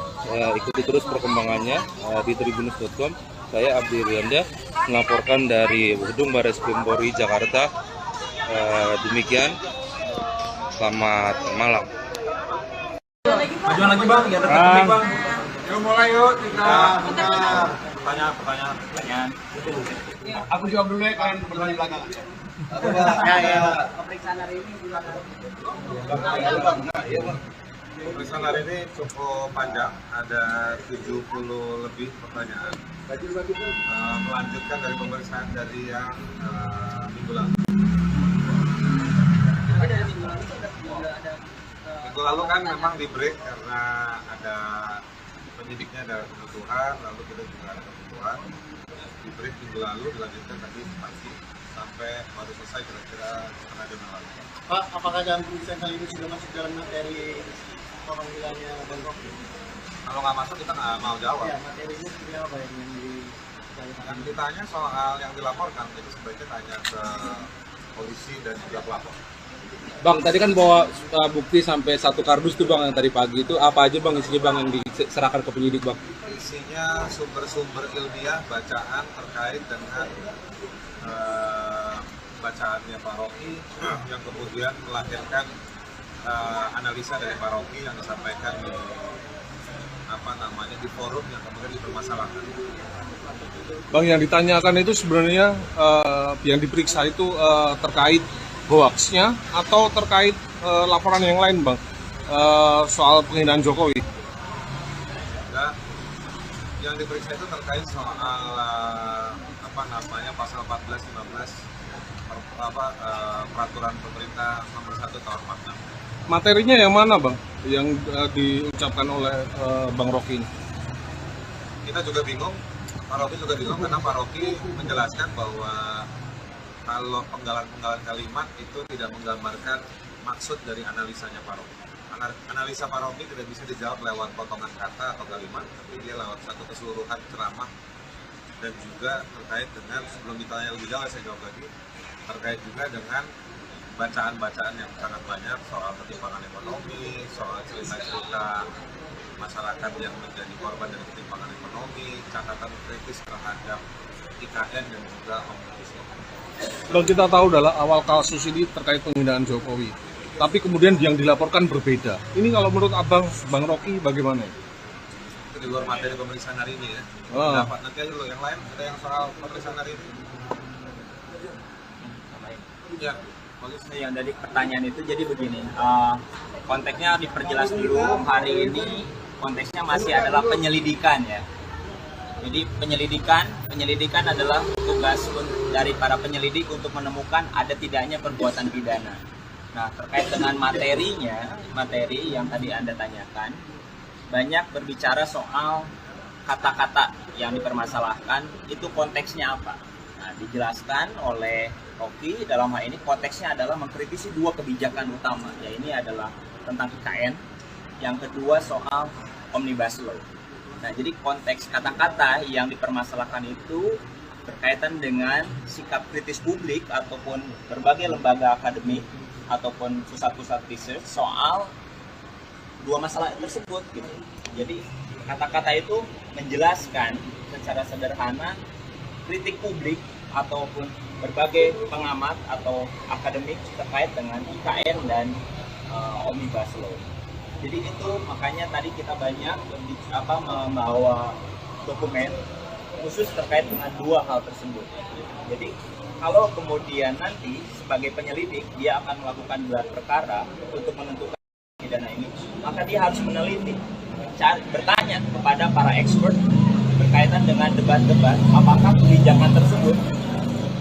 Ikuti terus perkembangannya di tribunnews.com. Saya Abdi Rianda melaporkan dari gedung Bareskrim Polri Jakarta. Demikian, selamat malam. Majuan lagi bang, biar dekat bang. Yuk mulai yuk kita Pertanyaan. Aku jawab dulu ya, kalian bertanya belakangan. Pemeriksaan hari ini pemeriksaan hari ini cukup panjang, ada 70 lebih pertanyaan. Melanjutkan dari pemeriksaan dari yang minggu lalu. Minggu lalu kan memang di break karena ada penyidiknya ada kebutuhan, lalu kita juga ada kebutuhan. Di break minggu lalu dilanjutkan tadi pagi sampai baru selesai kira-kira setengah jam yang lalu. Pak, apakah dalam pemeriksaan kali ini sudah masuk dalam materi pemanggilannya Bang Rocky? Kalau nggak masuk kita nggak mau jawab. Ya, materinya seperti apa Yang ditanya soal yang dilaporkan itu sebaiknya tanya ke polisi dan juga pelapor. Bang, tadi kan bawa bukti sampai 1 kardus tuh bang, yang tadi pagi itu apa aja bang isinya bang yang diserahkan ke penyidik bang? Isinya sumber-sumber ilmiah bacaan terkait dengan bacaannya Pak Rocky yang kemudian melahirkan analisa dari Pak Rocky yang disampaikan di forum yang kemudian dipermasalahkan. Bang, yang ditanyakan itu sebenarnya yang diperiksa itu terkait hoaxnya atau terkait laporan yang lain bang, soal penghinaan Jokowi? Enggak, yang diperiksa itu terkait soal pasal 14-15 peraturan pemerintah nomor 1 tahun 46. Materinya yang mana bang, yang diucapkan oleh Bang Rocky ini? Kita juga bingung, Pak Rocky juga bingung karena Pak Rocky menjelaskan bahwa kalau penggalan-penggalan kalimat itu tidak menggambarkan maksud dari analisanya Pak Rocky. Analisa Pak Rocky tidak bisa dijawab lewat potongan kata atau kalimat, tapi dia lewat satu keseluruhan ceramah dan juga terkait dengan, sebelum ditanya lebih jauh saya jawab lagi, terkait juga dengan bacaan-bacaan yang sangat banyak soal ketimpangan ekonomi, soal cerita-cerita masyarakat yang menjadi korban dari ketimpangan ekonomi, catatan kritis terhadap IKN dan juga Omnibus Law. Bang, kita tahu adalah awal kasus ini terkait penghinaan Jokowi, tapi kemudian yang dilaporkan berbeda. Ini kalau menurut Abang, Bang Rocky, bagaimana? Itu di luar materi pemeriksaan hari ini ya. Dapat nanti aja loh yang lain, ada yang soal pemeriksaan hari ini. Ya, bagus. Yang dari pertanyaan itu jadi begini, konteksnya diperjelas dulu. Hari ini konteksnya masih adalah penyelidikan ya. Jadi penyelidikan adalah tugas dari para penyelidik untuk menemukan ada tidaknya perbuatan pidana. Nah, terkait dengan materi yang tadi Anda tanyakan, banyak berbicara soal kata-kata yang dipermasalahkan, itu konteksnya apa. Nah, dijelaskan oleh Rocky, dalam hal ini konteksnya adalah mengkritisi dua kebijakan utama, ya ini adalah tentang IKN, yang kedua soal Omnibus Law. Nah, jadi konteks kata-kata yang dipermasalahkan itu berkaitan dengan sikap kritis publik ataupun berbagai lembaga akademik ataupun pusat-pusat research soal dua masalah tersebut gitu. Jadi kata-kata itu menjelaskan secara sederhana kritik publik ataupun berbagai pengamat atau akademik terkait dengan IKN dan Omnibus Law. Jadi itu makanya tadi kita banyak membawa dokumen khusus terkait dengan dua hal tersebut. Jadi kalau kemudian nanti sebagai penyelidik dia akan melakukan gelar perkara untuk menentukan pidana ini, maka dia harus meneliti, bertanya kepada para expert berkaitan dengan debat-debat apakah kebijakan tersebut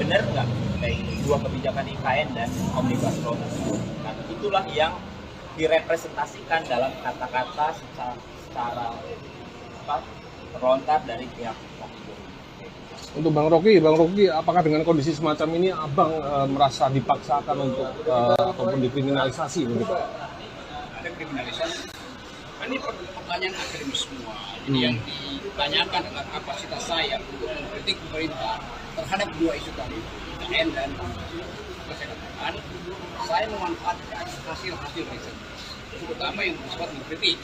benar nggak, baik dua kebijakan IKN dan Omnibus Law tersebut. Nah, itulah yang direpresentasikan dalam kata-kata secara terlontar dari pihak Rocky. Untuk Bang Rocky, apakah dengan kondisi semacam ini Abang merasa dipaksakan untuk ataupun dikriminalisasi begitu? Ada kriminalisasi. Ini pertanyaan akademis semua. Jadi yang ditanyakan adalah kapasitas saya untuk mengkritik pemerintah terhadap dua isu tadi, IKN dan kesehatan. Saya memanfaatkan hasil-hasil riset, terutama yang bersifat mengkritik,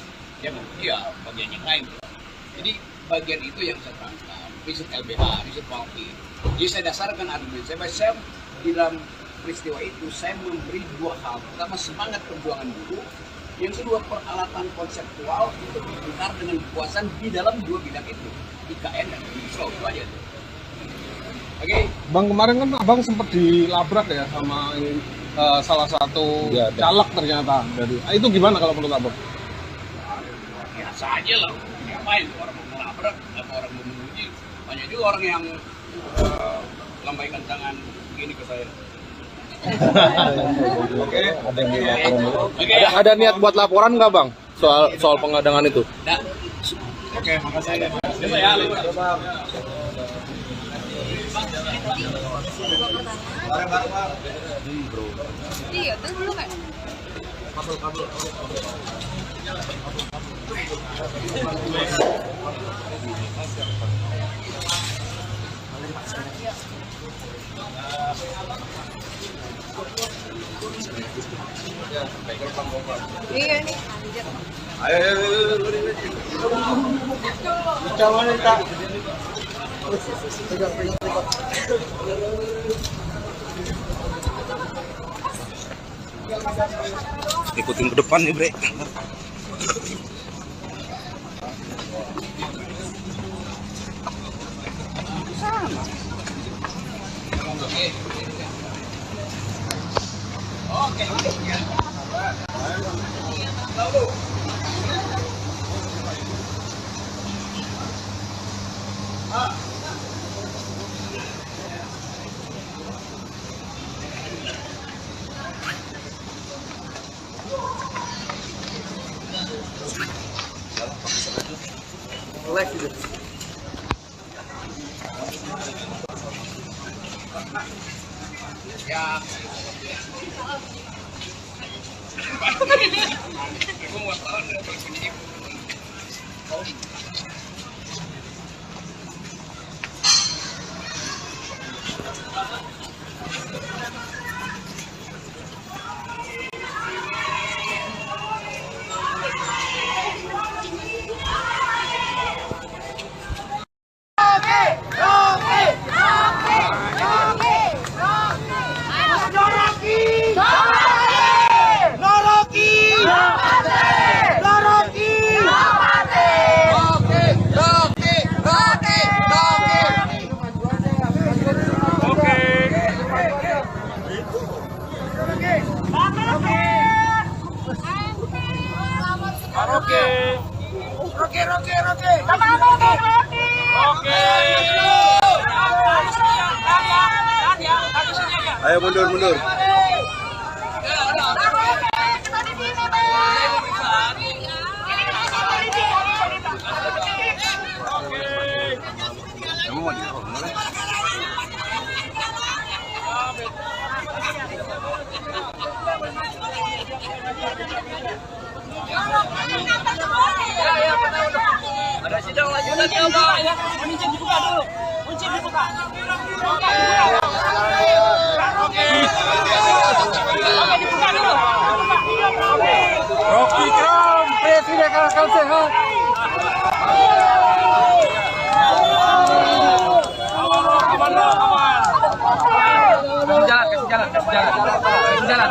ya bagian yang lain. Jadi bagian itu yang saya terangkan, riset LBH, riset Walki. Jadi saya dasarkan argumen saya di dalam peristiwa itu saya memberi dua hal. Pertama, semangat perjuangan dulu. Yang kedua, peralatan konseptual untuk berbicara dengan kekuasaan di dalam dua bidang itu, IKN dan Omnibus Law. Itu aja. Oke. Bang, kemarin kan Abang sempat dilabrak ya sama salah satu caleg ternyata dari. Itu gimana kalau menurut Abang? Biasa aja lah. Ngapain orang mau melabrak atau orang mau menguji? Banyak juga orang yang lambaikan tangan begini ke saya. Oke. Ada niat buat laporan nggak Bang soal pengadangan itu? Oke, makasih. Iya, terus belum kan? Iya nih, anjir. Ikutin ke depan nih, Bre. Ya. Ayo mundur. Ada sidang lanjutannya, Pak. Kunci dibuka dulu. Kunci dibuka. Oke, dibuka dulu. Rocky Kram, Presiden akal sehat. Kasih jalan.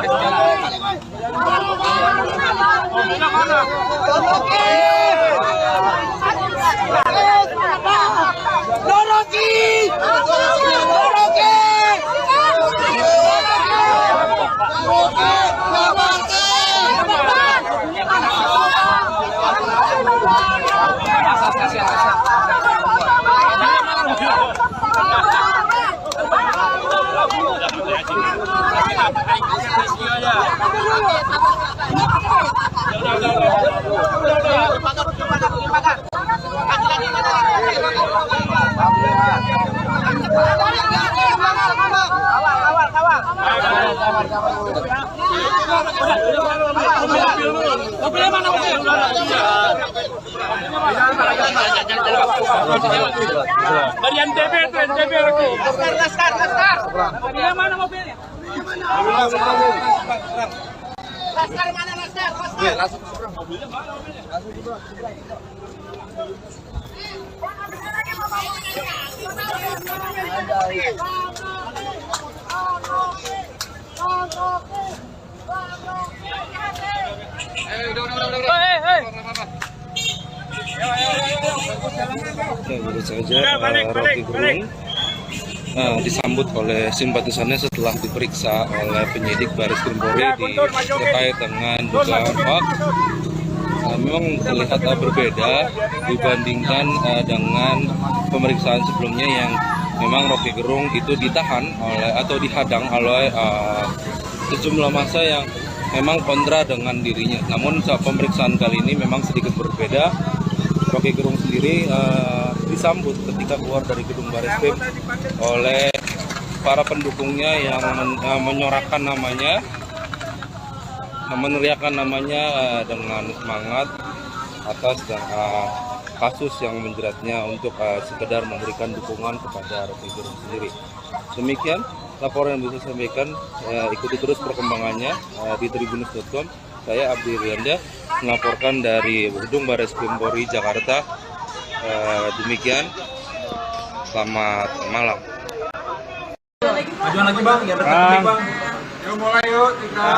Mobilnya mana? Dari NTB lagi. Laskar. Mobilnya mana mobilnya? Laskar mana Laskar? Baru saja Rocky Gerung disambut oleh simpatisannya setelah diperiksa oleh penyidik Baris Krim Polri terkait dengan dugaan hoax. Memang terlihat berbeda dibandingkan dengan pemeriksaan sebelumnya yang memang Rocky Gerung itu ditahan oleh atau dihadang oleh sejumlah massa yang memang kontra dengan dirinya. Namun saat pemeriksaan kali ini memang sedikit berbeda. Rocky Gerung sendiri disambut ketika keluar dari gedung Bareskrim oleh para pendukungnya yang menyorakan namanya, meneriakan namanya dengan semangat atas kasus yang menjeratnya untuk sekedar memberikan dukungan kepada Rocky Gerung sendiri. Demikian laporan yang bisa saya sampaikan. Ikuti terus perkembangannya di tribunnews.com. Saya Abdi Rianda melaporkan dari gedung Bareskrim Polri Jakarta. Demikian, selamat malam. Majuan lagi bang, ya dekat bang. Yuk mulai yuk, kita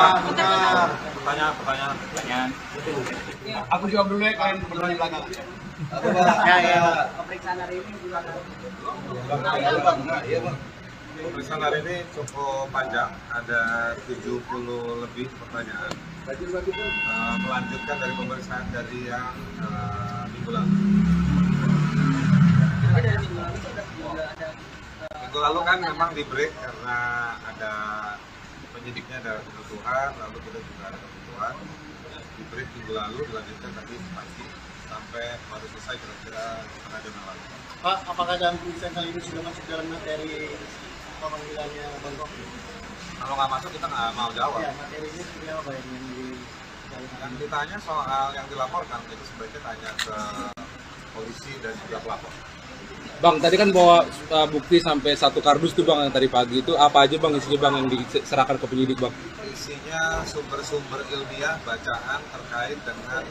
Pertanyaan. aku jawab dulu ya, kalian berdua di belakang. Pemeriksaan hari ini juga Pemeriksaan hari ini cukup panjang, ada 70 lebih pertanyaan. Melanjutkan dari pemeriksaan dari yang minggu lalu. Minggu lalu kan memang di break karena ada penyidiknya ada kebutuhan, lalu kita juga ada kebutuhan. Di break minggu lalu dilanjutkan tadi pagi sampai baru selesai kira-kira setengah jam yang lalu. Pak, apakah dalam pemeriksaan kali ini sudah masuk dalam materi pemanggilannya Bang Rocky? Kalau nggak masuk kita nggak mau jawab. Ya, materinya seperti apa yang Yang ditanya soal yang dilaporkan itu sebaiknya tanya ke polisi dan juga pelapor. Bang, tadi kan bawa bukti sampai 1 kardus tuh bang yang tadi pagi itu apa aja bang isinya bang yang diserahkan ke penyidik bang? Isinya sumber-sumber ilmiah bacaan terkait dengan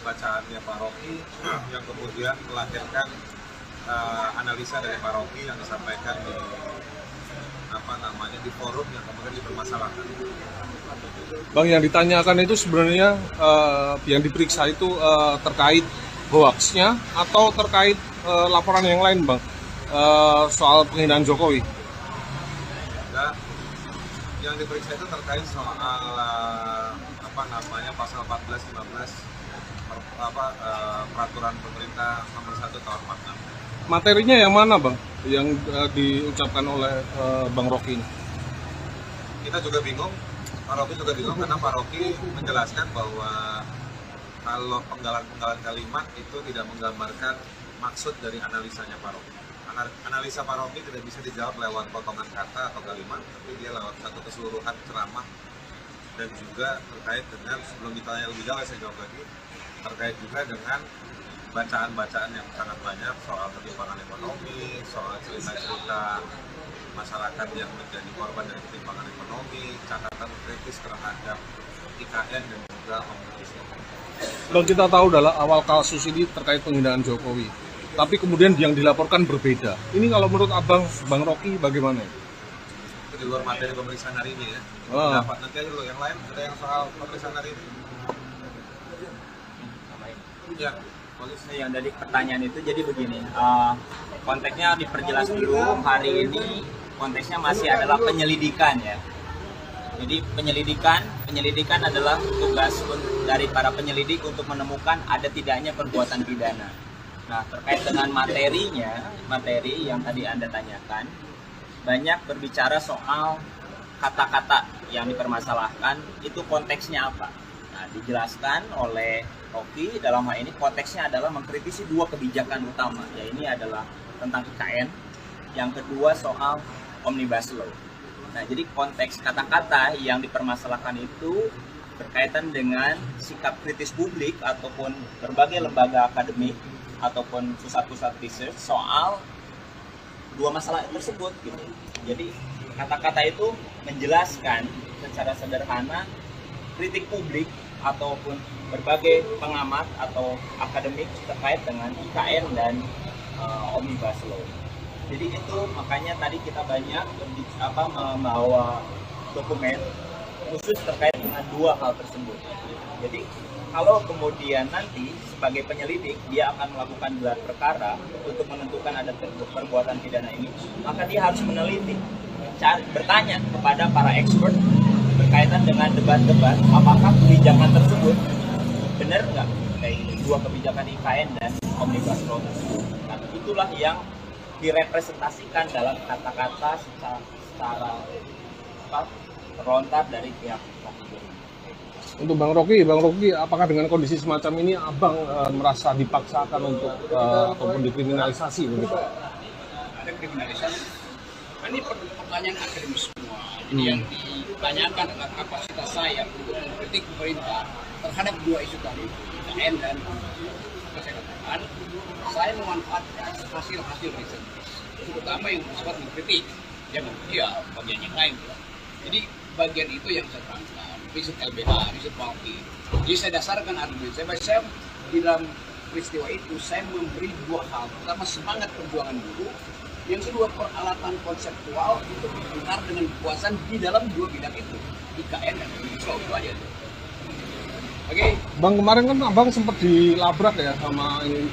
bacaannya Pak Rocky yang kemudian melahirkan analisa dari Pak Rocky yang disampaikan di forum yang kemudian dipermasalahkan. Bang, yang ditanyakan itu sebenarnya yang diperiksa itu terkait hoaxnya atau terkait laporan yang lain bang, soal penghinaan Jokowi? Enggak, yang diperiksa itu terkait soal pasal 14, 15 peraturan pemerintah nomor 1 tahun 46. Materinya yang mana bang? Yang diucapkan oleh Bang Rocky ini? Kita juga bingung, Pak Rocky juga bingung karena Pak Rocky menjelaskan bahwa kalau penggalan-penggalan kalimat itu tidak menggambarkan maksud dari analisanya Pak Rocky. Analisa Pak Rocky tidak bisa dijawab lewat potongan kata atau kalimat, tapi dia lewat satu keseluruhan ceramah dan juga terkait dengan, sebelum ditanya lebih jauh saya jawab lagi, terkait juga dengan bacaan-bacaan yang sangat banyak soal ketimpangan ekonomi, soal cerita-cerita masyarakat yang menjadi korban dari ketimpangan ekonomi, catatan kritis terhadap IKN dan juga Omnibus Law. Bang, kita tahu dalam awal kasus ini terkait penghinaan Jokowi, tapi kemudian yang dilaporkan berbeda. Ini kalau menurut abang, Bang Rocky bagaimana? Itu di luar materi pemeriksaan hari ini ya. Dapat nanti aja dulu yang lain, ada yang soal pemeriksaan hari ini. Ya. Yang dari pertanyaan itu jadi begini, konteksnya diperjelas dulu. Hari ini konteksnya masih adalah penyelidikan ya. Jadi penyelidikan adalah tugas dari para penyelidik untuk menemukan ada tidaknya perbuatan pidana. Nah, terkait dengan materi yang tadi Anda tanyakan, banyak berbicara soal kata-kata yang dipermasalahkan, itu konteksnya apa. Nah, dijelaskan oleh Rocky dalam hal ini konteksnya adalah mengkritisi dua kebijakan utama, yaitu adalah tentang IKN, yang kedua soal Omnibus Law. Nah, jadi konteks kata-kata yang dipermasalahkan itu berkaitan dengan sikap kritis publik ataupun berbagai lembaga akademik ataupun pusat-pusat research soal dua masalah tersebut gitu. Jadi kata-kata itu menjelaskan secara sederhana kritik publik ataupun berbagai pengamat atau akademik terkait dengan IKN dan Omnibus Law. Jadi itu makanya tadi kita banyak membawa dokumen khusus terkait dengan dua hal tersebut. Jadi kalau kemudian nanti sebagai penyelidik dia akan melakukan gelar perkara untuk menentukan ada perbuatan pidana ini, maka dia harus meneliti, bertanya kepada para expert berkaitan dengan debat-debat apakah kebijakan tersebut benar nggak kayak dua kebijakan IKN dan Omnibus Law tersebut. Nah, itulah yang direpresentasikan dalam kata-kata secara terlontar dari pihak Rocky. Untuk Bang Rocky, apakah dengan kondisi semacam ini abang merasa dipaksakan untuk ataupun dikriminalisasi begitu? Ada kriminalisasi. Ini pertanyaan akademis semua. Jadi yang ditanyakan adalah kapasitas saya untuk mengkritik pemerintah terhadap dua isu tadi, IKN dan kesehatan. Saya memanfaatkan hasil-hasil riset, terutama yang bersifat mengkritik, ya bagian yang lain. Jadi bagian itu yang saya terangkan, riset LBH, riset Walki. Jadi saya dasarkan argumen saya di dalam peristiwa itu saya memberi dua hal. Pertama, semangat perjuangan dulu. Yang kedua, peralatan konseptual untuk benar dengan kekuasaan di dalam dua bidang itu, IKN dan Omnibus Law, itu aja. Oke. Bang, kemarin kan abang sempat dilabrak ya sama ini,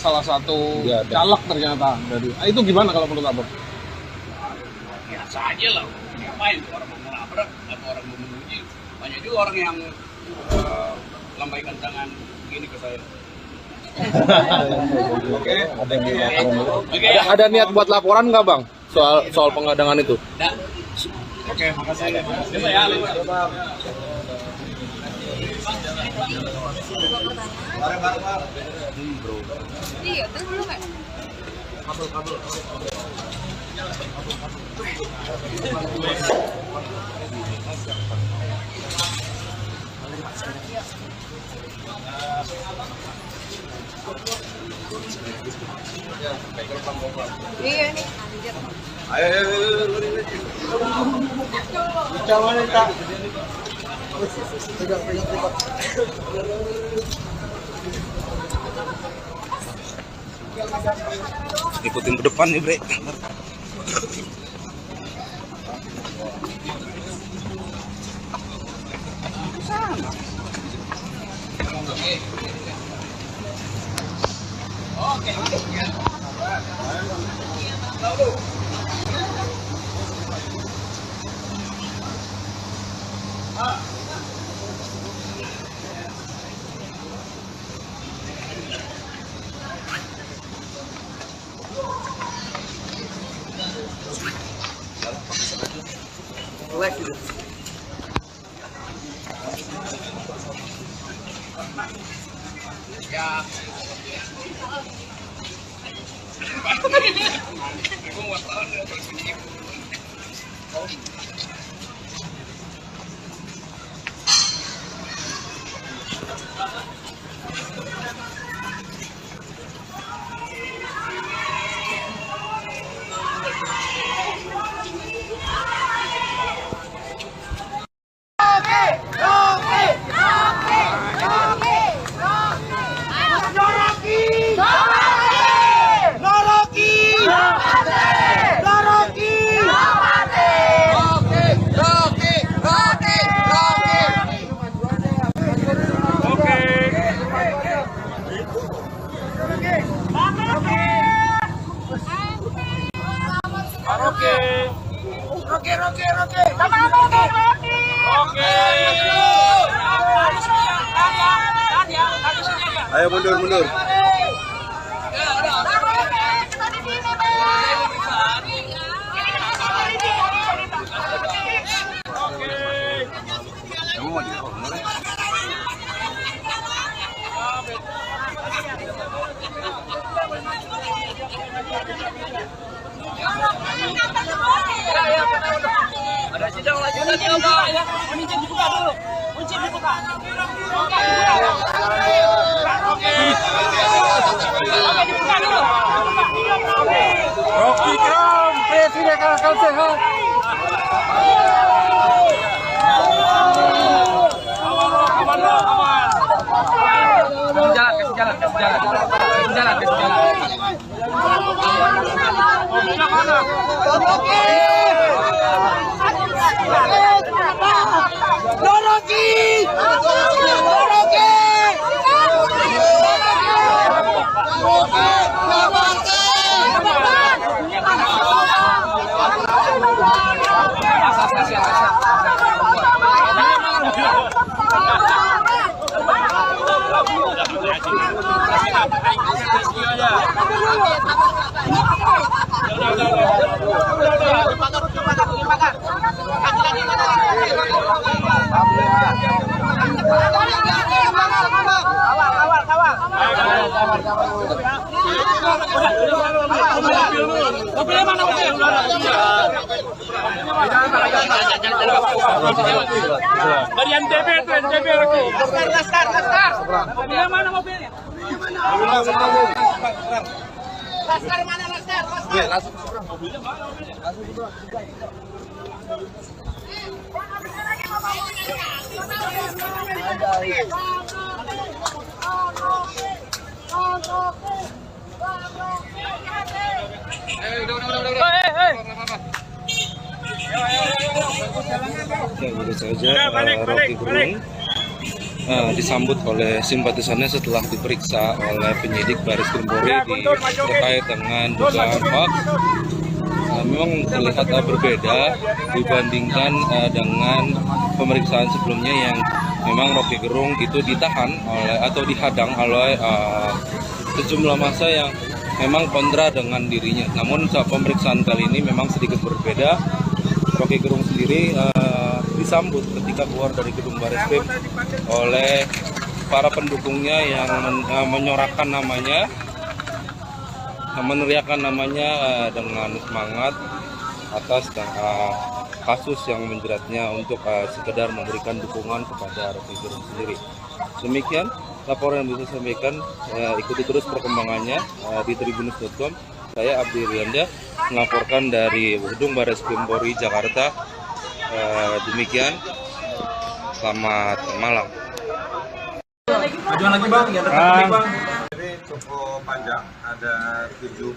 salah satu caleg ternyata dari. Itu gimana kalau menurut abang? Biasa aja lah. Ngapain orang mau melabrak atau orang mau memuji? Banyak juga orang yang lambaikan tangan begini ke saya. Oke. Ada niat buat laporan nggak bang soal pengadangan itu? Nah. Oke, makasih. Iya, itu dulu kan? Iya nih, anjir. Jangan Kak. Ikutin ke depan nih bre. Ya. Ayo mundur. Ada sidang lanjutan ya, Pak. Kunci dibuka dulu. Kunci dibuka. Oke, dibuka dulu. Rocky Kram, Presiden Akal Sehat. Mobilnya mana? Dari NTB tuh, NTB lagi. Laskar. Mobilnya mana mobilnya? Laskar mana Laskar? Mobilnya mana mobilnya? Ya, baru saja Rocky Gerung disambut oleh simpatisannya setelah diperiksa oleh penyidik Baris Krim Polri terkait dengan dugaan hoax. Memang terlihat berbeda dibandingkan dengan pemeriksaan sebelumnya yang memang Rocky Gerung itu ditahan oleh atau dihadang oleh sejumlah massa yang memang kontra dengan dirinya. Namun saat pemeriksaan kali ini memang sedikit berbeda. Rocky Gerung sendiri disambut ketika keluar dari gedung Bareskrim oleh para pendukungnya yang menyorakan namanya, meneriakan namanya dengan semangat atas kasus yang menjeratnya untuk sekedar memberikan dukungan kepada Rocky Gerung sendiri. Demikian laporan yang bisa saya sampaikan. Ikuti terus perkembangannya di tribunnews.com. Saya Abdi Rianda melaporkan dari gedung Bareskrim Polri Jakarta. Demikian, selamat malam. Ajuan lagi Bang, yang terkait Bang. Ini cukup panjang, ada 70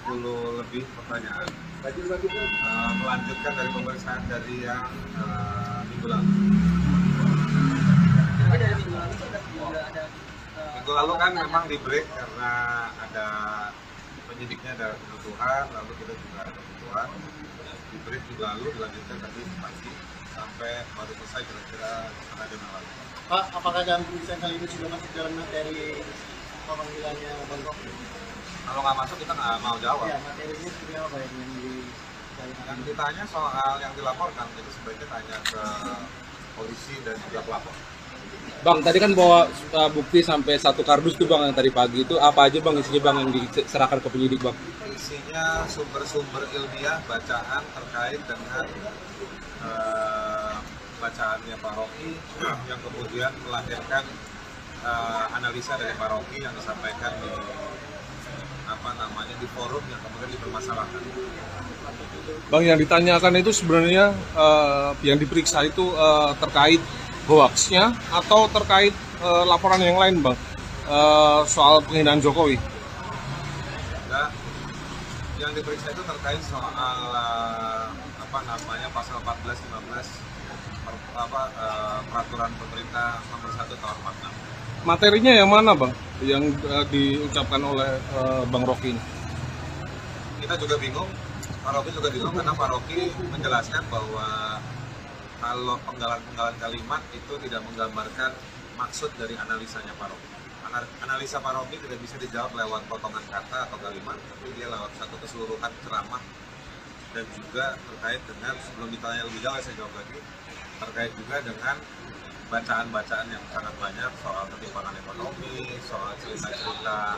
lebih pertanyaan. Melanjutkan dari pemeriksaan dari yang minggu lalu. Minggu lalu kan memang di break karena ada penyidiknya ada kebutuhan, lalu kita juga ada kebutuhan. Di break juga lalu dilanjutkan tadi pagi sampai baru selesai kira-kira setengah jam yang lalu. Pak, apakah dalam pemeriksaan kali ini sudah masuk dalam materi pemanggilannya Bang Rocky? Kalau nggak masuk kita nggak mau jawab. Ya, materinya seperti apa yang Yang ditanya soal yang dilaporkan, itu sebaiknya tanya ke polisi dan juga pelapor. Bang, tadi kan bawa bukti sampai 1 kardus tuh Bang yang tadi pagi itu apa aja Bang isinya Bang yang diserahkan ke penyidik Bang? Isinya sumber-sumber ilmiah bacaan terkait dengan bacaannya Pak Rocky yang kemudian melahirkan analisa dari Pak Rocky yang disampaikan di forum yang kemudian dipermasalahkan. Bang, yang ditanyakan itu sebenarnya yang diperiksa itu terkait hoaxnya atau terkait laporan yang lain Bang, soal penghinaan Jokowi? Nah, yang diperiksa itu terkait soal pasal 14-15 peraturan pemerintah nomor 1 tahun 46. Materinya yang mana Bang yang diucapkan oleh Bang Rocky ini? Kita juga bingung, Pak Rocky juga bingung karena Pak Rocky menjelaskan bahwa kalau penggalan-penggalan kalimat itu tidak menggambarkan maksud dari analisanya Pak Rocky. Analisa Pak Rocky tidak bisa dijawab lewat potongan kata atau kalimat, tapi dia lewat satu keseluruhan ceramah dan juga terkait dengan, sebelum ditanya lebih jauh saya jawab lagi, terkait juga dengan bacaan-bacaan yang sangat banyak soal ketimpangan ekonomi, soal cerita-cerita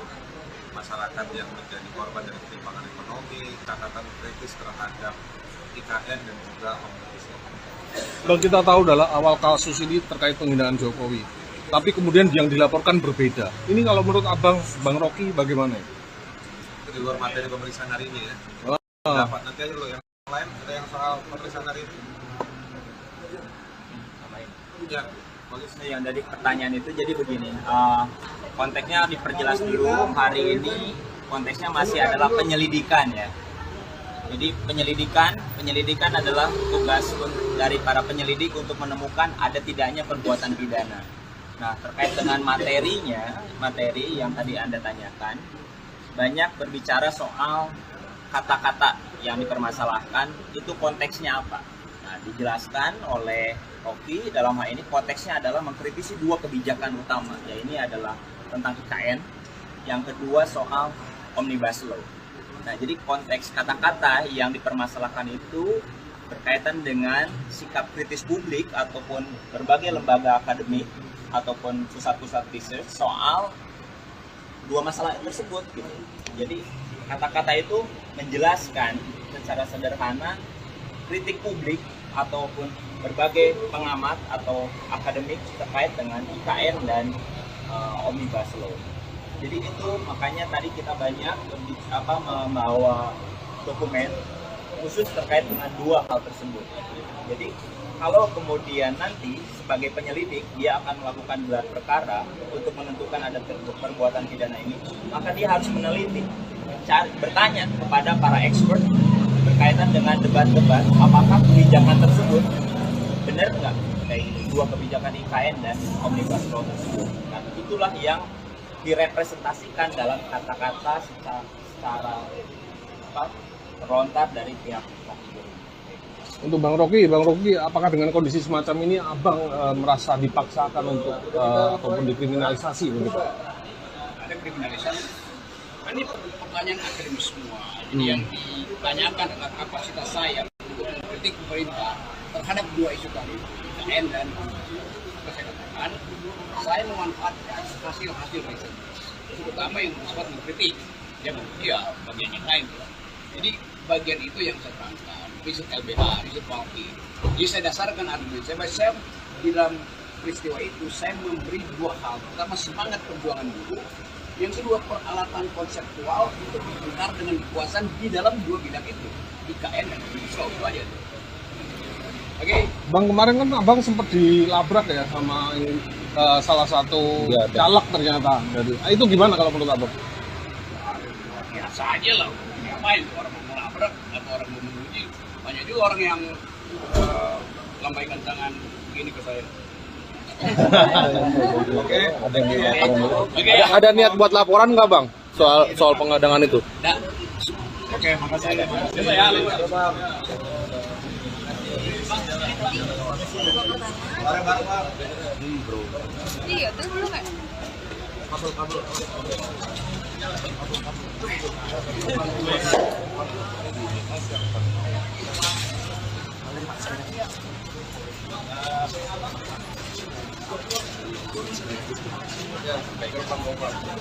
masyarakat yang menjadi korban dari ketimpangan ekonomi, catatan kritis terhadap IKN dan juga Omnibus Law. Bang, kita tahu dalam awal kasus ini terkait penghinaan Jokowi, tapi kemudian yang dilaporkan berbeda. Ini kalau menurut Abang, Bang Rocky bagaimana? Itu di luar materi pemeriksaan hari ini ya. Dapat nanti aja lo yang lain, ada yang soal pemeriksaan hari ini. Ya, bagus. Yang dari pertanyaan itu jadi begini, konteksnya diperjelas dulu. Hari ini konteksnya masih adalah penyelidikan ya. Jadi penyelidikan adalah tugas dari para penyelidik untuk menemukan ada tidaknya perbuatan pidana. Nah, terkait dengan materi yang tadi Anda tanyakan, banyak berbicara soal kata-kata yang dipermasalahkan, itu konteksnya apa. Nah, dijelaskan oleh Rocky dalam hal ini konteksnya adalah mengkritisi 2 kebijakan utama, yaitu adalah tentang IKN, yang kedua soal Omnibus Law. Nah, jadi konteks kata-kata yang dipermasalahkan itu berkaitan dengan sikap kritis publik ataupun berbagai lembaga akademik ataupun pusat-pusat riset soal 2 masalah tersebut gitu. Jadi kata-kata itu menjelaskan secara sederhana kritik publik ataupun berbagai pengamat atau akademik terkait dengan IKN dan Omnibus Law. Jadi itu makanya tadi kita banyak membawa dokumen khusus terkait dengan 2 hal tersebut. Jadi kalau kemudian nanti sebagai penyelidik dia akan melakukan gelar perkara untuk menentukan ada perbuatan pidana ini, maka dia harus meneliti, bertanya kepada para expert berkaitan dengan debat-debat apakah kebijakan tersebut benar nggak kayak ini, 2 kebijakan IKN dan Omnibus Law tersebut. Nah, itulah yang direpresentasikan dalam kata-kata secara terlontar dari pihak Rocky. Untuk Bang Rocky, apakah dengan kondisi semacam ini Abang merasa dipaksakan untuk ataupun dikriminalisasi begitu? Ada kriminalisasi. Ini pertanyaan akademis semua. Jadi yang ditanyakan adalah kapasitas saya untuk mengkritik pemerintah terhadap 2 isu tadi, IKN dan kesehatan. Saya memanfaatkan hasil-hasil riset, terutama yang bersifat mengkritik, ya bagian yang lain. Jadi bagian itu yang saya terangkan, riset LBH, riset Rocky. Jadi saya dasarkan argumen saya di dalam peristiwa itu saya memberi 2 hal. Pertama, semangat perjuangan dulu. Yang kedua, peralatan konseptual untuk berputar dengan kekuasaan di dalam 2 bidang itu, IKN dan Omnibus Law, itu aja. Oke. Bang, kemarin kan Abang sempat dilabrak ya sama salah satu caleg ternyata. Jadi, itu gimana kalau menurut Abang? Biasa aja lah. Ngapain orang mau melabrak atau orang mau menguji? Banyak juga orang yang lambaikan tangan begini ke saya. Oke. Ada niat buat laporan nggak Bang soal pengadangan itu? Oke, makasih. Iya, tuh belum ya?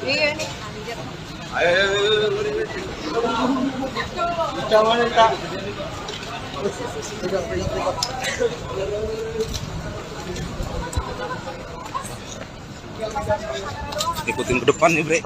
Iya nih, anjir. Ikutin ke depan nih, Bre.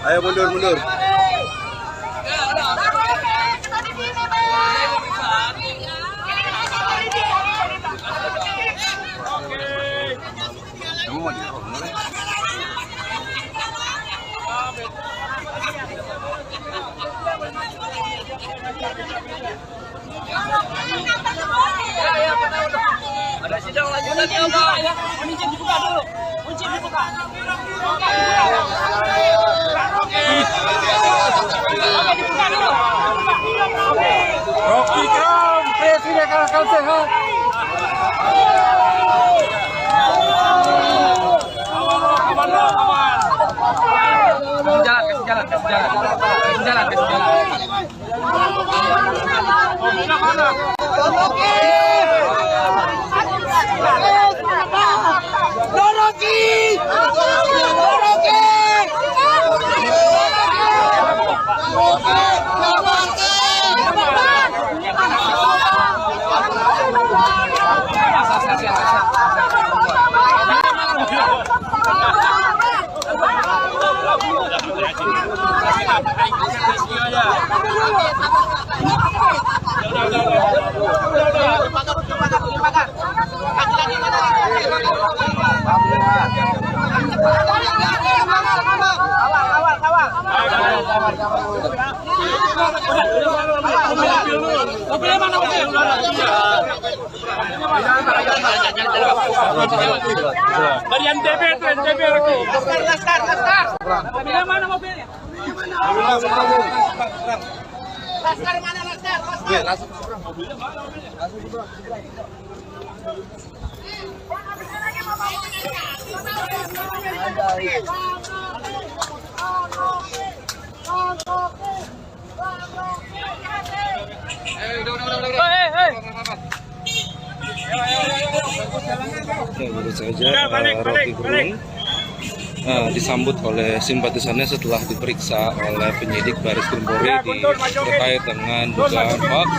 Ayo mundur. Ada sidang lanjutannya, Pak. Kunci dibuka dulu. Kunci dibuka. Oke, dibuka dulu. Rocky Kram, Presiden akal sehat. Kasih jalan. Dari NTB itu NTB lagi. Laskar. Mobilnya mana mobilnya? Laskar mana Laskar? Ya, baru saja Rocky Gerung disambut oleh simpatisannya setelah diperiksa oleh penyidik Baris Krim Polri terkait dengan dugaan hoax.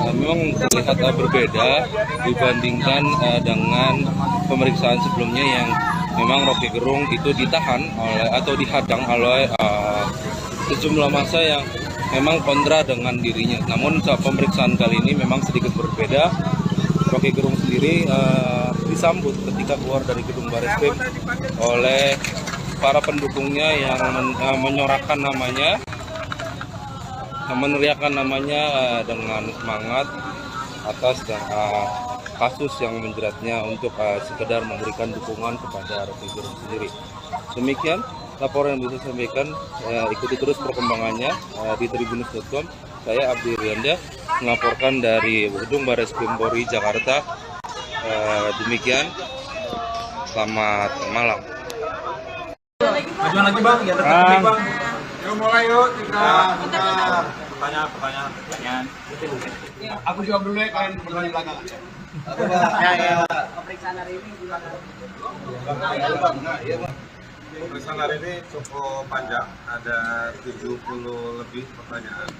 Memang terlihat berbeda dibandingkan dengan pemeriksaan sebelumnya yang memang Rocky Gerung itu ditahan atau dihadang oleh sejumlah massa yang memang kontra dengan dirinya. Namun saat pemeriksaan kali ini memang sedikit berbeda. Rocky Gerung sendiri disambut ketika keluar dari gedung Bareskrim oleh para pendukungnya yang menyorakan namanya, meneriakan namanya dengan semangat atas kasus yang menjeratnya untuk sekedar memberikan dukungan kepada Rocky Gerung sendiri. Demikian laporan yang bisa saya sampaikan. Ikuti terus perkembangannya di tribunnews.com. Saya Abdi Rianda melaporkan dari Gedung Baris Krim Polri Jakarta. Demikian, selamat malam. Majuan lagi bang, ya bang. Yuk mulai yuk, Pertanyaan. Aku jawab dulu ya, kalian bertanya belakangan. Pemeriksaan hari ini gimana? Pemeriksaan hari ini cukup panjang, ada 70 lebih pertanyaan.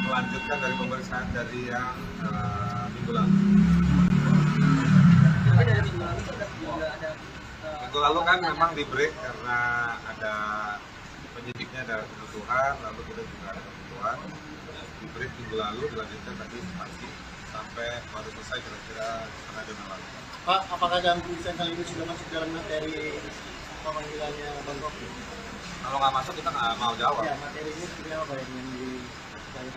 Melanjutkan dari pemeriksaan dari yang minggu lalu. Minggu lalu kan memang di break karena ada penyidiknya ada kebutuhan, lalu kita juga ada kebutuhan. Di break minggu lalu dilanjutkan tadi pagi sampai baru selesai kira-kira setengah jam yang lalu. Pak, apakah dalam pemeriksaan kali ini sudah masuk dalam materi pemanggilannya Bang Rocky? Kalau nggak masuk kita nggak mau jawab. Ya, materinya seperti apa yang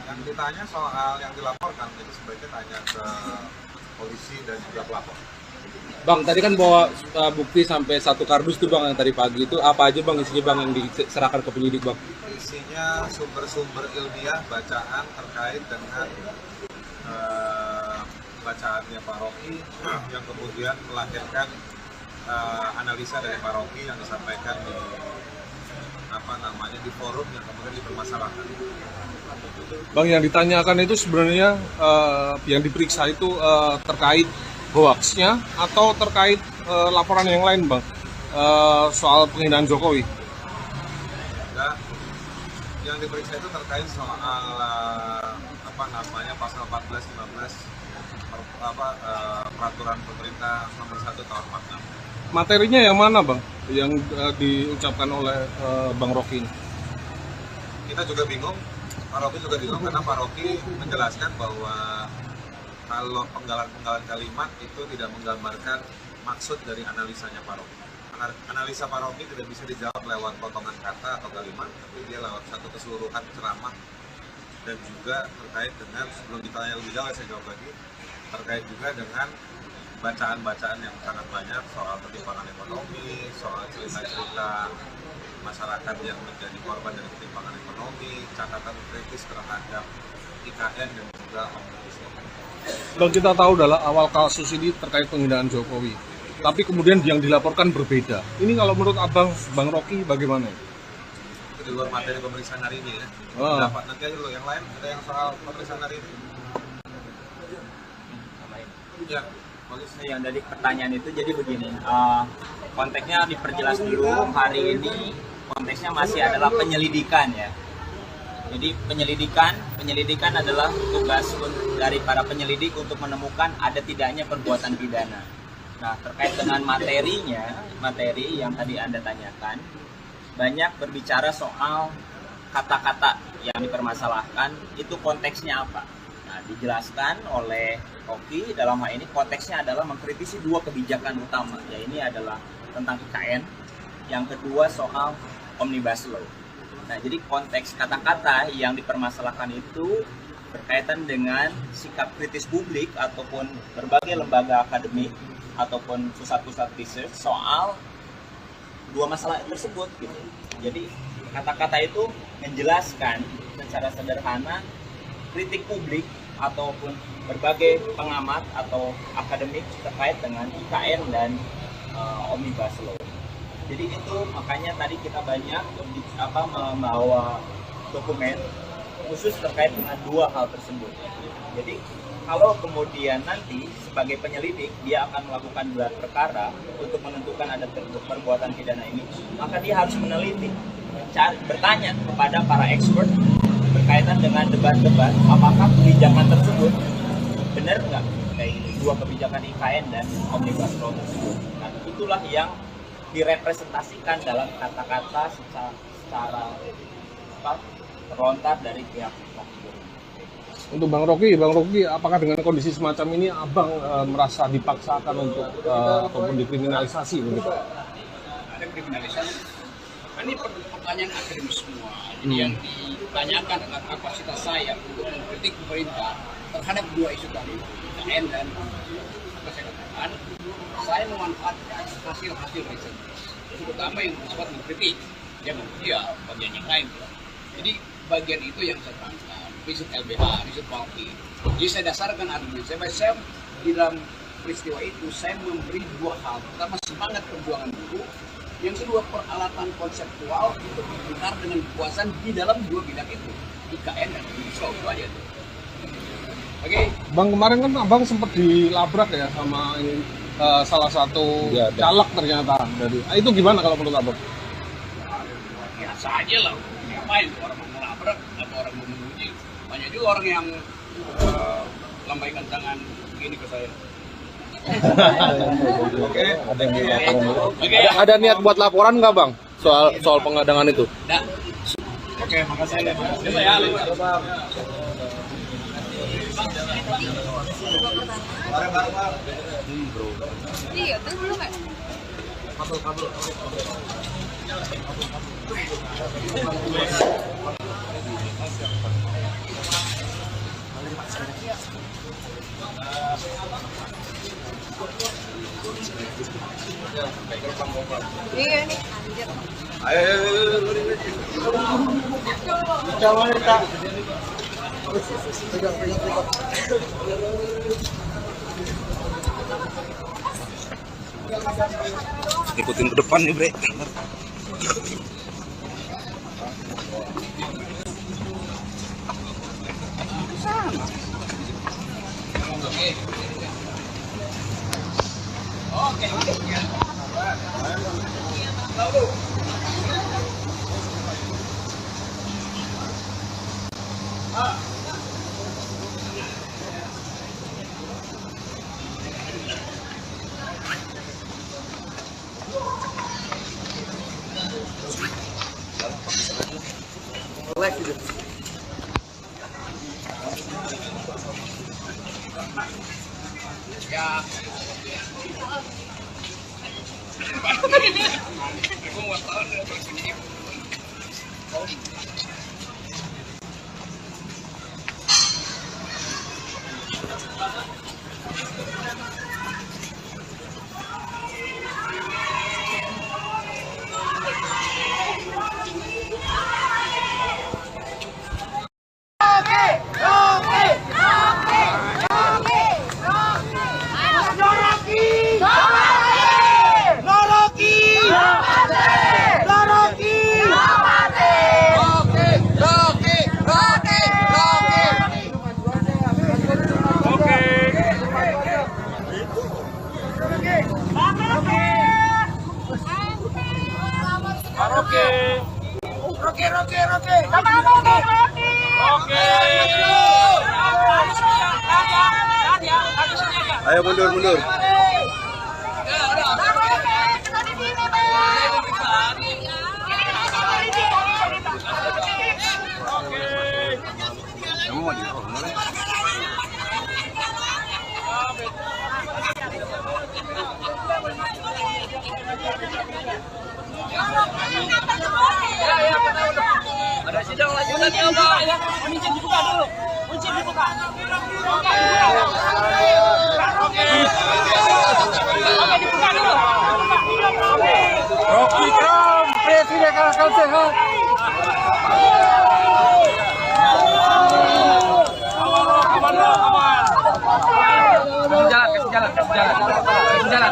Yang ditanya soal yang dilaporkan, jadi sebaiknya tanya ke polisi dan juga pelapor. Bang, tadi kan bawa bukti sampai 1 kardus tuh bang yang tadi pagi itu apa aja bang isinya bang yang diserahkan ke penyidik bang? Isinya sumber-sumber ilmiah bacaan terkait dengan bacaannya Pak Rocky yang kemudian melahirkan analisa dari Pak Rocky yang disampaikan di forum yang kemudian dipermasalahkan. Bang, yang ditanyakan itu sebenarnya yang diperiksa itu terkait hoaxnya atau terkait laporan yang lain bang, soal penghinaan Jokowi? Enggak, yang diperiksa itu terkait soal pasal 14-15 peraturan pemerintah nomor 1 tahun 46. Materinya yang mana bang, yang diucapkan oleh Bang Rocky ini? Kita juga bingung, Pak Rocky juga bingung karena Pak Rocky menjelaskan bahwa kalau penggalan-penggalan kalimat itu tidak menggambarkan maksud dari analisanya Pak Rocky. Analisa Pak Rocky tidak bisa dijawab lewat potongan kata atau kalimat, tapi dia lewat satu keseluruhan ceramah dan juga terkait dengan, sebelum ditanya lebih jauh saya jawab lagi, terkait juga dengan bacaan-bacaan yang sangat banyak soal ketimpangan ekonomi, soal cerita-cerita masyarakat yang menjadi korban dari ketimpangan ekonomi, catatan kritis terhadap IKN dan juga Omnibus Law. Bang, kita tahu adalah awal kasus ini terkait penghinaan Jokowi, tapi kemudian yang dilaporkan berbeda. Ini kalau menurut abang, Bang Rocky bagaimana? Itu di luar materi pemeriksaan hari ini ya. Dapat nanti aja dulu yang lain, ada yang soal pemeriksaan hari ini. Ya, bagus. Yang dari pertanyaan itu jadi begini, konteksnya diperjelas dulu. Hari ini konteksnya masih adalah penyelidikan ya. Jadi penyelidikan adalah tugas dari para penyelidik untuk menemukan ada tidaknya perbuatan pidana. Nah, terkait dengan materi yang tadi Anda tanyakan, banyak berbicara soal kata-kata yang dipermasalahkan, itu konteksnya apa. Nah, dijelaskan oleh Rocky dalam hal ini konteksnya adalah mengkritisi 2 kebijakan utama, ya ini adalah tentang IKN, yang kedua soal Omnibus Law. Nah, jadi konteks kata-kata yang dipermasalahkan itu berkaitan dengan sikap kritis publik ataupun berbagai lembaga akademik ataupun pusat-pusat research soal 2 masalah tersebut gitu. Jadi kata-kata itu menjelaskan secara sederhana kritik publik ataupun berbagai pengamat atau akademik terkait dengan IKN dan Omnibus Law. Jadi itu makanya tadi kita banyak membawa dokumen khusus terkait dengan 2 hal tersebut. Jadi kalau kemudian nanti sebagai penyelidik dia akan melakukan gelar perkara untuk menentukan ada perbuatan pidana ini, maka dia harus meneliti, bertanya kepada para expert berkaitan dengan debat-debat apakah kebijakan tersebut benar nggak kayak ini, 2 kebijakan IKN dan Omnibus Law tersebut. Nah, itulah yang direpresentasikan dalam kata-kata secara terlontar dari pihak Rocky. Untuk Bang Rocky, apakah dengan kondisi semacam ini abang merasa dipaksakan untuk ataupun dikriminalisasi begitu? Ada kriminalisasi. Ini pertanyaan akademis semua. Jadi yang ditanyakan adalah kapasitas saya untuk mengkritik pemerintah terhadap 2 isu tadi, IKN dan apa saya katakan, saya memanfaatkan hasil-hasil riset utama yang bersifat mengkritik, yang bagian yang lain. Jadi bagian itu yang saya tangkap, riset LBH, riset Palki. Jadi saya dasarkan argumen saya di dalam peristiwa itu saya memberi dua hal. Pertama, semangat perjuangan buruh. Yang kedua, peralatan konseptual untuk berbicara dengan kekuasaan di dalam dua bidang itu, IKN dan Omnibus Law, itu aja tuh. Oke. Bang, kemarin kan abang sempat dilabrak ya sama ini, salah satu caleg ternyata dari. Itu gimana kalau menurut abang? Biasa aja lah. Ngapain orang mau ngelabrak atau orang mau memuji? Banyak juga orang yang lambaikan tangan begini ke saya. Ada niat buat laporan nggak bang soal pengadangan itu? Nah. Oke, makasih. Iya, itu belum kan? Iya nih, anjir. Ikutin ke depan nih bre. Ayo mundur. Ada sidang lanjutan ya, Pak. Kunci dibuka dulu. Kunci dibuka. Oke, dibuka dulu. Rocky Kram, Presiden Akal Sehat. Kasih jalan.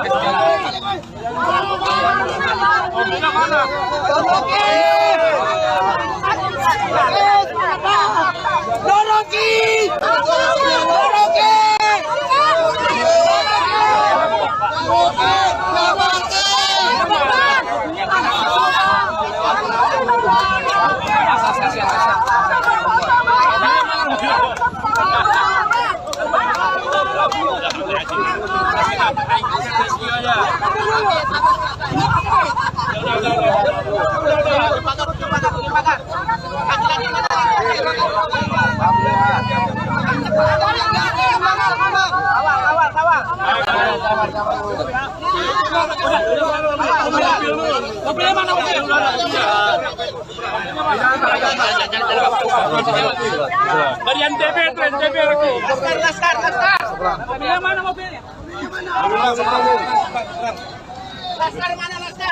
Mobilnya mana? Dari NTB, NTB lagi. Laskar. Mobilnya mana mobilnya? Laskar mana? Baru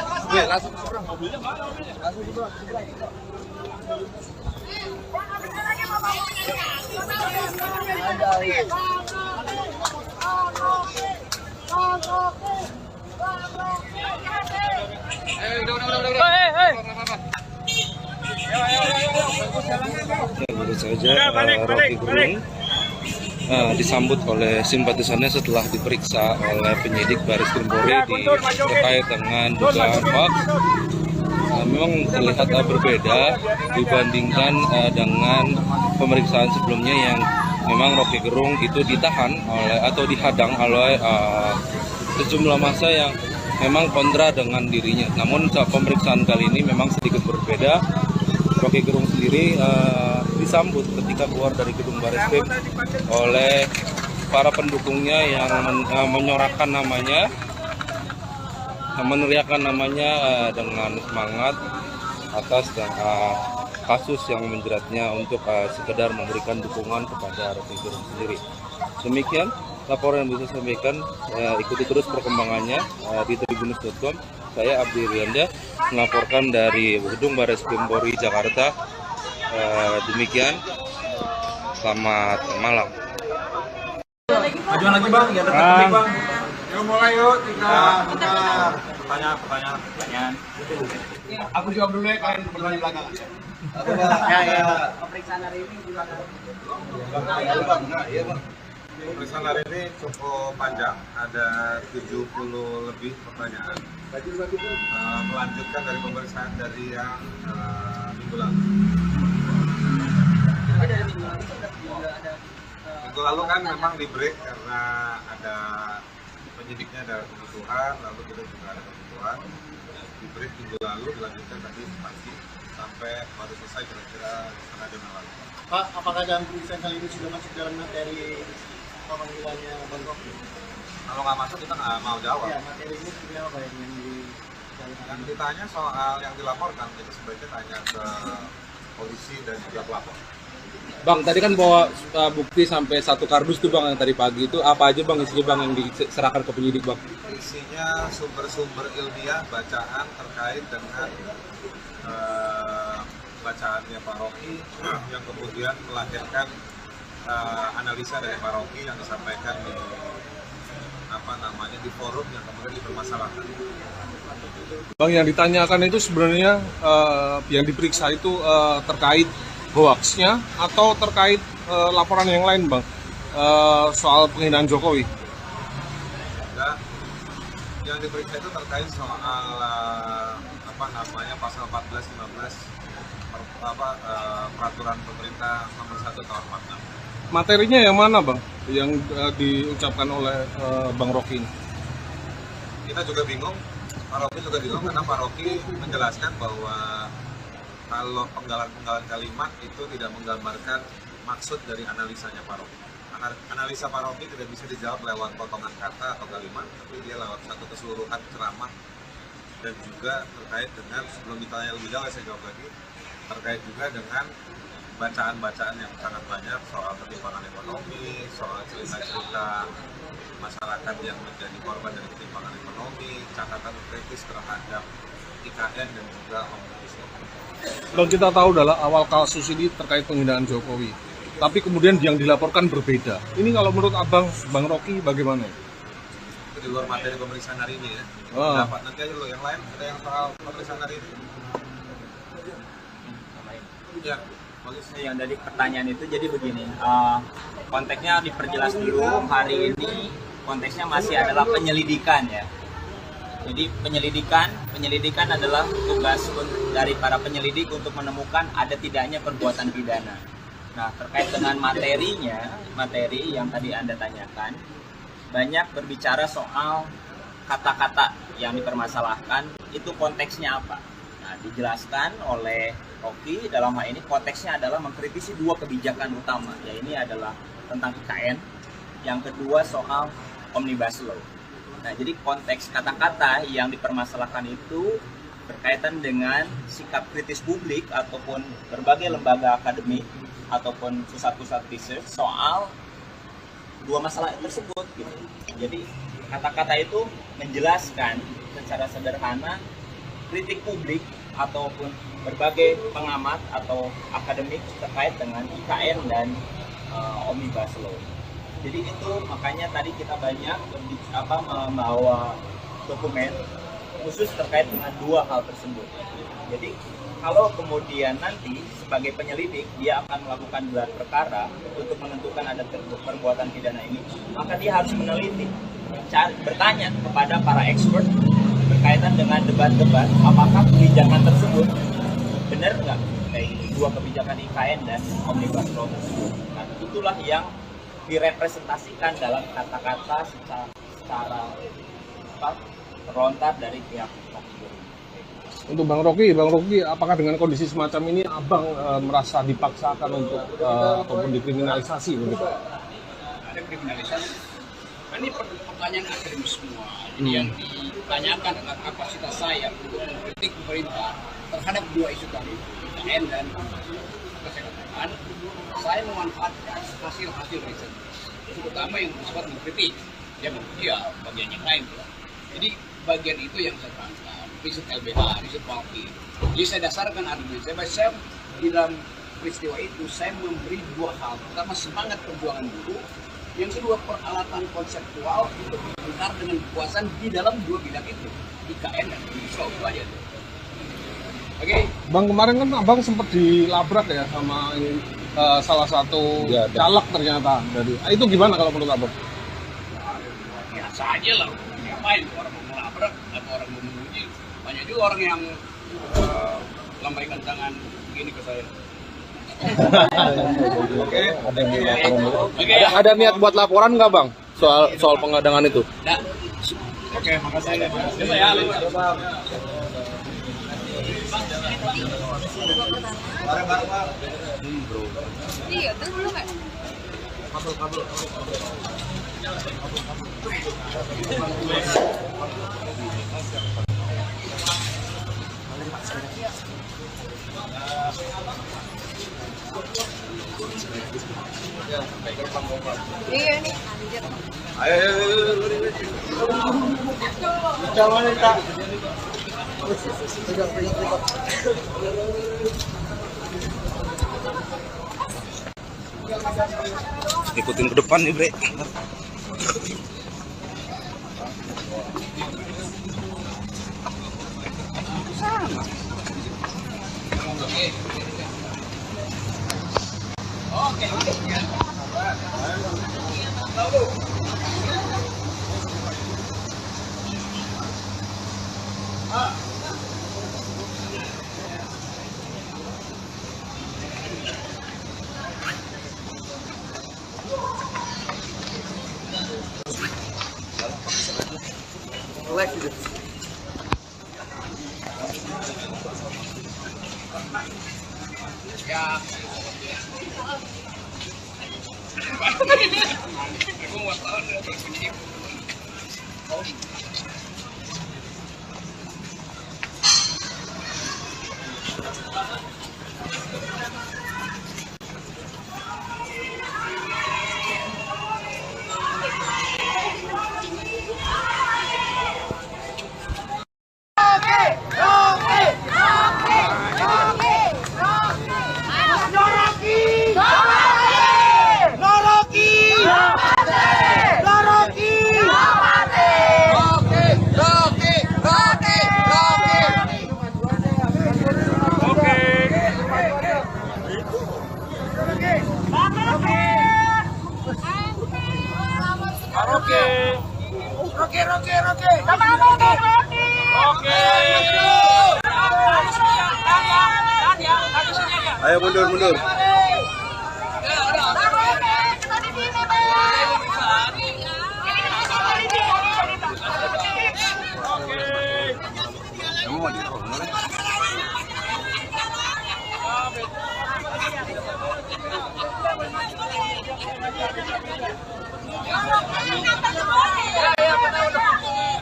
saja Rocky Gerung disambut oleh simpatisannya setelah diperiksa oleh penyidik Baris Krim Polri terkait dengan dugaan hoax. Memang terlihat berbeda dibandingkan dengan pemeriksaan sebelumnya yang memang Rocky Gerung itu ditahan oleh atau dihadang oleh sejumlah massa yang memang kontra dengan dirinya. Namun saat pemeriksaan kali ini memang sedikit berbeda. Rocky Gerung sendiri disambut ketika keluar dari gedung Bareskrim oleh para pendukungnya yang menyorakan namanya, meneriakkan namanya dengan semangat atas kasus yang menjeratnya untuk sekedar memberikan dukungan kepada Rocky Gerung sendiri. Demikian laporan yang bisa saya sampaikan. Ikuti terus perkembangannya di tribunnews.com. Saya Abdi Rianda melaporkan dari gedung Bareskrim Polri Jakarta. Demikian, selamat malam. Majuan lagi bang, ya dekat bang. Yuk mulai yuk, Pertanyaan. Aku jawab dulu ya, kalian berdua di belakang. Pemeriksaan hari ini gimana? Pemeriksaan hari ini cukup panjang, ada 70 lebih pertanyaan. Melanjutkan dari pemeriksaan dari yang minggu lalu. Minggu lalu kan memang di break karena ada penyidiknya ada kebutuhan, lalu kita juga ada kebutuhan. Di break minggu lalu dilanjutkan tadi pagi sampai baru selesai kira-kira setengah jam yang lalu. Pak, apakah dalam pemeriksaan kali ini sudah masuk dalam materi pemanggilannya Bang Rocky? Kalau nggak masuk kita nggak mau jawab. Ya, materi ini seperti apa yang Yang ditanya soal yang dilaporkan, itu sebaiknya tanya ke polisi dan juga pelapor. Bang, tadi kan bawa bukti sampai 1 kardus tuh bang yang tadi pagi itu apa aja bang isinya bang yang diserahkan ke penyidik bang? Isinya sumber-sumber ilmiah bacaan terkait dengan bacaannya Pak Rocky yang kemudian melahirkan analisa dari Pak Rocky yang disampaikan di forum yang kemudian dipermasalahkan. Bang, yang ditanyakan itu sebenarnya yang diperiksa itu terkait hoaxnya atau terkait laporan yang lain bang, soal penghinaan Jokowi? Nah, yang diperiksa itu terkait soal pasal 14-15 peraturan pemerintah nomor 1 tahun 46. Materinya yang mana bang yang diucapkan oleh Bang Rocky ini? Kita juga bingung, Pak Rocky juga bingung karena Pak Rocky menjelaskan bahwa kalau penggalan-penggalan kalimat itu tidak menggambarkan maksud dari analisanya Pak Rocky. Analisa Pak Rocky tidak bisa dijawab lewat potongan kata atau kalimat, tapi dia lewat satu keseluruhan ceramah. Dan juga terkait dengan, sebelum ditanya lebih jauh saya jawab lagi, terkait juga dengan bacaan-bacaan yang sangat banyak soal ketimpangan ekonomi, soal cerita-cerita masyarakat yang menjadi korban dari ketimpangan ekonomi, catatan kritis terhadap IKN dan juga Omnibus Law. Bang, kita tahu adalah awal kasus ini terkait penghinaan Jokowi, tapi kemudian yang dilaporkan berbeda. Ini kalau menurut abang, Bang Rocky bagaimana? Itu di luar materi pemeriksaan hari ini ya. Dapat nanti aja dulu yang lain, ada yang soal pemeriksaan hari ini. Ya, Yang dari pertanyaan itu jadi begini, konteksnya diperjelas dulu. Hari ini konteksnya masih adalah penyelidikan ya. Jadi penyelidikan adalah tugas dari para penyelidik untuk menemukan ada tidaknya perbuatan pidana. Nah, terkait dengan materi yang tadi Anda tanyakan, banyak berbicara soal kata-kata yang dipermasalahkan, itu konteksnya apa. Nah, dijelaskan oleh Rocky dalam hal ini konteksnya adalah mengkritisi 2 kebijakan utama, ya ini adalah tentang IKN, yang kedua soal Omnibus Law. Nah, jadi konteks kata-kata yang dipermasalahkan itu berkaitan dengan sikap kritis publik ataupun berbagai lembaga akademik ataupun pusat-pusat research soal 2 masalah tersebut gitu. Jadi Kata-kata itu menjelaskan secara sederhana kritik publik ataupun berbagai pengamat atau akademik terkait dengan IKN dan Omnibus Law. Jadi itu makanya tadi kita banyak membawa dokumen khusus terkait dengan dua hal tersebut. Jadi kalau kemudian nanti sebagai penyelidik dia akan melakukan gelar perkara untuk menentukan ada perbuatan pidana ini, maka dia harus meneliti, bertanya kepada para expert berkaitan dengan debat-debat apakah kebijakan tersebut benar nggak, kayak dua kebijakan IKN dan Omnibus Law tersebut. Nah, itulah yang direpresentasikan dalam kata-kata secara terlontar dari pihak Rocky Gerung. Untuk Bang Rocky, apakah dengan kondisi semacam ini Abang merasa dipaksakan untuk ataupun dikriminalisasi begitu? Ada kriminalisasi. Ini pertanyaan akademis semua. Jadi yang ditanyakan adalah kapasitas saya untuk mengkritik pemerintah terhadap dua isu tadi, IKN dan kesehatan. Saya memanfaatkan hasil-hasil riset, terutama yang bersifat mengkritik, yang bagian yang lain. Jadi bagian itu yang saya tangkap, riset LBH, riset Walki. Jadi saya dasarkan argumen saya di dalam peristiwa itu saya memberi dua hal. Pertama, semangat perjuangan buruh. Yang kedua, peralatan konseptual untuk benar dengan kekuasaan di dalam dua bidang itu, IKN dan Omnibus Law. Itu aja tuh. Oke. Bang, kemarin kan Abang sempat dilabrak ya sama salah satu caleg ternyata. Itu gimana kalau menurut Abang? Biasa aja lah. Ngapain orang mau melabrak atau orang mau menguji? Banyak juga orang yang lambaikan tangan begini ke saya. Oke. Ada niat buat laporan nggak Bang soal pengadangan itu? Nah. Oke, makasih. Iya, terus belum kan? Iya nih, anjir. Jangan minta. Ikutin ke depan nih, Bre. Ayo mundur.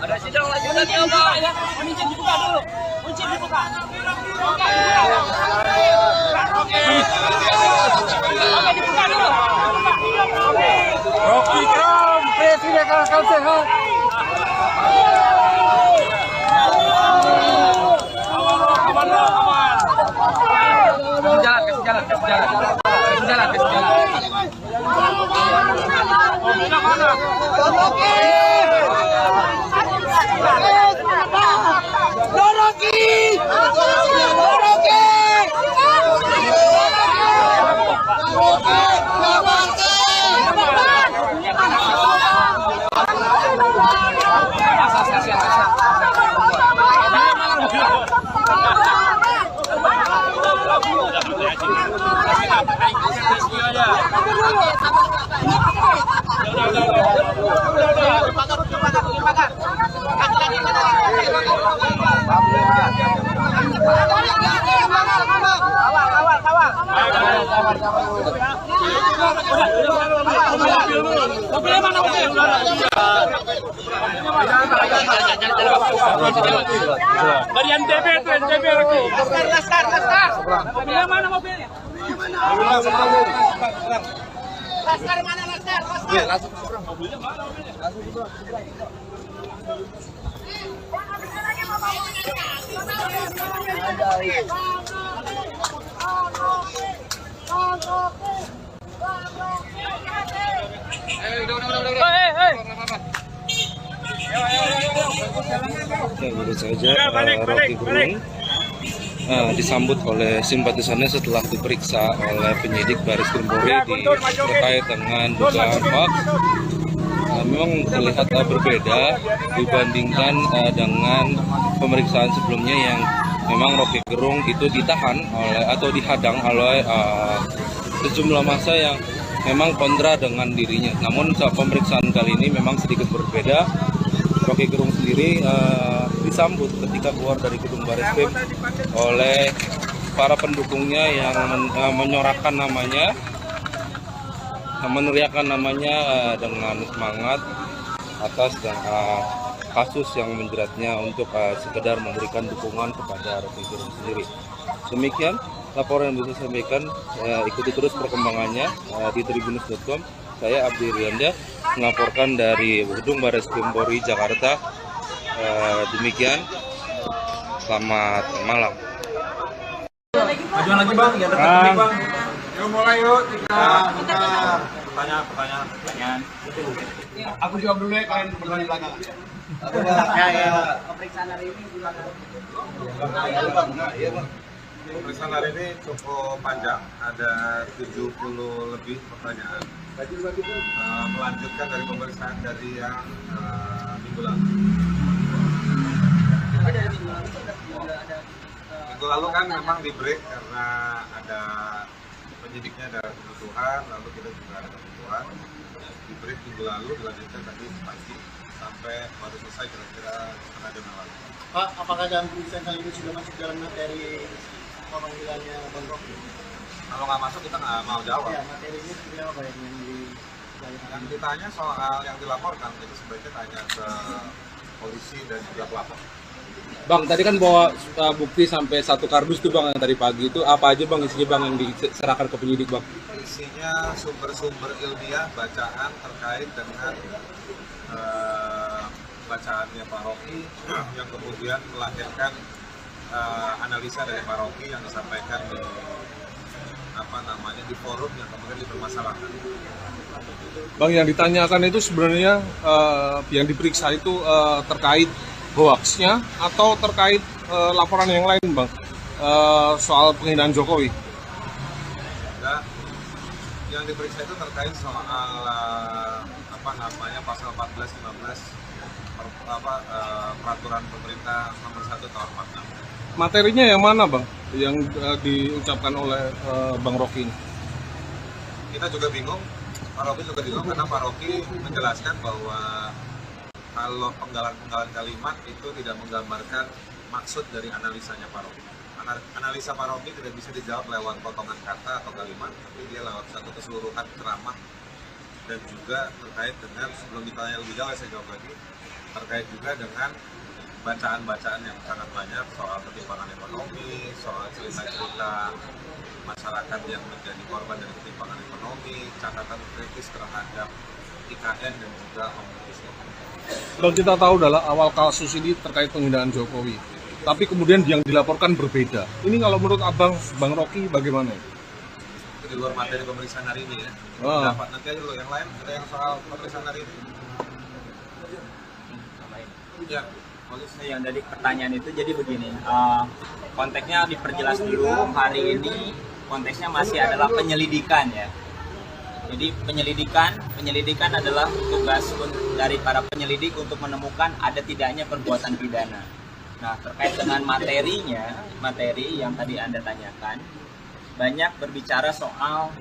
Ada sidang lanjutan ya, Pak. Kunci dibuka dulu. Kunci dibuka. Oke, dibuka dulu. Rocky Gerung, Presiden Kalsel sehat. Dari NTB tuh, NTB lagi. Laskar. Mobilnya mana mobilnya? Laskar mana laskar? Ya, baru saja Rocky Gerung disambut oleh simpatisannya setelah diperiksa oleh penyidik Baris Krim Polri terkait dengan dugaan hoax. Memang terlihat berbeda dibandingkan dengan pemeriksaan sebelumnya yang memang Rocky Gerung itu ditahan oleh atau dihadang oleh sejumlah massa yang memang kontra dengan dirinya. Namun saat pemeriksaan kali ini memang sedikit berbeda. Rocky Gerung sendiri disambut ketika keluar dari gedung Bareskrim oleh para pendukungnya yang menyorakan namanya, meneriakan namanya dengan semangat atas kasus yang menjeratnya untuk sekedar memberikan dukungan kepada Rocky Gerung sendiri. Demikian laporan yang bisa saya sampaikan. Ikuti terus perkembangannya di tribunnews.com. Saya Abdi Rianda melaporkan dari gedung Bareskrim Polri Jakarta. Demikian, selamat malam. Majuan lagi bang, ya dekat bang. Yuk mulai yuk. Pertanyaan. Aku jawab dulu ya, kalian berdua di belakang. Pemeriksaan hari ini gimana? Pemeriksaan hari ini cukup panjang, ada 70 lebih pertanyaan. Melanjutkan dari pemeriksaan dari yang minggu lalu. Minggu lalu kan memang di break karena ada penyidiknya ada kebutuhan, lalu kita juga ada kebutuhan. Di break minggu lalu dilanjutkan tadi pagi sampai baru selesai kira-kira setengah jam lalu. Pak, apakah dalam pemeriksaan kali ini sudah masuk dalam materi pemanggilannya Bang Rocky? Kalau nggak masuk kita nggak mau jawab. Ya, materinya seperti apa yang Yang ditanya soal yang dilaporkan, jadi sebaiknya tanya ke polisi dan juga pelapor. Bang, tadi kan bawa bukti sampai 1 kardus tuh bang yang tadi pagi itu apa aja bang isinya bang yang diserahkan ke penyidik bang? Isinya sumber-sumber ilmiah bacaan terkait dengan bacaannya Pak Rocky yang kemudian melahirkan analisa dari Pak Rocky yang disampaikan di forum yang kemudian dipermasalahkan. Bang, yang ditanyakan itu sebenarnya yang diperiksa itu terkait hoaxnya atau terkait laporan yang lain bang soal penghinaan Jokowi? Nah, yang diperiksa itu terkait soal pasal 14-15 peraturan pemerintah nomor 1 tahun 46. Materinya yang mana bang yang diucapkan oleh Bang Rocky ini? Kita juga bingung, Pak Rocky juga bingung karena Pak Rocky menjelaskan bahwa kalau penggalan-penggalan kalimat itu tidak menggambarkan maksud dari analisanya Pak Rocky. Analisa Pak Rocky tidak bisa dijawab lewat potongan kata atau kalimat, tapi dia lewat satu keseluruhan ceramah dan juga terkait dengan, sebelum ditanya lebih jauh saya jawab lagi, terkait juga dengan bacaan-bacaan yang sangat banyak soal ketimpangan ekonomi, soal cerita-cerita masyarakat yang menjadi korban dari ketimpangan ekonomi, catatan kritis terhadap IKN dan juga Omnibus Law. Bang, kita tahu adalah awal kasus ini terkait penghinaan Jokowi, tapi kemudian yang dilaporkan berbeda. Ini kalau menurut abang, Bang Rocky bagaimana? itu di luar materi pemeriksaan hari ini ya. Oh. Dapat nanti aja dulu yang lain, ada yang soal pemeriksaan hari ini. Ya, Nah, yang dari pertanyaan itu jadi begini, konteksnya diperjelas dulu. Hari ini konteksnya masih adalah penyelidikan ya. Jadi penyelidikan adalah tugas dari para penyelidik untuk menemukan ada tidaknya perbuatan pidana. Nah, terkait dengan materi yang tadi Anda tanyakan, banyak berbicara soal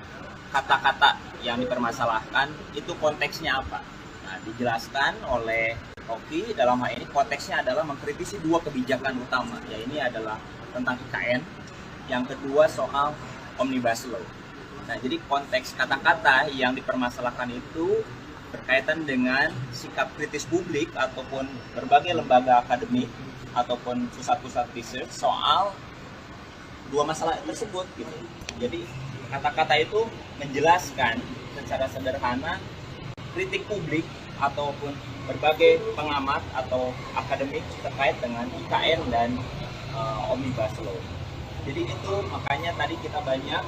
kata-kata yang dipermasalahkan, itu konteksnya apa. Nah, dijelaskan oleh Rocky dalam hal ini konteksnya adalah mengkritisi dua kebijakan utama, ya ini adalah tentang IKN, yang kedua soal Omnibus Law. Nah, jadi konteks kata-kata yang dipermasalahkan itu berkaitan dengan sikap kritis publik ataupun berbagai lembaga akademik ataupun pusat-pusat research soal dua masalah tersebut gitu. Jadi kata-kata itu menjelaskan secara sederhana kritik publik ataupun berbagai pengamat atau akademik terkait dengan IKN dan Omnibus Law. Jadi itu makanya tadi kita banyak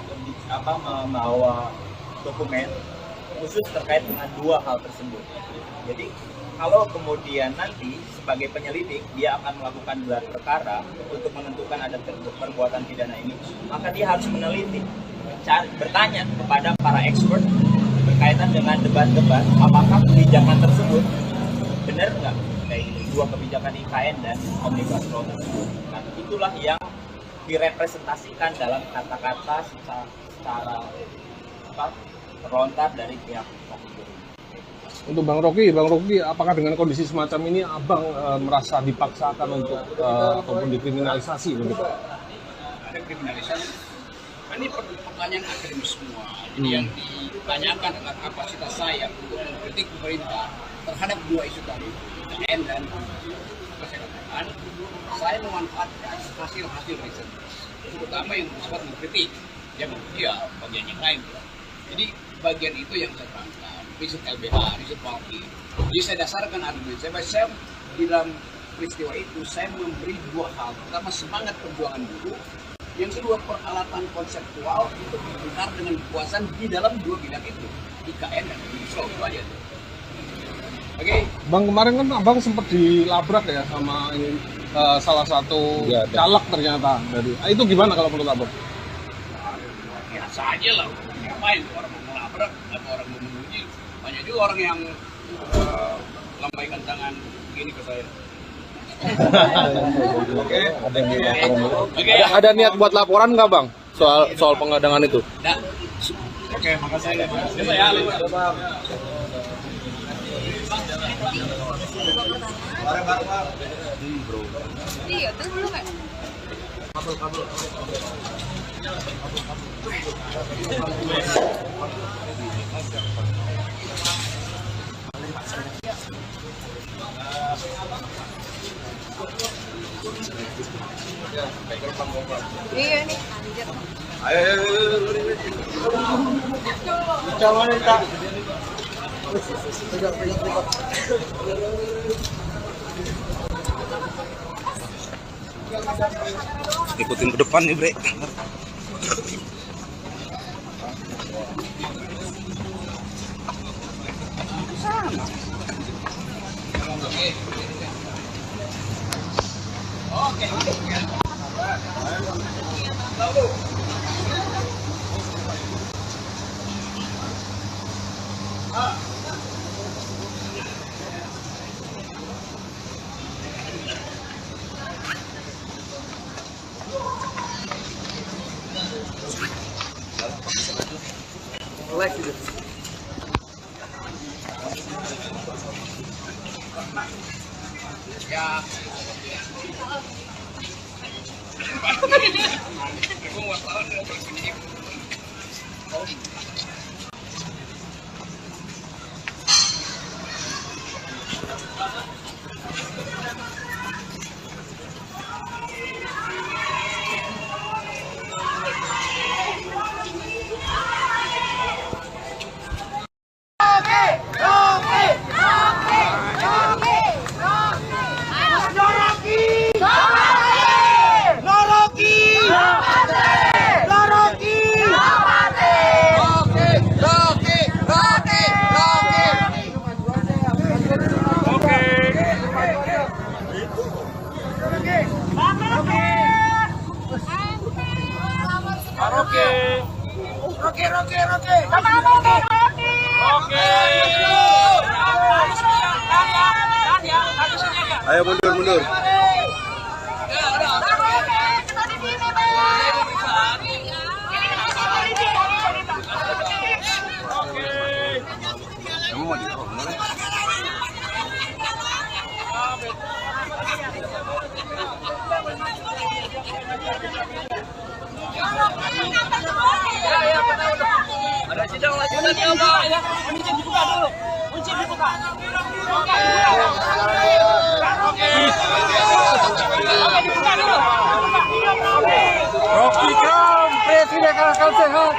membawa dokumen khusus terkait dengan dua hal tersebut. Jadi kalau kemudian nanti sebagai penyelidik dia akan melakukan gelar perkara untuk menentukan ada perbuatan pidana ini, maka dia harus meneliti, bertanya kepada para expert berkaitan dengan debat-debat apakah kebijakan tersebut benar nggak kayak ini, dua kebijakan IKN dan Omnibus Law tersebut. Nah, itulah yang direpresentasikan dalam kata-kata secara terlontar dari pihak Rocky. Untuk Bang Rocky, apakah dengan kondisi semacam ini Abang merasa dipaksakan untuk ataupun dikriminalisasi begitu? Ada kriminalisasi. Ini pertanyaan akademis semua. Jadi yang ditanyakan adalah kapasitas saya untuk mengkritik pemerintah terhadap dua isu tadi, IKN dan kesehatan. Saya memanfaatkan hasil-hasil riset, terutama yang bersifat mengkritik, bagian yang lain. Jadi bagian itu yang saya terangkan, riset LBH, riset Walki. Jadi saya dasarkan argumen saya di dalam peristiwa itu saya memberi dua hal. Pertama, semangat perjuangan buruh. Yang kedua, peralatan konseptual untuk berbentar dengan kekuasaan di dalam dua bidang itu, IKN dan Omnibus Law. Itu aja tuh. Oke. Bang, kemarin kan Abang sempat dilabrak ya sama salah satu caleg ternyata dari. Itu gimana kalau menurut Abang? Biasa aja lah. Ngapain orang mau melabrak atau orang mau menguji? Banyak juga orang yang lambaikan tangan begini ke saya. Ada niat buat laporan nggak Bang soal pengadangan itu? Oke, makasih. Iya, terus belum ya? Iya nih, anjir. Ikutin ke depan nih, Bre. Ya. Rocky! Ayo mundur. Ada sidang lanjutan ya, Pak. Kunci dibuka dulu. Kunci dibuka. Oke, dibuka dulu. Rocky Kram, Presiden Akal Sehat.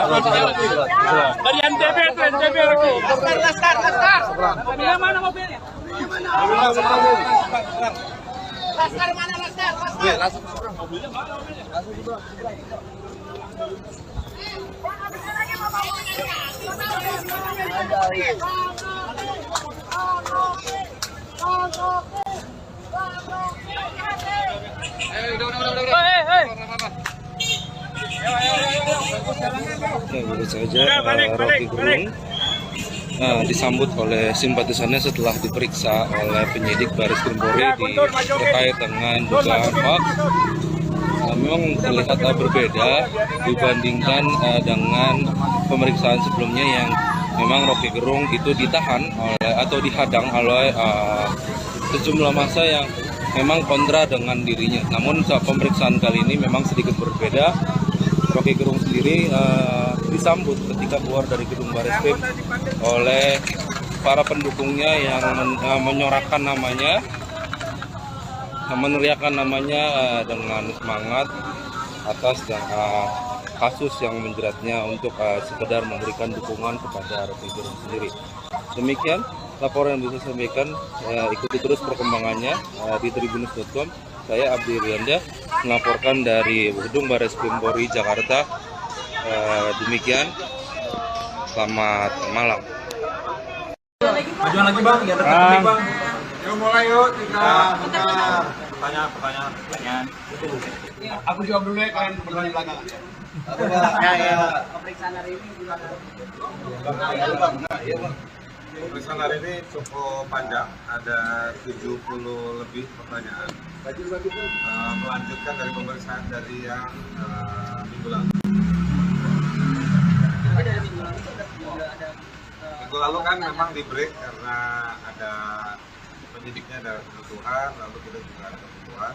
Kasih jalan. Dari NTB lagi. Laskar. Mobilnya mana mobilnya? Laskar mana Laskar? Mobilnya mana mobilnya? Ya, baru saja Rocky Gerung disambut oleh simpatisannya setelah diperiksa oleh penyidik Baris Krim Polri terkait dengan dugaan hoax. Memang terlihat berbeda dibandingkan dengan pemeriksaan sebelumnya yang memang Rocky Gerung itu ditahan oleh atau dihadang oleh sejumlah massa yang memang kontra dengan dirinya. Namun saat pemeriksaan kali ini memang sedikit berbeda. Rocky Gerung sendiri disambut ketika keluar dari gedung Bareskrim oleh para pendukungnya yang menyorakan namanya, meneriakan namanya dengan semangat atas kasus yang menjeratnya untuk sekedar memberikan dukungan kepada Rocky Gerung sendiri. Demikian laporan yang bisa saya sampaikan. Ikuti terus perkembangannya di tribunnews.com. Saya Abdi Rianda melaporkan dari gedung Bareskrim Polri Jakarta. Demikian, selamat malam. Majuan lagi bang, ya dekat bang. Yuk mulai yuk, Pertanyaan. Aku jawab dulu ya, kalian berdua di belakang. Pemeriksaan hari ini gimana? Pemeriksaan hari ini cukup panjang, ada 70 lebih pertanyaan. Melanjutkan dari pemeriksaan dari yang minggu lalu. Minggu lalu kan memang di break karena ada penyidiknya ada kebutuhan, lalu kita juga ada kebutuhan.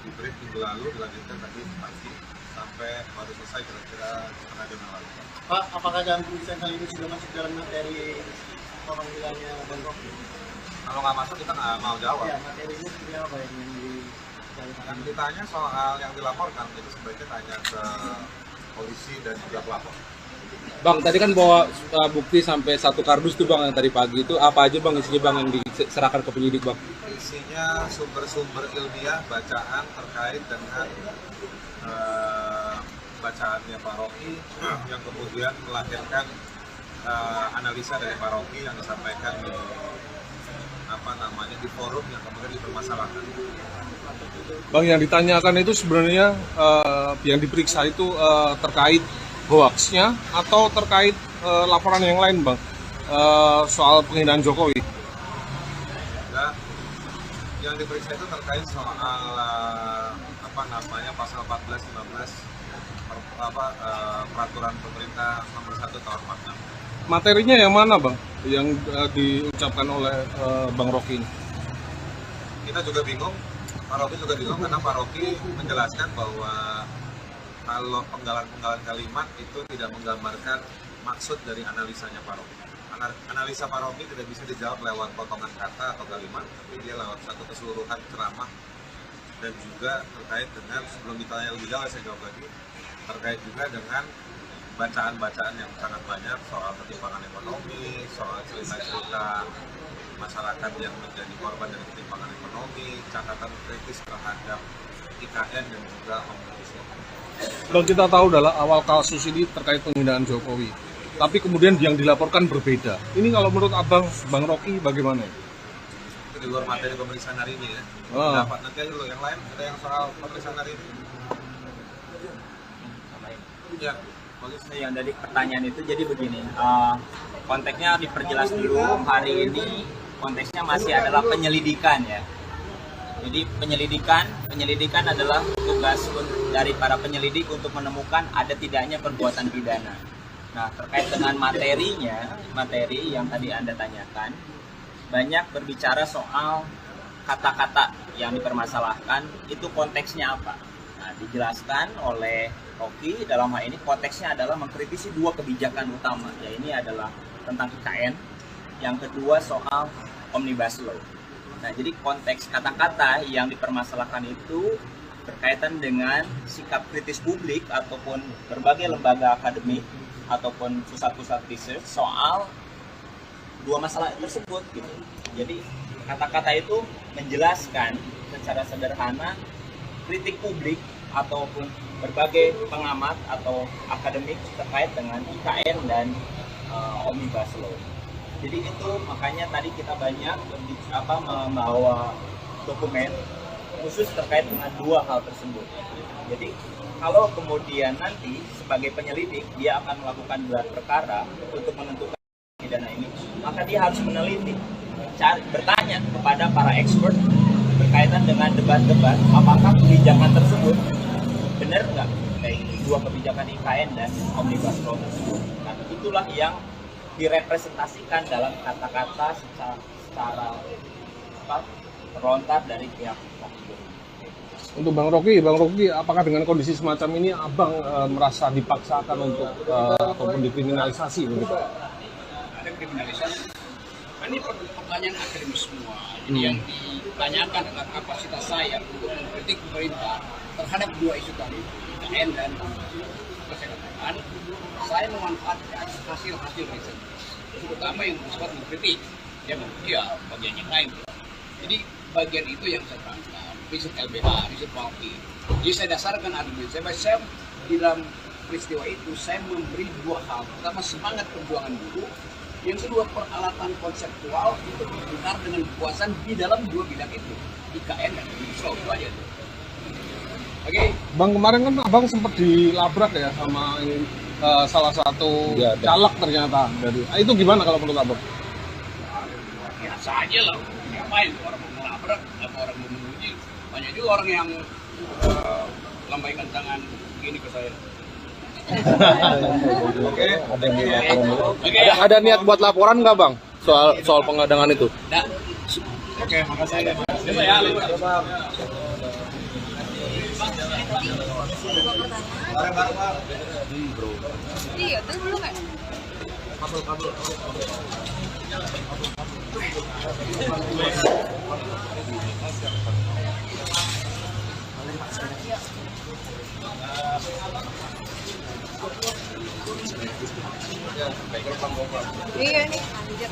Di break minggu lalu dilanjutkan tadi pagi sampai baru selesai kira-kira setengah jam yang lalu. Pak, apakah dalam pemeriksaan kali ini sudah masuk dalam materi pemanggilannya Bang Rocky? Kalau nggak masuk kita nggak mau jawab. Ya, materinya seperti apa yang Yang ditanya soal yang dilaporkan itu sebaiknya tanya ke polisi dan juga pelapor. Bang, tadi kan bawa bukti sampai 1 kardus tuh bang yang tadi pagi itu apa aja bang isinya bang yang diserahkan ke penyidik bang? Isinya sumber-sumber ilmiah bacaan terkait dengan bacaannya Pak Rocky yang kemudian melahirkan analisa dari Pak Rocky yang disampaikan di forum yang kemudian dipermasalahkan. Bang, yang ditanyakan itu sebenarnya yang diperiksa itu terkait hoaxnya atau terkait laporan yang lain bang, soal penghinaan Jokowi? Nah, yang diperiksa itu terkait soal pasal 14, 15 peraturan pemerintah nomor 1 tahun 46. Materinya yang mana bang? Yang diucapkan oleh Bang Rocky ini? Kita juga bingung, Pak Rocky juga bingung karena Pak Rocky menjelaskan bahwa kalau penggalan-penggalan kalimat itu tidak menggambarkan maksud dari analisanya Pak Rocky. Analisa Pak Rocky tidak bisa dijawab lewat potongan kata atau kalimat, tapi dia lewat satu keseluruhan ceramah. Dan juga terkait dengan, sebelum ditanya lebih jauh saya jawab lagi, terkait juga dengan bacaan-bacaan yang sangat banyak soal ketimpangan ekonomi, soal cerita-cerita masyarakat yang menjadi korban dari ketimpangan ekonomi, catatan kritis terhadap IKN dan juga Omnibus Law. Bang, kita tahu adalah awal kasus ini terkait penghinaan Jokowi, tapi kemudian yang dilaporkan berbeda. Ini kalau menurut abang, Bang Rocky bagaimana? Itu di luar materi pemeriksaan hari ini ya. Dapat nanti aja dulu yang lain, ada yang soal pemeriksaan hari ini. Ya. Yang dari pertanyaan itu jadi begini, konteksnya diperjelas dulu. Hari ini konteksnya masih adalah penyelidikan ya. Jadi penyelidikan adalah tugas dari para penyelidik untuk menemukan ada tidaknya perbuatan pidana. Nah, terkait dengan materi yang tadi Anda tanyakan, banyak berbicara soal kata-kata yang dipermasalahkan, itu konteksnya apa. Nah, dijelaskan oleh Rocky dalam hal ini konteksnya adalah mengkritisi dua kebijakan utama, ya ini adalah tentang IKN, yang kedua soal Omnibus Law. Nah, jadi konteks kata-kata yang dipermasalahkan itu berkaitan dengan sikap kritis publik ataupun berbagai lembaga akademik ataupun pusat-pusat research soal dua masalah tersebut gitu. Jadi kata-kata itu menjelaskan secara sederhana kritik publik ataupun berbagai pengamat atau akademik terkait dengan IKN dan Omnibus Law. Jadi itu makanya tadi kita banyak membawa dokumen khusus terkait dengan dua hal tersebut. Jadi kalau kemudian nanti sebagai penyelidik dia akan melakukan gelar perkara untuk menentukan pidana ini, maka dia harus meneliti, bertanya kepada para expert berkaitan dengan debat-debat apakah kebijakan tersebut benar nggak, kayak dua kebijakan IKN dan Omnibus Law tersebut. Nah, itulah yang direpresentasikan dalam kata-kata secara terlontar dari pihak Rocky. Untuk Bang Rocky, apakah dengan kondisi semacam ini abang merasa dipaksakan untuk ataupun dikriminalisasi begitu? Ada kriminalisasi. Ini pertanyaan akademis semua. Jadi yang ditanyakan adalah kapasitas saya untuk mengkritik pemerintah terhadap dua isu tadi, IKN dan kesehatan. Saya memanfaatkan hasil-hasil riset, terutama yang bersifat mengkritik, ya bagian yang lain. Jadi bagian itu yang saya tangkap, riset LBH, riset Walki. Jadi saya dasarkan argumen saya di dalam peristiwa itu saya memberi dua hal. Pertama, semangat perjuangan buruh. Yang kedua, peralatan konseptual itu berputar dengan kekuasaan di dalam dua bidang itu, IKN dan Omnibus Law, itu aja tuh. Oke. Bang, kemarin kan abang sempat dilabrak ya sama salah satu caleg ternyata dari. Itu gimana kalau menurut abang? Biasa aja lah. Ngapain orang mau melabrak atau orang mau menguji? Banyak juga orang yang lambaikan tangan begini ke saya. Ada niat buat laporan nggak bang soal pengadangan itu? Oke, makasih. Iya, terus belum ya? Iya nih, anjir.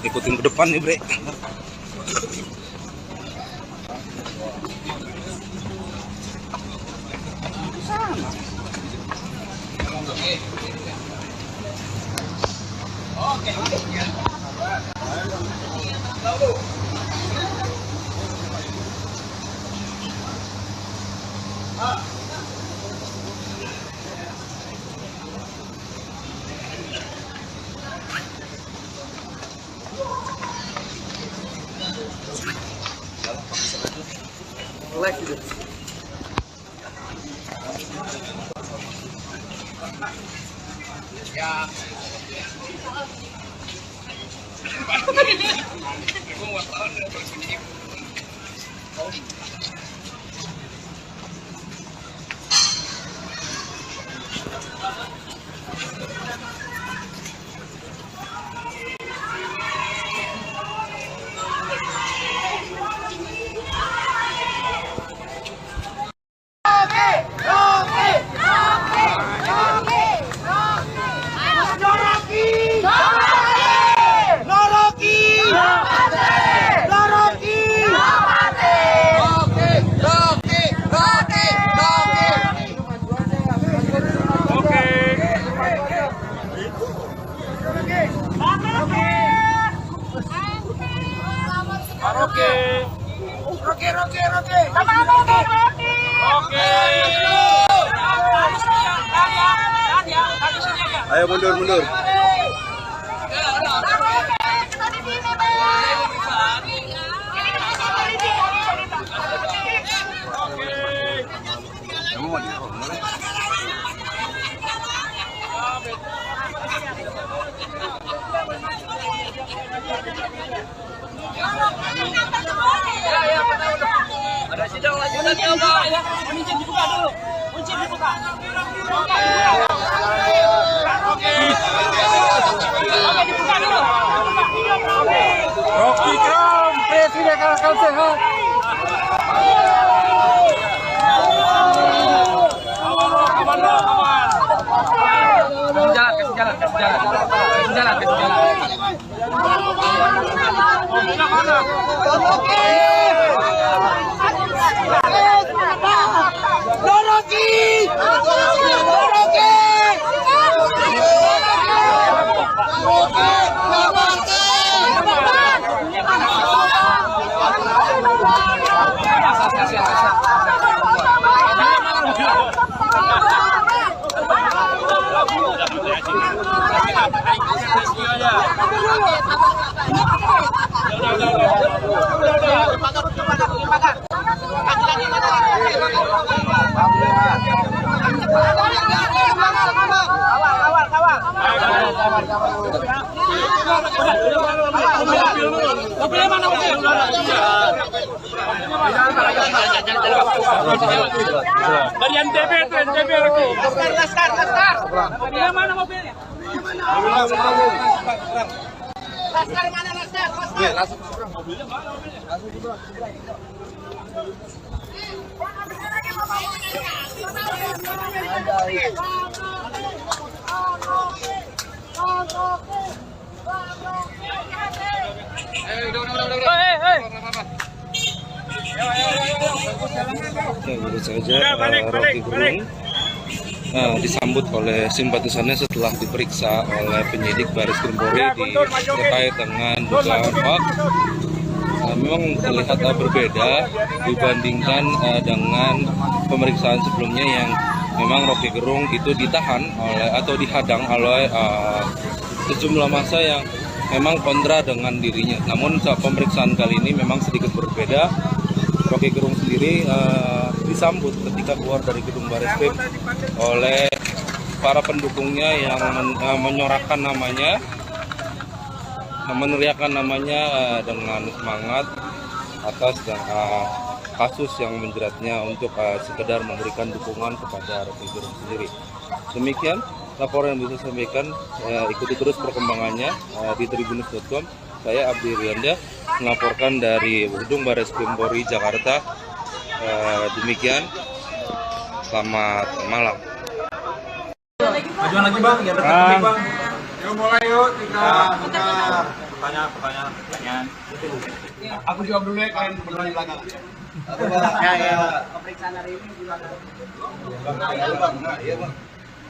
Ikutin ke depan nih bre. Ya. Ayo mundur. Ada sidang lanjutannya, Pak. Kunci dibuka dulu. Kunci dibuka. Oke, dibuka dulu. Rocky Kram, Presiden Akal Sehat. Kasih jalan. Mobilnya mana? Dari NTB itu, NTB itu. Laskar. Mobilnya mana mobilnya? Laskar mana Laskar? Mobilnya mana mobilnya? Ya, baru saja Rocky Gerung disambut oleh simpatisannya setelah diperiksa oleh penyidik Baris Krim Polri terkait dengan dugaan hoax. Memang terlihat berbeda dibandingkan dengan pemeriksaan sebelumnya yang memang Rocky Gerung itu ditahan oleh atau dihadang oleh sejumlah massa yang memang kontra dengan dirinya. Namun saat pemeriksaan kali ini memang sedikit berbeda. Rocky Gerung sendiri disambut ketika keluar dari gedung Bareskrim oleh para pendukungnya yang menyorakan namanya, meneriakkan namanya dengan semangat atas kasus yang menjeratnya untuk sekedar memberikan dukungan kepada Rocky Gerung sendiri. Demikian laporan yang bisa saya sampaikan. Ikuti terus perkembangannya di tribunnews.com. Saya Abdi Rianda melaporkan dari gedung Bareskrim Polri Jakarta. Demikian, selamat malam. Majuan lagi bang, ya dekat bang. Yuk mulai yuk, kita Pertanyaan. Aku jawab dulu ya, kalian bertanya di belakang. Pemeriksaan hari ini gimana?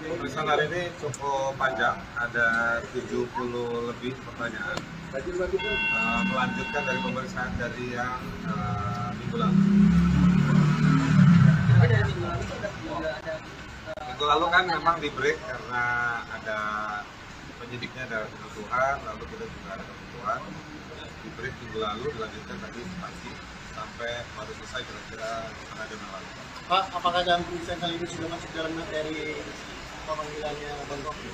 Pemeriksaan hari ini cukup panjang, ada 70 lebih pertanyaan. Melanjutkan dari pemeriksaan dari yang minggu lalu. Minggu lalu kan memang di break karena ada penyidiknya ada kebutuhan, lalu kita juga ada kebutuhan. Di break minggu lalu dilanjutkan tadi pagi sampai baru selesai kira-kira setengah jam yang lalu. Pak, apakah dalam pemeriksaan kali ini sudah masuk dalam materi pemanggilannya Bang Rocky?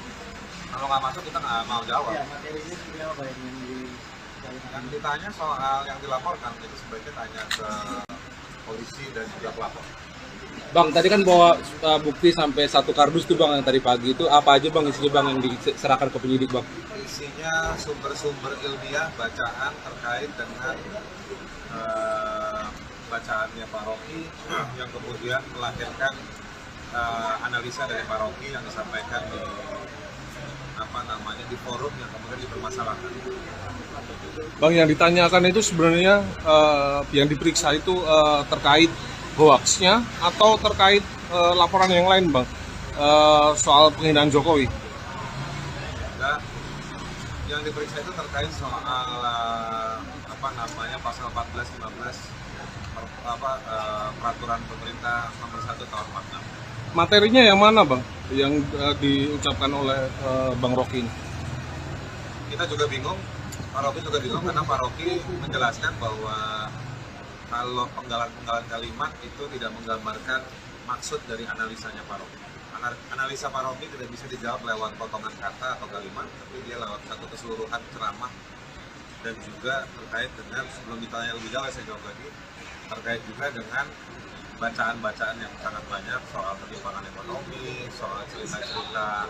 Kalau nggak masuk kita nggak mau jawab. Ya, materinya seperti apa yang Yang ditanya soal yang dilaporkan itu sebaiknya tanya ke polisi dan juga pelapor. Bang, tadi kan bawa bukti sampai 1 kardus tuh Bang yang tadi pagi itu apa aja Bang isinya Bang yang diserahkan ke penyidik Bang? Isinya sumber-sumber ilmiah bacaan terkait dengan bacaannya Pak Rocky yang kemudian melahirkan analisa dari Pak Rocky yang disampaikan di forum yang kemudian dipermasalahkan. Bang, yang ditanyakan itu sebenarnya yang diperiksa itu terkait hoaxnya atau terkait laporan yang lain Bang, soal penghinaan Jokowi? Nah, yang diperiksa itu terkait soal pasal 14-15 peraturan pemerintah nomor 1 tahun 46. Materinya yang mana Bang yang diucapkan oleh Bang Rocky ini? Kita juga bingung, Pak Rocky juga bingung karena Pak Rocky menjelaskan bahwa kalau penggalan-penggalan kalimat itu tidak menggambarkan maksud dari analisanya Pak Rocky. Analisa Pak Rocky tidak bisa dijawab lewat potongan kata atau kalimat, tapi dia lewat satu keseluruhan ceramah dan juga terkait dengan, sebelum ditanya lebih jauh saya jawab lagi, terkait juga dengan bacaan-bacaan yang sangat banyak soal ketimpangan ekonomi, soal cerita-cerita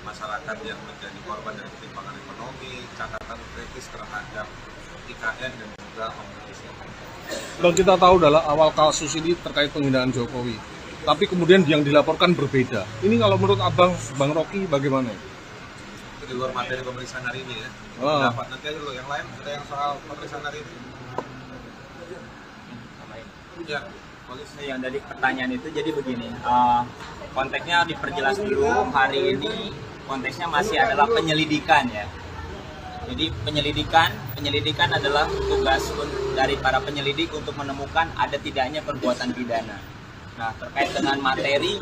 masyarakat yang menjadi korban dari ketimpangan ekonomi, catatan kritis terhadap IKN dan juga Omnibus Law. Bang, kita tahu adalah awal kasus ini terkait penghinaan Jokowi, tapi kemudian yang dilaporkan berbeda. Ini kalau menurut Abang, Bang Rocky bagaimana? Itu di luar materi pemeriksaan hari ini ya. Dapat nanti aja dulu yang lain, ada yang soal pemeriksaan hari ini. Ya, polisi. Yang dari pertanyaan itu jadi begini, konteksnya diperjelas dulu. Hari ini konteksnya masih adalah penyelidikan ya. Jadi penyelidikan adalah tugas dari para penyelidik untuk menemukan ada tidaknya perbuatan pidana. Nah, terkait dengan materi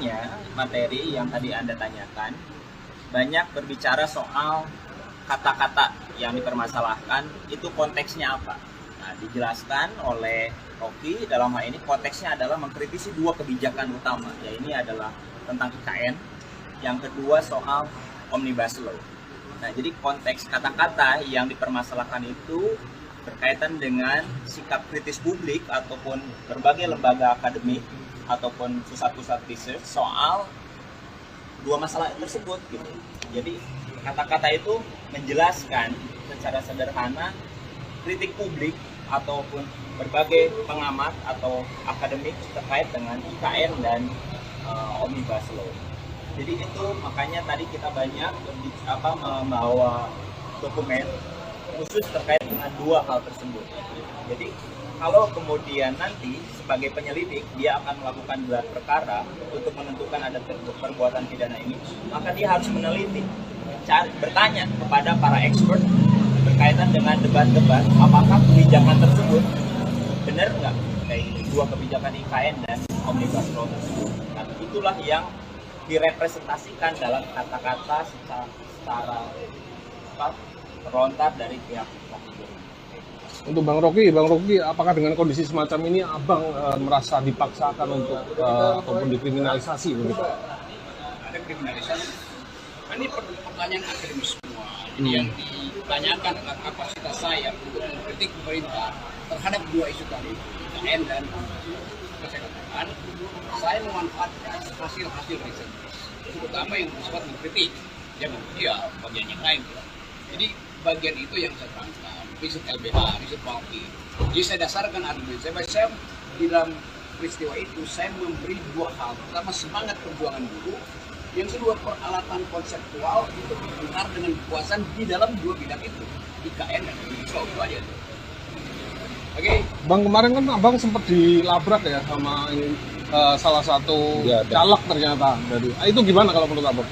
yang tadi Anda tanyakan, banyak berbicara soal kata-kata yang dipermasalahkan, itu konteksnya apa. Nah, dijelaskan oleh Rocky dalam hal ini konteksnya adalah mengkritisi 2 kebijakan utama, ya ini adalah tentang IKN, yang kedua soal Omnibus Law. Nah, jadi konteks kata-kata yang dipermasalahkan itu berkaitan dengan sikap kritis publik ataupun berbagai lembaga akademik ataupun pusat-pusat research soal 2 masalah tersebut gitu. Jadi kata-kata itu menjelaskan secara sederhana kritik publik ataupun berbagai pengamat atau akademik terkait dengan IKN dan Omnibus Law. Jadi itu makanya tadi kita banyak membawa dokumen khusus terkait dengan 2 hal tersebut. Jadi kalau kemudian nanti sebagai penyelidik dia akan melakukan gelar perkara untuk menentukan ada perbuatan pidana ini, maka dia harus meneliti, bertanya kepada para expert berkaitan dengan debat-debat apakah kebijakan tersebut benar nggak, kayak 2 kebijakan IKN dan Omnibus Law tersebut. Nah, itulah yang direpresentasikan dalam kata-kata secara terlontar dari pihak Rocky. Untuk Bang Rocky, apakah dengan kondisi semacam ini Abang merasa dipaksakan untuk ataupun dikriminalisasi begitu? Ada kriminalisasi. Ini pertanyaan akademis semua. Jadi yang ditanyakan adalah kapasitas saya untuk mengkritik pemerintah terhadap 2 isu tadi, IKN dan kesehatan. Saya memanfaatkan hasil-hasil riset, terutama yang bersifat mengkritik, jangan dia bagian yang lain. Jadi bagian itu yang saya tangkap, riset LBH, riset Rocky. Jadi saya dasarkan argumen saya di dalam peristiwa itu saya memberi 2 hal. Pertama, semangat perjuangan buruh. Yang kedua, peralatan konseptual untuk benar dengan kekuasaan di dalam 2 bidang itu, IKN dan Omnibus Law, itu aja. Oke. Bang, kemarin kan Abang sempat dilabrak ya sama ini, salah satu caleg ternyata dari. Itu gimana kalau menurut Abang?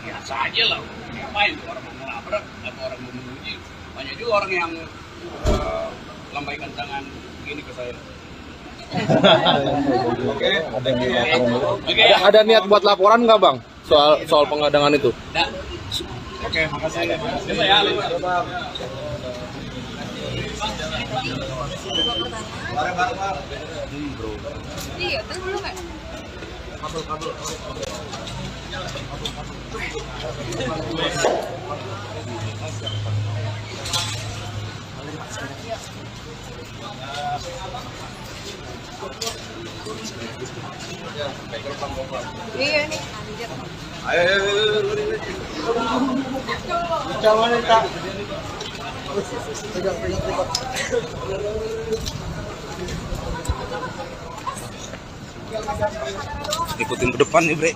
Biasa aja lah. Ngapain orang mau ngelabrak atau orang mau menguji? Banyak juga orang yang lambaikan tangan begini ke saya. Oke. Ada niat buat laporan nggak Bang soal pengadangan itu? Oke, makasih. Iya, terus belum kan? Iya nih, anjir. Ikutin ke depan nih, Bre.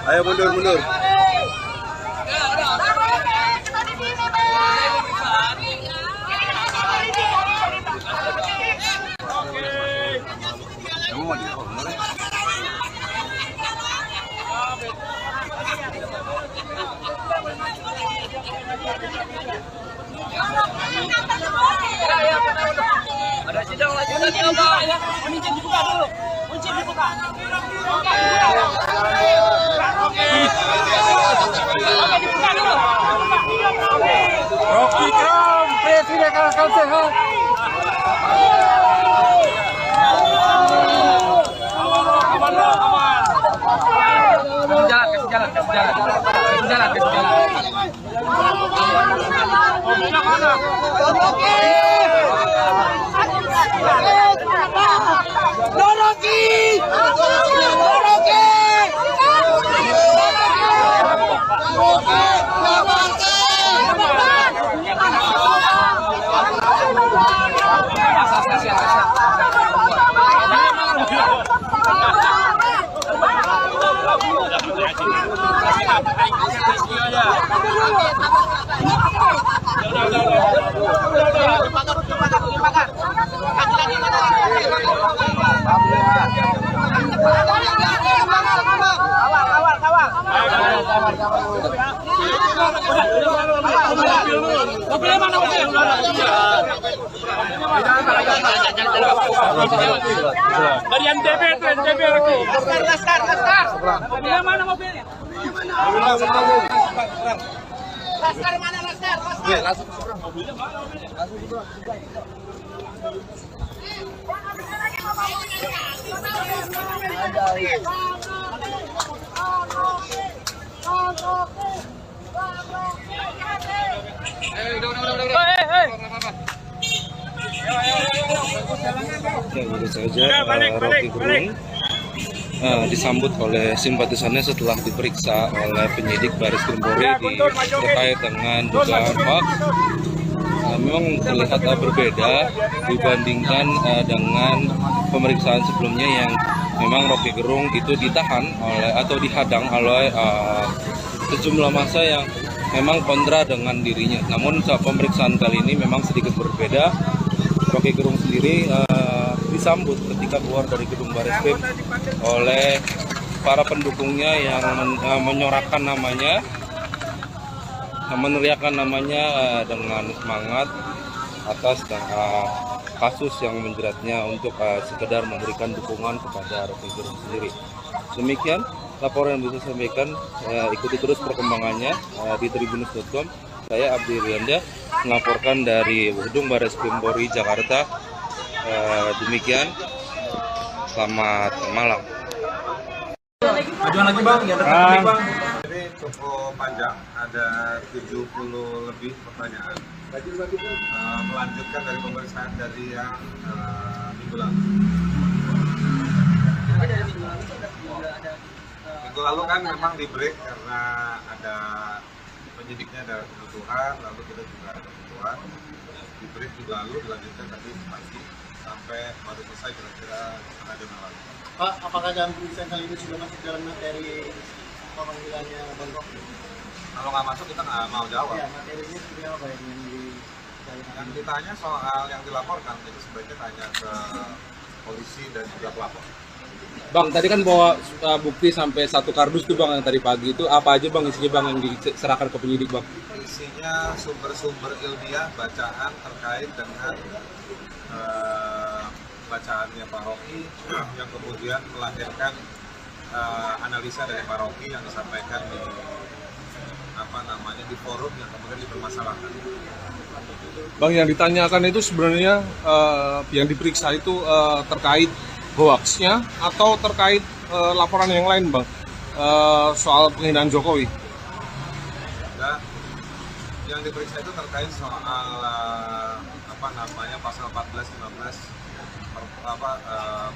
Ayo mundur. Ada sidang lanjutannya, Pak. Kunci dibuka dulu. Kunci dibuka. Oke, dibuka dulu. Rocky Kram, Presiden akan sehat. Kasih jalan. Dari NTB aku. Laskar. Mobilnya mana mobilnya? Laskar mana Laskar? Ya, baru saja Rocky Gerung disambut oleh simpatisannya setelah diperiksa oleh penyidik Baris Krim Polri terkait dengan dugaan hoax. Memang terlihat berbeda dibandingkan dengan pemeriksaan sebelumnya yang memang Rocky Gerung itu ditahan atau dihadang oleh sejumlah massa yang memang kontra dengan dirinya. Namun saat pemeriksaan kali ini memang sedikit berbeda. Rocky Gerung sendiri disambut ketika keluar dari gedung Bareskrim oleh para pendukungnya yang menyorakan namanya, meneriakkan namanya dengan semangat atas kasus yang menjeratnya untuk sekedar memberikan dukungan kepada Rocky Gerung sendiri. Demikian laporan yang bisa saya sampaikan. Ikuti terus perkembangannya di tribunnews.com. Saya Abdi Rianda melaporkan dari Gedung Bareskrim Polri Jakarta. Demikian, selamat malam. Majuan lagi bang, ya bang. Ini cukup panjang, ada 70 lebih pertanyaan. Melanjutkan dari pemeriksaan dari yang minggu lalu. Minggu lalu kan memang di break karena ada penyidiknya ada kebutuhan, lalu kita juga ada kebutuhan. Di break juga lalu dilanjutkan tadi pagi sampai baru selesai kira-kira setengah jam lalu. Pak, apakah dalam pemeriksaan kali ini sudah masuk dalam materi pemanggilannya Bang Rocky? Kalau nggak masuk kita nggak mau jawab. Ya, materinya seperti apa yang Yang ditanya soal yang dilaporkan, jadi sebaiknya tanya ke polisi dan juga pelapor. Bang, tadi kan bawa bukti sampai 1 kardus tuh bang yang tadi pagi itu apa aja bang isinya bang yang diserahkan ke penyidik bang? Isinya sumber-sumber ilmiah bacaan terkait dengan bacaannya Pak Rocky yang kemudian melahirkan analisa dari Pak Rocky yang disampaikan di forum yang kemudian dipermasalahkan. Bang, yang ditanyakan itu sebenarnya yang diperiksa itu terkait hoaxnya atau terkait laporan yang lain bang, soal penghinaan Jokowi? Nah, yang diperiksa itu terkait soal pasal 14-15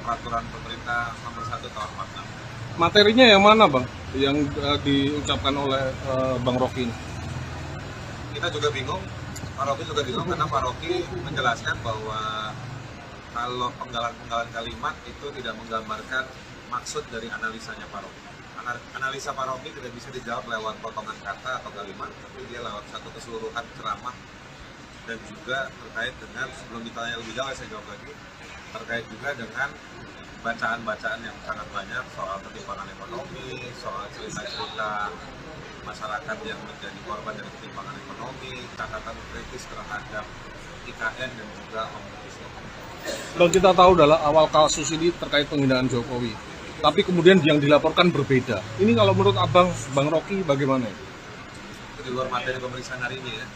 peraturan pemerintah nomor 1 tahun 46. Materinya yang mana bang yang diucapkan oleh Bang Rocky ini? Kita juga bingung, Pak Rocky juga bingung karena Pak Rocky menjelaskan bahwa kalau penggalan-penggalan kalimat itu tidak menggambarkan maksud dari analisanya Pak Rocky. Analisa Pak Rocky tidak bisa dijawab lewat potongan kata atau kalimat, tapi dia lewat satu keseluruhan ceramah dan juga terkait dengan, sebelum ditanya lebih jauh saya jawab lagi, terkait juga dengan bacaan-bacaan yang sangat banyak soal ketimpangan ekonomi, soal cerita-cerita masyarakat yang menjadi korban dari ketimpangan ekonomi, catatan kritis terhadap IKN dan juga Omnibus Law. Bang, kita tahu adalah awal kasus ini terkait penghinaan Jokowi, tapi kemudian yang dilaporkan berbeda. Ini kalau menurut abang, Bang Rocky bagaimana? Itu di luar materi pemeriksaan hari ini ya.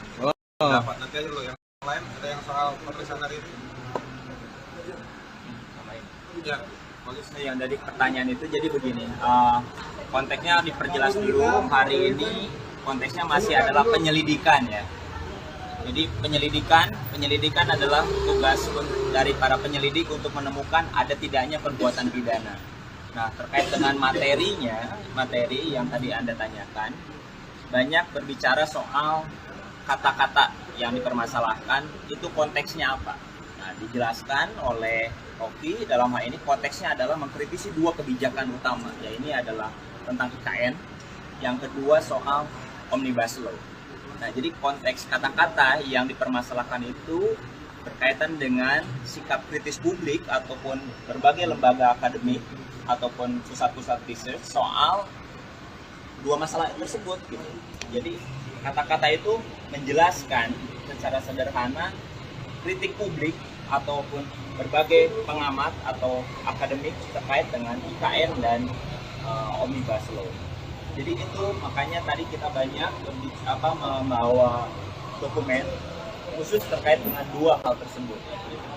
Dapat nanti aja lo yang lain, ada yang soal pemeriksaan hari ini. Ya, Yang dari pertanyaan itu jadi begini, konteksnya diperjelas dulu. Hari ini konteksnya masih adalah penyelidikan ya. Jadi penyelidikan adalah tugas dari para penyelidik untuk menemukan ada tidaknya perbuatan pidana. Nah, terkait dengan materi yang tadi Anda tanyakan, banyak berbicara soal kata-kata yang dipermasalahkan, itu konteksnya apa. Nah, dijelaskan oleh Rocky dalam hal ini konteksnya adalah mengkritisi 2 kebijakan utama, ya ini adalah tentang IKN, yang kedua soal Omnibus Law. Nah, jadi konteks kata-kata yang dipermasalahkan itu berkaitan dengan sikap kritis publik ataupun berbagai lembaga akademik ataupun pusat-pusat research soal 2 masalah tersebut gitu. Jadi kata-kata itu menjelaskan secara sederhana kritik publik ataupun berbagai pengamat atau akademik terkait dengan IKN dan Omnibus Law. Jadi itu makanya tadi kita banyak membawa dokumen khusus terkait dengan 2 hal tersebut.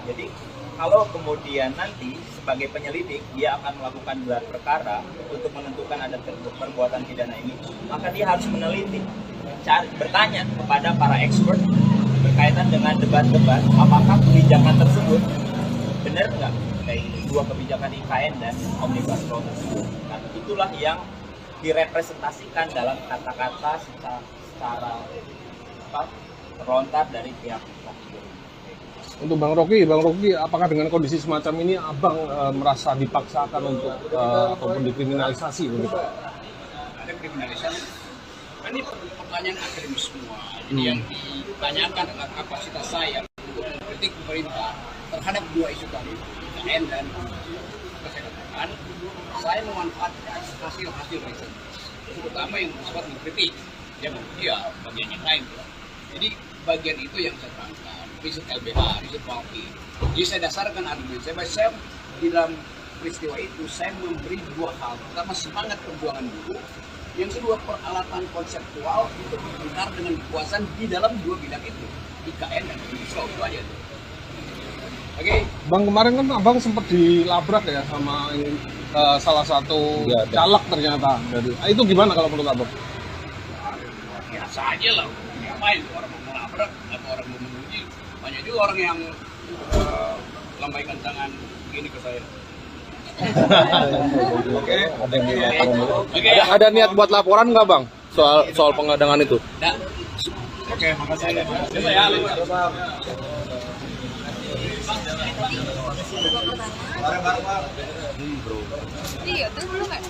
Jadi kalau kemudian nanti sebagai penyelidik dia akan melakukan gelar perkara untuk menentukan ada perbuatan pidana ini, maka dia harus meneliti, bertanya kepada para expert berkaitan dengan debat-debat apakah kebijakan tersebut benar nggak kayak 2 kebijakan IKN dan Omnibus Law tersebut. Nah, itulah yang direpresentasikan dalam kata-kata secara terlontar dari pihak Rocky Gerung. Untuk Bang Rocky, apakah dengan kondisi semacam ini abang merasa dipaksakan untuk ataupun dikriminalisasi begitu? Ada kriminalisasi. Ini pertanyaan akademis semua. Jadi yang ditanyakan adalah kapasitas saya untuk mengkritik pemerintah terhadap 2 isu tadi, IKN dan saya katakan saya memanfaatkan hasil-hasil riset, terutama yang bersifat mengkritik, ya bagian yang lain. Jadi bagian itu yang saya terangkan, riset LBH, riset Walki. Jadi saya dasarkan argumen saya di dalam peristiwa itu saya memberi dua hal. Pertama, semangat perjuangan buruh. Yang kedua, peralatan konseptual untuk berbicara dengan kekuasaan di dalam dua bidang itu, IKN dan Indonesia. Itu aja tuh. Oke. Bang, kemarin kan abang sempat dilabrak ya sama salah satu caleg ternyata. Itu gimana kalau menurut abang? Biasa aja lah. Ngapain orang mau melabrak atau orang mau menguji? Banyak juga orang yang lambaikan tangan begini ke saya. Oke. Ada niat buat laporan nggak bang soal pengadangan itu? Nah. Oke, makasih. Iya, terus belum kan?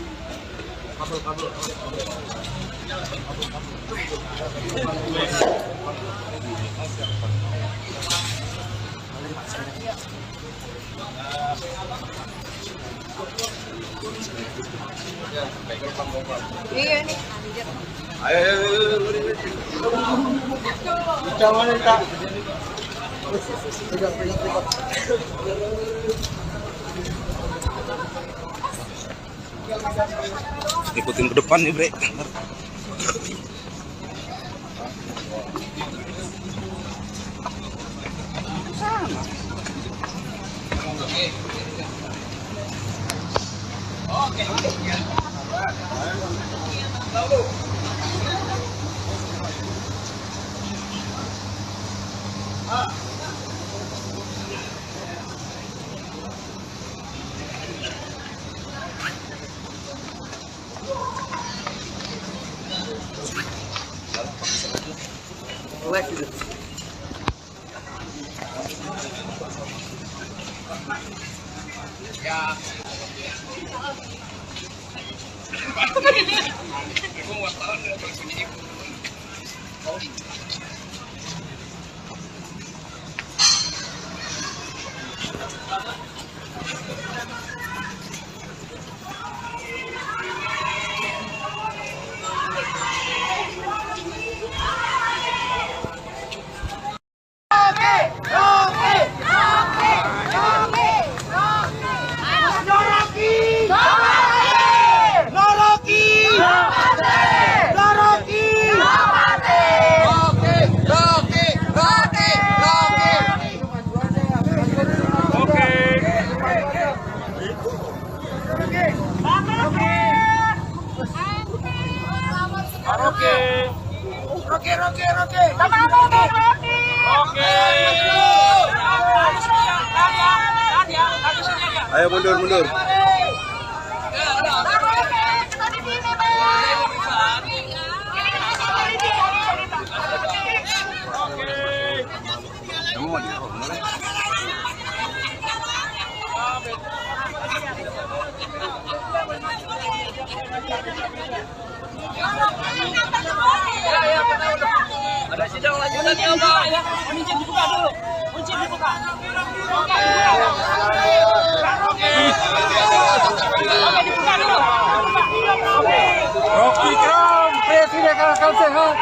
Iya nih, anjir. Jangan Kak. Ikutin ke depan nih bre. Ya. Ayo mundur. Ada sidang lanjutannya Pak. Kunci dibuka dulu. Kunci dibuka. Oke, dibuka dulu. Rocky Crown, Presiden akal sehat.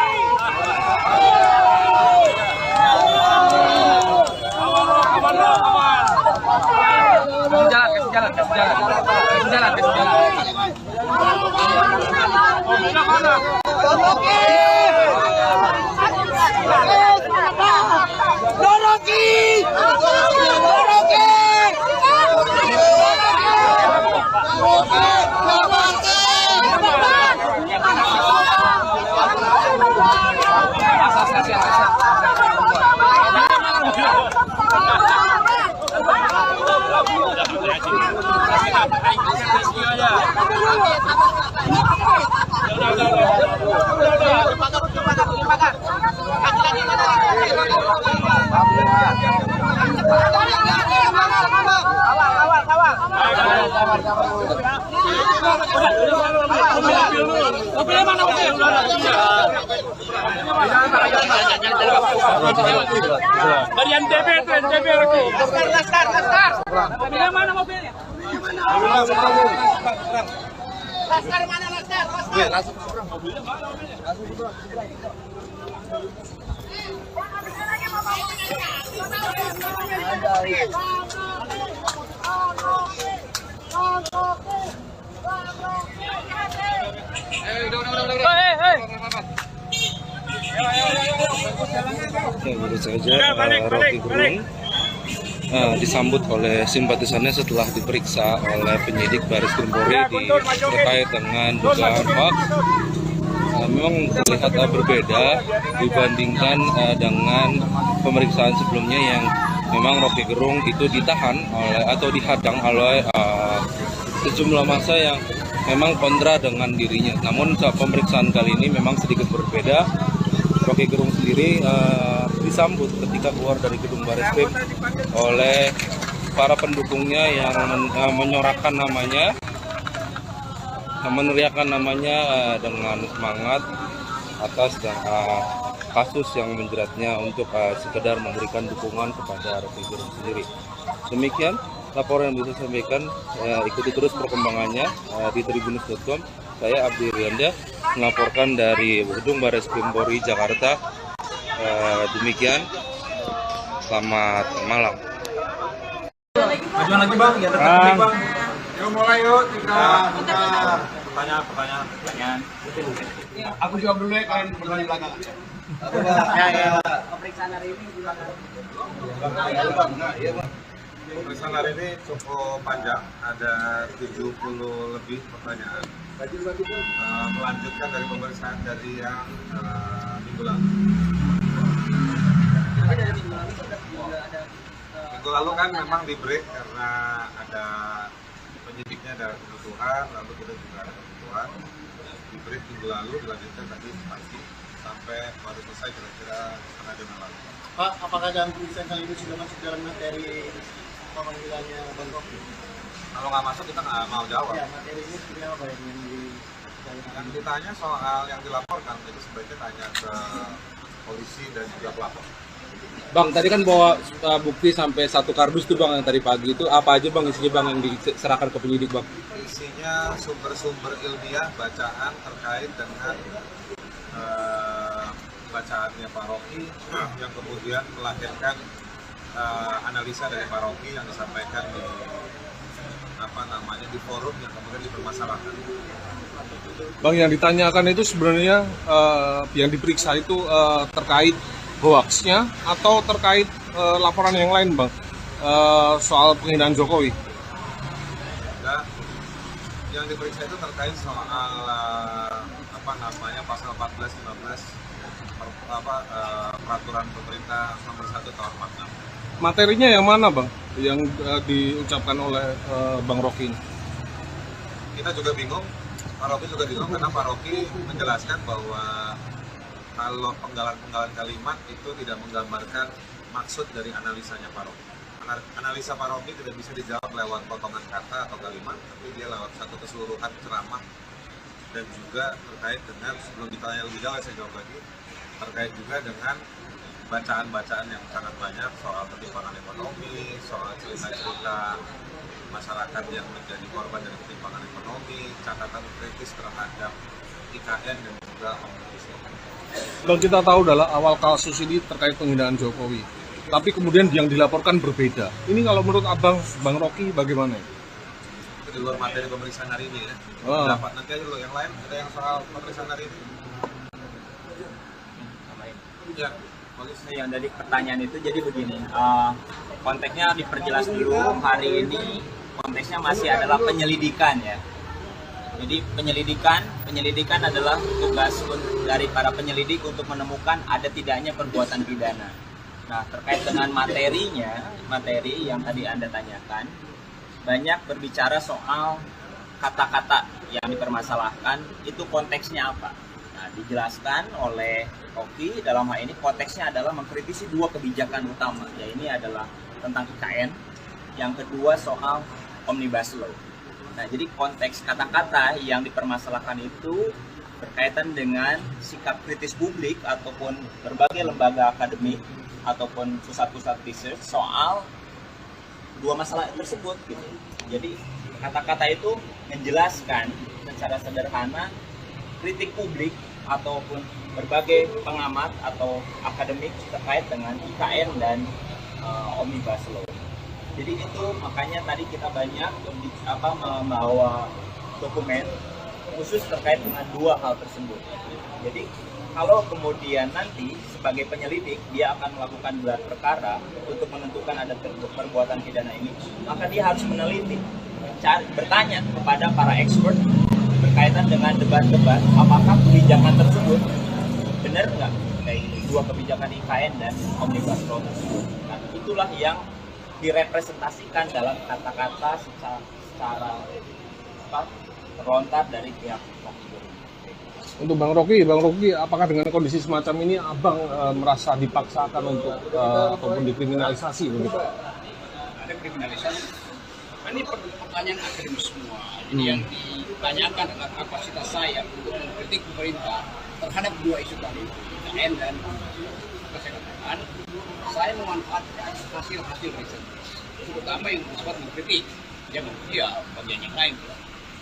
Mobilnya mana? Dari NTB aku. Laskar. Bila mana mobilnya? Laskar mana Laskar? Ya, baru saja Rocky Gerung disambut oleh simpatisannya setelah diperiksa oleh penyidik Baris Krim Polri terkait dengan dugaan hoax. Memang terlihat berbeda dibandingkan dengan pemeriksaan sebelumnya yang memang Rocky Gerung itu ditahan atau dihadang oleh sejumlah massa yang memang kontra dengan dirinya. Namun saat pemeriksaan kali ini memang sedikit berbeda. Rocky Gerung sendiri disambut ketika keluar dari gedung Bareskrim oleh para pendukungnya yang menyorakan namanya, meneriakan namanya dengan semangat atas kasus yang menjeratnya untuk sekedar memberikan dukungan kepada Rocky Gerung sendiri. Demikian laporan yang bisa saya sampaikan. Ikuti terus perkembangannya di tribunnews.com. Saya Abdi Rianda melaporkan dari gedung Bareskrim Polri Jakarta. Demikian, selamat malam. Majuan lagi bang, ya tetap bang. Yuk mulai yuk, Pertanyaan. Aku jawab dulu ya, kalian berdua di belakang. Pemeriksaan hari ini di belakang. Pemeriksaan hari ini cukup panjang, ada 70 lebih pertanyaan. Melanjutkan dari pemeriksaan dari yang minggu lalu. Minggu lalu kan memang di break karena ada penyidiknya ada kebutuhan, lalu kita juga ada kebutuhan. Di break minggu lalu dilanjutkan tadi pagi sampai baru selesai kira-kira setengah jam yang lalu. Pak, apakah dalam pemeriksaan kali ini sudah masuk dalam materi pemanggilannya Bang Rocky? Kalau nggak masuk kita nggak mau jawab. Ya, materinya seperti apa Yang ditanya soal yang dilaporkan, jadi sebaiknya tanya ke polisi dan juga pelapor. Bang, tadi kan bawa bukti sampai 1 kardus tuh bang yang tadi pagi itu apa aja bang isinya bang yang diserahkan ke penyidik bang? Isinya sumber-sumber ilmiah bacaan terkait dengan bacaannya Pak Rocky yang kemudian melahirkan analisa dari Pak Rocky yang disampaikan di forum yang kemudian dipermasalahkan. Bang, yang ditanyakan itu sebenarnya yang diperiksa itu terkait hoaxnya atau terkait laporan yang lain bang, soal penghinaan Jokowi? Enggak, yang diperiksa itu terkait soal pasal 14-15 peraturan pemerintah nomor 1 tahun 46. Materinya yang mana bang, yang diucapkan oleh Bang Rocky ini? Kita juga bingung, Pak Rocky juga bingung karena Pak Rocky menjelaskan bahwa kalau penggalan-penggalan kalimat itu tidak menggambarkan maksud dari analisanya Pak Rocky. Analisa Pak Rocky tidak bisa dijawab lewat potongan kata atau kalimat, tapi dia lewat satu keseluruhan ceramah dan juga terkait dengan, sebelum ditanya lebih jauh saya jawab lagi, terkait juga dengan bacaan-bacaan yang sangat banyak soal ketimpangan ekonomi, soal cerita-cerita masyarakat yang menjadi korban dari ketimpangan ekonomi, catatan kritis terhadap IKN dan juga Omnibus Law. Bang, kita tahu adalah awal kasus ini terkait penghinaan Jokowi, tapi kemudian yang dilaporkan berbeda. Ini kalau menurut abang, Bang Rocky bagaimana? Itu di luar materi pemeriksaan hari ini ya. Dapat nanti aja dulu yang lain, ada yang soal pemeriksaan hari ini. Ya. Yang dari pertanyaan itu jadi begini, konteksnya diperjelas dulu. Hari ini konteksnya masih adalah penyelidikan ya. Jadi penyelidikan adalah tugas dari para penyelidik untuk menemukan ada tidaknya perbuatan pidana. Nah, terkait dengan materi yang tadi Anda tanyakan, banyak berbicara soal kata-kata yang dipermasalahkan, itu konteksnya apa? Nah, dijelaskan oleh Rocky dalam hal ini konteksnya adalah mengkritisi 2 kebijakan utama, ya ini adalah tentang IKN, yang kedua soal Omnibus Law. Nah, jadi konteks kata-kata yang dipermasalahkan itu berkaitan dengan sikap kritis publik ataupun berbagai lembaga akademik ataupun pusat-pusat research soal dua masalah tersebut gitu. Jadi kata-kata itu menjelaskan secara sederhana kritik publik ataupun berbagai pengamat atau akademik terkait dengan IKN dan Omnibus Law. Jadi itu makanya tadi kita banyak membawa dokumen khusus terkait dengan dua hal tersebut. Jadi kalau kemudian nanti sebagai penyelidik dia akan melakukan gelar perkara untuk menentukan ada perbuatan pidana ini, maka dia harus meneliti, bertanya kepada para expert berkaitan dengan debat-debat apakah kebijakan tersebut benar nggak kayak dua kebijakan IKN dan Omnibus Law tersebut. Nah, itulah yang direpresentasikan dalam kata-kata secara terlontar dari pihak Rocky Gerung. Untuk Bang Rocky, apakah dengan kondisi semacam ini Abang merasa dipaksakan untuk ataupun dikriminalisasi begitu? Ada kriminalisasi. Ini pertanyaan akademis semua. Jadi yang ditanyakan adalah kapasitas saya untuk mengkritik pemerintah terhadap dua isu tadi, IKN dan kesehatan. Saya memanfaatkan hasil-hasil riset, terutama yang bersifat mengkritik, ya bagian yang lain.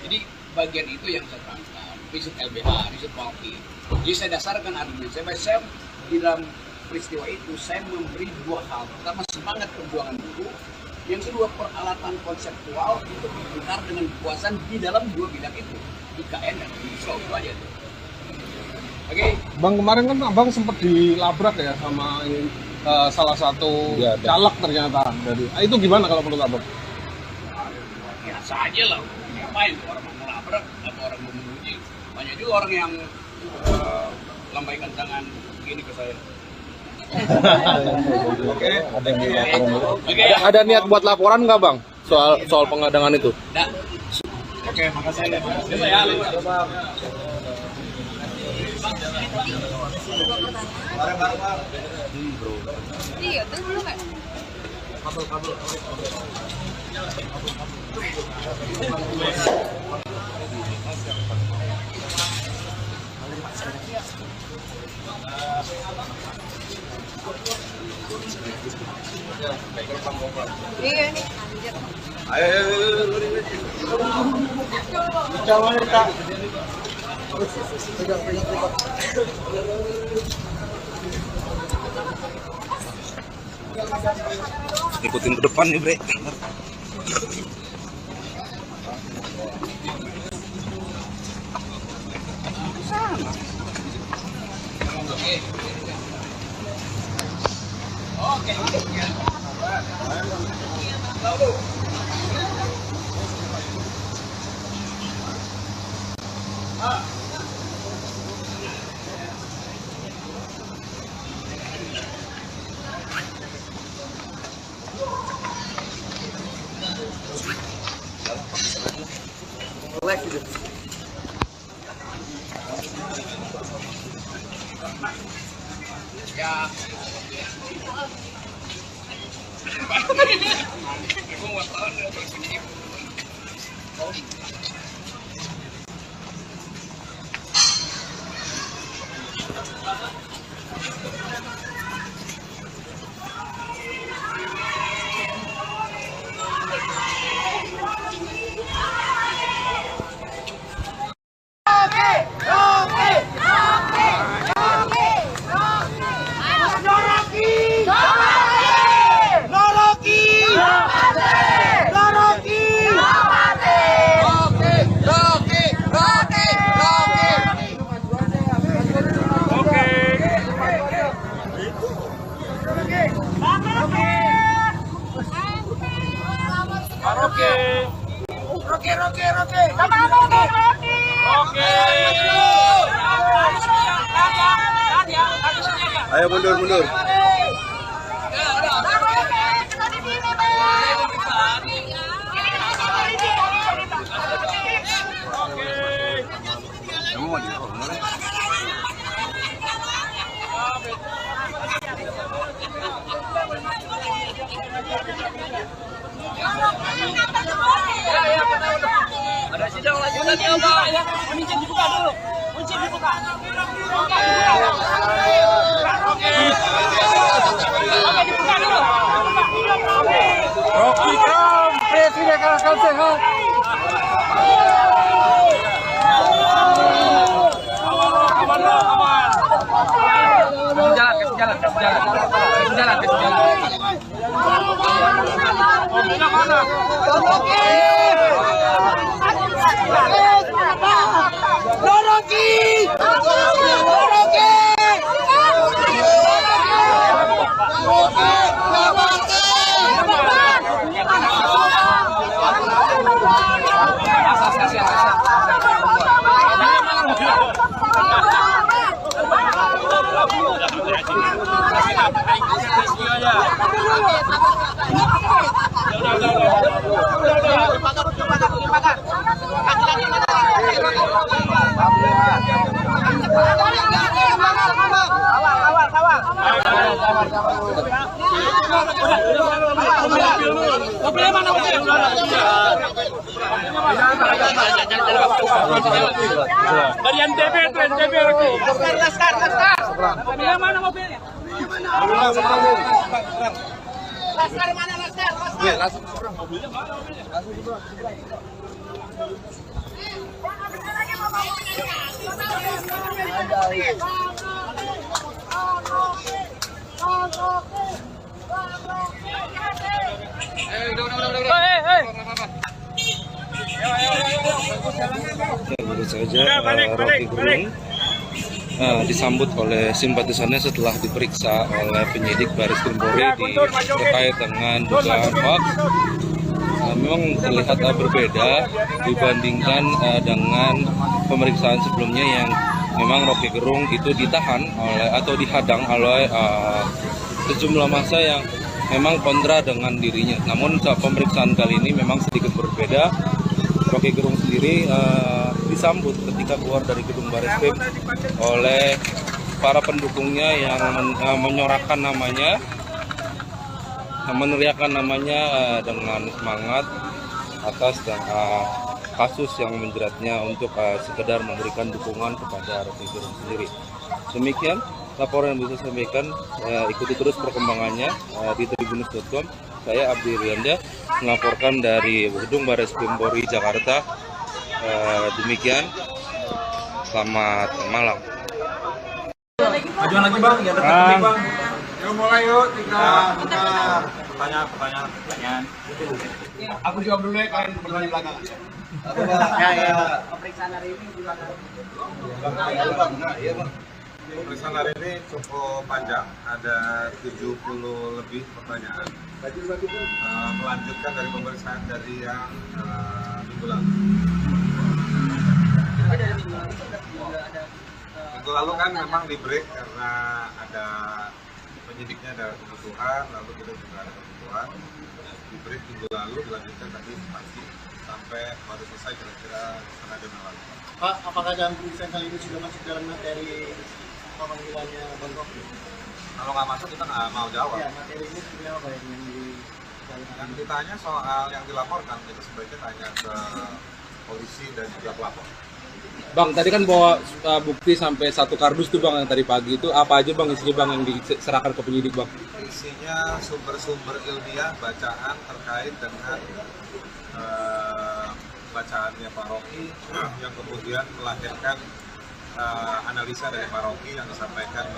Jadi bagian itu yang saya tangkap, riset LBH, riset Walki. Jadi saya dasarkan argumen saya di dalam peristiwa itu saya memberi dua hal. Pertama, semangat perjuangan buruh. Yang kedua, peralatan konseptual untuk berbicara dengan kekuasaan di dalam dua bidang itu, IKN dan Omnibus Law. Itu aja tuh. Oke. Bang, kemarin kan Abang sempat dilabrak ya sama salah satu caleg ternyata dari. Itu gimana kalau menurut Abang? Biasa aja lah. Ngapain orang mau melabrak atau orang mau menguji? Banyak juga orang yang lambaikan tangan begini ke saya. Oke. Ada niat buat laporan nggak Bang soal pengadangan itu? Nah. Oke, makasih ya. Iya, itu belum kan? Iya nih, anjir. Ikutin ke depan nih, Bre. Ya. Ayo mundur. Ada sidang lanjutan ya, Pak. Kunci dibuka dulu. Kunci dibuka. Oke, dibuka dulu. Rocky Kram, Presiden Akal Sehat. Mobilnya mana? Dari NTB itu NTB lagi. Laskar. Mobilnya mana mobilnya? Laskar mana Laskar? Baru saja Rocky Gerung disambut oleh simpatisannya setelah diperiksa oleh penyidik Baris Krim Polri terkait dengan dugaan hoax. Memang terlihat berbeda dibandingkan dengan pemeriksaan sebelumnya yang memang Rocky Gerung itu ditahan oleh atau dihadang oleh sejumlah massa yang memang kontra dengan dirinya. Namun saat pemeriksaan kali ini memang sedikit berbeda. Rocky Gerung sendiri disambut ketika keluar dari gedung Bareskrim oleh para pendukungnya yang menyorakan namanya, meneriakan namanya dengan semangat atas kasus yang menjeratnya untuk sekedar memberikan dukungan kepada Rocky Gerung sendiri. Demikian laporan yang bisa saya sampaikan. Ikuti terus perkembangannya di tribunnews.com. Saya Abdi Rianda melaporkan dari gedung Bareskrim Polri Jakarta. Demikian, selamat malam. Majuan lagi bang, ya dekat bang. Yuk mulai yuk, Pertanyaan. Aku jawab dulu ya, kalian bertanya belakang. Pemeriksaan hari ini gimana? Pemeriksaan hari ini cukup panjang, ada 70 lebih pertanyaan. Melanjutkan dari pemeriksaan dari yang minggu lalu. Minggu lalu kan memang di break karena ada penyidiknya ada kebutuhan, lalu kita juga ada kebutuhan. Di break minggu lalu dilanjutkan tadi pagi sampai baru selesai kira-kira setengah jam yang lalu. Pak, apakah dalam pemeriksaan kali ini sudah masuk dalam materi pemanggilannya Bang Rocky? Kalau nggak masuk kita nggak mau jawab. Ya, materinya sebenarnya apa Yang ditanya soal yang dilaporkan itu sebaiknya tanya ke polisi dan juga pelapor. Bang, tadi kan bawa bukti sampai 1 kardus tuh bang yang tadi pagi itu apa aja bang isinya bang yang diserahkan ke penyidik bang? Isinya sumber-sumber ilmiah bacaan terkait dengan bacaannya Pak Rocky yang kemudian melahirkan analisa dari Pak Rocky yang disampaikan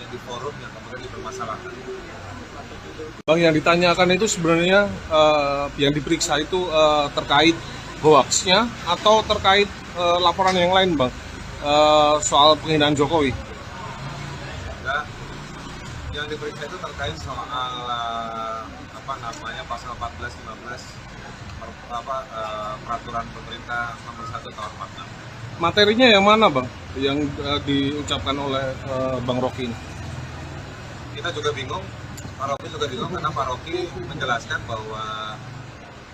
di forum yang kemudian dipermasalahkan. Bang, yang ditanyakan itu sebenarnya yang diperiksa itu terkait hoaxnya atau terkait laporan yang lain bang, soal penghinaan Jokowi? Enggak, yang diperiksa itu terkait soal pasal 14-15 peraturan pemerintah nomor 1 tahun 46. Materinya yang mana bang yang diucapkan oleh Bang Rocky ini? Kita juga bingung, Pak Rocky juga bingung karena Pak Rocky menjelaskan bahwa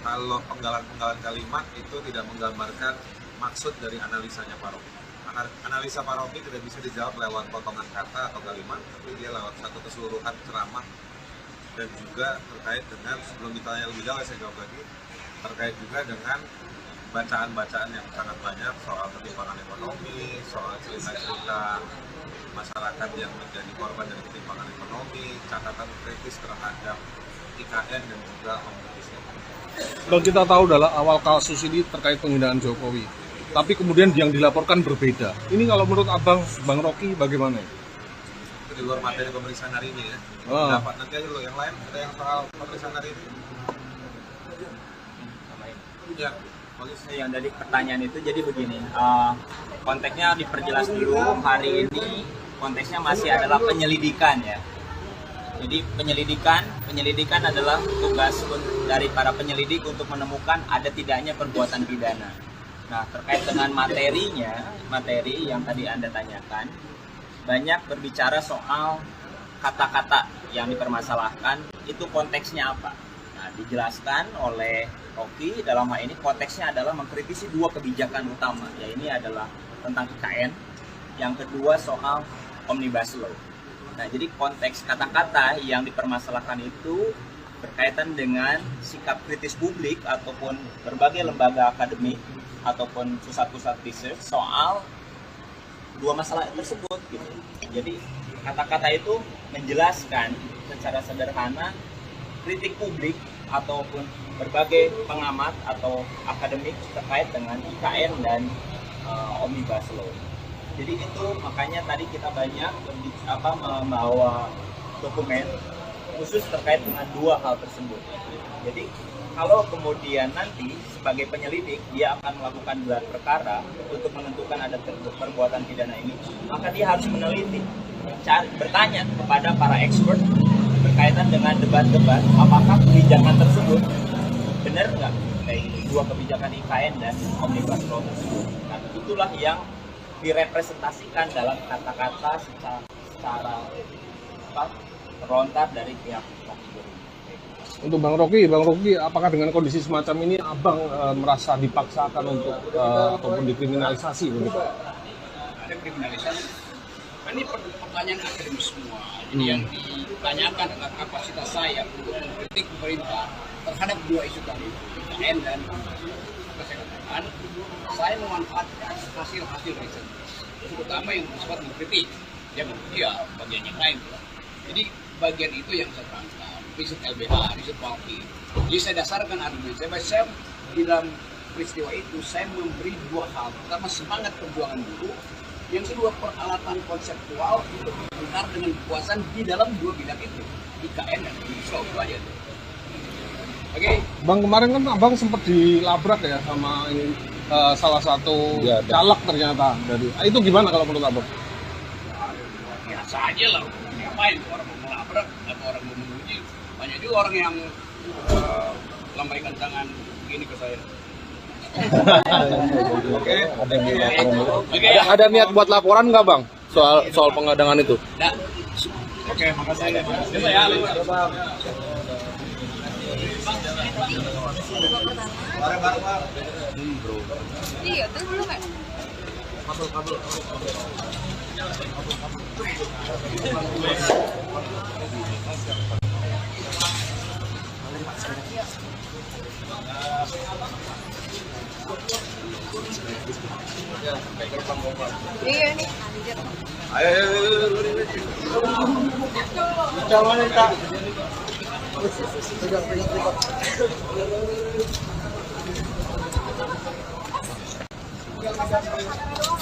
kalau penggalan-penggalan kalimat itu tidak menggambarkan maksud dari analisanya Pak Rocky. Analisa Pak Rocky tidak bisa dijawab lewat potongan kata atau kalimat, tapi dia lewat satu keseluruhan ceramah dan juga terkait dengan, sebelum ditanya lebih jauh saya jawab lagi, terkait juga dengan bacaan-bacaan yang sangat banyak soal ketimpangan ekonomi, soal cerita-cerita masyarakat yang menjadi korban dari ketimpangan ekonomi, catatan kritis terhadap IKN dan juga Omnibus Law. Bang, kita tahu adalah awal kasus ini terkait penghinaan Jokowi, tapi kemudian yang dilaporkan berbeda. Ini kalau menurut Abang, Bang Rocky, bagaimana? Itu di luar materi pemeriksaan hari ini ya. Oh. Dapat nanti aja lo yang lain, ada yang soal pemeriksaan hari ini. Ya, bagus. Yang dari pertanyaan itu jadi begini, konteksnya diperjelas dulu. Hari ini konteksnya masih adalah penyelidikan ya. Jadi penyelidikan adalah tugas dari para penyelidik untuk menemukan ada tidaknya perbuatan pidana. Nah, terkait dengan materi yang tadi Anda tanyakan, banyak berbicara soal kata-kata yang dipermasalahkan, itu konteksnya apa? Nah, dijelaskan oleh Rocky, dalam hal ini konteksnya adalah mengkritisi dua kebijakan utama, ya ini adalah tentang IKN, yang kedua soal Omnibus Law. Nah, jadi konteks kata-kata yang dipermasalahkan itu berkaitan dengan sikap kritis publik ataupun berbagai lembaga akademik ataupun pusat-pusat research soal dua masalah tersebut gitu. Jadi kata-kata itu menjelaskan secara sederhana kritik publik ataupun berbagai pengamat atau akademik terkait dengan IKN dan Omnibus Law. Jadi itu makanya tadi kita banyak membawa dokumen khusus terkait dengan dua hal tersebut. Jadi kalau kemudian nanti sebagai penyelidik dia akan melakukan gelar perkara untuk menentukan ada perbuatan pidana ini, maka dia harus meneliti, bertanya kepada para expert berkaitan dengan debat-debat apakah kebijakan tersebut benar nggak kayak dua kebijakan IKN dan Omnibus Law tersebut. Nah, itulah yang direpresentasikan dalam kata-kata secara terlontar dari pihak Rocky. Untuk Bang Rocky, apakah dengan kondisi semacam ini Abang merasa dipaksakan untuk ataupun dikriminalisasi begitu? Ada kriminalisasi. Ini pertanyaan akademis semua. Jadi yang ditanyakan adalah kapasitas saya untuk mengkritik pemerintah terhadap dua isu tadi, IKN dan kesehatan. Saya memanfaatkan hasil-hasil riset, terutama yang bersifat mengkritik, yang bagian yang lain. Jadi bagian itu yang saya terangkan, riset LBH, riset Walki. Jadi saya dasarkan argumen saya di dalam peristiwa itu saya memberi dua hal. Pertama, semangat perjuangan buruh. Yang kedua, peralatan konseptual untuk benar dengan kekuasaan di dalam dua bidang itu, IKN dan Omnibus Law. Itu aja. Oke. Bang, kemarin kan Abang sempat dilabrak ya sama ini, salah satu caleg ternyata dari. Itu gimana kalau menurut Abang? Biasa aja lah. Ngapain orang mau melabrak atau orang mau menguji? Banyak juga orang yang lambaikan tangan begini ke saya. Oke. Ada niat buat laporan nggak Bang soal pengadangan itu? Oke, makasih. Iya, tuh belum kan? Iya nih, anjir.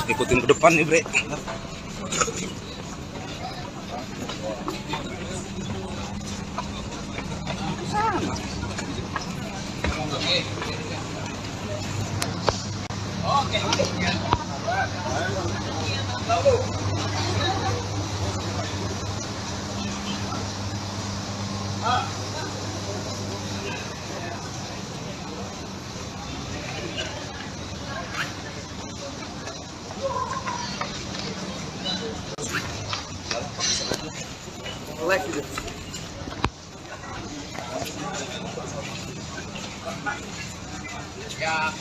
Ikutin ke depan nih, Bre. Ya.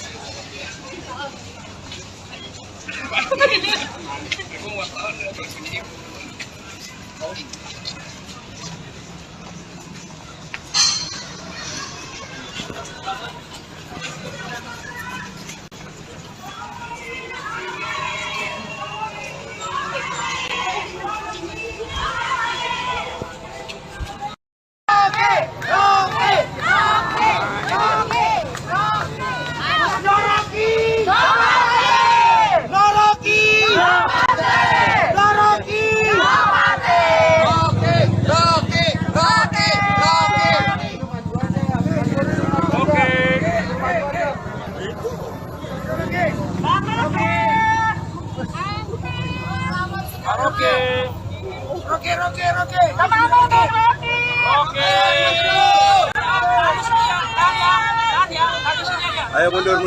Ayo mundur.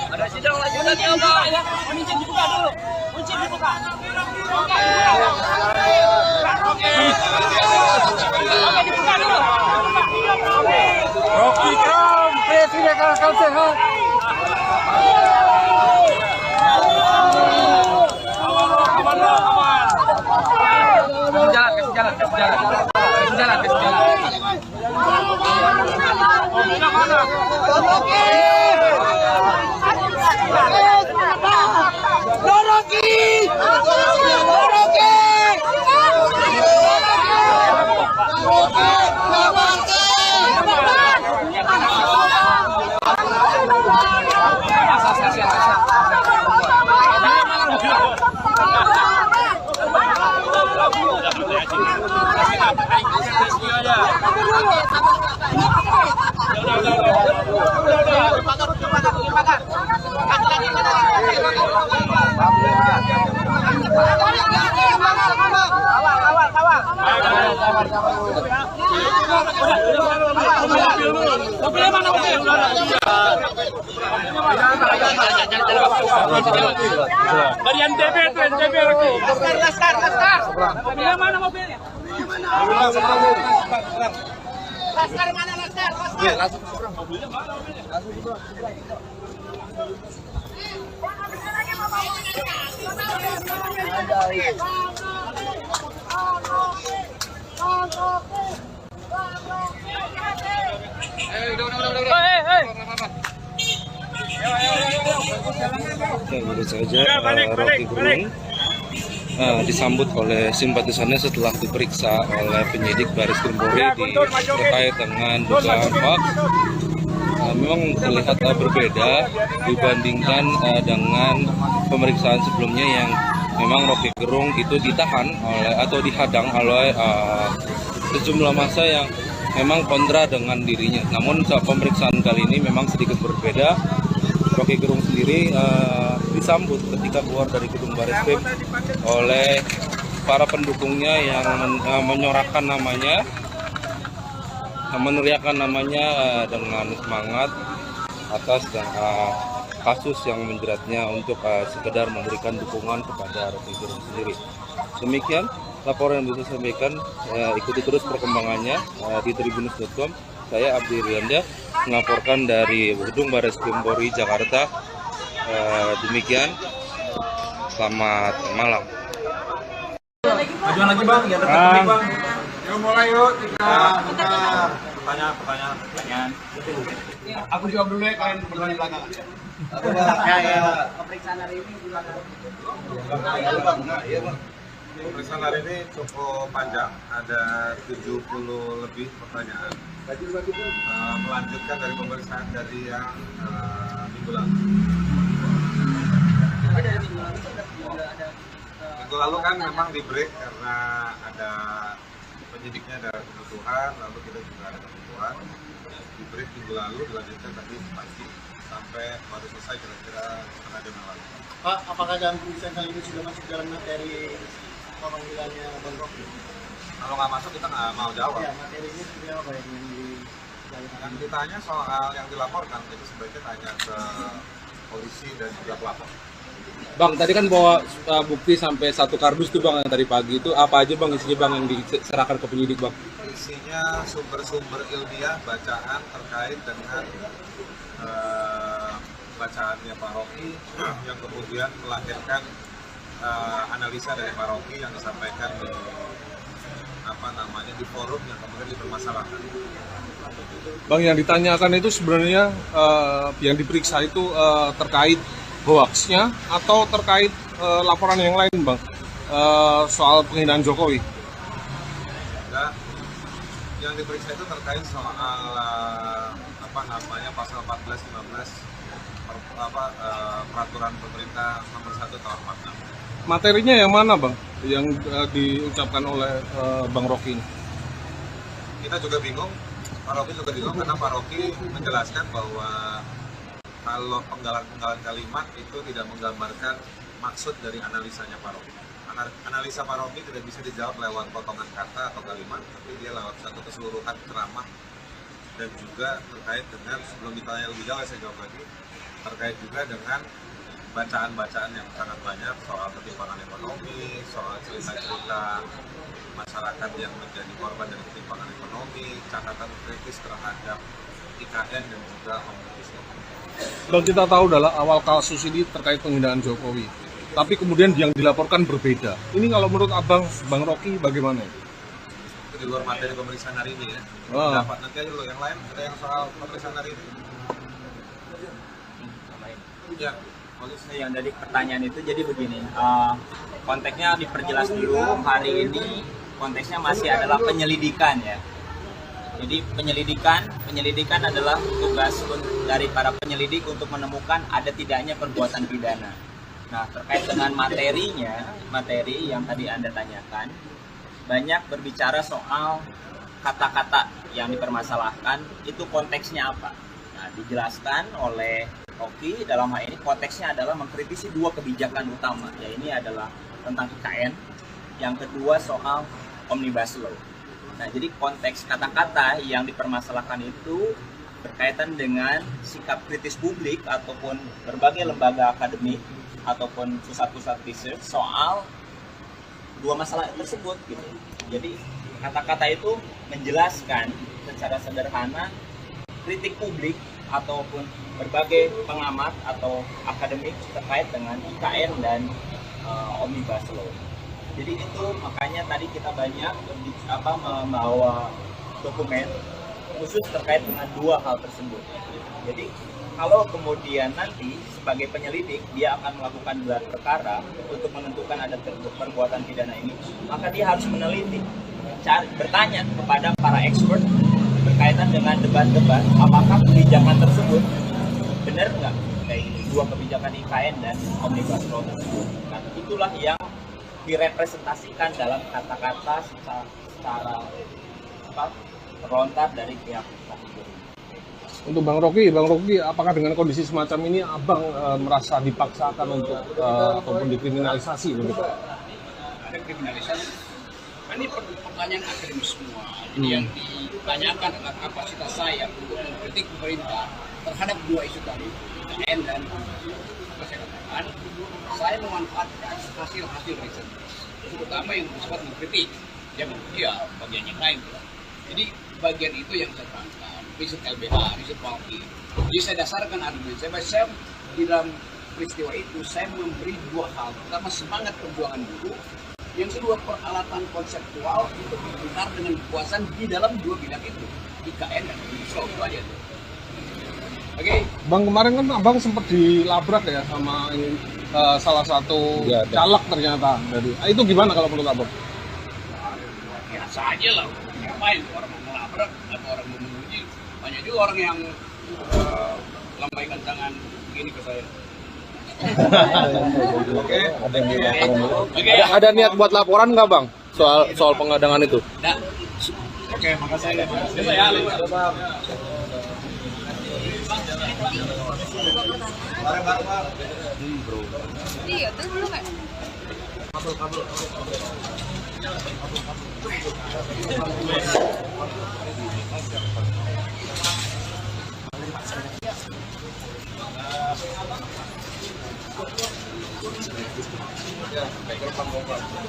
Ada sidang lanjutan ya, Pak. Kunci dibuka dulu. Kunci dibuka. Oke, dibuka dulu. Rocky Kram, presiden akal sehat. Kasih jalan. Dari NTB lagi. Laskar. Mobilnya mana mobilnya? Laskar mana Laskar? Ya, baru saja Rocky Gerung disambut oleh simpatisannya setelah diperiksa oleh penyidik Baris Krim Polri terkait dengan dugaan hoax. Memang terlihat berbeda dibandingkan dengan pemeriksaan sebelumnya yang memang Rocky Gerung itu ditahan oleh atau dihadang oleh sejumlah massa yang memang kontra dengan dirinya. Namun saat pemeriksaan kali ini memang sedikit berbeda. Rocky Gerung sendiri disambut ketika keluar dari gedung Bareskrim oleh para pendukungnya yang menyorakan namanya, meneriakan namanya dengan semangat atas kasus yang menjeratnya untuk sekedar memberikan dukungan kepada Rocky Gerung sendiri. Demikian laporan yang bisa saya sampaikan. Ikuti terus perkembangannya di tribunnews.com. Saya Abdi Rianda melaporkan dari gedung Bareskrim Polri Jakarta. Demikian, selamat malam. Majuan lagi bang, ya dekat bang. Yuk mulai yuk. Pertanyaan. Aku jawab dulu ya, kalian berdua di belakang. Pemeriksaan hari ini gimana? Pemeriksaan hari ini cukup panjang, ada 70 lebih pertanyaan. Melanjutkan dari pemeriksaan dari yang minggu lalu. Minggu lalu kan memang di break karena ada penyidiknya ada kebutuhan, lalu kita juga ada kebutuhan. Di break minggu lalu dilanjutkan tadi pagi sampai baru selesai kira-kira setengah jam yang lalu. Pak, apakah dalam pemeriksaan kali ini sudah masuk dalam materi pemanggilannya Bang Rocky? Kalau nggak masuk kita nggak mau jawab. Ya, materinya seperti apa yang Yang ditanya soal yang dilaporkan itu sebaiknya tanya ke polisi dan juga pelapor. Bang, tadi kan bawa bukti sampai 1 kardus tuh bang yang tadi pagi itu apa aja bang isinya bang yang diserahkan ke penyidik bang? Isinya sumber-sumber ilmiah bacaan terkait dengan bacaannya Pak Rocky yang kemudian melahirkan analisa dari Pak Rocky yang disampaikan di forum yang kemudian dipermasalahkan. Bang, yang ditanyakan itu sebenarnya yang diperiksa itu terkait hoaxnya atau terkait laporan yang lain bang, soal penghinaan Jokowi? Enggak, yang diperiksa itu terkait soal pasal 14-15 peraturan pemerintah nomor 1 tahun 46. Materinya yang mana bang? yang diucapkan oleh Bang Rocky ini? Kita juga bingung, Pak Rocky juga bingung karena Pak Rocky menjelaskan bahwa kalau penggalan-penggalan kalimat itu tidak menggambarkan maksud dari analisanya Pak Rocky. Analisa Pak Rocky tidak bisa dijawab lewat potongan kata atau kalimat, tapi dia lewat satu keseluruhan ceramah dan juga terkait dengan, sebelum ditanya lebih jauh saya jawab lagi, terkait juga dengan bacaan-bacaan yang sangat banyak soal ketimpangan ekonomi, soal cerita-cerita masyarakat yang menjadi korban dari ketimpangan ekonomi, catatan kritis terhadap IKN dan juga Omnibus Law. Kalau kita tahu dalam awal kasus ini terkait penghinaan Jokowi, tapi kemudian yang dilaporkan berbeda. Ini kalau menurut Abang, Bang Rocky bagaimana? Itu di luar materi pemeriksaan hari ini ya. Dapat nanti aja dulu yang lain, ada yang soal pemeriksaan hari ini. Ya, yang dari pertanyaan itu jadi begini, konteksnya diperjelas dulu. Hari ini konteksnya masih adalah penyelidikan ya. Jadi penyelidikan adalah tugas dari para penyelidik untuk menemukan ada tidaknya perbuatan pidana. Nah, terkait dengan materi yang tadi Anda tanyakan, banyak berbicara soal kata-kata yang dipermasalahkan, itu konteksnya apa. Nah, dijelaskan oleh Rocky dalam hal ini konteksnya adalah mengkritisi dua kebijakan utama, ya ini adalah tentang IKN, yang kedua soal Omnibus Law. Nah, jadi konteks kata-kata yang dipermasalahkan itu berkaitan dengan sikap kritis publik ataupun berbagai lembaga akademik ataupun pusat-pusat research soal dua masalah tersebut gitu. Jadi kata-kata itu menjelaskan secara sederhana kritik publik ataupun berbagai pengamat atau akademik terkait dengan IKN dan Omnibus Law. Jadi itu makanya tadi kita banyak membawa dokumen khusus terkait dengan dua hal tersebut. Jadi kalau kemudian nanti sebagai penyelidik dia akan melakukan gelar perkara untuk menentukan ada perbuatan pidana ini, maka dia harus meneliti, bertanya kepada para expert berkaitan dengan debat-debat apakah kebijakan tersebut benar nggak kayak dua kebijakan IKN dan Omnibus Law tersebut. Nah, itulah yang direpresentasikan dalam kata-kata secara terlontar dari pihak Rocky. Untuk Bang Rocky, apakah dengan kondisi semacam ini Abang merasa dipaksakan untuk ataupun dikriminalisasi begitu? Ada kriminalisasi. Ini pertanyaan akademis semua. Jadi yang ditanyakan adalah kapasitas saya untuk mengkritik pemerintah terhadap dua isu tadi, IKN dan kesehatan. Saya memanfaatkan hasil-hasil riset, terutama yang bersifat mengkritik, yang bagian yang lain. Jadi bagian itu yang saya tangkap, riset LBH, riset Walki. Jadi saya dasarkan argumen saya di dalam peristiwa itu saya memberi dua hal. Pertama, semangat perjuangan buruh. Yang kedua, peralatan konseptual untuk berbicara dengan kekuasaan di dalam dua bidang itu, IKN dan Omnibus Law. Itu aja tuh. Oke. Bang, kemarin kan Abang sempat dilabrak ya sama salah satu caleg ternyata. Itu gimana kalau menurut Abang? Biasa aja lah. Ngapain orang mau melabrak atau orang mau menguji? Banyak juga orang yang lambaikan tangan begini ke saya. Oke. Ada niat buat laporan nggak Bang soal pengadangan itu? Oke, makasih. Iya, itu belum ya?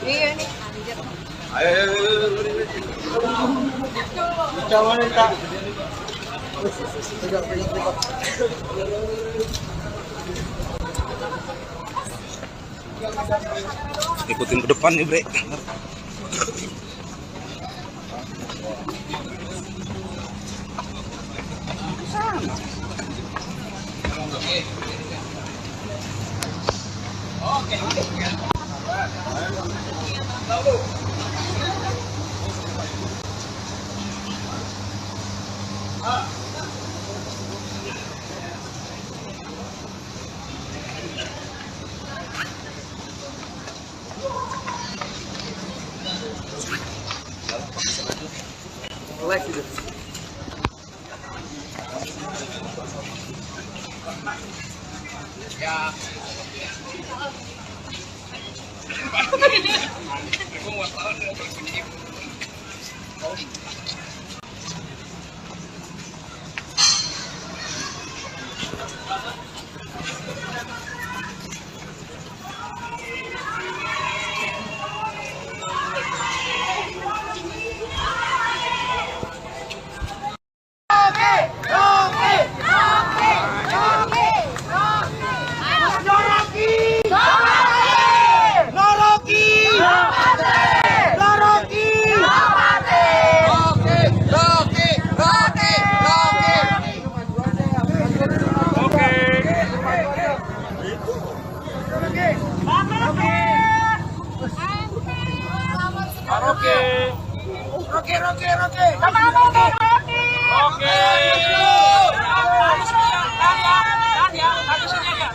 Iya nih, anjir. Ikutin ke depan nih, Bre. Ya.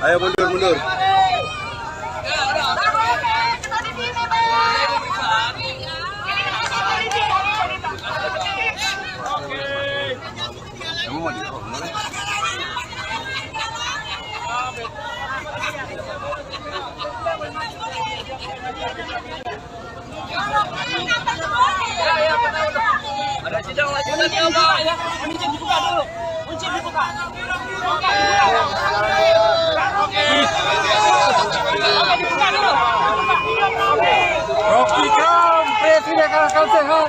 Ayo mundur. Ada sidang lanjutan ya, Pak. Kunci dibuka dulu. Kunci dibuka. Oke, dibuka dulu. Rocky Kram, Presiden Akal Sehat.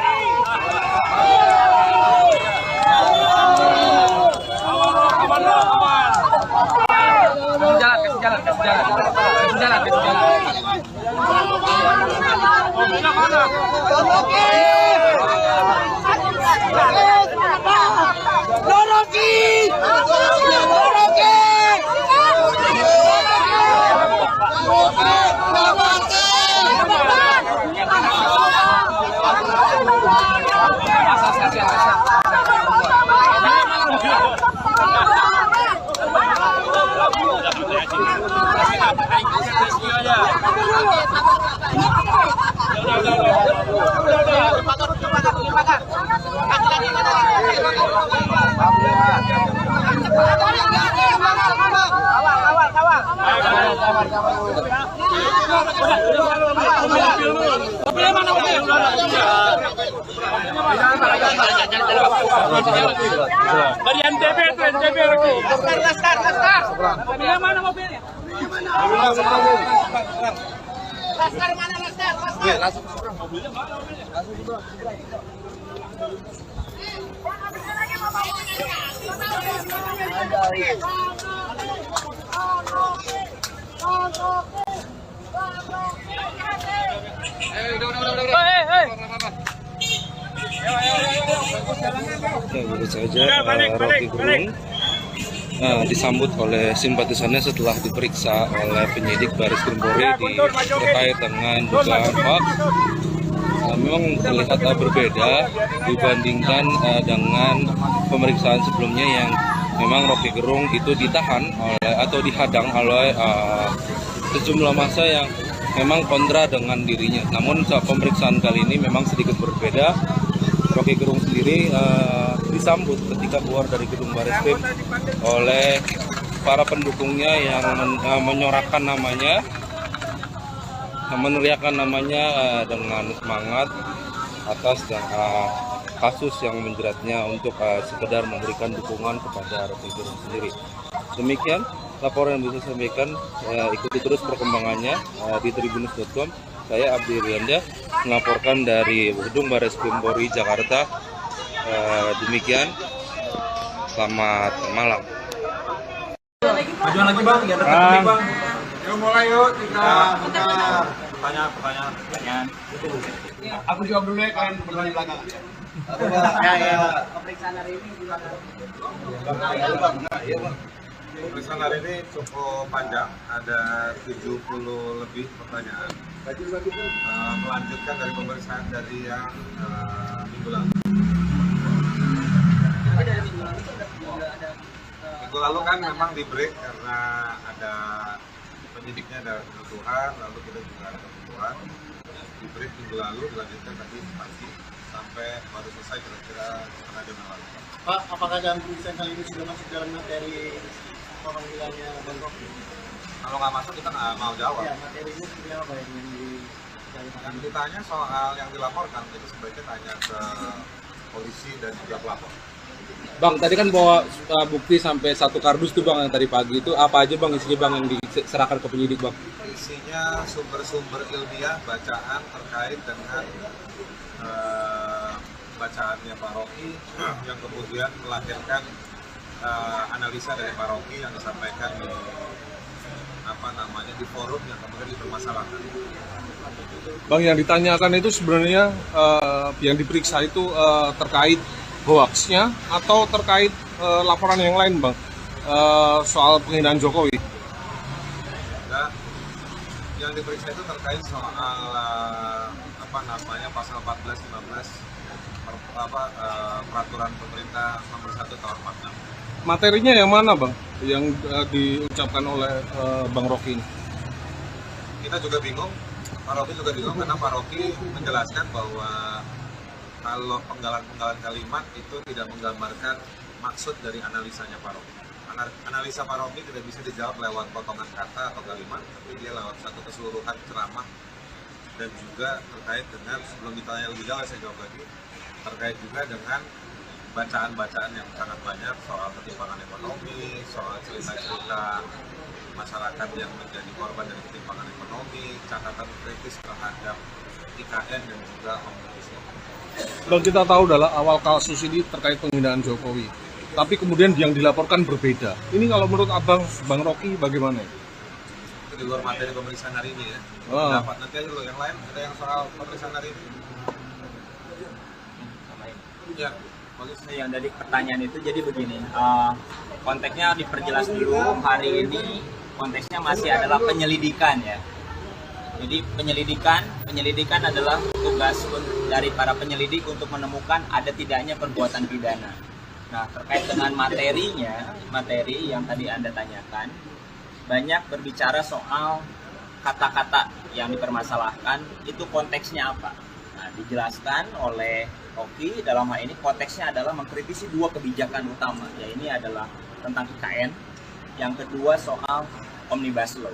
Kasih jalan. Dari NTB itu NTB lagi. Laskar. Mobilnya mana mobilnya? Laskar mana Laskar? Oke, baru saja Rocky Gerung disambut oleh simpatisannya setelah diperiksa oleh penyidik Baris Krim Polri terkait dengan dugaan hoax. Memang terlihat berbeda dibandingkan dengan pemeriksaan sebelumnya yang memang Rocky Gerung itu ditahan oleh atau dihadang oleh sejumlah massa yang memang kontra dengan dirinya. Namun saat pemeriksaan kali ini memang sedikit berbeda. Rocky Gerung sendiri disambut ketika keluar dari gedung Bareskrim oleh para pendukungnya yang menyorakan namanya, meneriakan namanya dengan semangat atas kasus yang menjeratnya untuk sekedar memberikan dukungan kepada Rocky Gerung sendiri. Demikian laporan yang bisa saya sampaikan. Ikuti terus perkembangannya di tribunnews.com. Saya Abdi Rianda melaporkan dari gedung Bareskrim Polri Jakarta. Demikian, selamat malam. Majuan lagi bang, ya dekat bang. Yuk mulai yuk kita Pertanyaan. Aku jawab dulu ya, kalian berdua di belakang. Pemeriksaan hari ini gimana? Pemeriksaan hari ini cukup panjang, ada 70 lebih pertanyaan. Melanjutkan dari pemeriksaan dari yang minggu lalu. Minggu lalu kan memang di break karena ada penyidiknya ada kebutuhan, lalu kita juga ada kebutuhan. Di break minggu lalu dilanjutkan tadi pagi sampai baru selesai kira-kira setengah jam yang lalu. Pak, apakah dalam pemeriksaan kali ini sudah masuk dalam materi pemanggilannya Bang Rocky? Kalau nggak masuk kita nggak mau jawab. Ya, materinya seperti apa yang Yang ditanya soal yang dilaporkan itu sebaiknya tanya ke polisi dan juga pelapor. Bang, tadi kan bawa bukti sampai 1 kardus tuh Bang yang tadi pagi itu apa aja Bang isinya Bang yang diserahkan ke penyidik Bang? Isinya sumber-sumber ilmiah bacaan terkait dengan bacaannya Pak Rocky yang kemudian melahirkan analisa dari Pak Rocky yang disampaikan di forum yang kemudian dipermasalahkan. Bang, yang ditanyakan itu sebenarnya yang diperiksa itu terkait hoaxnya atau terkait laporan yang lain Bang, soal penghinaan Jokowi? Nah, yang diperiksa itu terkait soal pasal 14-15 peraturan pemerintah nomor 1 tahun 46. Materinya yang mana Bang yang diucapkan oleh Bang Rocky ini? Kita juga bingung, Pak Rocky juga bingung karena Pak Rocky menjelaskan bahwa kalau penggalan-penggalan kalimat itu tidak menggambarkan maksud dari analisanya Pak Rocky. Analisa Pak Rocky tidak bisa dijawab lewat potongan kata atau kalimat, tapi dia lewat satu keseluruhan ceramah dan juga terkait dengan, sebelum ditanya lebih jauh saya jawab lagi, terkait juga dengan bacaan-bacaan yang sangat banyak soal ketimpangan ekonomi, soal cerita-cerita masyarakat yang menjadi korban dari ketimpangan ekonomi, catatan kritis terhadap IKN dan juga Omnibus Law. Bang, kita tahu adalah awal kasus ini terkait penghinaan Jokowi, tapi kemudian yang dilaporkan berbeda. Ini kalau menurut Abang, Bang Rocky bagaimana? Itu di luar materi pemeriksaan hari ini ya. Dapat nanti aja lo yang lain, ada yang soal pemeriksaan hari ini. Ya, bagus. Yang dari pertanyaan itu jadi begini, konteksnya diperjelas dulu. Hari ini konteksnya masih adalah penyelidikan ya. Jadi penyelidikan adalah tugas dari para penyelidik untuk menemukan ada tidaknya perbuatan pidana. Nah, terkait dengan materi yang tadi Anda tanyakan, banyak berbicara soal kata-kata yang dipermasalahkan, itu konteksnya apa. Nah, dijelaskan oleh Rocky dalam hal ini konteksnya adalah mengkritisi 2 kebijakan utama, ya ini adalah tentang IKN, yang kedua soal Omnibus Law.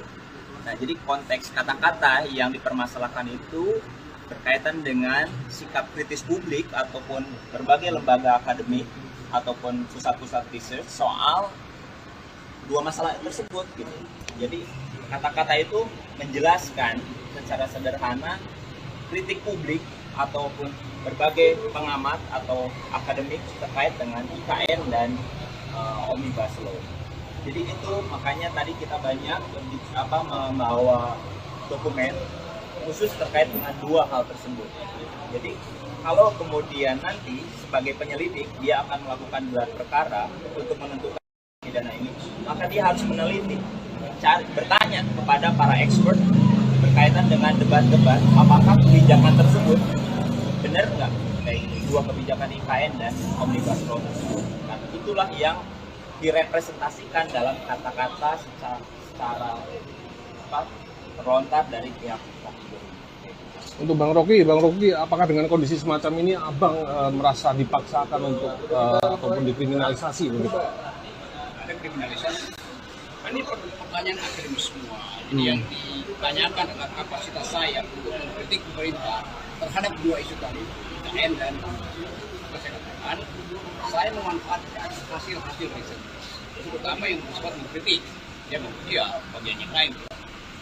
Nah, jadi konteks kata-kata yang dipermasalahkan itu berkaitan dengan sikap kritis publik ataupun berbagai lembaga akademik ataupun pusat-pusat research soal 2 masalah tersebut gitu. Jadi kata-kata itu menjelaskan secara sederhana kritik publik ataupun berbagai pengamat atau akademik terkait dengan IKN dan Omnibus Law. Jadi itu makanya tadi kita banyak membawa dokumen khusus terkait dengan 2 hal tersebut. Jadi kalau kemudian nanti sebagai penyelidik dia akan melakukan gelar perkara untuk menentukan pidana ini, maka dia harus meneliti, bertanya kepada para expert berkaitan dengan debat-debat apakah kebijakan tersebut benar nggak, kayak 2 kebijakan IKN dan Omnibus Law tersebut. Nah, itulah yang direpresentasikan dalam kata-kata secara terlontar dari pihak Rocky. Untuk Bang Rocky, apakah dengan kondisi semacam ini Abang merasa dipaksakan untuk ataupun dikriminalisasi begitu? Ada kriminalisasi. Ini pertanyaan akademis semua. Jadi yang ditanyakan adalah kapasitas saya untuk mengkritik pemerintah terhadap 2 isu tadi, IKN dan kesehatan. Saya memanfaatkan hasil-hasil riset, terutama yang bersifat mengkritik, ya bagian yang lain.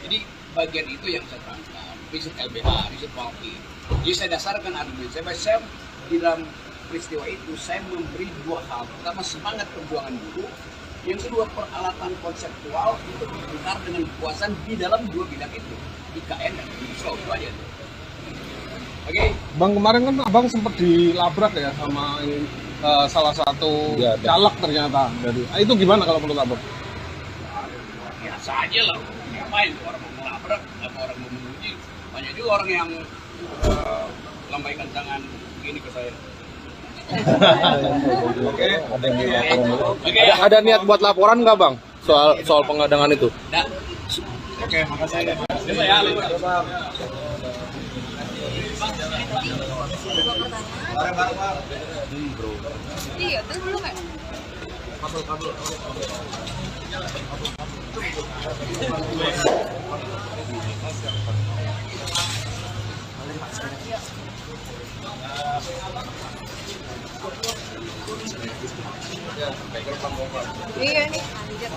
Jadi bagian itu yang saya terangkan, riset LBH, riset Walki. Jadi saya dasarkan argumen saya di dalam peristiwa itu saya memberi 2 hal. Pertama, semangat perjuangan buruh. Yang kedua, peralatan konseptual untuk berbentar dengan kekuasaan di dalam 2 bidang itu, IKN dan Omnibus Law. Itu aja. Oke. Bang, kemarin kan Abang sempat dilabrak ya sama salah satu caleg ternyata. Itu gimana kalau menurut Abang? Biasa aja lah. Ngapain orang mau melabrak atau orang mau menguji? Banyak juga orang yang lambaikan tangan begini ke saya. Ada niat buat laporan nggak Bang soal pengadangan itu? Oke, makasih. Iya, itu belum ya? Iya nih, anjir.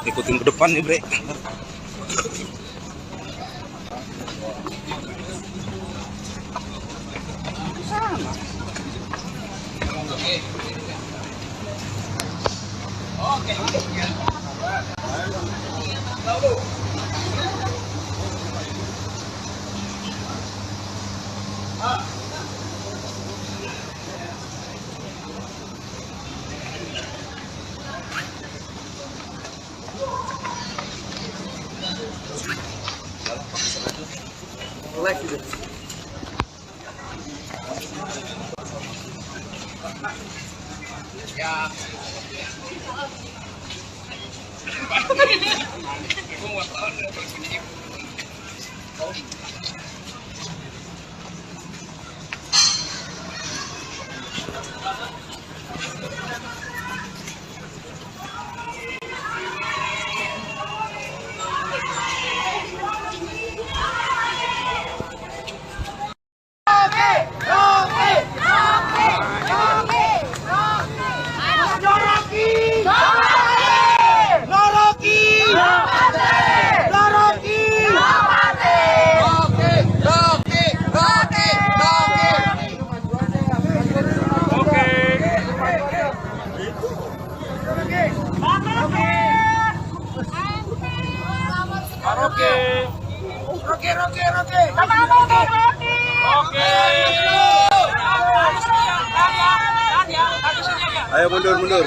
Ikutin ke depan nih, Bre. Ayo mundur.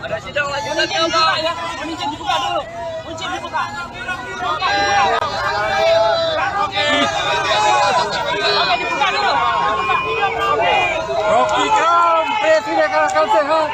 Ada sidang lanjutan ya, Pak. Kunci dibuka dulu. Kunci dibuka. Oke, dibuka dulu. Rocky Kram, Presiden Kalahkan Sehat.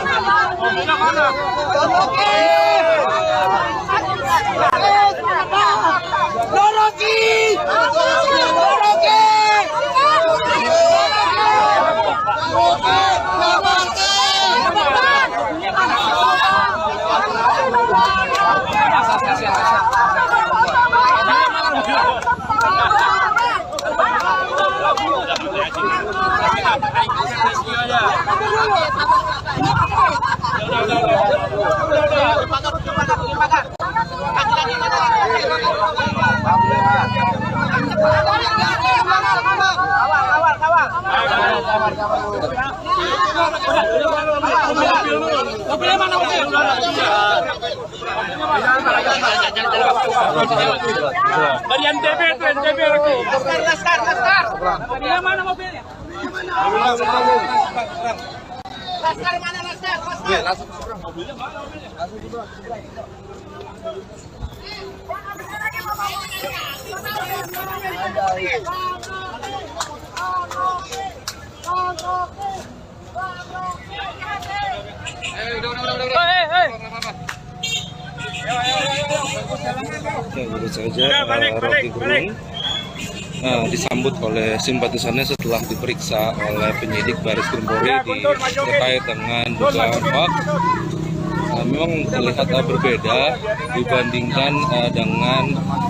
Kasih Mobilnya mana mobil? Dari NTB itu NTB lagi. Laskar. Mobilnya mana mobilnya? Laskar mana Laskar? Mobilnya mana mobilnya? Ya, baru saja Rocky Gerung disambut oleh simpatisannya setelah diperiksa oleh penyidik Baris Krim Polri terkait dengan dugaan hoax. Memang terlihat berbeda dibandingkan dengan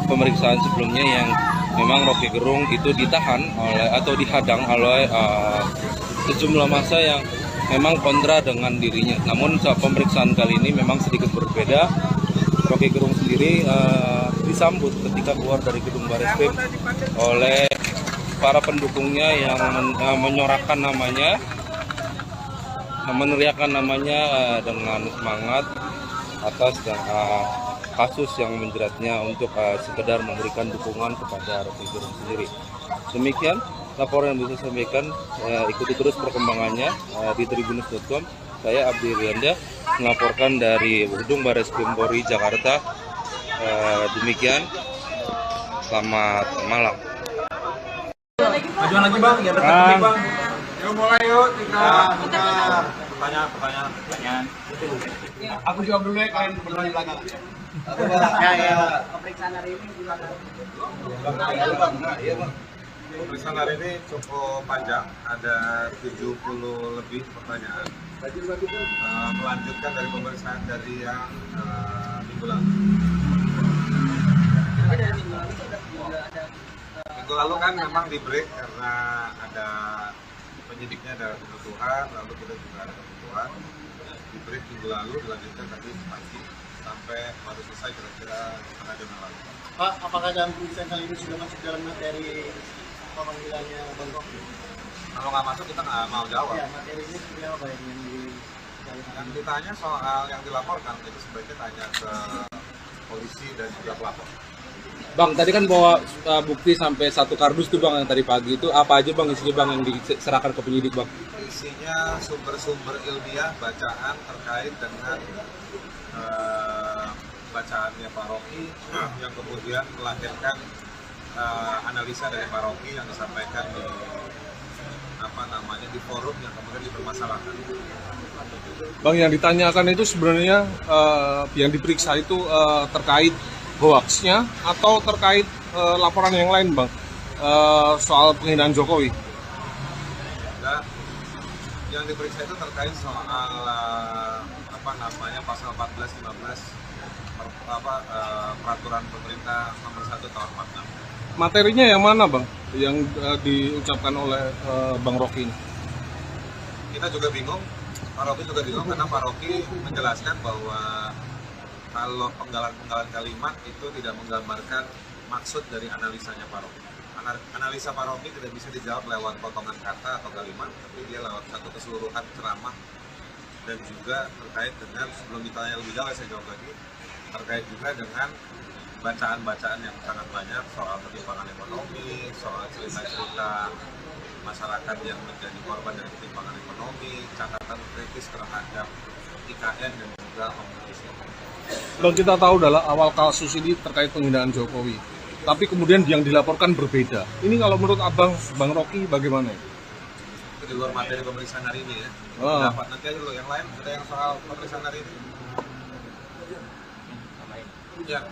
pemeriksaan sebelumnya yang memang Rocky Gerung itu ditahan atau dihadang oleh sejumlah massa yang memang kontra dengan dirinya. Namun saat pemeriksaan kali ini memang sedikit berbeda. Rocky Gerung sendiri disambut ketika keluar dari gedung Baris Krim oleh para pendukungnya yang menyorakan namanya, meneriakan namanya dengan semangat atas kasus yang menjeratnya untuk sekedar memberikan dukungan kepada Rocky Gerung sendiri. Demikian laporan yang bisa saya sampaikan. Ikuti terus perkembangannya di tribunnews.com. Saya Abdi Rianda melaporkan dari Gedung Baris Krim Polri Jakarta. Demikian, selamat malam. Majuan lagi bang, ya bertemu bang. Yuk mulai yuk, Pertanyaan. Aku jawab dulu ya, kalian berdua di belakang. Pemeriksaan hari ini gimana? Pemeriksaan hari ini cukup panjang, ada 70 lebih pertanyaan. Melanjutkan dari pemeriksaan dari yang minggu lalu. Minggu lalu kan memang di break karena ada penyidiknya ada kebutuhan, lalu kita juga ada kebutuhan. Di break minggu lalu, dilanjutkan tadi pagi sampai baru selesai kira-kira setengah jam yang lalu. Pak, apakah dalam pemeriksaan kali ini sudah masuk dalam materi pemanggilannya Bang Rocky? Kalau nggak masuk kita nggak mau jawab. Ya, materi ini seperti apa yang Yang ditanya soal yang dilaporkan itu sebaiknya tanya ke polisi dan juga pelapor. Bang, tadi kan bawa bukti sampai 1 kardus tuh bang, yang tadi pagi itu apa aja bang isinya bang yang diserahkan ke penyidik bang? Isinya sumber-sumber ilmiah bacaan terkait dengan bacaannya Pak Rocky yang kemudian melahirkan analisa dari Pak Rocky yang disampaikan di forum yang kemudian dipermasalahkan. Bang, yang ditanyakan itu sebenarnya yang diperiksa itu terkait hoaxnya atau terkait laporan yang lain bang, soal penghinaan Jokowi? Dan yang diperiksa itu terkait soal pasal 14-15 peraturan pemerintah nomor 1 tahun 46. Materinya yang mana bang, yang diucapkan oleh Bang Rocky ini? Kita juga bingung, Pak Rocky juga bingung karena Pak Rocky menjelaskan bahwa kalau penggalan-penggalan kalimat itu tidak menggambarkan maksud dari analisanya Pak Rocky. Analisa Pak Rocky tidak bisa dijawab lewat potongan kata atau kalimat, tapi dia lewat satu keseluruhan ceramah dan juga terkait dengan, sebelum ditanya lebih jauh saya jawab lagi, terkait juga dengan bacaan-bacaan yang sangat banyak soal ketimpangan ekonomi, soal cerita-cerita masyarakat yang menjadi korban dari ketimpangan ekonomi, catatan kritis terhadap IKN dan juga Omnibus Law. Bang, kita tahu adalah awal kasus ini terkait penghinaan Jokowi, tapi kemudian yang dilaporkan berbeda. Ini kalau menurut abang, Bang Rocky bagaimana? Itu di luar materi pemeriksaan hari ini ya. Dapat nanti aja dulu yang lain, ada yang soal pemeriksaan hari ini. Ya.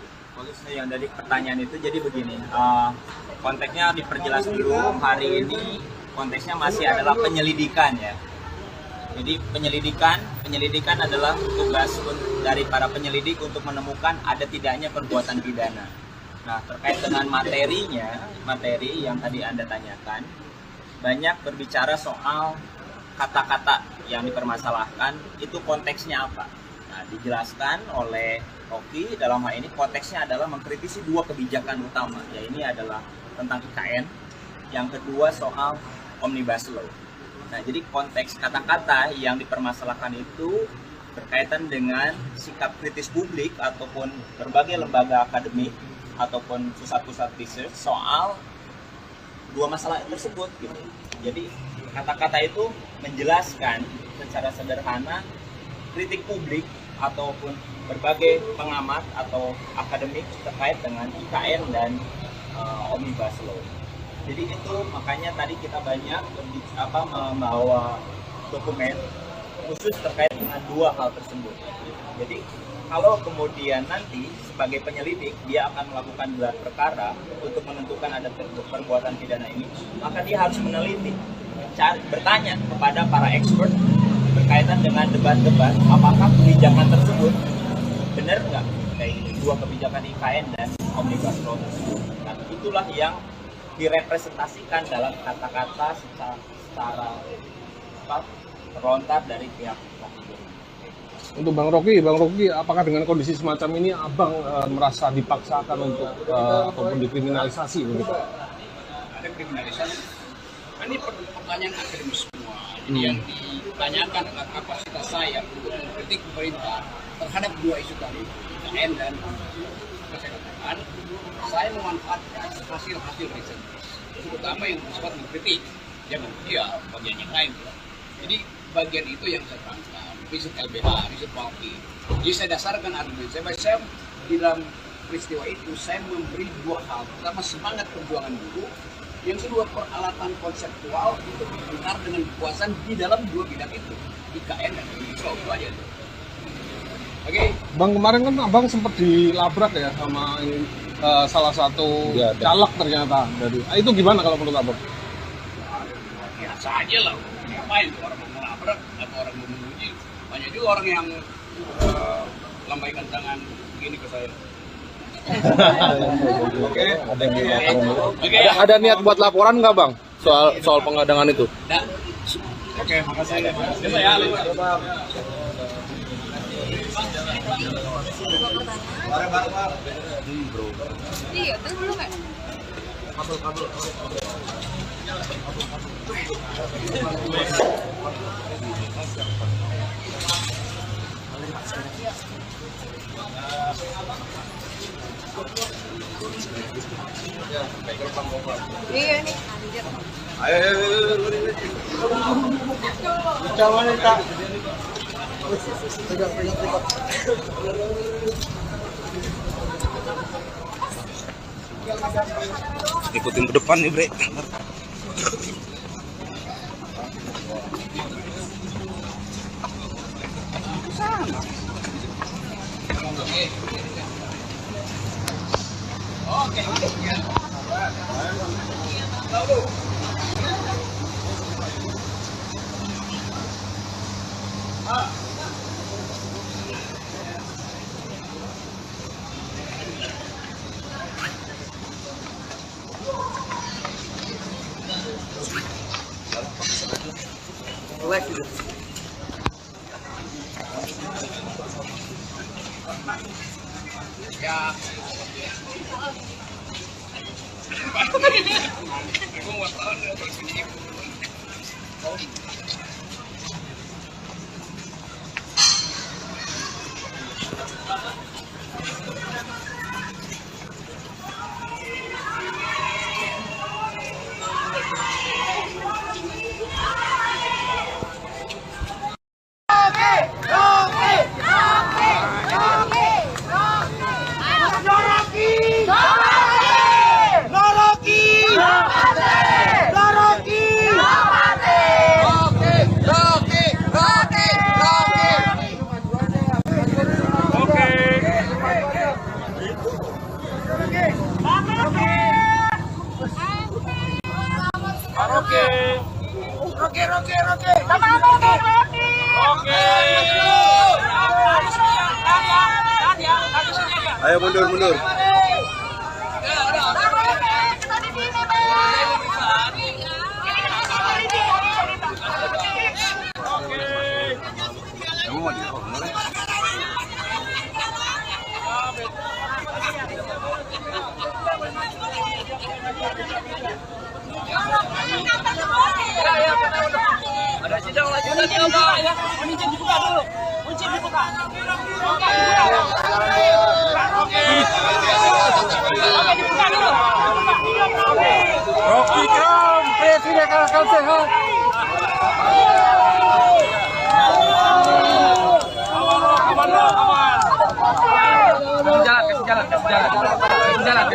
Yang dari pertanyaan itu jadi begini, konteksnya diperjelas dulu. Hari ini konteksnya masih adalah penyelidikan ya. Jadi penyelidikan adalah tugas dari para penyelidik untuk menemukan ada tidaknya perbuatan pidana. Nah, terkait dengan materi yang tadi Anda tanyakan, banyak berbicara soal kata-kata yang dipermasalahkan, itu konteksnya apa. Nah, dijelaskan oleh Rocky dalam hal ini konteksnya adalah mengkritisi 2 kebijakan utama, ya ini adalah tentang IKN, yang kedua soal Omnibus Law. Nah, jadi konteks kata-kata yang dipermasalahkan itu berkaitan dengan sikap kritis publik ataupun berbagai lembaga akademik ataupun pusat-pusat research soal 2 masalah tersebut gitu. Jadi kata-kata itu menjelaskan secara sederhana kritik publik ataupun berbagai pengamat atau akademik terkait dengan IKN dan Omnibus Law. Jadi itu makanya tadi kita banyak membawa dokumen khusus terkait dengan 2 hal tersebut. Jadi kalau kemudian nanti sebagai penyelidik dia akan melakukan gelar perkara untuk menentukan ada perbuatan pidana ini, maka dia harus meneliti, bertanya kepada para expert berkaitan dengan debat-debat apakah kebijakan tersebut benar nggak kayak 2 kebijakan IKN dan Omnibus Law tersebut. Nah, itulah yang direpresentasikan dalam kata-kata secara terlontar dari pihak Rocky Gerung. Untuk Bang Rocky, apakah dengan kondisi semacam ini abang merasa dipaksakan untuk ataupun dikriminalisasi begitu? ada kriminalisasi. Ini pertanyaan akademis semua. Jadi yang ditanyakan adalah kapasitas saya untuk mengkritik pemerintah terhadap dua isu tadi, IKN dan kesehatan. Saya memanfaatkan hasil-hasil riset, terutama yang bersifat mengkritik, jangan dia bagian yang lain. Jadi bagian itu yang saya terangkan, riset LBH, riset Walki. Jadi saya dasarkan argumen saya di dalam peristiwa itu saya memberi dua hal. Pertama, semangat perjuangan buruh. Yang kedua, peralatan konseptual untuk benar dengan kekuasaan di dalam dua bidang itu, IKN dan Indonesia. Itu aja. Oke. Bang, kemarin kan abang sempat dilabrak ya sama salah satu caleg ternyata. Itu gimana kalau menurut abang? Biasa aja lah. Ngapain tuh orang mau melabrak atau orang mau menguji? Banyak juga orang yang lambaikan tangan begini ke saya. Ada niat buat laporan nggak bang soal pengadangan itu? Oke, makasih. Iya, itu belum ya? Iya nih, anjir. Ikutin ke depan nih, Bre. Ayo mundur. Ada sidang lanjutan ya, Pak. Kunci dibuka dulu. Kunci dibuka. Oke, dibuka dulu. Rocky Kram, Presiden akal sehat. Kasih jalan.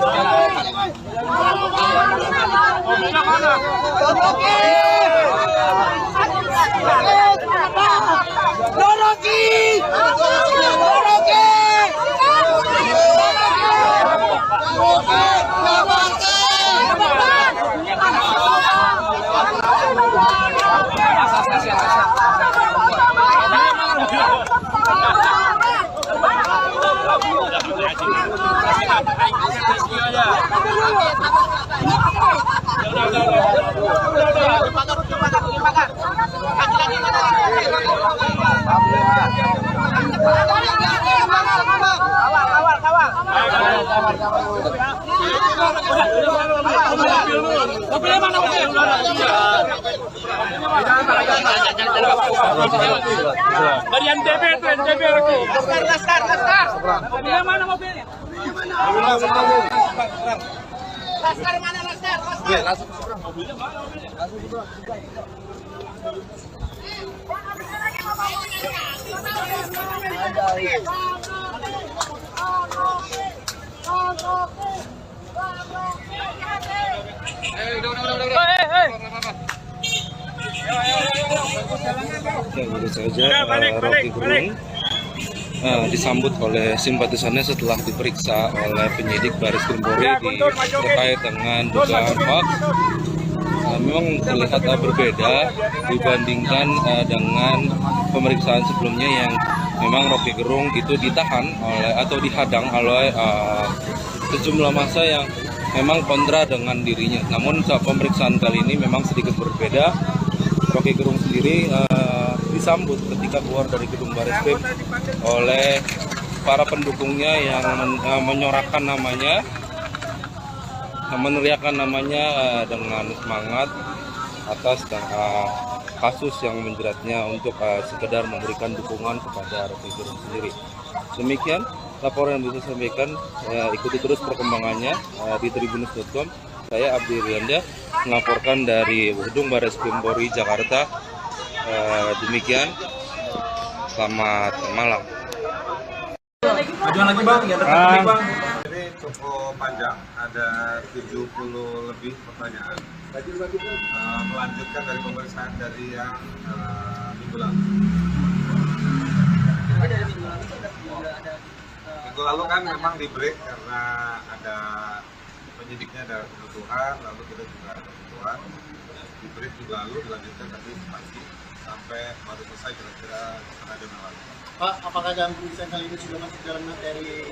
Kawal. Mobilnya mana mobil? Dari NTB itu NTB lagi. Laskar. Mobilnya mana mobilnya? Laskar mana Laskar? Mobilnya mana mobilnya? Ya, baru saja Rocky Gerung disambut oleh simpatisannya setelah diperiksa oleh penyidik Baris Krim Polri terkait dengan dugaan hoax. Memang terlihat berbeda dibandingkan dengan pemeriksaan sebelumnya yang memang Rocky Gerung itu ditahan oleh atau dihadang oleh sejumlah massa yang memang kontra dengan dirinya. Namun saat pemeriksaan kali ini memang sedikit berbeda. Rocky Gerung sendiri disambut ketika keluar dari gedung Bareskrim oleh para pendukungnya yang menyorakan namanya, meneriakan namanya dengan semangat atas kasus yang menjeratnya untuk sekedar memberikan dukungan kepada Rocky Gerung sendiri. Demikian laporan yang bisa saya sampaikan. Ikuti terus perkembangannya di tribunnews.com. Saya Abdi Rianda melaporkan dari gedung Bareskrim Polri Jakarta. Demikian, selamat malam. Majuan lagi bang, ya bang. Ini cukup panjang, ada 70 lebih pertanyaan. Melanjutkan dari pemeriksaan dari yang minggu lalu. Minggu lalu kan memang di break karena ada penyidiknya ada kebutuhan, lalu kita juga ada kebutuhan. Di break juga lalu dilanjutkan tadi pagi sampai baru selesai kira-kira setengah jam yang lalu. Pak, apakah dalam pemeriksaan kali ini sudah masuk dalam materi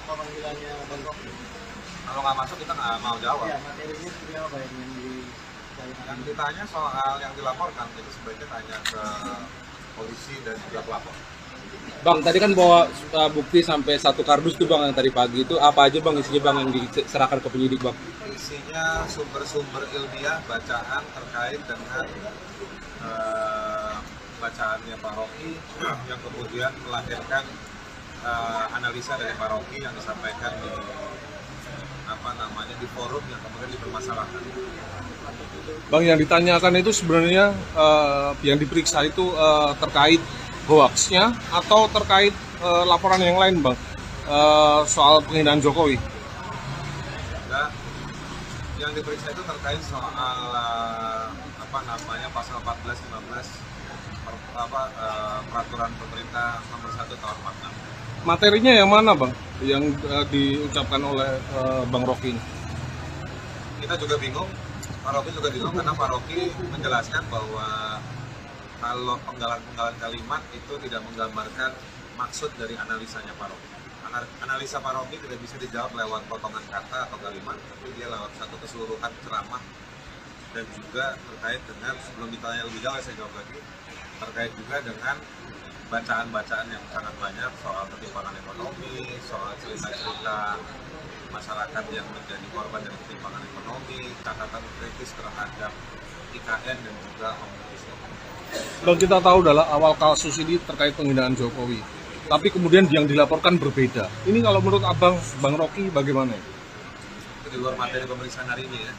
pemanggilannya Bang Rocky? Kalau nggak masuk kita nggak mau jawab. Ya, materinya seperti apa yang Yang ditanya soal yang dilaporkan itu sebaiknya tanya ke polisi dan juga pelapor. Bang, tadi kan bawa bukti sampai 1 kardus tuh bang yang tadi pagi itu apa aja bang isinya bang yang diserahkan ke penyidik bang? Isinya sumber-sumber ilmiah bacaan terkait dengan bacaannya Pak Rocky yang kemudian melahirkan analisa dari Pak Rocky yang disampaikan di forum yang kemudian dipermasalahkan. Bang, yang ditanyakan itu sebenarnya yang diperiksa itu terkait hoaxnya atau terkait laporan yang lain bang, soal penghinaan Jokowi? Nah, yang diperiksa itu terkait soal pasal 14-15 peraturan pemerintah nomor 1 tahun 46. Materinya yang mana bang yang diucapkan oleh Bang Rocky? Kita juga bingung, Pak Rocky juga bingung karena Pak Rocky menjelaskan bahwa kalau penggalan-penggalan kalimat itu tidak menggambarkan maksud dari analisanya Pak Rocky. Analisa Pak Rocky tidak bisa dijawab lewat potongan kata atau kalimat, tapi dia lewat satu keseluruhan ceramah. Dan juga terkait dengan, sebelum ditanya lebih jauh saya jawab lagi, terkait juga dengan bacaan-bacaan yang sangat banyak soal ketimpangan ekonomi, soal cerita-cerita masyarakat yang menjadi korban dari ketimpangan ekonomi, catatan kritis terhadap IKN dan juga Omnibus Law. Bang, kita tahu adalah awal kasus ini terkait penghinaan Jokowi, tapi kemudian yang dilaporkan berbeda. Ini kalau menurut abang, Bang Rocky bagaimana? Itu di luar materi pemeriksaan hari ini ya.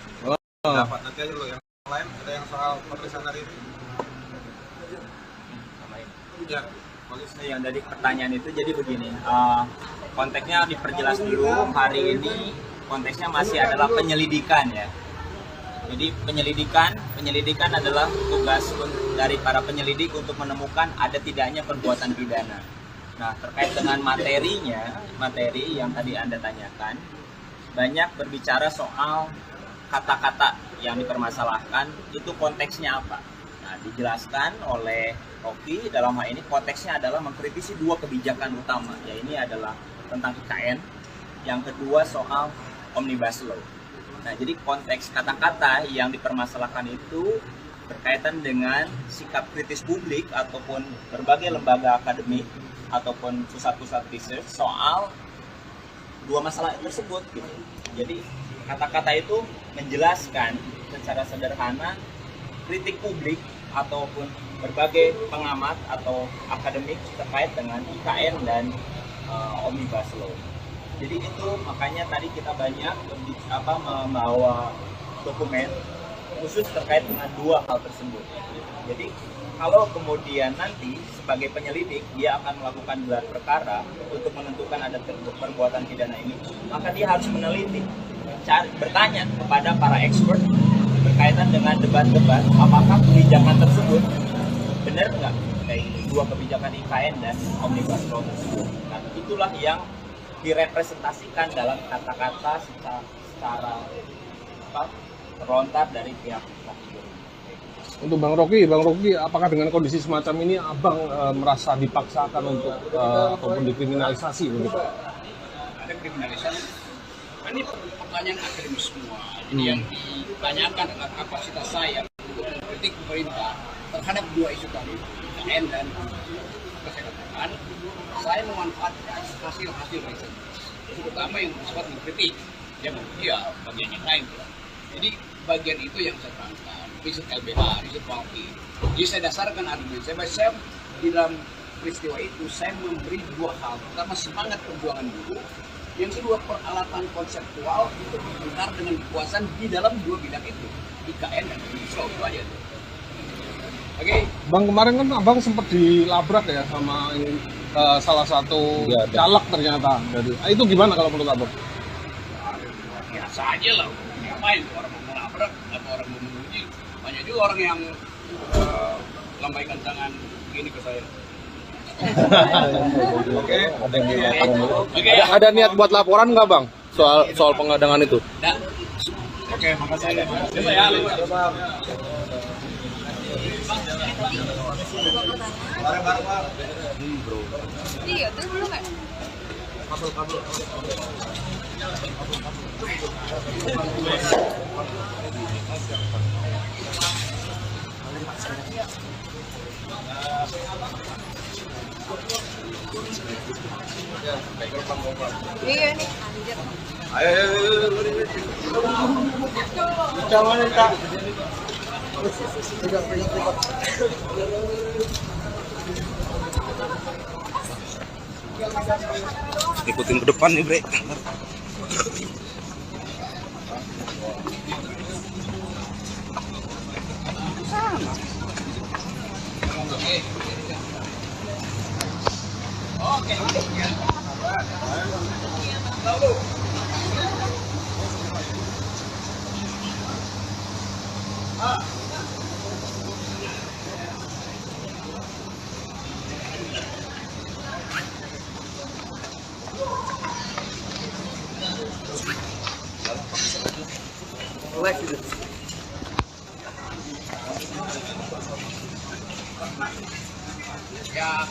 Dapat nanti aja lo yang lain, ada yang soal pemeriksaan hari ini. Ya, polisi. Yang dari pertanyaan itu jadi begini, konteksnya diperjelas dulu. Hari ini konteksnya masih adalah penyelidikan ya. Jadi penyelidikan adalah tugas dari para penyelidik untuk menemukan ada tidaknya perbuatan pidana. Nah, terkait dengan materi yang tadi Anda tanyakan, banyak berbicara soal kata-kata yang dipermasalahkan, itu konteksnya apa. Nah, dijelaskan oleh Rocky dalam hal ini konteksnya adalah mengkritisi 2 kebijakan utama, ya ini adalah tentang IKN, yang kedua soal Omnibus Law. Nah, jadi konteks kata-kata yang dipermasalahkan itu berkaitan dengan sikap kritis publik ataupun berbagai lembaga akademik ataupun pusat-pusat riset soal 2 masalah tersebut gitu. Jadi Kata-kata itu menjelaskan secara sederhana kritik publik ataupun berbagai pengamat atau akademik terkait dengan IKN dan Omnibus Law. Jadi itu makanya tadi kita banyak membawa dokumen khusus terkait dengan dua hal tersebut. Jadi kalau kemudian nanti sebagai penyelidik dia akan melakukan gelar perkara untuk menentukan ada perbuatan pidana ini, maka dia harus meneliti, bertanya kepada para expert berkaitan dengan debat-debat apakah kebijakan tersebut benar nggak kayak dua kebijakan IKN dan Omnibus Law tersebut. Nah, itulah yang direpresentasikan dalam kata-kata secara terlontar dari pihak Rocky. Untuk Bang Rocky, apakah dengan kondisi semacam ini Abang merasa dipaksakan untuk ataupun dikriminalisasi begitu? Ada kriminalisasi. Ini pertanyaan akademis semua. Jadi yang ditanyakan adalah kapasitas saya untuk mengkritik pemerintah terhadap dua isu tadi, IKN dan kesehatan. Saya memanfaatkan hasil-hasil riset, terutama yang bersifat mengkritik, yang bagian yang lain. Jadi bagian itu yang saya terangkan, riset LBH, riset Walki. Jadi saya dasarkan argumen saya di dalam peristiwa itu saya memberi dua hal. Pertama, semangat perjuangan buruh. Yang kedua, peralatan konseptual untuk berbentar dengan kekuasaan di dalam dua bidang itu, IKN dan Omnibus Law. Itu aja tuh. Oke. Bang, kemarin kan Abang sempat dilabrak ya sama salah satu caleg ternyata. Itu gimana kalau menurut Abang? Biasa aja lah. Ngapain orang mau melabrak atau orang mau menguji? Banyak juga orang yang lambaikan tangan begini ke saya. Oke. Ada niat buat laporan nggak Bang soal pengadangan itu? Oke, makasih. Ya. Iya, terus belum kan? Iya nih, anjir. Ikutin ke depan nih, Bre. Ya.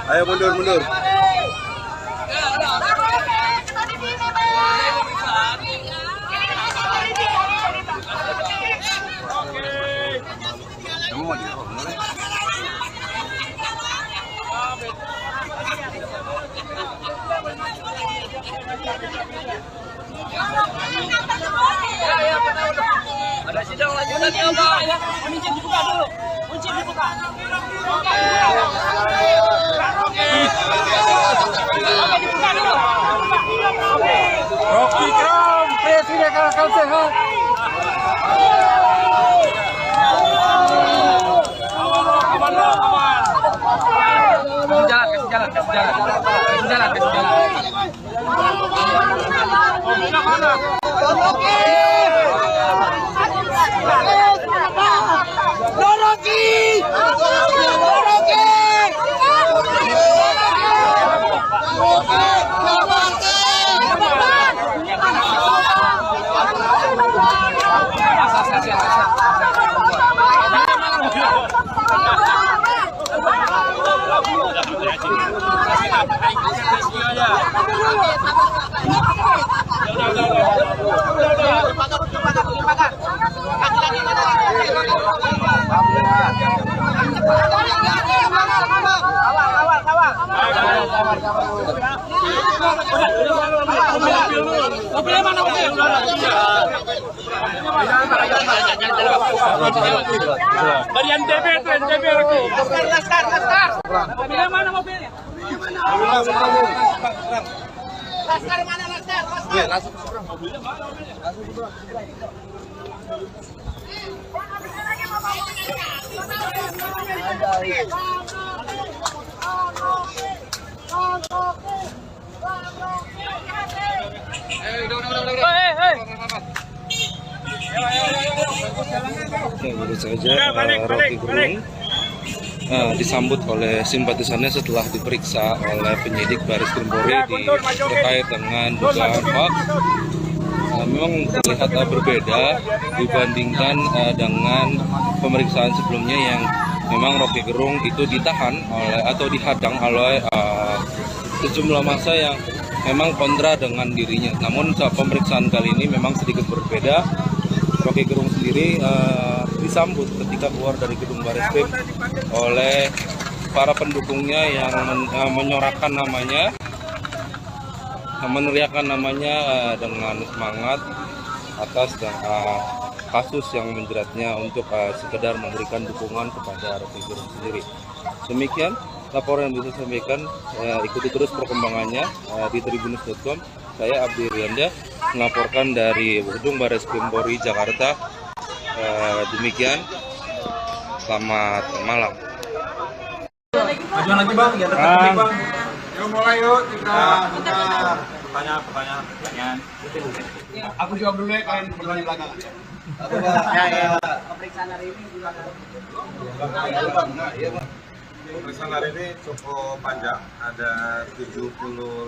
Ayo mundur. Ada sidang lanjutan ya, Pak. Kunci dibuka dulu. Kunci dibuka. Dibuka dulu. Rocky Kram, presiden akal sehat. Dari NTB aku. Laskar. Mobilnya mana mobilnya? Laskar mana Laskar? Mobilnya mana mobilnya? Ya, baru saja Rocky Gerung disambut oleh simpatisannya setelah diperiksa oleh penyidik Baris Krim Polri terkait dengan dugaan hoax. Memang terlihat berbeda dibandingkan dengan pemeriksaan sebelumnya yang memang Rocky Gerung itu ditahan oleh atau dihadang oleh sejumlah massa yang memang kontra dengan dirinya. Namun saat pemeriksaan kali ini memang sedikit berbeda. Rocky Gerung sendiri disambut ketika keluar dari gedung Bareskrim oleh para pendukungnya yang menyorakan namanya, meneriakan namanya dengan semangat atas kasus yang menjeratnya untuk sekedar memberikan dukungan kepada Rocky Gerung sendiri. Demikian laporan yang bisa saya sampaikan. Ikuti terus perkembangannya di tribunnews.com. Saya Abdi Rianda melaporkan dari gedung Bareskrim Polri Jakarta. Demikian, selamat malam. Majuan lagi bang, ya dekat bang. Yuk mulai yuk kita Pertanyaan. Aku jawab dulu ya, kalian berdua di belakang. Pemeriksaan hari ini di belakang. pemeriksaan hari ini cukup panjang, ada 70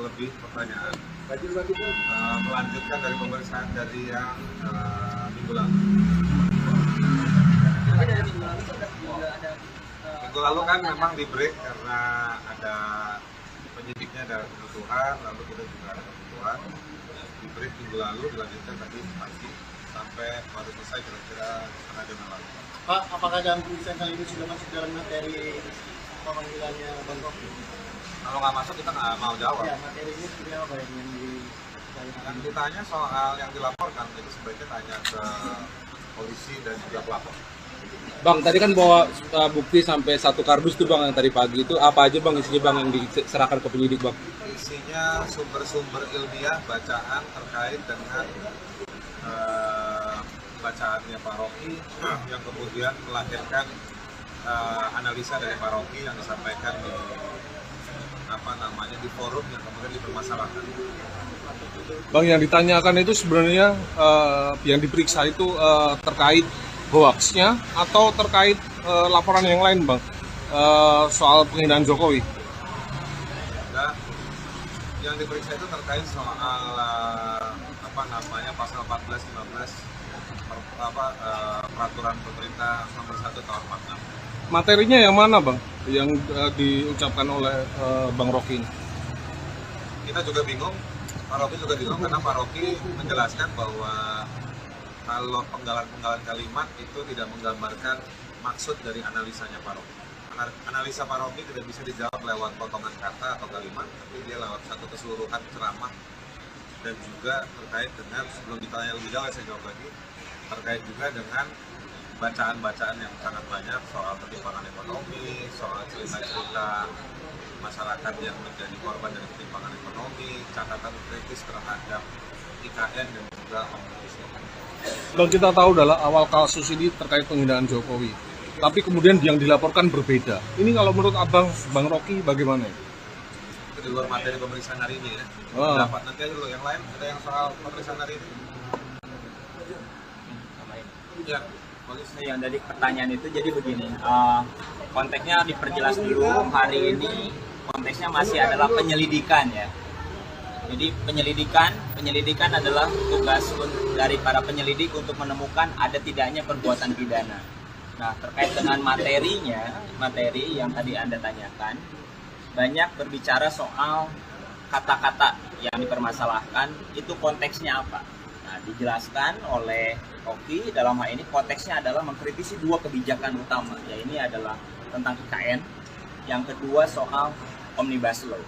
lebih pertanyaan. Melanjutkan dari pemeriksaan dari yang minggu lalu. Minggu lalu kan memang di break karena ada penyidiknya ada kebutuhan, lalu kita juga ada kebutuhan. Di break minggu lalu dilanjutkan tadi pagi sampai baru selesai kira-kira setengah jam yang lalu. Pak, apakah dalam pemeriksaan kali ini sudah masuk dalam materi pemanggilannya Bang Rocky? Kalau nggak masuk kita nggak mau jawab. Ya, materinya seperti apa yang Yang ditanya soal yang dilaporkan itu sebaiknya tanya ke polisi dan juga pelapor. Bang, tadi kan bawa bukti sampai 1 kardus tuh bang yang tadi pagi itu apa aja bang isinya bang yang diserahkan ke penyidik bang? Isinya sumber-sumber ilmiah bacaan terkait dengan bacaannya Pak Rocky yang kemudian melahirkan analisa dari Pak Rocky yang disampaikan di forum yang kemudian dipermasalahkan. Bang, yang ditanyakan itu sebenarnya yang diperiksa itu terkait hoaxnya atau terkait laporan yang lain bang, soal penghinaan Jokowi? Nah, yang diperiksa itu terkait soal pasal 14-15 peraturan pemerintah nomor 1 tahun 46. Materinya yang mana bang yang diucapkan oleh Bang Rocky ini? Kita juga bingung, Pak Rocky juga bingung karena Pak Rocky menjelaskan bahwa kalau penggalan-penggalan kalimat itu tidak menggambarkan maksud dari analisanya Pak Rocky. Analisa Pak Rocky tidak bisa dijawab lewat potongan kata atau kalimat, tapi dia lewat satu keseluruhan ceramah. Dan juga terkait dengan, sebelum ditanya lebih jauh saya jawab lagi, terkait juga dengan bacaan-bacaan yang sangat banyak soal ketimpangan ekonomi, soal cerita-cerita masyarakat yang menjadi korban dari ketimpangan ekonomi, catatan kritis terhadap IKN dan juga omnibus law. Bang, kita tahu adalah awal kasus ini terkait penghinaan Jokowi. Tapi kemudian yang dilaporkan berbeda. Ini kalau menurut Abang, Bang Rocky bagaimana? Itu di luar materi pemeriksaan hari ini ya. Oh. Dapat nanti aja dulu yang lain, ada yang soal pemeriksaan hari ini. Ya, bagus. Yang dari pertanyaan itu jadi begini, konteksnya diperjelas dulu. Hari ini konteksnya masih adalah penyelidikan ya. Jadi penyelidikan adalah tugas dari para penyelidik untuk menemukan ada tidaknya perbuatan pidana. Nah, terkait dengan materi yang tadi Anda tanyakan, banyak berbicara soal kata-kata yang dipermasalahkan, itu konteksnya apa. Nah, dijelaskan oleh Rocky, dalam hal ini konteksnya adalah mengkritisi dua kebijakan utama, ya ini adalah tentang IKN, yang kedua soal Omnibus Law.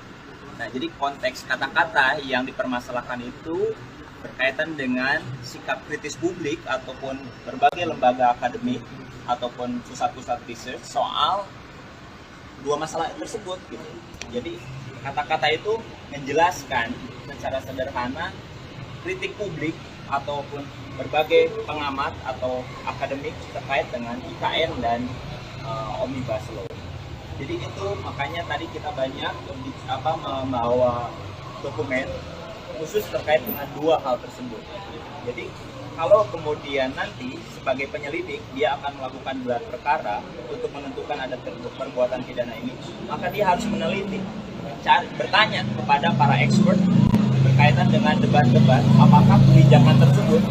Nah, jadi konteks kata-kata yang dipermasalahkan itu berkaitan dengan sikap kritis publik ataupun berbagai lembaga akademik ataupun pusat-pusat research soal dua masalah tersebut gitu. Jadi kata-kata itu menjelaskan secara sederhana kritik publik ataupun berbagai pengamat atau akademik terkait dengan IKN dan Omnibus Law. Jadi itu makanya tadi kita banyak membawa dokumen khusus terkait dengan dua hal tersebut. Jadi kalau kemudian nanti sebagai penyelidik dia akan melakukan gelar perkara untuk menentukan ada perbuatan pidana ini, maka dia harus meneliti, bertanya kepada para expert berkaitan dengan debat-debat apakah kebijakan tersebut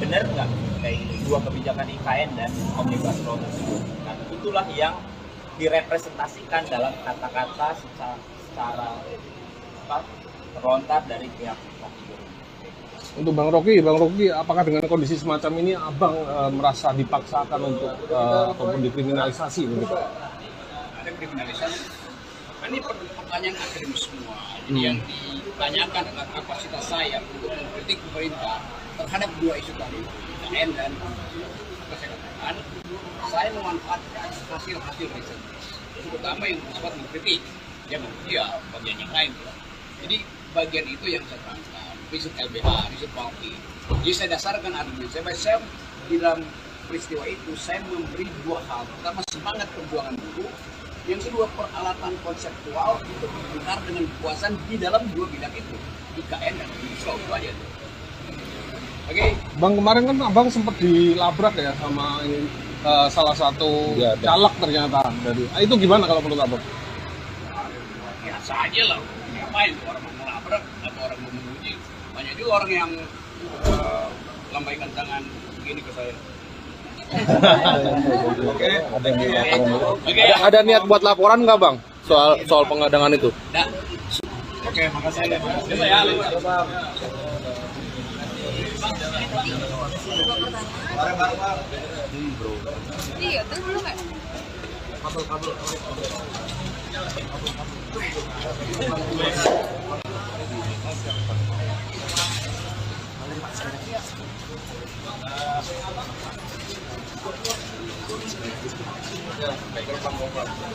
benar nggak kayak dua kebijakan IKN dan Omnibus Law tersebut. Nah, itulah yang direpresentasikan dalam kata-kata secara terlontar dari pihak Rocky Gerung. Untuk Bang Rocky, apakah dengan kondisi semacam ini Abang merasa dipaksakan untuk ataupun dikriminalisasi begitu? Ada kriminalisasi. Ini pertanyaan akademis semua. Jadi yang ditanyakan adalah kapasitas saya untuk mengkritik pemerintah terhadap dua isu tadi, IKN dan kesehatan. Saya memanfaatkan hasil-hasil riset, terutama yang bersifat mengkritik, bagian yang lain. Jadi bagian itu yang saya terangkan, riset LBH, riset Palki. Jadi saya dasarkan argumen saya di dalam peristiwa itu saya memberi dua hal. Pertama, semangat perjuangan buruh. Yang kedua, peralatan konseptual untuk berbicara dengan kekuasaan di dalam dua bidang itu, IKN dan Omnibus Law, itu aja. Oke. Bang, kemarin kan Abang sempat dilabrak ya sama salah satu caleg ternyata dari. Itu gimana kalau menurut Abang? Biasa aja lah. Ngapain orang mau melabrak atau orang mau menguji? Banyak juga orang yang lambaikan tangan begini ke saya. Oke. Ada niat buat laporan nggak Bang soal pengadangan itu? Nah. Oke, makasih ya. Ya. Iya, terus belum kan?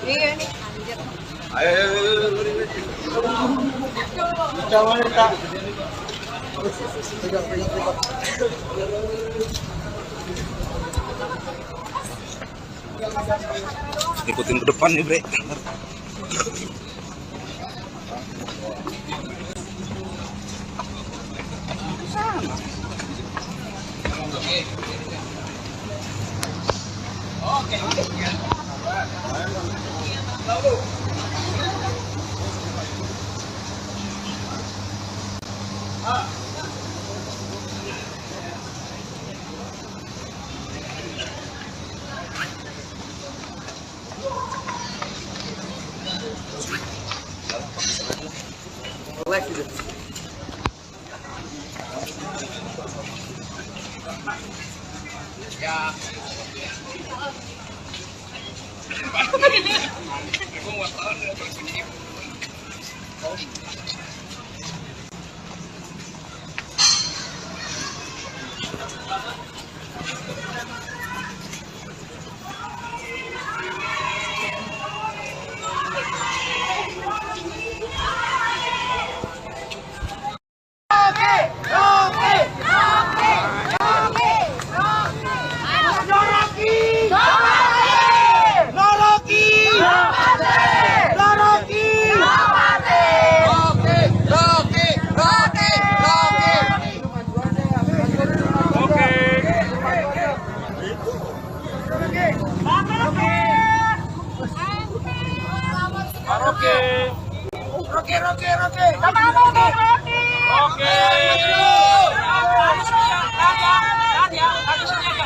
Iya nih, anjir. Ikutin ke depan nih, Bre. Ya. Rocky!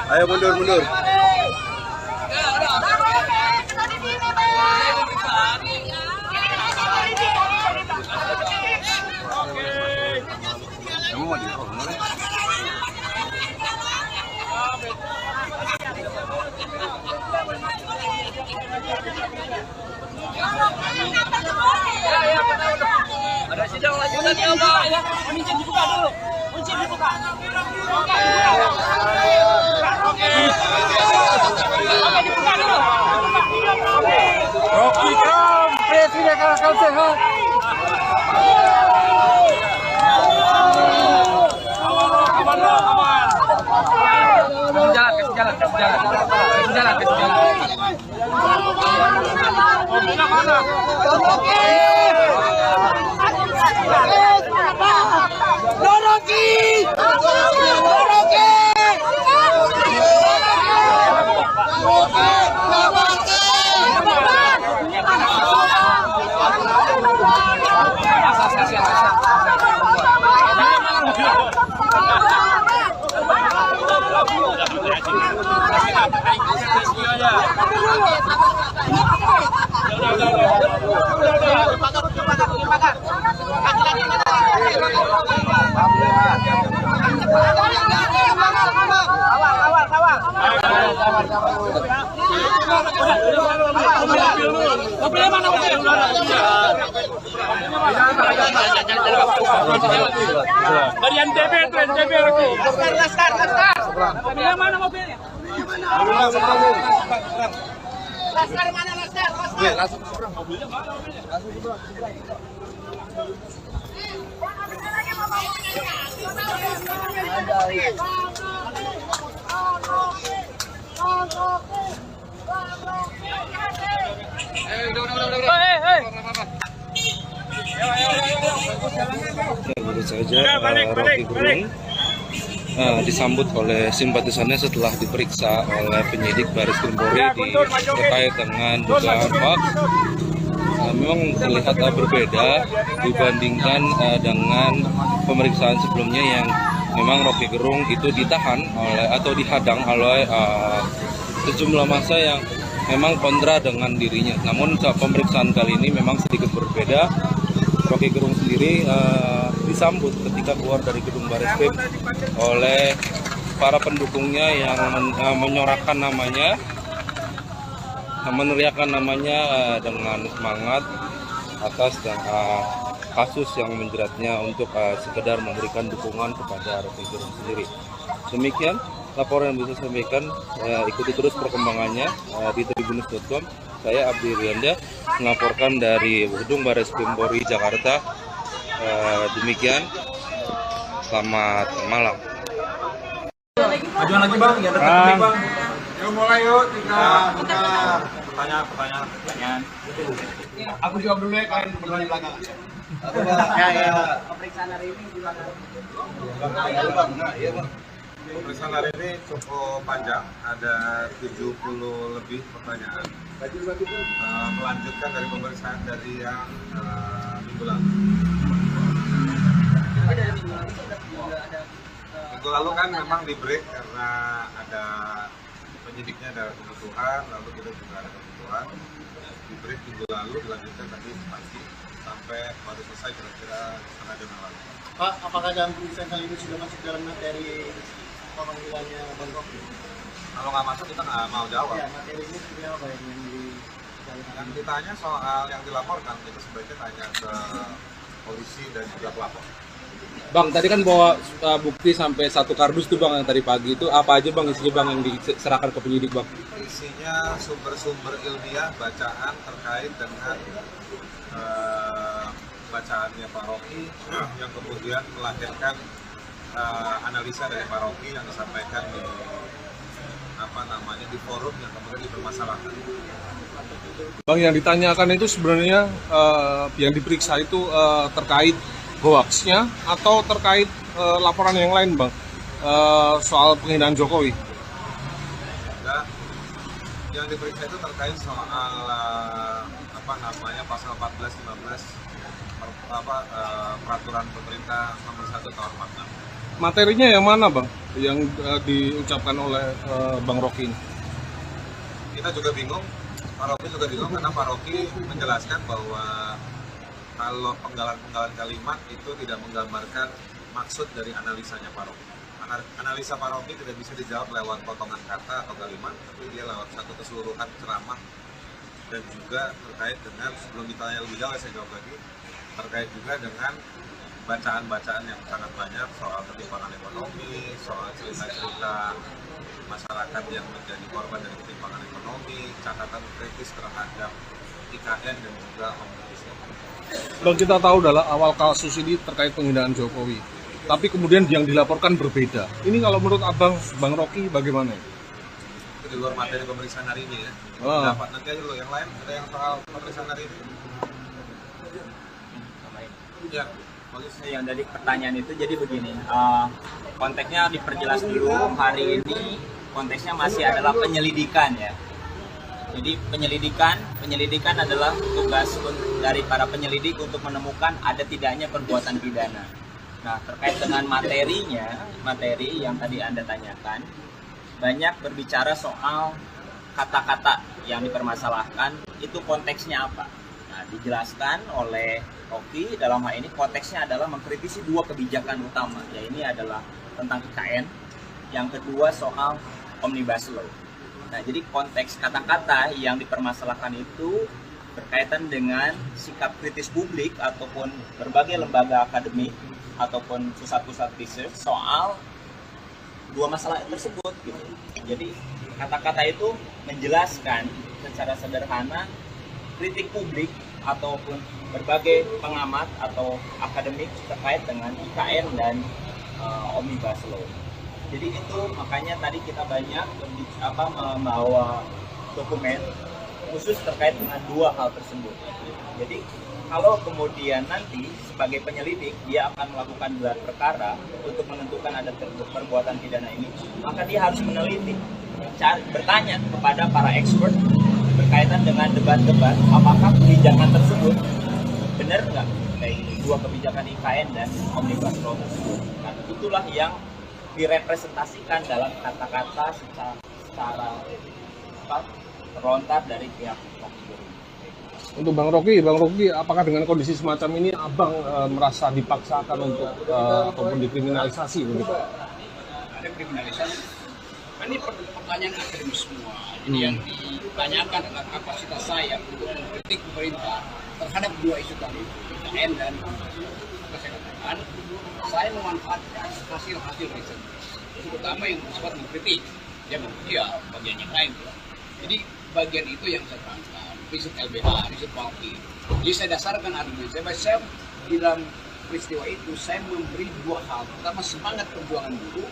Ayo mundur. Ada sidang lanjutannya Pak ya. Kunci dibuka dulu. Kunci dibuka. Oke, dibuka dulu. Rocky Kram, Presiden Akal Sehat. Mobilnya mana mobil? Dari NTB lagi. Laskar. Mobilnya mana mobilnya? Laskar mana Laskar? Mobilnya mana mobilnya? Baru saja Rocky Gerung disambut oleh simpatisannya setelah diperiksa oleh penyidik Baris Krim Polri terkait dengan dugaan hoax. Memang terlihat berbeda dibandingkan dengan pemeriksaan sebelumnya yang memang Rocky Gerung itu ditahan oleh atau dihadang oleh sejumlah massa yang memang kontra dengan dirinya. Namun saat pemeriksaan kali ini memang sedikit berbeda. Rocky Gerung sendiri disambut ketika keluar dari gedung Bareskrim oleh para pendukungnya yang menyorakan namanya, meneriakan namanya dengan semangat atas kasus yang menjeratnya untuk sekedar memberikan dukungan kepada Rocky Gerung sendiri. Demikian laporan yang bisa saya sampaikan. Ikuti terus perkembangannya di tribunnews.com. Saya Abdi Rianda melaporkan dari gedung Bareskrim Polri Jakarta. Demikian, selamat malam. Majuan lagi bang, ya bang. Yuk mulai yuk, Pertanyaan. Aku jawab dulu ya, kalian bertanya di belakang. Pemeriksaan hari ini gimana? Pemeriksaan hari ini cukup panjang, ada 70 lebih pertanyaan. Melanjutkan dari pemeriksaan dari yang minggu lalu. Minggu lalu kan memang di break karena ada penyidiknya ada kebutuhan, lalu kita juga ada kebutuhan. Di break minggu lalu dilanjutkan tadi pagi sampai baru selesai kira-kira setengah jam yang lalu. Pak, apakah dalam pemeriksaan kali ini sudah masuk dalam materi pemanggilannya Bang Rocky? Kalau nggak masuk kita nggak mau jawab. Ya, materi ini seperti apa yang Yang ditanya soal yang dilaporkan itu sebaiknya tanya ke polisi dan juga pelapor. Bang, tadi kan bawa bukti sampai 1 kardus tuh bang yang tadi pagi itu apa aja bang isinya bang yang diserahkan ke penyidik bang? Isinya sumber-sumber ilmiah bacaan terkait dengan bacaannya Pak Rocky yang kemudian melahirkan analisa dari Pak Rocky yang disampaikan di forum yang kemudian dipermasalahkan. Bang, yang ditanyakan itu sebenarnya yang diperiksa itu terkait hoaxnya atau terkait laporan yang lain bang, soal penghinaan Jokowi? Yang diperiksa itu terkait soal pasal 14, 15 peraturan pemerintah nomor 1 tahun 46. Materinya yang mana bang? Yang diucapkan oleh Bang Rocky ini? Kita juga bingung, Pak Rocky juga bingung karena Pak Rocky menjelaskan bahwa kalau penggalan-penggalan kalimat itu tidak menggambarkan maksud dari analisanya Pak Rocky. Analisa Pak Rocky tidak bisa dijawab lewat potongan kata atau kalimat, tapi dia lewat satu keseluruhan ceramah dan juga terkait dengan, sebelum ditanya lebih jauh saya jawab lagi, terkait juga dengan bacaan-bacaan yang sangat banyak soal ketimpangan ekonomi, soal cerita-cerita masyarakat yang menjadi korban dari ketimpangan ekonomi, catatan kritis terhadap IKN dan juga Omnibus Law. Bang, kita tahu dalam awal kasus ini terkait penghinaan Jokowi, tapi kemudian yang dilaporkan berbeda. Ini kalau menurut abang, Bang Rocky bagaimana? Itu di luar materi pemeriksaan hari ini ya. Dapat nanti aja lo yang lain, ada yang soal pemeriksaan hari ini. Ya, bagus. Yang dari pertanyaan itu jadi begini, konteksnya diperjelas dulu. Hari ini konteksnya masih adalah penyelidikan ya. Jadi penyelidikan adalah tugas dari para penyelidik untuk menemukan ada tidaknya perbuatan pidana. Nah, terkait dengan materi yang tadi Anda tanyakan, banyak berbicara soal kata-kata yang dipermasalahkan, itu konteksnya apa. Nah, dijelaskan oleh Rocky dalam hal ini konteksnya adalah mengkritisi dua kebijakan utama, yaitu adalah tentang IKN, yang kedua soal Omnibus Law. Nah, jadi konteks kata-kata yang dipermasalahkan itu berkaitan dengan sikap kritis publik ataupun berbagai lembaga akademik ataupun pusat-pusat riset soal dua masalah tersebut gitu. Jadi kata-kata itu menjelaskan secara sederhana kritik publik ataupun berbagai pengamat atau akademik terkait dengan IKN dan Omnibus Law. Jadi itu makanya tadi kita banyak membawa dokumen khusus terkait dengan dua hal tersebut. Jadi kalau kemudian nanti sebagai penyelidik dia akan melakukan gelar perkara untuk menentukan ada perbuatan pidana ini, maka dia harus meneliti, bertanya kepada para expert berkaitan dengan debat-debat apakah kebijakan tersebut benar nggak kayak dua kebijakan IKN dan Omnibus Law tersebut. Nah, itulah yang direpresentasikan dalam kata-kata secara terlontar dari pihak Rocky Gerung. Untuk Bang Rocky, apakah dengan kondisi semacam ini abang merasa dipaksakan untuk ataupun dikriminalisasi begitu? Ada kriminalisasi. Ini pertanyaan akademis semua. Jadi yang ditanyakan adalah kapasitas saya untuk mengkritik pemerintah terhadap dua isu tadi, IKN dan apa saya katakan, saya memanfaatkan hasil-hasil riset, terutama yang bersifat mengkritik. Ya bagian yang lain. Jadi bagian itu yang saya terangkan, riset LBH, riset Walki. Jadi saya dasarkan argumen saya di dalam peristiwa itu saya memberi dua hal. Pertama, semangat perjuangan buruh.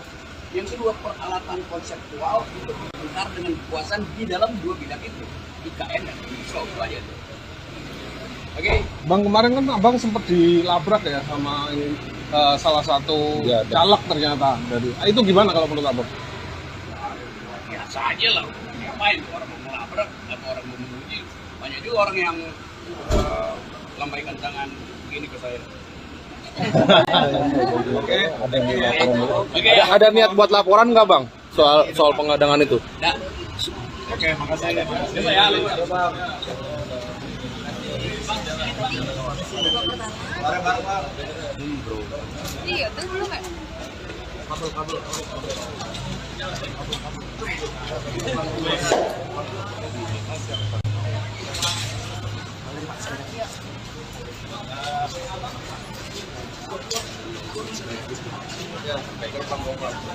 Yang kedua, peralatan konseptual untuk benar dengan kekuasaan di dalam dua bidang itu, IKN dan Omnibus Law. Aja tuh. Oke. Bang, kemarin kan abang sempat dilabrak ya sama ini, salah satu caleg ternyata dari. Itu gimana kalau menurut abang? Biasa aja lah. Ngapain orang mau melabrak atau orang mau menguji? Banyak juga orang yang lambaikan tangan begini ke saya. Ada niat buat laporan nggak bang soal pengadangan itu? Oke, makasih. Iya, tuh belum kan?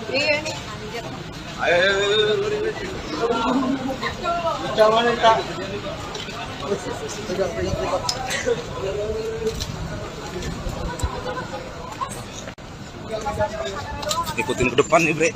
Iya nih, anjir. Jangan Kak. Ikutin ke depan nih bre.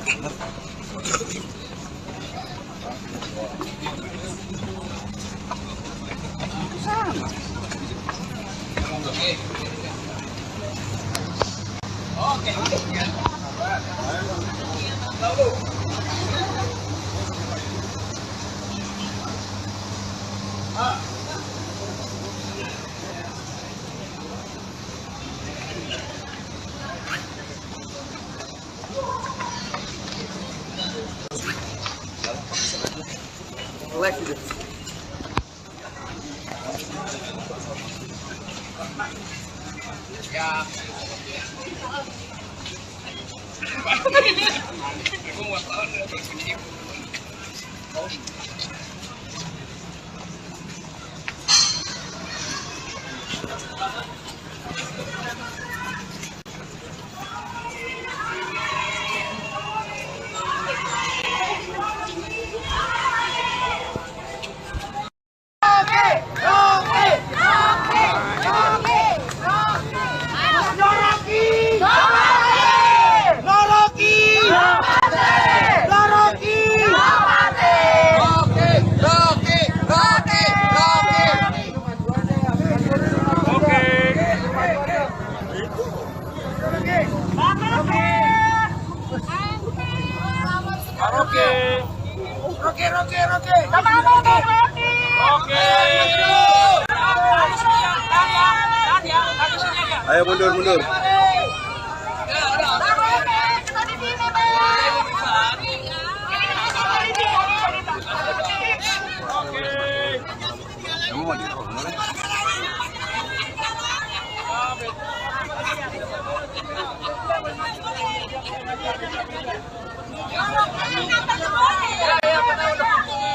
Ayo mundur.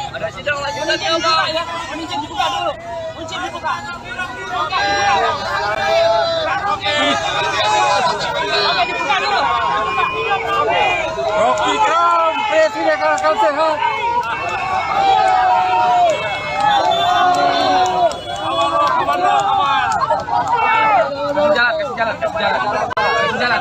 Ada sidang lanjutannya Pak ya. Kunci dibuka dulu. Kunci dibuka. Oke, dibuka dulu. Rocky Kram, Presiden akal sehat. Kasih jalan.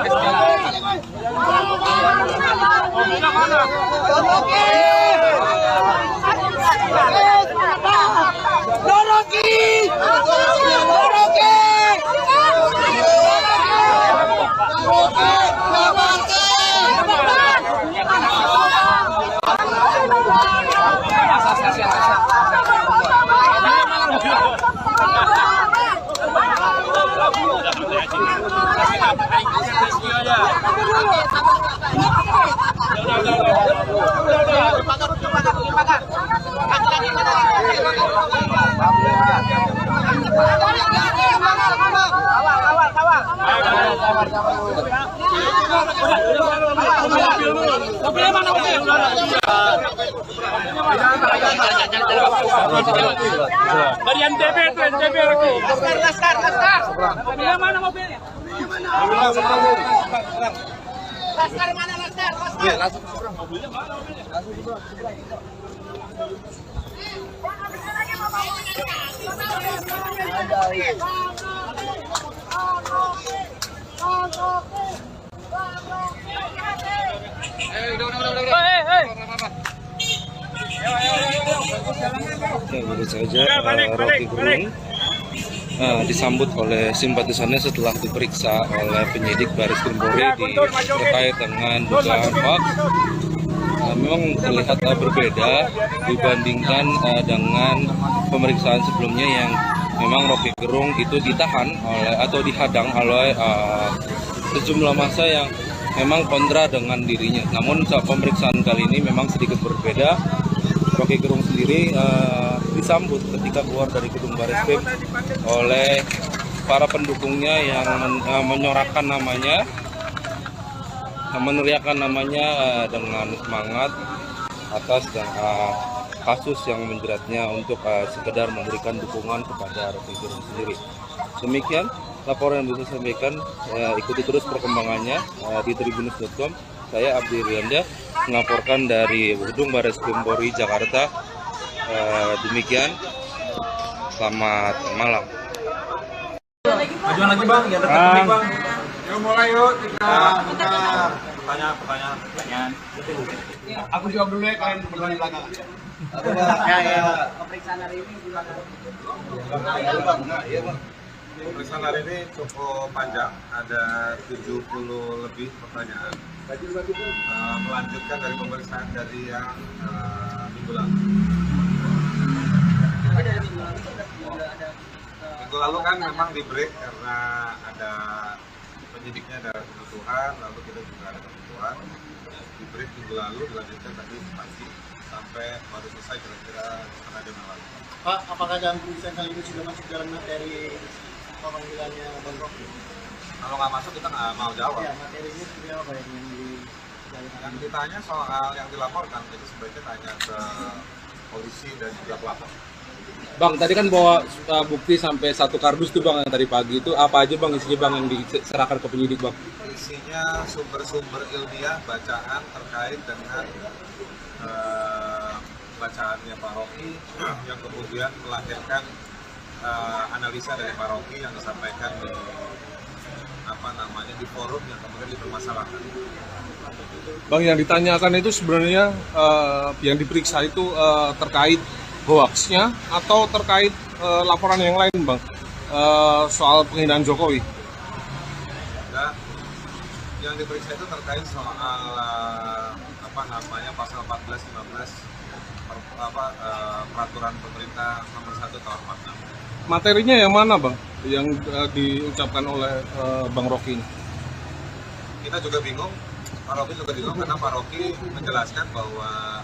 Dari NTB itu NTB lagi. Laskar. Mobilnya mana mobilnya? Laskar mana Laskar? Mobilnya mana mobilnya? Ya, baru saja Rocky Gerung disambut oleh simpatisannya setelah diperiksa oleh penyidik Baris Krim Polri terkait dengan dugaan hoax. Memang terlihat berbeda dibandingkan dengan pemeriksaan sebelumnya yang memang Rocky Gerung itu ditahan oleh atau dihadang oleh sejumlah massa yang memang kontra dengan dirinya. Namun saat pemeriksaan kali ini memang sedikit berbeda. Rocky Gerung sendiri disambut ketika keluar dari gedung Bareskrim oleh para pendukungnya yang menyorakan namanya, meneriakan namanya dengan semangat atas kasus yang menjeratnya untuk sekedar memberikan dukungan kepada Rocky Gerung sendiri. Demikian laporan yang bisa saya sampaikan. Ikuti terus perkembangannya di tribunnews.com. Saya Abdi Rianda melaporkan dari gedung Bareskrim Polri Jakarta. Demikian, selamat malam. Majuan lagi bang, ya dekat bang. Yuk mulai yuk kita Pertanyaan. Aku jawab dulu ya, kalian bertanya belakang. Pemeriksaan hari ini gimana? pemeriksaan hari ini cukup panjang, ada 70 lebih pertanyaan. Melanjutkan dari pemeriksaan dari yang minggu lalu. lalu kan memang di break karena ada penyidiknya ada kebutuhan, lalu kita juga ada kebutuhan. Di break minggu lalu dilanjutkan tadi pagi sampai baru selesai kira-kira setengah jam yang lalu. Pak, apakah dalam pemeriksaan kali ini sudah masuk dalam materi pemanggilannya Bang Rocky? Kalau nggak masuk kita nggak mau jawab. Ya, materinya seperti apa yang Yang ditanya soal yang dilaporkan, jadi sebaiknya tanya ke polisi dan juga pelapor. Bang, tadi kan bawa bukti sampai 1 kardus tuh Bang yang tadi pagi itu apa aja Bang isinya Bang yang diserahkan ke penyidik Bang? Isinya sumber-sumber ilmiah bacaan terkait dengan bacaannya Pak Rocky yang kemudian melahirkan analisa dari Pak Rocky yang disampaikan di forum yang kemudian dipermasalahkan. Bang, yang ditanyakan itu sebenarnya yang diperiksa itu terkait hoaxnya atau terkait laporan yang lain Bang, soal penghinaan Jokowi? Nah, yang diperiksa itu terkait soal pasal 14-15 peraturan pemerintah nomor 1 tahun 46. Materinya yang mana Bang yang diucapkan oleh Bang Rocky ini? Kita juga bingung, Pak Rocky juga bingung karena Pak Rocky menjelaskan bahwa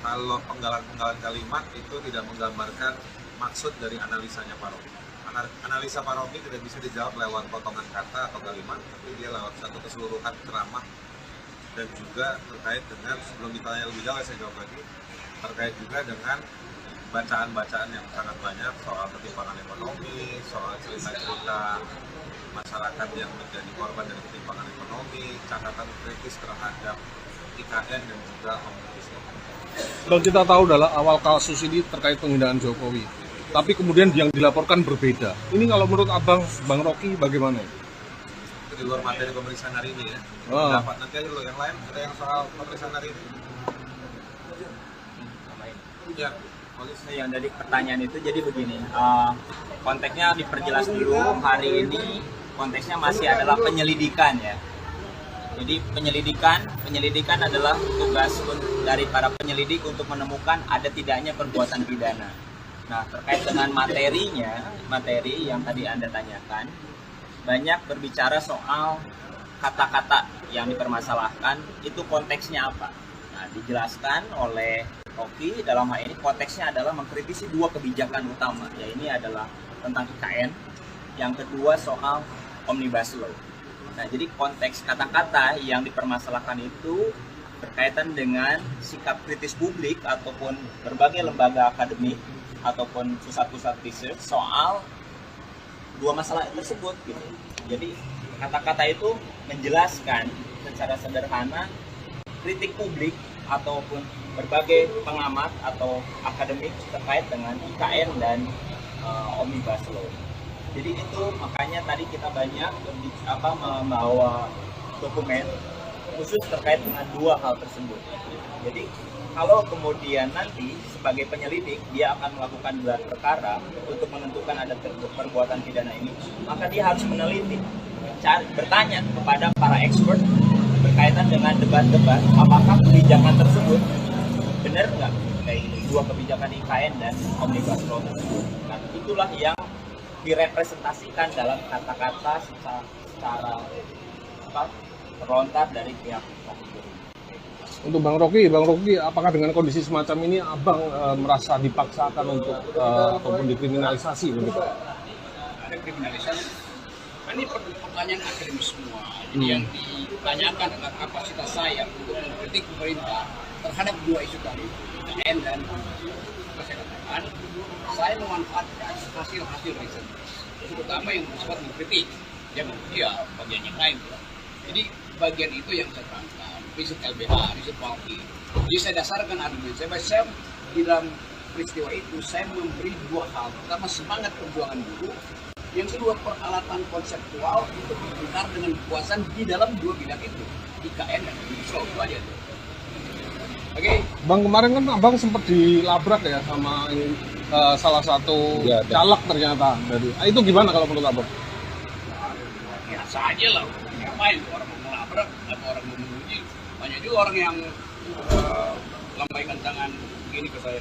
kalau penggalan-penggalan kalimat itu tidak menggambarkan maksud dari analisanya Pak Rocky. Analisa Pak Rocky tidak bisa dijawab lewat potongan kata atau kalimat, tapi dia lewat satu keseluruhan ceramah dan juga terkait dengan, sebelum ditanya lebih jauh saya jawab lagi, terkait juga dengan bacaan-bacaan yang sangat banyak soal ketimpangan ekonomi, soal cerita-cerita masyarakat yang menjadi korban dari ketimpangan ekonomi, catatan kritis terhadap IKN dan juga Omnibus Law. Bang, kita tahu adalah awal kasus ini terkait penghinaan Jokowi, tapi kemudian yang dilaporkan berbeda. Ini kalau menurut Abang, Bang Rocky bagaimana? Itu di luar materi pemeriksaan hari ini ya. Dapat nanti aja lo yang lain, ada yang soal pemeriksaan hari ini. Ya, yang dari pertanyaan itu jadi begini, konteksnya diperjelas dulu. Hari ini konteksnya masih adalah penyelidikan ya. Jadi penyelidikan adalah tugas dari para penyelidik untuk menemukan ada tidaknya perbuatan pidana. Nah, terkait dengan materi yang tadi Anda tanyakan, banyak berbicara soal kata-kata yang dipermasalahkan, itu konteksnya apa. Nah, dijelaskan oleh Rocky dalam hal ini konteksnya adalah mengkritisi 2 kebijakan utama, ya ini adalah tentang IKN, yang kedua soal Omnibus Law. Nah, jadi konteks kata-kata yang dipermasalahkan itu berkaitan dengan sikap kritis publik ataupun berbagai lembaga akademik ataupun pusat-pusat research soal 2 masalah tersebut gitu. Jadi kata-kata itu menjelaskan secara sederhana kritik publik ataupun berbagai pengamat atau akademik terkait dengan IKN dan Omnibus Law. Jadi itu makanya tadi kita banyak membawa dokumen khusus terkait dengan 2 hal tersebut. Jadi kalau kemudian nanti sebagai penyelidik dia akan melakukan gelar perkara untuk menentukan ada perbuatan pidana ini, maka dia harus meneliti, bertanya kepada para expert berkaitan dengan debat-debat apakah kebijakan tersebut benar nggak kayak ini, 2 kebijakan IKN dan Omnibus Law tersebut. Nah, itulah yang direpresentasikan dalam kata-kata secara terlontar dari pihak Rocky. Untuk Bang Rocky, apakah dengan kondisi semacam ini Abang merasa dipaksakan untuk ataupun dikriminalisasi begitu? Ada kriminalisasi. Ini pertanyaan akademis semua. Jadi yang ditanyakan adalah kapasitas saya untuk mengkritik pemerintah terhadap 2 isu tadi, IKN dan kesehatan. Saya memanfaatkan hasil-hasil riset, terutama yang bersifat mengkritik, yang bagian yang lain. Jadi bagian itu yang saya terangkan, riset LBH, riset Walki. Jadi saya dasarkan argumen saya di dalam peristiwa itu saya memberi 2 hal. Pertama, semangat perjuangan buruh. Yang kedua, peralatan konseptual untuk berbicara dengan kekuasaan di dalam 2 bidang itu, IKN dan Omnibus Law. Itu aja. Oke. Bang, kemarin kan Abang sempat dilabrak ya sama salah satu caleg ternyata dari. Itu gimana kalau menurut Abang? Biasa aja lah. Ngapain orang mau melabrak atau orang mau menguji? Banyak juga orang yang lambaikan tangan begini ke saya.